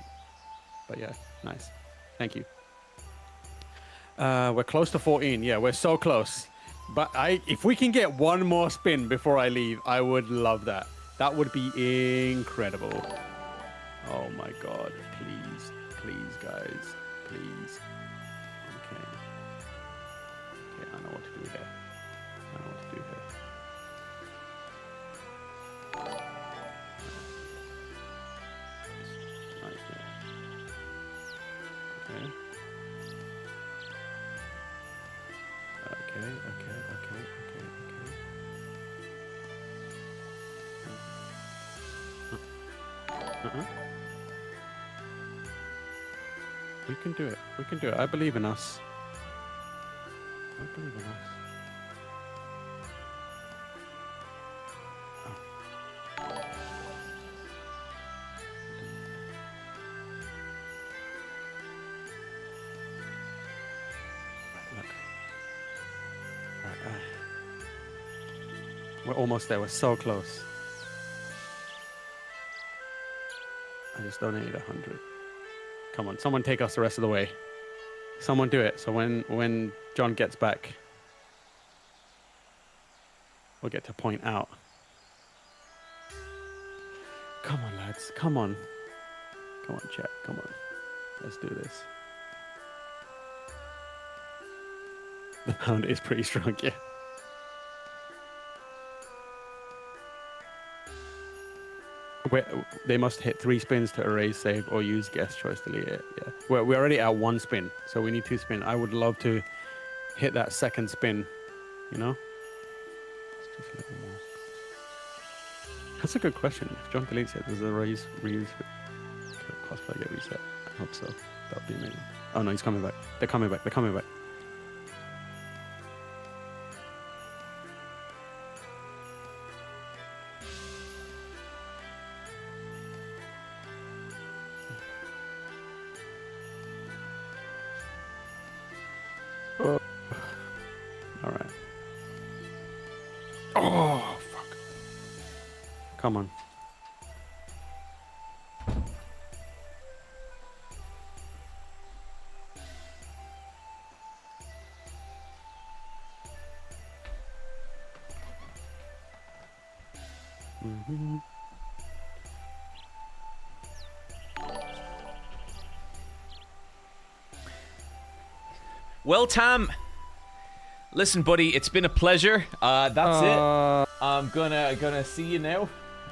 Speaker 6: But yeah, nice. Thank you. We're close to 14. Yeah, we're so close. But if we can get one more spin before I leave, I would love that. That would be incredible. Oh my god. Please, please, guys. Please. Okay. Okay, I know what to do here. We can do it. We can do it. I believe in us. I believe in us. We're almost there. We're so close. I just donated 100. Come on, someone take us the rest of the way. Someone do it. So when John gets back, we'll get to point out. Come on, lads. Come on. Come on, chat. Come on. Let's do this. The pound is pretty strong, yeah. They must hit 3 spins to erase, save, or use guest choice to delete it. Yeah, we're already at 1 spin, so we need 2 spin. I would love to hit that second spin, you know? Just a little more. That's a good question. If John deletes it, does the reuse cosplay get reset? I hope so. That would be amazing. Oh no, he's coming back. They're coming back. They're coming back. Oh. All right. Oh, fuck. Come on. Mm-hmm.
Speaker 4: Well, Tam, listen, buddy, it's been a pleasure. That's it. I'm gonna see you now,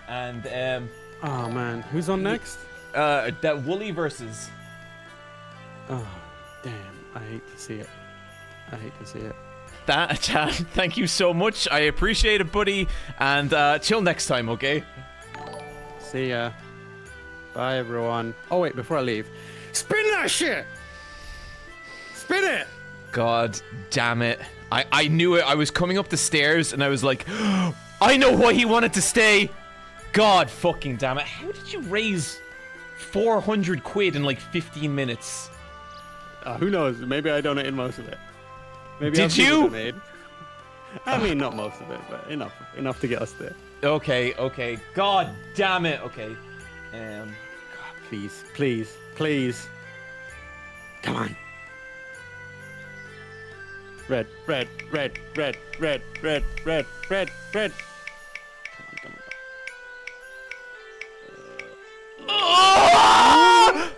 Speaker 4: and
Speaker 6: oh man, who's on next?
Speaker 4: That Wooly versus.
Speaker 6: Oh, damn! I hate to see it. I hate to see it.
Speaker 4: That Tam, thank you so much. I appreciate it, buddy, and till next time, okay?
Speaker 6: See ya. Bye, everyone. Oh wait, before I leave, spin that shit. Spin it.
Speaker 4: God damn it. I knew it. I was coming up the stairs and I was like, I know why he wanted to stay. God fucking damn it. How did you raise 400 quid in like 15 minutes?
Speaker 6: Who knows? Maybe I donated most of it. Maybe
Speaker 4: Did you?
Speaker 6: I mean, not most of it, but enough to get us there.
Speaker 4: Okay. God damn it. Okay.
Speaker 6: God, please. Come on. Red.
Speaker 4: Oh!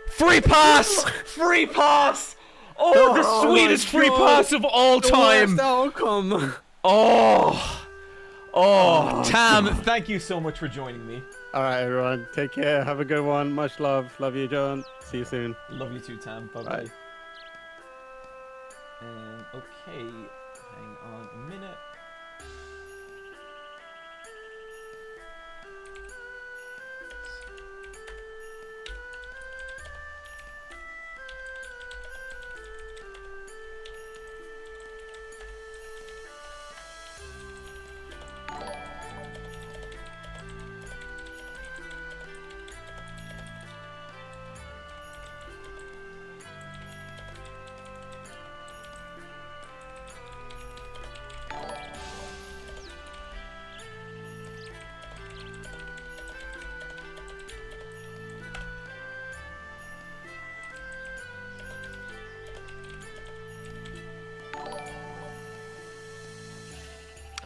Speaker 4: Free pass! Free pass! Oh, the sweetest free pass of all time!
Speaker 6: The worst outcome.
Speaker 4: Oh, Tam, thank you so much for joining me.
Speaker 6: Alright, everyone. Take care. Have a good one. Much love. Love you, John. See you soon.
Speaker 4: Love you too, Tam. Bye-bye. Okay, hang on a minute.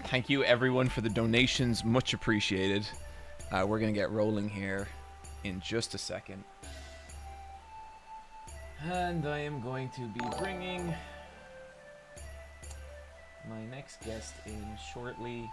Speaker 4: Thank you, everyone, for the donations. Much appreciated. We're going to get rolling here in just a second. And I am going to be bringing my next guest in shortly.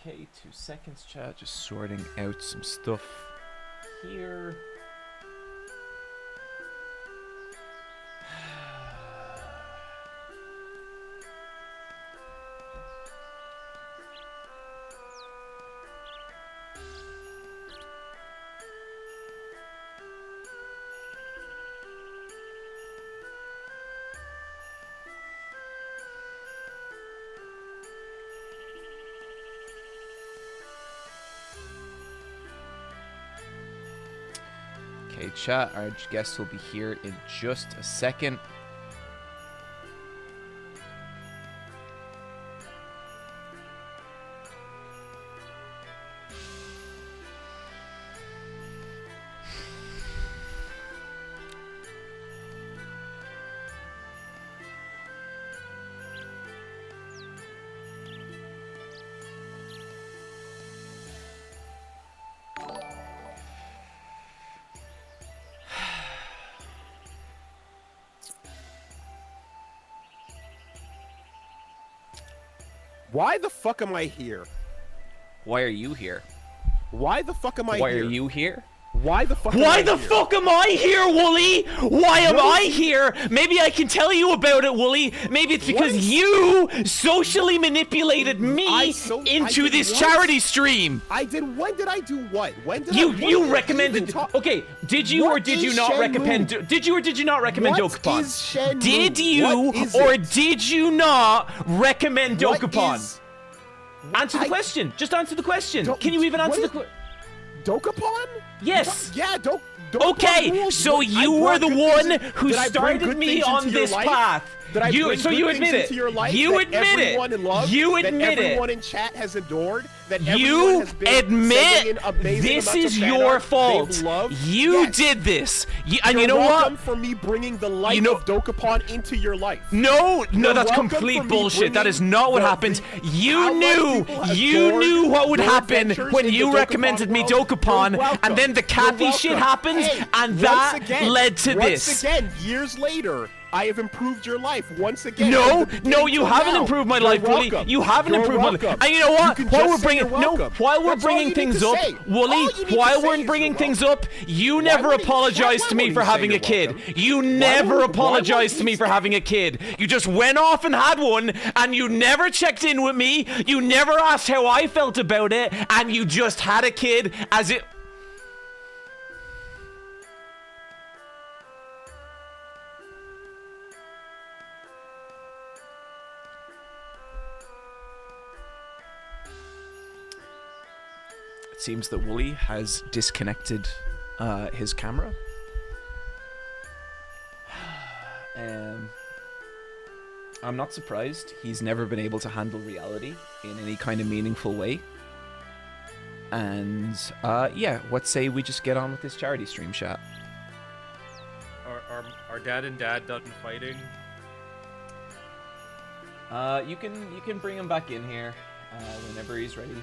Speaker 4: Okay, 2 seconds, chat. Just sorting out some stuff here. Okay, chat, our guest will be here in just a second.
Speaker 1: Why the fuck am I here?
Speaker 4: Why are you here?
Speaker 1: Why the fuck am I
Speaker 4: Why
Speaker 1: here?
Speaker 4: are you here?
Speaker 1: Why the fuck
Speaker 4: Why
Speaker 1: am I
Speaker 4: the
Speaker 1: here?
Speaker 4: fuck am I here, Wooly? Why am I here? Maybe I can tell you about it, Wooly. Maybe it's because you socially manipulated me into this charity stream.
Speaker 1: I did. When did I do what? When did
Speaker 4: You recommended. Okay, did you or did you not recommend? Did you or did you not recommend Dokapon? Did you or did you not recommend Dokapon? Answer the question. Just answer the question. Can you even answer the question?
Speaker 1: Dokapon?
Speaker 4: Yes.
Speaker 1: Yeah, Dokapon.
Speaker 4: Okay, so you were the one who started me on this path. So you admit it. You admit it. You admit it.
Speaker 1: Everyone in chat has endured.
Speaker 4: You admit this is your fault. You did this. And you know what?
Speaker 1: Welcome for me bringing the light of Dokapon into your life.
Speaker 4: No, that's complete bullshit. That is not what happened. You knew what would happen when you recommended me Dokapon, and then the Kathy shit happened, and that led to this.
Speaker 1: Once again, years later, I have improved your life once again.
Speaker 4: No, you haven't improved my life, Wooly. You haven't improved my life. And you know what? While we're bringing things up, Wooly, while we're bringing things up, you never apologized to me for having a kid. You never apologized to me for having a kid. You just went off and had one, and you never checked in with me. You never asked how I felt about it, and you just had a kid as it. Seems that Wooly has disconnected his camera. I'm not surprised. He's never been able to handle reality in any kind of meaningful way. And yeah, what say we just get on with this charity stream, chat?
Speaker 22: Are Dad and Dad done fighting?
Speaker 4: You can bring him back in here whenever he's ready.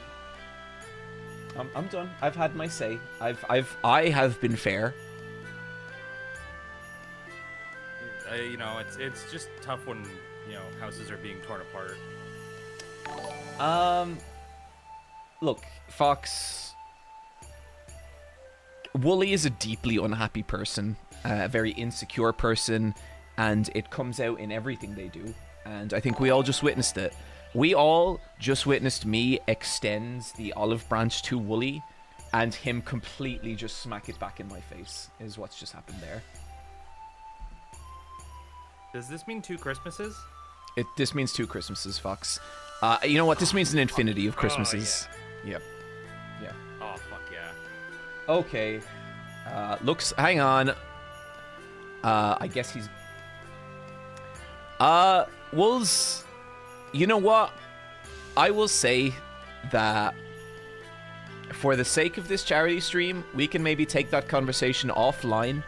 Speaker 4: I'm done. I've had my say. I have been fair.
Speaker 22: You know, it's just tough when, you know, houses are being torn apart.
Speaker 4: Look, Fox. Wooly is a deeply unhappy person, a very insecure person, and it comes out in everything they do. And I think we all just witnessed it. We all just witnessed me extend the olive branch to Wooly, and him completely just smack it back in my face, is what's just happened there.
Speaker 22: Does this mean 2 Christmases?
Speaker 4: This means 2 Christmases, Fox. You know what? This means an infinity of Christmases.
Speaker 22: Oh, yeah.
Speaker 4: Yeah.
Speaker 22: Oh, fuck yeah.
Speaker 4: Okay. Looks... Hang on. I guess he's... Wolves... You know what? I will say that for the sake of this charity stream, we can maybe take that conversation offline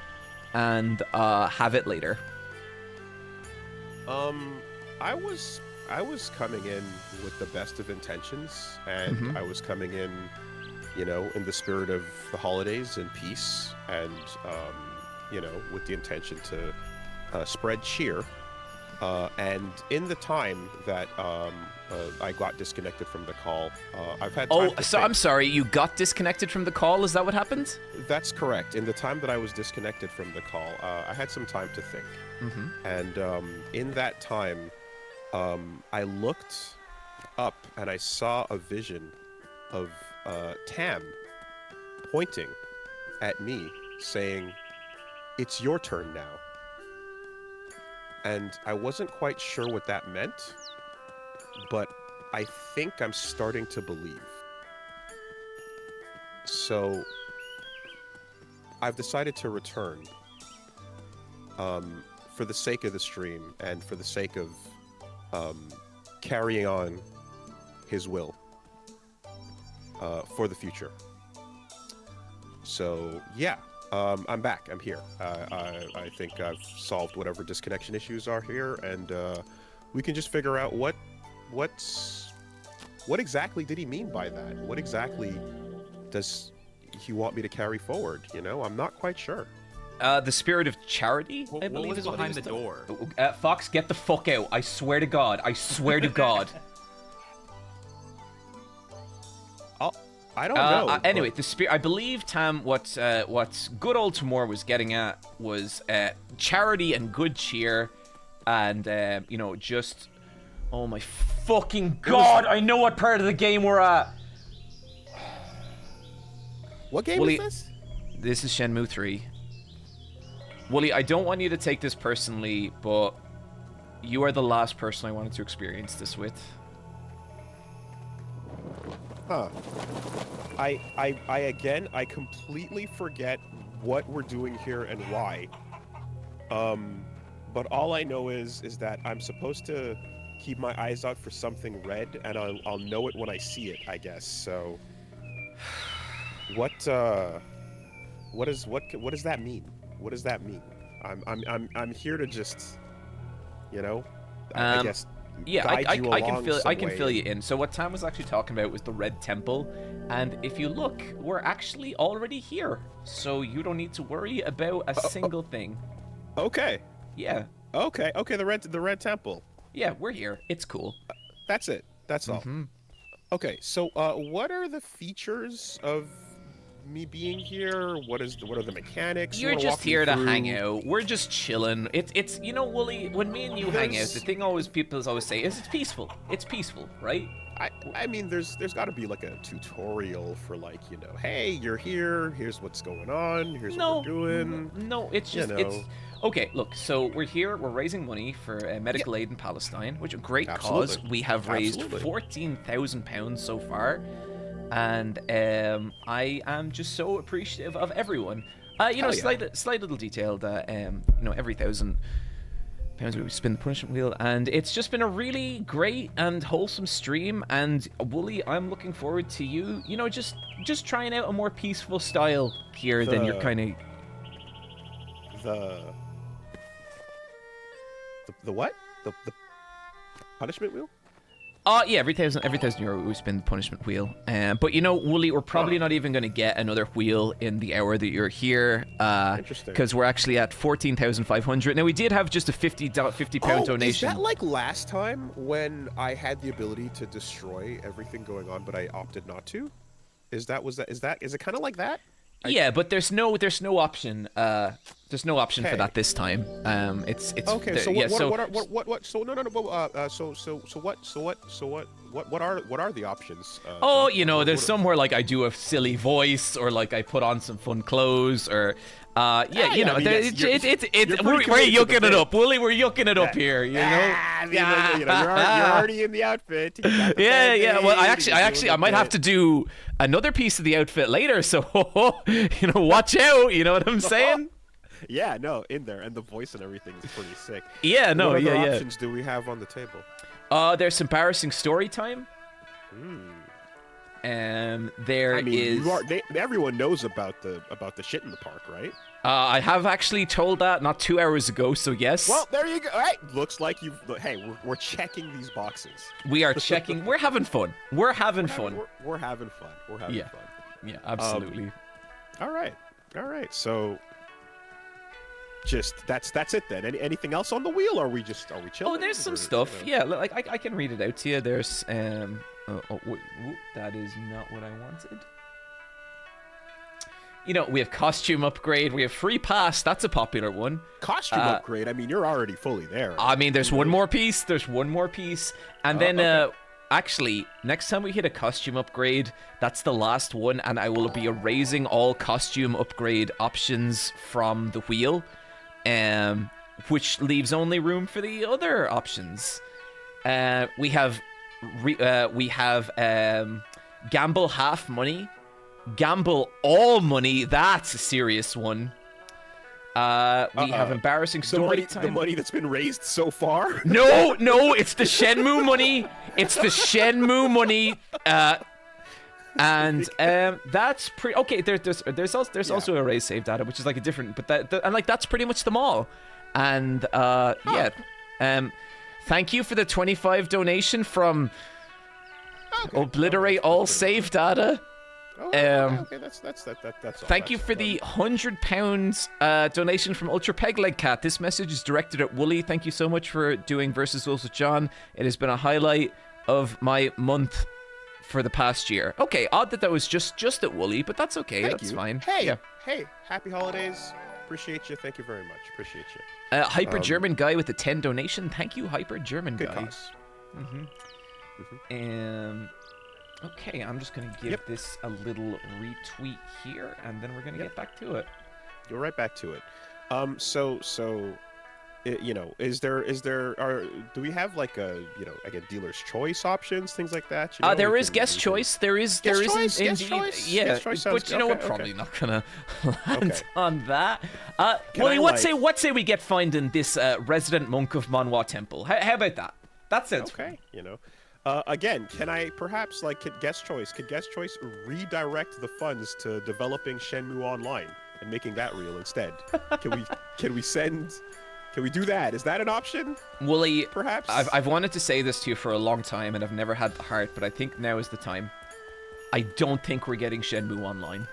Speaker 4: and have it later.
Speaker 1: I was coming in with the best of intentions, and I was coming in, you know, in the spirit of the holidays and peace, and you know, with the intention to spread cheer. And in the time that I got disconnected from the call, I've had time
Speaker 4: Oh,
Speaker 1: to
Speaker 4: so
Speaker 1: think.
Speaker 4: I'm sorry, you got disconnected from the call? Is that what happened?
Speaker 1: That's correct. In the time that I was disconnected from the call, I had some time to think. And in that time, I looked up and I saw a vision of Tam pointing at me, saying, "It's your turn now." And I wasn't quite sure what that meant, but I think I'm starting to believe. So I've decided to return for the sake of the stream and for the sake of carrying on his will for the future. So yeah, I'm back. I'm here. I think I've solved whatever disconnection issues are here, and we can just figure out what exactly did he mean by that? What exactly does he want me to carry forward? You know, I'm not quite sure.
Speaker 4: The spirit of charity, I believe,
Speaker 22: what
Speaker 4: is
Speaker 22: was behind
Speaker 4: he
Speaker 22: the
Speaker 4: was
Speaker 22: door?
Speaker 4: Fox, get the fuck out! I swear to God! I swear to God!
Speaker 1: I don't know.
Speaker 4: Anyway, the spirit. I believe Tam. What good old Tamor was getting at was charity and good cheer, and you know, just. Oh my fucking God! I know what part of the game we're at.
Speaker 1: What game
Speaker 4: Wooly,
Speaker 1: is this?
Speaker 4: This is Shenmue 3. Wooly, I don't want you to take this personally, but you are the last person I wanted to experience this with.
Speaker 1: Huh. I completely forget what we're doing here and why. But all I know is that I'm supposed to keep my eyes out for something red, and I'll know it when I see it, I guess. So, what does that mean? What does that mean? I'm here to just, you know, I guess.
Speaker 4: Yeah,
Speaker 1: guide you
Speaker 4: I
Speaker 1: along
Speaker 4: can
Speaker 1: some
Speaker 4: fill
Speaker 1: way.
Speaker 4: you in. So what Tam was actually talking about was the Red Temple, and if you look, we're actually already here. So you don't need to worry about a single thing.
Speaker 1: Okay.
Speaker 4: Yeah.
Speaker 1: Okay. The Red Temple.
Speaker 4: Yeah, we're here. It's cool.
Speaker 1: That's it. That's all. Okay. So what are the features of me being here? What are the mechanics?
Speaker 4: You're just here to hang out. We're just chilling. It's you know, Wooly, when me and you hang out, the thing people always say is it's peaceful. It's peaceful, right?
Speaker 1: I mean, there's got to be like a tutorial for, like, you know, hey, you're here. Here's what's going on. Here's what we're doing.
Speaker 4: No, it's just it's okay. Look, so we're here. We're raising money for medical aid in Palestine, which is a great cause. We have raised £14,000 so far. And I am just so appreciative of everyone. You know, slight little detail that you know, every £1,000 we spin the punishment wheel, and it's just been a really great and wholesome stream. And Wooly, I'm looking forward to you. You know, just trying out a more peaceful style here than you're kind of.
Speaker 1: The what? The punishment wheel?
Speaker 4: Yeah, every thousand euro we spin the punishment wheel. But you know, Wooly, we're probably not even going to get another wheel in the hour that you're here.
Speaker 1: Interesting.
Speaker 4: Because we're actually at 14,500. Now we did have just a £50 donation.
Speaker 1: Is that like last time when I had the ability to destroy everything going on, but I opted not to? Is it kind of like that?
Speaker 4: Yeah, but there's no option. There's no option for that this time. It's
Speaker 1: okay. So
Speaker 4: yeah.
Speaker 1: What? So no. What are the options?
Speaker 4: Oh, you know, there's somewhere like I do a silly voice, or like I put on some fun clothes, or yeah, you know, we're yucking it up, Wooly. We're yucking it up here, you know.
Speaker 1: I mean, you know, you're already in the outfit.
Speaker 4: Yeah. Well, I might have to do another piece of the outfit later, so you know, watch out. You know what I'm saying?
Speaker 1: Yeah, no, in there, and the voice and everything is pretty sick.
Speaker 4: Yeah, no,
Speaker 1: what other
Speaker 4: yeah.
Speaker 1: options do we have on the table?
Speaker 4: There's embarrassing story time.
Speaker 1: Everyone knows about the shit in the park, right?
Speaker 4: I have actually told that not 2 hours ago, so yes.
Speaker 1: Well, there you go. All right, looks like hey, we're checking these boxes.
Speaker 4: We are checking. We're having fun. We're having fun.
Speaker 1: We're having fun. We're having fun.
Speaker 4: Yeah, absolutely.
Speaker 1: All right. So just that's it then. Anything else on the wheel? Or are we chilling?
Speaker 4: Oh, there's some stuff. Yeah, like I can read it out to you. There's wait, that is not what I wanted. You know, we have costume upgrade. We have free pass. That's a popular one.
Speaker 1: Costume upgrade. I mean, you're already fully there.
Speaker 4: I mean, there's one more piece. There's one more piece, and then
Speaker 1: okay.
Speaker 4: Actually, next time we hit a costume upgrade, that's the last one, and I will be erasing all costume upgrade options from the wheel, which leaves only room for the other options. We have gamble half money, gamble all money. That's a serious one. We have embarrassing story time.
Speaker 1: The money that's been raised so far?
Speaker 4: No, it's the Shenmue money. It's the Shenmue money. And that's pretty okay. There's also array save data, which is like a different, but and like that's pretty much them all. And yeah, thank you for the 25 donation from Obliterate All Save Data.
Speaker 1: Okay, that's all.
Speaker 4: Thank you for the £100 donation from Ultra Peg Leg Cat. This message is directed at Wooly. Thank you so much for doing Versus Wolves with John. It has been a highlight of my month for the past year. Okay, odd that was just at Wooly, but that's okay.
Speaker 1: Thank
Speaker 4: that's
Speaker 1: you.
Speaker 4: fine.
Speaker 1: Hey, happy holidays. Appreciate you. Thank you very much. Appreciate you.
Speaker 4: Hyper German guy with the 10 donation. Thank you, Hyper German
Speaker 1: good
Speaker 4: guy.
Speaker 1: Cause.
Speaker 4: Okay, I'm just going to give this a little retweet here, and then we're going to get back to it.
Speaker 1: Go right back to it. You know, do we have like a, you know, again, dealer's choice options, things like that? You know,
Speaker 4: there is guest choice. There is indeed. Yeah,
Speaker 1: guest choice
Speaker 4: but you know,
Speaker 1: okay,
Speaker 4: we're probably not gonna land on that. Well, what say we get finding this resident monk of Manhwa Temple? How about that? That sounds
Speaker 1: okay. You know. Again, can I perhaps could guest choice redirect the funds to developing Shenmue Online and making that real instead? Can we do that? Is that an option?
Speaker 4: Wooly,
Speaker 1: perhaps.
Speaker 4: I've wanted to say this to you for a long time, and I've never had the heart, but I think now is the time. I don't think we're getting Shenmue Online.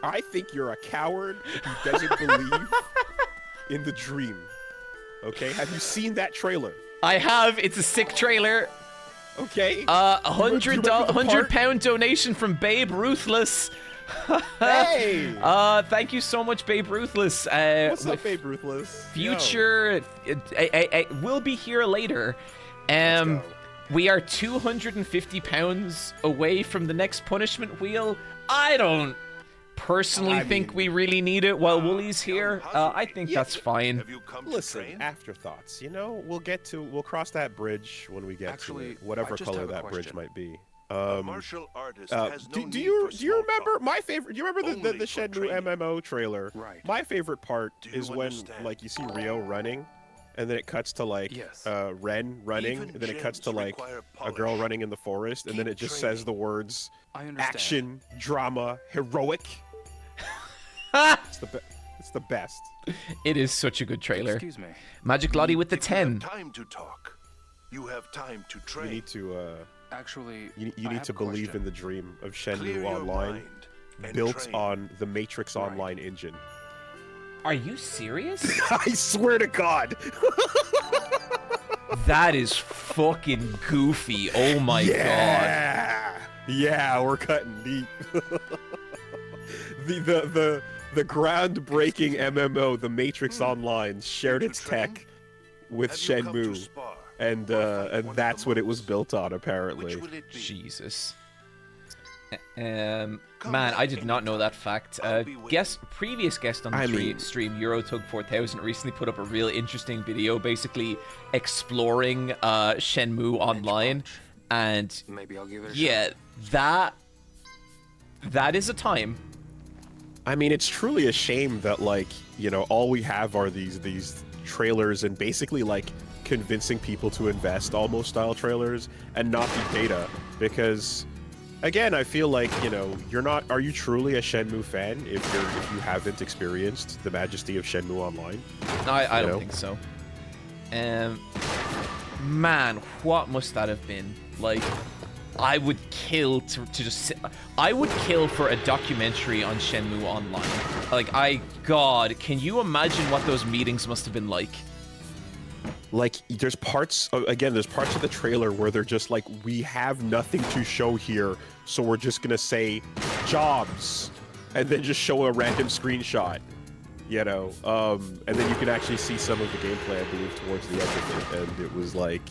Speaker 1: I think you're a coward who doesn't believe in the dream. Okay, have you seen that trailer?
Speaker 4: I have. It's a sick trailer.
Speaker 1: Okay.
Speaker 4: £100 donation from Babe Ruthless.
Speaker 1: Hey!
Speaker 4: Thank you so much, Babe Ruthless.
Speaker 1: What's up, Babe Ruthless?
Speaker 4: Future will be here later. We are £250 away from the next punishment wheel. I don't personally think we really need it while Wooly's here. I think that's fine.
Speaker 1: Listen, afterthoughts. You know, we'll cross that bridge when we get to it, whatever color that bridge might be.
Speaker 15: Martial artist has no
Speaker 1: do you remember my favorite? Do you remember the Shenmue MMO trailer?
Speaker 14: Right.
Speaker 1: My favorite part is when you see Ryo running, and then it cuts to Ren running, and then it cuts to a girl running in the forest, and then it just says the words action, drama, heroic. It's the best.
Speaker 4: It is such a good trailer.
Speaker 14: Excuse me.
Speaker 4: Magic Lottie with the 10.
Speaker 15: You have time to talk. You have time to train.
Speaker 1: You need to
Speaker 14: Actually,
Speaker 1: you need to believe in the dream of Shenmue Online, built on the Matrix Online engine.
Speaker 4: Are you serious?
Speaker 1: I swear to God.
Speaker 4: That is fucking goofy. Oh my god.
Speaker 1: Yeah, we're cutting deep. The groundbreaking MMO, the Matrix Online, shared its tech with Shenmue, and that's what it was built on, apparently.
Speaker 4: Jesus. Man, I did not know that fact. Previous guest on the stream, Eurotug 4000, recently put up a real interesting video, basically exploring Shenmue Online, and
Speaker 14: maybe I'll give it a shot.
Speaker 4: that is a time.
Speaker 1: I mean, it's truly a shame that all we have are these trailers and basically convincing people to invest almost style trailers and not the data, because again, I feel like, are you truly a Shenmue fan if you haven't experienced the majesty of Shenmue Online?
Speaker 4: I don't think so. Man, what must that have been? I would kill to just sit. I would kill for a documentary on Shenmue Online. Like, God, can you imagine what those meetings must have been like?
Speaker 1: Like, there's parts of the trailer where they're just like, we have nothing to show here, so we're just gonna say jobs, and then just show a random screenshot, you know, and then you can actually see some of the gameplay, I believe, towards the end of it, and it was like,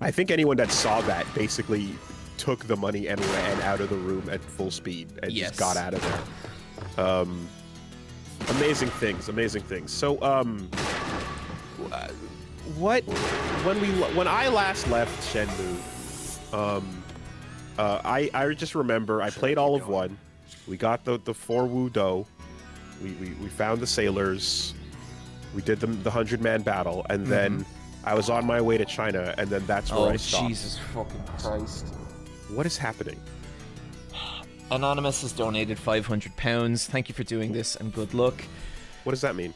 Speaker 1: I think anyone that saw that basically took the money and ran out of the room at full speed and just got out of there. Amazing things. So, when I last left Shenmue, I just remember I played all of 1. We got the 4 Wudo. We found the sailors. We did the 100-man battle, and then I was on my way to China, and then that's where I stopped.
Speaker 4: Oh, Jesus fucking Christ.
Speaker 1: What is happening?
Speaker 4: Anonymous has donated £500. Thank you for doing this, and good luck.
Speaker 1: What does that mean?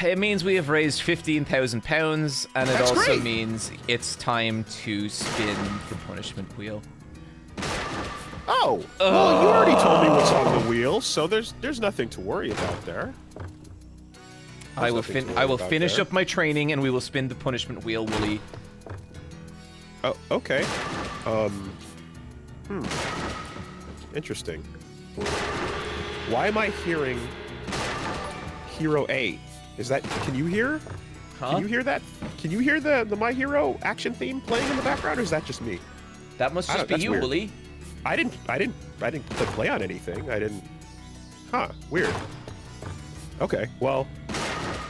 Speaker 4: It means we have raised £15,000, and it
Speaker 1: That's
Speaker 4: also
Speaker 1: great.
Speaker 4: means it's time to spin the punishment wheel.
Speaker 1: Oh, well, you already told me what's on the wheel, so there's nothing to worry about there.
Speaker 4: I will finish up my training, and we will spin the punishment wheel, Wooly.
Speaker 1: Oh, okay. Interesting. Why am I hearing Hero A? Is that? Can you hear?
Speaker 4: Huh?
Speaker 1: Can you hear that? Can you hear the My Hero action theme playing in the background, or is that just me?
Speaker 4: That must just be you,
Speaker 1: weird.
Speaker 4: Wooly.
Speaker 1: I didn't click play on anything. I didn't. Huh? Weird. Okay. Well,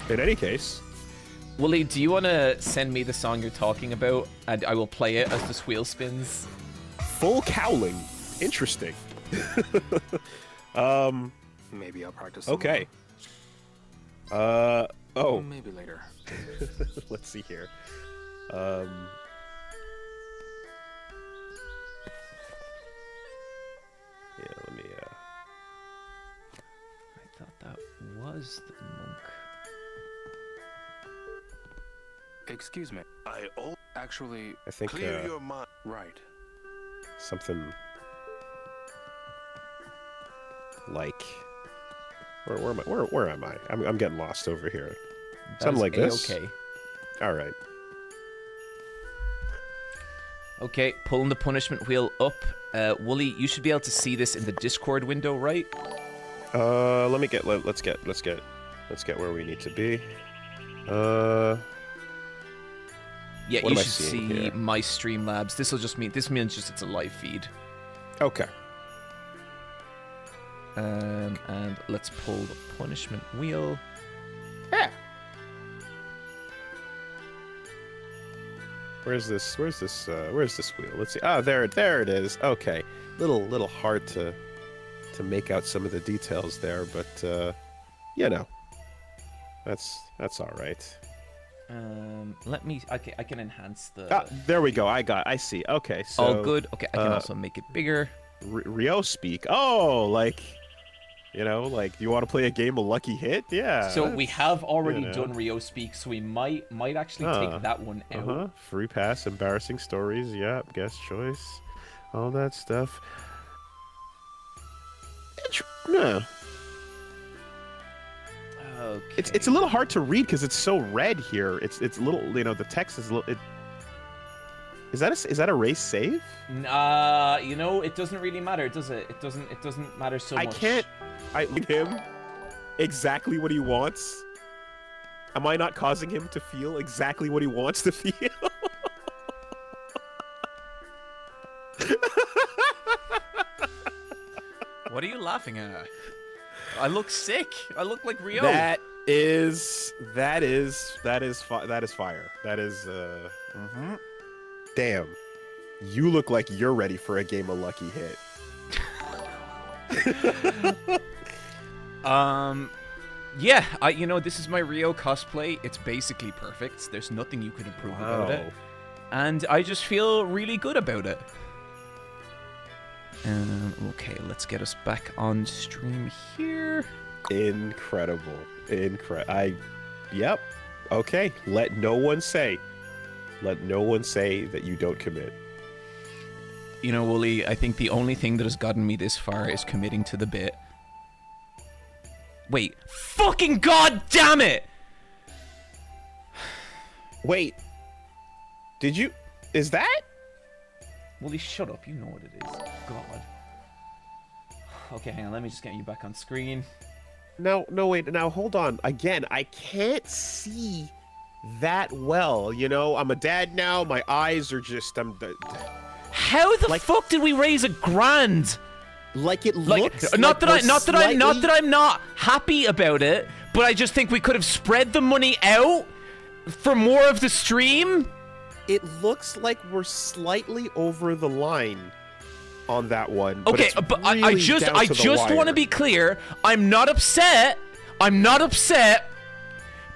Speaker 1: in any case,
Speaker 4: Wooly, do you want to send me the song you're talking about, and I will play it as this wheel spins?
Speaker 1: Full cowling. Interesting.
Speaker 14: Maybe I'll practice.
Speaker 1: Okay.
Speaker 14: Maybe later.
Speaker 1: Let's see here. Yeah, let me,
Speaker 4: I thought that was the monk.
Speaker 14: Excuse me. Actually,
Speaker 1: I think,
Speaker 15: Clear your mind.
Speaker 14: Right.
Speaker 1: something like, where am I? I'm getting lost over here. Something like this.
Speaker 4: Okay.
Speaker 1: All right.
Speaker 4: Okay, pulling the punishment wheel up. Wooly, you should be able to see this in the Discord window, right?
Speaker 1: Let's get where we need to be.
Speaker 4: Yeah,
Speaker 1: what
Speaker 4: you
Speaker 1: am I
Speaker 4: should
Speaker 1: seeing
Speaker 4: see
Speaker 1: here?
Speaker 4: my Streamlabs. This means just it's a live feed.
Speaker 1: Okay.
Speaker 4: And let's pull the punishment wheel.
Speaker 1: Yeah. Where's this wheel? Let's see. Ah, there it is. Okay. Little hard to make out some of the details there, but you know. That's all right.
Speaker 4: I can enhance the.
Speaker 1: Ah, there we go. I see. Okay, so.
Speaker 4: Oh, good. Okay, I can also make it bigger.
Speaker 1: Rio speak. Oh, like, you know, like, you want to play a game of Lucky Hit? Yeah.
Speaker 4: So we have already done Rio Speak, so we might actually take that one out.
Speaker 1: Free pass, embarrassing stories. Yep. Guest choice. All that stuff. No.
Speaker 4: Okay.
Speaker 1: It's a little hard to read because it's so red here. It's a little, you know, the text is a little. Is that a race save?
Speaker 4: You know, it doesn't really matter, does it? It doesn't matter so much.
Speaker 1: I can't. I leave him exactly what he wants. Am I not causing him to feel exactly what he wants to feel?
Speaker 22: What are you laughing at? I look sick. I look like Rio.
Speaker 1: That is fire. That is Damn. You look like you're ready for a game of Lucky Hit.
Speaker 4: Yeah, you know, this is my Rio cosplay. It's basically perfect. There's nothing you could improve about it. And I just feel really good about it. Okay, let's get us back on stream here.
Speaker 1: Incredible. Yep. Okay. Let no one say that you don't commit.
Speaker 4: You know, Wooly, I think the only thing that has gotten me this far is committing to the bit. Wait. Fucking god damn it!
Speaker 1: Wait. Did you... Is that?
Speaker 4: Wooly, shut up. You know what it is. God. Okay, hang on. Let me just get you back on screen.
Speaker 1: No, wait. Now, hold on. Again, I can't see that well. You know, I'm a dad now. My eyes are just...
Speaker 4: How the fuck did we raise $1,000?
Speaker 1: Like it looks.
Speaker 4: Not that I'm not happy about it, but I just think we could have spread the money out for more of the stream.
Speaker 1: It looks like we're slightly over the line on that one.
Speaker 4: Okay, but I just want to be clear. I'm not upset.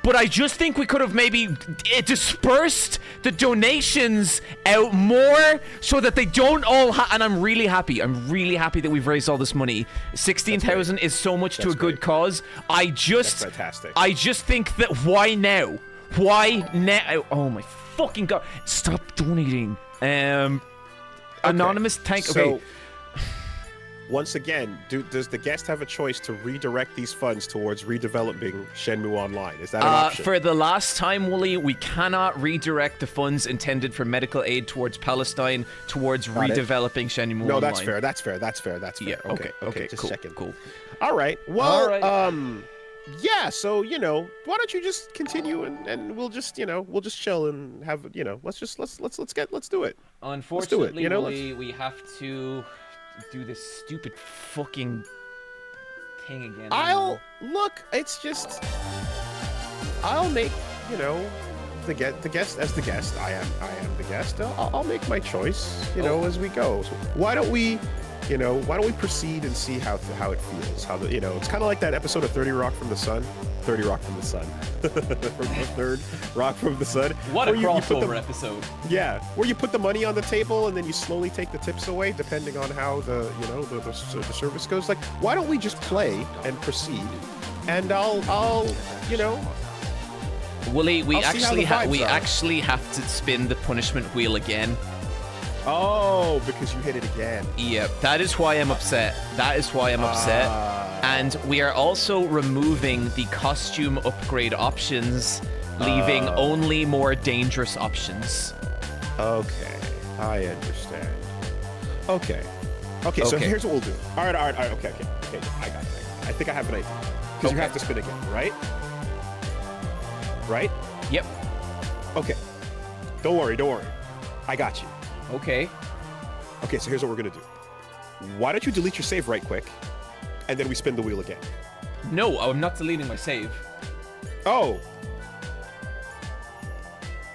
Speaker 4: But I just think we could have maybe dispersed the donations out more so that they don't all and I'm really happy that we've raised all this money. 16,000 is so much to a good cause. That's
Speaker 1: fantastic.
Speaker 4: I just think that why now? Oh my fucking god. Stop donating. Anonymous tank. Okay.
Speaker 1: So, once again, does the guest have a choice to redirect these funds towards redeveloping Shenmue Online? Is that an option?
Speaker 4: For the last time, Wooly, we cannot redirect the funds intended for medical aid towards Palestine towards redeveloping Shenmue Online.
Speaker 1: No, that's fair.
Speaker 4: Yeah, okay,
Speaker 1: just
Speaker 4: cool,
Speaker 1: checking.
Speaker 4: Cool.
Speaker 1: All right. Well, yeah, so, you know, why don't you just continue and we'll just chill and have, let's do it.
Speaker 4: Unfortunately,
Speaker 1: Wooly,
Speaker 4: we have to do this stupid fucking thing again.
Speaker 1: I'll make, the guest as the guest. I am the guest. I'll make my choice, as we go. So why don't we proceed and see how it feels? It's kind of like that episode of 30 Rock from the Sun. 30 Rock from the Sun. From the third Rock from the Sun.
Speaker 4: What a crossover episode.
Speaker 1: Yeah, where you put the money on the table and then you slowly take the tips away depending on how the service goes. Like, why don't we just play and proceed? And I'll
Speaker 4: Wooly, we actually have to spin the punishment wheel again.
Speaker 1: Oh, because you hit it again.
Speaker 4: Yeah, that is why I'm upset. And we are also removing the costume upgrade options, leaving only more dangerous options.
Speaker 1: Okay, I understand. Okay, so here's what we'll do. All right, okay, I got it. I think I have an idea. Because you have to spin again, right? Right?
Speaker 4: Yep.
Speaker 1: Okay. Don't worry. I got you.
Speaker 4: Okay,
Speaker 1: so here's what we're gonna do. Why don't you delete your save right quick, and then we spin the wheel again?
Speaker 4: No, I'm not deleting my save.
Speaker 1: Oh,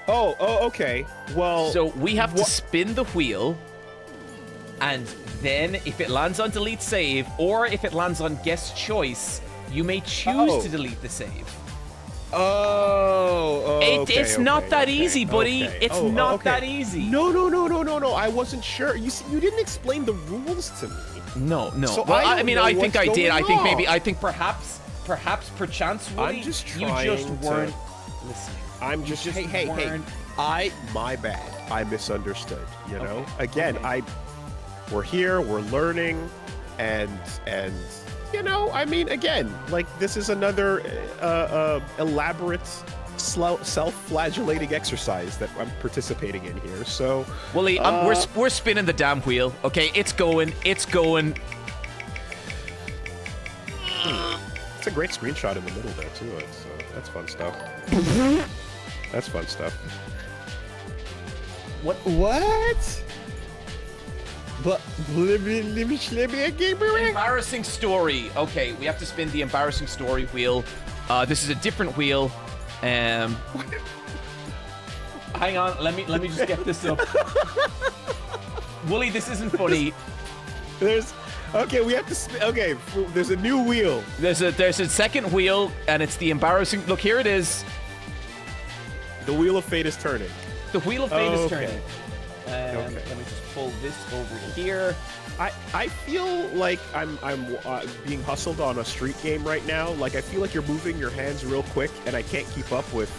Speaker 1: okay. Well...
Speaker 4: So we have to spin the wheel, and then if it lands on delete save, or if it lands on guest choice, you may choose to delete the save. It's not that easy, buddy. It's not that easy.
Speaker 1: No. I wasn't sure. You see, you didn't explain the rules to me.
Speaker 4: No.
Speaker 1: So
Speaker 4: well, I think I did.
Speaker 1: Wrong.
Speaker 4: I think perhaps perchance, Woody,
Speaker 1: I'm just
Speaker 4: you just weren't listening.
Speaker 1: I'm just hey. My bad. I misunderstood. Again, we're here. We're learning, and. Again, like, this is another elaborate self-flagellating exercise that I'm participating in here, so...
Speaker 4: Wooly, we're spinning the damn wheel, okay? It's going.
Speaker 1: It's a great screenshot in the middle there, too. That's fun stuff. What? But
Speaker 4: embarrassing story. Okay, we have to spin the embarrassing story wheel. This is a different wheel. Hang on, let me just get this up. Wooly, this isn't funny.
Speaker 1: We have to there's a new wheel.
Speaker 4: There's a second wheel, and it's the embarrassing. Look, here it is.
Speaker 1: The wheel of fate is turning.
Speaker 4: The wheel of fate is turning. Let me just pull this over here.
Speaker 1: I feel like I'm being hustled on a street game right now. Like, I feel like you're moving your hands real quick, and I can't keep up with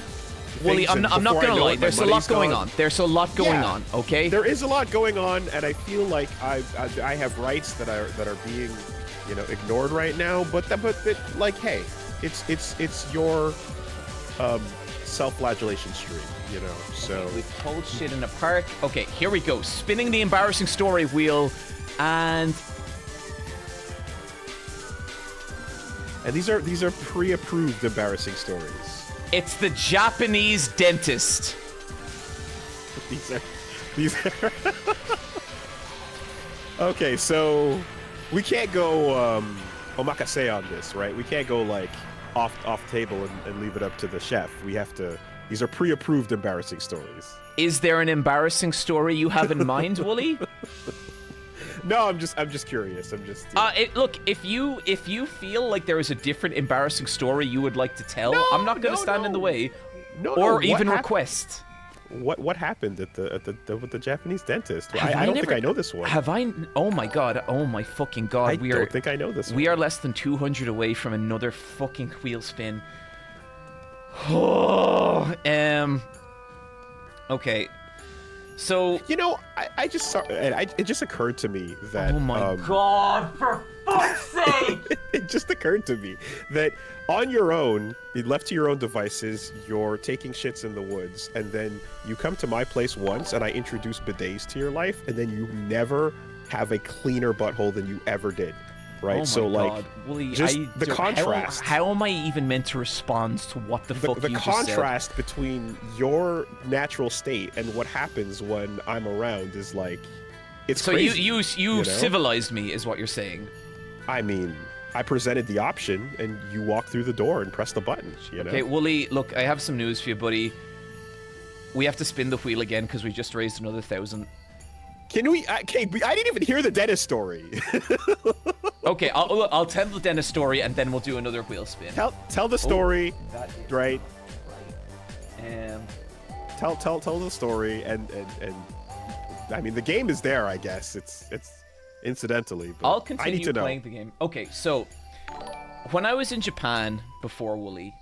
Speaker 4: Wooly,
Speaker 1: things,
Speaker 4: I'm not
Speaker 1: before I
Speaker 4: gonna
Speaker 1: know
Speaker 4: lie.
Speaker 1: it, my
Speaker 4: There's a lot
Speaker 1: money's
Speaker 4: going
Speaker 1: gone.
Speaker 4: on. There's a lot going
Speaker 1: Yeah.
Speaker 4: on. Okay.
Speaker 1: There is a lot going on, and I feel like I have rights that are being, ignored right now. But like, hey, it's your self-flagellation stream, So
Speaker 4: Okay, we've told shit in a park. Okay, here we go. Spinning the embarrassing story wheel, and
Speaker 1: these are pre-approved embarrassing stories.
Speaker 4: it's the Japanese dentist.
Speaker 1: These are. Okay, so we can't go omakase on this, right? We can't go like off table and leave it up to the chef. We have to. These are pre-approved embarrassing stories.
Speaker 4: Is there an embarrassing story you have in mind, Wooly?
Speaker 1: No, I'm just curious. I'm just.
Speaker 4: Look, if you feel like there is a different embarrassing story you would like to tell, I'm not going to stand in the way, or even request.
Speaker 1: What happened with the Japanese dentist? I don't think I know this one.
Speaker 4: Have I? Oh my god! Oh my fucking god!
Speaker 1: I don't think I know this one.
Speaker 4: We are less than 200 away from another fucking wheel spin. Okay. So
Speaker 1: I just saw, and it just occurred to me that.
Speaker 4: Oh my god! For fuck's sake!
Speaker 1: It just occurred to me that on your own, left to your own devices, you're taking shits in the woods, and then you come to my place once, and I introduce bidets to your life, and then you never have a cleaner butthole than you ever did. Right,
Speaker 4: Oh my
Speaker 1: so
Speaker 4: god.
Speaker 1: like,
Speaker 4: Wooly,
Speaker 1: just the contrast.
Speaker 4: How am I even meant to respond to what the fuck
Speaker 1: The
Speaker 4: you just said?
Speaker 1: contrast between your natural state and what happens when I'm around is like, it's
Speaker 4: So
Speaker 1: crazy.
Speaker 4: you civilized me, is what you're saying.
Speaker 1: I mean, I presented the option, and you walk through the door and press the button.
Speaker 4: Okay, Wooly, look, I have some news for you, buddy. We have to spin the wheel again because we just raised another 1,000.
Speaker 1: Can we? Okay, I didn't even hear the dentist story.
Speaker 4: Okay, I'll tell the dentist story, and then we'll do another wheel spin.
Speaker 1: Tell the story, right? Tell the story, and I mean the game is there. I guess it's incidentally. But
Speaker 4: I'll
Speaker 1: I need
Speaker 4: continue
Speaker 1: to know.
Speaker 4: playing the game. Okay, so when I was in Japan before Wooly,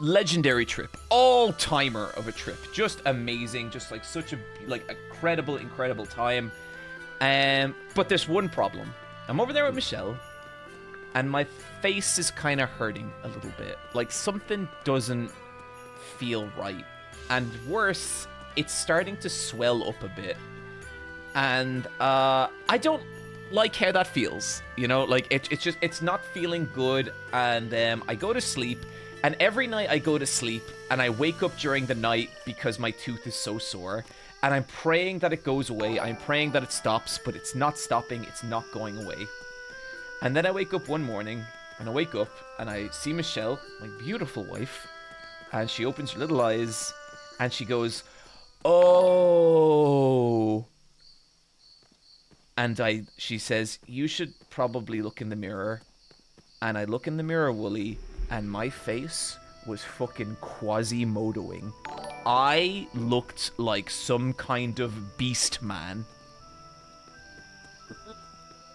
Speaker 4: legendary trip, all timer of a trip, just amazing, just like such a incredible time. But there's one problem. I'm over there with Michelle, and my face is kind of hurting a little bit. Like something doesn't feel right, and worse, it's starting to swell up a bit. And I don't like how that feels, like it's not feeling good. And I go to sleep, and every night I go to sleep and I wake up during the night because my tooth is so sore, and I'm praying that it goes away. I'm praying that it stops, but it's not stopping. It's not going away. And then I wake up one morning, and I see Michelle, my beautiful wife, and she opens her little eyes and she goes, "Oh." And she says, "You should probably look in the mirror." And I look in the mirror, Wooly, and my face was fucking Quasimodoing. I looked like some kind of beast man.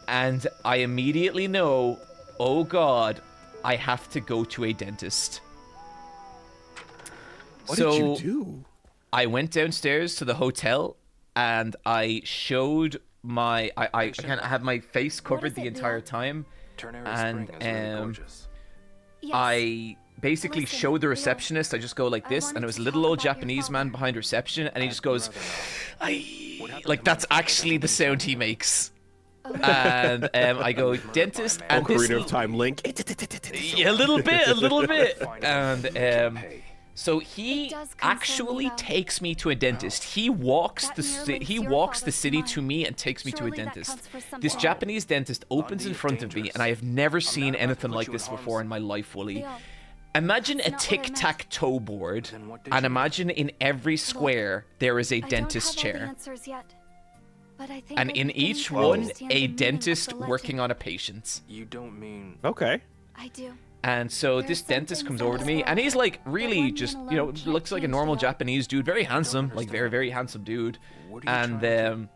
Speaker 4: And I immediately know, oh god, I have to go to a dentist.
Speaker 1: What did you do?
Speaker 4: I went downstairs to the hotel, and I showed my... I kind of had my face covered the entire time. And I basically showed the receptionist. I just go like this, and it was a little old Japanese man behind reception, and he just goes, like that's actually the sound he makes. And I go, dentist, and this
Speaker 1: Ocarina of Time link.
Speaker 4: a little bit. And so he actually takes me to a dentist. He walks the city to me and takes me to a dentist. This Japanese dentist opens in front of me, and I have never seen anything like this before in my life, Wooly. Imagine a tic-tac-toe board, and imagine in every square there is a dentist chair. And in each one, a dentist working on a patient.
Speaker 5: You don't mean...
Speaker 1: Okay.
Speaker 3: I do.
Speaker 4: And so this dentist comes over to me, and he's like really just, looks like a normal Japanese dude, very handsome, like very, very handsome dude. And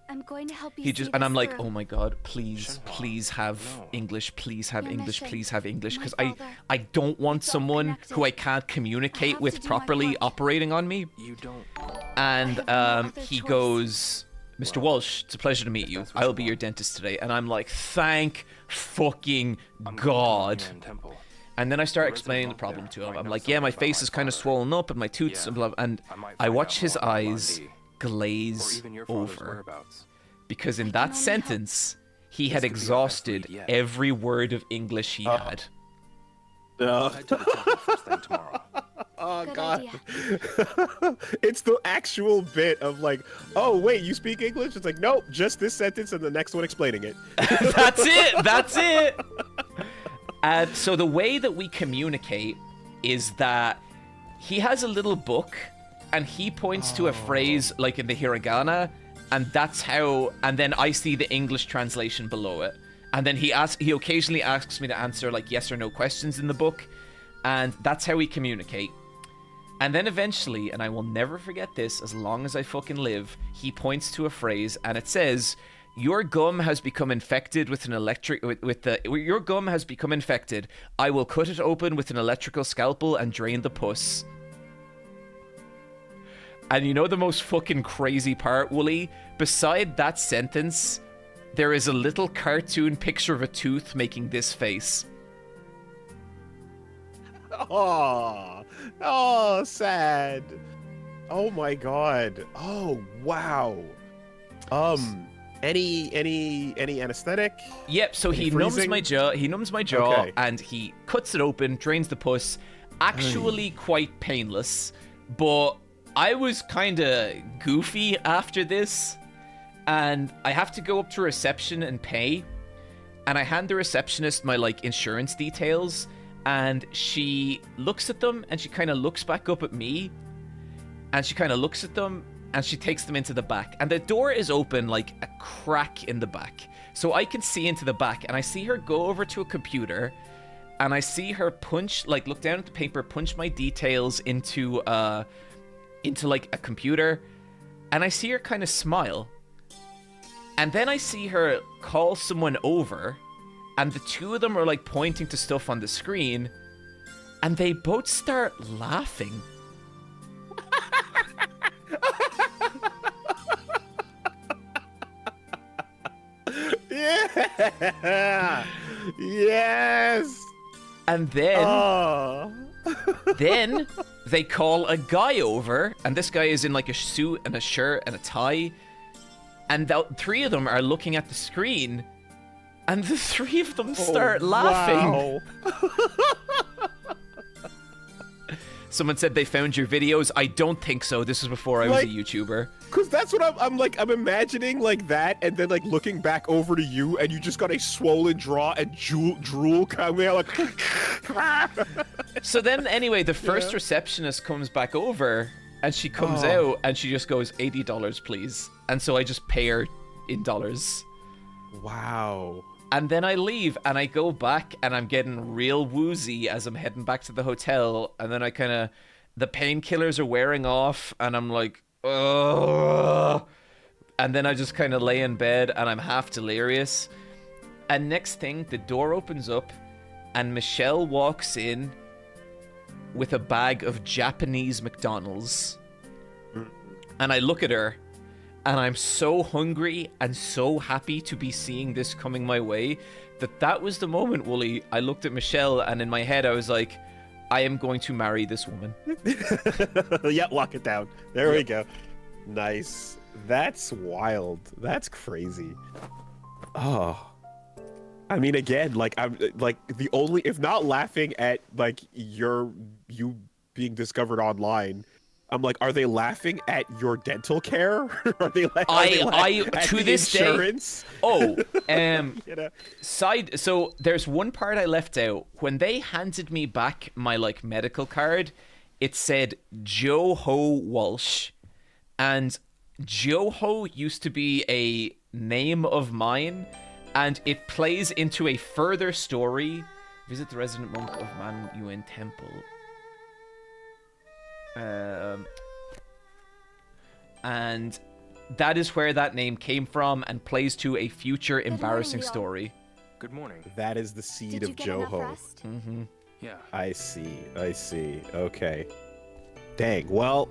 Speaker 3: I'm going to help you.
Speaker 4: He just, and I'm like, oh my god, please, please have English, please have English, please have English, because I don't want someone who I can't communicate with properly operating on me.
Speaker 14: You don't.
Speaker 4: And he goes, Mr. Walsh, it's a pleasure to meet you. I will be your dentist today. And I'm like, thank fucking God. And then I start explaining the problem to him. I'm like, yeah, my face is kind of swollen up and my tooths and blah. And I watch his eyes glaze over. Because in that sentence, he had exhausted every word of English he had.
Speaker 1: Oh god. It's the actual bit of like, oh wait, you speak English? It's like, nope, just this sentence and the next one explaining it.
Speaker 4: That's it. That's it. And so the way that we communicate is that he has a little book and he points to a phrase like in the hiragana, and that's how, and then I see the English translation below it. And then he occasionally asks me to answer like yes or no questions in the book, and that's how we communicate. And then eventually, and I will never forget this as long as I fucking live, he points to a phrase and it says, your gum has become infected with an your gum has become infected. I will cut it open with an electrical scalpel and drain the pus. And you know the most fucking crazy part, Wooly? Beside that sentence, there is a little cartoon picture of a tooth making this face.
Speaker 1: Oh, sad. Oh my god. Oh wow. Any anesthetic?
Speaker 4: Yep. So he numbs my jaw. He numbs my jaw, okay. And he cuts it open, drains the pus. Actually, quite painless. But I was kind of goofy after this, and I have to go up to reception and pay. And I hand the receptionist my like insurance details. And she looks at them, and she kind of looks back up at me, and she kind of looks at them, and she takes them into the back. And the door is open like a crack in the back, so I can see into the back. And I see her go over to a computer, and I see her punch, like look down at the paper, punch my details into like a computer, and I see her kind of smile. And then I see her call someone over. And the two of them are like pointing to stuff on the screen, and they both start laughing.
Speaker 1: Yeah. Yes.
Speaker 4: And then, then they call a guy over, and this guy is in like a suit and a shirt and a tie, and the three of them are looking at the screen. And the three of them start laughing. Wow. Someone said they found your videos. I don't think so. This was before I was a YouTuber.
Speaker 1: Cause that's what I'm imagining like that, and then like looking back over to you, and you just got a swollen jaw and drool coming out like.
Speaker 4: So then, anyway, the first receptionist comes back over, and she comes out, and she just goes $80, please. And so I just pay her in dollars.
Speaker 1: Wow.
Speaker 4: And then I leave, and I go back, and I'm getting real woozy as I'm heading back to the hotel. And then I kind of, the painkillers are wearing off, and I'm like, ugh. And then I just kind of lay in bed, and I'm half delirious. And next thing, the door opens up, and Michelle walks in with a bag of Japanese McDonald's. And I look at her, and I'm so hungry and so happy to be seeing this coming my way that was the moment, Wooly. I looked at Michelle, and in my head I was like, I am going to marry this woman.
Speaker 1: Yeah, lock it down. There we go. Nice. That's wild. That's crazy. Oh. I mean, again, like, I'm like the only, if not laughing at like you being discovered online, I'm like, are they laughing at your dental care? Are they laughing at
Speaker 4: to
Speaker 1: the
Speaker 4: this
Speaker 1: insurance?
Speaker 4: day? Oh,
Speaker 1: You know?
Speaker 4: So there's one part I left out. When they handed me back my like medical card, it said Joe-Ho Walsh, and Joe-Ho used to be a name of mine, and it plays into a further story. Visit the resident monk of Man Yuen Temple. And that is where that name came from and plays to a future embarrassing story.
Speaker 14: Good morning.
Speaker 1: That is the seed of Joho.
Speaker 4: Mm-hmm.
Speaker 14: Yeah.
Speaker 1: I see. Okay. Dang. Well,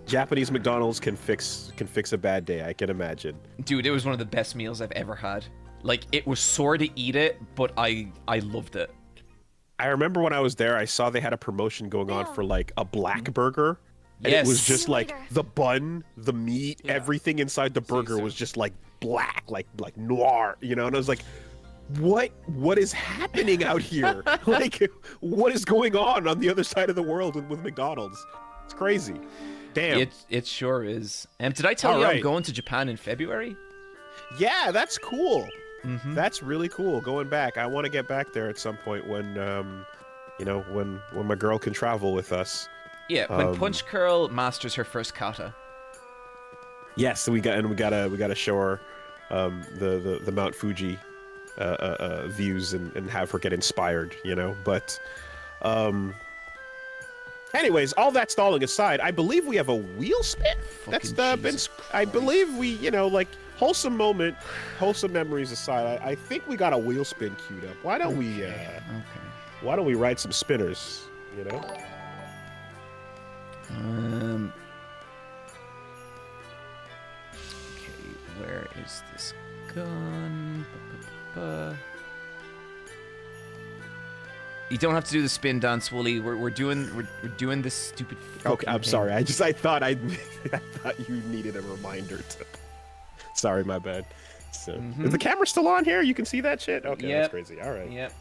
Speaker 1: Japanese McDonald's can fix a bad day, I can imagine.
Speaker 4: Dude, it was one of the best meals I've ever had. Like, it was sore to eat it, but I loved it.
Speaker 1: I remember when I was there, I saw they had a promotion going on for like a black burger. And it was just like the bun, the meat, everything inside the burger was just like black, like noir, you know? And I was like, what is happening out here? Like, what is going on the other side of the world with McDonald's? It's crazy. Damn.
Speaker 4: It sure is. Did I tell you I'm going to Japan in February?
Speaker 1: Yeah, that's cool.
Speaker 4: Mm-hmm.
Speaker 1: That's really cool. Going back, I want to get back there at some point when, when my girl can travel with us.
Speaker 4: Yeah, when Punch Girl masters her first kata.
Speaker 1: Yes, we gotta show her the Mount Fuji views and have her get inspired, you know. But anyways, all that stalling aside, I believe we have a wheel spin. That's been. I believe we, like. Wholesome moment, wholesome memories aside, I think we got a wheel spin queued up. Why don't we? Why don't we ride some spinners? You know.
Speaker 4: Okay, where is this gun? You don't have to do the spin dance, Wooly. We're doing this stupid.
Speaker 1: Okay, I'm sorry. I thought I thought you needed a reminder to. Sorry, my bad. So, is the camera still on here? You can see that shit? Okay, that's crazy. All right.
Speaker 4: Yep.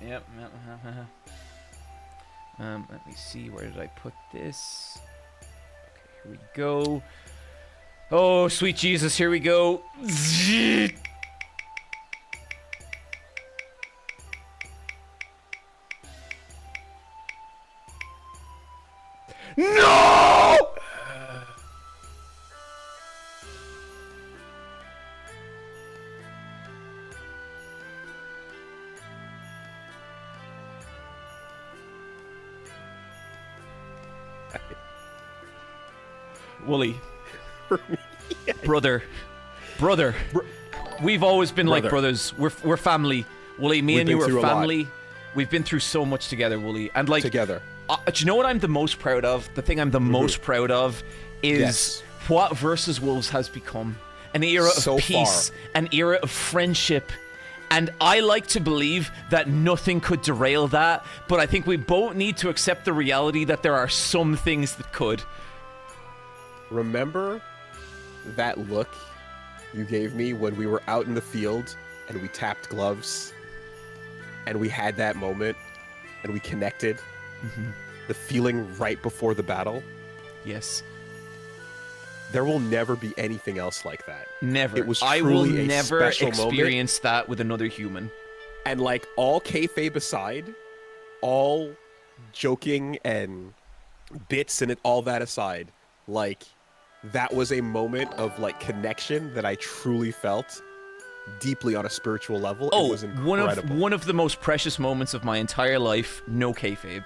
Speaker 4: Let me see. Where did I put this? Okay, here we go. Oh, sweet Jesus, here we go. No! Wooly. Brother. We've always been like brothers. We're family. Wooly, me and you are family. We've been through so much together, Wooly. And like
Speaker 1: together.
Speaker 4: Do you know what I'm the most proud of? The thing I'm the most proud of is what Versus Wolves has become. An era of peace, an era of friendship. And I like to believe that nothing could derail that, but I think we both need to accept the reality that there are some things that could.
Speaker 1: Remember that look you gave me when we were out in the field and we tapped gloves and we had that moment and we connected? The feeling right before the battle?
Speaker 4: Yes.
Speaker 1: There will never be anything else like that.
Speaker 4: Never.
Speaker 1: It was
Speaker 4: I
Speaker 1: truly
Speaker 4: will
Speaker 1: a
Speaker 4: never
Speaker 1: special
Speaker 4: experience
Speaker 1: moment.
Speaker 4: that with another human.
Speaker 1: And like all kayfabe aside, all joking and bits and all that aside, like that was a moment of like connection that I truly felt deeply on a spiritual level.
Speaker 4: Oh,
Speaker 1: it was incredible.
Speaker 4: one of the most precious moments of my entire life. No kayfabe.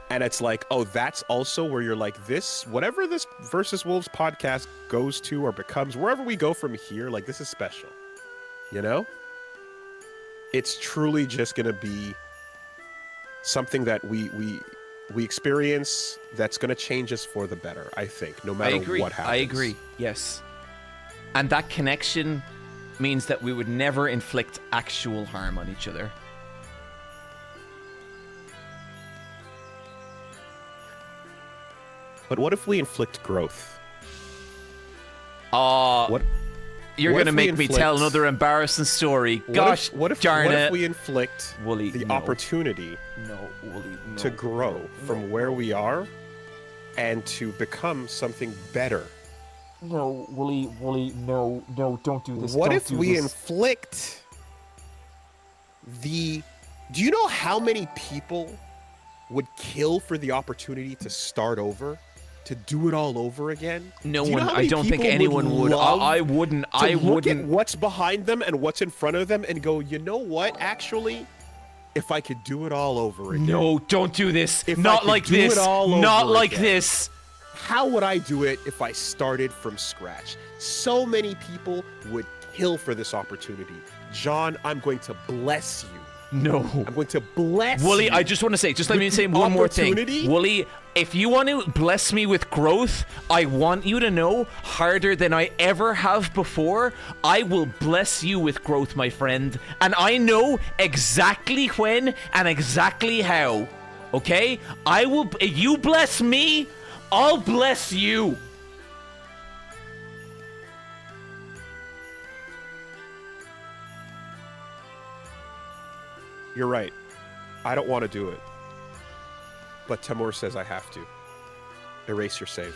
Speaker 1: And it's like, oh, that's also where you're like, this, whatever this Versus Wolves podcast goes to or becomes, wherever we go from here, like, this is special. You know? It's truly just going to be something that we experience that's going to change us for the better, I think, no matter what happens.
Speaker 4: I agree, yes. And that connection means that we would never inflict actual harm on each other.
Speaker 1: But what if we inflict growth?
Speaker 4: You're going to make me tell another embarrassing story. Gosh,
Speaker 1: what if we inflict
Speaker 4: Wooly,
Speaker 1: the opportunity to grow from where we are and to become something better?
Speaker 4: No, Wooly, no, don't do this.
Speaker 1: What if we inflict the... Do you know how many people would kill for the opportunity to start over? To do it all over again?
Speaker 4: No one. I don't think anyone would. I wouldn't. I wouldn't.
Speaker 1: Look at what's behind them and what's in front of them and go, you know what? Actually, if I could do it all over again.
Speaker 4: No, don't do this. Not like this. Not like this.
Speaker 1: how would I do it if I started from scratch? So many people would kill for this opportunity. John, I'm going to bless you.
Speaker 4: No.
Speaker 1: I'm going to bless
Speaker 4: Wooly,
Speaker 1: you.
Speaker 4: I just want to say, just let me say one more thing.
Speaker 1: Opportunity?
Speaker 4: Wooly, if you want to bless me with growth, I want you to know, harder than I ever have before, I will bless you with growth, my friend. And I know exactly when and exactly how. Okay? You bless me, I'll bless you.
Speaker 1: You're right. I don't want to do it. But Timur says I have to. Erase your save.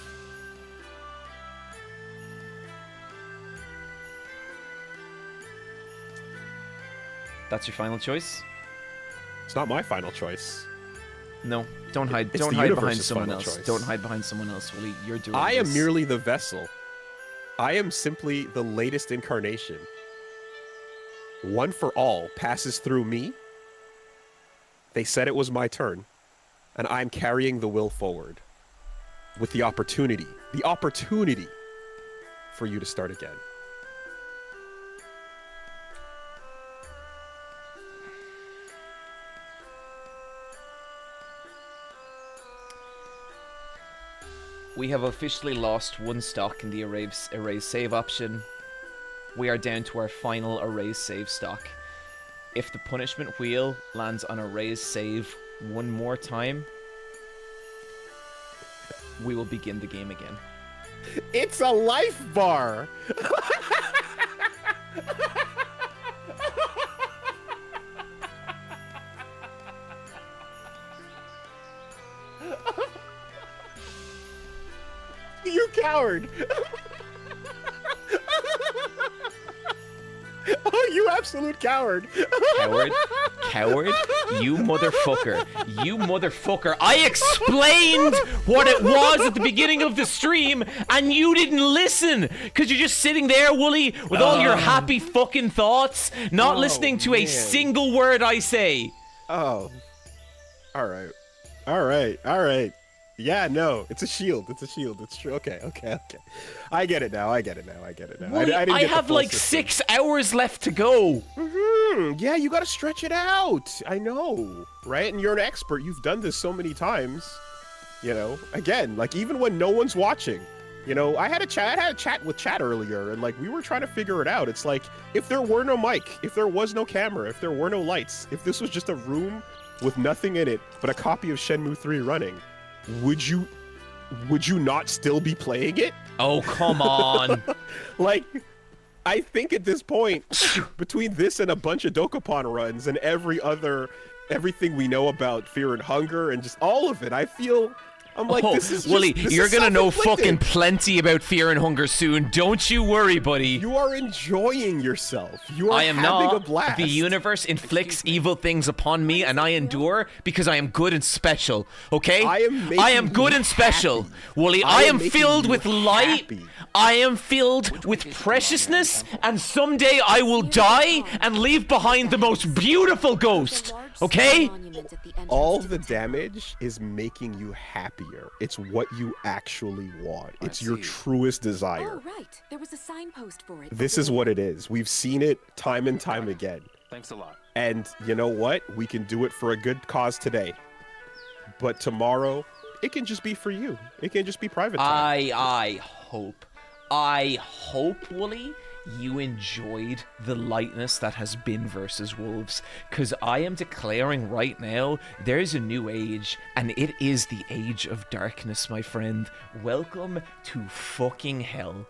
Speaker 4: That's your final choice?
Speaker 1: It's not my final choice.
Speaker 4: No, don't hide.
Speaker 1: It's
Speaker 4: Don't
Speaker 1: the
Speaker 4: hide behind
Speaker 1: universe's
Speaker 4: someone
Speaker 1: final
Speaker 4: else.
Speaker 1: choice.
Speaker 4: Don't hide behind someone else, Willie. You're doing
Speaker 1: I am
Speaker 4: this.
Speaker 1: merely the vessel. I am simply the latest incarnation. One for all passes through me. They said it was my turn, and I'm carrying the will forward with the opportunity for you to start again.
Speaker 4: We have officially lost one stock in the erase save option. We are down to our final erase save stock. If the punishment wheel lands on erase save one more time, we will begin the game again.
Speaker 1: It's a life bar! You coward! Oh, you absolute coward!
Speaker 4: Coward, you motherfucker. You motherfucker. I explained what it was at the beginning of the stream, and you didn't listen, because you're just sitting there, Wooly, with all your happy fucking thoughts, not listening to a single word I say.
Speaker 1: Oh. Alright. Yeah, no, it's a shield. It's true. Okay. I get it now.
Speaker 4: Wooly,
Speaker 1: I didn't
Speaker 4: I
Speaker 1: get the
Speaker 4: have
Speaker 1: full
Speaker 4: like
Speaker 1: system.
Speaker 4: 6 hours left to go.
Speaker 1: Yeah, you gotta stretch it out. I know, right? And you're an expert. You've done this so many times. You know, again, like even when no one's watching. You know, I had a chat with Chat earlier, and like we were trying to figure it out. It's like if there were no mic, if there was no camera, if there were no lights, if this was just a room with nothing in it but a copy of Shenmue 3 running, would you not still be playing it?
Speaker 4: Oh, come on.
Speaker 1: Like, I think at this point, between this and a bunch of Dokapon runs and everything we know about Fear and Hunger and just all of it, I feel I'm like, this is
Speaker 4: Wooly,
Speaker 1: just, this
Speaker 4: you're
Speaker 1: is
Speaker 4: gonna know
Speaker 1: self-inflicted.
Speaker 4: fucking plenty about Fear and Hunger soon. Don't you worry, buddy.
Speaker 1: You are enjoying yourself. You are
Speaker 4: I am
Speaker 1: having
Speaker 4: not.
Speaker 1: a blast.
Speaker 4: The universe inflicts evil things upon me, and I endure because I am good and special. Okay? I am good and special. Wooly, I am filled with light. I am filled with preciousness, and someday I will die and leave behind the most beautiful ghost. Okay?
Speaker 1: All the damage is making you happier. It's what you actually want. It's your truest desire.
Speaker 2: Oh, right. There was a signpost for it.
Speaker 1: This is what it is. We've seen it time and time again.
Speaker 5: Thanks a lot.
Speaker 1: And you know what? We can do it for a good cause today. But tomorrow, it can just be for you. It can just be private time.
Speaker 4: I hope, Wooly, you enjoyed the lightness that has been versus Wolves, because I am declaring right now there's a new age, and it is the age of darkness, my friend. Welcome to fucking hell.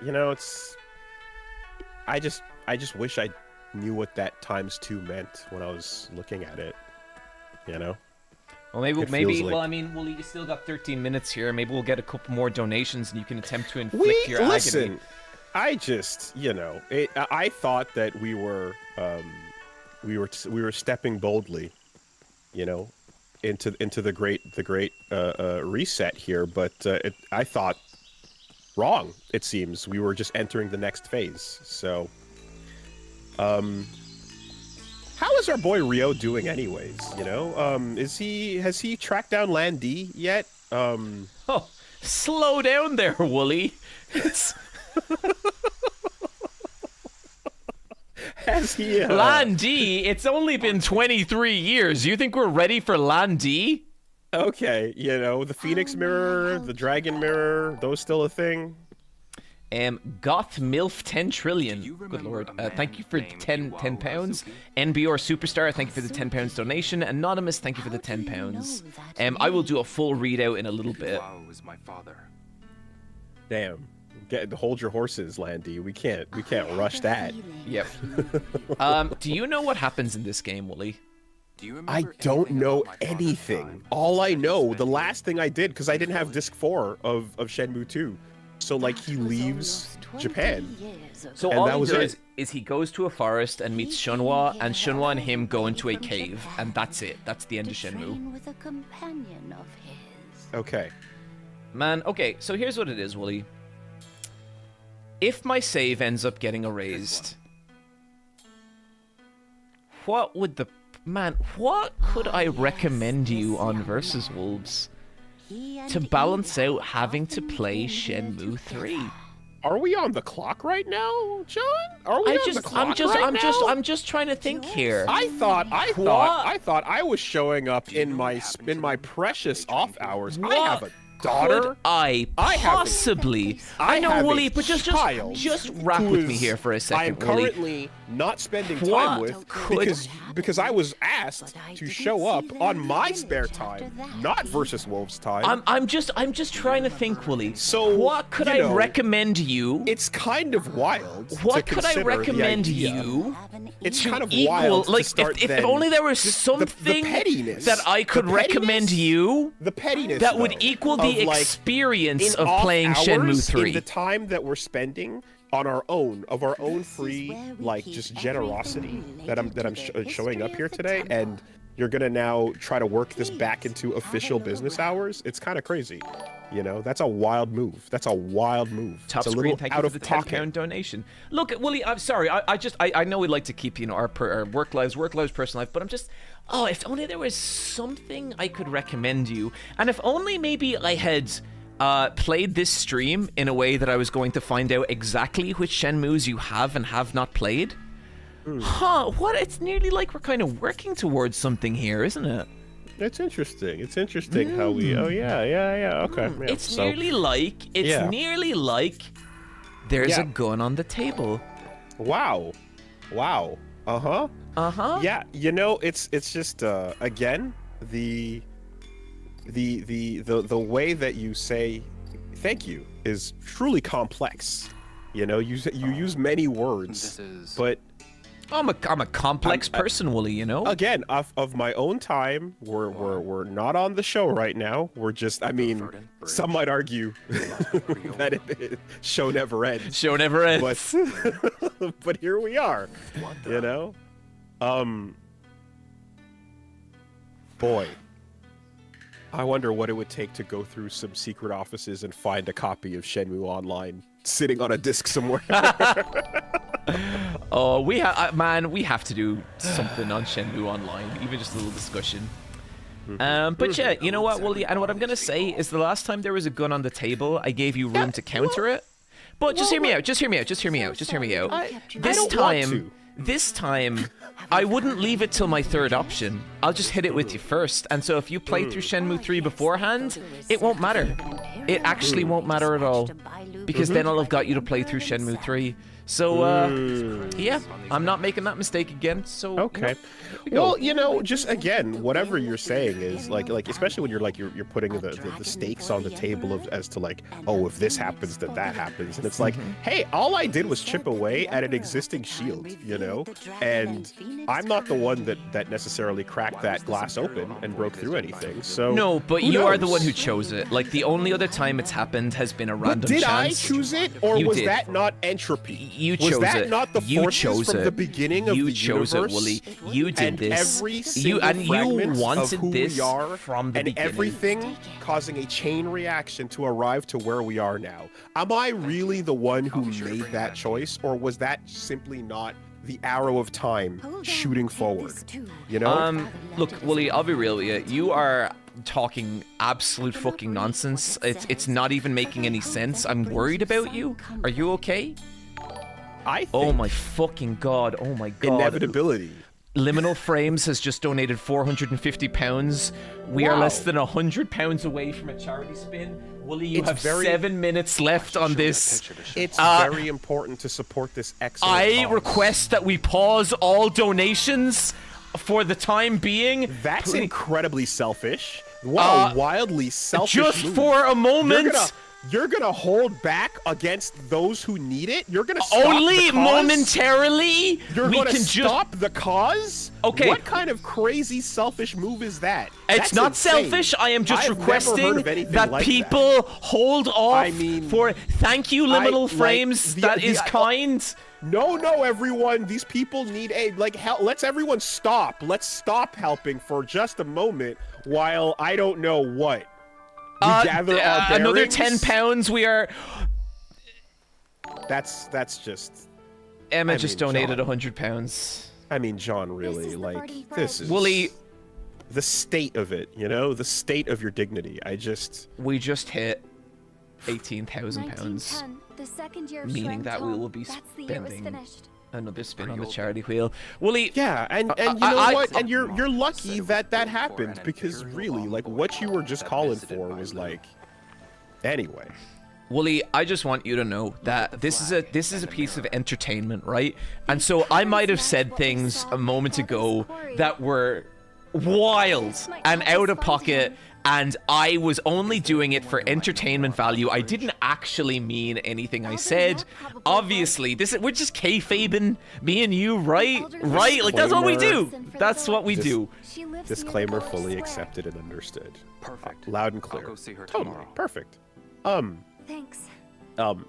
Speaker 1: You know, it's... I just wish I knew what that ×2 meant when I was looking at it. You know?
Speaker 4: Well, maybe.
Speaker 1: Like...
Speaker 4: Well, I mean, Wooly, you still got 13 minutes here. Maybe we'll get a couple more donations, and you can attempt to inflict your agony.
Speaker 1: I just, you know, I thought that we were stepping boldly, you know, into the great reset here, but I thought wrong. It seems we were just entering the next phase. So, how how is our boy Rio doing anyways? You know, has he tracked down Lan D yet?
Speaker 4: Oh, slow down there, Wooly. It's
Speaker 1: has he
Speaker 4: Lan D? It's only been 23 years. You think we're ready for Lan D?
Speaker 1: Okay, you know, the Phoenix Mirror, the Dragon Mirror, those still a thing?
Speaker 4: Goth MILF 10 trillion. Good lord. Thank you for 10 pounds. NBR Superstar, thank you for the 10 pounds donation. Anonymous, thank you for the 10 pounds. I will do a full readout in a little bit.
Speaker 14: Was my father.
Speaker 1: Damn. Hold your horses, Landy. We can't rush that.
Speaker 4: Yep. Do you know what happens in this game, Wooly?
Speaker 1: I don't know anything. All I know, the last thing I did, because I didn't have disc 4 of Shenmue 2. So, like, he leaves Japan.
Speaker 4: So
Speaker 1: and
Speaker 4: all
Speaker 1: that
Speaker 4: he
Speaker 1: was
Speaker 4: does
Speaker 1: it.
Speaker 4: is he goes to a forest and meets Shenhua, and Shenhua and him go into a cave, and that's it. That's the end of Shenmue.
Speaker 3: With a companion of his.
Speaker 1: Okay.
Speaker 4: Man, okay, so here's what it is, Wooly. If my save ends up getting erased, what would the... Man, what could I recommend you on Versus Wolves to balance out having to play Shenmue 3?
Speaker 1: Are we on the clock right now, John? Are we on the clock
Speaker 4: I'm just trying to think here.
Speaker 1: I thought I was showing up in my precious off hours.
Speaker 4: What
Speaker 1: I have a daughter.
Speaker 4: Could I possibly? I know, Wooly, but just rap with me here for a second.
Speaker 1: I am currently not spending time with because I was asked to show up on my spare time, not Versus Wolves time.
Speaker 4: I'm just trying to think, Wooly.
Speaker 1: So
Speaker 4: what could I recommend you?
Speaker 1: It's kind of wild.
Speaker 4: What could I recommend you?
Speaker 1: It's kind of
Speaker 4: equal,
Speaker 1: wild.
Speaker 4: Like
Speaker 1: to start
Speaker 4: if only there was something that I could recommend you.
Speaker 1: The pettiness
Speaker 4: that would equal the experience of playing Shenmue 3.
Speaker 1: In the time that we're spending on our own, of our own free, like, just generosity that I'm showing up here today, and you're gonna now try to work this back into official business hours. It's kind of crazy, you know. That's a wild move. That's a wild move.
Speaker 4: Top
Speaker 1: it's a
Speaker 4: screen,
Speaker 1: little
Speaker 4: thank
Speaker 1: out
Speaker 4: you
Speaker 1: of
Speaker 4: for the
Speaker 1: pocket.
Speaker 4: £10 donation. Look, Wooly, I'm sorry. I know we'd like to keep, you know, our work lives, personal life, but I'm just, if only there was something I could recommend you, and if only maybe I had played this stream in a way that I was going to find out exactly which Shenmues you have and have not played. Huh, what? It's nearly like we're kind of working towards something here, isn't it?
Speaker 1: It's interesting. It's interesting how we... Oh, yeah, okay. Yeah,
Speaker 4: it's nearly like... nearly like there's a gun on the table.
Speaker 1: Wow. Uh-huh. Yeah, you know, it's just, again, the way that you say thank you is truly complex. You know, you use many words, but
Speaker 4: I'm a complex person, Wooly. You know.
Speaker 1: Again, of my own time, we're not on the show right now. We're just, I mean, some might argue that show never ends.
Speaker 4: Show never ends.
Speaker 1: But here we are. You know, boy. I wonder what it would take to go through some secret offices and find a copy of Shenmue Online sitting on a disc somewhere.
Speaker 4: Oh, we have to do something on Shenmue Online, even just a little discussion. But yeah, you know what, Wooly? And what I'm gonna say is, the last time there was a gun on the table, I gave you room to counter it. But just hear me out. Just hear me out. This time, I wouldn't leave it till my third option. I'll just hit it with you first. And so if you play through Shenmue 3 beforehand, it won't matter. It actually won't matter at all. Because then I'll have got you to play through Shenmue 3. So, yeah, I'm not making that mistake again. So,
Speaker 1: okay. Well, you know, just again, whatever you're saying is like especially when you're putting the stakes on the table as to like, oh, if this happens, then that happens, and it's like, hey, all I did was chip away at an existing shield, you know, and I'm not the one that necessarily cracked that glass open and broke through anything. So
Speaker 4: no, but you are the one who chose it. Like, the only other time it's happened has been a random
Speaker 1: chance. Did
Speaker 4: I
Speaker 1: choose it, or was that not entropy?
Speaker 4: You chose it.
Speaker 1: Was that not the forces from the beginning of the universe?
Speaker 4: You chose it, Wooly. You did this.
Speaker 1: Every single
Speaker 4: you wanted
Speaker 1: of who
Speaker 4: this
Speaker 1: we are
Speaker 4: from the
Speaker 1: and
Speaker 4: beginning.
Speaker 1: Everything causing a chain reaction to arrive to where we are now. Am I really the one who made that choice, or was that simply not the arrow of time shooting forward. You know?
Speaker 4: Look, Wooly, I'll be real with you. You are talking absolute fucking nonsense. It's not even making any sense. I'm worried about you. Are you okay?
Speaker 1: I think
Speaker 4: oh my fucking god. Oh my god.
Speaker 1: Inevitability.
Speaker 4: Liminal Frames has just donated £450. We are less than £100 away from a charity spin. Wooly, you have 7 minutes left on this.
Speaker 1: It's very important to support this excellent
Speaker 4: I
Speaker 1: cause.
Speaker 4: request that we pause all donations for the time being.
Speaker 1: That's incredibly selfish. Wow, wildly selfish
Speaker 4: Just
Speaker 1: move.
Speaker 4: for a moment.
Speaker 1: You're gonna hold back against those who need it? You're gonna stop
Speaker 4: only
Speaker 1: the cause?
Speaker 4: Momentarily?
Speaker 1: You're
Speaker 4: we
Speaker 1: gonna
Speaker 4: can
Speaker 1: stop the cause?
Speaker 4: Okay.
Speaker 1: What kind of crazy selfish move is that?
Speaker 4: It's
Speaker 1: That's
Speaker 4: not
Speaker 1: insane.
Speaker 4: selfish. I am just
Speaker 1: I've
Speaker 4: requesting
Speaker 1: never heard of anything
Speaker 4: that
Speaker 1: like
Speaker 4: people hold off
Speaker 1: I mean,
Speaker 4: for thank you, Liminal Frames. That is kind.
Speaker 1: No, everyone. These people need aid. Like, let's everyone stop. Let's stop helping for just a moment while I don't know what. We gather our
Speaker 4: another
Speaker 1: bearings.
Speaker 4: £10. We are.
Speaker 1: That's just.
Speaker 4: Emma just donated £100.
Speaker 1: I mean, John, really, like, this is
Speaker 4: Wooly.
Speaker 1: The state of it, you know, the state of your dignity.
Speaker 4: We just hit £18,000,
Speaker 3: the second year of
Speaker 4: meaning
Speaker 3: Shrine
Speaker 4: that we
Speaker 3: Tong.
Speaker 4: will be
Speaker 3: That's the year it was
Speaker 4: spending
Speaker 3: finished.
Speaker 4: another spin on the charity wheel. Wooly.
Speaker 1: Yeah, and you know what? And you're lucky that happened, because really, like, what you were just calling for was like. Anyway.
Speaker 4: Wooly, I just want you to know that this is a piece of entertainment, right? And so I might have said things a moment ago that were wild and out of pocket, and I was only doing it for entertainment value. I didn't actually mean anything I said. Obviously, we're just kayfabing, me and you, right? Right? Like, that's what we do. That's what we do.
Speaker 1: Disclaimer fully accepted and understood.
Speaker 14: Perfect.
Speaker 1: Loud and clear.
Speaker 14: I'll go see her
Speaker 1: Totally.
Speaker 14: tomorrow.
Speaker 1: Perfect.
Speaker 3: Thanks.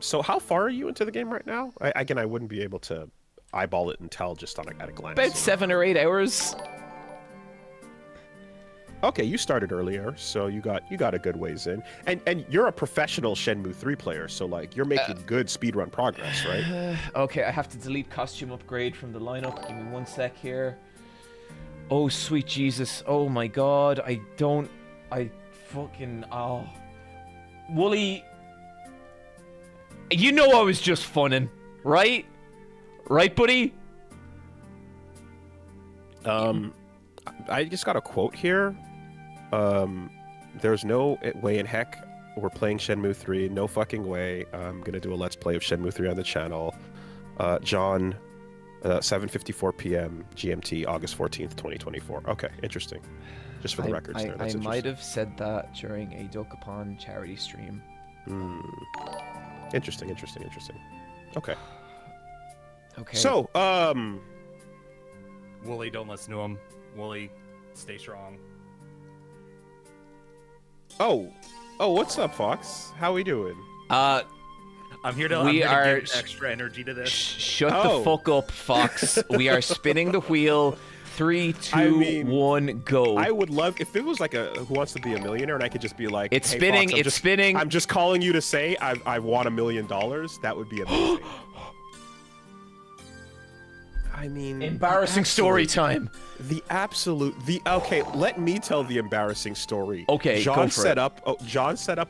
Speaker 1: So how far are you into the game right now? Again, I wouldn't be able to eyeball it and tell just at a glance.
Speaker 4: About 7 or 8 hours.
Speaker 1: Okay, you started earlier, so you got a good ways in, and you're a professional Shenmue 3 player, so like you're making good speedrun progress, right?
Speaker 4: Okay, I have to delete costume upgrade from the lineup. Give me 1 sec here. Oh sweet Jesus! Oh my God! Wooly, you know I was just funning, right? Right, buddy?
Speaker 1: I just got a quote here. There's no way in heck we're playing Shenmue 3. No fucking way. I'm gonna do a Let's Play of Shenmue 3 on the channel. John, 7:54 p.m. GMT, August 14th, 2024. Okay, interesting. Just for the records there. That's
Speaker 4: I might have said that during a Dokapon charity stream.
Speaker 1: Interesting. Okay.
Speaker 4: Okay.
Speaker 1: So,
Speaker 22: Wooly, don't listen to him. Wooly, stay strong.
Speaker 1: Oh, what's up, Fox? How we doing?
Speaker 22: I'm here to give extra energy to this.
Speaker 4: Shut the fuck up, Fox. We are spinning the wheel. 3, 2, 1, go.
Speaker 1: I would love if it was like a Who Wants to Be a Millionaire, and I could just be like,
Speaker 4: it's
Speaker 1: hey,
Speaker 4: spinning.
Speaker 1: Fox,
Speaker 4: It's spinning.
Speaker 1: I'm just calling you to say I've won $1 million. That would be amazing. I mean,
Speaker 4: embarrassing story time.
Speaker 1: Okay, let me tell the embarrassing story.
Speaker 4: Okay,
Speaker 1: John set up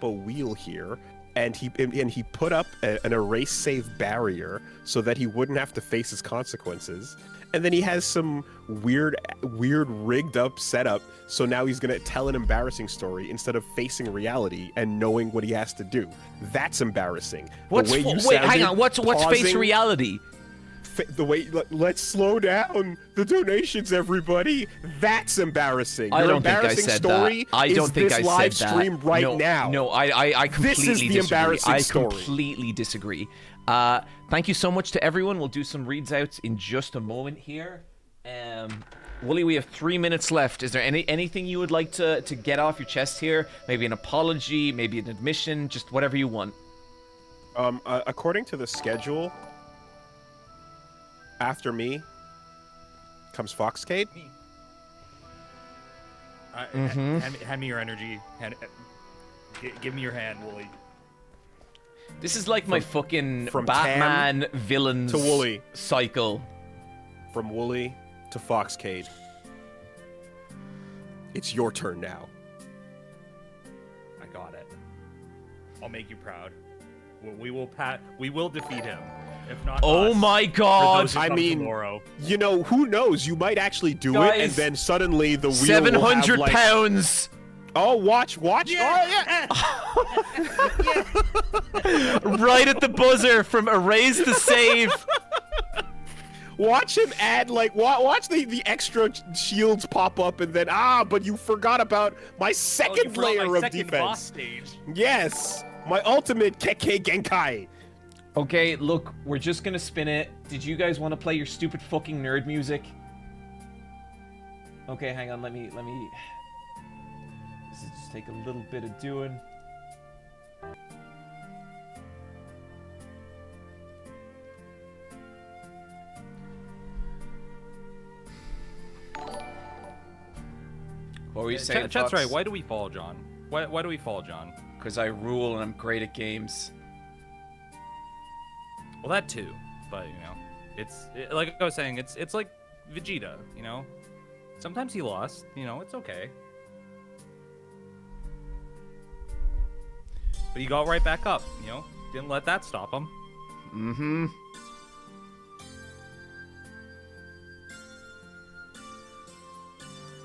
Speaker 1: a wheel here, and he put up an erase save barrier so that he wouldn't have to face his consequences. And then he has some weird rigged up setup, so now he's gonna tell an embarrassing story instead of facing reality and knowing what he has to do. That's embarrassing.
Speaker 4: Wait, hang on. What's face reality?
Speaker 1: Let's slow down the donations, everybody. That's embarrassing.
Speaker 4: I
Speaker 1: Your
Speaker 4: don't think I
Speaker 1: embarrassing
Speaker 4: said
Speaker 1: story
Speaker 4: that. I don't think I
Speaker 1: is this live
Speaker 4: said that.
Speaker 1: stream right now.
Speaker 4: No, I completely
Speaker 1: This is the
Speaker 4: disagree.
Speaker 1: embarrassing story.
Speaker 4: I completely disagree. Thank you so much to everyone. We'll do some reads outs in just a moment here. Wooly, we have 3 minutes left. Is there anything you would like to get off your chest here? Maybe an apology, maybe an admission, just whatever you want.
Speaker 1: According to the schedule, after me comes Foxcade.
Speaker 22: Hand me your energy. Give me your hand, Wooly.
Speaker 4: This is like my fucking Batman villains
Speaker 1: to Wooly
Speaker 4: cycle.
Speaker 1: from Wooly to Foxcade. It's your turn now.
Speaker 22: I got it. I'll make you proud. We will defeat him. If not,
Speaker 4: oh
Speaker 22: us,
Speaker 4: my God!
Speaker 1: I mean,
Speaker 22: tomorrow.
Speaker 1: you know, who knows? You might actually do
Speaker 4: Guys,
Speaker 1: it, and then suddenly the wheel
Speaker 4: 700
Speaker 1: will have, like,
Speaker 4: pounds.
Speaker 1: Oh, watch!
Speaker 22: Yeah.
Speaker 1: Oh yeah!
Speaker 4: Right at the buzzer from erase the save.
Speaker 1: Watch him add, like, watch the extra shields pop up, and then but you forgot about my second layer of
Speaker 22: second boss
Speaker 1: defense.
Speaker 22: stage.
Speaker 1: Yes, my ultimate Kekkei Genkai.
Speaker 4: Okay, look, we're just gonna spin it. Did you guys want to play your stupid fucking nerd music? Okay, hang on, let me... This is just take a little bit of doing. What were you saying,
Speaker 22: Chat's
Speaker 4: Fox?
Speaker 22: right. Why do we fall, John? Why do we fall, John?
Speaker 4: Because I rule and I'm great at games.
Speaker 22: Well, that too. But, you know, like I was saying, it's like Vegeta, you know? Sometimes he lost, you know, it's okay. But he got right back up, you know? Didn't let that stop him.
Speaker 4: Mm-hmm.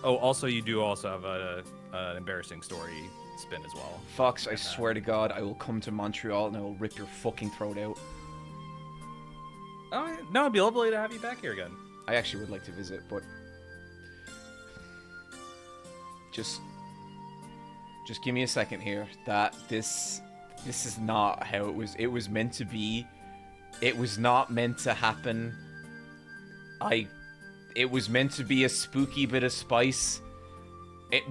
Speaker 22: Oh, also, you do also have an embarrassing story spin as well.
Speaker 4: Fox, I swear to God, I will come to Montreal and I will rip your fucking throat out.
Speaker 22: Oh, no, it'd be lovely to have you back here again.
Speaker 4: I actually would like to visit, but... Just give me a second here. This is not how it was. It was meant to be. It was not meant to happen. It was meant to be a spooky bit of spice.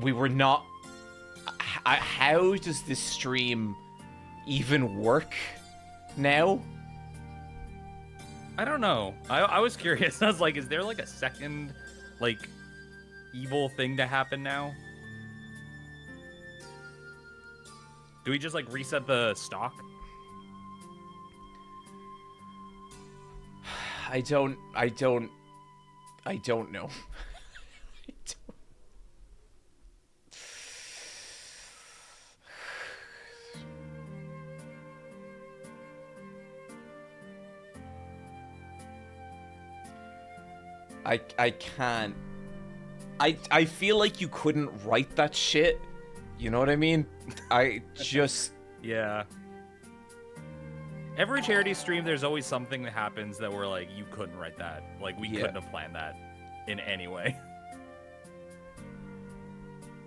Speaker 4: We were not... How does this stream even work now?
Speaker 22: I don't know. I was curious. I was like, is there like a second, like, evil thing to happen now? Do we just like reset the stock?
Speaker 4: I don't know. I don't. I can't. I feel like you couldn't write that shit. You know what I mean? I just...
Speaker 22: Yeah. Every charity stream, there's always something that happens that we're like, you couldn't write that. Like, we couldn't have planned that in any way.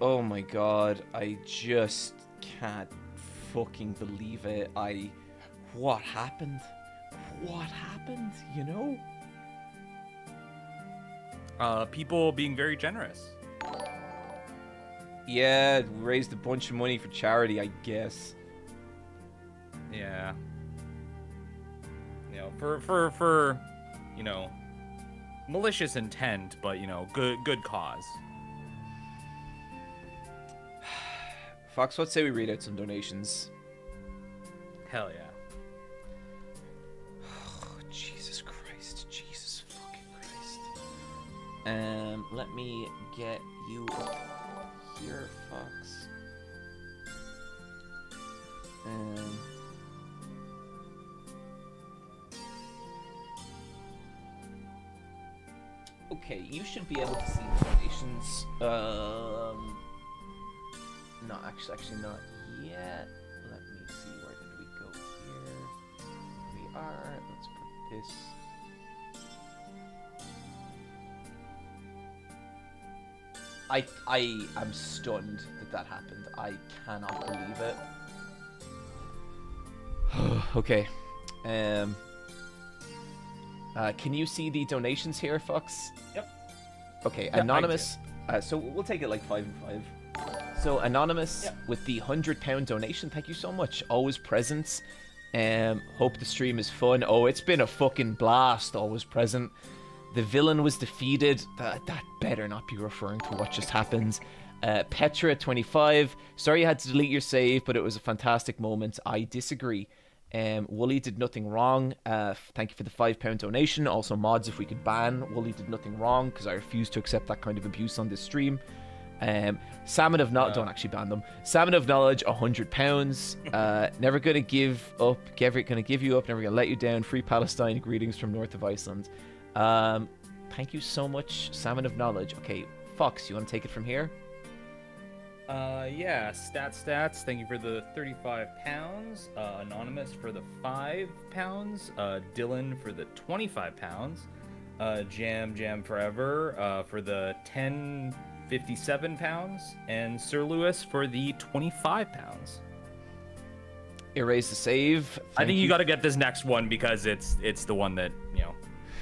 Speaker 4: Oh my God, I just can't fucking believe it. What happened? What happened, you know?
Speaker 22: People being very generous.
Speaker 4: Yeah, we raised a bunch of money for charity, I guess.
Speaker 22: Yeah. You know, for you know, malicious intent, but you know, good cause.
Speaker 4: Fox, let's say we read out some donations.
Speaker 22: Hell yeah.
Speaker 4: Oh, Jesus Christ. Jesus fucking Christ. Let me get you up here, Fox. Okay, you should be able to see the donations. No, actually not yet. Let me see, where did we go here? We are, let's put this. I am stunned that happened. I cannot believe it. Okay. Can you see the donations here, Fox?
Speaker 22: Yep.
Speaker 4: Okay,
Speaker 22: Yep,
Speaker 4: Anonymous. So we'll take it like 5 and 5. So Anonymous with the £100 donation. Thank you so much. Always present. Hope the stream is fun. Oh, it's been a fucking blast. Always present. The villain was defeated. That better not be referring to what just happened. Petra 25. Sorry you had to delete your save, but it was a fantastic moment. I disagree. Wooly did nothing wrong. Thank you for the £5 donation. Also, mods, if we could ban Wooly did nothing wrong, because I refuse to accept that kind of abuse on this stream. Salmon of Knowledge, don't actually ban them. Salmon of Knowledge, £100. Never gonna give up, gonna give you up, never gonna let you down. Free Palestine, greetings from north of Iceland. Thank you so much, Salmon of Knowledge. Okay, Fox, you want to take it from here?
Speaker 22: Yeah, stats. Thank you for the £35. Anonymous for the £5. Dylan for the £25. Jam Forever for the £10.57, and Sir Lewis for the £25.
Speaker 4: Erase the save.
Speaker 22: I think you got to get this next one because it's the one that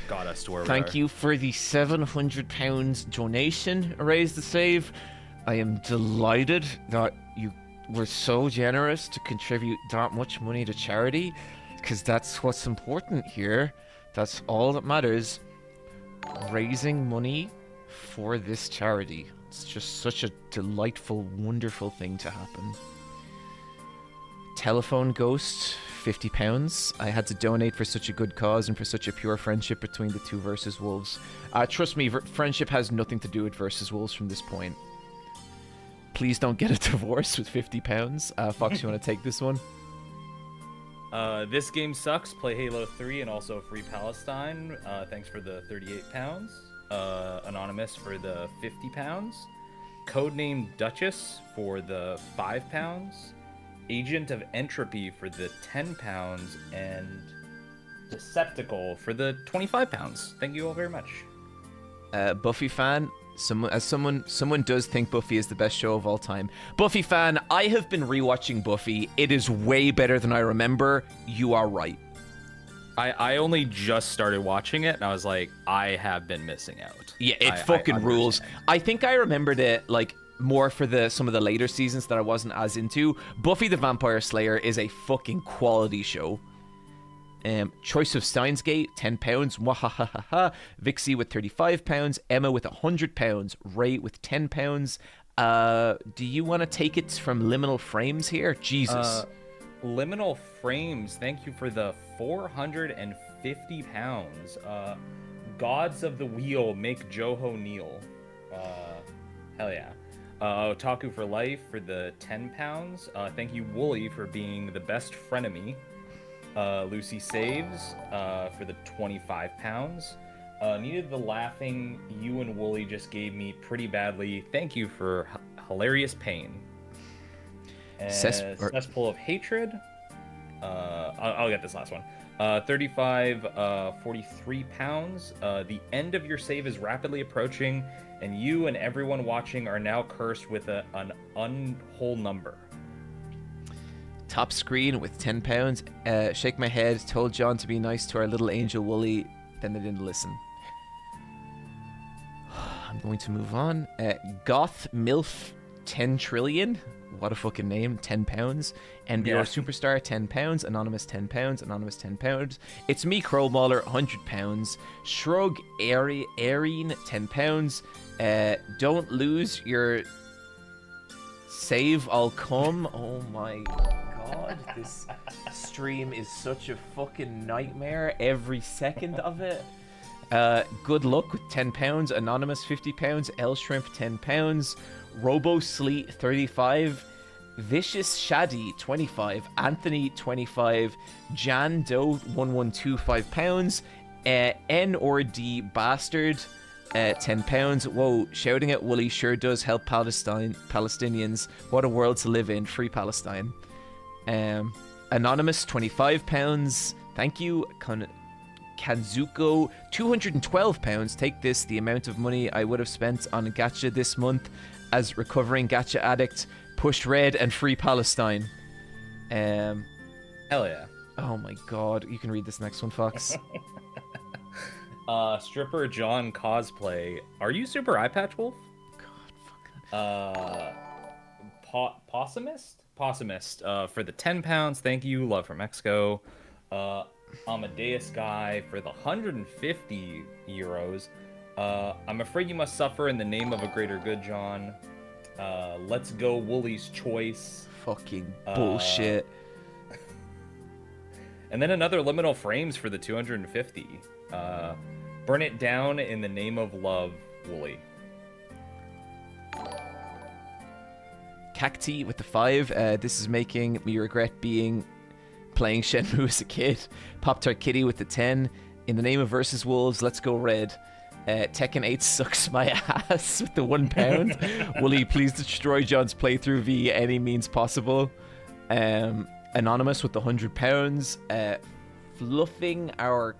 Speaker 22: got us to where we are.
Speaker 4: Thank you for the £700 donation. Erase the save. I am delighted that you were so generous to contribute that much money to charity, because that's what's important here. That's all that matters. Raising money for this charity. It's just such a delightful, wonderful thing to happen. Telephone Ghost, £50. I had to donate for such a good cause and for such a pure friendship between the two versus wolves. Trust me, friendship has nothing to do with versus wolves from this point. Please don't get a divorce with £50. Fox, you want to take this one?
Speaker 22: This game sucks. Play Halo 3 and also Free Palestine. Thanks for the £38. Anonymous for the £50. Codename Duchess for the £5. Agent of Entropy for the £10, and Deceptical for the £25. Thank you all very much.
Speaker 4: Buffy fan, someone does think Buffy is the best show of all time. Buffy fan, I have been rewatching Buffy. It is way better than I remember. You are right.
Speaker 22: I only just started watching it, and I was like, I have been missing out.
Speaker 4: Yeah, it fucking rules. I think I remembered it like more for some of the later seasons that I wasn't as into. Buffy the Vampire Slayer is a fucking quality show. Choice of Steins Gate, £10. Wahahaha. Vixie with £35. Emma with £100. Ray with £10. Do you want to take it from Liminal Frames here? Jesus.
Speaker 22: Liminal Frames, thank you for the £450. Gods of the Wheel, make Joho kneel. Hell yeah. Otaku for Life for the £10. Thank you, Wooly, for being the best frenemy. Lucy Saves for the £25. Needed the laughing you and Wooly just gave me pretty badly. Thank you for hilarious pain. Cesspool of Hatred. I'll get this last one. 43 pounds. The end of your save is rapidly approaching, and you and everyone watching are now cursed with an unwhole number.
Speaker 4: Top screen with £10. Shake my head. Told John to be nice to our little angel Wooly. Then they didn't listen. I'm going to move on. Goth MILF 10 trillion. What a fucking name. £10. NBR Superstar, £10. Anonymous, £10. Anonymous, £10. It's me, Crowmauler, £100. Shrug Areen, £10. Don't lose your save, I'll come. Oh my god, this stream is such a fucking nightmare every second of it. Good luck with £10. Anonymous, £50. L Shrimp, £10. Robo Sleet, 35. Vicious Shaddy, 25. Anthony, 25. Jan Doe, 1125 £5. N or D Bastard, £10. Whoa, shouting at Wooly sure does help Palestinians. What a world to live in. Free Palestine. Anonymous, £25. Thank you. Kanzuko, £212. Take this, the amount of money I would have spent on Gacha this month as recovering Gacha addict. Push red and free Palestine.
Speaker 22: Hell yeah.
Speaker 4: Oh my god. You can read this next one, Fox.
Speaker 22: Stripper John cosplay. Are you Super Eye Patch Wolf?
Speaker 4: God, fucking.
Speaker 22: Possumist. For the £10. Thank you. Love from Mexico. Amadeus Guy for the 150 euros. I'm afraid you must suffer in the name of a greater good, John. Let's go Wooly's Choice.
Speaker 4: Fucking bullshit.
Speaker 22: And then another liminal frames for the 250. Burn it down in the name of love, Wooly.
Speaker 4: Cacti with the 5. This is making me regret playing Shenmue as a kid. Pop-Tart Kitty with the 10. In the name of Versus Wolves, let's go red. Tekken 8 sucks my ass with the £1. Will he please destroy John's playthrough via any means possible? Anonymous with the £100. Fulfilling our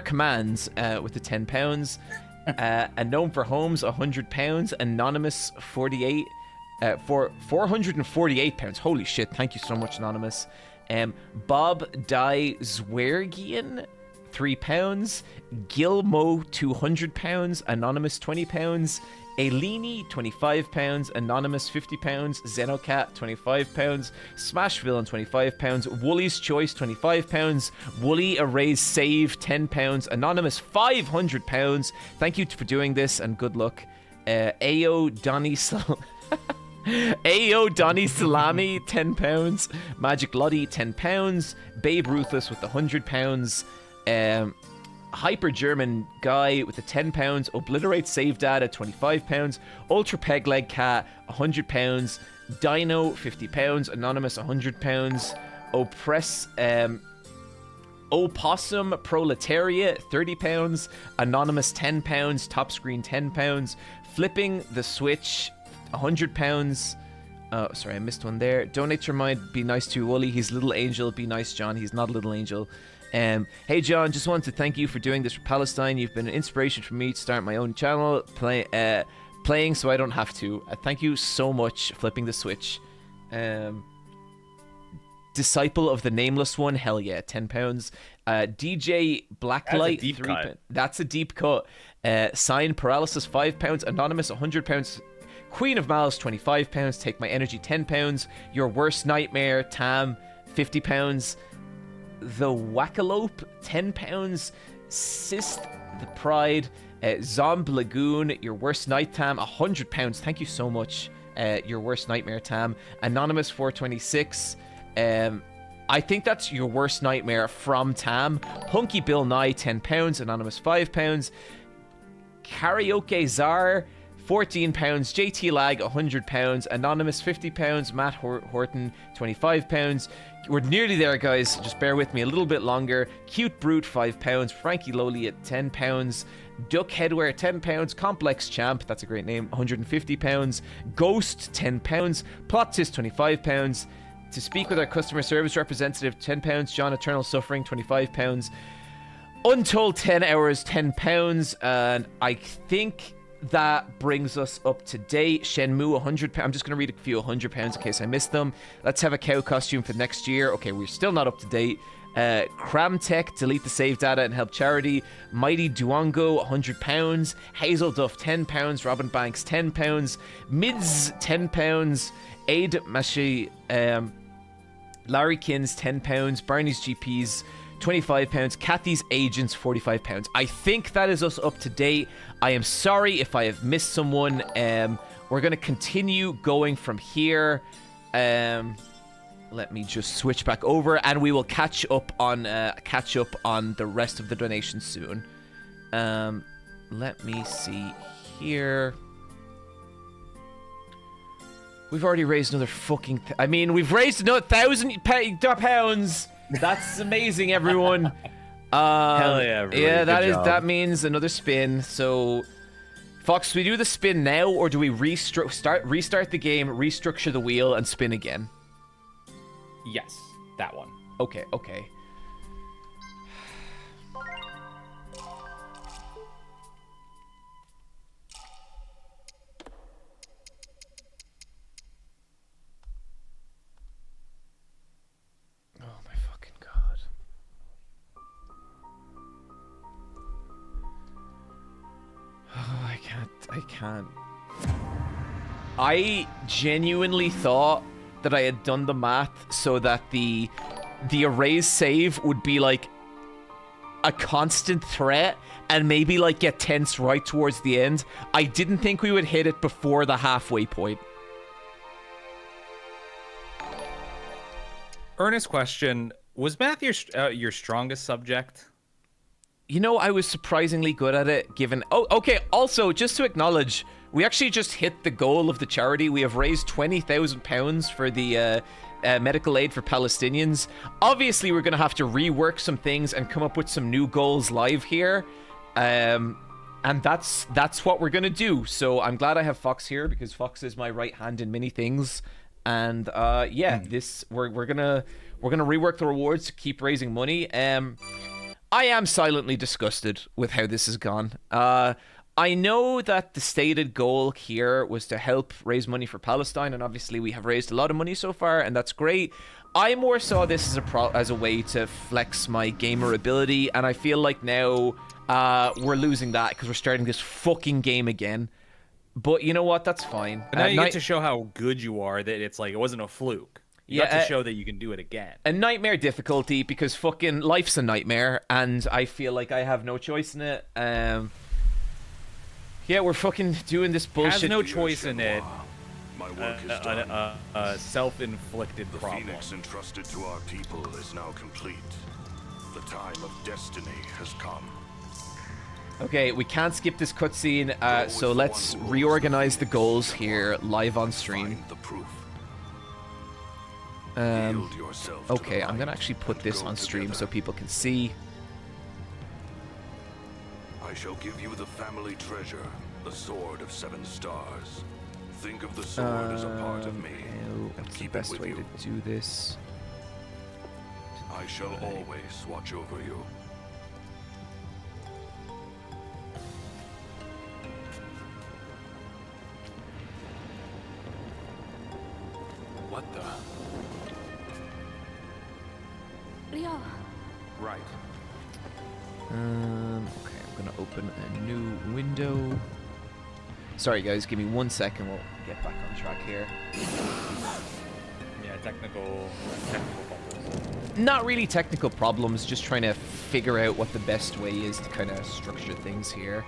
Speaker 4: commands with the £10. A gnome for homes, £100. Anonymous 48 for £448. Holy shit! Thank you so much, Anonymous. Bob Die Zwergian, £3. Gilmo, £200. Anonymous, £20. Ailini, £25. Anonymous, £50. Zenocat, £25. Smash Villain, £25. Wooly's Choice, £25. Wooly Erase Save, £10. Anonymous, £500. Thank you for doing this and good luck. Ayo Donny Ayo Donny Salami, £10. Magic Lottie, £10. Babe Ruthless with the £100. Hyper German Guy with the £10. Obliterate Save Data, £25. Ultra Peg Leg Cat, £100. Dino, £50. Anonymous, £100. Opossum Proletariat, £30. Anonymous, £10. Top Screen, £10. Flipping the Switch, £100. Sorry, I missed one there. Donate your mind, be nice to Wooly. He's a little angel. Be nice, John. He's not a little angel. Hey, John, just wanted to thank you for doing this for Palestine. You've been an inspiration for me to start my own channel, playing so I don't have to. Thank you so much, Flipping the Switch. Disciple of the Nameless One, hell yeah, £10. DJ Blacklight, £3. That's a deep cut. Sign Paralysis, £5. Anonymous, £100. Queen of Malice, £25. Take My Energy, £10. Your Worst Nightmare, Tam, £50. The Wackalope, £10. Cyst the Pride, Zomb Lagoon, Your Worst Night Tam, £100. Thank you so much, Your Worst Nightmare Tam. Anonymous 426. I think that's Your Worst Nightmare from Tam. Hunky Bill Nye, £10. Anonymous £5. Karaoke Czar, £14. JT Lag, £100. Anonymous £50. Matt Horton, £25. We're nearly there, guys. Just bear with me a little bit longer. Cute Brute, £5. Frankie Lowly at £10. Duck Headwear, £10. Complex Champ, that's a great name, £150. Ghost, £10. Plottis, £25. To speak with our customer service representative, £10. John Eternal Suffering, £25. Untold 10 Hours, £10. And I think that brings us up to date. Shenmue, £100. I'm just going to read a few £100 in case I missed them. Let's have a cow costume for next year. Okay, we're still not up to date. Cramtech, delete the save data and help charity. Mighty Duongo, £100. Hazel Duff, £10. Robin Banks, £10. Mids, £10. Aid Mashi, Larry Kins, £10. Barney's GPs, £25. Kathy's Agents, £45. I think that is us up to date. I am sorry if I have missed someone. We're going to continue going from here. Let me just switch back over, and we will catch up on the rest of the donations soon. Let me see here. We've already raised another fucking... we've raised another £1,000. That's amazing, everyone.
Speaker 22: Hell yeah, everybody.
Speaker 4: Yeah,
Speaker 22: Good
Speaker 4: that
Speaker 22: job.
Speaker 4: means another spin. So, Fox, do we do the spin now, or do we restart the game, restructure the wheel, and spin again?
Speaker 22: Yes, that one.
Speaker 4: Okay. I can't. I genuinely thought that I had done the math so that the erase save would be like a constant threat and maybe like get tense right towards the end. I didn't think we would hit it before the halfway point.
Speaker 22: Earnest question: was math your strongest subject?
Speaker 4: You know, I was surprisingly good at it, given... Oh, okay, also, just to acknowledge, we actually just hit the goal of the charity. We have raised £20,000 for the medical aid for Palestinians. Obviously, we're going to have to rework some things and come up with some new goals live here. And that's what we're going to do. So I'm glad I have Fox here, because Fox is my right hand in many things. And yeah, we're gonna rework the rewards to keep raising money. I am silently disgusted with how this has gone. I know that the stated goal here was to help raise money for Palestine, and obviously we have raised a lot of money so far, and that's great. I more saw this as a way to flex my gamer ability, and I feel like now we're losing that because we're starting this fucking game again. But you know what? That's fine.
Speaker 22: And now you get to show how good you are, that it's like it wasn't a fluke. You got to show that you can do it again.
Speaker 4: A nightmare difficulty, because fucking life's a nightmare, and I feel like I have no choice in it. Yeah, we're fucking doing this bullshit.
Speaker 22: Has no choice in it.
Speaker 15: My work is done.
Speaker 22: A self-inflicted problem.
Speaker 15: The phoenix entrusted to our people is now complete. The time of destiny has come.
Speaker 4: Okay, we can't skip this cutscene, so let's reorganize the goals here live on stream. Okay, I'm gonna actually put this on stream so people can see.
Speaker 15: I shall give you the family treasure, the sword of 7 stars. Think of the sword as a part of me.
Speaker 4: What's the best way to do this?
Speaker 15: I shall always watch over you.
Speaker 5: What the?
Speaker 2: Leo.
Speaker 5: Right.
Speaker 4: Okay, I'm gonna open a new window. Sorry guys, give me 1 second, we'll get back on track here.
Speaker 22: Yeah, technical problems.
Speaker 4: Not really technical problems, just trying to figure out what the best way is to kind of structure things here.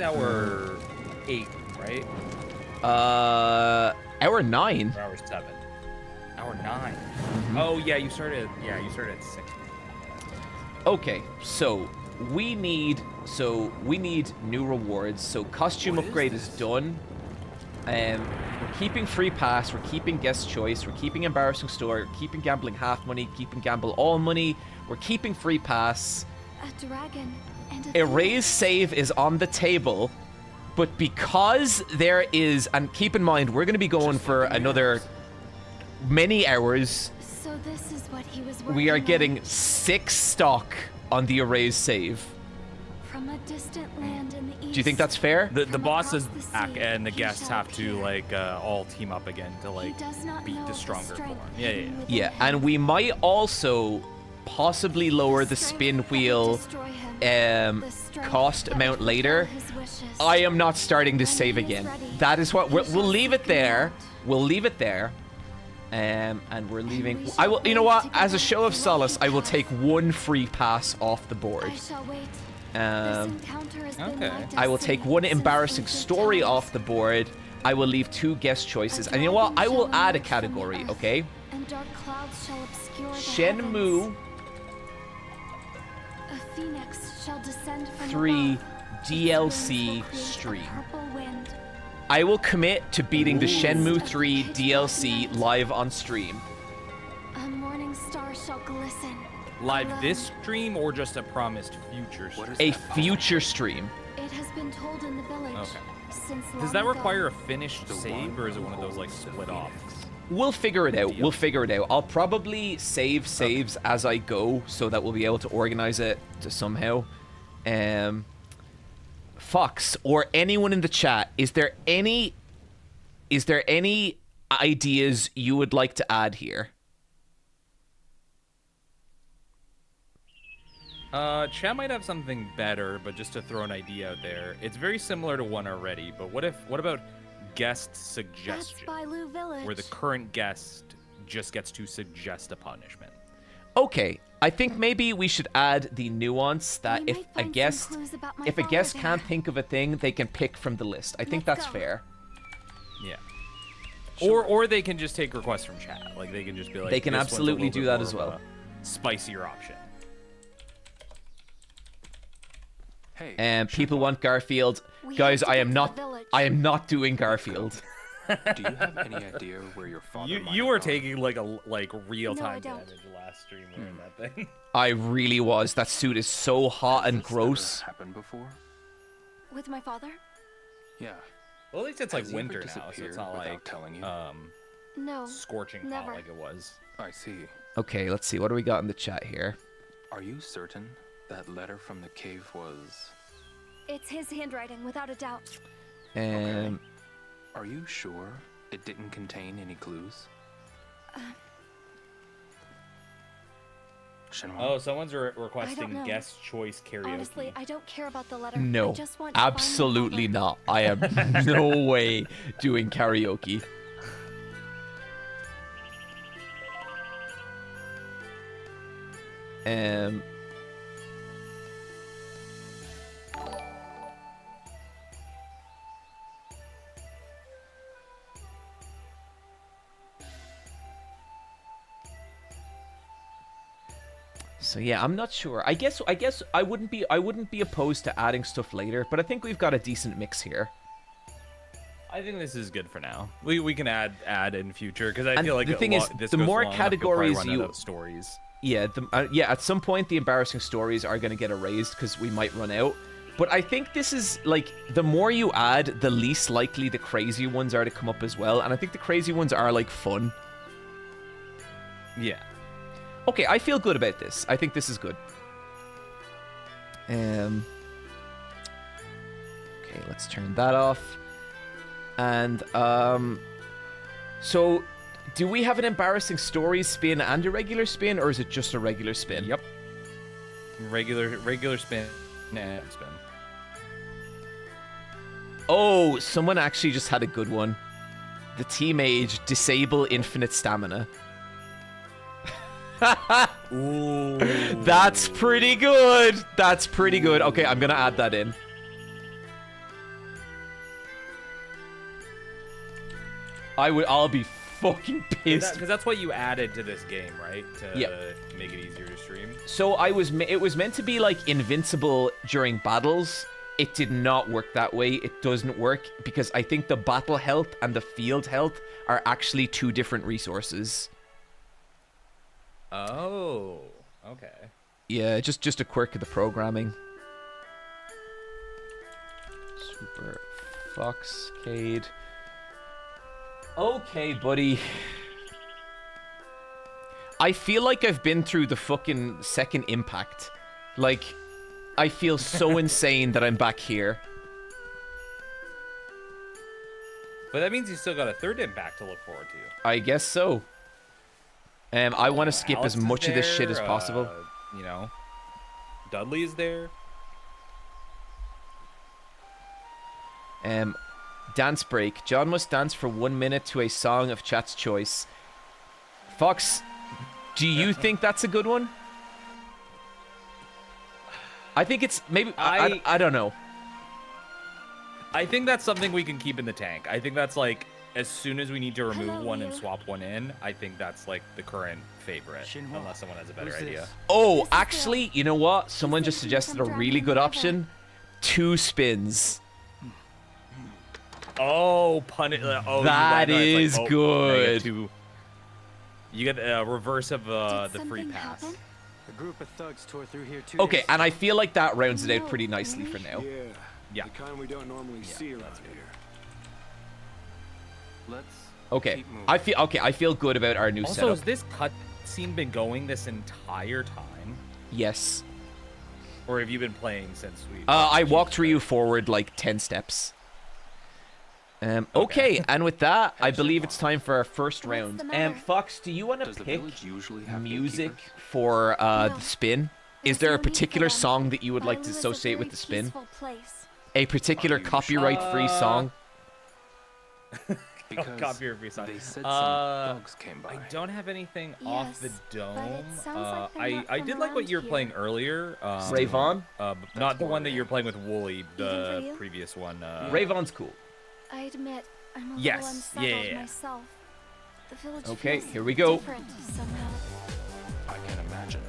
Speaker 22: Hour 8, right?
Speaker 4: Hour 9.
Speaker 22: Or hour 7. Hour 9. Oh yeah, you started at 6.
Speaker 4: Okay, so we need new rewards. So costume upgrade is done. We're keeping free pass, we're keeping guest choice, we're keeping embarrassing store, we're keeping gambling half money, keeping gamble all money, we're keeping free pass.
Speaker 3: A dragon.
Speaker 4: Erase save is on the table, but because there is, and keep in mind, we're going to be going for another many hours.
Speaker 3: So this is what he was
Speaker 4: we are
Speaker 3: working
Speaker 4: getting 6 stock on the erase save.
Speaker 3: From a distant land in the east.
Speaker 4: Do you think that's fair?
Speaker 22: The boss is back, and the guests have to like all team up again to like beat the stronger form.
Speaker 4: Yeah, and we might also possibly lower the spin wheel cost amount later. I am not starting this save again. That is what we'll leave it there. We'll leave it there. And we're leaving. I will. You know what? As a show of solace, I will take 1 free pass off the board.
Speaker 22: Okay.
Speaker 4: I will take 1 embarrassing story off the board. I will leave 2 guest choices. And you know what? I will add a category. Okay. Shenmue.
Speaker 3: A phoenix shall descend from
Speaker 4: 3
Speaker 3: above.
Speaker 4: DLC stream. I will commit to beating the Shenmue 3 DLC live on stream.
Speaker 3: A morning star shall glisten.
Speaker 22: Live this stream or just a promised future stream?
Speaker 4: A future stream.
Speaker 3: It has been told in the village.
Speaker 22: Okay.
Speaker 3: Since
Speaker 22: Does that require a finished save, or is it one of those like split off?
Speaker 4: We'll figure it out. We'll figure it out. I'll probably save saves as I go so that we'll be able to organize it to somehow. Fox or anyone in the chat, is there any ideas you would like to add here?
Speaker 22: Chat might have something better, but just to throw an idea out there, it's very similar to one already. But what about guest suggestion,
Speaker 3: Village.
Speaker 22: where the current guest just gets to suggest a punishment?
Speaker 4: Okay, I think maybe we should add the nuance that if a guest can't think of a thing, they can pick from the list. I think that's fair.
Speaker 22: Yeah. Or they can just take requests from chat. Like they can just be like,
Speaker 4: they can absolutely do that as well.
Speaker 22: Spicier option.
Speaker 5: Hey.
Speaker 22: Um,
Speaker 4: And people want Garfield. Guys, I am not doing Garfield.
Speaker 5: Do you have any idea where your father?
Speaker 22: You were taking like real time damage last stream wearing that thing.
Speaker 4: I really was. That suit is so hot and gross.
Speaker 5: Happened before?
Speaker 3: With my father?
Speaker 5: Yeah.
Speaker 22: Well, at least it's like
Speaker 5: Has he ever
Speaker 22: winter now, so it's
Speaker 5: disappeared
Speaker 22: not
Speaker 5: without
Speaker 22: like
Speaker 5: telling you?
Speaker 3: No.
Speaker 22: Scorching
Speaker 3: never.
Speaker 22: hot like it was.
Speaker 5: I see.
Speaker 4: Okay, let's see. What do we got in the chat here?
Speaker 5: Are you certain that letter from the cave was?
Speaker 3: It's his handwriting, without a doubt.
Speaker 5: Are you sure it didn't contain any clues? Shenhua?
Speaker 22: Oh, someone's requesting
Speaker 3: know.
Speaker 22: guest choice karaoke.
Speaker 3: Honestly, I don't care about the letter.
Speaker 4: No,
Speaker 3: I just want to find my
Speaker 4: absolutely
Speaker 3: father.
Speaker 4: not. I am no way doing karaoke. So yeah, I'm not sure. I guess I wouldn't be opposed to adding stuff later, but I think we've got a decent mix here.
Speaker 22: I think this is good for now. We can add in future because I
Speaker 4: And
Speaker 22: feel like
Speaker 4: the thing is,
Speaker 22: this
Speaker 4: the
Speaker 22: goes
Speaker 4: more
Speaker 22: long enough, you'll probably
Speaker 4: categories
Speaker 22: run
Speaker 4: you
Speaker 22: out of stories.
Speaker 4: Yeah, at some point the embarrassing stories are going to get erased because we might run out. But I think this is like the more you add, the least likely the crazy ones are to come up as well, and I think the crazy ones are like fun.
Speaker 22: Yeah.
Speaker 4: Okay, I feel good about this. I think this is good. Okay, let's turn that off. And so do we have an embarrassing stories spin and a regular spin, or is it just a regular spin?
Speaker 22: Yep. Regular spin and spin.
Speaker 4: Oh, someone actually just had a good one. The team age, disable infinite stamina.
Speaker 22: Ooh.
Speaker 4: That's pretty good. That's pretty good. Okay, I'm gonna add that in. I'll be fucking pissed.
Speaker 22: Because that's what you added to this game, right? To
Speaker 4: Yeah.
Speaker 22: make it easier to stream.
Speaker 4: So it was meant to be like invincible during battles. It did not work that way. It doesn't work because I think the battle health and the field health are actually two different resources.
Speaker 22: Oh, okay.
Speaker 4: Yeah, just a quirk of the programming. Super Foxcade. Okay, buddy. I feel like I've been through the fucking second impact. Like, I feel so insane that I'm back here.
Speaker 22: But that means you still got a third impact to look forward to.
Speaker 4: I guess so. I want to skip
Speaker 22: Alex
Speaker 4: as much
Speaker 22: is
Speaker 4: of this shit as
Speaker 22: there,
Speaker 4: possible.
Speaker 22: You know, Dudley is there.
Speaker 4: Dance break. John must dance for 1 minute to a song of chat's choice. Fox, do you think that's a good one? I think it's maybe I don't know.
Speaker 22: I think that's something we can keep in the tank. I think that's like as soon as we need to remove one and swap one in, I think that's like the current favorite, unless someone has a better idea.
Speaker 4: Oh, actually, you know what? Someone just suggested a really good option. 2 spins.
Speaker 22: Oh,
Speaker 4: that is good.
Speaker 22: You get a reverse of the free pass.
Speaker 17: A group of thugs tore through here too.
Speaker 4: Okay, and I feel like that rounds it out pretty nicely for now.
Speaker 22: Yeah.
Speaker 17: The kind we don't normally see around here.
Speaker 5: Let's
Speaker 4: Okay,
Speaker 5: keep moving.
Speaker 4: I feel good about our new
Speaker 22: Also,
Speaker 4: setup.
Speaker 22: has this cutscene been going this entire time?
Speaker 4: Yes.
Speaker 22: Or have you been playing since we...
Speaker 4: I walked Ryu forward like 10 steps. Okay, and with that, I believe it's time for our first round. Fox, do you want to pick music for the spin? Is there a particular song that you would like to associate with the spin? A particular copyright-free song?
Speaker 5: Because
Speaker 22: copy your visa.
Speaker 5: they said some thugs came by.
Speaker 22: I don't have anything off the
Speaker 3: Yes,
Speaker 22: dome.
Speaker 3: but it sounds like they're not
Speaker 22: I
Speaker 3: from
Speaker 22: did like what
Speaker 3: around
Speaker 22: you were
Speaker 3: here.
Speaker 22: playing earlier.
Speaker 4: Rayvon?
Speaker 22: Not the one that you're playing with Wooly,
Speaker 3: for
Speaker 22: the
Speaker 3: you?
Speaker 22: previous one.
Speaker 4: Rayvon's cool.
Speaker 3: I admit, I'm a
Speaker 22: Yes,
Speaker 3: little unsettled
Speaker 22: yeah, yeah.
Speaker 3: myself. The village
Speaker 4: Okay,
Speaker 3: feels
Speaker 4: here we go.
Speaker 3: different somehow.
Speaker 5: I can imagine.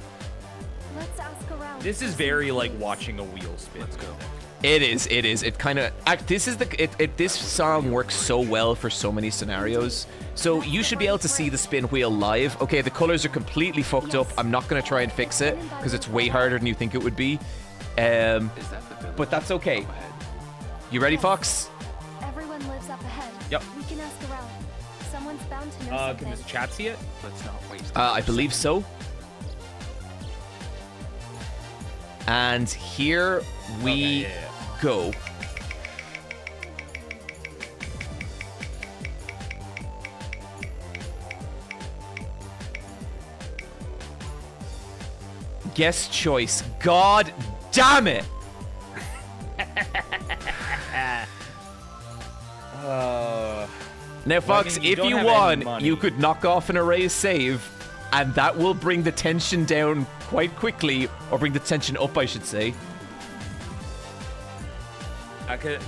Speaker 3: Let's ask around.
Speaker 22: This is
Speaker 3: for
Speaker 22: very
Speaker 3: some
Speaker 22: like
Speaker 3: clues.
Speaker 22: watching a wheel spin. Let's go.
Speaker 4: It is. It kind of. This is this song works so well for so many scenarios. So you should be able to see the spin wheel live. Okay, the colors are completely fucked up. I'm not gonna try and fix it because it's way harder than you think it would be. But that's okay. You ready, Fox?
Speaker 3: Everyone lives up ahead.
Speaker 22: Yep.
Speaker 3: We can ask around. Someone's bound to know
Speaker 22: Can
Speaker 3: something.
Speaker 22: this chat see it?
Speaker 5: Let's not waste.
Speaker 4: I believe so. And here we go. Guest choice. God damn it! Now, Fox,
Speaker 22: I mean, you
Speaker 4: if
Speaker 22: don't
Speaker 4: you
Speaker 22: have any
Speaker 4: won,
Speaker 22: money.
Speaker 4: you could knock off an erase save, and that will bring the tension down quite quickly, or bring the tension up, I should say.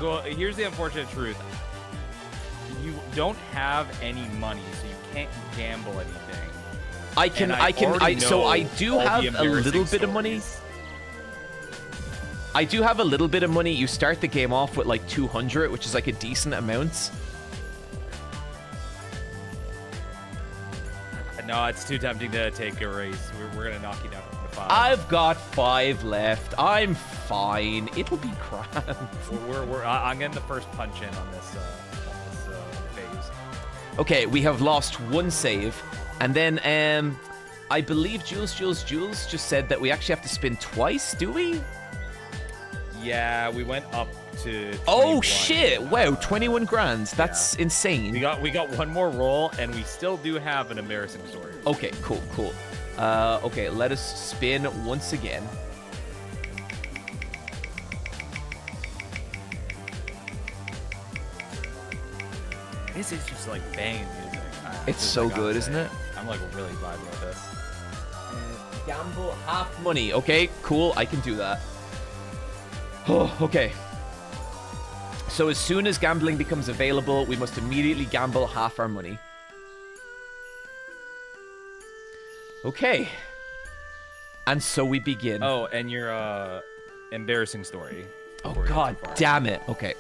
Speaker 22: Well, here's the unfortunate truth. You don't have any money, so you can't gamble anything.
Speaker 4: So I do have a little bit of money. I do have a little bit of money. You start the game off with like 200, which is like a decent amount.
Speaker 22: No, it's too tempting to take a race. We're gonna knock you down to 5.
Speaker 4: I've got 5 left. I'm fine. It'll be grand.
Speaker 22: I'm getting the first punch in on this phase.
Speaker 4: Okay, we have lost 1 save, and then I believe Jules just said that we actually have to spin twice. Do we?
Speaker 22: Yeah, we went up to 21.
Speaker 4: Oh shit! Wow, 21 grand. That's insane.
Speaker 22: We got one more roll, and we still do have an embarrassing story.
Speaker 4: Okay, cool. Okay, let us spin once again.
Speaker 22: This is just like banging music.
Speaker 4: It's so good, isn't it?
Speaker 22: I'm like really vibing with this.
Speaker 4: Gamble half money. Okay, cool. I can do that. Oh, okay. So as soon as gambling becomes available, we must immediately gamble half our money. Okay. And so we begin.
Speaker 22: Oh, and your embarrassing story.
Speaker 4: Oh god damn it. Okay.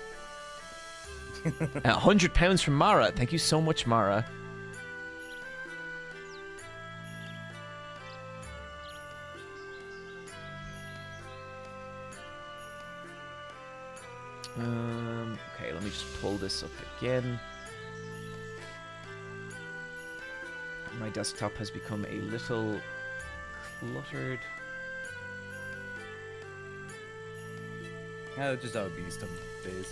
Speaker 4: £100 from Mara. Thank you so much, Mara. Okay, let me just pull this up again. My desktop has become a little cluttered.
Speaker 22: Yeah, just how it be some days.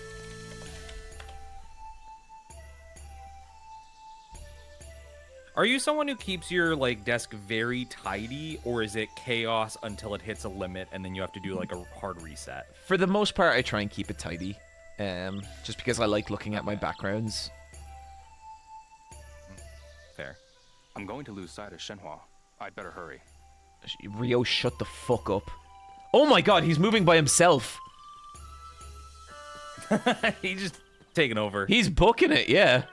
Speaker 22: Are you someone who keeps your like desk very tidy, or is it chaos until it hits a limit and then you have to do like a hard reset?
Speaker 4: For the most part, I try and keep it tidy. Just because I like looking at my backgrounds.
Speaker 22: Fair.
Speaker 5: I'm going to lose sight of Shenhua. I'd better hurry.
Speaker 4: Rio, shut the fuck up. Oh my god, he's moving by himself.
Speaker 22: He's just taking over.
Speaker 4: He's booking it, yeah.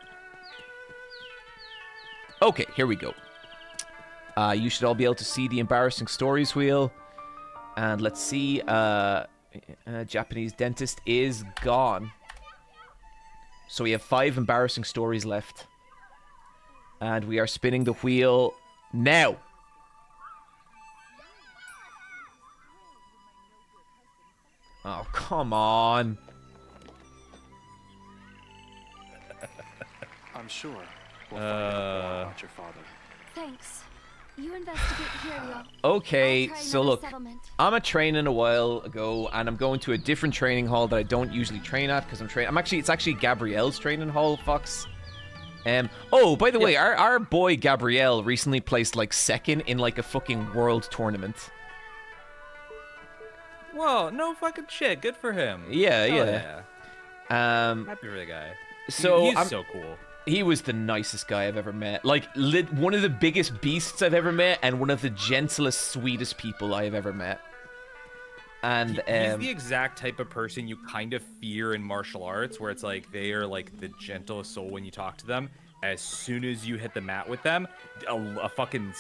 Speaker 4: Okay, here we go. You should all be able to see the embarrassing stories wheel. And let's see. Japanese dentist is gone. So we have 5 embarrassing stories left. And we are spinning the wheel now. Oh, come on.
Speaker 5: I'm sure we'll find out more about your father.
Speaker 3: Thanks. You investigate here, Leo.
Speaker 4: Okay,
Speaker 3: I'll try
Speaker 4: so
Speaker 3: another
Speaker 4: look,
Speaker 3: settlement.
Speaker 4: I'm a training a while ago, and I'm going to a different training hall that I don't usually train at because it's actually Gabrielle's training hall, Fox. Oh, by the way, our boy Gabrielle recently placed like 2nd in like a fucking world tournament.
Speaker 22: Whoa, no fucking shit. Good for him.
Speaker 4: Yeah,
Speaker 22: Hell
Speaker 4: yeah.
Speaker 22: Happy for the guy.
Speaker 4: So
Speaker 22: he's
Speaker 4: I'm,
Speaker 22: so cool.
Speaker 4: He was the nicest guy I've ever met. Like, one of the biggest beasts I've ever met, and one of the gentlest, sweetest people I have ever met. And
Speaker 22: he's the exact type of person you kind of fear in martial arts, where it's like they are like the gentlest soul when you talk to them. As soon as you hit the mat with them, a fucking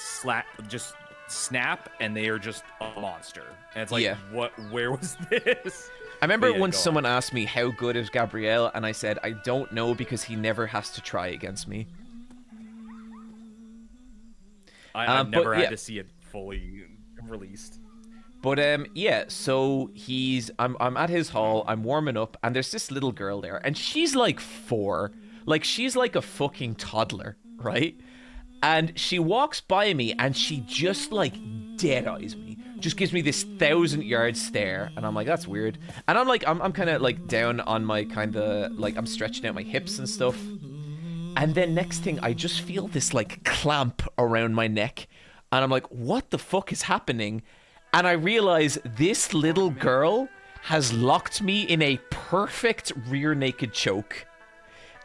Speaker 22: just snap, and they are just a monster. And it's like, what? Where was this?
Speaker 4: I remember once someone asked me how good is Gabriel, and I said, I don't know because he never has to try against me.
Speaker 22: I've never had to see it fully released.
Speaker 4: But yeah, so I'm at his hall, I'm warming up, and there's this little girl there, and she's like 4. Like, she's like a fucking toddler, right? And she walks by me, and she just like dead eyes me. Just gives me this 1,000-yard stare, and I'm like, that's weird. And I'm like, I'm kind of like down on my kind of like, I'm stretching out my hips and stuff. And then next thing, I just feel this like clamp around my neck, and I'm like, what the fuck is happening? And I realize this little girl has locked me in a perfect rear naked choke.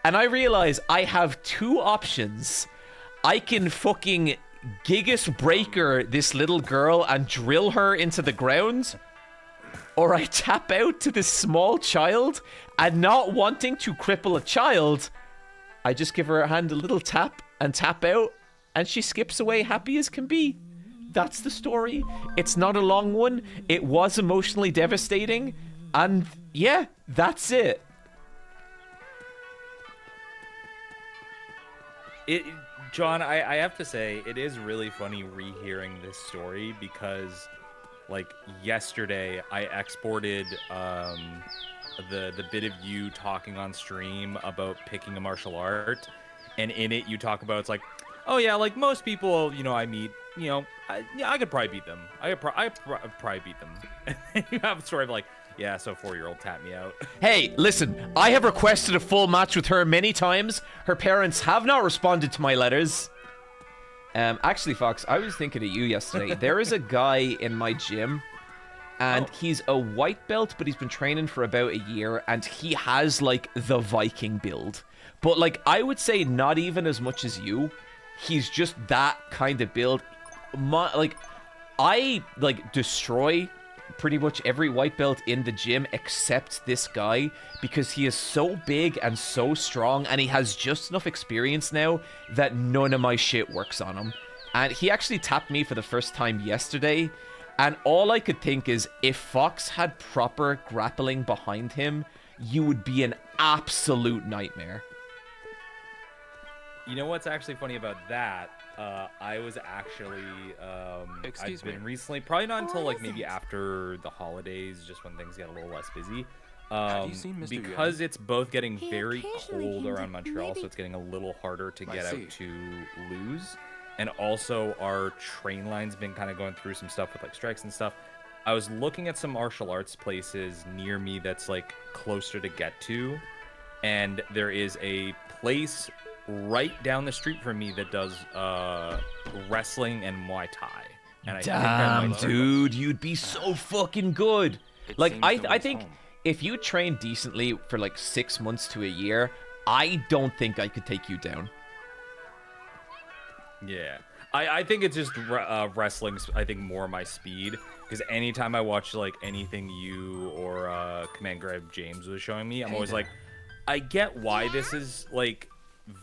Speaker 4: And I realize I have 2 options. I can fucking Gigas Breaker this little girl and drill her into the ground, or I tap out to this small child, and not wanting to cripple a child, I just give her hand a little tap and tap out, and she skips away happy as can be. That's the story. It's not a long one. It was emotionally devastating, and yeah, that's it.
Speaker 22: John, I have to say, it is really funny rehearing this story because, like, yesterday I exported the bit of you talking on stream about picking a martial art, and in it you talk about, it's like, oh yeah, like most people, you know, I meet, you know, I could probably beat them. I probably beat them. And you have a story of like, yeah, so 4-year-old tapped me out.
Speaker 4: Hey, listen, I have requested a full match with her many times. Her parents have not responded to my letters. Actually, Fox, I was thinking of you yesterday. There is a guy in my gym, and he's a white belt, but he's been training for about a year, and he has, like, the Viking build. But, like, I would say not even as much as you. He's just that kind of build. I destroy pretty much every white belt in the gym except this guy, because he is so big and so strong, and he has just enough experience now that none of my shit works on him. And he actually tapped me for the first time yesterday, and all I could think is, if Fox had proper grappling behind him, you would be an absolute nightmare.
Speaker 22: You know what's actually funny about that? I was actually, I've been recently, probably not until like maybe after the holidays, just when things get a little less busy.
Speaker 5: Have you seen Mr.
Speaker 22: Because
Speaker 5: Yuan?
Speaker 22: it's both getting very cold around Montreal, so it's getting a little harder to get out to lose. And also our train line's been kind of going through some stuff with like strikes and stuff. I was looking at some martial arts places near me that's like closer to get to, and there is a place right down the street from me that does wrestling and Muay Thai. And
Speaker 4: Damn, dude, you'd be so fucking good. Like, I think if you train decently for like 6 months to a year, I don't think I could take you down.
Speaker 22: Yeah, I think it's just wrestling's, I think, more my speed, because anytime I watch like anything you or Command Grab James was showing me, I'm always like, I get why this is like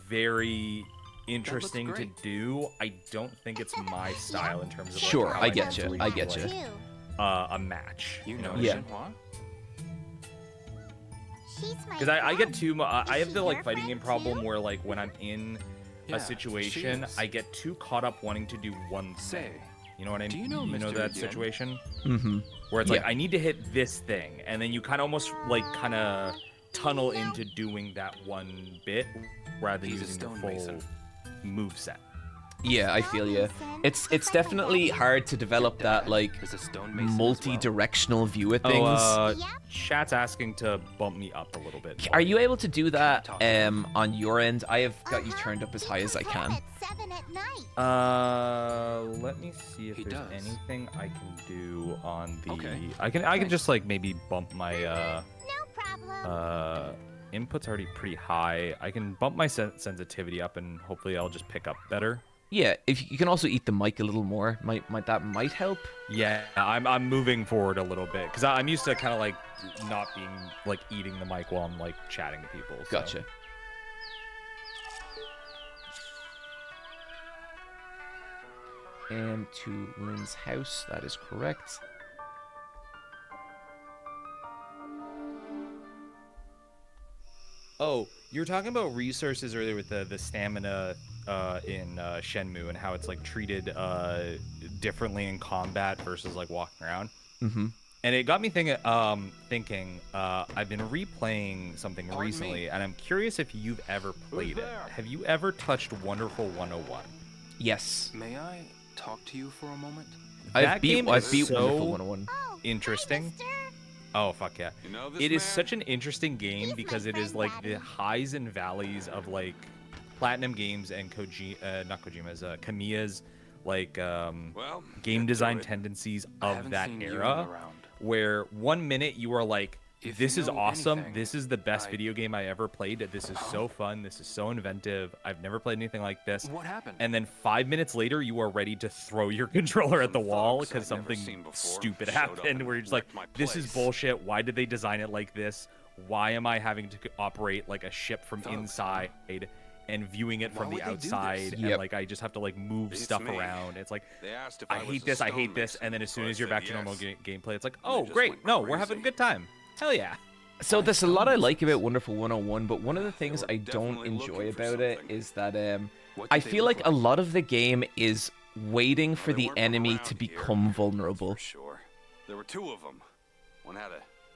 Speaker 22: very interesting to do. I don't think it's my style in terms of like,
Speaker 4: sure,
Speaker 22: how
Speaker 4: I get you. I get you.
Speaker 22: A match, you know?
Speaker 4: Yeah.
Speaker 22: Because I get too I have the like fighting game problem where like when I'm in a situation, I get too caught up wanting to do one thing. You know what I mean? You know that situation?
Speaker 4: Mm-hmm.
Speaker 22: Where it's like, I need to hit this thing, and then you kind of almost like tunnel into doing that one bit rather than using the full move set.
Speaker 4: Yeah, I feel you. It's definitely hard to develop that like multi-directional view of things.
Speaker 22: Chat's asking to bump me up a little bit.
Speaker 4: Are you able to do that on your end? I have got you turned up as high as I can.
Speaker 22: Let me see if there's anything I can do on the. I can just like maybe bump my input's already pretty high. I can bump my sensitivity up, and hopefully I'll just pick up better.
Speaker 4: Yeah, if you can also eat the mic a little more, that might help.
Speaker 22: Yeah, I'm moving forward a little bit because I'm used to kind of like not being like eating the mic while I'm like chatting to people. So.
Speaker 4: Gotcha. And to Lynn's house, that is correct.
Speaker 22: Oh, you were talking about resources earlier with the stamina in Shenmue and how it's like treated differently in combat versus like walking around.
Speaker 4: Mm-hmm.
Speaker 22: And it got me thinking. I've been replaying something recently, and I'm curious if you've ever played it. Have you ever touched Wonderful 101?
Speaker 4: Yes.
Speaker 14: May I talk to you for a moment?
Speaker 22: I've beat
Speaker 4: Wonderful 101.
Speaker 22: Interesting. Oh fuck yeah!
Speaker 14: You know this
Speaker 22: It is
Speaker 14: man?
Speaker 22: such an interesting game because it is like the highs and valleys of like Platinum Games and Kamiya's like game design tendencies of that era. Where 1 minute you are like, this is awesome. This is the best video game I ever played. This is so fun. This is so inventive. I've never played anything like this.
Speaker 14: What happened?
Speaker 22: And then 5 minutes later, you are ready to throw your controller at the wall because something stupid happened where you're just like, this is bullshit. Why did they design it like this? Why am I having to operate like a ship from inside and viewing it from the outside? And like, I just have to like move stuff around. It's like, I hate this. And then as soon as you're back to normal gameplay, it's like, oh, great. No, we're having a good time. Hell yeah.
Speaker 4: So there's a lot I like about Wonderful 101, but one of the things I don't enjoy about it is that I feel like a lot of the game is waiting for the enemy to become vulnerable.
Speaker 15: Sure. There were two of them. One had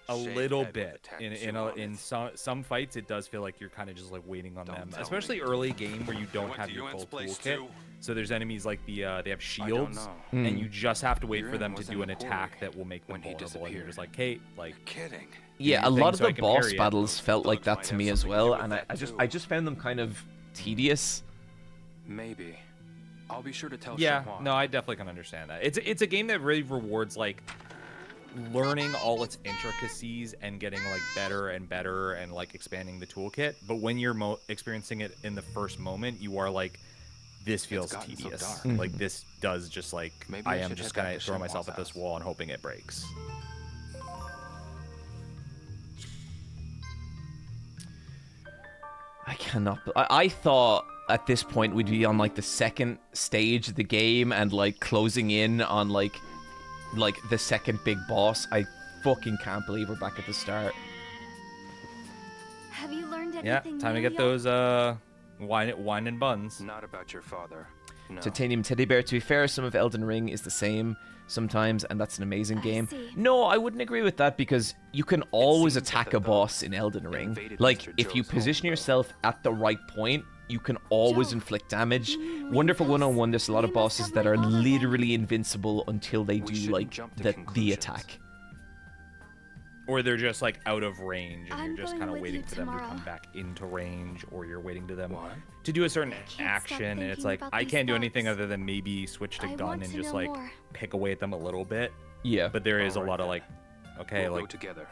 Speaker 22: a little bit in some fights. It does feel like you're kind of just like waiting on them, especially early game where you don't have your full toolkit. So there's enemies like they have shields, and you just have to wait for them to do an attack that will make them vulnerable. And you're just like, hey, like,
Speaker 15: kidding.
Speaker 4: Yeah, a lot of the boss battles felt like that to me as well, and I just found them kind of tedious.
Speaker 14: Maybe. I'll be sure to tell
Speaker 22: Shenhua. No, I definitely can understand that. It's a game that really rewards like learning all its intricacies and getting like better and better and like expanding the toolkit. But when you're experiencing it in the first moment, you are like, this feels tedious.
Speaker 14: So
Speaker 22: like this does just like I am just gonna throw myself at this wall and hoping it breaks.
Speaker 4: I cannot. I thought at this point we'd be on like the second stage of the game and like closing in on like the second big boss. I fucking can't believe we're back at the start.
Speaker 3: Have you learned anything?
Speaker 22: Yeah, time to get those wine and buns.
Speaker 14: Not about your father. No.
Speaker 4: Titanium Teddy Bear. To be fair, some of Elden Ring is the same sometimes, and that's an amazing game. No, I wouldn't agree with that because you can always attack a boss in Elden Ring. Like, if you position yourself at the right point, you can always inflict damage. Wonderful 101, there's a lot of bosses that are literally invincible until they do, like, the attack.
Speaker 22: Or they're just, like, out of range, and you're just kind of waiting for them to come back into range, or you're waiting to them to do a certain action, and it's like, I can't do anything other than maybe switch to gun and just, like, pick away at them a little bit.
Speaker 4: Yeah.
Speaker 22: But there is a lot of, like, okay,
Speaker 14: we'll
Speaker 22: like,
Speaker 14: together.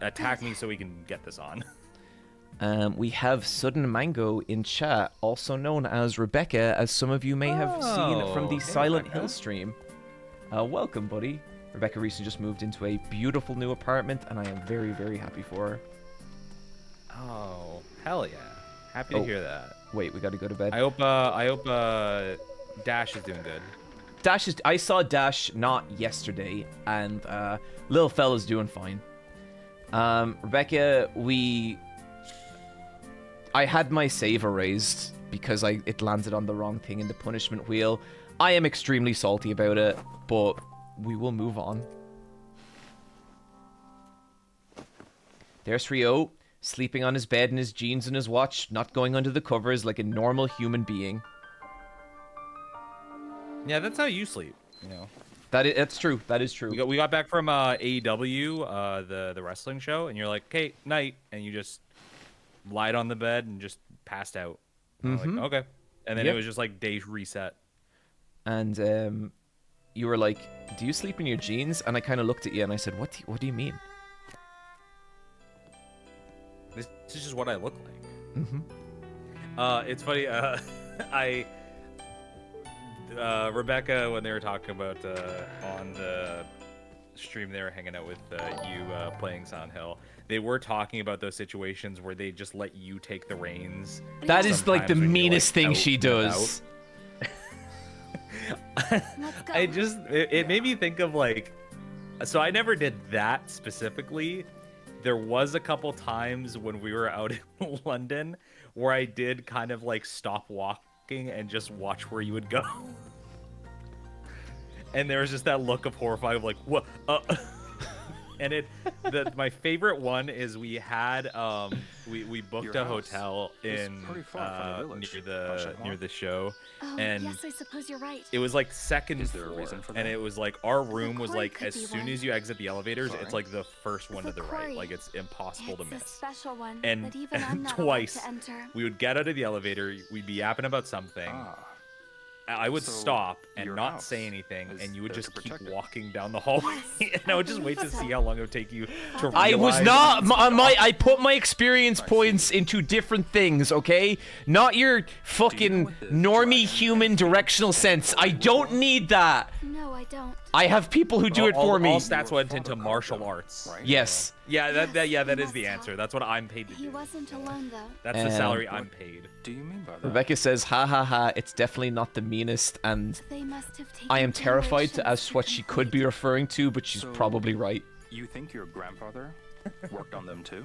Speaker 22: Attack me so we can get this on.
Speaker 4: We have Sudden Mango in chat, also known as Rebecca, as some of you may have seen from the Silent Hill stream. Welcome, buddy. Rebecca recently just moved into a beautiful new apartment, and I am very, very happy for her.
Speaker 22: Oh, hell yeah. Happy to hear that.
Speaker 4: Wait, we gotta go to bed.
Speaker 22: I hope Dash is doing good.
Speaker 4: I saw Dash not yesterday, and little fella's doing fine. Rebecca, I had my save erased because it landed on the wrong thing in the punishment wheel. I am extremely salty about it, but we will move on. There's Rio, sleeping on his bed in his jeans and his watch, not going under the covers like a normal human being.
Speaker 22: Yeah, that's how you sleep, you know.
Speaker 4: That's true. That is true.
Speaker 22: We got back from AEW, the wrestling show, and you're like, okay, night, and you just lied on the bed and just passed out. Like, okay. And then it was just like day reset.
Speaker 4: And you were like, do you sleep in your jeans? And I kind of looked at you and I said, what do you mean?
Speaker 22: this is just what I look like.
Speaker 4: Mm-hmm.
Speaker 22: It's funny. Rebecca, when they were talking about on the stream, they were hanging out with you playing Silent Hill. They were talking about those situations where they just let you take the reins.
Speaker 4: That is like the meanest thing
Speaker 22: out
Speaker 4: she
Speaker 22: and
Speaker 4: does.
Speaker 22: It made me think of like, so I never did that specifically. There was a couple times when we were out in London where I did kind of like stop walking and just watch where you would go. And there was just that look of horrifying of like, what? And my favorite one is we had we booked a hotel in near the show, and
Speaker 3: yes, I suppose you're right.
Speaker 22: it was like second floor, and it was like our room was like as soon as you exit the elevators, it's like the first one to the right, like it's impossible to miss.
Speaker 3: A special one
Speaker 22: And
Speaker 3: that even I'm not
Speaker 22: twice
Speaker 3: allowed to enter.
Speaker 22: we would get out of the elevator, we'd be yapping about something. I would stop and not say anything, and you would just keep walking down the hallway, and I would just wait to see how long it would take you to realize.
Speaker 4: I was not I put my experience points into different things, okay? Not your fucking normie human directional sense. I don't need that.
Speaker 3: No, I don't.
Speaker 4: I have people who do it for me.
Speaker 22: All stats went into martial arts. Right?
Speaker 4: Yes.
Speaker 22: Yeah, that is the answer. That's what I'm paid to do.
Speaker 3: He wasn't alone though.
Speaker 22: That's the salary I'm paid.
Speaker 5: Do you mean by that?
Speaker 4: Rebecca says, ha ha ha, it's definitely not the meanest, and
Speaker 3: They must have taken
Speaker 4: I am terrified
Speaker 3: generations
Speaker 4: as to what she could be referring to, but she's probably right.
Speaker 5: You think your grandfather worked on them too?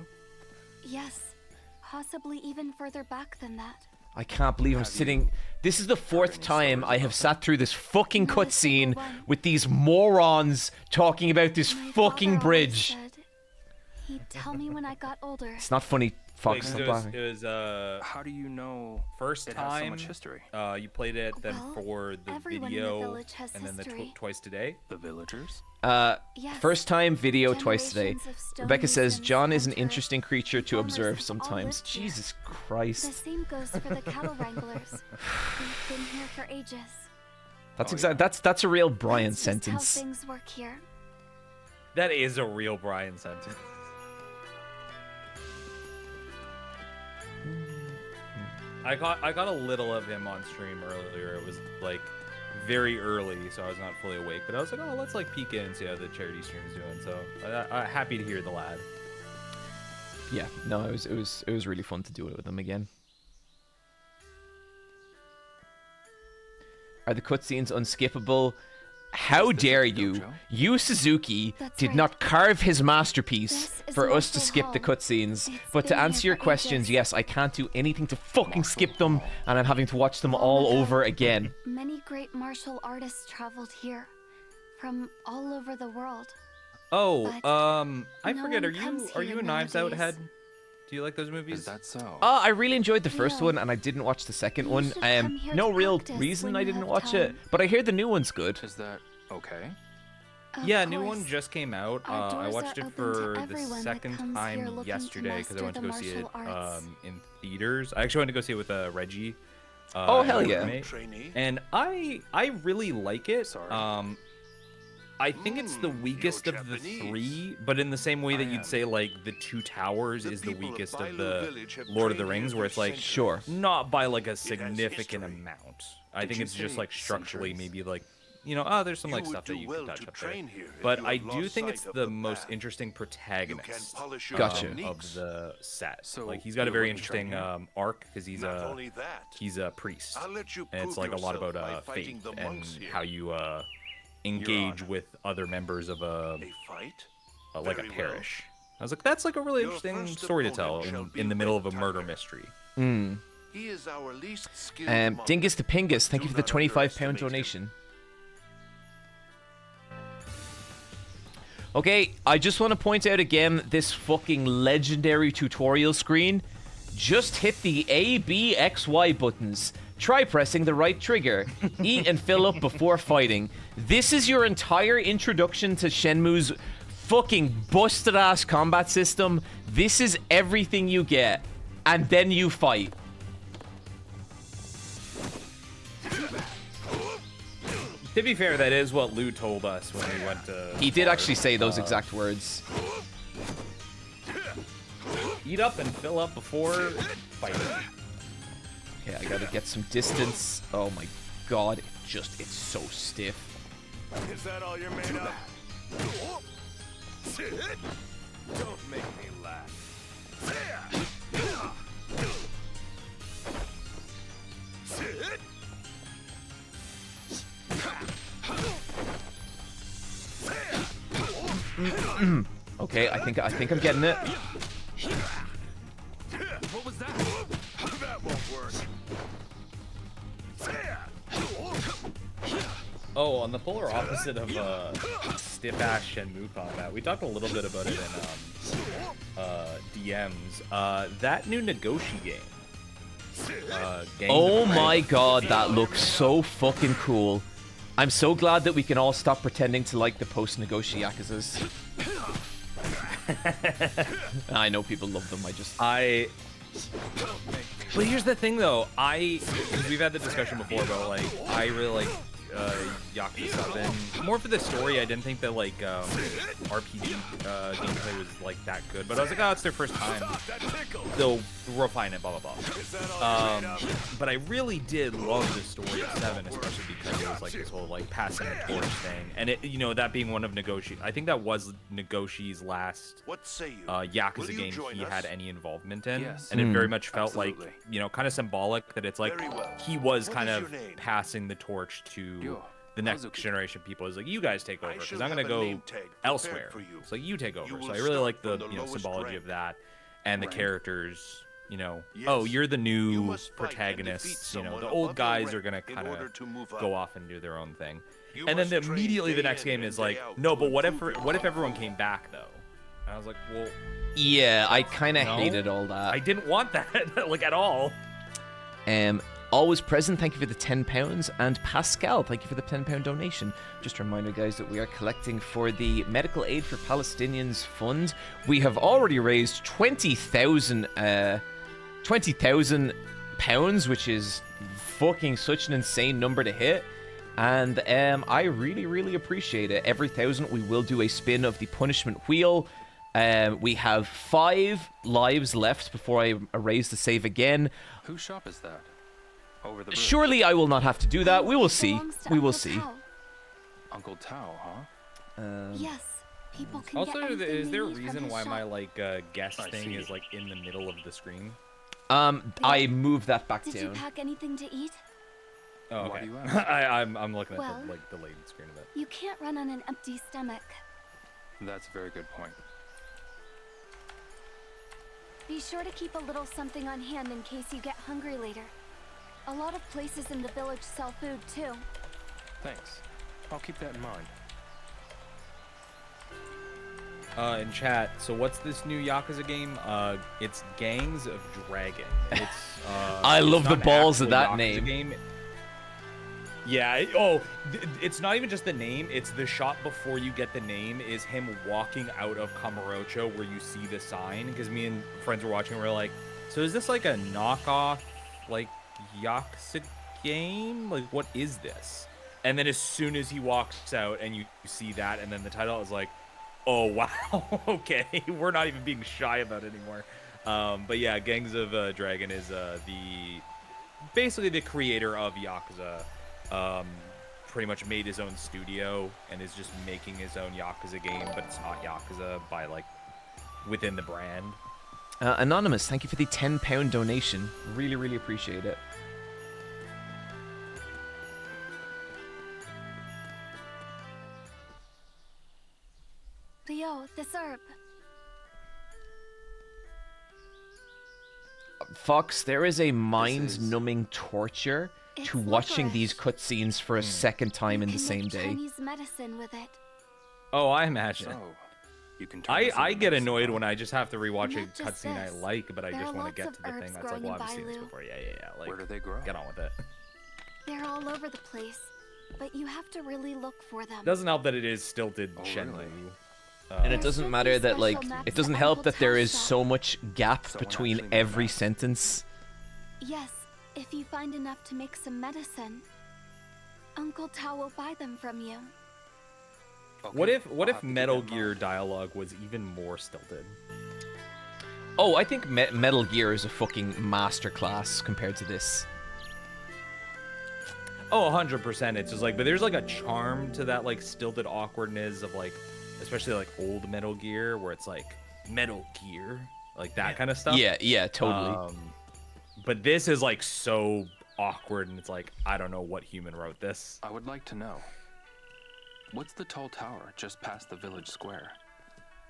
Speaker 3: Yes, possibly even further back than that.
Speaker 4: I can't believe I'm sitting... This is the fourth time I have sat through this fucking cutscene with these morons talking about this fucking bridge.
Speaker 3: He'd tell me when I got older.
Speaker 4: It's not funny, Fox.
Speaker 22: It
Speaker 4: Stop laughing.
Speaker 22: was
Speaker 5: How do you know
Speaker 22: first
Speaker 5: it
Speaker 22: time
Speaker 5: has so much history?
Speaker 22: You played it, then for the
Speaker 3: everyone in the
Speaker 22: video,
Speaker 3: village has
Speaker 22: and then
Speaker 3: history.
Speaker 22: twice today.
Speaker 5: The villagers?
Speaker 3: Yes.
Speaker 4: First time video, twice today.
Speaker 3: Generations of
Speaker 4: Rebecca
Speaker 3: stones
Speaker 4: says, John is an
Speaker 3: and
Speaker 4: interesting creature to
Speaker 3: farmers
Speaker 4: observe
Speaker 3: have all
Speaker 4: sometimes.
Speaker 3: lived here.
Speaker 4: Jesus
Speaker 3: The
Speaker 4: Christ.
Speaker 3: same goes for the cattle wranglers. We've been here for ages.
Speaker 4: That's a real Brian
Speaker 3: That's just
Speaker 4: sentence.
Speaker 3: how things work here.
Speaker 22: That is a real Brian sentence. I got a little of him on stream earlier. It was like very early, so I was not fully awake. But I was like, oh, let's like peek in and see how the charity stream's doing. So happy to hear the lad.
Speaker 4: Yeah, no, it was really fun to do it with him again. Are the cutscenes unskippable? How dare you? You, Suzuki, did not carve his masterpiece for us to skip the cutscenes. But to answer your questions, yes, I can't do anything to fucking skip them, and I'm having to watch them all over again.
Speaker 3: Many great martial artists traveled here from all over the world.
Speaker 22: Oh, I
Speaker 3: no
Speaker 22: forget.
Speaker 3: one
Speaker 22: Are
Speaker 3: comes
Speaker 22: you
Speaker 3: here
Speaker 22: a Knives Out
Speaker 3: nowadays.
Speaker 22: head? Do you like those movies?
Speaker 5: Is that so?
Speaker 4: I really enjoyed the first one, and I didn't watch the second one. No real reason I didn't watch it, but I hear the new one's good.
Speaker 5: Is that okay?
Speaker 22: Yeah, new one just came out.
Speaker 3: Our
Speaker 22: I
Speaker 3: doors
Speaker 22: watched
Speaker 3: are
Speaker 22: it
Speaker 3: open
Speaker 22: for
Speaker 3: to
Speaker 22: the
Speaker 3: everyone that
Speaker 22: second
Speaker 3: comes here
Speaker 22: time
Speaker 3: looking to
Speaker 22: yesterday because I went to
Speaker 3: master
Speaker 22: go
Speaker 3: the
Speaker 22: see it
Speaker 3: martial arts.
Speaker 22: in theaters. I actually went to go see it with Reggie.
Speaker 4: Oh, hell yeah.
Speaker 22: Roommate. And I really like it.
Speaker 5: Sorry.
Speaker 22: I think it's the weakest of the three, but in the same way that you'd say like the Two Towers is the weakest of the Lord of the Rings, where it's like not by like a significant amount. I think it's just like structurally maybe like, you know, there's some like stuff that you can touch up there. But I do think it's the most interesting protagonist
Speaker 4: Gotcha.
Speaker 22: of the set. So like he's got a very interesting arc because he's a priest, and it's like a lot about faith and how you engage with other members of a like a parish. I was like, that's like a really interesting story to tell in the middle of a murder mystery.
Speaker 15: He is our least skilled
Speaker 4: Dingus the Pingus, thank you for the £25 donation. Okay, I just want to point out again this fucking legendary tutorial screen. Just hit the A, B, X, Y buttons. Try pressing the right trigger. Eat and fill up before fighting. This is your entire introduction to Shenmue's fucking busted-ass combat system. This is everything you get. And then you fight.
Speaker 22: To be fair, that is what Lou told us when we went to...
Speaker 4: He did actually say those exact words.
Speaker 22: eat up and fill up before fighting.
Speaker 4: Okay, I gotta get some distance. Oh my god, it's so stiff.
Speaker 10: Is that all you're made of? Don't make me laugh.
Speaker 4: Okay, I think I'm getting it.
Speaker 10: What was that? That won't work.
Speaker 22: Oh, on the polar opposite of stiff-ass Shenmue combat, we talked a little bit about it in DMs. That new Nagoshi game.
Speaker 4: Oh my god, that looks so fucking cool. I'm so glad that we can all stop pretending to like the post-Nagoshi Yakuzas. I know people love them,
Speaker 22: But here's the thing, though. Because we've had the discussion before about, like, I really like Yakuza 7. More for the story, I didn't think that, like, RPG gameplay was, like, that good. But I was like, oh, it's their first time. They'll refine it, blah, blah, blah. But I really did love the story of 7, especially because it was, like, this whole, like, passing the torch thing. And, it, you know, that being one of Nagoshi... I think that was Nagoshi's last Yakuza game he had any involvement in.
Speaker 14: Yes.
Speaker 22: And it very much felt like, you know, kind of symbolic that it's like he was kind of passing the torch to the next generation of people. Is like, you guys take over because I'm gonna go elsewhere. It's like, you take over. So I really like the symbology of that and the characters. You know, oh, you're the new protagonists. You know, the old guys are gonna kind of go off and do their own thing. And then immediately the next game is like, no, but what if everyone came back though? And I was like, well,
Speaker 4: yeah, I kind of hated all that.
Speaker 22: I didn't want that, like, at all.
Speaker 4: Always present, thank you for the £10. And Pascal, thank you for the £10 donation. Just a reminder, guys, that we are collecting for the Medical Aid for Palestinians Fund. We have already raised £20,000, which is fucking such an insane number to hit. And I really, really appreciate it. Every 1,000, we will do a spin of the punishment wheel. We have 5 lives left before I erase the save again.
Speaker 14: Whose shop is that? Over the bridge.
Speaker 4: Surely I will not have to do that. We will see. We will see.
Speaker 14: Uncle Tao, huh?
Speaker 3: Yes. People can
Speaker 22: also,
Speaker 3: get
Speaker 22: is there a
Speaker 3: anything they need from
Speaker 22: reason
Speaker 3: his
Speaker 22: why
Speaker 3: shop.
Speaker 22: my like guest thing is like in the middle of the screen?
Speaker 4: I moved that back
Speaker 3: Did
Speaker 4: down.
Speaker 3: you pack anything to eat?
Speaker 22: Oh,
Speaker 14: Why
Speaker 22: okay.
Speaker 14: do you ask?
Speaker 22: I'm looking at
Speaker 3: Well,
Speaker 22: the like delayed screen of it.
Speaker 3: You can't run on an empty stomach.
Speaker 14: That's a very good point.
Speaker 3: Be sure to keep a little something on hand in case you get hungry later. A lot of places in the village sell food too.
Speaker 14: Thanks. I'll keep that in mind.
Speaker 22: In chat, so what's this new Yakuza game? It's Gangs of Dragon. It's
Speaker 4: I love
Speaker 22: it's
Speaker 4: the
Speaker 22: not
Speaker 4: balls
Speaker 22: an
Speaker 4: of that
Speaker 22: actual Yakuza
Speaker 4: name.
Speaker 22: game. Yeah, it's not even just the name, it's the shot before you get the name is him walking out of Kamurocho where you see the sign, because me and friends were watching and we're like, so is this like a knockoff, like, Yakuza game? Like, what is this? And then as soon as he walks out and you see that and then the title is like, oh wow, okay, we're not even being shy about it anymore. But yeah, Gangs of Dragon is basically the creator of Yakuza. Pretty much made his own studio and is just making his own Yakuza game, but it's not Yakuza by like within the brand.
Speaker 4: Anonymous, thank you for the £10 donation. Really, really appreciate it.
Speaker 3: Leo, this herb.
Speaker 4: Fox, there is a mind-numbing torture to watching these cutscenes for a second time in the same day.
Speaker 3: Chinese medicine with it.
Speaker 22: Oh, I imagine.
Speaker 14: You can turn
Speaker 22: I get annoyed when I just have to rewatch a
Speaker 3: Not just
Speaker 22: cutscene I
Speaker 3: this.
Speaker 22: like, but I
Speaker 3: There
Speaker 22: just
Speaker 3: are
Speaker 22: want to
Speaker 3: lots
Speaker 22: get
Speaker 3: of
Speaker 22: to the thing
Speaker 3: herbs
Speaker 22: that's like,
Speaker 3: growing
Speaker 22: well, I've
Speaker 3: in
Speaker 22: seen this
Speaker 3: Bailu.
Speaker 22: before. Yeah. Like,
Speaker 14: Where do they grow?
Speaker 22: Get on with it.
Speaker 3: They're all over the place, but you have to really look for them.
Speaker 22: Doesn't help that it is stilted Shenmue.
Speaker 4: And it doesn't matter that, like, it doesn't help that there is so much gap between every sentence.
Speaker 3: Yes, if you find enough to make some medicine, Uncle Tao will buy them from you.
Speaker 22: What if Metal Gear dialogue was even more stilted?
Speaker 4: Oh, I think Metal Gear is a fucking masterclass compared to this.
Speaker 22: Oh, 100%. It's just like, but there's like a charm to that like stilted awkwardness of like, especially like old Metal Gear, where it's like Metal Gear, like that kind of stuff.
Speaker 4: Yeah, totally.
Speaker 22: But this is like so awkward, and it's like, I don't know what human wrote this.
Speaker 5: I would like to know. What's the tall tower just past the village square?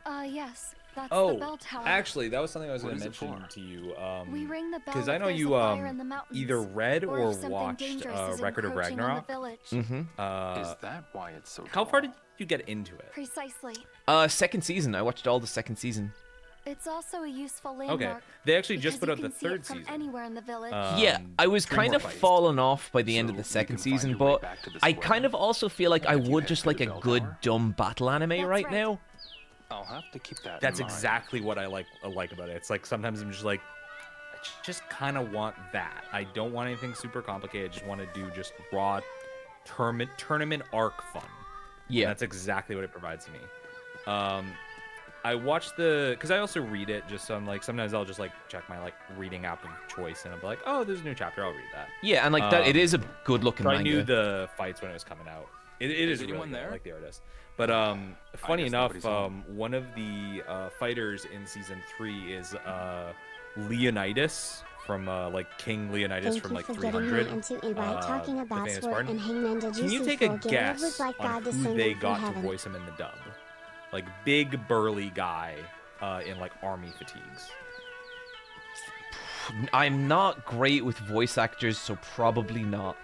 Speaker 3: Yes. That's
Speaker 22: Oh,
Speaker 3: the bell tower.
Speaker 22: actually, that was something I was
Speaker 5: What
Speaker 22: going to
Speaker 5: is it
Speaker 22: mention
Speaker 5: for?
Speaker 22: to you.
Speaker 3: We ring the bell
Speaker 22: Because I
Speaker 3: if
Speaker 22: know
Speaker 3: there's
Speaker 22: you
Speaker 3: a fire in the mountains,
Speaker 22: either read
Speaker 3: or
Speaker 22: or
Speaker 3: if something
Speaker 22: watched
Speaker 3: dangerous is
Speaker 22: Record of
Speaker 3: encroaching on the
Speaker 22: Ragnarok.
Speaker 3: village.
Speaker 22: Mm-hmm.
Speaker 5: Is that why it's so
Speaker 22: How
Speaker 5: tall?
Speaker 22: far did you get into it?
Speaker 3: Precisely.
Speaker 4: Second season. I watched all the second season.
Speaker 3: It's also a useful landmark.
Speaker 22: Okay. They actually just
Speaker 3: because
Speaker 22: put
Speaker 3: you
Speaker 22: out the
Speaker 3: can see it
Speaker 22: third
Speaker 3: from
Speaker 22: season.
Speaker 3: anywhere in the village.
Speaker 4: Yeah, I was
Speaker 22: 3
Speaker 4: kind
Speaker 22: more
Speaker 4: of
Speaker 22: fights.
Speaker 4: falling off by the end of the second season, but I kind of also feel like I would just like a good dumb battle anime right now.
Speaker 5: I'll have to keep that
Speaker 22: That's
Speaker 5: in mind.
Speaker 22: exactly what I like about it. It's like sometimes I'm just like, I just kind of want that. I don't want anything super complicated. I just want to do just raw tournament arc fun.
Speaker 4: Yeah.
Speaker 22: And that's exactly what it provides to me. I watched because I also read it just so I'm like, sometimes I'll just like check my like reading app of choice and I'm like, oh, there's a new chapter, I'll read that.
Speaker 4: Yeah, and like that, it is a good looking
Speaker 22: So
Speaker 4: manga.
Speaker 22: I knew the fights when it was coming out. It is really good. I like the artist. But funny enough, one of the fighters in season 3 is Leonidas from like King Leonidas from like 300.
Speaker 20: Talking about
Speaker 22: the famous
Speaker 20: sport
Speaker 22: Spartan.
Speaker 20: and hangman did
Speaker 22: Can you take a guess on who they got to voice him in the dub? Like big burly guy in like army fatigues.
Speaker 4: I'm not great with voice actors, so probably not.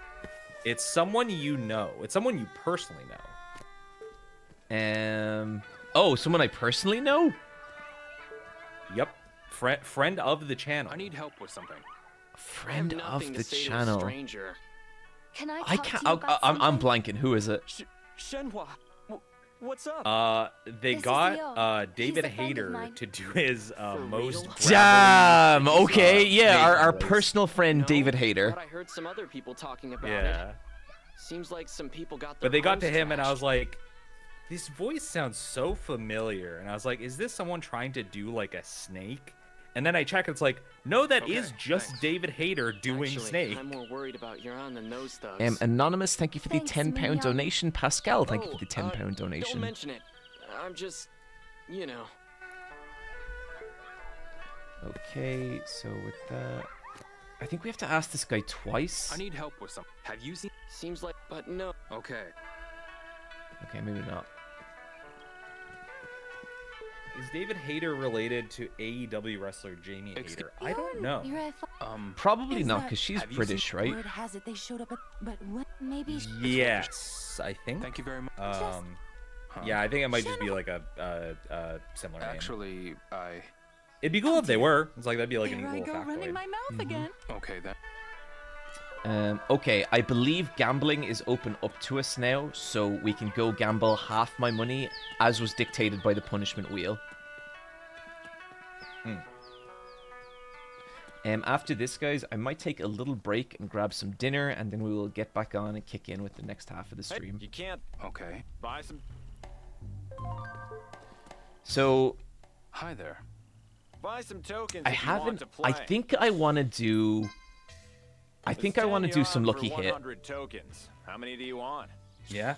Speaker 22: It's someone you know. It's someone you personally know.
Speaker 4: Oh, someone I personally know?
Speaker 22: Yep. Friend of the channel.
Speaker 5: I need help with something.
Speaker 4: Friend of the channel.
Speaker 3: Can I
Speaker 4: I
Speaker 3: talk
Speaker 4: can't.
Speaker 3: to you about
Speaker 4: I'm blanking. Who is it?
Speaker 10: Shenhua, what's up?
Speaker 22: They
Speaker 3: This is
Speaker 22: got
Speaker 3: Leo.
Speaker 22: David
Speaker 3: He's a friend of
Speaker 22: Hayter
Speaker 3: mine.
Speaker 22: to do his most.
Speaker 4: Damn.
Speaker 22: gravelly,
Speaker 4: Okay. Yeah. Our
Speaker 22: voice.
Speaker 4: personal friend David Hayter.
Speaker 10: But I heard some other people talking about
Speaker 22: Yeah.
Speaker 10: it. Seems like some people got
Speaker 22: But they got to
Speaker 10: homes
Speaker 22: him, and I
Speaker 10: trashed.
Speaker 22: was like, this voice sounds so familiar. And I was like, is this someone trying to do like a Snake? And then I check, it's like, no, that is just David Hayter doing
Speaker 10: Actually,
Speaker 22: Snake.
Speaker 10: I'm more worried about Euron than those thugs.
Speaker 4: Anonymous, thank you for the
Speaker 3: Thanks,
Speaker 4: £10
Speaker 3: Mia.
Speaker 4: donation. Pascal, thank you for the £10
Speaker 10: Don't
Speaker 4: donation.
Speaker 10: mention it. I'm just, you know.
Speaker 4: Okay, so with that, I think we have to ask this guy twice.
Speaker 5: I need help with something. Have you seen?
Speaker 10: Seems like, but no.
Speaker 5: Okay.
Speaker 4: Okay, maybe not.
Speaker 22: Is David Hayter related to AEW wrestler Jamie Hayter? I don't know.
Speaker 4: Probably
Speaker 2: Is
Speaker 4: not,
Speaker 2: that-
Speaker 4: because she's
Speaker 2: Have you
Speaker 4: British,
Speaker 2: seen-
Speaker 4: right?
Speaker 2: Word has it they showed up at, but what?
Speaker 3: Maybe.
Speaker 22: Yes, I think.
Speaker 5: Thank you very much.
Speaker 22: Yeah, I think it might just be like a similar name.
Speaker 5: Actually,
Speaker 22: It'd be cool if they were. It's like that'd be like an
Speaker 2: There I
Speaker 22: equal
Speaker 2: go running
Speaker 22: factoid.
Speaker 2: my mouth again.
Speaker 5: Okay then.
Speaker 4: Okay, I believe gambling is open up to us now, so we can go gamble half my money, as was dictated by the punishment wheel. After this, guys, I might take a little break and grab some dinner, and then we will get back on and kick in with the next half of the stream.
Speaker 11: You can't
Speaker 5: Okay.
Speaker 11: buy some.
Speaker 4: So,
Speaker 5: Hi there.
Speaker 11: Buy some tokens.
Speaker 4: I
Speaker 11: if you want
Speaker 4: haven't.
Speaker 11: to play.
Speaker 4: I think I want to do. I think I want to do some lucky hit.
Speaker 11: 100 tokens. How many do you want?
Speaker 22: Yeah.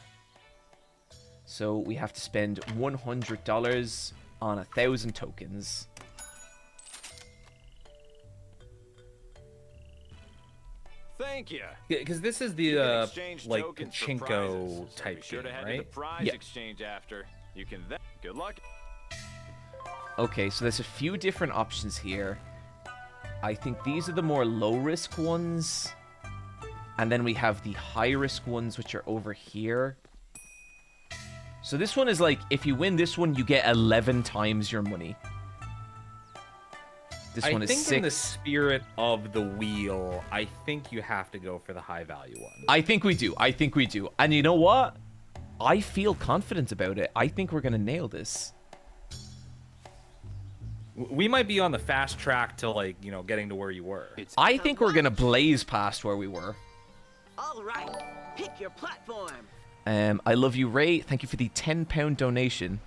Speaker 4: So we have to spend $100 on 1,000 tokens.
Speaker 11: Thank you.
Speaker 22: Because this is the
Speaker 11: You can exchange
Speaker 22: like
Speaker 11: tokens for
Speaker 22: pachinko
Speaker 11: prizes, so
Speaker 22: type
Speaker 11: be sure
Speaker 22: game,
Speaker 11: to head to
Speaker 22: right?
Speaker 11: the prize
Speaker 4: Yeah.
Speaker 11: exchange after. You can then. Good luck.
Speaker 4: Okay, so there's a few different options here. I think these are the more low-risk ones. And then we have the high-risk ones, which are over here. So this one is like, if you win this one, you get 11 times your money. This one
Speaker 22: I
Speaker 4: is
Speaker 22: think
Speaker 4: 6.
Speaker 22: in the spirit of the wheel, I think you have to go for the high value one.
Speaker 4: I think we do. I think we do. And you know what? I feel confident about it. I think we're going to nail this.
Speaker 22: We might be on the fast track to like, you know, getting to where you were.
Speaker 4: I think we're going to blaze past where we were.
Speaker 21: All right, pick your platform.
Speaker 4: I love you, Ray. Thank you for the £10 donation.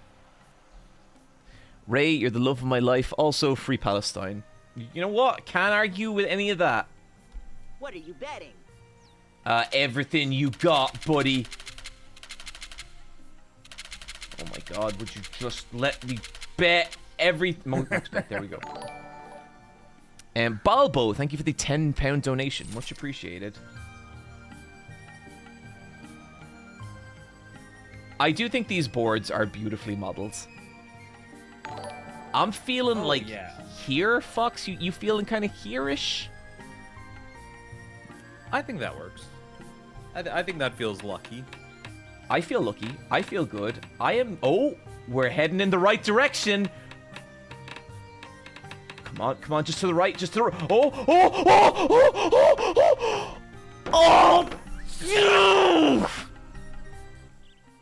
Speaker 4: Ray, you're the love of my life. Also, free Palestine. You know what? Can't argue with any of that.
Speaker 21: What are you betting?
Speaker 4: Everything you got, buddy. Oh my god, would you just let me bet every... Max bet, there we go. Balbo, thank you for the £10 donation. Much appreciated. I do think these boards are beautifully modeled. I'm feeling here, Fox. You feeling kind of here-ish?
Speaker 22: I think that works. I think that feels lucky.
Speaker 4: I feel lucky. I feel good. I am... Oh, we're heading in the right direction. Come on, just to the right, just to the right. Oh!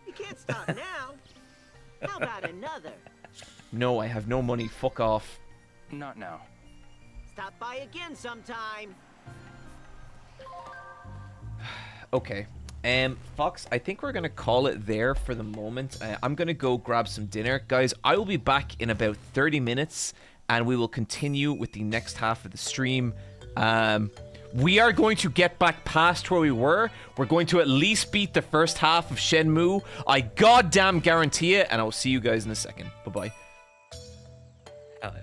Speaker 21: You can't stop now. How about another?
Speaker 4: No, I have no money. Fuck off.
Speaker 5: Not now.
Speaker 21: Stop by again sometime.
Speaker 4: Okay. Fox, I think we're going to call it there for the moment. I'm going to go grab some dinner. Guys, I will be back in about 30 minutes, and we will continue with the next half of the stream. We are going to get back past where we were. We're going to at least beat the first half of Shenmue. I goddamn guarantee it, and I will see you guys in a second. Bye-bye.
Speaker 22: Hell yeah.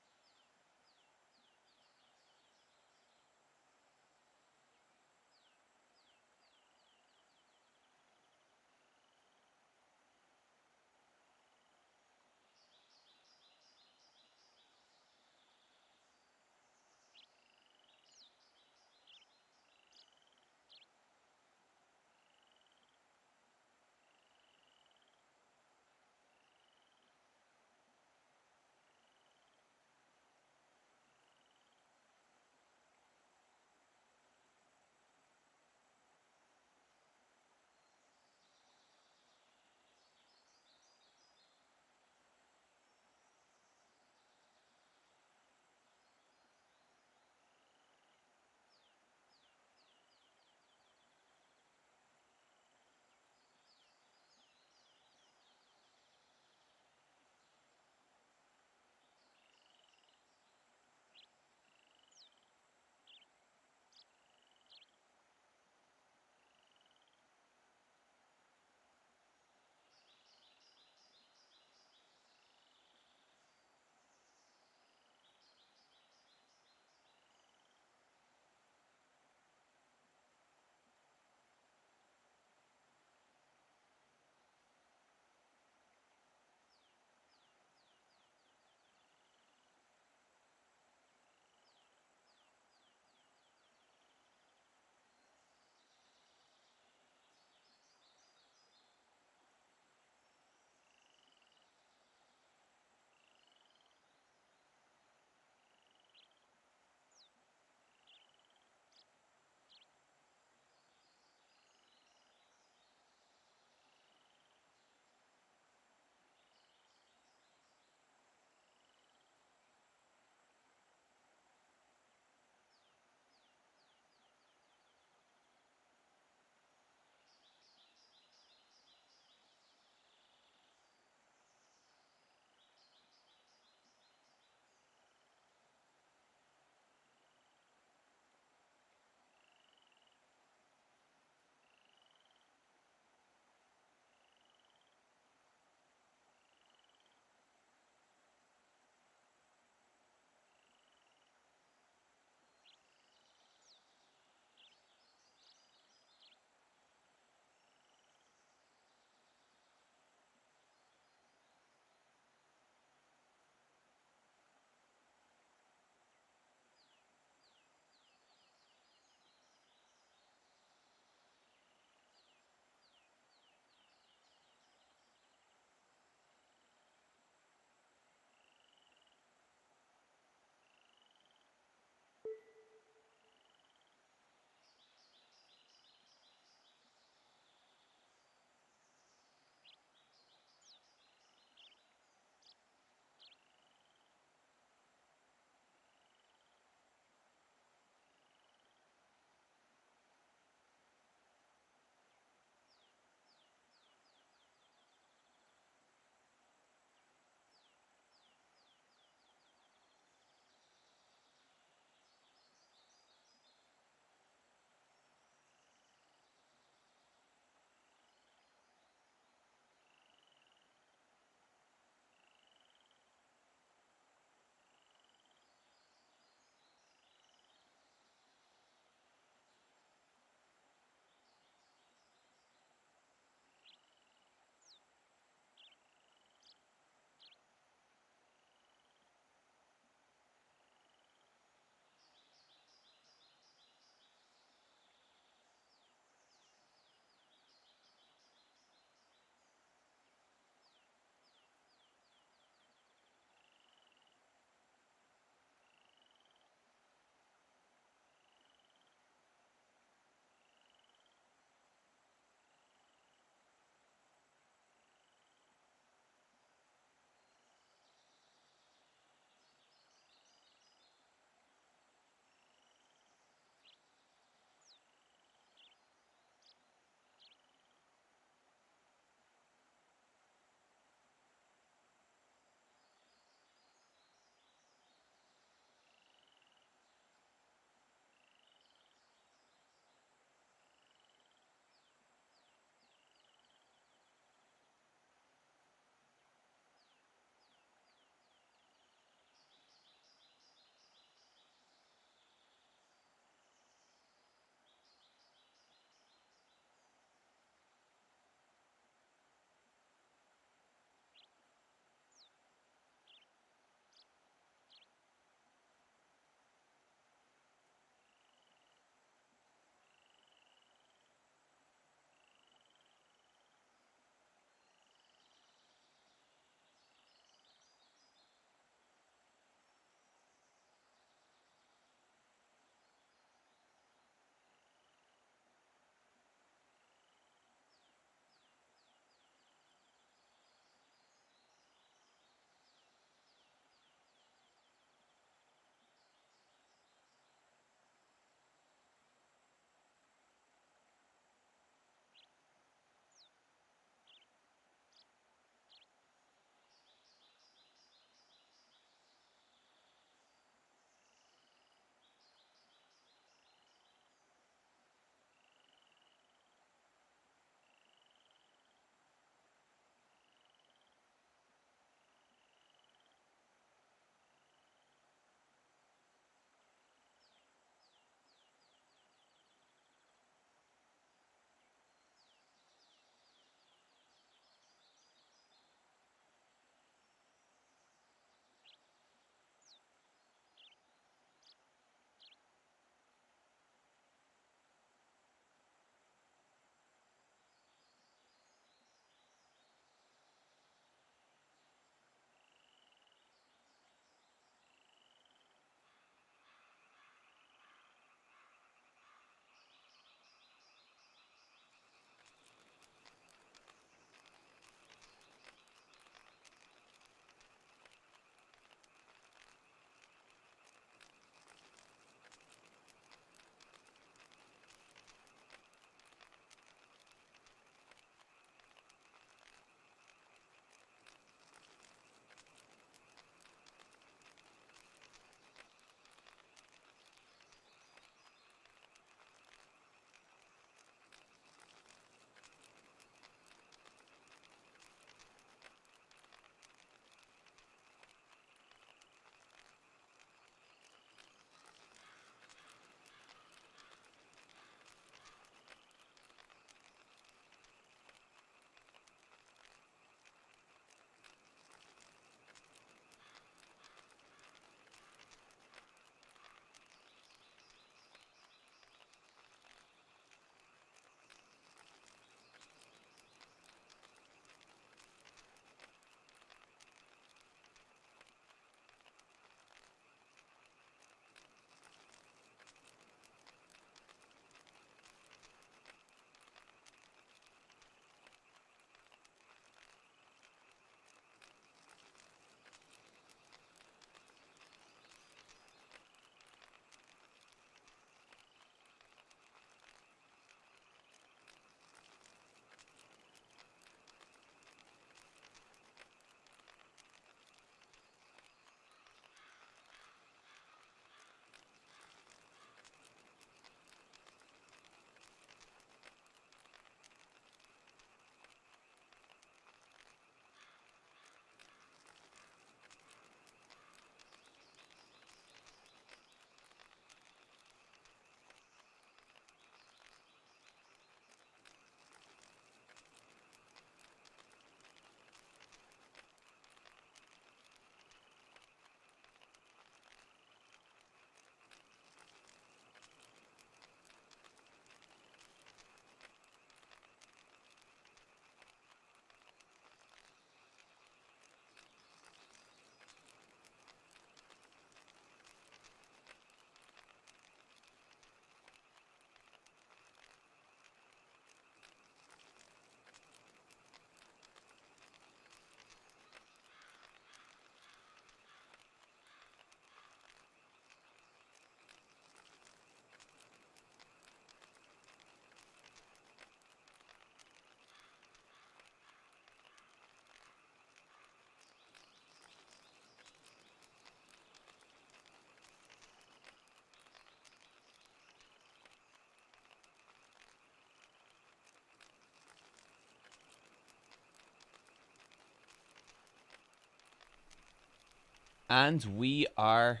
Speaker 4: And we are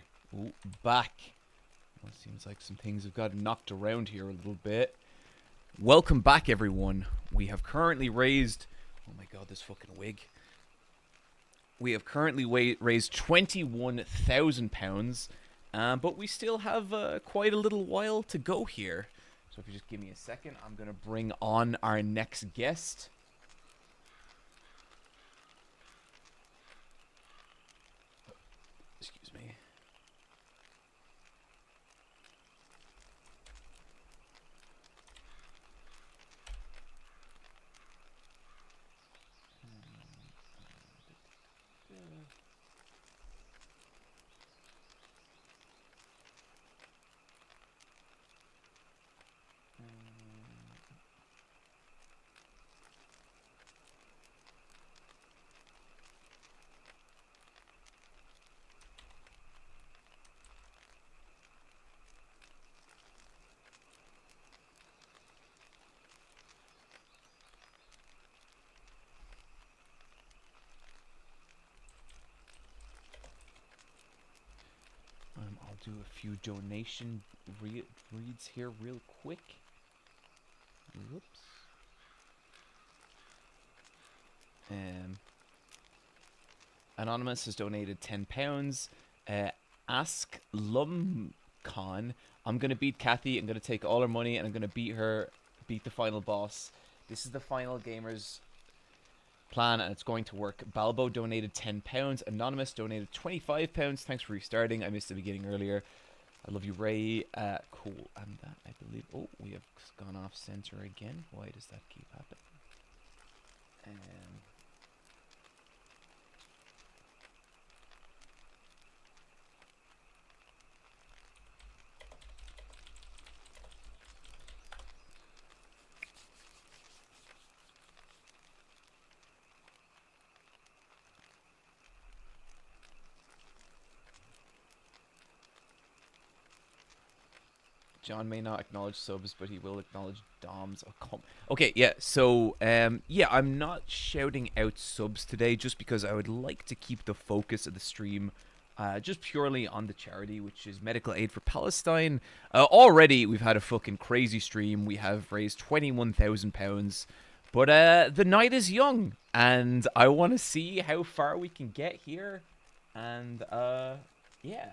Speaker 4: back. Well, it seems like some things have got knocked around here a little bit. Welcome back, everyone. We have currently raised... Oh my god, this fucking wig. We have currently raised £21,000, but we still have quite a little while to go here. So if you just give me a second, I'm going to bring on our next guest. Excuse me. I'll do a few donation reads here real quick. Whoops. Anonymous has donated £10. Ask Lumcon. I'm gonna beat Kathy. I'm gonna take all her money and I'm gonna beat the final boss. This is the final gamers plan and it's going to work. Balbo donated £10. Anonymous donated £25. Thanks for restarting. I missed the beginning earlier. I love you, Ray. Cool. And that, I believe... Oh, we have gone off center again. Why does that keep happening? John may not acknowledge subs, but he will acknowledge DOMs. Okay, yeah, so, yeah, I'm not shouting out subs today just because I would like to keep the focus of the stream just purely on the charity, which is Medical Aid for Palestine. Already, we've had a fucking crazy stream. We have raised £21,000, but the night is young, and I want to see how far we can get here, and, yeah.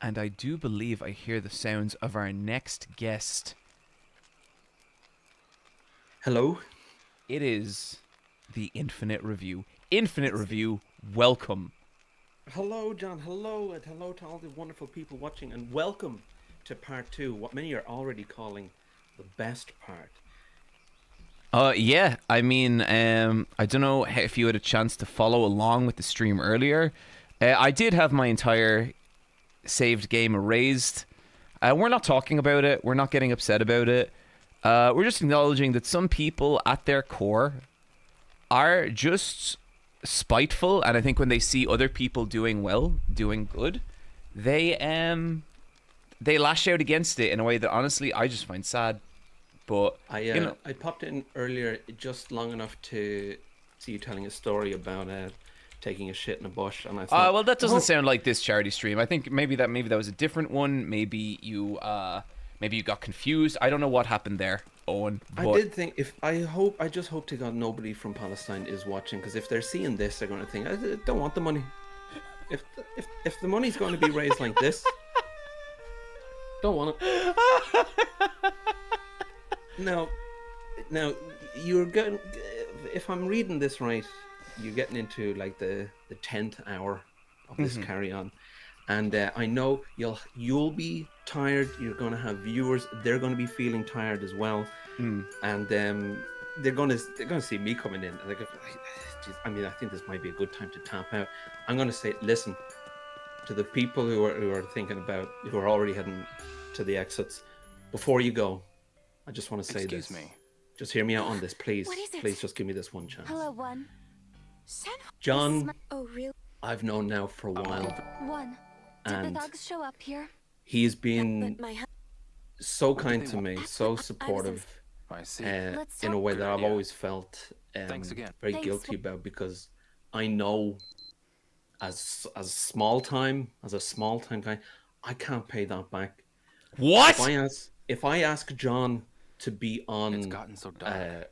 Speaker 4: And I do believe I hear the sounds of our next guest.
Speaker 12: Hello?
Speaker 4: It is the Infinite Review. Infinite Review, welcome.
Speaker 12: Hello, John. Hello, and hello to all the wonderful people watching, and welcome to part 2, what many are already calling the best part.
Speaker 4: Yeah, I mean, I don't know if you had a chance to follow along with the stream earlier. I did have my entire saved game erased. We're not talking about it. We're not getting upset about it. We're just acknowledging that some people at their core are just spiteful, and I think when they see other people doing well, doing good, they lash out against it in a way that honestly I just find sad. But
Speaker 12: I popped in earlier just long enough to see you telling a story about taking a shit in a bush, and I thought,
Speaker 4: well, that doesn't sound like this charity stream. I think maybe that was a different one. Maybe you got confused. I don't know what happened there, Owen. But...
Speaker 12: I did think I just hope to God nobody from Palestine is watching, because if they're seeing this, they're going to think, I don't want the money. If the money's going to be raised like this, don't want it. Now you're going. If I'm reading this right, you're getting into like the 10th hour of this carry on, and I know you'll be tired. You're going to have viewers; they're going to be feeling tired as well, and they're going to see me coming in. And they're going, I mean, I think this might be a good time to tap out. I'm going to say, listen to the people who are thinking about, who are already heading to the exits. before you go, I just want to say
Speaker 14: Excuse
Speaker 12: this.
Speaker 14: me.
Speaker 12: Just hear me out on this, please.
Speaker 3: What is it?
Speaker 12: Please just give me this one chance.
Speaker 3: Hello, One.
Speaker 12: John,
Speaker 3: Oh, really?
Speaker 12: I've known now for a while.
Speaker 3: One. Did
Speaker 12: And
Speaker 3: the thugs show up here?
Speaker 12: he's been so kind to me, so supportive.
Speaker 14: I see.
Speaker 12: In a way that I've always felt
Speaker 14: Thanks again.
Speaker 12: very
Speaker 3: Thanks.
Speaker 12: guilty about, because I know as a small time guy, I can't pay that back.
Speaker 4: What?
Speaker 12: If I ask John to be on
Speaker 14: It's gotten so dark.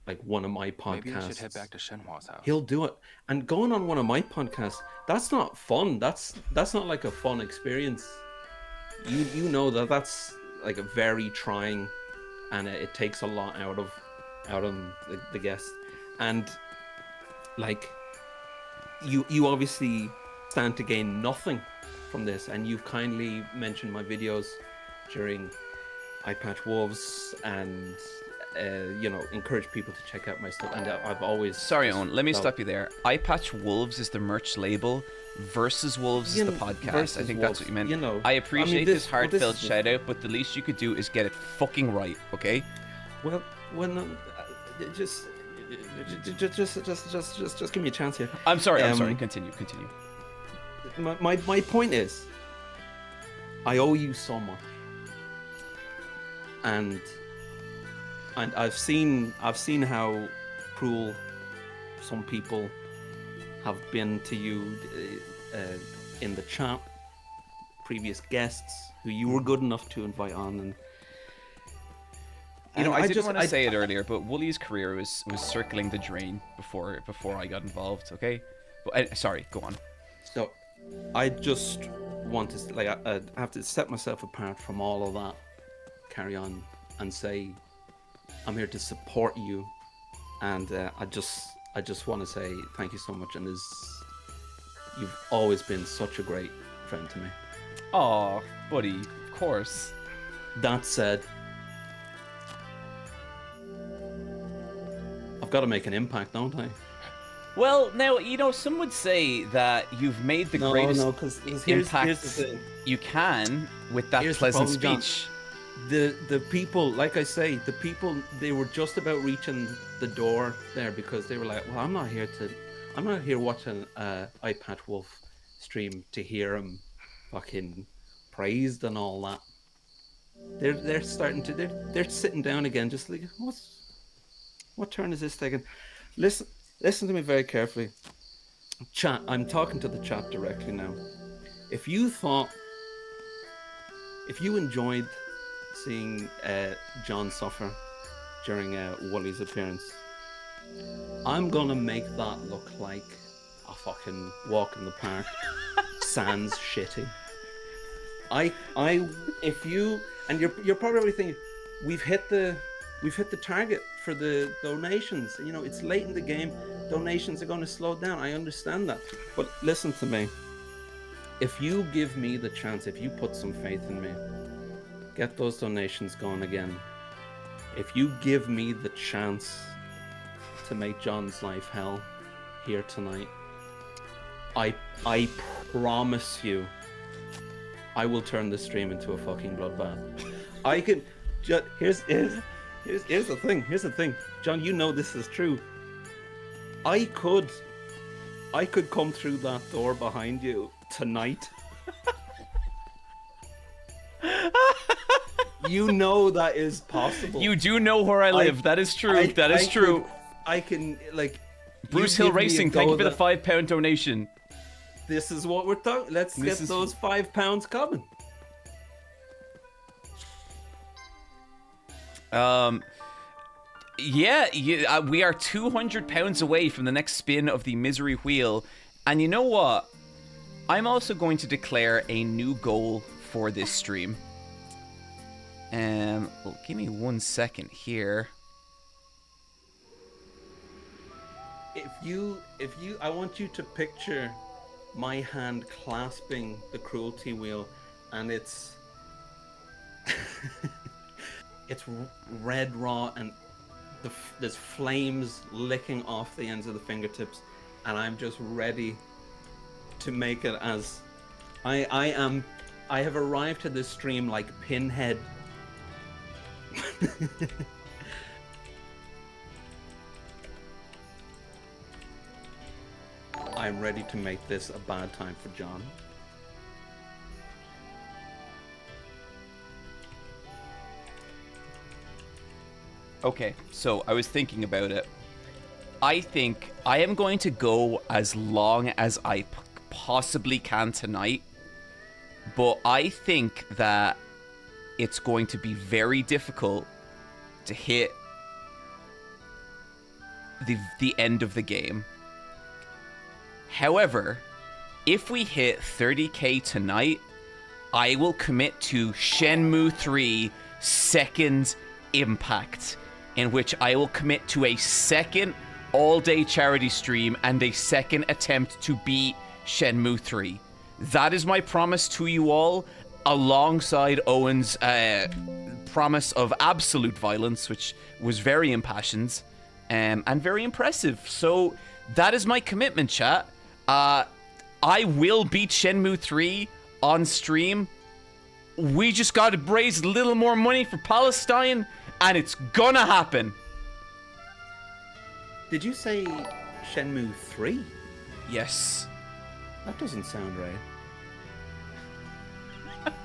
Speaker 12: like one of my podcasts,
Speaker 14: Maybe I should head back to Shenhua's house.
Speaker 12: he'll do it. And going on one of my podcasts, that's not fun. That's not like a fun experience. You know that's like a very trying, and it takes a lot out of the guest. And like you obviously stand to gain nothing from this, and you've kindly mentioned my videos during Eye Patch Wolves, and encourage people to check out my stuff. And I've always...
Speaker 4: Sorry, Owen, let me stop you there. Eye Patch Wolves is the merch label, Versus Wolves is the podcast. I think that's what you meant. I appreciate this heartfelt shout out, but the least you could do is get it fucking right, okay?
Speaker 12: Well, when just give me a chance here.
Speaker 4: I'm sorry. Continue.
Speaker 12: My point is, I owe you so much, and I've seen how cruel some people have been to you in the chat, previous guests who you were good enough to invite on, and
Speaker 4: I didn't want to say it earlier, but Wooly's career was circling the drain before I got involved. Okay, but sorry, go on.
Speaker 12: So I just want to I have to set myself apart from all of that, carry on, and say I'm here to support you, and I just want to say thank you so much, and you've always been such a great friend to me.
Speaker 4: Aw, buddy, of course.
Speaker 12: That said, I've got to make an impact, don't I?
Speaker 4: Well, now, some would say that you've made the greatest impact you can with that pleasant speech.
Speaker 12: The people, like I say, they were just about reaching the door there, because they were like, well, I'm not here watching Eye Patch Wolf stream to hear him fucking praised and all that. They're starting to they're sitting down again, just like, what turn is this taking? Listen to me very carefully. Chat, I'm talking to the chat directly now. If you enjoyed seeing John suffer during Wooly's appearance, I'm gonna make that look like a fucking walk in the park. Sans shitty. If you, and you're probably thinking, we've hit the target for the donations. It's late in the game. Donations are going to slow down. I understand that, but listen to me. If you give me the chance, if you put some faith in me, get those donations going again. If you give me the chance to make John's life hell here tonight, I promise you, I will turn the stream into a fucking bloodbath. I can. Here's the thing. Here's the thing, John. You know this is true. I could come through that door behind you tonight. You know that is possible.
Speaker 4: You do know where I live. That is true. That is true.
Speaker 12: I can, like...
Speaker 4: Bruce Hill Racing, thank you for the £5 donation.
Speaker 12: This is what we're talking. Let's get those £5 coming.
Speaker 4: Yeah, we are £200 away from the next spin of the Misery Wheel. And you know what? I'm also going to declare a new goal for this stream. Well, give me 1 second here.
Speaker 12: I want you to picture my hand clasping the cruelty wheel, and it's red raw, and there's flames licking off the ends of the fingertips, and I'm just ready to make it as I have arrived to this stream like Pinhead I'm ready to make this a bad time for John.
Speaker 4: Okay, so I was thinking about it. I think I am going to go as long as I possibly can tonight, but I think that it's going to be very difficult to hit the end of the game. However, if we hit 30k tonight, I will commit to Shenmue 3 Second Impact, in which I will commit to a second all-day charity stream and a second attempt to beat Shenmue 3. That is my promise to you all, alongside Owen's promise of absolute violence, which was very impassioned and very impressive. So that is my commitment, chat. I will beat Shenmue 3 on stream. We just got to raise a little more money for Palestine, and it's gonna happen.
Speaker 12: Did you say Shenmue 3?
Speaker 4: Yes.
Speaker 12: That doesn't sound right.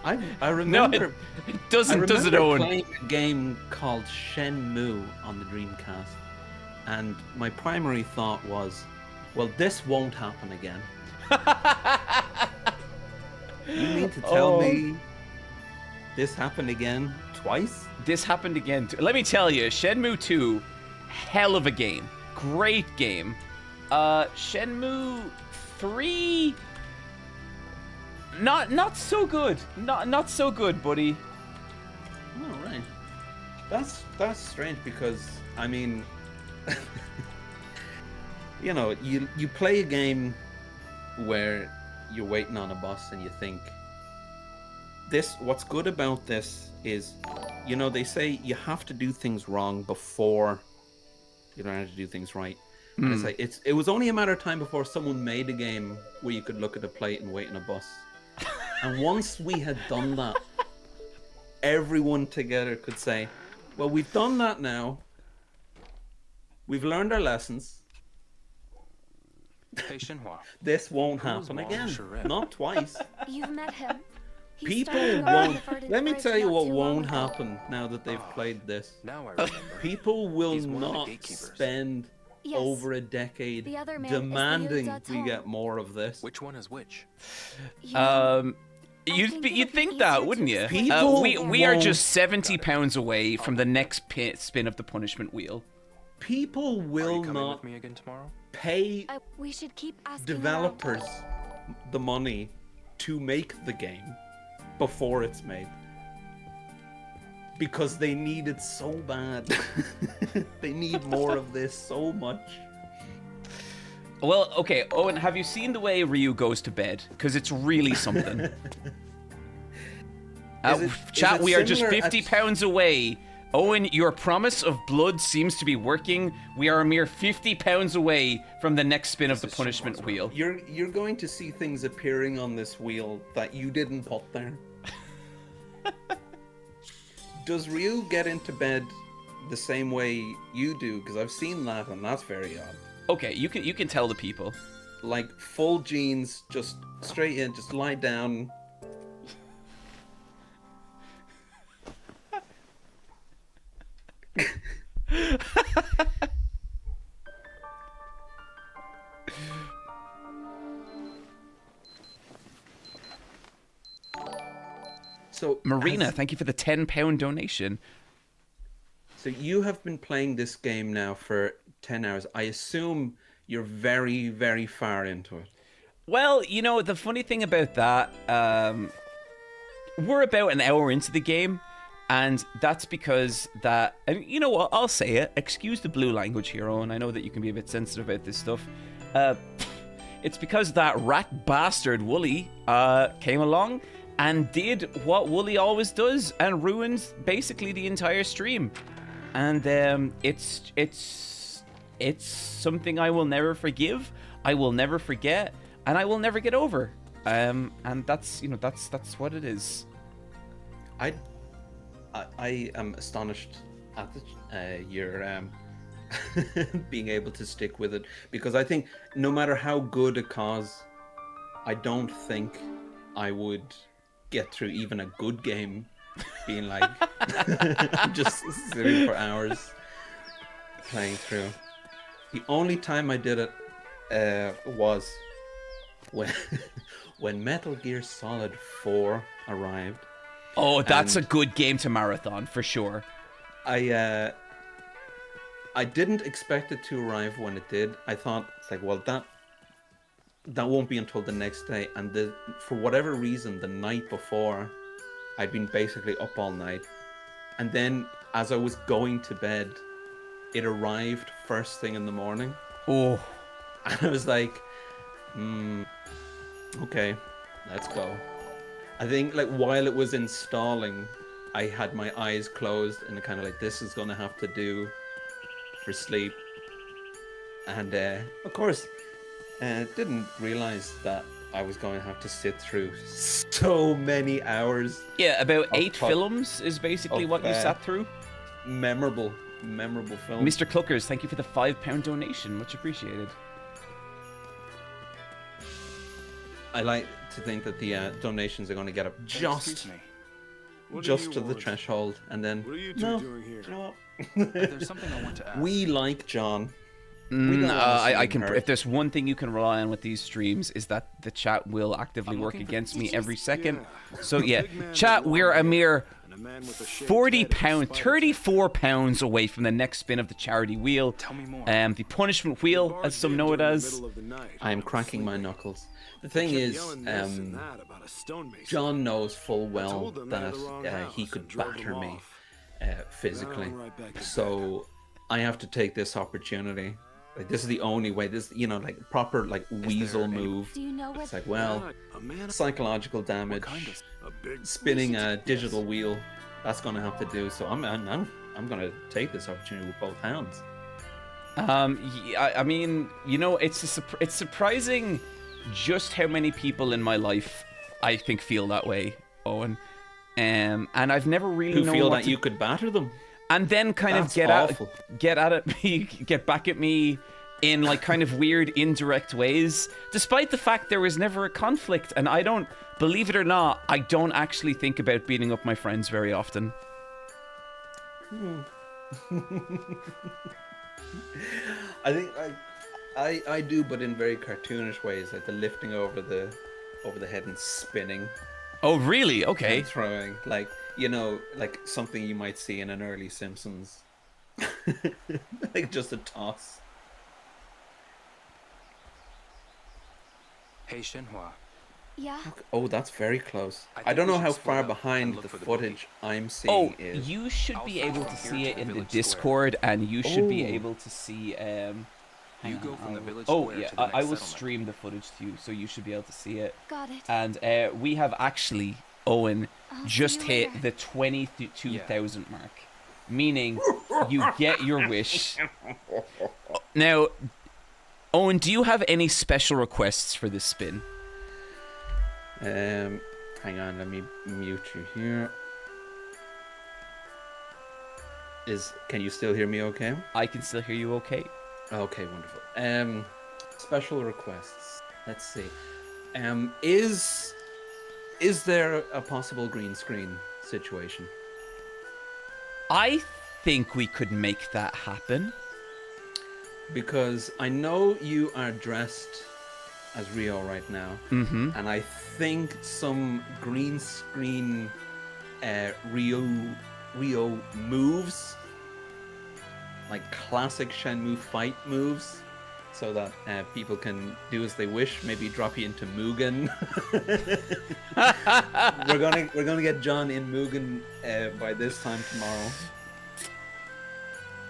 Speaker 12: I remember.
Speaker 4: No, it doesn't, does it, Owen?
Speaker 12: Playing a game called Shenmue on the Dreamcast, and my primary thought was, well, this won't happen again. You mean to tell me this happened again twice?
Speaker 4: This happened again. Let me tell you, Shenmue 2, hell of a game. Great game. Shenmue 3, not so good. Not so good, buddy.
Speaker 12: Oh, right. That's strange because, I mean, you know, you play a game where you're waiting on a boss and you think, what's good about this is, you know, they say you have to do things wrong before you learn how to do things right. And it's like, it was only a matter of time before someone made a game where you could look at a plate and wait on a bus. And once we had done that, everyone together could say, well, we've done that now. We've learned our lessons.
Speaker 14: Hey, Shenhua.
Speaker 12: This won't happen again. Not twice.
Speaker 3: You've met him.
Speaker 12: People won't. Let me tell you what won't happen now that they've played this.
Speaker 14: Now I remember.
Speaker 12: People will not spend over a decade demanding we get more of this.
Speaker 14: Which one is which?
Speaker 4: You'd think that, wouldn't you? We are just £70 away from the next spin of the punishment wheel.
Speaker 12: People will not
Speaker 14: with me again tomorrow?
Speaker 12: Pay
Speaker 3: we should keep asking
Speaker 12: developers the money to make the game before it's made. Because they need it so bad. They need more of this so much.
Speaker 4: Well, okay, Owen, have you seen the way Ryu goes to bed? Because it's really something. Chat, we are just £50 away. Owen, your promise of blood seems to be working. We are a mere £50 away from the next spin of the punishment wheel.
Speaker 12: You're going to see things appearing on this wheel that you didn't put there. Does Ryu get into bed the same way you do? Because I've seen that, and that's very odd.
Speaker 4: Okay, you can tell the people.
Speaker 12: Like full jeans, just straight in, just lie down. So,
Speaker 4: Marina, thank you for the £10 donation.
Speaker 12: So you have been playing this game now for 10 hours. I assume you're very, very far into it.
Speaker 4: Well, you know, the funny thing about that, we're about an hour into the game, and that's because that, you know what, I'll say it, excuse the blue language here, Owen, I know that you can be a bit sensitive about this stuff. It's because that rat bastard Wooly came along and did what Wooly always does and ruins basically the entire stream. And it's something I will never forgive, I will never forget, and I will never get over. And that's, you know, that's what it is.
Speaker 12: I am astonished at your being able to stick with it, because I think no matter how good a cause, I don't think I would get through even a good game being like just sitting for hours playing through. The only time I did it was when Metal Gear Solid 4 arrived.
Speaker 4: Oh, that's a good game to marathon for sure.
Speaker 12: I didn't expect it to arrive when it did. I thought, it's like, well, that won't be until the next day. And for whatever reason, the night before, I'd been basically up all night. And then as I was going to bed, it arrived first thing in the morning.
Speaker 4: Oh.
Speaker 12: And I was like, okay, let's go. I think like while it was installing, I had my eyes closed and kind of like, this is going to have to do for sleep. And of course, didn't realize that I was going to have to sit through so many hours.
Speaker 4: Yeah, about 8 films is basically what you sat through.
Speaker 12: Memorable film.
Speaker 4: Mr. Cluckers, thank you for the £5 donation. Much appreciated.
Speaker 12: I like to think that the donations are going to get up just to the threshold, and then
Speaker 17: what are you two doing here?
Speaker 12: You know
Speaker 14: what? There's something I want to ask.
Speaker 12: We like John.
Speaker 4: I can. If there's one thing you can rely on with these streams is that the chat will actively work against me every second. So yeah, chat, we're a mere £40, £34 away from the next spin of the charity wheel.
Speaker 14: Tell me more.
Speaker 4: The punishment wheel, as some know it as.
Speaker 12: I am cracking my knuckles. The thing is, John knows full well that he could batter me physically. So I have to take this opportunity. Like, this is the only way. This, like proper like weasel move.
Speaker 3: Do you know
Speaker 12: it's like, well, psychological damage, spinning a digital wheel. That's gonna have to do. So I'm gonna take this opportunity with both hands.
Speaker 4: I mean, it's surprising just how many people in my life I think feel that way, Owen. And I've never really known
Speaker 12: feel that you could batter them.
Speaker 4: And then kind of get back at me in like kind of weird indirect ways, despite the fact there was never a conflict. And I don't, believe it or not, I don't actually think about beating up my friends very often.
Speaker 12: I think I do, but in very cartoonish ways, like the lifting over the head and spinning.
Speaker 4: Oh, really? Okay.
Speaker 12: And throwing, like something you might see in an early Simpsons. Like just a toss.
Speaker 14: Hey, Shenhua.
Speaker 3: Yeah?
Speaker 12: Oh, that's very close. I don't know how far behind the footage I'm seeing is.
Speaker 4: You should be able to see it in the Discord, and you should be able to see...
Speaker 14: You go from the village
Speaker 4: oh,
Speaker 14: square
Speaker 4: yeah,
Speaker 14: to the next
Speaker 4: I will
Speaker 14: settlement.
Speaker 4: stream the footage to you, so you should be able to see it.
Speaker 3: Got it.
Speaker 4: And we have actually, Owen, just
Speaker 3: see you
Speaker 4: hit the 22,000 mark. Meaning, you get your wish. Now, Owen, do you have any special requests for this spin?
Speaker 12: Hang on, let me mute you here. Can you still hear me okay?
Speaker 4: I can still hear you okay.
Speaker 12: Okay, wonderful. Special requests. Let's see. Is there a possible green screen situation?
Speaker 4: I think we could make that happen.
Speaker 12: Because I know you are dressed as Rio right now, and I think some green screen Rio moves, like classic Shenmue fight moves, so that people can do as they wish. Maybe drop you into Mugen. we're gonna get John in Mugen by this time tomorrow.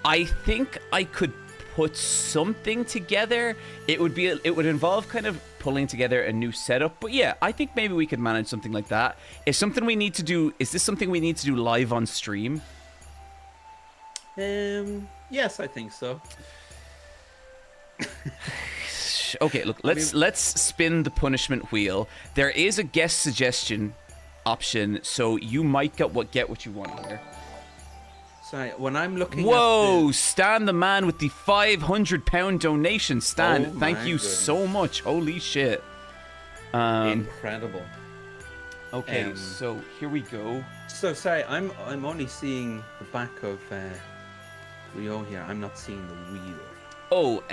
Speaker 4: I think I could put something together. It would involve kind of pulling together a new setup, but yeah, I think maybe we could manage something like that. Is this something we need to do live on stream?
Speaker 12: Yes, I think so.
Speaker 4: Okay, look, let's spin the punishment wheel. There is a guest suggestion option, so you might get what you want here.
Speaker 12: Sorry, when I'm looking
Speaker 4: Whoa,
Speaker 12: at
Speaker 4: Stan the man with the £500 donation. Stan,
Speaker 12: Oh
Speaker 4: thank
Speaker 12: my
Speaker 4: you
Speaker 12: goodness.
Speaker 4: so much. Holy shit.
Speaker 12: Incredible.
Speaker 4: Okay, so here we go.
Speaker 12: So sorry, I'm only seeing the back of Rio here. I'm not seeing the wheel.
Speaker 4: Oh,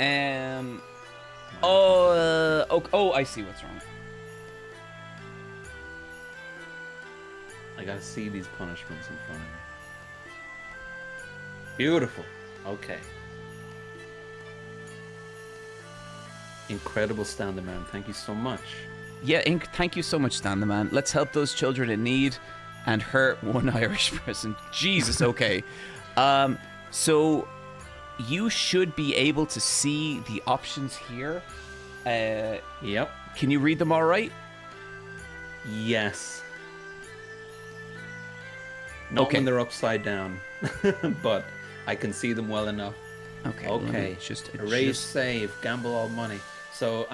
Speaker 4: I see what's wrong.
Speaker 12: I gotta see these punishments in front of me. Beautiful. Okay. Incredible Stan the man. Thank you so much.
Speaker 4: Yeah, thank you so much, Stan the man. Let's help those children in need and hurt one Irish person. Jesus, okay. So you should be able to see the options here.
Speaker 12: Yep.
Speaker 4: Can you read them all right?
Speaker 12: Yes. Not
Speaker 4: Okay.
Speaker 12: when they're upside down, but I can see them well enough.
Speaker 4: Okay. let me
Speaker 12: Okay.
Speaker 4: Just
Speaker 12: Erase, save, gamble all money. So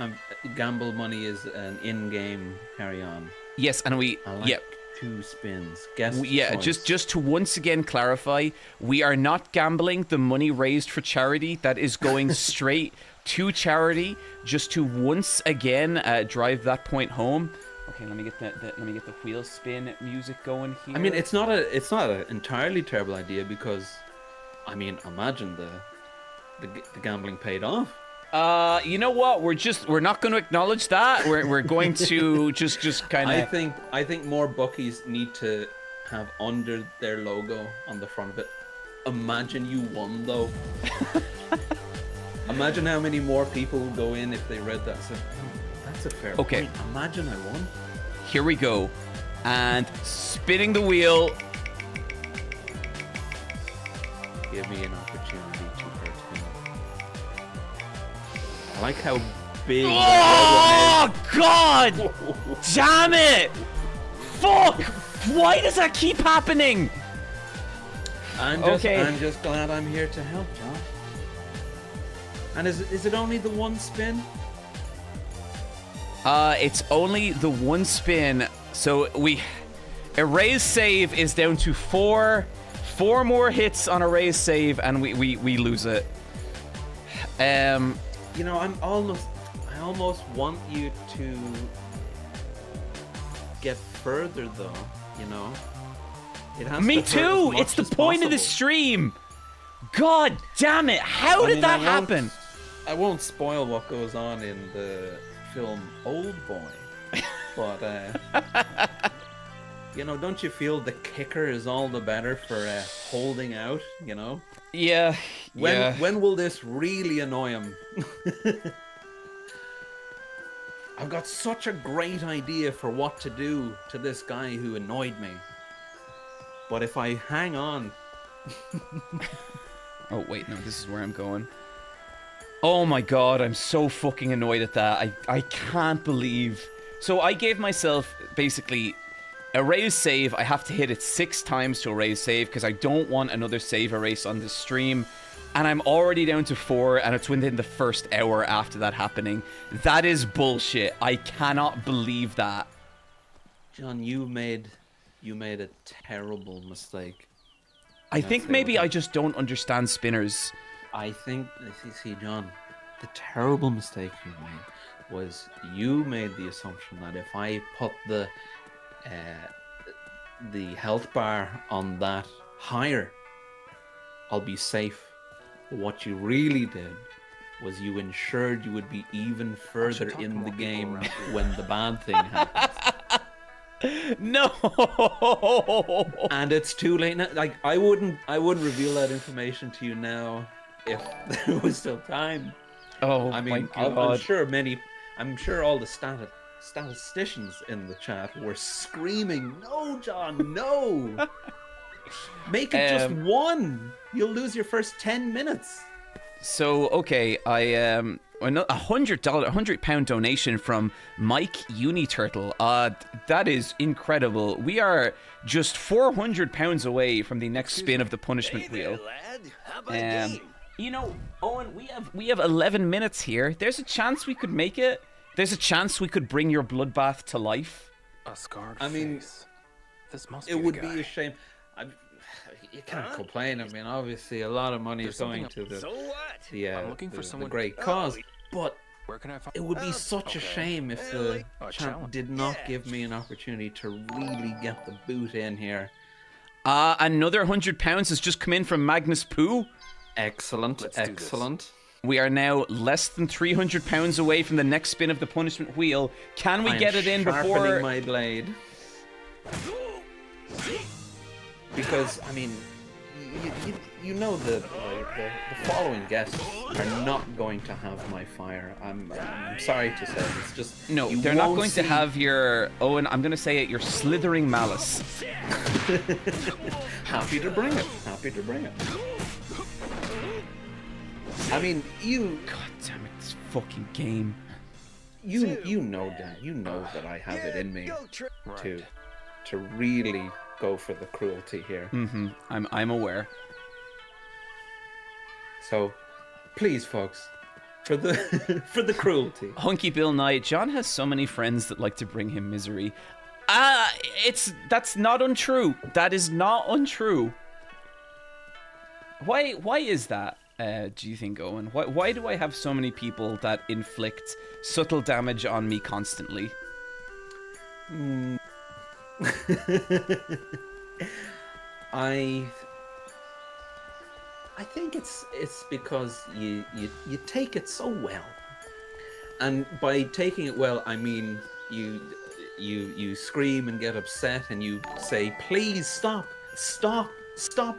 Speaker 12: gamble money is an in-game carry-on.
Speaker 4: Yes, and we.
Speaker 12: I like
Speaker 4: Yeah.
Speaker 12: 2 spins. Guess.
Speaker 4: Yeah, just to once again clarify, we are not gambling the money raised for charity. That is going straight to charity, just to once again drive that point home. Okay, let me get the wheel spin music going here.
Speaker 12: I mean, it's not an entirely terrible idea because, I mean, imagine the gambling paid off.
Speaker 4: You know what? We're not going to acknowledge that. We're going to just kind of.
Speaker 12: I think more bookies need to have under their logo on the front of it. Imagine you won though. Imagine how many more people would go in if they read that. So, that's a fair point. Imagine I won.
Speaker 4: Here we go, and spinning the wheel.
Speaker 12: Give me an opportunity to hurt him. I like how big.
Speaker 4: Oh God! Damn it! Fuck! Why does that keep happening?
Speaker 12: I'm just glad I'm here to help, John. And is it only the one spin?
Speaker 4: It's only the one spin. So erase save is down to 4 more hits on erase save, and we lose it.
Speaker 12: You know, I almost want you to get further though, you know. It has
Speaker 4: Me
Speaker 12: to hurt
Speaker 4: too.
Speaker 12: as much
Speaker 4: It's the
Speaker 12: as
Speaker 4: point of the
Speaker 12: possible.
Speaker 4: stream. God damn it! How did that happen?
Speaker 12: I won't spoil what goes on in the film Old Boy, but you know, don't you feel the kicker is all the better for holding out? You know.
Speaker 4: Yeah.
Speaker 12: When will this really annoy him? I've got such a great idea for what to do to this guy who annoyed me. But if I hang on...
Speaker 4: Oh, wait, no, this is where I'm going. Oh my god, I'm so fucking annoyed at that. I can't believe... So I gave myself, basically, erase save. I have to hit it 6 times to erase save, because I don't want another save erase on this stream. And I'm already down to 4, and it's within the first hour after that happening. That is bullshit. I cannot believe that.
Speaker 12: John, you made a terrible mistake.
Speaker 4: I think maybe I just don't understand spinners.
Speaker 12: I think, see, John, the terrible mistake you made was you made the assumption that if I put the health bar on that higher, I'll be safe. What you really did was you ensured you would be even further in the game when the bad thing happens.
Speaker 4: No.
Speaker 12: And it's too late now. Like I wouldn't reveal that information to you now if there was still time.
Speaker 4: Oh,
Speaker 12: I mean,
Speaker 4: my God.
Speaker 12: I'm sure all the statisticians in the chat were screaming, "No, John, no! Make it just 1. You'll lose your first 10 minutes."
Speaker 4: So, okay, a £100 donation from Mike Uniturtle. That is incredible. We are just £400 away from the next spin of the punishment wheel. You know, Owen, we have 11 minutes here. There's a chance we could make it. There's a chance we could bring your bloodbath to life.
Speaker 14: A scarred
Speaker 12: I mean,
Speaker 14: face. This must be
Speaker 12: it would
Speaker 14: the guy.
Speaker 12: be a shame. you can't complain. I mean, obviously, a lot of money is going to the
Speaker 14: I'm looking for someone.
Speaker 12: the great cause. But
Speaker 14: Where can I find?
Speaker 12: it would be such a shame if the champ did not give me an opportunity to really get the boot in here.
Speaker 4: Another £100 has just come in from Magnus Poo.
Speaker 12: Excellent, excellent.
Speaker 4: We are now less than £300 away from the next spin of the punishment wheel. Can we get it in before?
Speaker 12: Sharpening my blade. Because I mean, you know the following guests are not going to have my fire. I'm sorry to say, it's just
Speaker 4: no. They're not going to have your Owen. I'm going to say it. Your slithering malice.
Speaker 12: Happy to bring it. Happy to bring it. I mean, you.
Speaker 4: God damn it! This fucking game.
Speaker 12: You know that I have it in me to really go for the cruelty here.
Speaker 4: Mm-hmm. I'm aware.
Speaker 12: So, please, folks, for the for the cruelty.
Speaker 4: Hunky Bill Knight. John has so many friends that like to bring him misery. That's not untrue. That is not untrue. Why is that? Do you think, Owen? Why do I have so many people that inflict subtle damage on me constantly?
Speaker 12: I think it's because you take it so well, and by taking it well, I mean you scream and get upset and you say, "Please stop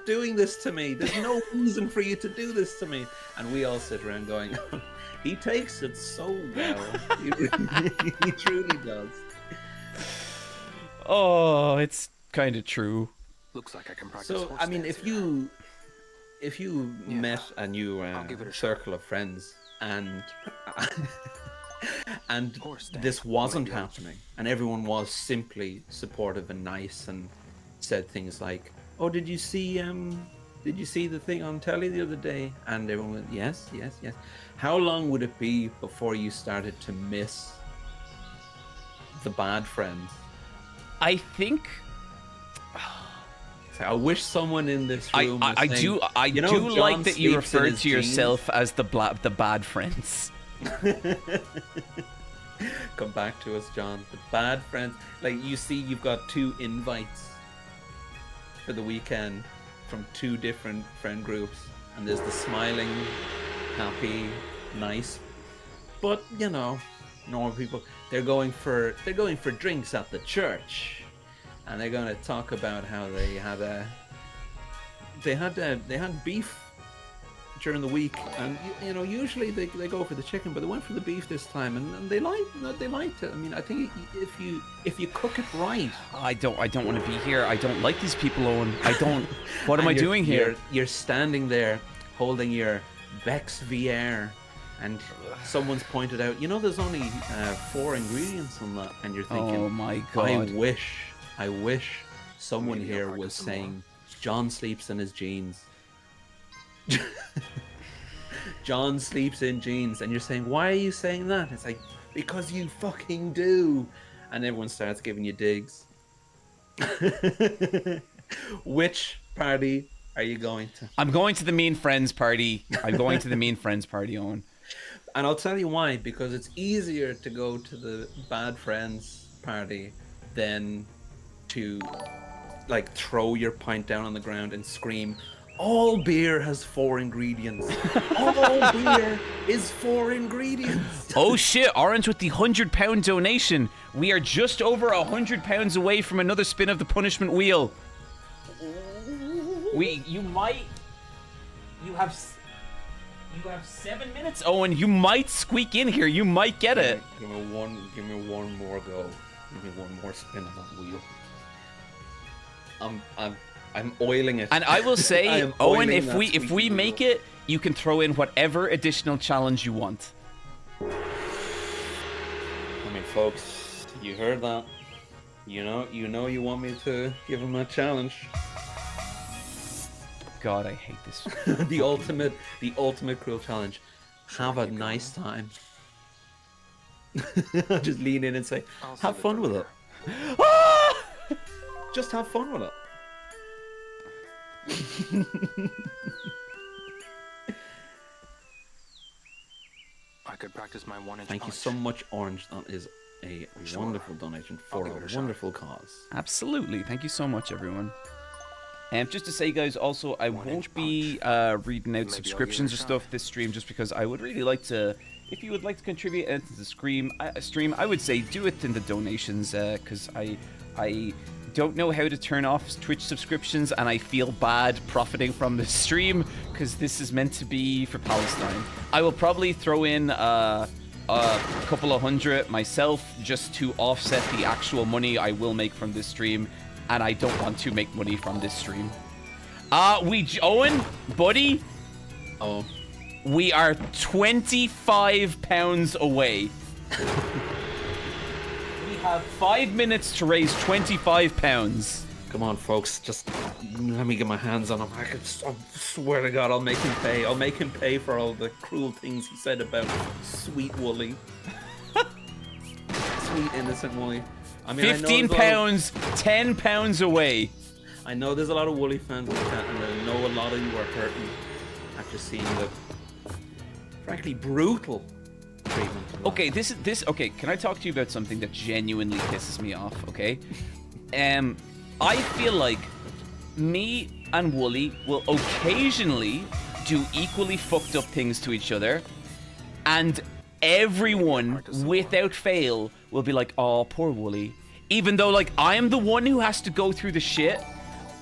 Speaker 12: doing this to me. There's no reason for you to do this to me." And we all sit around going, "He takes it so well. He truly does."
Speaker 4: Oh, it's kind of true.
Speaker 14: Looks like I can practice.
Speaker 12: So, I mean, if you met a new circle of friends and this wasn't happening, and everyone was simply supportive and nice and said things like, "Oh, did you see the thing on telly the other day?" And everyone went, yes. How long would it be before you started to miss the bad friends?
Speaker 4: I think.
Speaker 12: I wish someone in this room.
Speaker 4: I do like that you referred to yourself as the bad friends.
Speaker 12: Come back to us, John. The bad friends. Like, you see, you've got 2 invites for the weekend from 2 different friend groups, and there's the smiling, happy, nice, but you know, normal people. They're going for drinks at the church, and they're going to talk about how they had beef during the week, and you know, usually they go for the chicken, but they went for the beef this time, and they liked it. I mean, I think if you cook it right.
Speaker 4: I don't want to be here. I don't like these people, Owen. I don't. What am I doing here?
Speaker 12: You're standing there holding your Vex VR, and someone's pointed out, you know, there's only 4 ingredients on that, and you're thinking,
Speaker 4: oh my god,
Speaker 12: I wish someone here was saying John sleeps in his jeans. John sleeps in jeans, and you're saying, why are you saying that? It's like, because you fucking do. And everyone starts giving you digs. Which party are you going to?
Speaker 4: I'm going to the Mean Friends party. I'm going to the Mean Friends party, Owen.
Speaker 12: And I'll tell you why. Because it's easier to go to the Bad Friends party than to like throw your pint down on the ground and scream, "All beer has 4 ingredients. All beer is 4 ingredients."
Speaker 4: Oh shit, Orange with the £100 donation. We are just over £100 away from another spin of the punishment wheel. You have 7 minutes, Owen. You might squeak in here. You might get it.
Speaker 12: Give me one more go. Give me one more spin on that wheel. I'm oiling it.
Speaker 4: And I will say, Owen, if we make it, you can throw in whatever additional challenge you want.
Speaker 12: I mean, folks, you heard that. You know you want me to give him a challenge.
Speaker 4: God, I hate this.
Speaker 12: the ultimate cruel challenge. Have a nice time. I'll just lean in and say, have fun with it. Just have fun with it.
Speaker 14: I could practice my 1-inch
Speaker 12: Thank you
Speaker 14: punch.
Speaker 12: so much, Orange. That is a wonderful donation for a wonderful cause.
Speaker 4: Absolutely. Thank you so much, everyone. And just to say, guys, also, I won't be reading out subscriptions or stuff this stream just because I would really like to, if you would like to contribute into the stream, I would say do it in the donations because I don't know how to turn off Twitch subscriptions and I feel bad profiting from this stream because this is meant to be for Palestine. I will probably throw in a couple of hundred myself just to offset the actual money I will make from this stream, and I don't want to make money from this stream. Owen, buddy.
Speaker 12: Oh.
Speaker 4: We are 25 pounds away. We have 5 minutes to raise 25 pounds.
Speaker 12: Come on, folks. Just let me get my hands on him. I swear to God, I'll make him pay. I'll make him pay for all the cruel things he said about sweet Wooly. Sweet, innocent Wooly. I mean,
Speaker 4: 15 pounds, 10 pounds away.
Speaker 12: I know there's a lot of Wooly fans in the chat, and I know a lot of you are hurting after seeing the, frankly, brutal treatment.
Speaker 4: Okay, okay, can I talk to you about something that genuinely pisses me off, okay? I feel like me and Wooly will occasionally do equally fucked up things to each other, and everyone, without fail, will be like, oh, poor Wooly. Even though, like, I am the one who has to go through the shit.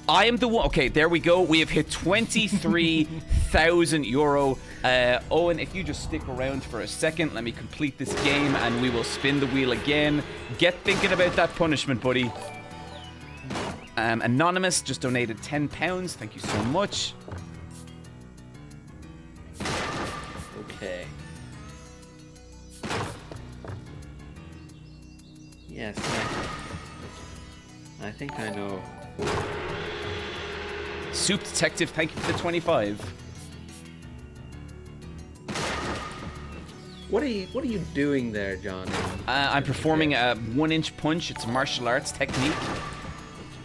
Speaker 4: I am the one. Okay, there we go. We have hit 23,000 euro. Owen, if you just stick around for a second, let me complete this game and we will spin the wheel again. Get thinking about that punishment, buddy. Anonymous just donated 10 pounds. Thank you so much.
Speaker 12: Okay. Yes, I think I know.
Speaker 4: Soup Detective, thank you for the 25.
Speaker 12: What are you doing there, John?
Speaker 4: I'm performing a 1-inch punch. It's a martial arts technique.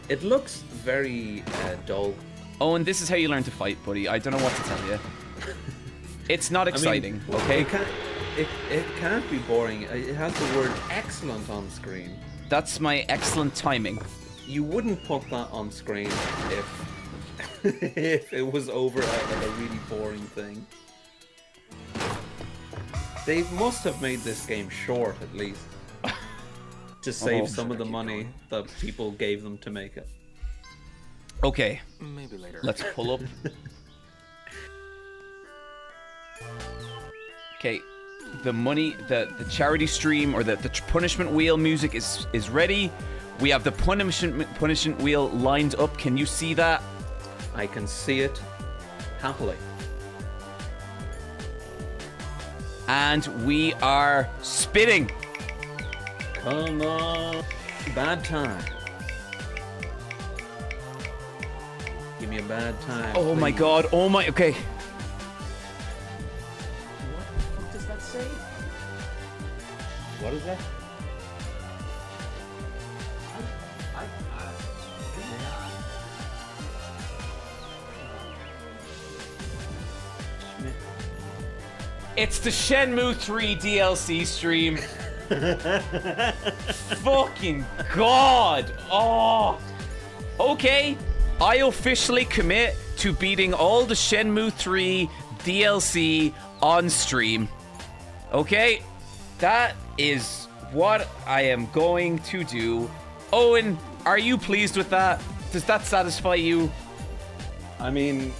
Speaker 12: It looks very dull.
Speaker 4: Oh, and this is how you learn to fight, buddy. I don't know what to tell you. It's not exciting,
Speaker 12: I mean,
Speaker 4: okay?
Speaker 12: It can't be boring. It has the word excellent on screen.
Speaker 4: That's my excellent timing.
Speaker 12: You wouldn't put that on screen if if it was over like a really boring thing. They must have made this game short at least to save some of the money that people gave them to make it.
Speaker 4: Okay.
Speaker 14: Maybe later.
Speaker 4: Let's pull up. Okay. The money, the charity stream or the punishment wheel music is ready. We have the punishment wheel lined up. Can you see that?
Speaker 12: I can see it happily.
Speaker 4: And we are spinning.
Speaker 12: Come on. Bad time. Give me a bad time.
Speaker 4: Oh
Speaker 12: please.
Speaker 4: my god. Oh my. Okay.
Speaker 12: What does that say? What is that?
Speaker 4: It's the Shenmue 3 DLC stream. Fucking god. Oh. Okay. I officially commit to beating all the Shenmue 3 DLC on stream. Okay? That is what I am going to do. Owen, are you pleased with that? Does that satisfy you?
Speaker 12: I mean,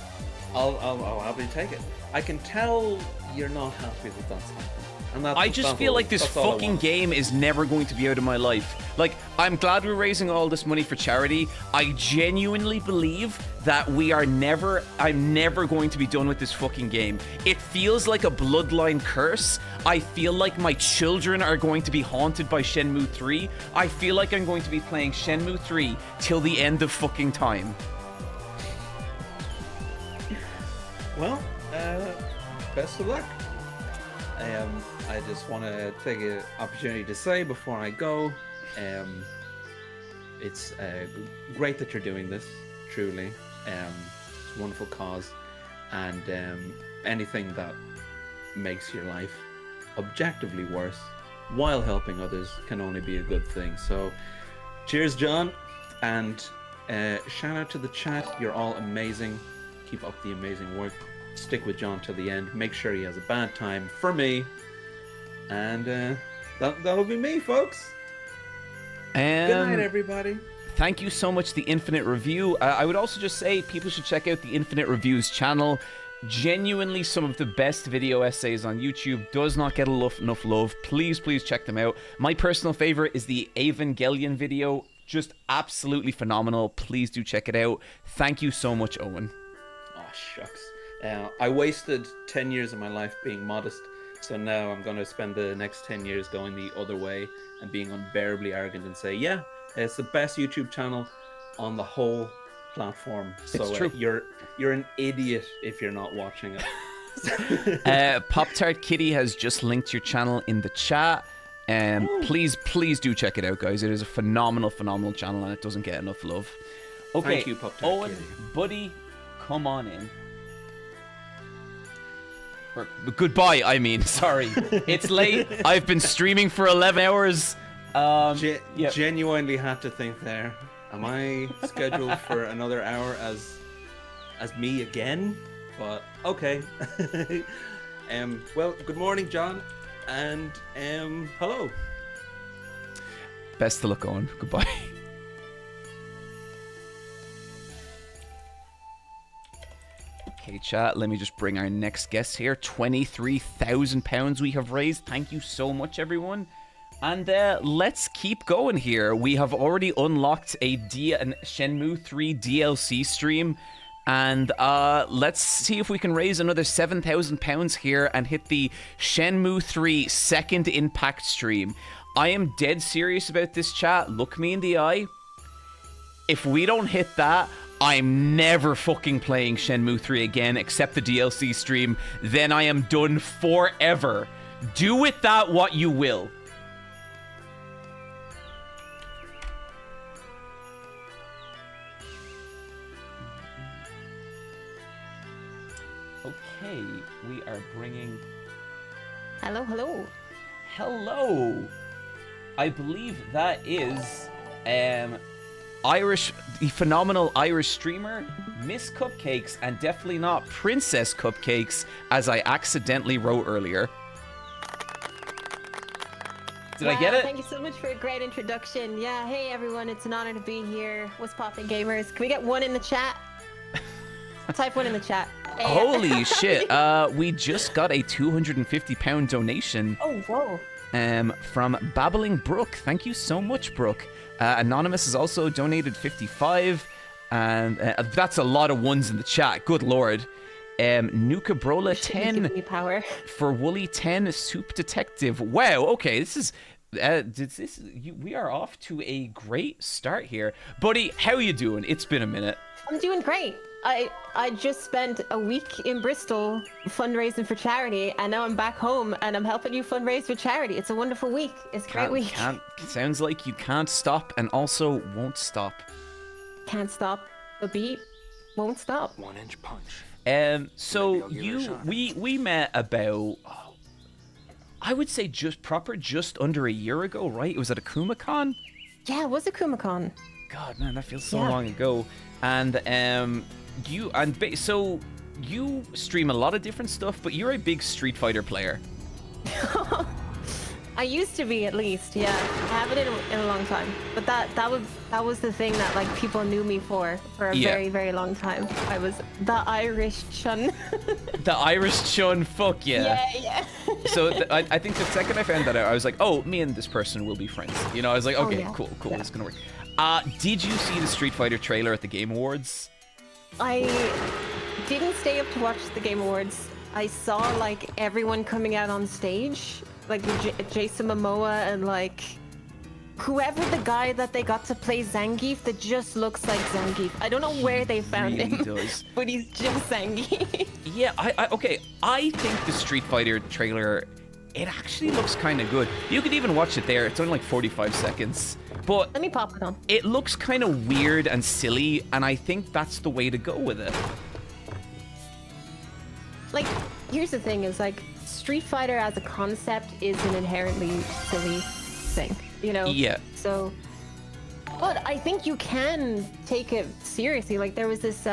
Speaker 12: I'll happily take it. I can tell you're not happy that that's happened. And
Speaker 4: I just feel like this fucking game is never going to be out of my life. Like, I'm glad we're raising all this money for charity. I genuinely believe that I'm never going to be done with this fucking game. It feels like a bloodline curse. I feel like my children are going to be haunted by Shenmue 3. I feel like I'm going to be playing Shenmue 3 till the end of fucking time.
Speaker 12: Well, best of luck. I just want to take an opportunity to say before I go, it's great that you're doing this, truly. wonderful cause, and anything that makes your life objectively worse while helping others can only be a good thing. So cheers, John, and shout out to the chat. You're all amazing. Keep up the amazing work. Stick with John till the end. Make sure he has a bad time for me, and that'll be me, folks.
Speaker 4: And
Speaker 12: good night, everybody.
Speaker 4: Thank you so much, The Infinite Review. I would also just say people should check out The Infinite Review's channel. Genuinely some of the best video essays on YouTube. Does not get enough love. Please, please check them out. My personal favorite is the Evangelion video. Just absolutely phenomenal. Please do check it out. Thank you so much, Owen.
Speaker 12: Oh, shucks. I wasted 10 years of my life being modest. So now I'm going to spend the next 10 years going the other way and being unbearably arrogant and say, yeah, it's the best YouTube channel on the whole platform. So
Speaker 4: It's true.
Speaker 12: You're an idiot if you're not watching it.
Speaker 4: Pop-Tart Kitty has just linked your channel in the chat. Please do check it out, guys. It is a phenomenal channel, and it doesn't get enough love. Okay,
Speaker 12: Thank you, Pop-Tart
Speaker 4: Owen,
Speaker 12: Kitty.
Speaker 4: buddy, come on in. Or, goodbye, I mean. Sorry. It's late. I've been streaming for 11 hours.
Speaker 12: Genuinely had to think there. Am I scheduled for another hour as me again? But okay. Well, good morning, John, and hello.
Speaker 4: Best of luck, Owen. Goodbye. Okay, chat, let me just bring our next guest here. £23,000 we have raised. Thank you so much, everyone. And let's keep going here. We have already unlocked an Shenmue 3 DLC stream. And let's see if we can raise another £7,000 here and hit the Shenmue 3 second impact stream. I am dead serious about this, chat. Look me in the eye. If we don't hit that, I'm never fucking playing Shenmue 3 again except the DLC stream. Then I am done forever. Do with that what you will. Okay, we are bringing...
Speaker 9: Hello.
Speaker 4: I believe that is the phenomenal Irish streamer, Miss Cupcakes, and definitely not Princess Cupcakes, as I accidentally wrote earlier. Did I get it?
Speaker 9: Thank you so much for a great introduction. Yeah, hey everyone, it's an honor to be here. What's poppin', gamers? Can we get one in the chat? Type one in the chat. Hey.
Speaker 4: Holy shit, we just got a £250 donation.
Speaker 9: Oh, whoa.
Speaker 4: From Babbling Brooke. Thank you so much, Brooke. Anonymous has also donated 55, and that's a lot of ones in the chat. Good lord. Nuka Brola 10
Speaker 9: power.
Speaker 4: For Wooly 10 Soup Detective. Wow. Okay, this is we are off to a great start here, buddy. How are you doing? It's been a minute.
Speaker 9: I'm doing great. I just spent a week in Bristol fundraising for charity, and now I'm back home and I'm helping you fundraise for charity. It's a wonderful week. It's a great week.
Speaker 4: Sounds like you can't stop and also won't stop.
Speaker 9: Can't stop. The beat won't stop.
Speaker 14: 1-inch punch.
Speaker 4: So we met about, I would say just under a year ago, right? It was at a Kumacon?
Speaker 9: Yeah, it was a Kumacon.
Speaker 4: God, man, that feels so long ago. And so you stream a lot of different stuff, but you're a big Street Fighter player.
Speaker 9: I used to be, at least. Yeah, I haven't in a long time. But that was the thing that like people knew me for a very, very long time. I was the Irish Chun.
Speaker 4: The Irish Chun, fuck yeah.
Speaker 9: Yeah.
Speaker 4: So I think the second I found that out, I was like, oh, me and this person will be friends. You know, I was like, okay, cool,
Speaker 9: yeah.
Speaker 4: It's gonna work. Did you see the Street Fighter trailer at the Game Awards?
Speaker 9: I didn't stay up to watch the Game Awards. I saw like everyone coming out on stage, like Jason Momoa and like whoever the guy that they got to play Zangief that just looks like Zangief. I don't know where they found him, but he's just Zangief.
Speaker 4: Yeah, I think the Street Fighter trailer, it actually looks kind of good. You could even watch it there. It's only like 45 seconds. But
Speaker 9: let me pop it on.
Speaker 4: It looks kind of weird and silly, and I think that's the way to go with it.
Speaker 9: like, here's the thing: is like Street Fighter as a concept is an inherently silly thing, you know?
Speaker 4: Yeah.
Speaker 9: So, but I think you can take it seriously. Like there was this,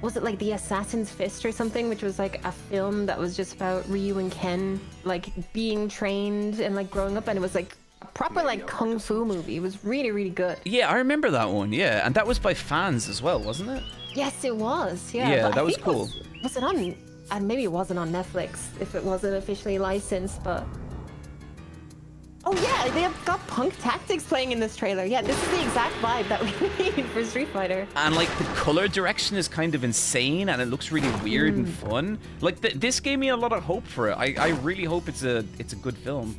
Speaker 9: was it like The Assassin's Fist or something, which was like a film that was just about Ryu and Ken like being trained and like growing up, and it was like a proper like kung fu movie. It was really, really good.
Speaker 4: Yeah, I remember that one. Yeah, and that was by fans as well, wasn't it?
Speaker 9: Yes, it was. Yeah,
Speaker 4: Yeah,
Speaker 9: but
Speaker 4: that
Speaker 9: I
Speaker 4: was
Speaker 9: think
Speaker 4: cool.
Speaker 9: Was it on? And maybe it wasn't on Netflix if it wasn't officially licensed, but. Oh yeah, they have got Punk Tactics playing in this trailer. Yeah, this is the exact vibe that we need for Street Fighter.
Speaker 4: And like the color direction is kind of insane, and it looks really weird and fun. Like this gave me a lot of hope for it. I really hope it's a good film.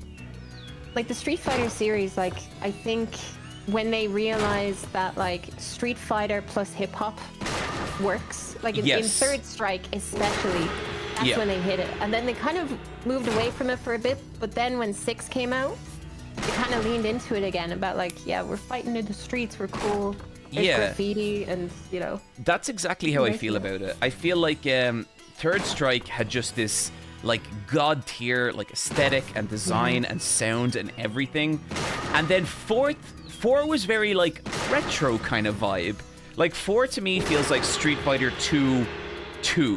Speaker 9: Like the Street Fighter series, like I think when they realized that like Street Fighter plus hip hop works, like in Third Strike especially, that's when they hit it. And then they kind of moved away from it for a bit, but then when 6 came out, they kind of leaned into it again about like, yeah, we're fighting in the streets, we're cool. There's graffiti, and you know.
Speaker 4: That's exactly how I feel about it. I feel like Third Strike had just this like god tier like aesthetic and design and sound and everything, and then 4 was very like retro kind of vibe. Like 4 to me feels like Street Fighter 2,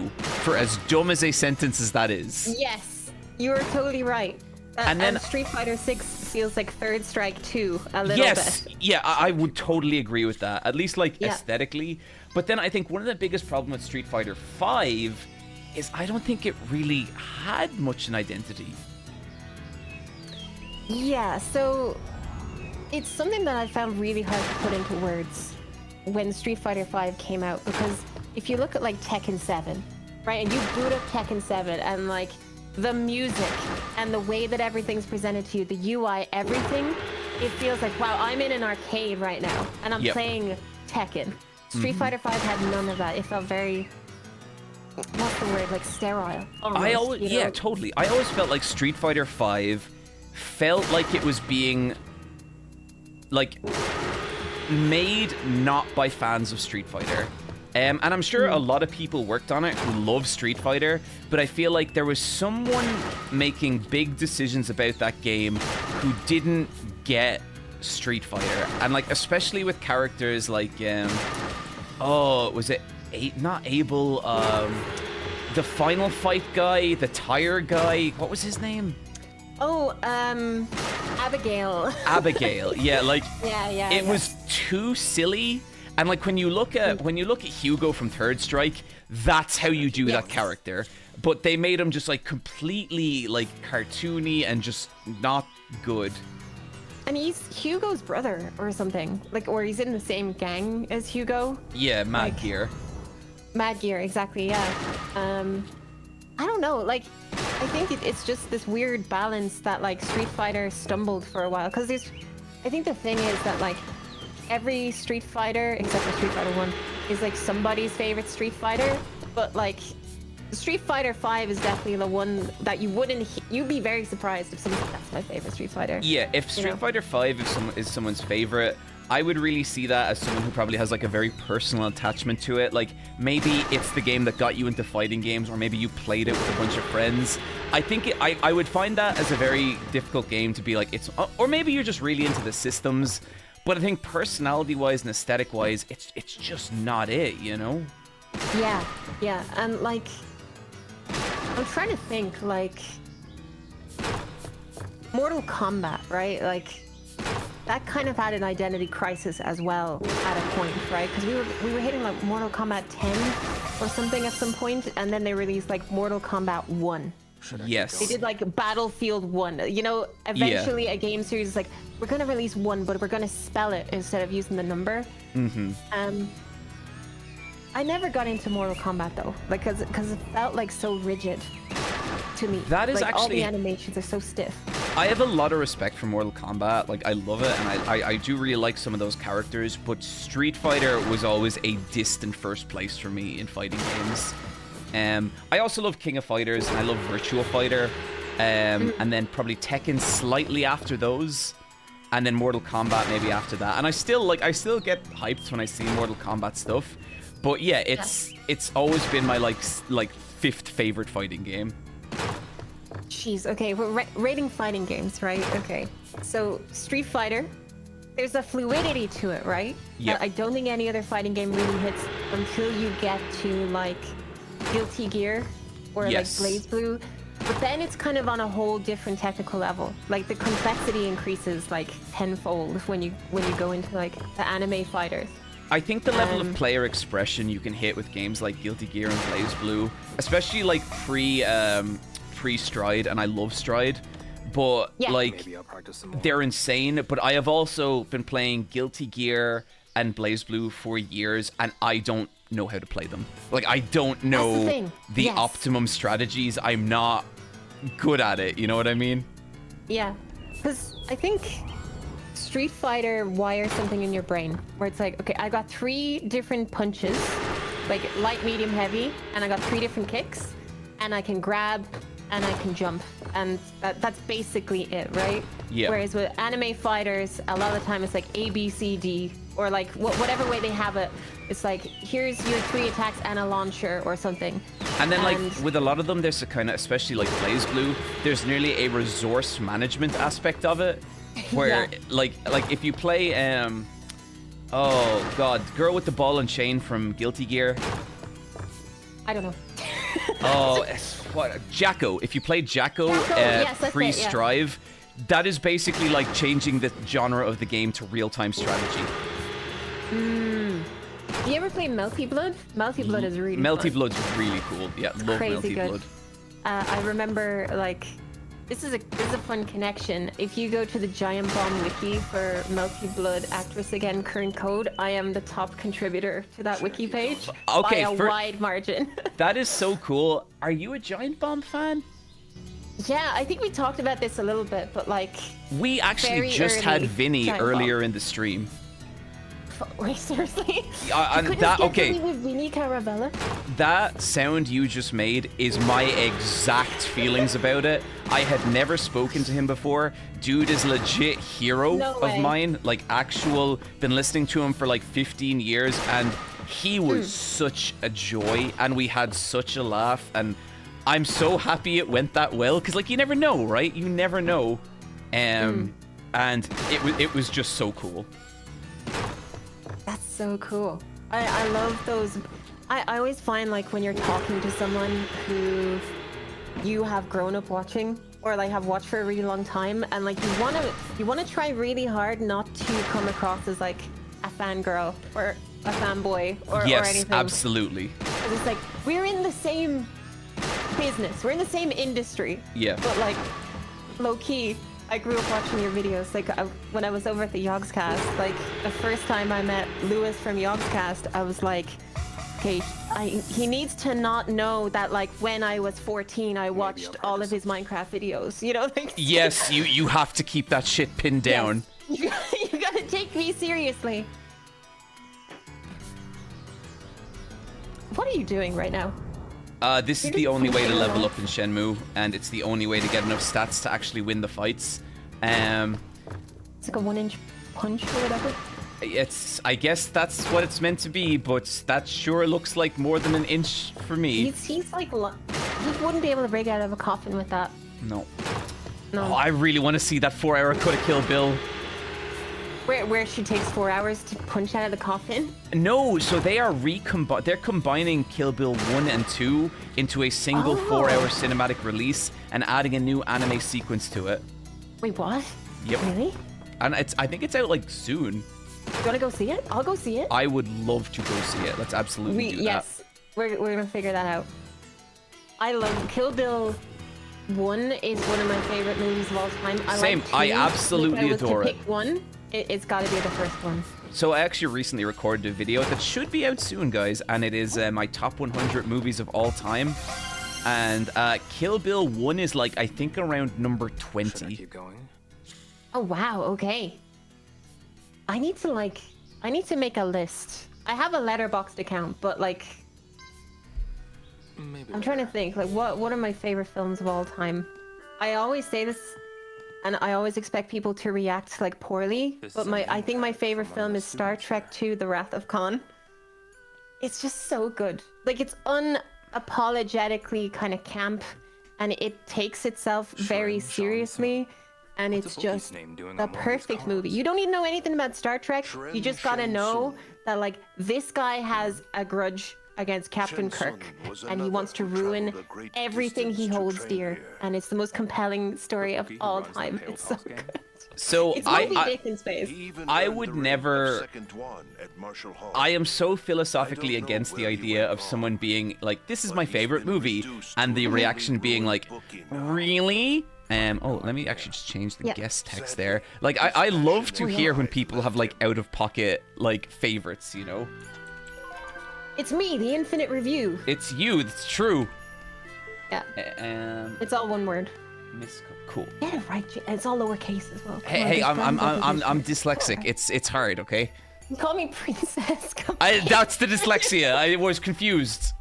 Speaker 4: for as dumb as a sentence as that is.
Speaker 9: Yes, you are totally right. And then Street Fighter 6 feels like Third Strike 2 a little bit.
Speaker 4: Yeah, I would totally agree with that. At least like aesthetically. But then I think one of the biggest problems with Street Fighter 5 is I don't think it really had much an identity.
Speaker 9: Yeah, so it's something that I found really hard to put into words when Street Fighter 5 came out, because if you look at like Tekken 7, right, and you boot up Tekken 7 and like the music and the way that everything's presented to you, the UI, everything, it feels like, wow, I'm in an arcade right now and I'm playing Tekken. Street Fighter 5 had none of that. It felt very, what's the word, like sterile. Almost,
Speaker 4: totally. I always felt like Street Fighter 5 felt like it was being like made not by fans of Street Fighter. And I'm sure a lot of people worked on it who love Street Fighter, but I feel like there was someone making big decisions about that game who didn't get Street Fighter. And like, especially with characters like, was it not Abel, the Final Fight guy, the tire guy, what was his name?
Speaker 9: Oh, Abigail.
Speaker 4: Abigail, yeah, like, it was too silly. And like when you look at Hugo from Third Strike, that's how you do that character. But they made him just like completely like cartoony and just not good.
Speaker 9: And he's Hugo's brother or something, like, or he's in the same gang as Hugo.
Speaker 4: Yeah, Mad Gear.
Speaker 9: Mad Gear, exactly. Yeah. I don't know. Like, I think it's just this weird balance that like Street Fighter stumbled for a while, because I think the thing is that like every Street Fighter, except for Street Fighter 1, is like somebody's favorite Street Fighter, but like Street Fighter 5 is definitely the one that you'd be very surprised if someone said, that's my favorite Street Fighter.
Speaker 4: Yeah, if Street Fighter 5 is someone's favorite, I would really see that as someone who probably has like a very personal attachment to it. Like maybe it's the game that got you into fighting games, or maybe you played it with a bunch of friends. I think I would find that as a very difficult game to be like, or maybe you're just really into the systems. But I think personality-wise and aesthetic-wise, it's just not it, you know?
Speaker 9: Yeah, and like, I'm trying to think, like, Mortal Kombat, right? Like, that kind of had an identity crisis as well at a point, right? Because we were hitting like Mortal Kombat 10 or something at some point, and then they released like Mortal Kombat 1.
Speaker 4: Yes.
Speaker 9: They did like Battlefield 1. You know, eventually a game series is like, we're going to release 1, but we're going to spell it instead of using the number. I never got into Mortal Kombat though, like, because it felt like so rigid to me.
Speaker 4: That is
Speaker 9: like,
Speaker 4: actually,
Speaker 9: all the animations are so stiff.
Speaker 4: I have a lot of respect for Mortal Kombat. Like, I love it, and I do really like some of those characters, but Street Fighter was always a distant first place for me in fighting games. I also love King of Fighters, and I love Virtua Fighter, and then probably Tekken slightly after those, and then Mortal Kombat maybe after that. And I still get hyped when I see Mortal Kombat stuff, But yeah, it's always been my like fifth favorite fighting game.
Speaker 9: Jeez, okay, we're rating fighting games, right? Okay. So, Street Fighter, there's a fluidity to it, right?
Speaker 4: Yeah.
Speaker 9: I don't think any other fighting game really hits until you get to, like, Guilty Gear or,
Speaker 4: Yes.
Speaker 9: like, BlazBlue. But then it's kind of on a whole different technical level. Like, the complexity increases, like, tenfold when you go into, like, the anime fighters.
Speaker 4: I think the level of player expression you can hit with games like Guilty Gear and BlazBlue, especially like pre-Stride, and I love Stride, but like they're insane. But I have also been playing Guilty Gear and BlazBlue for years, and I don't know how to play them. Like I don't know the optimum strategies. I'm not good at it. You know what I mean?
Speaker 9: Yeah, because I think Street Fighter wires something in your brain where it's like, okay, I got 3 different punches, like light, medium, heavy, and I got 3 different kicks, and I can grab and I can jump, and that's basically it, right?
Speaker 4: Yeah.
Speaker 9: Whereas with anime fighters, a lot of the time it's like A, B, C, D, or like whatever way they have it. It's like, here's your 3 attacks and a launcher or something.
Speaker 4: And then like with a lot of them, there's a kind of, especially like BlazBlue, there's nearly a resource management aspect of it. Where like if you play oh god, girl with the ball and chain from Guilty Gear.
Speaker 9: I don't know.
Speaker 4: Oh, what Jacko? If you play Jacko, pre-Strive, that is basically like changing the genre of the game to real-time strategy.
Speaker 9: Do you ever play Melty Blood? Melty Blood is really
Speaker 4: Melty
Speaker 9: fun.
Speaker 4: Blood's really cool. Yeah, love
Speaker 9: Crazy
Speaker 4: Melty
Speaker 9: good.
Speaker 4: Blood.
Speaker 9: I remember like this is a fun connection. If you go to the Giant Bomb wiki for Melty Blood Actress Again current code, I am the top contributor to that wiki page by a wide margin.
Speaker 4: That is so cool. Are you a Giant Bomb fan?
Speaker 9: Yeah, I think we talked about this a little bit, but like
Speaker 4: we actually just had Vinny earlier in the stream.
Speaker 9: Wait, seriously?
Speaker 4: And that okay.
Speaker 9: With Vinny Caravella?
Speaker 4: That sound you just made is my exact feelings about it. I had never spoken to him before. Dude is legit hero of mine. Like actual, been listening to him for like 15 years, and he was such a joy, and we had such a laugh, and I'm so happy it went that well, because like you never know, right? You never know. And it was just so cool.
Speaker 9: That's so cool. I love those. I always find like when you're talking to someone who you have grown up watching or like have watched for a really long time, and like you wanna try really hard not to come across as like a fangirl or a fanboy or
Speaker 4: yes,
Speaker 9: anything.
Speaker 4: Absolutely.
Speaker 9: It's like we're in the same business, we're in the same industry.
Speaker 4: Yeah.
Speaker 9: But like low key, I grew up watching your videos. Like when I was over at the Yogscast, like the first time I met Lewis from Yogscast, I was like, okay, he needs to not know that like when I was 14, I watched all of his Minecraft videos. You know, like
Speaker 4: yes, you have to keep that shit pinned down.
Speaker 9: Yes. You gotta take me seriously. What are you doing right now?
Speaker 4: This is the only way to level up in Shenmue, and it's the only way to get enough stats to actually win the fights.
Speaker 9: It's like a 1-inch punch or whatever.
Speaker 4: I guess that's what it's meant to be, but that sure looks like more than an inch for me.
Speaker 9: He's like, he wouldn't be able to break out of a coffin with that.
Speaker 4: No.
Speaker 9: No.
Speaker 4: Oh, I really want to see that 4-hour cut of Kill Bill.
Speaker 9: Where she takes 4 hours to punch out of the coffin?
Speaker 4: No, so they are they're combining Kill Bill 1 and 2 into a single 4-hour cinematic release and adding a new anime sequence to it.
Speaker 9: Wait, what?
Speaker 4: Yep.
Speaker 9: Really?
Speaker 4: And I think it's out like soon.
Speaker 9: Do you want to go see it? I'll go see it.
Speaker 4: I would love to go see it. Let's absolutely do that.
Speaker 9: Yes, we're gonna figure that out. I love Kill Bill 1 is one of my favorite movies of all time.
Speaker 4: Same, I absolutely adore it.
Speaker 9: If I was to pick one, it's got to be the first one.
Speaker 4: So I actually recently recorded a video that should be out soon, guys, and it is my top 100 movies of all time. And Kill Bill 1 is like, I think around number 20.
Speaker 14: Should I keep going?
Speaker 9: Oh, wow, okay. I need to make a list. I have a Letterboxd account, but like,
Speaker 14: Maybe
Speaker 9: I'm trying to think, like, what are my favorite films of all time? I always say this, and I always expect people to react like poorly, but I think my favorite film is Star Trek II: The Wrath of Khan. it's just so good. Like, it's unapologetically kind of camp, and it takes itself very seriously, and it's just the perfect movie. You don't need to know anything about Star Trek. You just gotta know that, like, this guy has a grudge against Captain Kirk, and he wants to ruin everything he holds dear, and it's the most compelling story of all time. It's so good.
Speaker 4: So
Speaker 9: It's Moby Dick in space.
Speaker 4: I would never. I am so philosophically against the idea of someone being like, "This is my favorite movie," and the reaction being like, "Really?" Oh, let me actually just change the guest text there. Like, I love to hear when people have like out of pocket like favorites, you know.
Speaker 9: It's me, the Infinite Review.
Speaker 4: It's you. It's true.
Speaker 9: Yeah. It's all one word.
Speaker 4: Cool.
Speaker 9: Get it right. It's all lowercase as well.
Speaker 4: Hey, I'm dyslexic. It's hard. Okay.
Speaker 9: You call me princess.
Speaker 4: That's the dyslexia. I was confused.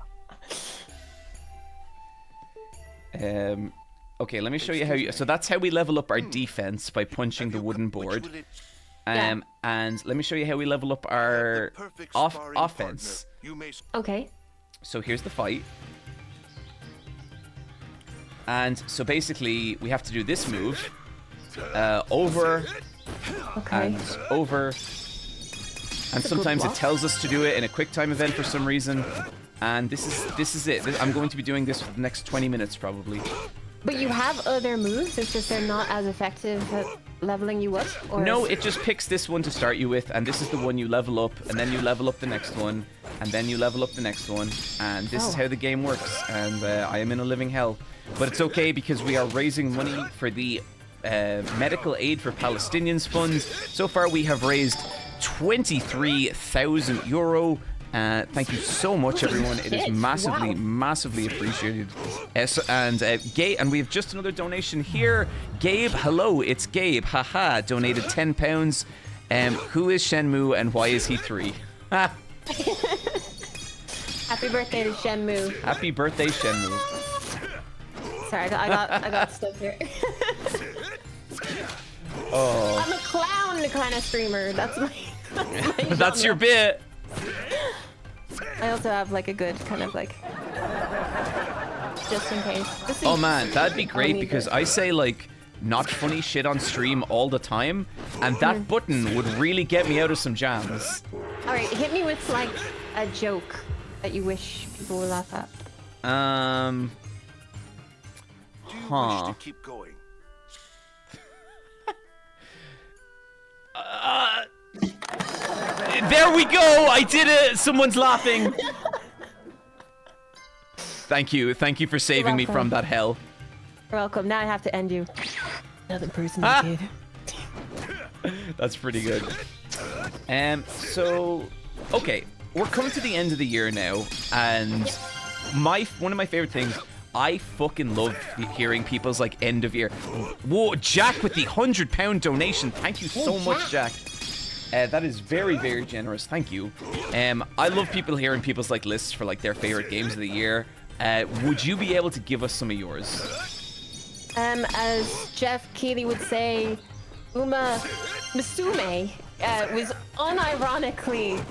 Speaker 4: Okay, let me show you how you. So that's how we level up our defense, by punching the wooden board. And let me show you how we level up our offense.
Speaker 9: Okay.
Speaker 4: So here's the fight. And so basically, we have to do this move. Over.
Speaker 9: Okay.
Speaker 4: And over. And sometimes it tells us to do it in a quick time event for some reason. And this is it. I'm going to be doing this for the next 20 minutes probably.
Speaker 9: But you have other moves, it's just they're not as effective at leveling you up? Or...
Speaker 4: No, it just picks this one to start you with, and this is the one you level up, and then you level up the next one, and then you level up the next one, and this is how the game works, and I am in a living hell. But it's okay, because we are raising money for the Medical Aid for Palestinians funds. So far we have raised €23,000. Thank you so much, everyone. It is massively appreciated. And we have just another donation here. Gabe, hello, it's Gabe. Haha, donated £10. Who is Shenmue and why is he 3?
Speaker 9: Happy birthday to Shenmue.
Speaker 4: Happy birthday, Shenmue.
Speaker 9: Sorry, I got stuck here.
Speaker 4: Oh.
Speaker 9: I'm a clown kind of streamer. That's my
Speaker 4: That's your bit.
Speaker 9: I also have like a good kind of like just in case.
Speaker 4: Oh man, that'd be great because I say like not funny shit on stream all the time, and that button would really get me out of some jams.
Speaker 9: All right, hit me with like a joke that you wish people would laugh at.
Speaker 15: Wish to keep going?
Speaker 4: There we go! I did it! Someone's laughing! Thank you for saving me from that hell.
Speaker 9: You're welcome. Now I have to end you. Another person did.
Speaker 4: That's pretty good. So, okay, we're coming to the end of the year now, and one of my favorite things, I fucking love hearing people's like end of year. Whoa, Jack with the £100 donation. Thank you so much, Jack. That is very, very generous. Thank you. I love hearing people's like lists for like their favorite games of the year. Would you be able to give us some of yours?
Speaker 9: As Jeff Keighley would say, Uma Musume was unironically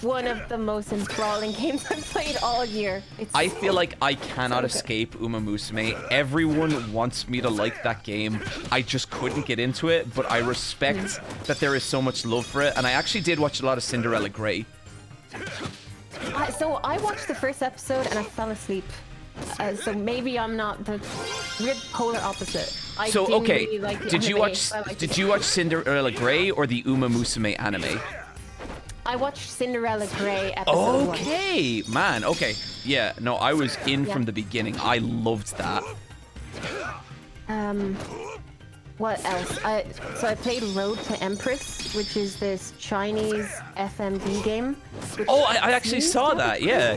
Speaker 9: one of the most enthralling games I've played all year. I
Speaker 4: feel like I cannot escape Uma Musume. Everyone wants me to like that game. I just couldn't get into it, but I respect that there is so much love for it, and I actually did watch a lot of Cinderella Grey.
Speaker 9: So I watched the first episode and I fell asleep. So maybe I'm not the weird polar opposite.
Speaker 4: Really like did you watch Cinderella Grey or the Uma Musume anime?
Speaker 9: I watched Cinderella Grey episode 1.
Speaker 4: Okay, man. Okay, yeah. No, I was in from the beginning. I loved that.
Speaker 9: What else? So I played Road to Empress, which is this Chinese FMV game.
Speaker 4: I actually saw that. Yeah.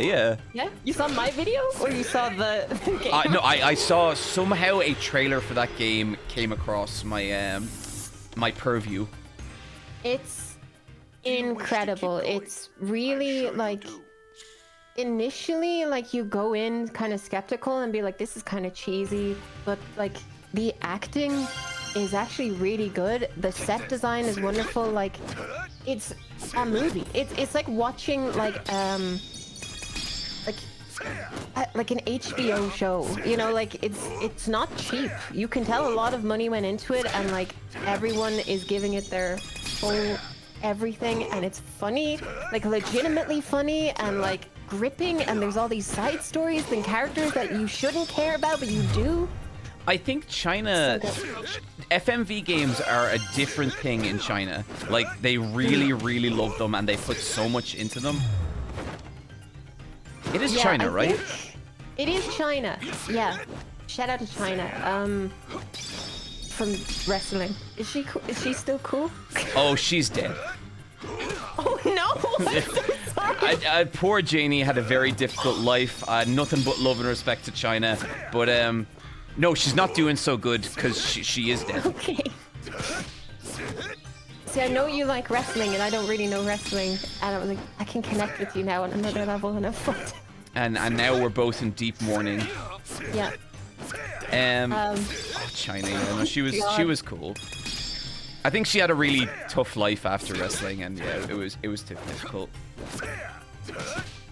Speaker 9: Yeah? You saw my video, or you saw the game?
Speaker 4: No, I saw somehow a trailer for that game came across my my purview.
Speaker 9: It's incredible. It's really like initially like you go in kind of skeptical and be like, this is kind of cheesy, but like the acting is actually really good. The set design is wonderful. Like it's a movie. It's like watching like like an HBO show. You know, like it's not cheap. You can tell a lot of money went into it, and like everyone is giving it their full everything, and it's funny, like legitimately funny, and like gripping, and there's all these side stories and characters that you shouldn't care about, but you do.
Speaker 4: I think China, FMV games are a different thing in China. Like, they really, really love them, and they put so much into them. It is China, right?
Speaker 9: It is China. Yeah. Shout out to China. From wrestling. Is she cool? Is she still cool?
Speaker 4: Oh, she's dead.
Speaker 9: Oh no! I'm so sorry.
Speaker 4: Poor Janie had a very difficult life. Nothing but love and respect to China. But no, she's not doing so good because she is dead.
Speaker 9: Okay. See, I know you like wrestling, and I don't really know wrestling. And I was like, I can connect with you now on another level, and I've fun.
Speaker 4: And now we're both in deep mourning.
Speaker 9: Yeah.
Speaker 4: China, yeah, no, she was cool. I think she had a really tough life after wrestling, and yeah, it was difficult.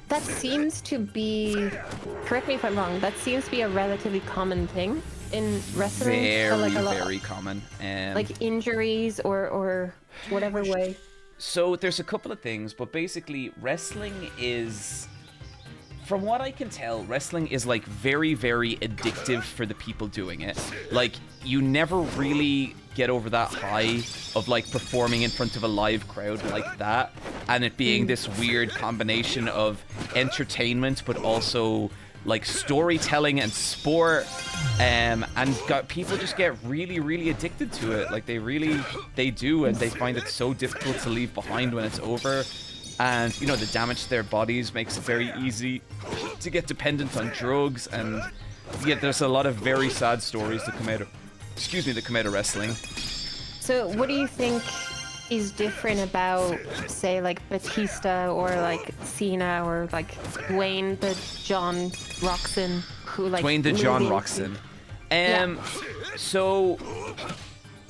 Speaker 9: That seems to be, correct me if I'm wrong, that seems to be a relatively common thing in wrestling.
Speaker 4: Very common.
Speaker 9: Like injuries or whatever way.
Speaker 4: So there's a couple of things, but basically wrestling is, from what I can tell, wrestling is like very, very addictive for the people doing it. Like, you never really get over that high of like performing in front of a live crowd like that, and it being this weird combination of entertainment but also like storytelling and sport, and people just get really, really addicted to it. Like, they do, and they find it so difficult to leave behind when it's over. And, you know, the damage to their bodies makes it very easy to get dependent on drugs. And yeah, there's a lot of very sad stories that come out of wrestling.
Speaker 9: So what do you think is different about, say, like Batista or like Cena or like Dwayne the John Roxon, who like
Speaker 4: Dwayne the John Roxon. So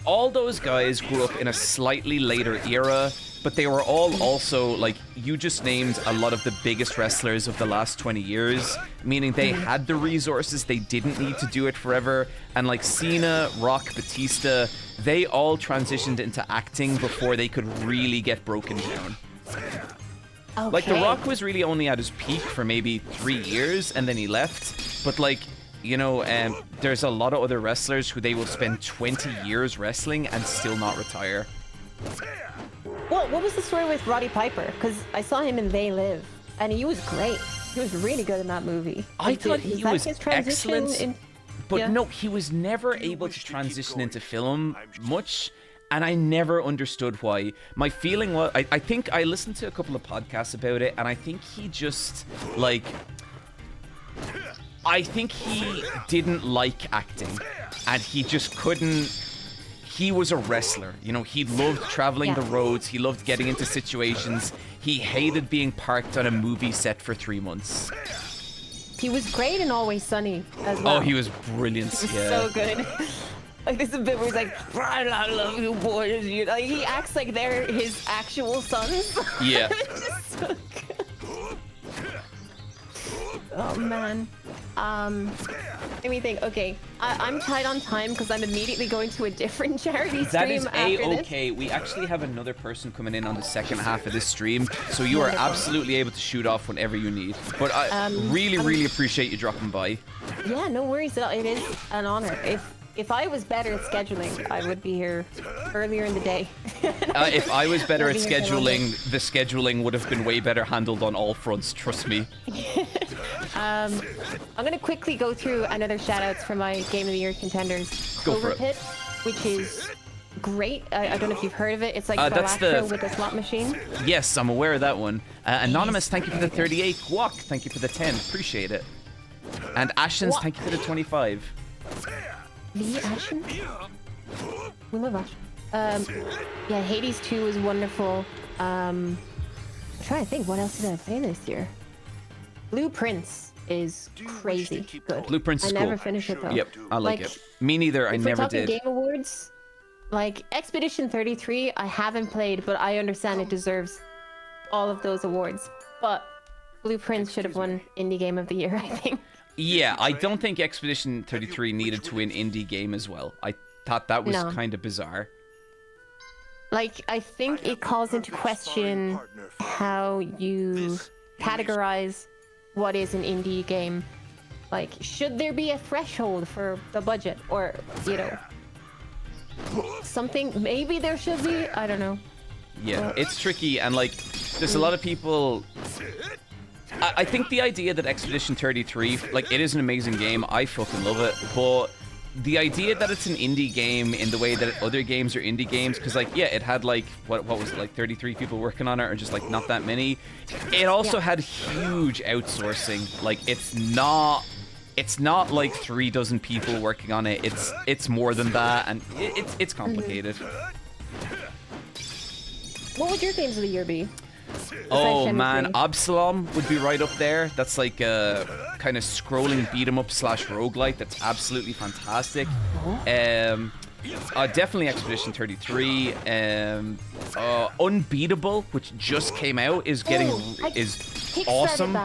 Speaker 4: all those guys grew up in a slightly later era, but they were all also, like, you just named a lot of the biggest wrestlers of the last 20 years, meaning they had the resources, they didn't need to do it forever. And like Cena, Rock, Batista, they all transitioned into acting before they could really get broken down.
Speaker 9: Okay.
Speaker 4: Like, The Rock was really only at his peak for maybe 3 years, and then he left. But like, you know, there's a lot of other wrestlers who they will spend 20 years wrestling and still not retire.
Speaker 9: Well, what was the story with Roddy Piper? Because I saw him in They Live, and he was great. He was really good in that movie.
Speaker 4: I thought he was excellent, but no, he was never able to transition into film much, and I never understood why. My feeling was, I think I listened to a couple of podcasts about it, and I think he just, like, I think he didn't like acting, and he just couldn't. He was a wrestler, you know, he loved traveling the roads, he loved getting into situations, he hated being parked on a movie set for 3 months.
Speaker 9: He was great in Always Sunny as well.
Speaker 4: Oh, he was brilliant,
Speaker 9: He was so good. Like, there's a bit where he's like, I love you boys. Like, he acts like they're his actual sons.
Speaker 4: Yeah.
Speaker 9: It's just so good. Oh, man. Let me think. Okay, I'm tight on time because I'm immediately going to a different charity stream.
Speaker 4: That is
Speaker 9: after
Speaker 4: okay. We actually have another person coming in on the second half of this stream, so you are absolutely able to shoot off whenever you need. But I really appreciate you dropping by.
Speaker 9: Yeah, no worries. It is an honor. If I was better at scheduling, I would be here earlier in the day.
Speaker 4: If I was better at scheduling, the scheduling would have been way better handled on all fronts, trust me.
Speaker 9: I'm going to quickly go through another shout-outs for my Game of the Year contenders.
Speaker 4: Go for
Speaker 9: Clover
Speaker 4: it.
Speaker 9: Pit, which is great. I don't know if you've heard of it. It's like
Speaker 4: that's
Speaker 9: Balatro with a slot machine.
Speaker 4: Yes, I'm aware of that one. Anonymous, thank you for the 38. Guac, thank you for the 10. Appreciate it. And Ashens, thank you for the 25.
Speaker 9: The Ashen? We love Ashen. Yeah, Hades 2 is wonderful. I'm trying to think, what else did I play this year? Blueprints is crazy good.
Speaker 4: Blueprints is
Speaker 9: I
Speaker 4: cool.
Speaker 9: never finished it though.
Speaker 4: Yep, I like it. Me neither, I
Speaker 9: if we're
Speaker 4: never
Speaker 9: talking
Speaker 4: did.
Speaker 9: Game Awards, like Expedition 33, I haven't played, but I understand it deserves all of those awards. But Blueprints should have won Indie Game of the Year, I think.
Speaker 4: Yeah, I don't think Expedition 33 needed to win Indie Game as well. I thought that was kind of bizarre.
Speaker 9: Like, I think it calls into question how you categorize what is an indie game. Like, should there be a threshold for the budget? Or, you know, something, maybe there should be? I don't know.
Speaker 4: Yeah, it's tricky, and like, there's a lot of people... I think the idea that Expedition 33, like, it is an amazing game, I fucking love it, but the idea that it's an indie game in the way that other games are indie games, because, like, yeah, it had, like, what was it, like, 33 people working on it, or just, like, not that many. It also had huge outsourcing. Like, it's not like 36 people working on it. It's more than that, and it's complicated.
Speaker 9: What would your games of the year be?
Speaker 4: Oh man, Absalom would be right up there. That's like a kind of scrolling beat 'em up / roguelite. That's absolutely fantastic. Definitely Expedition 33. Unbeatable, which just came out, is awesome.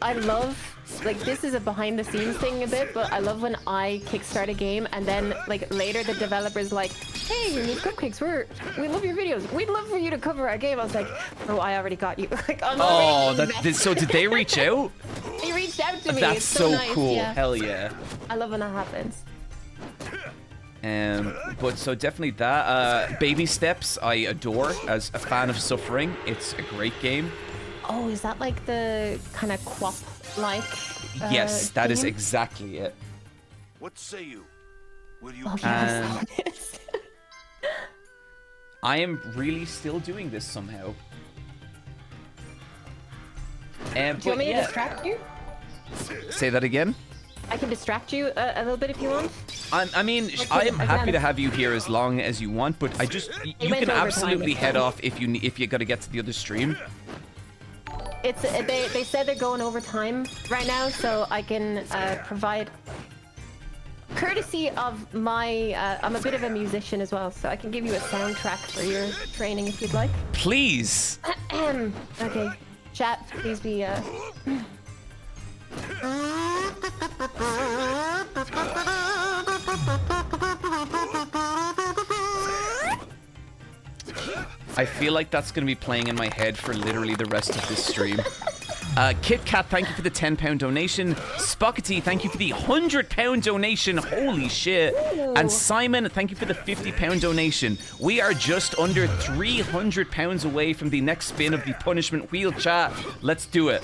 Speaker 9: I love, like, this is a behind the scenes thing a bit, but I love when I kickstart a game and then, like, later the developer's like, hey, you need cupcakes, we love your videos, we'd love for you to cover our game. I was like, oh, I already got you. Like,
Speaker 4: So did they reach out?
Speaker 9: They reached out to me.
Speaker 4: That's
Speaker 9: it's so nice.
Speaker 4: cool.
Speaker 9: Yeah.
Speaker 4: Hell yeah.
Speaker 9: I love when that happens.
Speaker 4: But so definitely that. Baby Steps, I adore as a fan of Suffering. It's a great game.
Speaker 9: Oh, is that like the kind of quap-like?
Speaker 4: Yes, that is
Speaker 9: game?
Speaker 4: exactly it.
Speaker 15: What say you? Will you?
Speaker 4: I am really still doing this somehow.
Speaker 9: Do you want me to distract you?
Speaker 4: Say that again?
Speaker 9: I can distract you a little bit if you want.
Speaker 4: I mean, I am happy to have you here as long as you want, but I just you can absolutely head off if you got to get to the other stream.
Speaker 9: It's they said they're going over time right now, so I can provide courtesy of my I'm a bit of a musician as well, so I can give you a soundtrack for your training if you'd like.
Speaker 4: Please.
Speaker 9: Okay, chat, please be
Speaker 4: I feel like that's going to be playing in my head for literally the rest of this stream. Kit Kat, thank you for the £10 donation. Spockety, thank you for the £100 donation. Holy shit.
Speaker 9: Ooh.
Speaker 4: And Simon, thank you for the £50 donation. We are just under £300 away from the next spin of the punishment wheel, chat. Let's do it.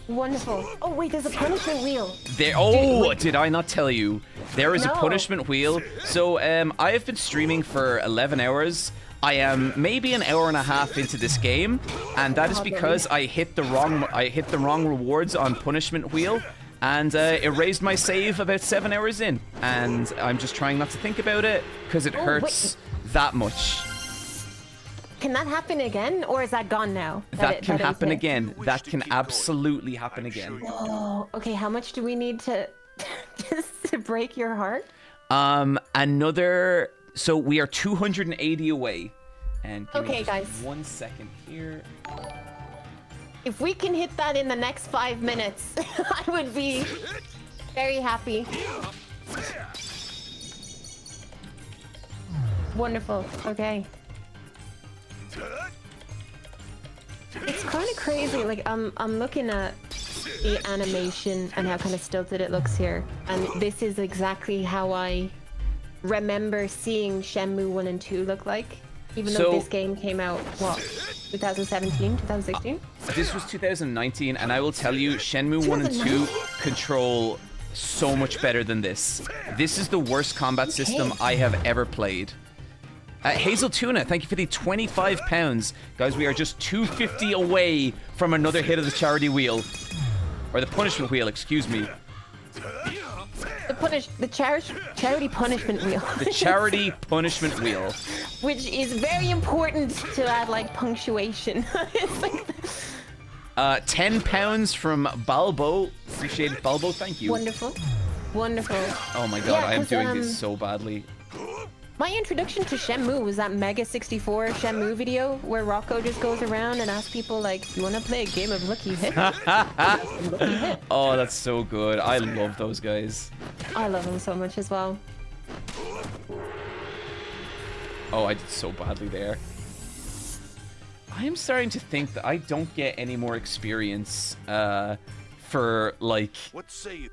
Speaker 9: Wonderful. Oh wait, there's a punishment wheel.
Speaker 4: Did I not tell you? There is a punishment wheel. So I have been streaming for 11 hours. I am maybe an hour and a half into this game, and that is because I hit the wrong rewards on punishment wheel, and it raised my save about 7 hours in, and I'm just trying not to think about it because it hurts that much.
Speaker 9: Can that happen again, or is that gone now?
Speaker 4: That can happen again. That can absolutely happen again.
Speaker 9: Oh, okay. How much do we need to just to break your heart?
Speaker 4: So we are 280 away. And give me
Speaker 9: guys.
Speaker 4: 1 second here.
Speaker 9: If we can hit that in the next 5 minutes, I would be very happy. Wonderful. Okay. It's kind of crazy. Like I'm looking at the animation and how kind of stilted it looks here, and this is exactly how I remember seeing Shenmue 1 and 2 look like. Even though this game came out, what, 2017, 2016?
Speaker 4: This was 2019, and I will tell you, Shenmue 1 and 2 control so much better than this. This is the worst combat system I have ever played. Hazel Tuna, thank you for the £25. Guys, we are just 250 away from another hit of the charity wheel. Or the punishment wheel, excuse me.
Speaker 9: The charity punishment wheel.
Speaker 4: The charity punishment wheel.
Speaker 9: Which is very important to add, like, punctuation. It's like...
Speaker 4: £10 from Balbo. Appreciate it, Balbo, thank you.
Speaker 9: Wonderful. Wonderful.
Speaker 4: Oh my god, I am doing this so badly.
Speaker 9: My introduction to Shenmue was that Mega 64 Shenmue video where Rocco just goes around and asks people like, "You want to play a game of Lucky Hit?" Lucky Hit.
Speaker 4: Oh, that's so good. I love those guys.
Speaker 9: I love them so much as well.
Speaker 4: Oh, I did so badly there. I am starting to think that I don't get any more experience for, like,
Speaker 15: What say you?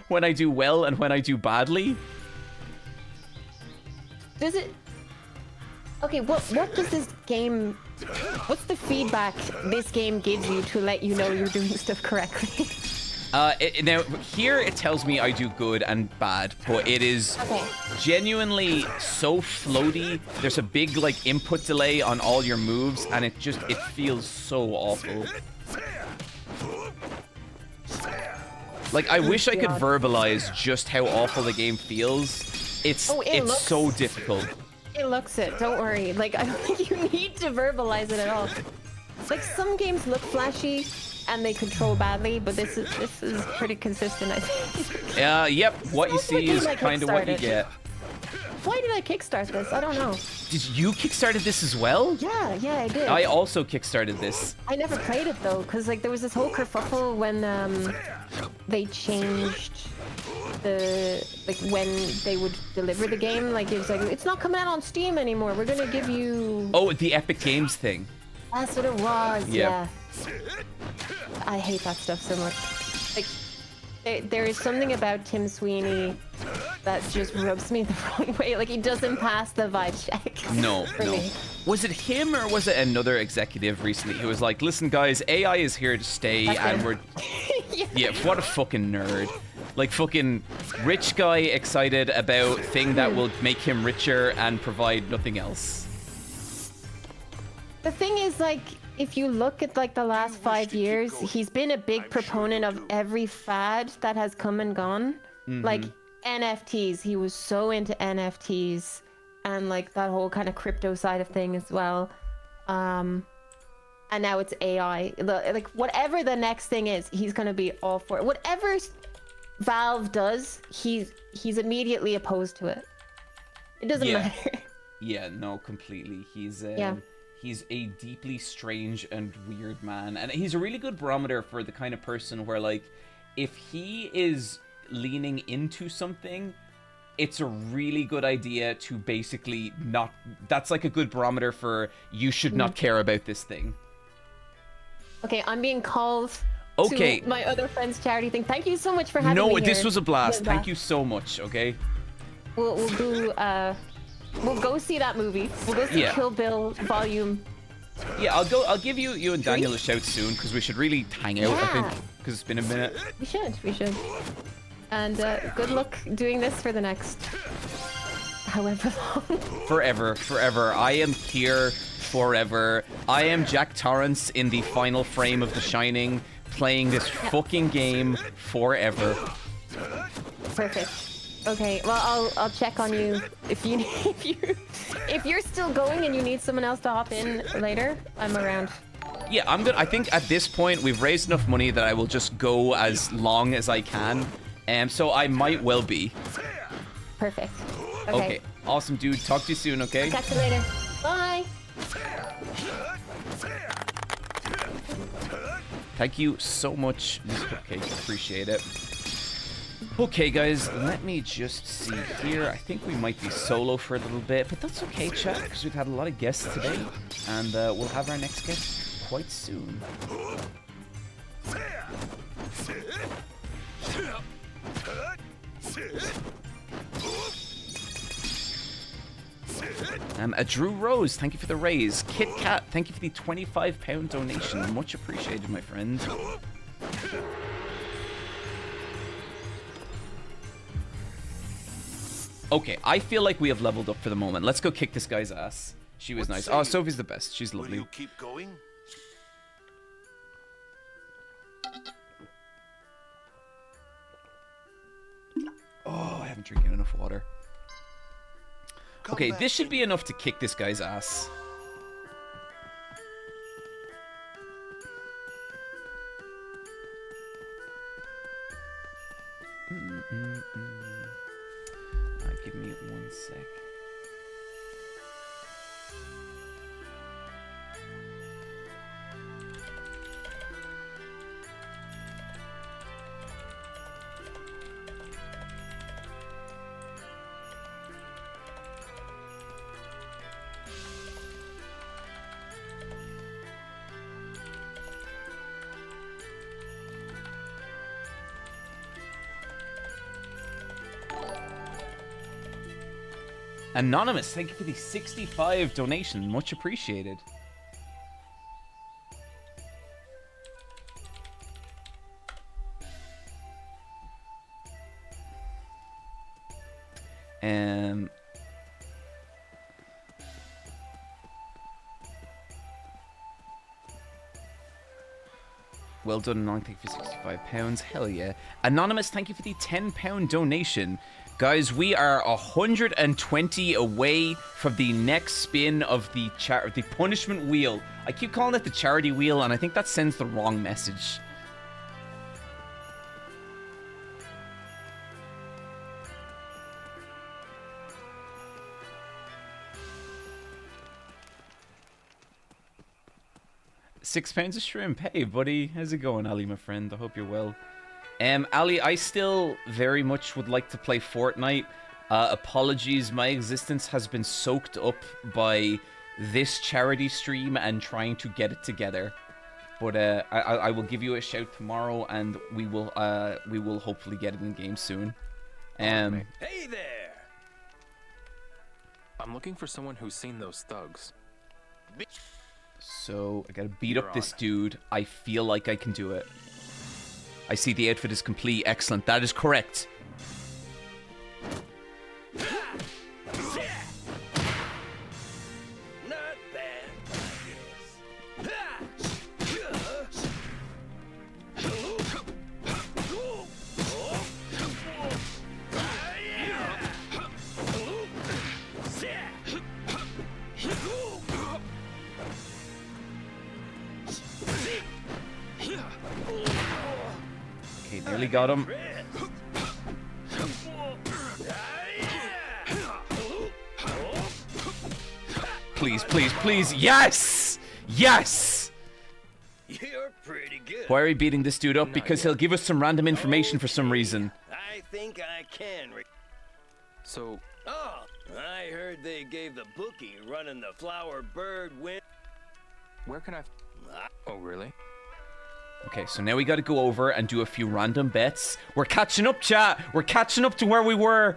Speaker 4: when I do well and when I do badly.
Speaker 9: Does it... Okay, what does this game... What's the feedback this game gives you to let you know you're doing stuff correctly?
Speaker 4: Now, here it tells me I do good and bad, but it is genuinely so floaty. There's a big, like, input delay on all your moves, and it feels so awful. Like, I wish I could verbalize just how awful the game feels. It's so difficult.
Speaker 9: It looks it, don't worry. Like, I don't think you need to verbalize it at all. Like, some games look flashy and they control badly, but this is pretty consistent, I think.
Speaker 4: Yep, what you see is kind of what you get.
Speaker 9: Why did I kickstart this? I don't know.
Speaker 4: Did you kickstarted this as well?
Speaker 9: Yeah, I did.
Speaker 4: I also kickstarted this.
Speaker 9: I never played it though, because like there was this whole kerfuffle when they changed the when they would deliver the game. Like it was like, it's not coming out on Steam anymore. We're gonna give you...
Speaker 4: Oh, the Epic Games thing.
Speaker 9: That's what it was.
Speaker 4: Yeah.
Speaker 9: I hate that stuff so much. Like there is something about Tim Sweeney that just rubs me the wrong way. Like he doesn't pass the vibe check.
Speaker 4: No.
Speaker 9: Me.
Speaker 4: Was it him or was it another executive recently who was like, listen guys, AI is here to stay and we're... Yeah, what a fucking nerd. Like fucking rich guy excited about thing that will make him richer and provide nothing else.
Speaker 9: The thing is, like, if you look at like the last 5 years, he's been a big proponent of every fad that has come and gone. Like NFTs, he was so into NFTs and like that whole kind of crypto side of thing as well. And now it's AI. Like whatever the next thing is, he's gonna be all for it. Whatever Valve does, he's immediately opposed to it. It doesn't matter.
Speaker 4: Yeah, no, completely. He's a deeply strange and weird man, and he's a really good barometer for the kind of person where, like, if he is leaning into something, it's a really good idea to basically not... That's like a good barometer for you should not care about this thing.
Speaker 9: Okay, I'm being called to my other friend's charity thing. Thank you so much for having me here.
Speaker 4: No, this was a blast. Thank you so much, okay?
Speaker 9: We'll do, we'll go see that movie. We'll go see Kill Bill Volume.
Speaker 4: Yeah, I'll give you and Daniel a shout soon because we should really hang out. I think because it's been a minute.
Speaker 9: We should. And good luck doing this for the next however long.
Speaker 4: Forever. I am here forever. I am Jack Torrance in the final frame of The Shining, playing this fucking game forever.
Speaker 9: Perfect. Okay, well I'll check on you if you're still going and you need someone else to hop in later. I'm around.
Speaker 4: Yeah, I'm good. I think at this point we've raised enough money that I will just go as long as I can. So I might well be.
Speaker 9: Perfect.
Speaker 4: Okay. Awesome, dude. Talk to you soon, okay?
Speaker 9: I'll catch you later. Bye.
Speaker 4: Thank you so much, Miss Cupcake. Appreciate it. Okay, guys, let me just see here. I think we might be solo for a little bit, but that's okay, chat, because we've had a lot of guests today, and we'll have our next guest quite soon. A Drew Rose, thank you for the raise. Kit Kat, thank you for the £25 donation. Much appreciated, my friend. Okay, I feel like we have leveled up for the moment. Let's go kick this guy's ass. She was nice. Oh, Sophie's the best. She's lovely.
Speaker 15: Will you keep going?
Speaker 4: Oh, I haven't drinking enough water. Okay, this should be enough to kick this guy's ass. Give me 1 sec. Anonymous, thank you for the 65 donation. Much appreciated. Well done, Anon. Thank you for £65. Hell yeah. Anonymous, thank you for the £10 donation. Guys, we are 120 away from the next spin of the punishment wheel. I keep calling it the charity wheel, and I think that sends the wrong message. £6 a shrimp. Hey, buddy. How's it going, Ali, my friend? I hope you're well. Ali, I still very much would like to play Fortnite. Apologies, my existence has been soaked up by this charity stream and trying to get it together. But I will give you a shout tomorrow, and we will hopefully get it in game soon.
Speaker 5: Hey there! I'm looking for someone who's seen those thugs.
Speaker 4: So, I gotta beat up this dude. I feel like I can do it. I see the outfit is complete. Excellent. That is correct.
Speaker 16: Not bad,
Speaker 4: Okay, nearly got him. Please, please, please. Yes! Yes!
Speaker 16: You're pretty good.
Speaker 4: Why are we beating this dude up? Because he'll give us some random information for some reason.
Speaker 16: I think I can.
Speaker 5: So...
Speaker 16: Oh, I heard they gave the bookie running the Flower Bird win.
Speaker 5: Where can I... Oh, really?
Speaker 4: Okay, so now we gotta go over and do a few random bets. We're catching up, chat! We're catching up to where we were!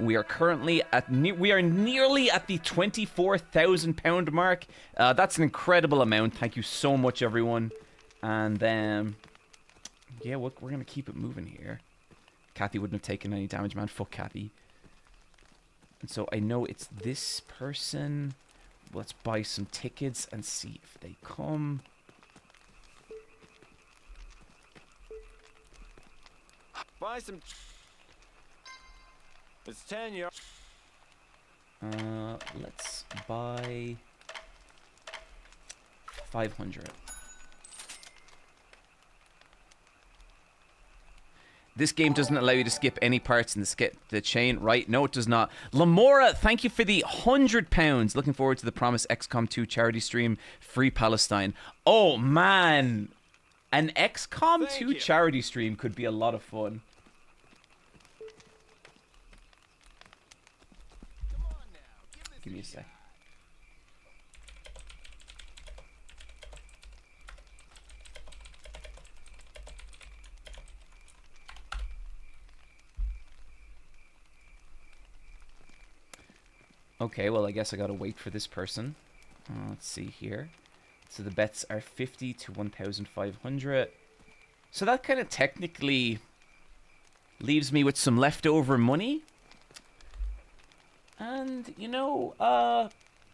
Speaker 4: We are currently at we are nearly at the £24,000 mark. That's an incredible amount. Thank you so much, everyone. And yeah, we're gonna keep it moving here. Kathy wouldn't have taken any damage, man. Fuck Kathy. And so I know it's this person. Let's buy some tickets and see if they come.
Speaker 11: Buy some. It's 10 euro.
Speaker 4: Let's buy 500. This game doesn't allow you to skip any parts in the chain, right? No, it does not. Lamora, thank you for the £100. Looking forward to the Promise XCOM 2 charity stream. Free Palestine. Oh, man. An XCOM 2 charity stream could be a lot of fun. Give me a sec. Okay, well, I guess I gotta wait for this person. Let's see here. So the bets are 50 to 1,500. So that kind of technically leaves me with some leftover money. And, you know,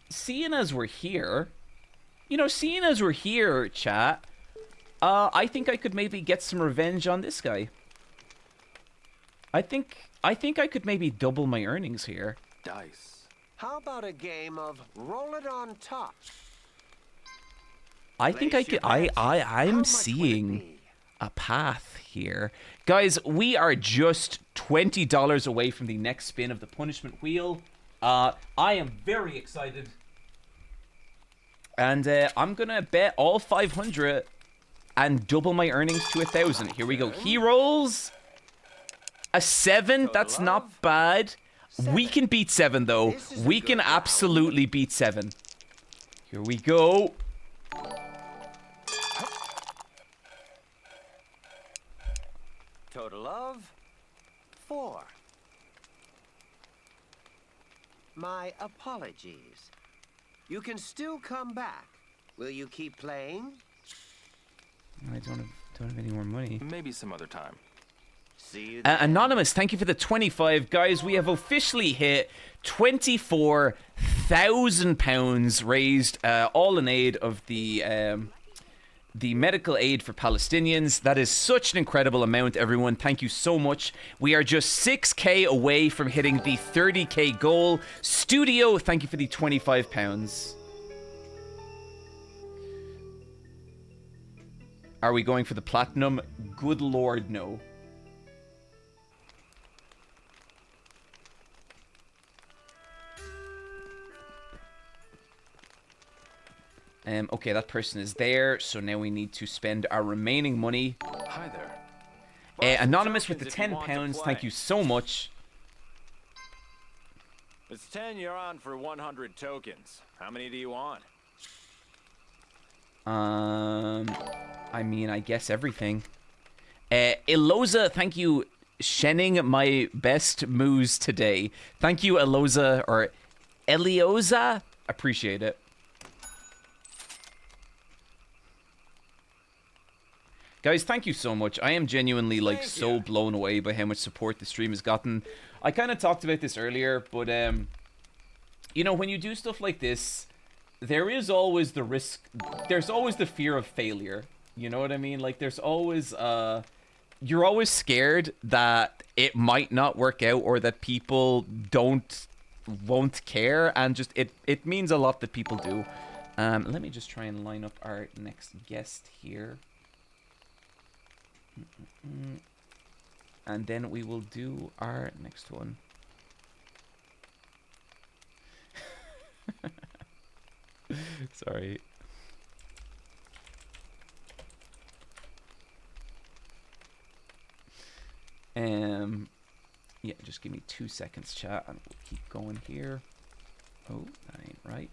Speaker 4: seeing as we're here, chat, I think I could maybe get some revenge on this guy. I think I could maybe double my earnings here.
Speaker 16: Dice.
Speaker 10: How about a game of roll it on top?
Speaker 4: I think I could. I'm seeing a path here, guys. We are just $20 away from the next spin of the punishment wheel. I am very excited, and I'm gonna bet all 500 and double my earnings to 1,000. Here we go. He rolls a 7. That's not bad. We can beat 7 though. We can absolutely beat 7. Here we go.
Speaker 16: total of 4. My apologies. You can still come back. Will you keep playing?
Speaker 4: I don't have any more money.
Speaker 14: Maybe some other time.
Speaker 16: See you
Speaker 4: Anonymous, thank you for the 25. Guys, we have officially hit £24,000 raised, all in aid of the medical aid for Palestinians. That is such an incredible amount, everyone. Thank you so much. We are just 6k away from hitting the 30k goal. Studio, thank you for the £25. Are we going for the platinum? Good lord, no. Okay, that person is there, so now we need to spend our remaining money.
Speaker 14: Hi there.
Speaker 4: Anonymous with the £10, thank you so much.
Speaker 11: It's 10 you're on for 100 tokens. How many do you want?
Speaker 4: I mean, I guess everything. Eloza, thank you. Shenning my best moves today. Thank you, Eloza, or Elioza. Appreciate it. Guys, thank you so much. I am genuinely, like, so blown away by how much support the stream has gotten. I kind of talked about this earlier, but, you know, when you do stuff like this, there is always the risk, there's always the fear of failure. You know what I mean? Like, there's always, you're always scared that it might not work out or that people won't care, and just, it means a lot that people do. Let me just try and line up our next guest here. And then we will do our next one. Sorry. Yeah, just give me 2 seconds, chat, and we'll keep going here. Oh, that ain't right.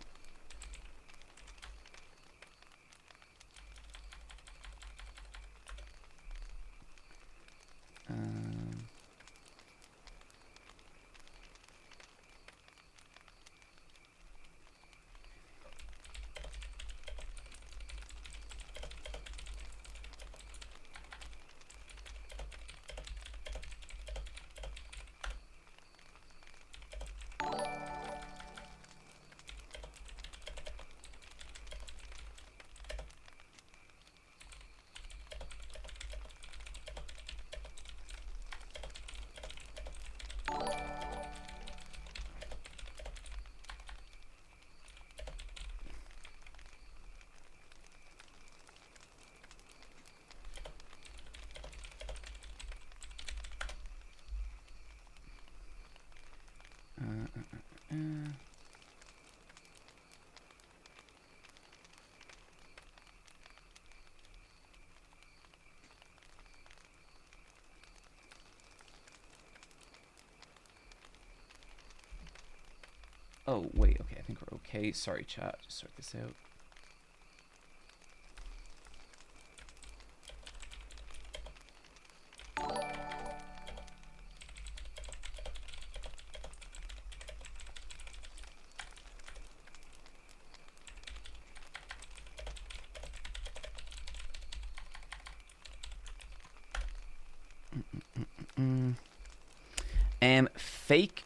Speaker 4: Oh, wait, okay, I think we're okay. Sorry, chat, just sort this out.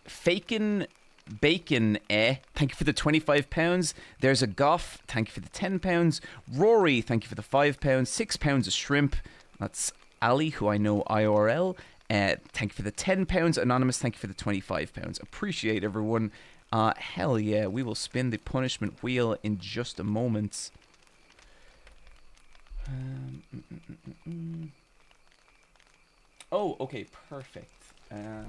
Speaker 4: Fakin Bacon, thank you for the £25. There's a Goff, thank you for the £10. Rory, thank you for the £5. £6 of shrimp. That's Ali, who I know IRL. Thank you for the £10. Anonymous, thank you for the £25. Appreciate everyone. Hell yeah, we will spin the punishment wheel in just a moment. Oh, okay, perfect. We have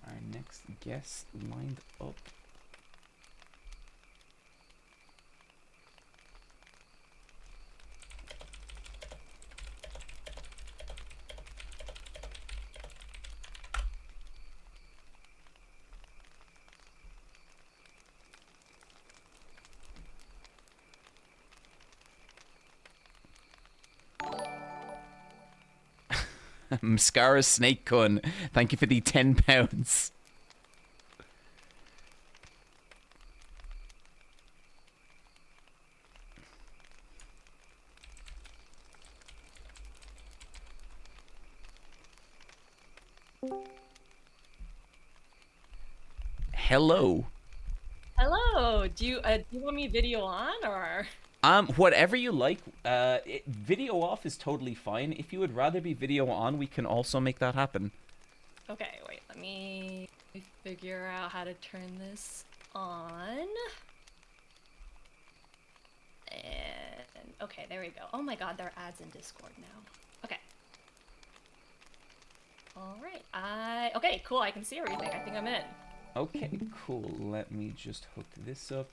Speaker 4: our next guest lined up. Mascara Snake Kun, thank you for the £10. Hello.
Speaker 8: Hello. Do you want me video on or?
Speaker 4: Whatever you like. Video off is totally fine. If you would rather be video on, we can also make that happen.
Speaker 8: Okay, wait. Let me figure out how to turn this on. And okay, there we go. Oh my God, there are ads in Discord now. Okay. All right. Okay, cool. I can see everything. I think I'm in.
Speaker 4: Okay, cool. Let me just hook this up.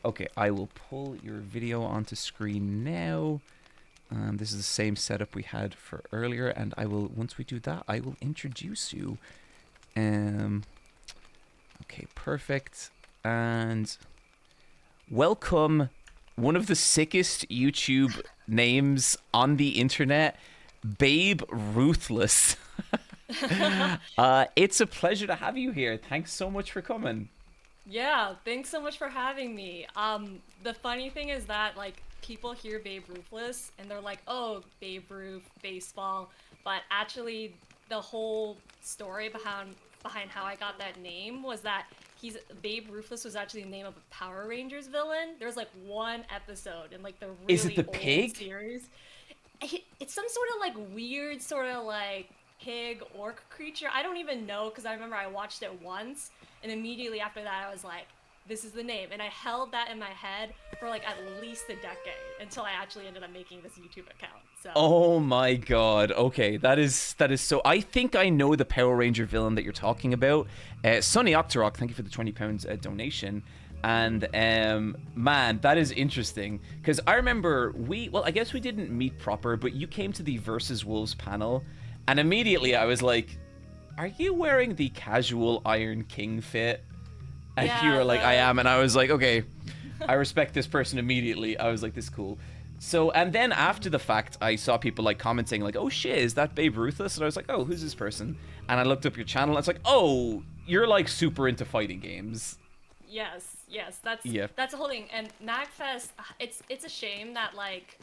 Speaker 4: Okay, I will pull your video onto screen now. This is the same setup we had for earlier, and I will, once we do that, I will introduce you. Okay, perfect. And welcome, one of the sickest YouTube names on the internet, Babe Ruthless. It's a pleasure to have you here. Thanks so much for coming.
Speaker 8: Yeah, thanks so much for having me. The funny thing is that, like, people hear Babe Ruthless and they're like, oh, Babe Ruth, baseball. But actually, the whole story behind how I got that name was that Babe Ruthless was actually the name of a Power Rangers villain. There's like one episode in like the really
Speaker 4: Is it the
Speaker 8: old
Speaker 4: pig?
Speaker 8: series. It's some sort of like weird sort of like pig orc creature. I don't even know, because I remember I watched it once and immediately after that I was like, this is the name, and I held that in my head for like at least a decade until I actually ended up making this YouTube account. So
Speaker 4: Oh my god. Okay, that is so. I think I know the Power Ranger villain that you're talking about. Sonny Octorok, thank you for the £20 donation. And man, that is interesting, because I remember I guess we didn't meet proper, but you came to the Versus Wolves panel, and immediately I was like, are you wearing the casual Iron King fit? And you were like, I am. And I was like, okay, I respect this person immediately. I was like, this is cool. So, and then after the fact, I saw people like commenting like, oh shit, is that Babe Ruthless? And I was like, oh, who's this person? And I looked up your channel and it's like, oh, you're like super into fighting games.
Speaker 8: Yes, that's the whole thing. And MagFest, it's a shame that, like,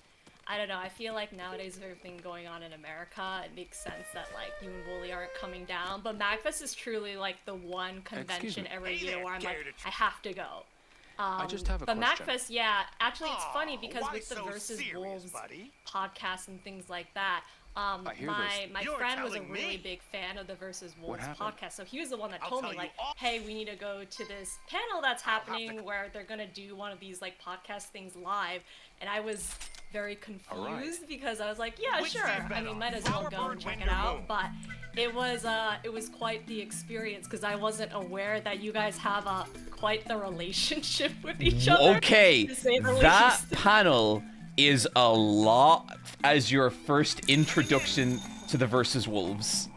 Speaker 8: I don't know, I feel like nowadays with everything going on in America, it makes sense that like you and Wooly aren't coming down. But MagFest is truly like the one convention every year where I'm like, I have to go.
Speaker 14: I just have a
Speaker 8: but
Speaker 14: question.
Speaker 8: MagFest, yeah, actually it's funny because with the Versus Wolves podcast and things like that, my friend was a really big fan of the Versus Wolves podcast, so he was the one that told me like, hey, we need to go to this panel that's happening where they're gonna do one of these like podcast things live, and I was very confused because I was like, yeah, sure, I mean, might as well go and check it out. But it was quite the experience because I wasn't aware that you guys have quite the relationship with each other.
Speaker 4: Okay,
Speaker 8: to say the
Speaker 4: that
Speaker 8: least.
Speaker 4: panel is a lot as your first introduction to the Versus Wolves.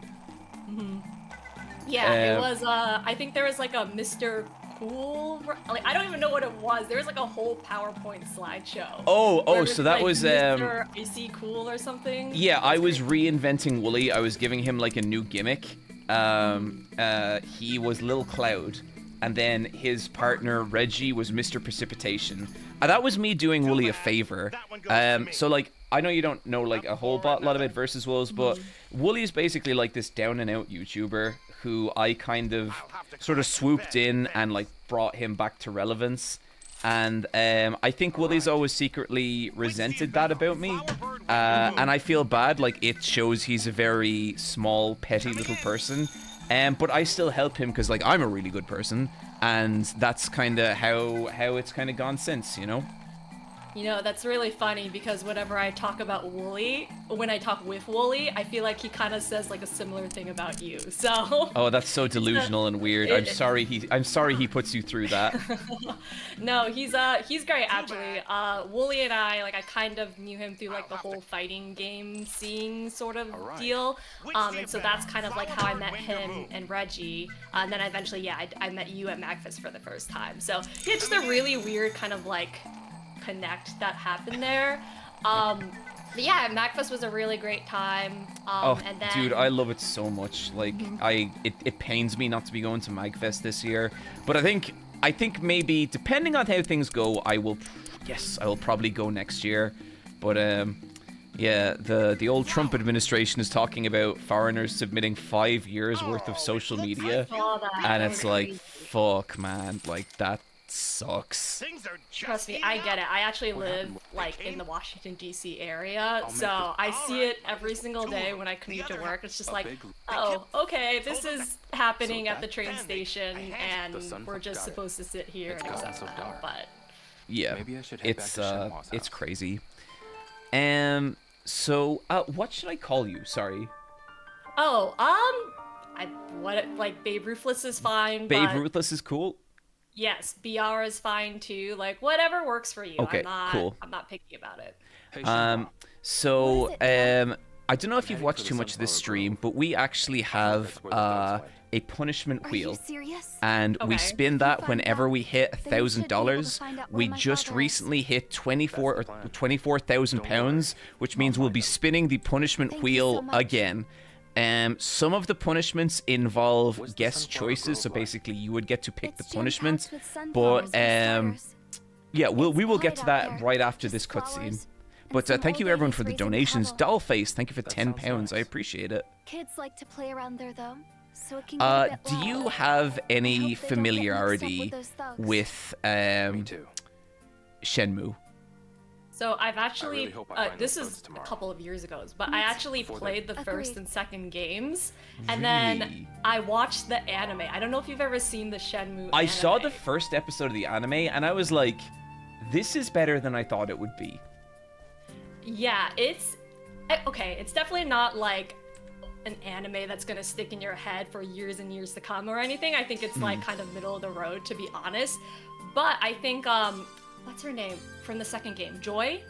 Speaker 8: Yeah, it was. I think there was like a Mr. Cool. Like I don't even know what it was. There was like a whole PowerPoint slideshow.
Speaker 4: Oh, so that
Speaker 8: like,
Speaker 4: was
Speaker 8: Mr. Icy Cool or something.
Speaker 4: Yeah, I was reinventing Wooly. I was giving him like a new gimmick. He was Lil Cloud, and then his partner Reggie was Mr. Precipitation. That was me doing Wooly a favor. So like, I know you don't know like a whole lot about Versus Wolves, but Wooly is basically like this down and out YouTuber who I kind of sort of swooped in and like brought him back to relevance. And I think Wooly's always secretly resented that about me. And I feel bad, like it shows he's a very small, petty little person. But I still help him because like I'm a really good person. And that's kind of how it's kind of gone since, you know?
Speaker 8: You know, that's really funny because whenever I talk about Wooly, when I talk with Wooly, I feel like he kind of says like a similar thing about you. So.
Speaker 4: Oh, that's so delusional and weird. I'm sorry he puts you through that.
Speaker 8: No, he's great actually. Wooly and I kind of knew him through like the whole fighting game scene sort of deal. And so that's kind of like how I met him and Reggie. And then eventually, I met you at MagFest for the first time. So yeah, just a really weird kind of like connect that happened there. But yeah, MacFest was a really great time. And then...
Speaker 4: dude, I love it so much. Like, it pains me not to be going to MagFest this year, but I think maybe depending on how things go, I will probably go next year. But yeah, the old Trump administration is talking about foreigners submitting 5 years worth of social media, and it's like, fuck, man, like that sucks.
Speaker 8: Trust me, I get it. I actually live like in the Washington D.C. area, so I see it every single day when I commute to work. It's just like, oh, okay, this is happening at the train station, and we're just supposed to sit here and accept that. But
Speaker 4: yeah, it's crazy. So what should I call you? Sorry.
Speaker 8: Like Babe Ruthless is fine.
Speaker 4: Babe Ruthless is cool.
Speaker 8: Yes, BR is fine too. Like whatever works for you.
Speaker 4: Okay, cool.
Speaker 8: I'm not picky about it.
Speaker 4: I don't know if you've watched too much of this stream, but we actually have a punishment wheel, and we spin that whenever we hit $1,000. We just recently hit 24,000 pounds, which means we'll be spinning the punishment wheel again. Some of the punishments involve guest choices, so basically you would get to pick the punishment, but yeah, we will get to that right after this cutscene. But thank you everyone for the donations. Dollface, thank you for £10. I appreciate it.
Speaker 3: Kids like to play around there though, so it can get a bit
Speaker 4: do
Speaker 3: loud.
Speaker 4: you have any familiarity with Shenmue?
Speaker 8: So I've actually, this is a couple of years ago, but I actually played the first and second games, and then I watched the anime. I don't know if you've ever seen the Shenmue
Speaker 4: I
Speaker 8: anime.
Speaker 4: saw the first episode of the anime, and I was like, this is better than I thought it would be.
Speaker 8: Yeah, it's definitely not like an anime that's gonna stick in your head for years and years to come or anything. I think it's like kind of middle of the road, to be honest. But I think what's her name from the second game? Joy?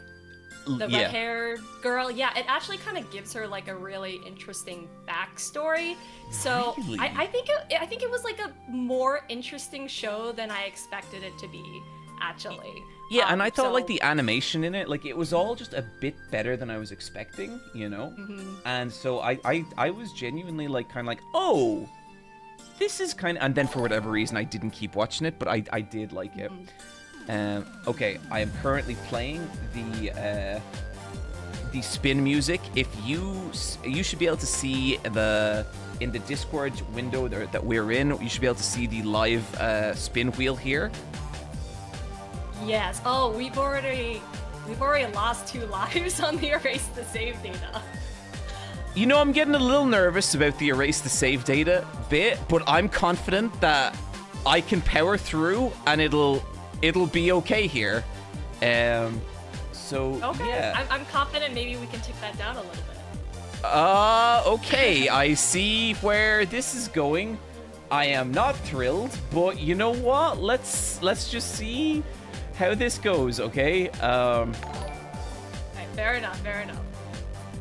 Speaker 8: The red-haired girl? Yeah, it actually kind of gives her like a really interesting backstory. So
Speaker 4: Really?
Speaker 8: I think it was like a more interesting show than I expected it to be, actually.
Speaker 4: Yeah, and I thought like the animation in it, like it was all just a bit better than I was expecting, you know? And so I was genuinely like kind of like, oh, this is kind of, and then for whatever reason I didn't keep watching it, but I did like it. Okay, I am currently playing the spin music. If you should be able to see in the Discord window that we're in, you should be able to see the live spin wheel here.
Speaker 8: Yes. Oh, we've already lost 2 lives on the erase the save data.
Speaker 4: You know, I'm getting a little nervous about the erase the save data bit, but I'm confident that I can power through and it'll be okay here. So
Speaker 8: okay.
Speaker 4: Yeah.
Speaker 8: I'm confident maybe we can tick that down a little bit.
Speaker 4: Okay. I see where this is going. I am not thrilled, but you know what? Let's just see how this goes, okay?
Speaker 8: Right, fair enough.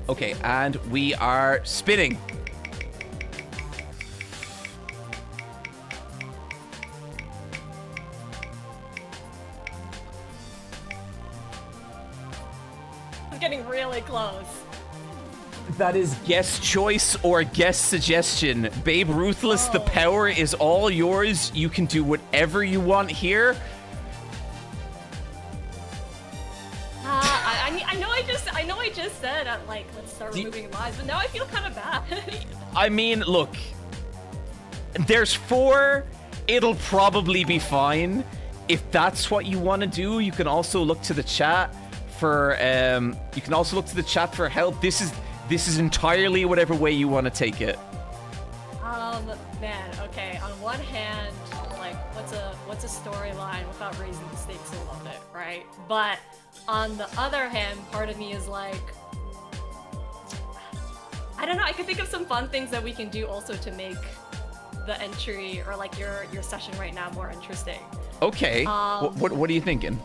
Speaker 4: Okay, and we are spinning.
Speaker 8: I'm getting really close.
Speaker 4: That is guest choice or guest suggestion. Babe Ruthless, the power is all yours. You can do whatever you want here.
Speaker 8: I know I just said like let's start removing lives, but now I feel kind of bad.
Speaker 4: I mean, look, there's 4. It'll probably be fine. If that's what you want to do, you can also look to the chat for help. This is entirely whatever way you want to take it.
Speaker 8: Man, okay. On one hand, like what's a storyline without raising the stakes a little bit, right? But on the other hand, part of me is like, I don't know, I could think of some fun things that we can do also to make the entry or like your session right now more interesting.
Speaker 4: Okay. What are you thinking?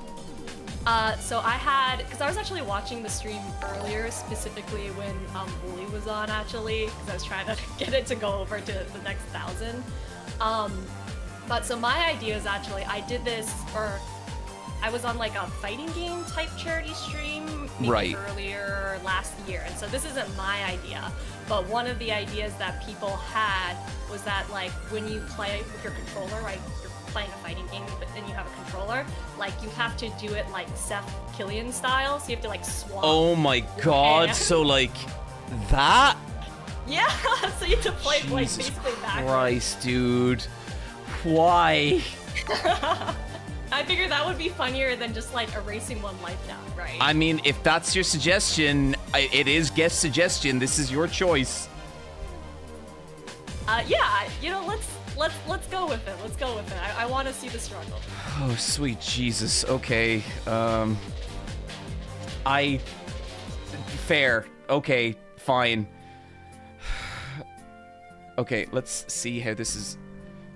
Speaker 8: So I had, because I was actually watching the stream earlier, specifically when Wooly was on actually, because I was trying to get it to go over to the next 1,000. But so my idea is actually, I did this, or I was on like a fighting game type charity stream maybe earlier last year, and so this isn't my idea, but one of the ideas that people had was that like when you play with your controller, right, you're playing a fighting game, but then you have a controller, like you have to do it like Seth Killian style, so you have to like swap.
Speaker 4: Oh my god, so like that?
Speaker 8: Yeah, so you have to play like
Speaker 4: Jesus
Speaker 8: basically backwards.
Speaker 4: Christ, dude. Why?
Speaker 8: I figured that would be funnier than just like erasing one life down, right?
Speaker 4: I mean, if that's your suggestion, it is guest suggestion. This is your choice.
Speaker 8: Yeah, you know, let's go with it. Let's go with it. I want to see the struggle.
Speaker 4: Oh, sweet Jesus. Okay. Fair. Okay, fine. Okay, let's see how this is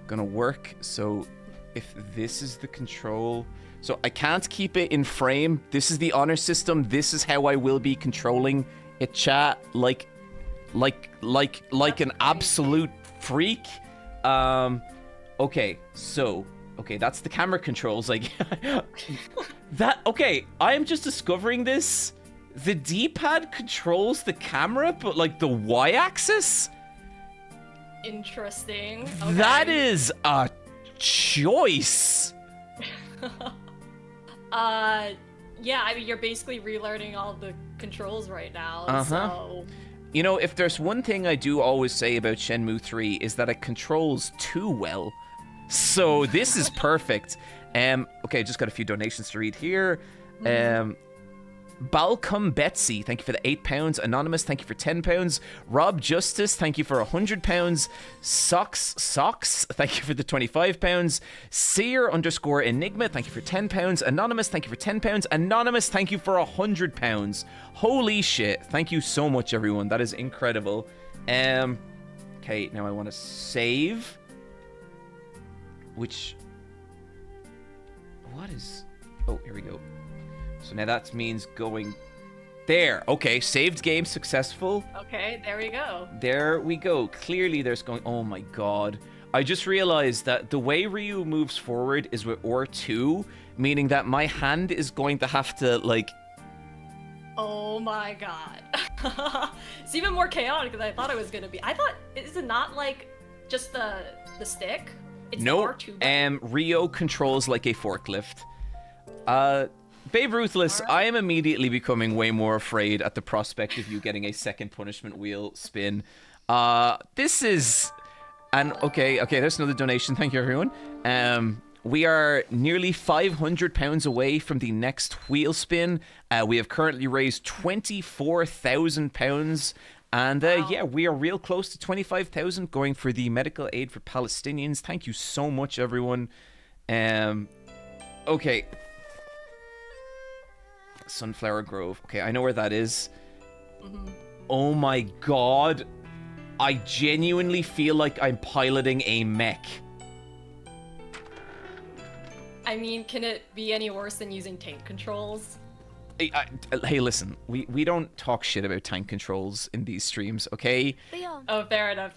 Speaker 4: gonna work. So, if this is the control... So, I can't keep it in frame. This is the honor system. This is how I will be controlling it, chat. Like an absolute freak. Okay, so... Okay, that's the camera controls. Like... Okay, I am just discovering this. The D-pad controls the camera, but like the Y-axis?
Speaker 8: Interesting. Okay.
Speaker 4: That is a choice.
Speaker 8: Yeah, I mean, you're basically relearning all the controls right now, so...
Speaker 4: You know, if there's one thing I do always say about Shenmue 3 is that it controls too well. So this is perfect. Okay, just got a few donations to read here. Balcom Betsy, thank you for the £8. Anonymous, thank you for £10. Rob Justice, thank you for £100. Socks, thank you for the £25. Seer_Enigma, thank you for £10. Anonymous, thank you for £10. Anonymous, thank you for £100. Holy shit! Thank you so much, everyone. That is incredible. Okay, now I want to save. Which? What is? Oh, here we go. So now that means going there. Okay, saved game successful.
Speaker 8: Okay, there we go.
Speaker 4: There we go. Clearly there's going... Oh my god. I just realized that the way Ryu moves forward is with R2, meaning that my hand is going to have to, like...
Speaker 8: Oh my god. It's even more chaotic than I thought it was going to be. I thought, is it not like just the stick? It's
Speaker 4: no,
Speaker 8: R2
Speaker 4: Ryo controls like a forklift. Babe Ruthless, I am immediately becoming way more afraid at the prospect of you getting a second punishment wheel spin. This is... And okay, there's another donation. Thank you, everyone. We are nearly £500 away from the next wheel spin. We have currently raised £24,000. And yeah, we are real close to 25,000 going for the medical aid for Palestinians. Thank you so much, everyone. Okay. Sunflower Grove. Okay, I know where that is. Oh my god. I genuinely feel like I'm piloting a mech.
Speaker 8: I mean, can it be any worse than using tank controls?
Speaker 4: Hey, listen. We don't talk shit about tank controls in these streams, okay?
Speaker 8: Oh, fair enough.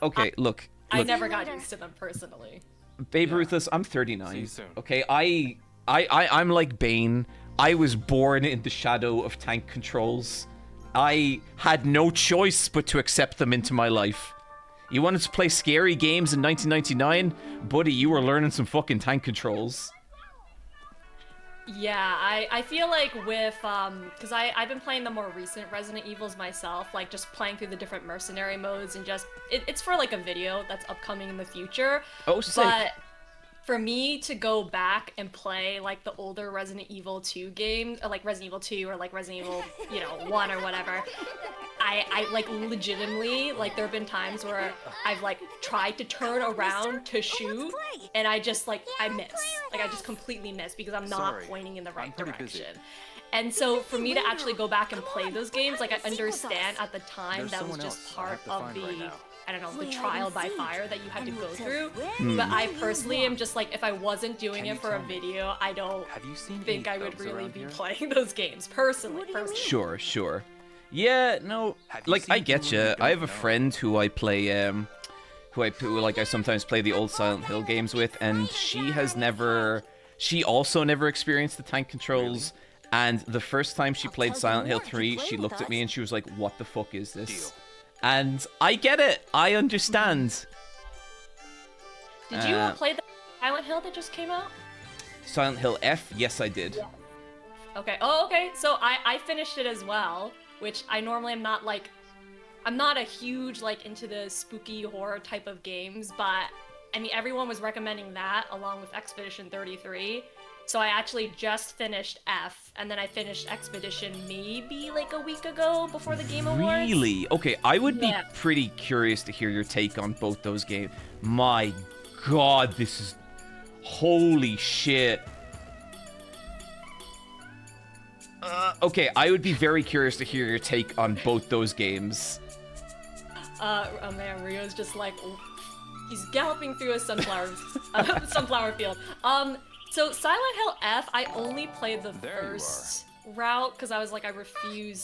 Speaker 4: Okay, look.
Speaker 8: I never got used to them personally.
Speaker 4: Babe Ruthless, I'm 39. See you soon. Okay, I'm like Bane. I was born in the shadow of tank controls. I had no choice but to accept them into my life. You wanted to play scary games in 1999? Buddy, you were learning some fucking tank controls.
Speaker 8: Yeah, I feel like with, because I've been playing the more recent Resident Evils myself, like just playing through the different mercenary modes and just, it's for like a video that's upcoming in the future.
Speaker 4: Oh, sick.
Speaker 8: But for me to go back and play like the older Resident Evil 2 games, or like Resident Evil 2 or like Resident Evil, 1 or whatever, I like legitimately, like there have been times where I've like tried to turn around to shoot and I just like, I miss. Like I just completely miss because I'm not pointing in the right direction. And so for me to actually go back and play those games, like I understand at the time that was just part of the, I don't know, the trial by fire that you had to go through. But I personally am just like, if I wasn't doing it for a video, I don't think I would really be playing those games personally.
Speaker 4: Sure. Yeah, no, like I get you. I have a friend who I play, who I sometimes play the old Silent Hill games with, and she has never She also never experienced the tank controls, and the first time she played Silent Hill 3, she looked at me and she was like, "What the fuck is this?" And I get it. I understand.
Speaker 8: Did you play the Silent Hill that just came out?
Speaker 4: Silent Hill F? Yes, I did.
Speaker 8: Okay. Oh, okay. So I finished it as well, which I normally am not like. I'm not a huge like into the spooky horror type of games, but I mean everyone was recommending that along with Expedition 33. So I actually just finished F, and then I finished Expedition maybe like a week ago before the Game Awards.
Speaker 4: Really? Okay, I would be pretty curious to hear your take on both those games. My God, this is... Holy shit. Okay, I would be very curious to hear your take on both those games.
Speaker 8: Oh man, Rio's just like... He's galloping through a sunflower field. So Silent Hill F, I only played the first route because I was like, I refuse